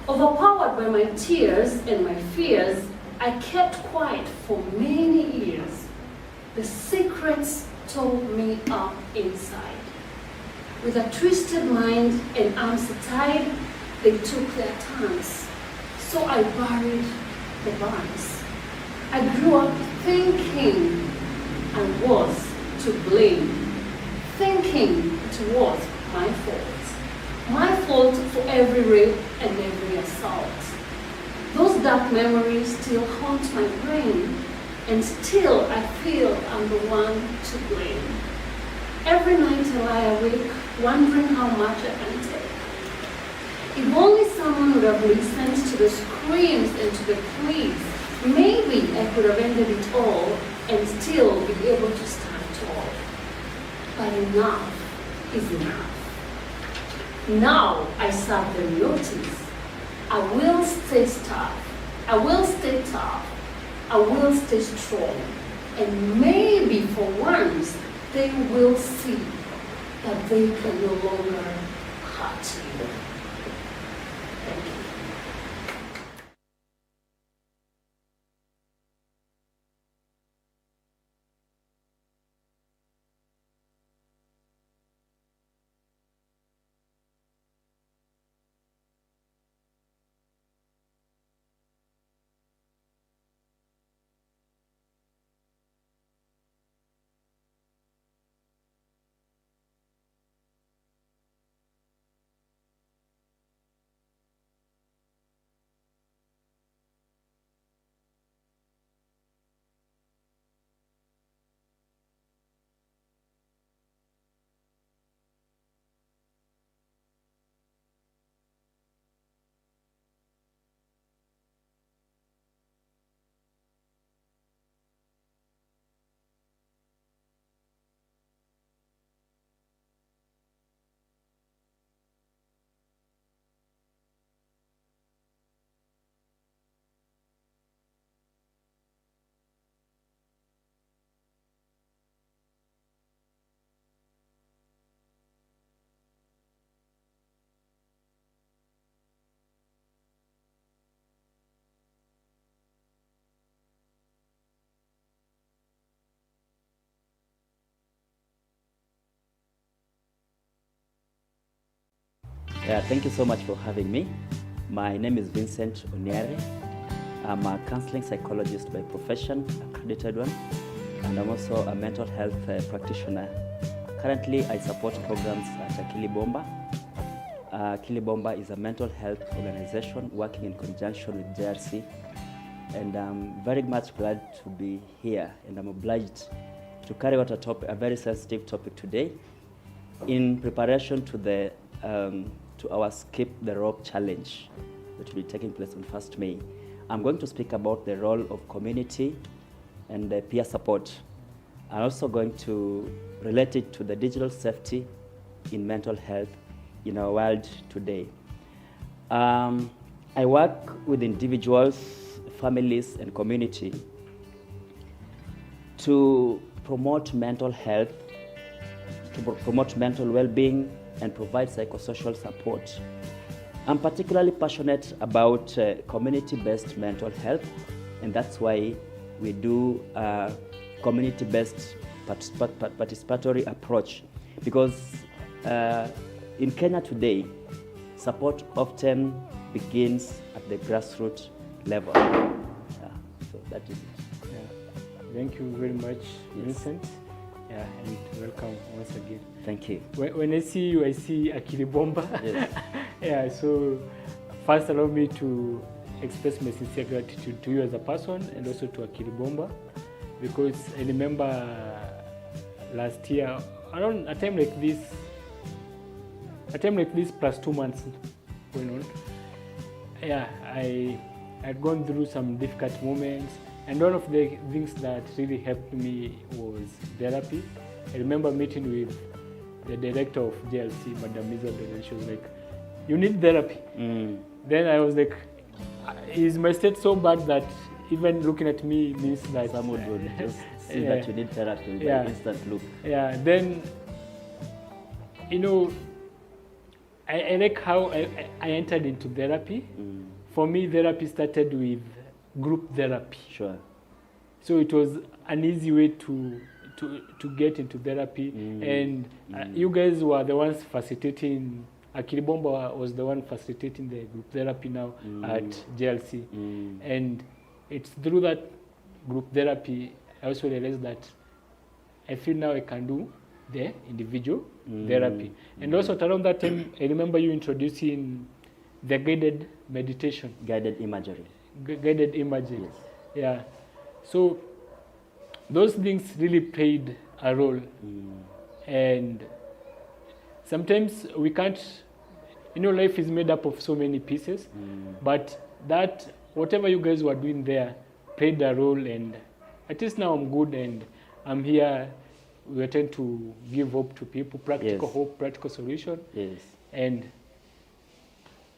Overpowered by my tears and my fears, I kept quiet for many years. The secrets tore me up inside. With a twisted mind and arms tied, they took their turns. So I buried the burns. I grew up thinking I was to blame, thinking it was my fault for every rape and every assault. Those dark memories still haunt my brain, and still I feel I'm the one to blame. Every night I lie awake, wondering how much I can take. If only someone would have listened to the screams and to the pleas, maybe I could have ended it all and still be able to stand tall. But enough is enough. Now I serve them notice. I will stay tough. I will stay tough. I will stay strong. And maybe for once, they will see that they can no longer hurt you. Thank you. Thank you so much for having me. My name is Vincent Oniare. I'm a counseling psychologist by profession, accredited one, and I'm also a mental health practitioner. Currently, I support programs at Akili Bomba. Akili Bomba is a mental health organization working in conjunction with JRC and I'm very much glad to be here, and I'm obliged to carry out a very sensitive topic today in preparation to the to our Skip the Rope challenge that will be taking place on 1st May. I'm going to speak about the role of community and peer support. I'm also going to relate it to the digital safety in mental health in our world today. I work with individuals, families, and community to promote mental health, to promote mental well-being, and provide psychosocial support. I'm particularly passionate about community-based mental health, and that's why we do a community-based participatory approach, because in Kenya today, support often begins at the grassroots level. So that is it. Thank you very much, Vincent. Yeah, and welcome once again. Thank you. When I see you, I see Akili Bomba. Yes. Yeah, so first allow me to express my sincere gratitude to you as a person and also to Akili Bomba, because I remember last year, around a time like this plus 2 months going on, yeah, I had gone through some difficult moments, and one of the things that really helped me was therapy. I remember meeting with the director of JLC, Madam Isabel, and she was like, "You need therapy." Then I was like, "Is my state so bad that even looking at me means that..." Someone would just see that you need therapy with an instant look. Yeah, then, you know, I like how I entered into therapy. For me, therapy started with group therapy. Sure. So it was an easy way to get into therapy. And you guys were the ones facilitating. Akili Bomba was the one facilitating the group therapy now at JLC. And it's through that group therapy, I also realized that I feel now I can do the individual therapy. And also around that time, I remember you introducing the guided meditation. Guided imagery. Guided imagery. Yes. Yeah. So those things really played a role. And sometimes we can't, you know, life is made up of so many pieces, but that, whatever you guys were doing there played a role, and at least now I'm good and I'm here. We tend to give hope to people, practical hope, practical solution. Yes. And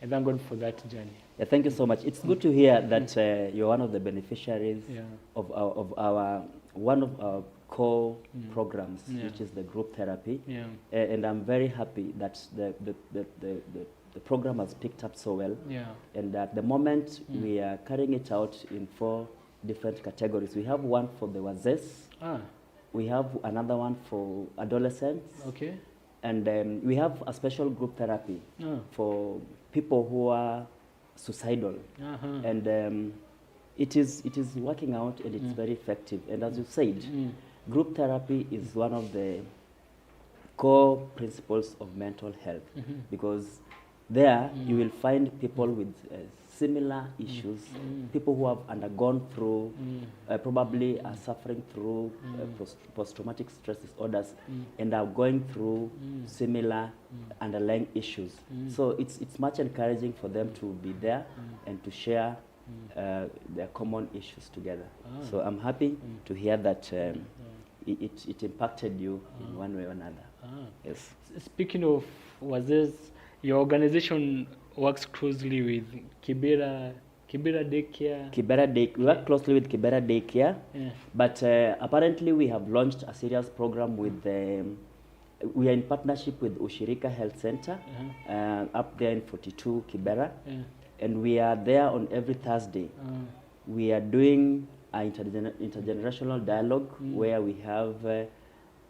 I thank God for that journey. Yeah, thank you so much. It's good to hear that you're one of the beneficiaries of one of our core programs, which is the group therapy. And I'm very happy that the program has picked up so well. And at the moment, we are carrying it out in 4 different categories. We have one for the wazes. We have another one for adolescents. Okay. And we have a special group therapy for people who are suicidal. And it is working out, and it's very effective. And as you said, group therapy is one of the core principles of mental health, because there you will find people with similar issues, people who have undergone through, probably are suffering through post-traumatic stress disorders, and are going through similar underlying issues. So it's much encouraging for them to be there and to share their common issues together. So I'm happy to hear that it impacted you in one way or another. Yes. Speaking of wazes, your organization works closely with Kibera Daycare. We work closely with Kibera Daycare, but apparently we have launched a serious program with we are in partnership with Ushirika Health Center up there in 42 Kibera, and we are there on every Thursday. We are doing an intergenerational dialogue where we have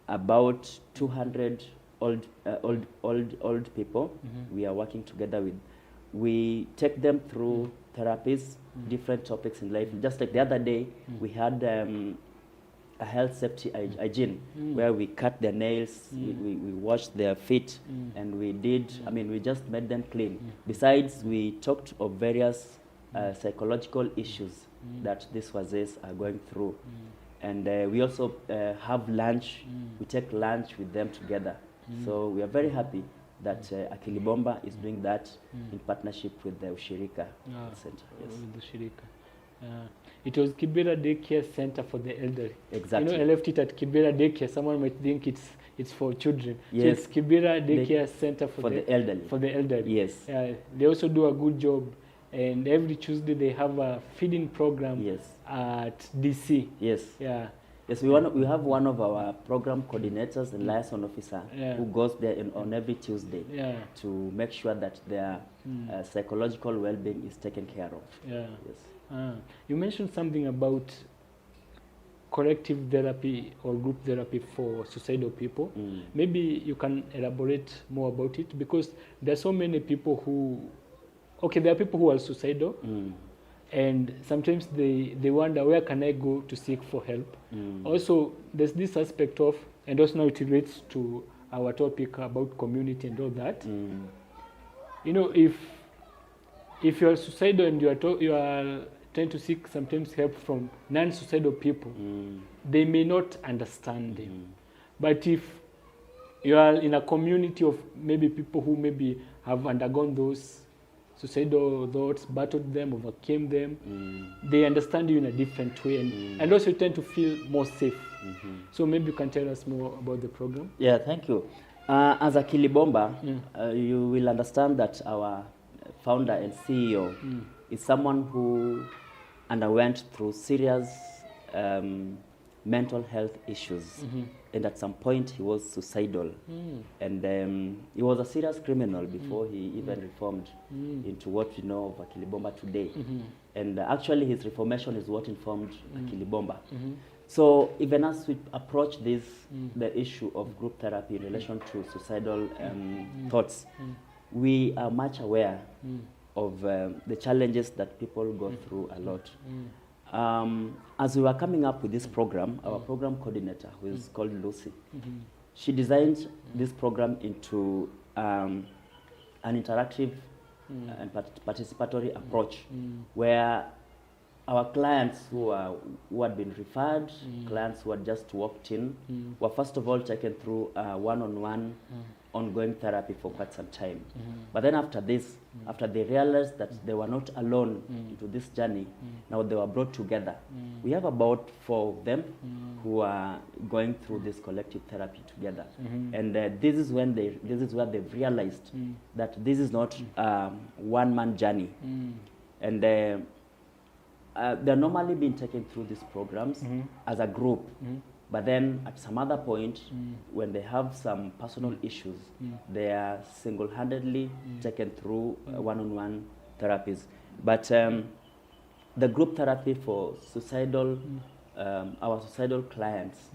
about 200 old people we are working together with. We take them through therapies, different topics in life. Just like the other day, we had a health safety hygiene where we cut their nails, we washed their feet, and we did, we just made them clean. Besides, we talked of various psychological issues that these wazes are going through. And we also have lunch. We take lunch with them together. So we are very happy that Akili Bomba is doing that in partnership with the Ushirika Center. Yes. With the Ushirika. It was Kibera Daycare Center for the elderly. Exactly. You know, I left it at Kibera Daycare. Someone might think it's for children. Yes. So it's Kibera Daycare Center for the elderly. For the elderly. Yes. They also do a good job. And every Tuesday they have a feeding program at DC. Yes. Yeah. Yes, we have one of our program coordinators, a liaison officer, who goes there on every Tuesday to make sure that their psychological well-being is taken care of. Yeah. Yes. You mentioned something about collective therapy or group therapy for suicidal people. Maybe you can elaborate more about it, because there are so many people who, there are people who are suicidal. And sometimes they wonder, where can I go to seek for help? Also, there's this aspect of, and also now it relates to our topic about community and all that. You know, if you are suicidal and you are trying to seek sometimes help from non-suicidal people, they may not understand them. But if you are in a community of maybe people who maybe have undergone those suicidal thoughts, battled them, overcame them, they understand you in a different way, and also you tend to feel more safe. So maybe you can tell us more about the program. Yeah, thank you. As Akili Bomba, you will understand that our founder and CEO is someone who underwent through serious mental health issues. And at some point he was suicidal. And he was a serious criminal before he even reformed into what we know of Akili Bomba today. And actually his reformation is what informed Akili Bomba. So even as we approach this, the issue of group therapy in relation to suicidal thoughts, we are much aware of the challenges that people go through a lot. As we were coming up with this program, our program coordinator, who is called Lucy, she designed this program into an interactive and participatory approach, where our clients who had been referred, clients who had just walked in, were first of all taken through one-on-one ongoing therapy for quite some time. But then after this, after they realized that they were not alone into this journey, now they were brought together. We have about 4 of them who are going through this collective therapy together. And this is where they've realized that this is not one-man journey. And they're normally being taken through these programs as a group. But then at some other point, when they have some personal issues, they are single-handedly taken through one-on-one therapies. But the group therapy for suicidal, our suicidal clients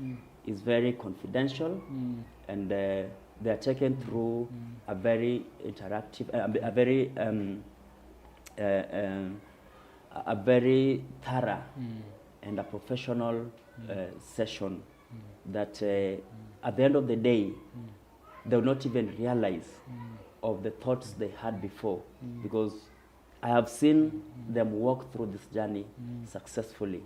is very confidential, and they are taken through a very interactive, a very thorough and a professional session that at the end of the day, they will not even realize of the thoughts they had before, because I have seen them walk through this journey successfully,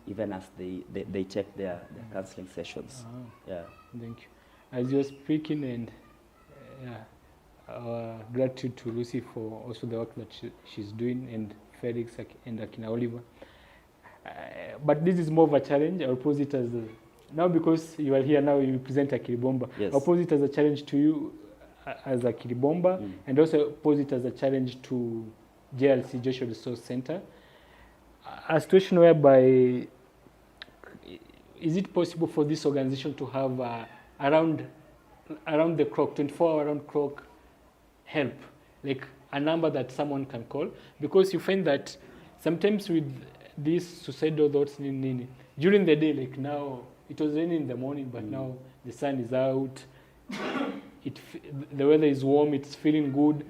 even as they take their counseling sessions. Yeah. Thank you. As you're speaking, and our gratitude to Lucy for also the work that she's doing, and Felix and Akina Oliver. But this is more of a challenge. I'll pose it as now, because you are here now, you present Akili Bomba. Yes. I'll pose it as a challenge to you as Akili Bomba, and also pose it as a challenge to JLC, Joshua Resource Center. A situation whereby, is it possible for this organization to have around the clock, 24-hour around clock help, like a number that someone can call? Because you find that sometimes with these suicidal thoughts during the day, like now, it was raining in the morning, but now the sun is out, the weather is warm, it's feeling good.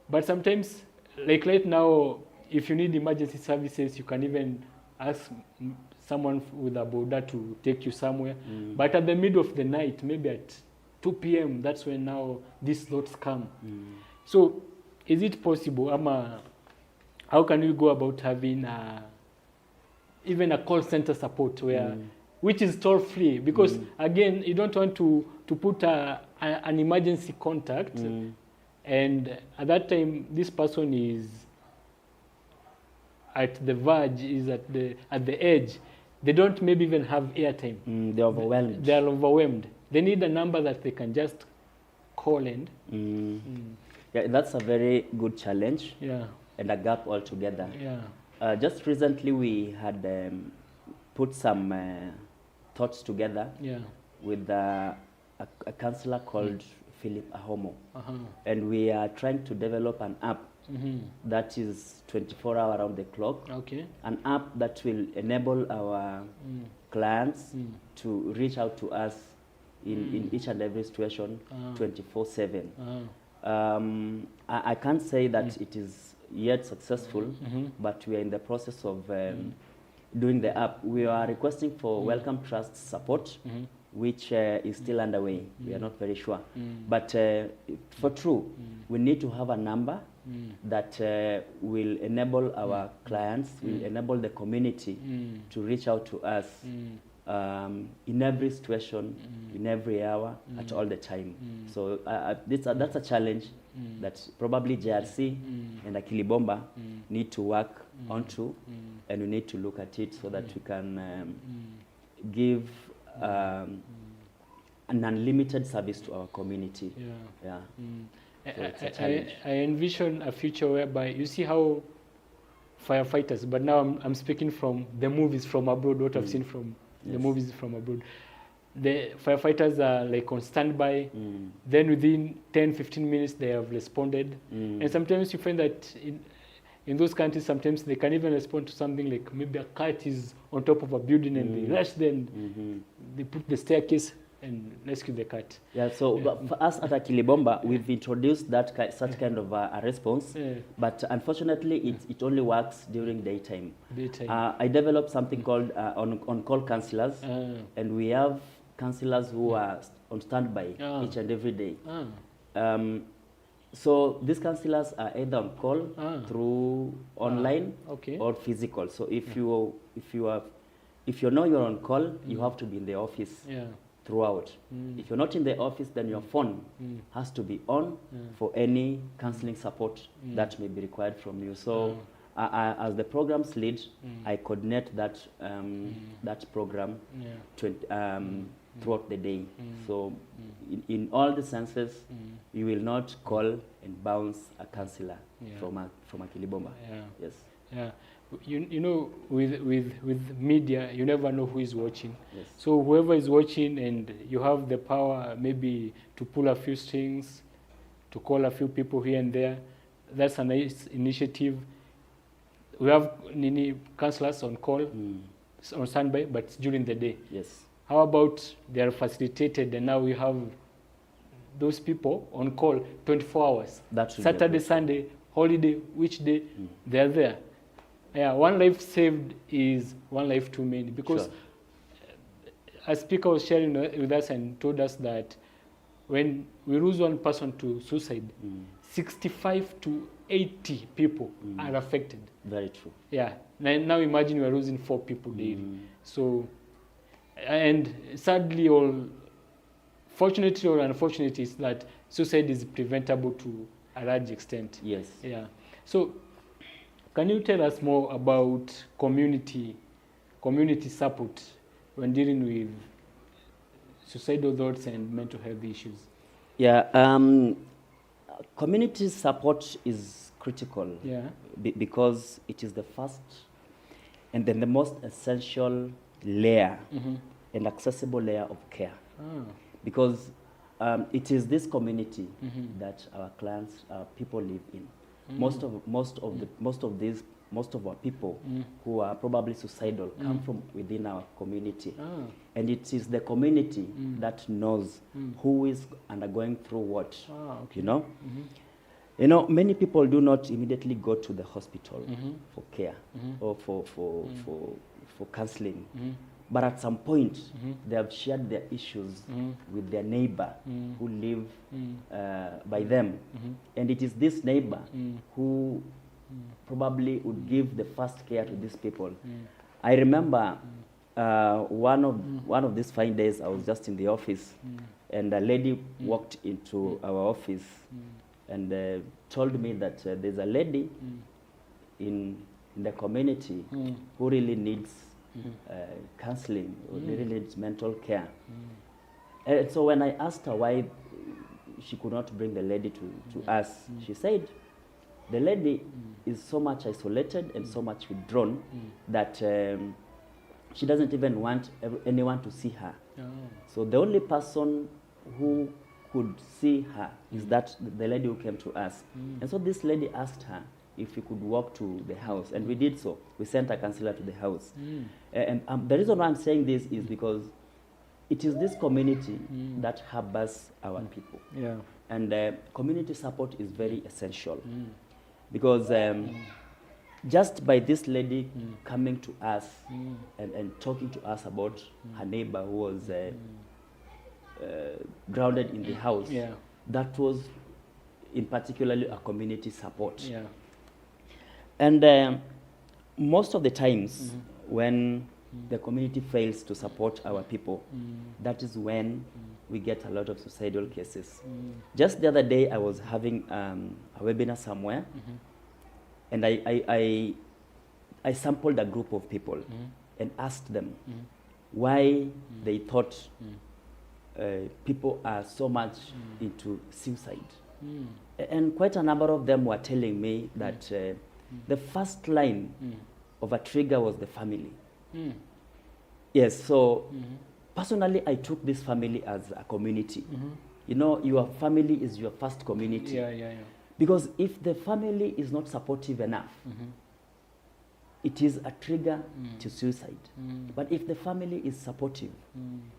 But sometimes, like right now, if you need emergency services, you can even ask someone with a boda to take you somewhere. But at the middle of the night, maybe at 2 p.m., that's when now these thoughts come. So is it possible, how can we go about having even a call center support where, which is toll free? Because again, you don't want to put an emergency contact, and at that time this person is at the verge, is at the edge. They don't maybe even have airtime. They're overwhelmed. They are overwhelmed. They need a number that they can just call and. Yeah, that's a very good challenge. Yeah. And a gap altogether. Yeah. Just recently we had put some thoughts together with a counselor called Philip Ahomo. And we are trying to develop an app that is 24 hours around the clock. Okay. An app that will enable our clients to reach out to us in each and every situation 24/7. I can't say that it is yet successful, but we are in the process of doing the app. We are requesting for Welcome Trust support, which is still underway. We are not very sure. But for true, we need to have a number that will enable our clients, will enable the community to reach out to us in every situation, in every hour, at all the time. So that's a challenge that probably JRC and Akili Bomba need to work onto, and we need to look at it so that we can give an unlimited service to our community. So it's a challenge. I envision a future whereby you see how firefighters, but now I'm speaking from the movies from abroad, what I've seen from the movies from abroad. The firefighters are like on standby, then within 10-15 minutes they have responded. And sometimes you find that in those countries, sometimes they can even respond to something like maybe a cat is on top of a building and they rush, then they put the staircase and rescue the cat. Yeah, so for us at Akili Bomba, we've introduced such kind of a response, but unfortunately it only works during daytime. I developed something called on-call counselors, and we have counselors who are on standby each and every day. So these counselors are either on call through online or physical. So if you know you're on call, you have to be in the office throughout. If you're not in the office, then your phone has to be on for any counseling support that may be required from you. So as the program's lead, I coordinate that that program throughout the day. So in all the senses, you will not call and bounce a counselor from Akili Bomba. Yes. Yeah. You know, with media, you never know who is watching. Yes. So whoever is watching, and you have the power maybe to pull a few strings, to call a few people here and there, that's a nice initiative. We have counselors on call, on standby, but during the day. Yes. How about they are facilitated, and now we have those people on call 24 hours. Saturday, Sunday, holiday, which day, they're there. Yeah, one life saved is one life too many, because a speaker was sharing with us and told us that when we lose one person to suicide, 65 to 80 people are affected. Very true. Yeah. Now imagine we're losing 4 people daily. So, and sadly, or fortunately or unfortunately, is that suicide is preventable to a large extent. Yes. Yeah. So, can you tell us more about community support when dealing with suicidal thoughts and mental health issues? Yeah, community support is critical. Yeah. Because it is the first and then the most essential layer and accessible layer of care. Because it is this community that our clients, our people live in. Most of our people who are probably suicidal come from within our community, and it is the community that knows who is undergoing through what. You know, you know, many people do not immediately go to the hospital for care or for counseling. But at some point, they have shared their issues with their neighbor who live by them. And it is this neighbor who probably would give the first care to these people. I remember one of these fine days, I was just in the office, and a lady walked into our office and told me that there's a lady in the community who really needs counseling, who really needs mental care. And so when I asked her why she could not bring the lady to us, she said the lady is so much isolated and so much withdrawn that she doesn't even want anyone to see her. So the only person who could see her is that the lady who came to us. And so this lady asked her if we could walk to the house, and we did so. We sent a counselor to the house. And the reason why I'm saying this is because it is this community that harbors our people. And community support is very essential. Because just by this lady coming to us and talking to us about her neighbor who was grounded in the house, that was in particularly a community support. And most of the times when the community fails to support our people, that is when we get a lot of suicidal cases. Just the other day, I was having a webinar somewhere, and I sampled a group of people and asked them why they thought people are so much into suicide. And quite a number of them were telling me that the first line of a trigger was the family. Yes, so personally, I took this family as a community. You know, your family is your first community. Because if the family is not supportive enough, it is a trigger to suicide. But if the family is supportive,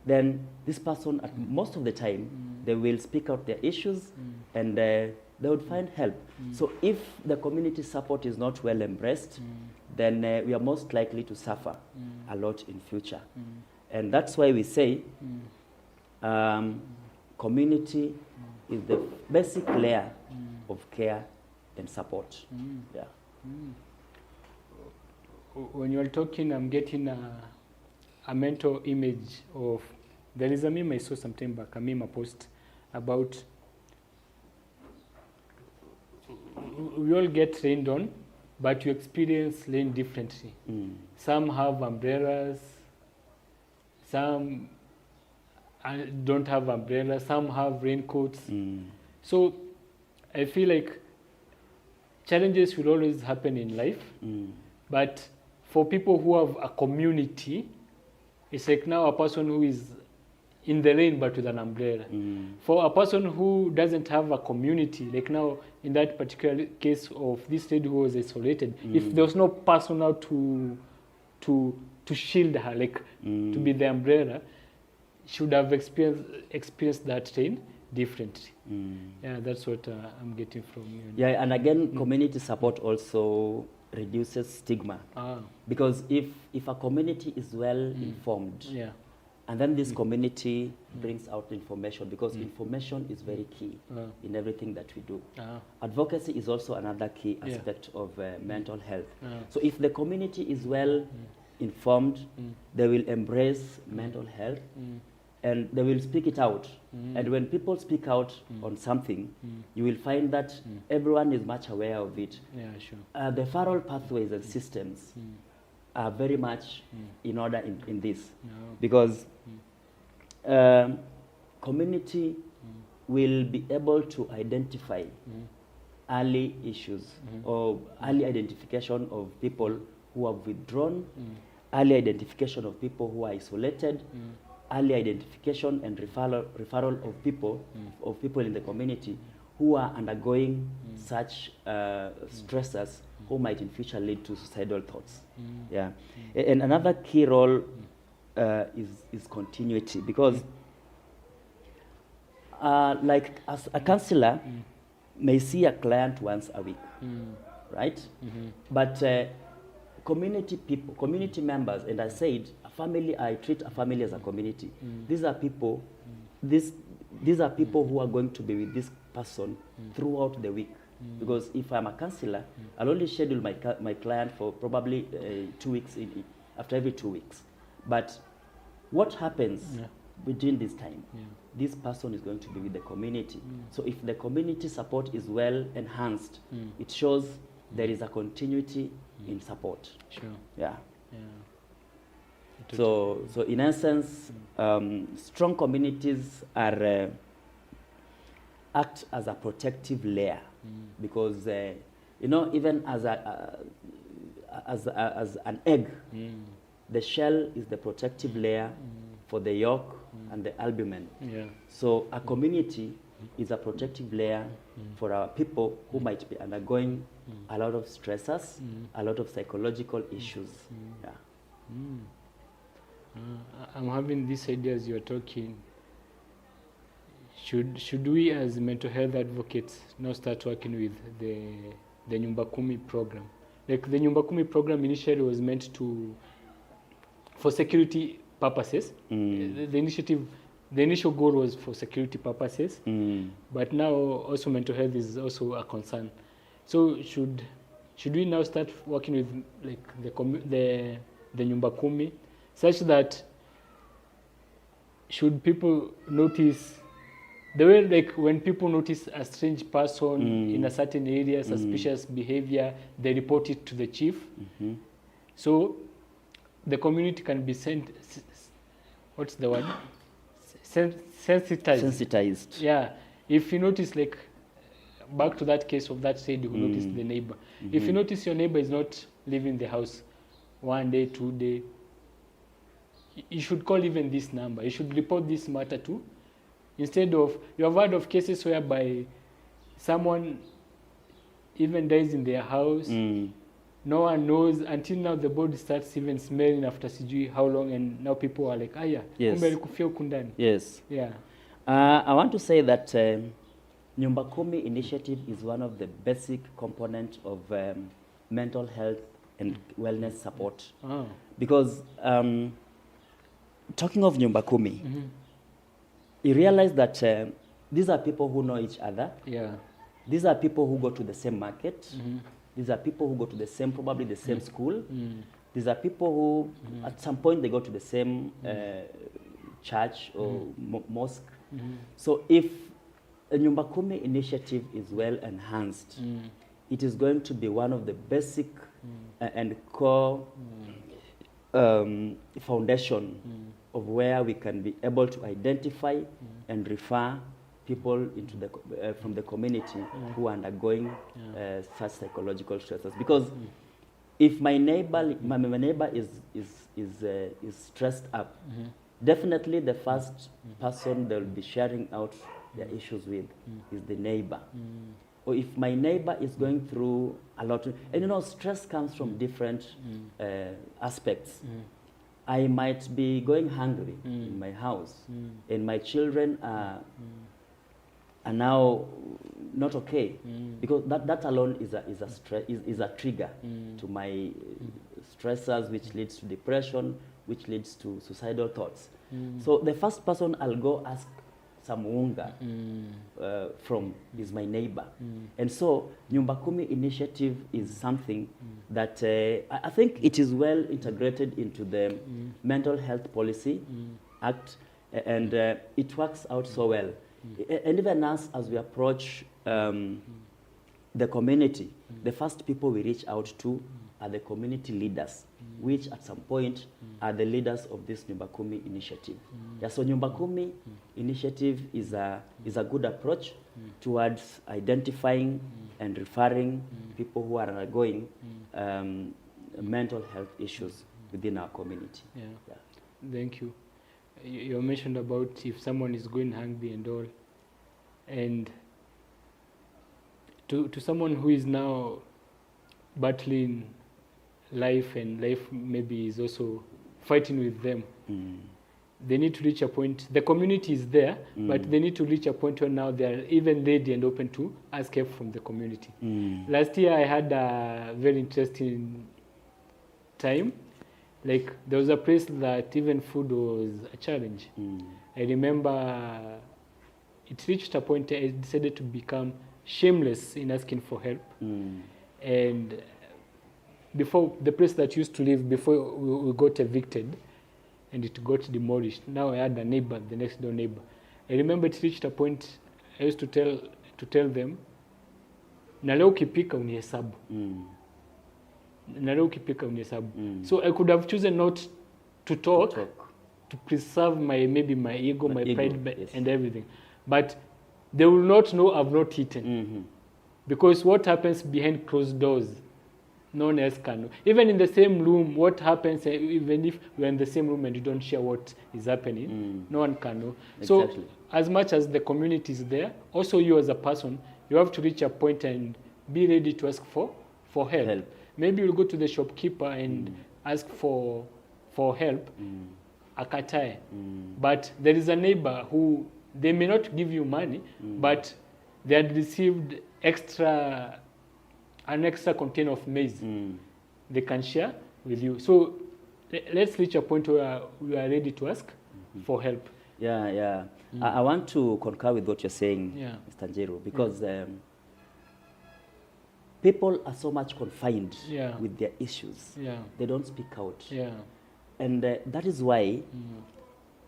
then this person, most of the time, they will speak out their issues and they would find help. So if the community support is not well embraced, then we are most likely to suffer a lot in future. And that's why we say community is the basic layer of care and support. When you're talking, I'm getting a mental image of, there is a meme I saw some time back, a meme post about, we all get rained on, but you experience rain differently. Some have umbrellas, some don't have umbrellas, some have raincoats. So I feel like challenges will always happen in life, but for people who have a community, it's like now a person who is in the rain but with an umbrella. For a person who doesn't have a community, like now in that particular case of this lady who was isolated, if there was no person now to shield her, like to be the umbrella, she would have experienced that rain differently. Yeah, that's what I'm getting from you. Yeah, and again, community support also reduces stigma. Because if a community is well informed, and then this community brings out information, because information is very key in everything that we do. Advocacy is also another key aspect of mental health. So if the community is well informed, they will embrace mental health and they will speak it out. And when people speak out on something, you will find that everyone is much aware of it. The referral pathways and systems are very much in order in this. Because community will be able to identify early issues or early identification of people who have withdrawn, early identification of people who are isolated, early identification and referral of people in the community who are undergoing such stressors who might in future lead to suicidal thoughts. And another key role is continuity, because like as a counselor may see a client once a week, right? But community members, and I said a family, I treat a family as a community. These are people, these are people who are going to be with this person throughout the week. Because if I'm a counselor, I'll only schedule my client for probably 2 weeks after every 2 weeks. But what happens within this time? This person is going to be with the community. So if the community support is well enhanced, it shows there is a continuity in support. Sure. Yeah. So in essence, strong communities are act as a protective layer, because even as an egg, the shell is the protective layer for the yolk and the albumen. So a community is a protective layer for our people who might be undergoing a lot of stressors, a lot of psychological issues. I'm having this idea as you're talking. Should we as mental health advocates now start working with the Nyumba Kumi program? Like the Nyumba Kumi program initially was meant for security purposes. The initial goal was for security purposes, but now also mental health is also a concern. So should we now start working with like the Nyumba Kumi, such that should people notice the way, like when people notice a strange person in a certain area, suspicious behavior, they report it to the chief. So the community can be what's the word? Sensitized. Yeah. If you notice, like, back to that case of that lady who noticed the neighbor. If you notice your neighbor is not leaving the house 1 day, 2 days, you should call even this number. You should report this matter to. Instead of, you have heard of cases whereby someone even dies in their house, no one knows, until now the body starts even smelling after sijui how long, and now people are like, kumbe alikufia huku ndani. Yes. Yeah. I want to say that Nyumba Kumi initiative is one of the basic components of mental health and wellness support. Because talking of Nyumba Kumi, you realize that these are people who know each other. Yeah. These are people who go to the same market. These are people who go to the same, probably the same school. These are people who, at some point, they go to the same church or mosque. So if a Nyumba Kumi initiative is well enhanced, it is going to be one of the basic and core foundation of where we can be able to identify and refer people into from the community who are undergoing such psychological stresses. Because if my neighbor is stressed up, definitely the first person they'll be sharing out their issues with is the neighbor. Or if my neighbor is going through a lot, and stress comes from different aspects. I might be going hungry in my house, and my children are now not okay, because that alone is a trigger to my stressors, which leads to depression, which leads to suicidal thoughts. So the first person I'll go ask some unga from is my neighbor. And so Nyumba Kumi initiative is something that I think it is well integrated into the Mental Health Policy Act, and it works out so well. And even us, as we approach the community, the first people we reach out to are the community leaders, which at some point are the leaders of this Nyumba Kumi initiative. Yeah, so Nyumba Kumi initiative is a good approach towards identifying and referring people who are undergoing mental health issues within our community. Yeah. Thank you. You mentioned about if someone is going hungry and all, and to someone who is now battling life, and life maybe is also fighting with them, they need to reach a point. The community is there, but they need to reach a point where now they are even ready and open to ask help from the community. Last year I had a very interesting time. Like, there was a place that even food was a challenge. I remember it reached a point I decided to become shameless in asking for help. And before, the place that used to live, before we got evicted and it got demolished, now I had a neighbor, the next door neighbor. I remember it reached a point I used to tell them, na leo ukipika unihesabu. Na leo ukipika unihesabu. So I could have chosen not to talk. To preserve maybe my ego, my pride, yes, and everything. But they will not know I've not eaten. Because what happens behind closed doors, no one else can know. Even in the same room, what happens, even if we're in the same room and you don't share what is happening, no one can know. Exactly. So as much as the community is there, also you as a person, you have to reach a point and be ready to ask for help. Maybe you'll go to the shopkeeper and ask for help. Akatae. But there is a neighbor who, they may not give you money, but they had received an extra container of maize. They can share with you. So let's reach a point where we are ready to ask for help. Yeah. I want to concur with what you're saying, Mr. Njiru, because people are so much confined with their issues. They don't speak out. And that is why,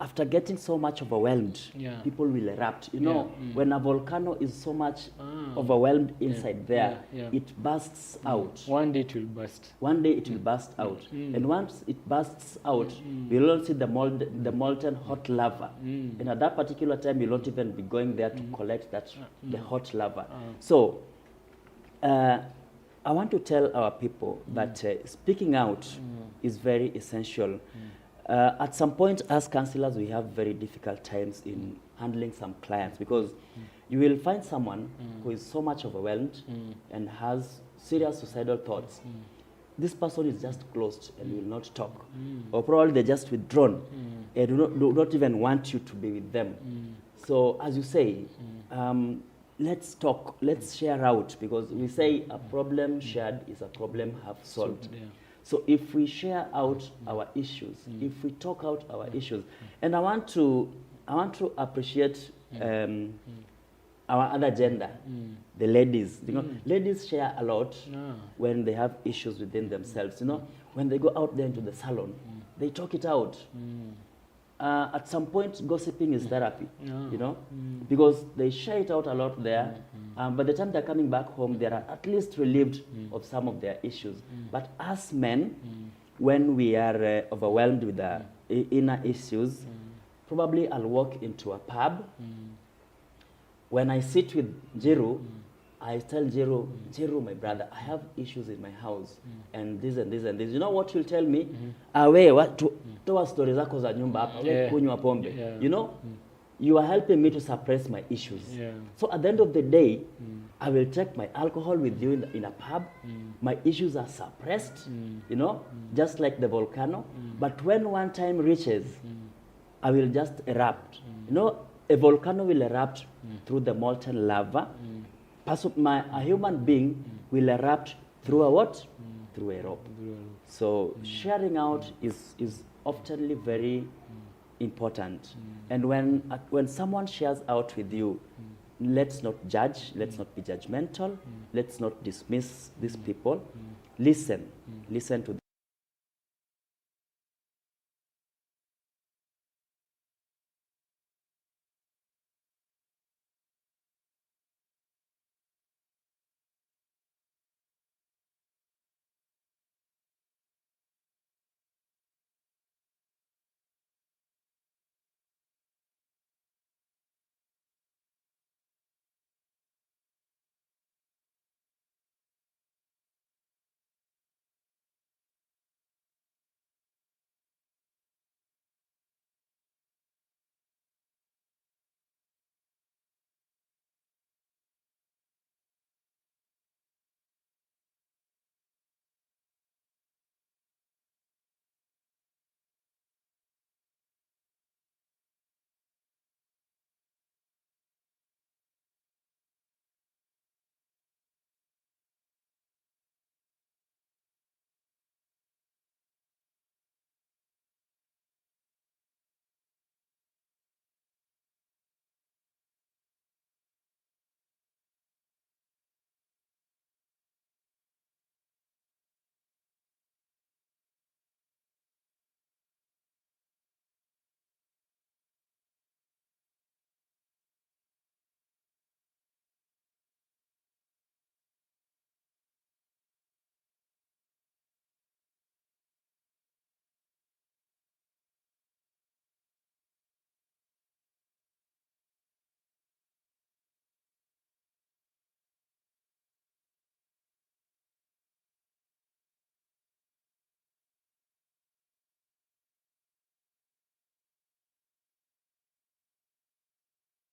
after getting so much overwhelmed, people will erupt. You know, when a volcano is so much overwhelmed inside there, it bursts out. One day it will burst. One day it will burst out. And once it bursts out, we'll all see the molten hot lava. And at that particular time, you'll not even be going there to collect the hot lava. So, I want to tell our people that speaking out is very essential. At some point, as counselors, we have very difficult times in handling some clients because you will find someone who is so much overwhelmed and has serious suicidal thoughts. This person is just closed and will not talk. Or probably they're just withdrawn and do not even want you to be with them. So as you say, let's talk, let's share out, because we say a problem shared is a problem half solved. So if we share out our issues, if we talk out our issues, and I want to appreciate our other gender, the ladies. You know, ladies share a lot when they have issues within themselves. You know, when they go out there into the salon, they talk it out. At some point, gossiping is therapy, you know, because they share it out a lot there. By the time they're coming back home, they are at least relieved of some of their issues. But as men, when we are overwhelmed with the inner issues, probably I'll walk into a pub. When I sit with Jiru, I tell Jiru, my brother, I have issues in my house, and this and this and this. You know what he'll tell me? Toa stories zako za nyumba hapa, kunywa pombe. You know, you are helping me to suppress my issues. So at the end of the day, I will take my alcohol with you in a pub. My issues are suppressed, you know, just like the volcano. But when one time reaches, I will just erupt. You know, a volcano will erupt through the molten lava. A human being will erupt through a what? Through a rope. So sharing out is often very important. And when someone shares out with you, let's not judge, let's not be judgmental, let's not dismiss these people. Listen to them.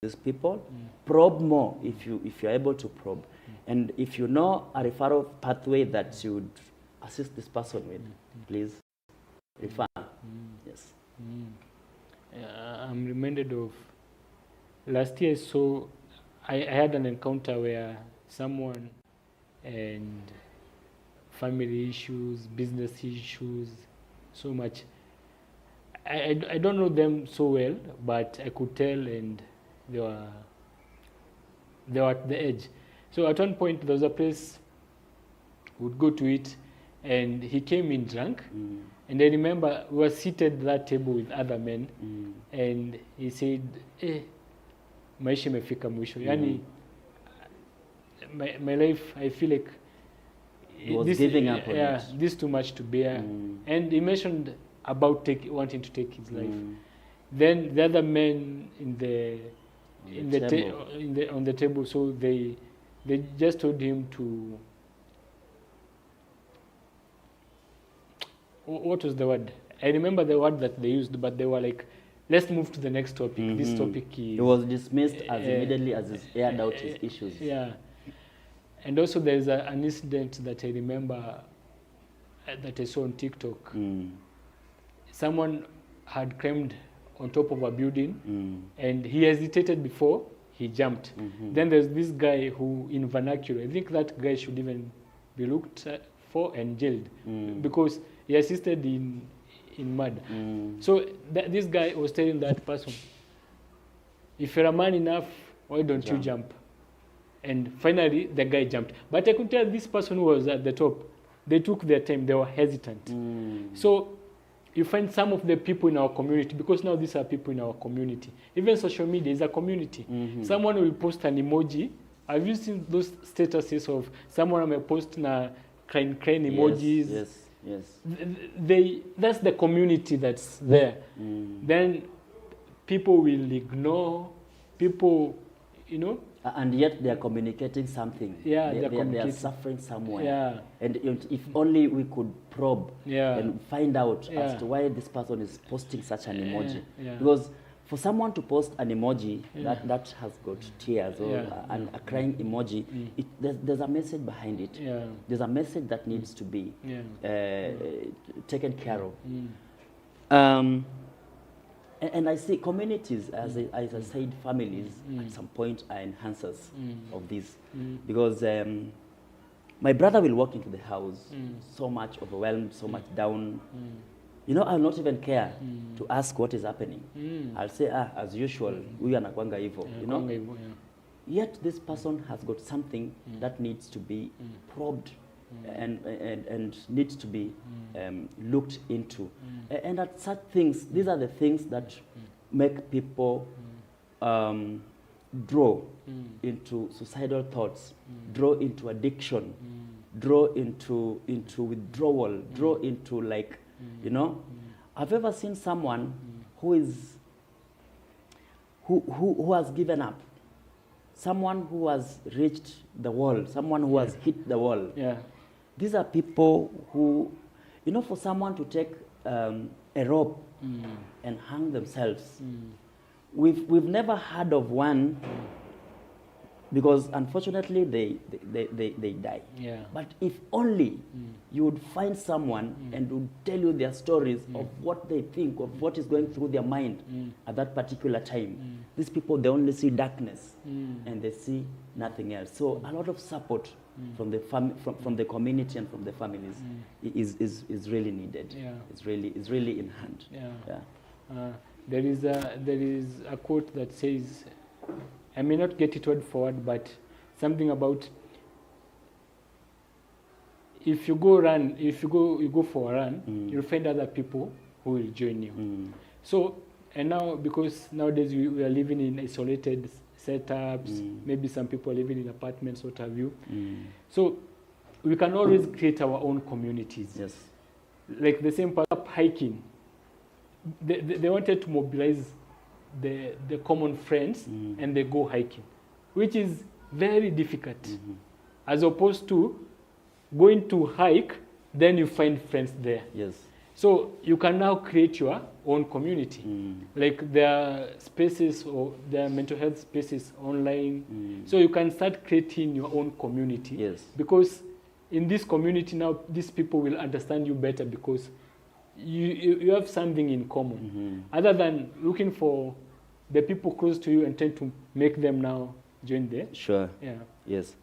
these people. Probe more if you're able to probe. And if you know a referral pathway that you would assist this person with, please refer. Yes. I'm reminded of last year. So I had an encounter where someone and family issues, business issues, so much. I don't know them so well, but I could tell, and they were at the edge. So at one point there was a place would go to eat, and he came in drunk. And I remember we were seated at that table with other men, and he said, maisha imefika mwisho. Yani, my life, I feel like he was giving up on it. This is too much to bear. And he mentioned about wanting to take his life. Then the other men on the table, so they just told him to, what was the word? I remember the word that they used, but they were like, let's move to the next topic. This topic is... It was dismissed as immediately as he aired out his issues. Yeah. And also there's an incident that I remember that I saw on TikTok. Someone had climbed on top of a building, and he hesitated before he jumped. Then there's this guy who, in vernacular, I think that guy should even be looked for and jailed, because he assisted in murder. So this guy was telling that person, if you're a man enough, why don't you jump? And finally, the guy jumped. But I could tell this person who was at the top, they took their time, they were hesitant. So you find some of the people in our community, because now these are people in our community. Even social media is a community. Someone will post an emoji. Have you seen those statuses of someone may post na crying emojis? Yes. That's the community that's there. Then people will ignore, people, you know. And yet they are communicating something. Yeah, they are suffering somewhere. Yeah. And if only we could probe and find out as to why this person is posting such an emoji. Because for someone to post an emoji that has got tears or a crying emoji, there's a message behind it. There's a message that needs to be taken care of. And I see communities, as I said, families at some point are enhancers of this. Because my brother will walk into the house so much overwhelmed, so much down. You know, I'll not even care to ask what is happening. I'll say, as usual, we anakwanga hivyo, you know. Yet this person has got something that needs to be probed and needs to be looked into. And at such things, these are the things that make people draw into suicidal thoughts, draw into addiction, draw into withdrawal, draw into like, you know. I've ever seen someone who has given up, someone who has reached the wall, someone who has hit the wall. These are people who, you know, for someone to take a rope and hang themselves. We've never heard of one, because unfortunately they die. But if only you would find someone and would tell you their stories of what they think, of what is going through their mind at that particular time. These people, they only see darkness and they see nothing else. So a lot of support from the community and from the families is really needed. It's really in hand. There is a quote that says, I may not get it word for word, but something about if you go for a run, you'll find other people who will join you. So, and now, because nowadays we are living in isolated setups, maybe some people are living in apartments, what have you. So we can always create our own communities. Like the same part of hiking. They wanted to mobilize the common friends and they go hiking, which is very difficult, as opposed to going to hike, then you find friends there. So you can now create your own community. Like there are spaces or there are mental health spaces online. So you can start creating your own community. Yes. Because in this community now, these people will understand you better because you have something in common. Other than looking for the people close to you and trying to make them now join there. Sure. Yeah. Yes.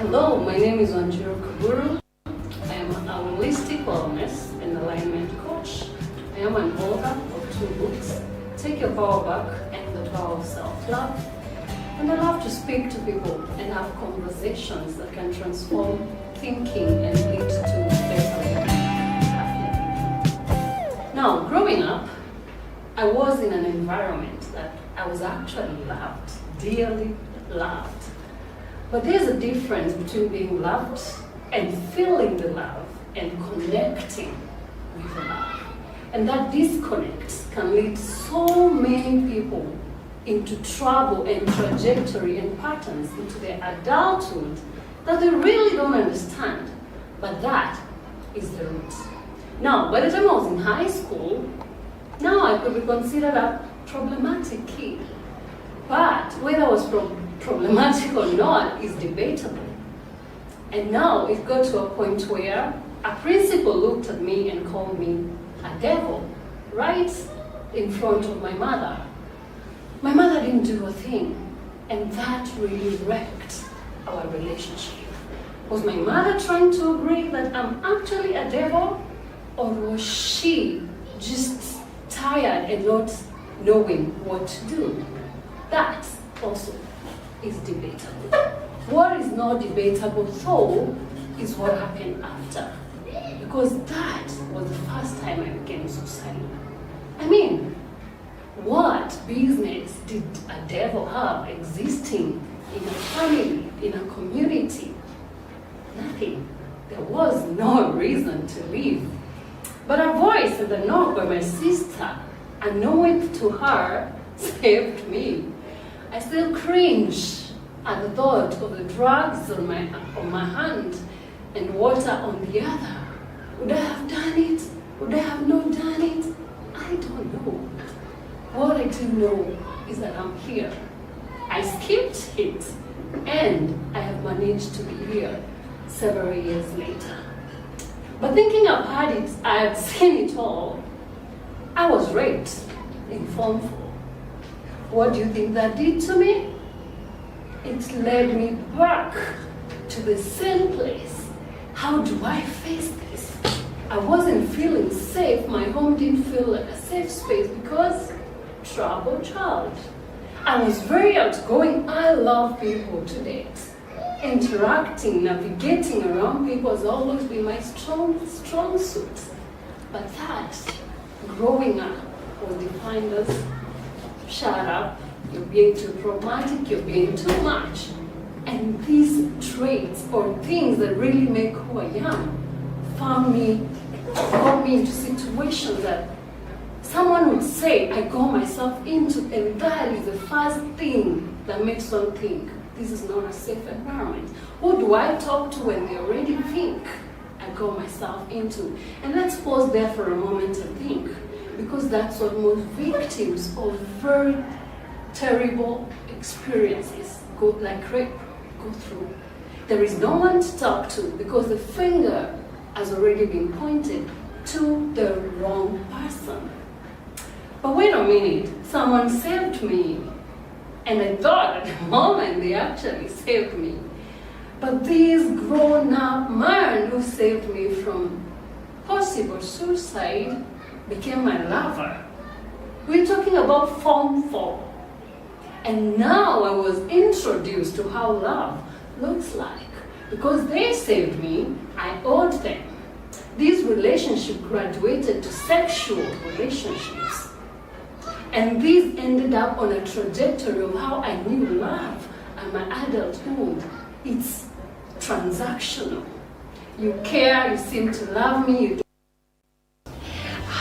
Hello, my name is Wanjiru Kaburu. I am a holistic wellness and alignment coach. I am an author of 2 books, Take Your Power Back and The Power of Self-Love. And I love to speak to people and have conversations that can transform thinking and lead to better life. Now, growing up, I was in an environment that I was actually loved, dearly loved. But there's a difference between being loved and feeling the love and connecting with the love. And that disconnect can lead so many people into trouble and trajectory and patterns into their adulthood that they really don't understand. But that is the root. Now, by the time I was in high school, now I could be considered a problematic kid. But whether I was problematic or not is debatable. And now it got to a point where a principal looked at me and called me a devil right in front of my mother. My mother didn't do a thing, and that really wrecked our relationship. Was my mother trying to agree that I'm actually a devil, or was she just tired and not knowing what to do? That also is debatable. What is not debatable though is what happened after. Because that was the first time I became suicidal. I mean, what business did a devil have existing in a family, in a community? Nothing. There was no reason to live. But a voice at the knock by my sister, unknowing to her, saved me. I still cringe at the thought of the drugs on my hand and water on the other. Would I have done it? Would I have not done it? I don't know. What I do know is that I'm here. I skipped it, and I have managed to be here several years later. But thinking about it, I had seen it all. I was raped in Form 4. What do you think that did to me? It led me back to the same place. How do I face this? I wasn't feeling safe. My home didn't feel like a safe space because troubled child. I was very outgoing. I love people to date. Interacting, navigating around people has always been my strong suit. But that, growing up, was defined as shut up, you're being too problematic, you're being too much. And these traits or things that really make who I am got me into situations that someone would say I got myself into, and that is the first thing that makes one think this is not a safe environment. Who do I talk to when they already think I got myself into? And let's pause there for a moment and think, because that's what most victims of very terrible experiences, like rape, go through. There is no one to talk to because the finger has already been pointed to the wrong person. But wait a minute, someone saved me. And I thought at the moment they actually saved me. But this grown-up man who saved me from possible suicide became my lover. We're talking about Form 4. And now I was introduced to how love looks like. Because they saved me, I owed them. This relationship graduated to sexual relationships. And this ended up on a trajectory of how I knew love and my adulthood. It's transactional. You care, you seem to love me. You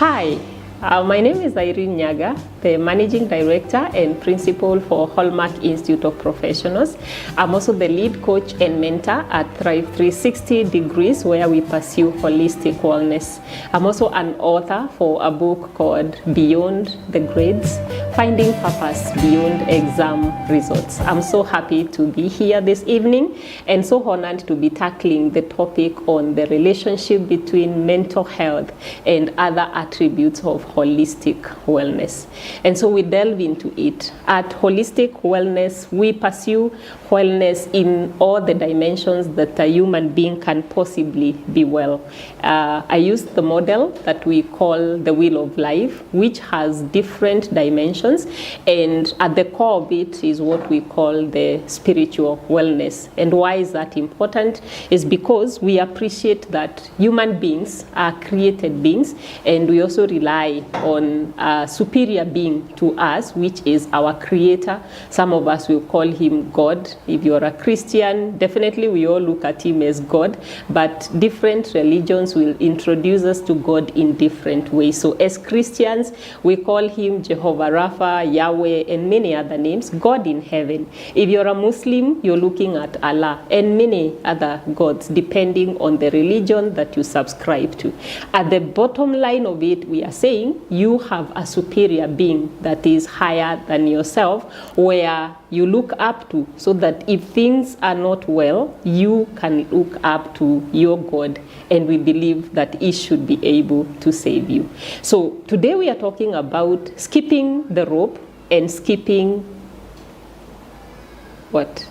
Hi, my name is Irene Nyaga, the Managing Director and Principal for Hallmark Institute of Professionals. I'm also the lead coach and mentor at Thrive 360 Degrees, where we pursue holistic wellness. I'm also an author for a book called Beyond the Grades, Finding Purpose Beyond Exam Results. I'm so happy to be here this evening and so honored to be tackling the topic on the relationship between mental health and other attributes of holistic wellness. And so we delve into it. At Holistic Wellness, we pursue wellness in all the dimensions that a human being can possibly be well. I used the model that we call the Wheel of Life, which has different dimensions, and at the core of it is what we call the spiritual wellness. And why is that important? Is because we appreciate that human beings are created beings, and we also rely on a superior being to us, which is our creator. Some of us will call him God. If you're a Christian, definitely we all look at him as God, but different religions will introduce us to God in different ways. So as Christians, we call him Jehovah Rapha, Yahweh, and many other names, God in heaven. If you're a Muslim, you're looking at Allah and many other gods, depending on the religion that you subscribe to. At the bottom line of it, we are saying you have a superior being that is higher than yourself, where you look up to, so that if things are not well, you can look up to your God, and we believe that he should be able to save you. So today we are talking about skipping the rope and skipping what?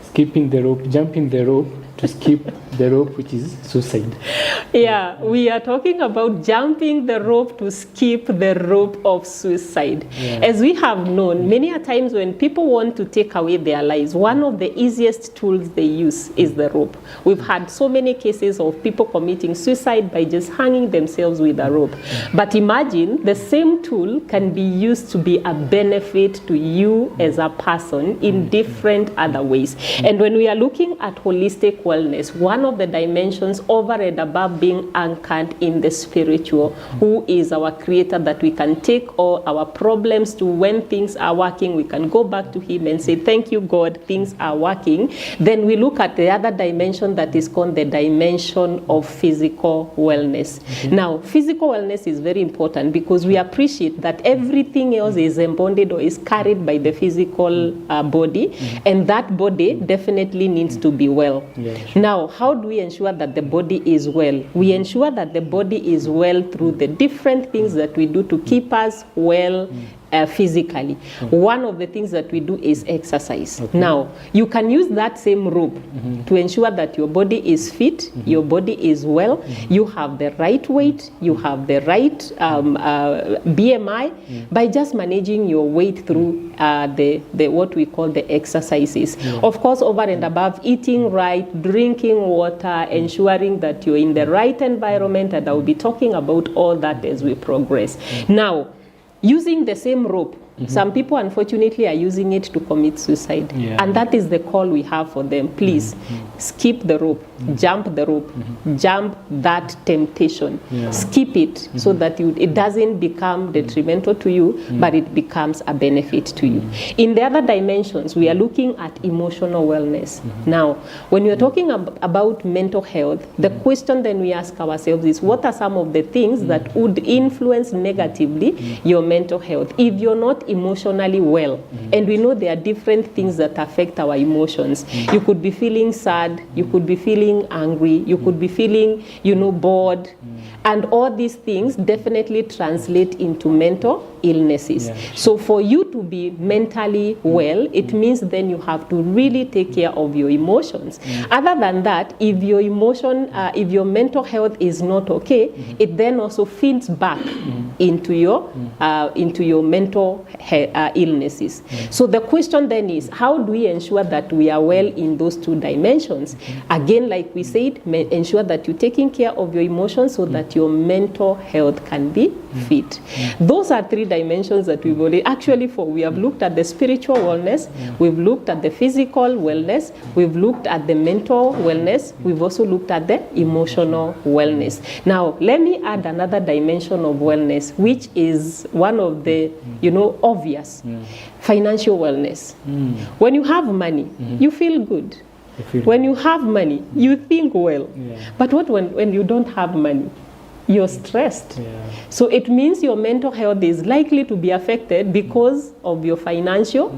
Skipping the rope, jumping the rope to skip the rope, which is suicide. Yeah, we are talking about jumping the rope to skip the rope of suicide. Yeah. As we have known, many a times when people want to take away their lives, one of the easiest tools they use is the rope. We've had so many cases of people committing suicide by just hanging themselves with a rope. But imagine the same tool can be used to be a benefit to you as a person in different other ways. And when we are looking at holistic wellness, one of the dimensions over and above being anchored in the spiritual, who is our creator, that we can take all our problems to, when things are working, we can go back to him and say, thank you, God, things are working. Then we look at the other dimension that is called the dimension of physical wellness. Now, physical wellness is very important because we appreciate that everything else is embodied or is carried by the physical body, and that body definitely needs to be well. Now, how do we ensure that the body is well? We ensure that the body is well through the different things that we do to keep us well physically. One of the things that we do is exercise. Now, you can use that same rope to ensure that your body is fit, your body is well, you have the right weight, you have the right BMI, by just managing your weight through the what we call the exercises. Of course, over and above, eating right, drinking water, ensuring that you're in the right environment, and I will be talking about all that as we progress. Now, using the same rope, some people unfortunately are using it to commit suicide. And that is the call we have for them. Please skip the rope, jump the rope, jump that temptation, skip it so that it doesn't become detrimental to you, but it becomes a benefit to you. In the other dimensions, we are looking at emotional wellness. Now, when we are talking about mental health, the question then we ask ourselves is, what are some of the things that would influence negatively your mental health? If you're not emotionally well, and we know there are different things that affect our emotions. You could be feeling sad, you could be feeling angry, you could be feeling, bored, and all these things definitely translate into mental illnesses. So for you to be mentally well, it means then you have to really take care of your emotions. Other than that, if your if your mental health is not okay, it then also feeds back into your mental illnesses. So the question then is, how do we ensure that we are well in those two dimensions? Again, like we said, ensure that you're taking care of your emotions so that your mental health can be fit. Those are three dimensions that we've already, actually we have looked at the spiritual wellness, we've looked at the physical wellness, we've looked at the mental wellness, we've also looked at the emotional wellness. Now, let me add another dimension of wellness, which is one of the, obvious, financial wellness. When you have money, you feel good. When you have money, you think well. But what when you don't have money? You're stressed. So it means your mental health is likely to be affected because of your financial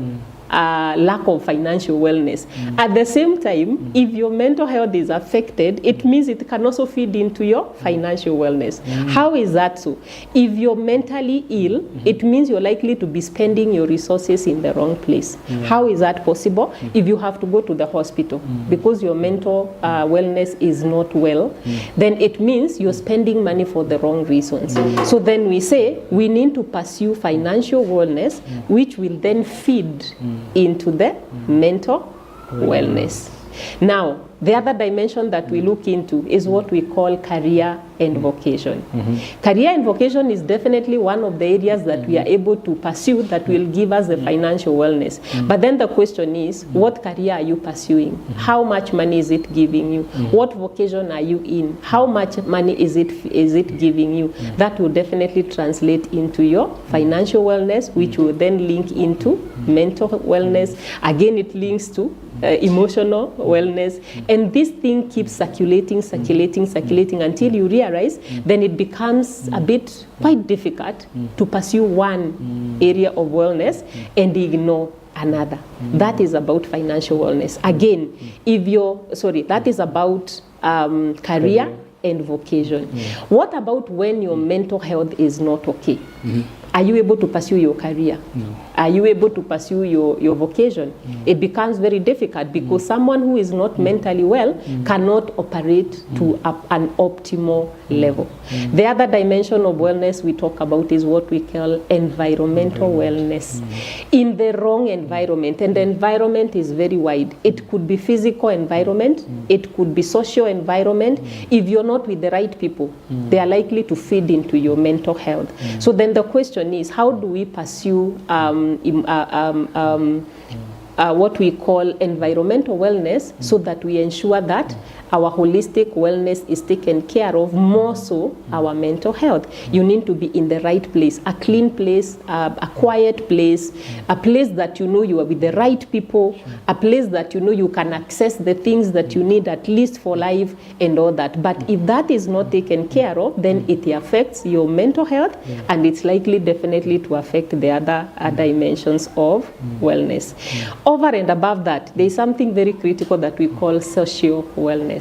lack of financial wellness. At the same time, if your mental health is affected, it means it can also feed into your financial wellness. How is that so? If you're mentally ill, it means you're likely to be spending your resources in the wrong place. How is that possible? If you have to go to the hospital because your mental wellness is not well, then it means you're spending money for the wrong reasons. So then we say we need to pursue financial wellness, which will then feed into the mental wellness. Now, the other dimension that we look into is what we call career and vocation. Career and vocation is definitely one of the areas that we are able to pursue that will give us the financial wellness. But then the question is, what career are you pursuing? How much money is it giving you? What vocation are you in? How much money is it giving you? That will definitely translate into your financial wellness, which will then link into mental wellness. Again, it links to emotional wellness. And this thing keeps circulating until you realize then it becomes a bit quite difficult to pursue one area of wellness and ignore another. That is about financial wellness. Again, that is about career and vocation. What about when your mental health is not okay? Are you able to pursue your career? No. Are you able to pursue your vocation? It becomes very difficult because someone who is not mentally well cannot operate to an optimal level. The other dimension of wellness we talk about is what we call environmental wellness. In the wrong environment, and the environment is very wide. It could be physical environment, it could be social environment. If you're not with the right people, they are likely to feed into your mental health. So then the question is, how do we pursue what we call environmental wellness so that we ensure that our holistic wellness is taken care of, more so our mental health? You need to be in the right place, a clean place, a quiet place, a place that you know you are with the right people, a place that you know you can access the things that you need at least for life and all that. But if that is not taken care of, then it affects your mental health and it's likely definitely to affect the other dimensions of wellness. Over and above that, there is something very critical that we call social wellness.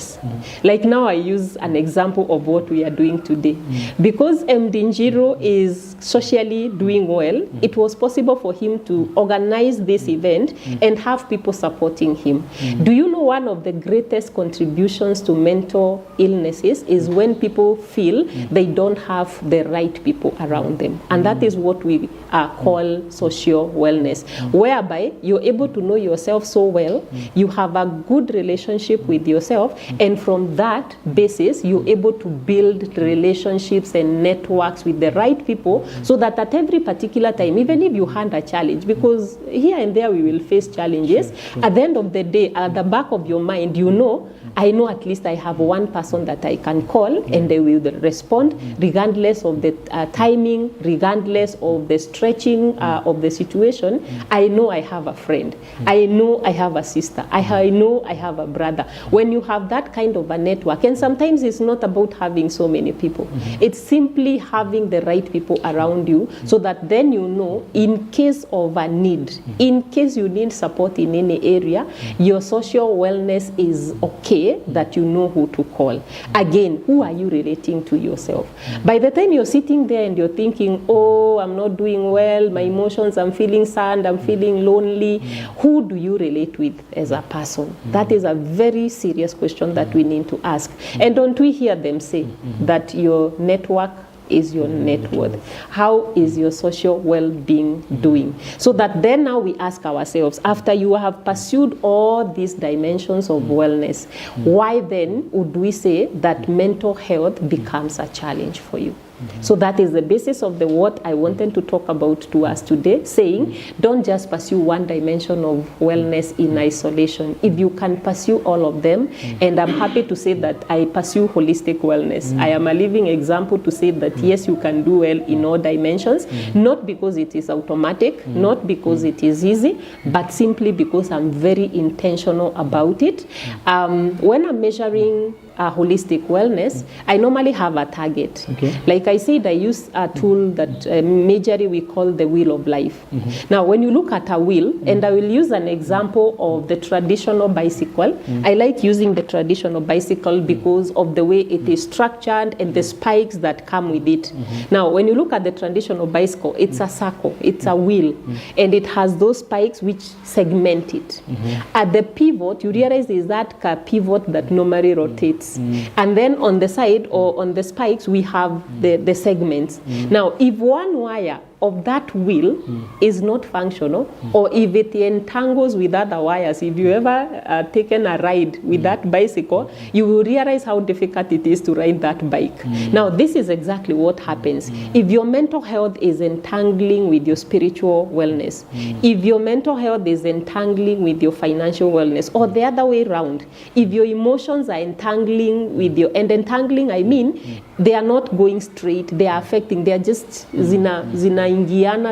Like now I use an example of what we are doing today. Because MD Njiro is socially doing well, it was possible for him to organize this event and have people supporting him. Do you know one of the greatest contributions to mental illnesses is when people feel they don't have the right people around them? And that is what we call social wellness, whereby you're able to know yourself so well, you have a good relationship with yourself, and from that basis you're able to build relationships and networks with the right people, so that at every particular time, even if you hand a challenge, because here and there we will face challenges, at the end of the day, at the back of your mind, you know, I know at least I have one person that I can call and they will respond regardless of the timing, regardless of the stretching of the situation. I know I have a friend. I know I have a sister. I know I have a brother. When you have that kind of a network, and sometimes it's not about having so many people. It's simply having the right people around you, so that then you know, in case of a need, in case you need support in any area, your social wellness is okay, that you know who to call. Again, who are you relating to yourself? By the time you're sitting there and you're thinking, oh, I'm not doing well, my emotions, I'm feeling sad, I'm feeling lonely, who do you relate with as a person? That is a very serious question that we need to ask. And don't we hear them say that your network is your net worth? How is your social well-being doing? So that then now we ask ourselves, after you have pursued all these dimensions of wellness, why then would we say that mental health becomes a challenge for you? So that is the basis of what I wanted to talk about to us today, saying don't just pursue one dimension of wellness in isolation. If you can pursue all of them, and I'm happy to say that I pursue holistic wellness. I am a living example to say that yes, you can do well in all dimensions, not because it is automatic, not because it is easy, but simply because I'm very intentional about it. When I'm measuring holistic wellness, I normally have a target. Okay. Like I said, I use a tool that majorly we call the wheel of life. Now, when you look at a wheel, and I will use an example of the traditional bicycle. I like using the traditional bicycle because of the way it is structured and the spikes that come with it. Now, when you look at the traditional bicycle, it's a circle, it's a wheel, and it has those spikes which segment it. At the pivot, you realize is that pivot that normally rotates. And then on the side or on the spikes, we have the segments. Now, if one wire of that wheel is not functional, or if it entangles with other wires, if you ever taken a ride with that bicycle, you will realize how difficult it is to ride that bike. Now, this is exactly what happens. If your mental health is entangling with your spiritual wellness, if your mental health is entangling with your financial wellness, or the other way around, if your emotions are entangling with your, and entangling, I mean, they are not going straight, they are affecting, they are just zinaingiana,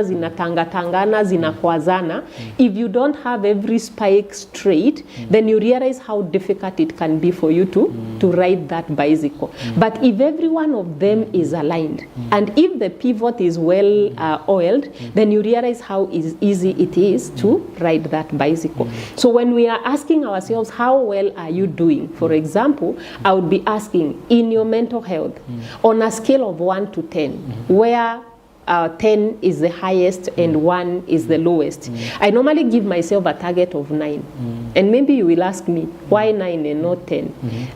zinatangatangana, zinakwazana. If you don't have every spike straight, then you realize how difficult it can be for you to ride that bicycle. But if every one of them is aligned, and if the pivot is well oiled, then you realize how easy it is to ride that bicycle. So when we are asking ourselves, how well are you doing? For example, I would be asking, in your mental health, on a scale of 1 to 10, where 10 is the highest and 1 is the lowest. I normally give myself a target of 9. And maybe you will ask me, why 9 and not 10?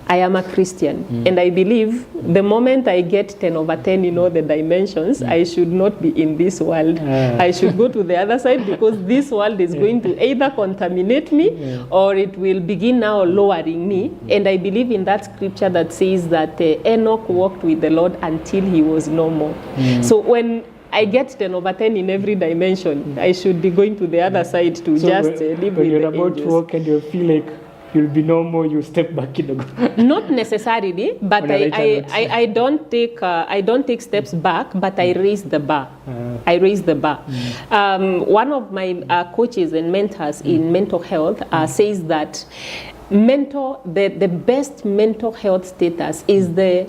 I am a Christian, and I believe the moment I get 10 over 10 in all the dimensions, I should not be in this world. I should go to the other side, because this world is going to either contaminate me or it will begin now lowering me. And I believe in that scripture that says that Enoch walked with the Lord until he was no more. So when I get 10 over 10 in every dimension, I should be going to the other side to live with the angels. When you're about to walk and you feel like you'll be normal, you step back in the Not necessarily, but I don't take steps back, but I raise the bar. I raise the bar. One of my coaches and mentors in mental health says that the best mental health status is the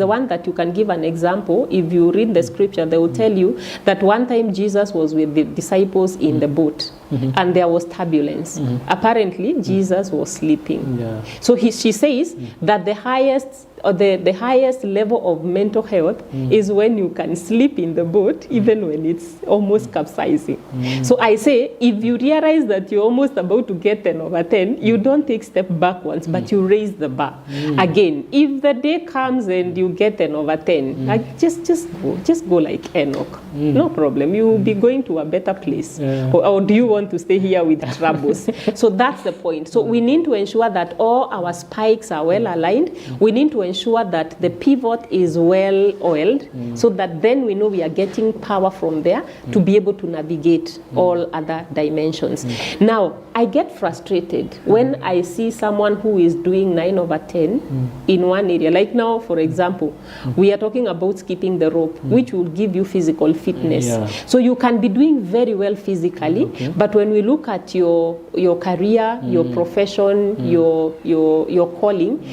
one that you can give an example. If you read the scripture, they will tell you that one time Jesus was with the disciples in the boat, and there was turbulence. Apparently, Jesus was sleeping. So she says that the highest level of mental health is when you can sleep in the boat, even when it's almost capsizing. So I say, if you realize that you're almost about to get 10 over 10, you don't take step backwards, but you raise the bar. Again, if the day comes and you get 10 over 10, like just go like Enoch. No problem. You will be going to a better place. Or do you want to stay here with troubles? So that's the point. So we need to ensure that all our spikes are well aligned. We need to ensure that the pivot is well oiled, so that then we know we are getting power from there to be able to navigate all other dimensions. Now, I get frustrated when I see someone who is doing 9 over 10 in one area. Like now, for example, we are talking about skipping the rope, which will give you physical fitness. So you can be doing very well physically, but when we look at your career, your profession, your calling,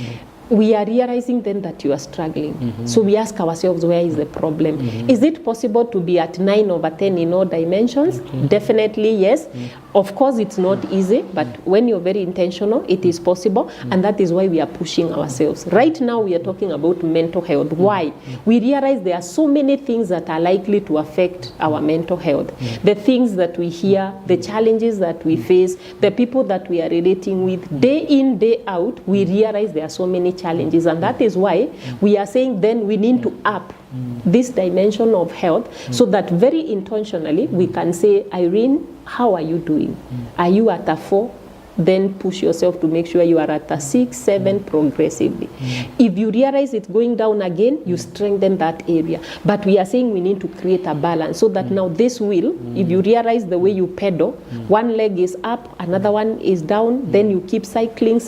we are realizing then that you are struggling. So we ask ourselves, where is the problem? Is it possible to be at 9 over 10 in all dimensions? Definitely yes. Of course, it's not easy, but when you're very intentional, it is possible, and that is why we are pushing ourselves. Right now, we are talking about mental health. Why? We realize there are so many things that are likely to affect our mental health. The things that we hear, the challenges that we face, the people that we are relating with, day in, day out, we realize there are so many challenges, and that is why we are saying then we need to up this dimension of health, so that very intentionally we can say, Irene, how are you doing? Are you at a 4? Then push yourself to make sure you are at a 6, 7 progressively. If you realize it's going down again, you strengthen that area. But we are saying we need to create a balance, so that now this wheel, if you realize the way you pedal, one leg is up, another one is down, then you keep cycling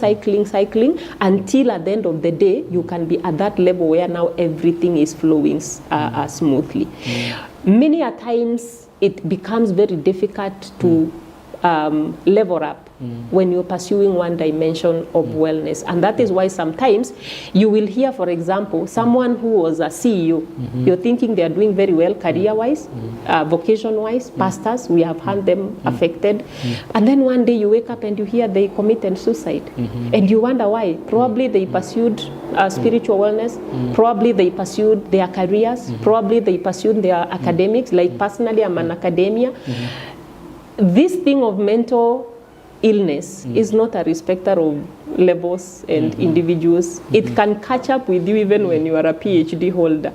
until at the end of the day, you can be at that level where now everything is flowing smoothly. Many a times it becomes very difficult to level up when you're pursuing one dimension of wellness. And that is why sometimes you will hear, for example, someone who was a CEO, you're thinking they are doing very well career-wise, vocation-wise, pastors, we have had them affected. And then one day you wake up and you hear they committed suicide. And you wonder why. Probably they pursued spiritual wellness, probably they pursued their careers, probably they pursued their academics. Like personally, I'm an academia. This thing of mental illness is not a respecter of levels and individuals. It can catch up with you even when you are a PhD holder,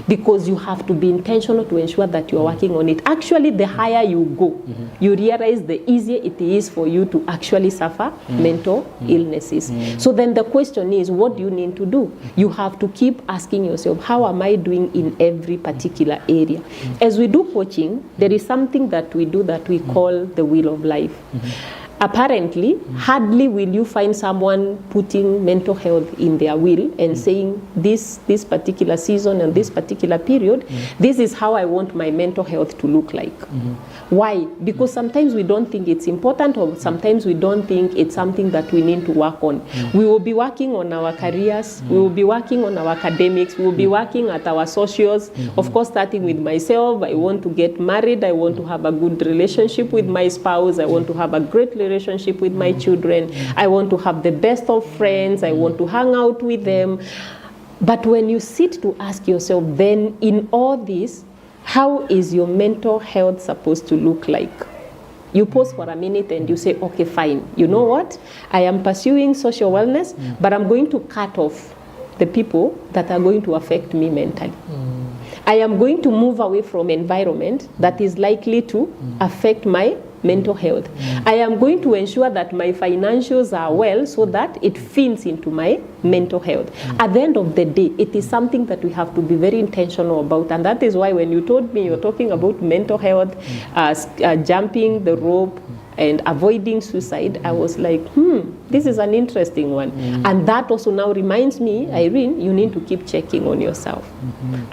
because you have to be intentional to ensure that you are working on it. Actually, the higher you go, you realize the easier it is for you to actually suffer mental illnesses. So then the question is, what do you need to do? You have to keep asking yourself, how am I doing in every particular area? As we do coaching, there is something that we do that we call the wheel of life. Apparently, hardly will you find someone putting mental health in their will and saying this particular season and this particular period, this is how I want my mental health to look like. Why? Because sometimes we don't think it's important, or sometimes we don't think it's something that we need to work on. We will be working on our careers, we will be working on our academics, we will be working at our socials. Of course, starting with myself, I want to get married, I want to have a good relationship with my spouse, I want to have a great relationship with my children, I want to have the best of friends, I want to hang out with them. But when you sit to ask yourself, then in all this, how is your mental health supposed to look like? You pause for a minute and you say, okay, fine. You know what? I am pursuing social wellness, but I'm going to cut off the people that are going to affect me mentally. I am going to move away from environment that is likely to affect my mental health. I am going to ensure that my financials are well so that it fits into my mental health. At the end of the day, it is something that we have to be very intentional about. And that is why when you told me you're talking about mental health, jumping the rope, and avoiding suicide, I was like, this is an interesting one. And that also now reminds me, Irene, you need to keep checking on yourself.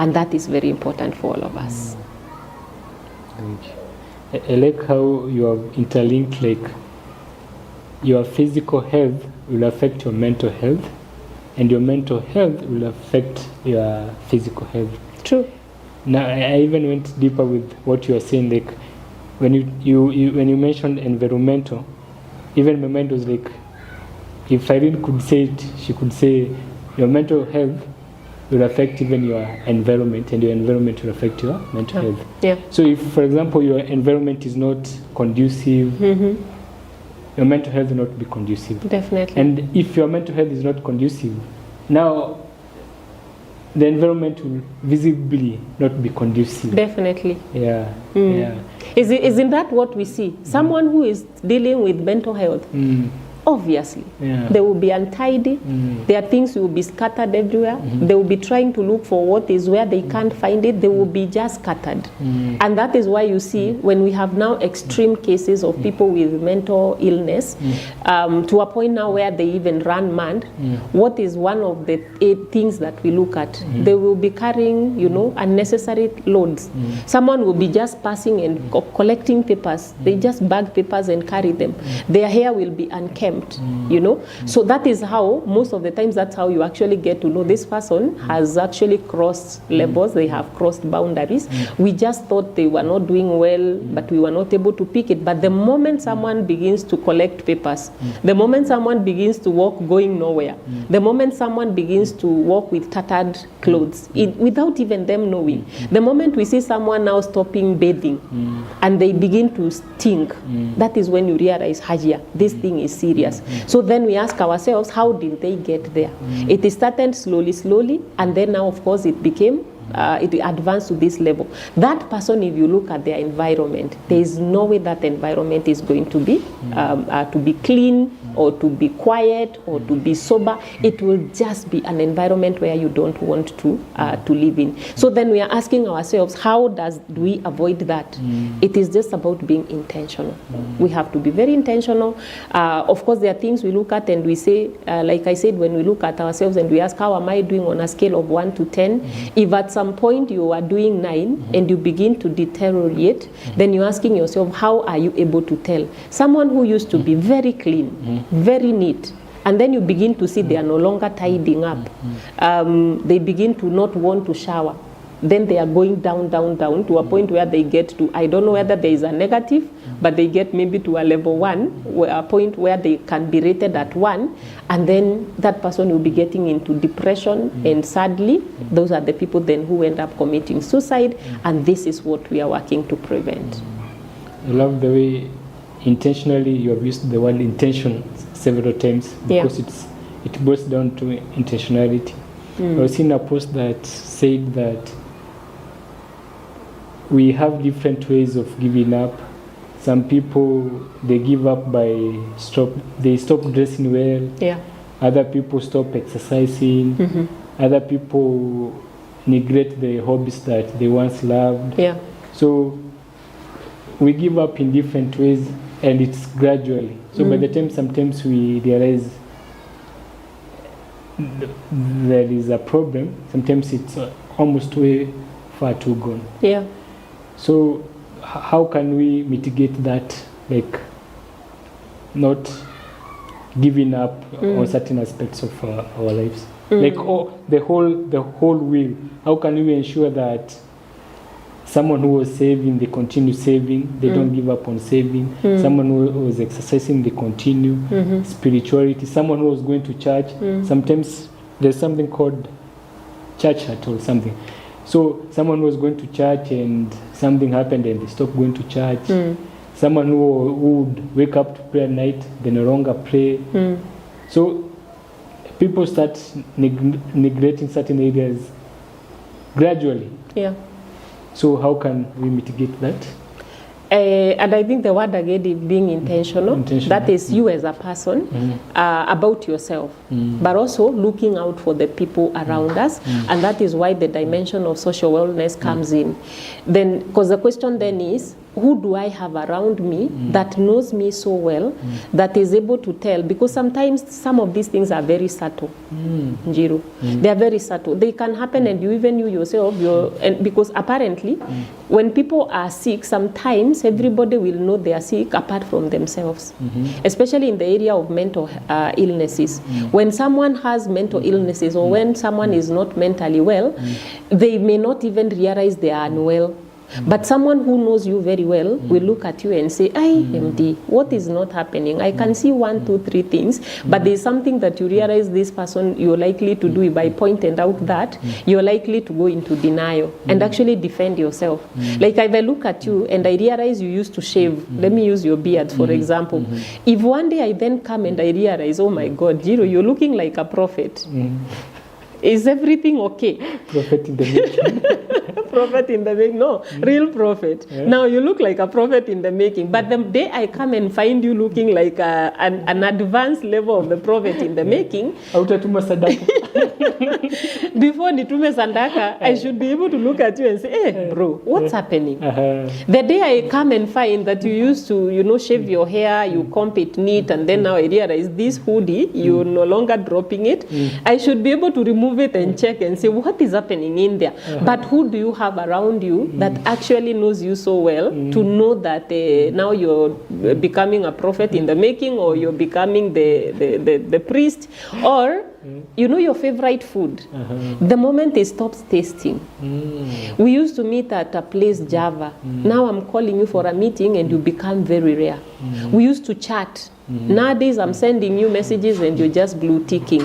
And that is very important for all of us. Thank you. I like how you have interlinked, like your physical health will affect your mental health, and your mental health will affect your physical health. True. Now, I even went deeper with what you are saying, like when you mentioned environmental, even my mind was like, if Irene could say it, she could say your mental health will affect even your environment, and your environment will affect your mental health. Yeah. So if, for example, your environment is not conducive, your mental health will not be conducive. Definitely. And if your mental health is not conducive, now the environment will visibly not be conducive. Definitely. Yeah. Yeah. Isn't that what we see? Someone who is dealing with mental health, obviously, they will be untidy. There are things will be scattered everywhere. They will be trying to look for what is where they can't find it. They will be just scattered. And that is why you see when we have now extreme cases of people with mental illness, to a point now where they even run mad, what is one of the things that we look at? They will be carrying, unnecessary loads. Someone will be just passing and collecting papers. They just bag papers and carry them. Their hair will be unkempt. So that is how, most of the times, that's how you actually get to know this person has actually crossed levels, they have crossed boundaries. We just thought they were not doing well, but we were not able to pick it. But the moment someone begins to collect papers, the moment someone begins to walk going nowhere, the moment someone begins to walk with tattered clothes, without even them knowing, the moment we see someone now stopping bathing and they begin to stink, that is when you realize, Hajia, this thing is serious. So then we ask ourselves, how did they get there? It started slowly, and then now, of course, it became, it advanced to this level. That person, if you look at their environment, there is no way that environment is going to be clean, or to be quiet or to be sober. It will just be an environment where you don't want to live in. So then we are asking ourselves, how do we avoid that? It is just about being intentional. We have to be very intentional. Of course, there are things we look at and we say, like I said, when we look at ourselves and we ask, how am I doing on a scale of 1 to 10? If at some point you are doing 9 and you begin to deteriorate, then you're asking yourself, how are you able to tell? Someone who used to be very clean, very neat, and then you begin to see they are no longer tidying up. They begin to not want to shower. Then they are going down to a point where they get to, I don't know whether there is a negative, but they get maybe to a level 1, a point where they can be rated at 1, and then that person will be getting into depression, and sadly, those are the people then who end up committing suicide, and this is what we are working to prevent. I love the way intentionally you have used the word intention several times, because it boils down to intentionality. I was in a post that said that we have different ways of giving up. Some people, they give up by stop dressing well. Yeah. Other people stop exercising. Other people neglect the hobbies that they once loved. Yeah. So we give up in different ways, and it's gradually. So by the time sometimes we realize there is a problem, sometimes it's almost way far too gone. Yeah. So how can we mitigate that, like not giving up on certain aspects of our lives? Like the whole wheel. How can we ensure that someone who was saving, they continue saving, they don't give up on saving. Someone who was exercising, they continue. Spirituality. Someone who was going to church, sometimes there's something called church hurt or something. So someone who was going to church and something happened and they stopped going to church. Someone who would wake up to pray at night, they no longer pray. So people start neglecting certain areas gradually. Yeah. So how can we mitigate that? And I think the word again is being intentional. That is you as a person, about yourself, but also looking out for the people around us. And that is why the dimension of social wellness comes in. Then, because the question then is, who do I have around me that knows me so well, that is able to tell? Because sometimes some of these things are very subtle, Njiro. They are very subtle. They can happen, and you yourself, and because apparently, when people are sick, sometimes everybody will know they are sick apart from themselves, especially in the area of mental illnesses. When someone has mental illnesses, or when someone is not mentally well, they may not even realize they are unwell. But someone who knows you very well will look at you and say, MD, what is not happening? I can see 1, 2, 3 things, but there's something that you realize this person, you're likely to do. If I pointed out that, you're likely to go into denial and actually defend yourself. Like if I look at you and I realize you used to shave, let me use your beard for example. If one day I then come and I realize, oh my God, Jiro, you're looking like a prophet. Is everything okay? Prophet in the making. Prophet in the making. No, real prophet. Yeah. Now you look like a prophet in the making. But the day I come and find you looking like an advanced level of the prophet in the making, before nitume sandaka, I should be able to look at you and say, hey, bro, what's happening? The day I come and find that you used to, shave your hair, you comb it neat, and then now I realize this hoodie, you're no longer dropping it, I should be able to remove it and check and say, what is happening in there? But who do you have around you that actually knows you so well to know that now you're becoming a prophet in the making, or you're becoming the priest, or your favorite food. The moment it stops tasting. We used to meet at a place, Java. Now I'm calling you for a meeting and you become very rare. We used to chat. Nowadays I'm sending you messages and you're just blue ticking.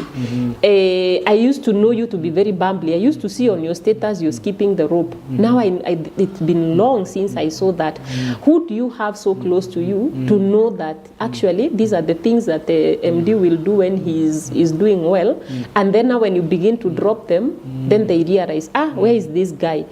I used to know you to be very bumbly. I used to see on your status you're skipping the rope. Now it's been long since I saw that. Who do you have so close to you to know that actually these are the things that the MD will do when he's doing well, and then now when you begin to drop them, then they realize, where is this guy?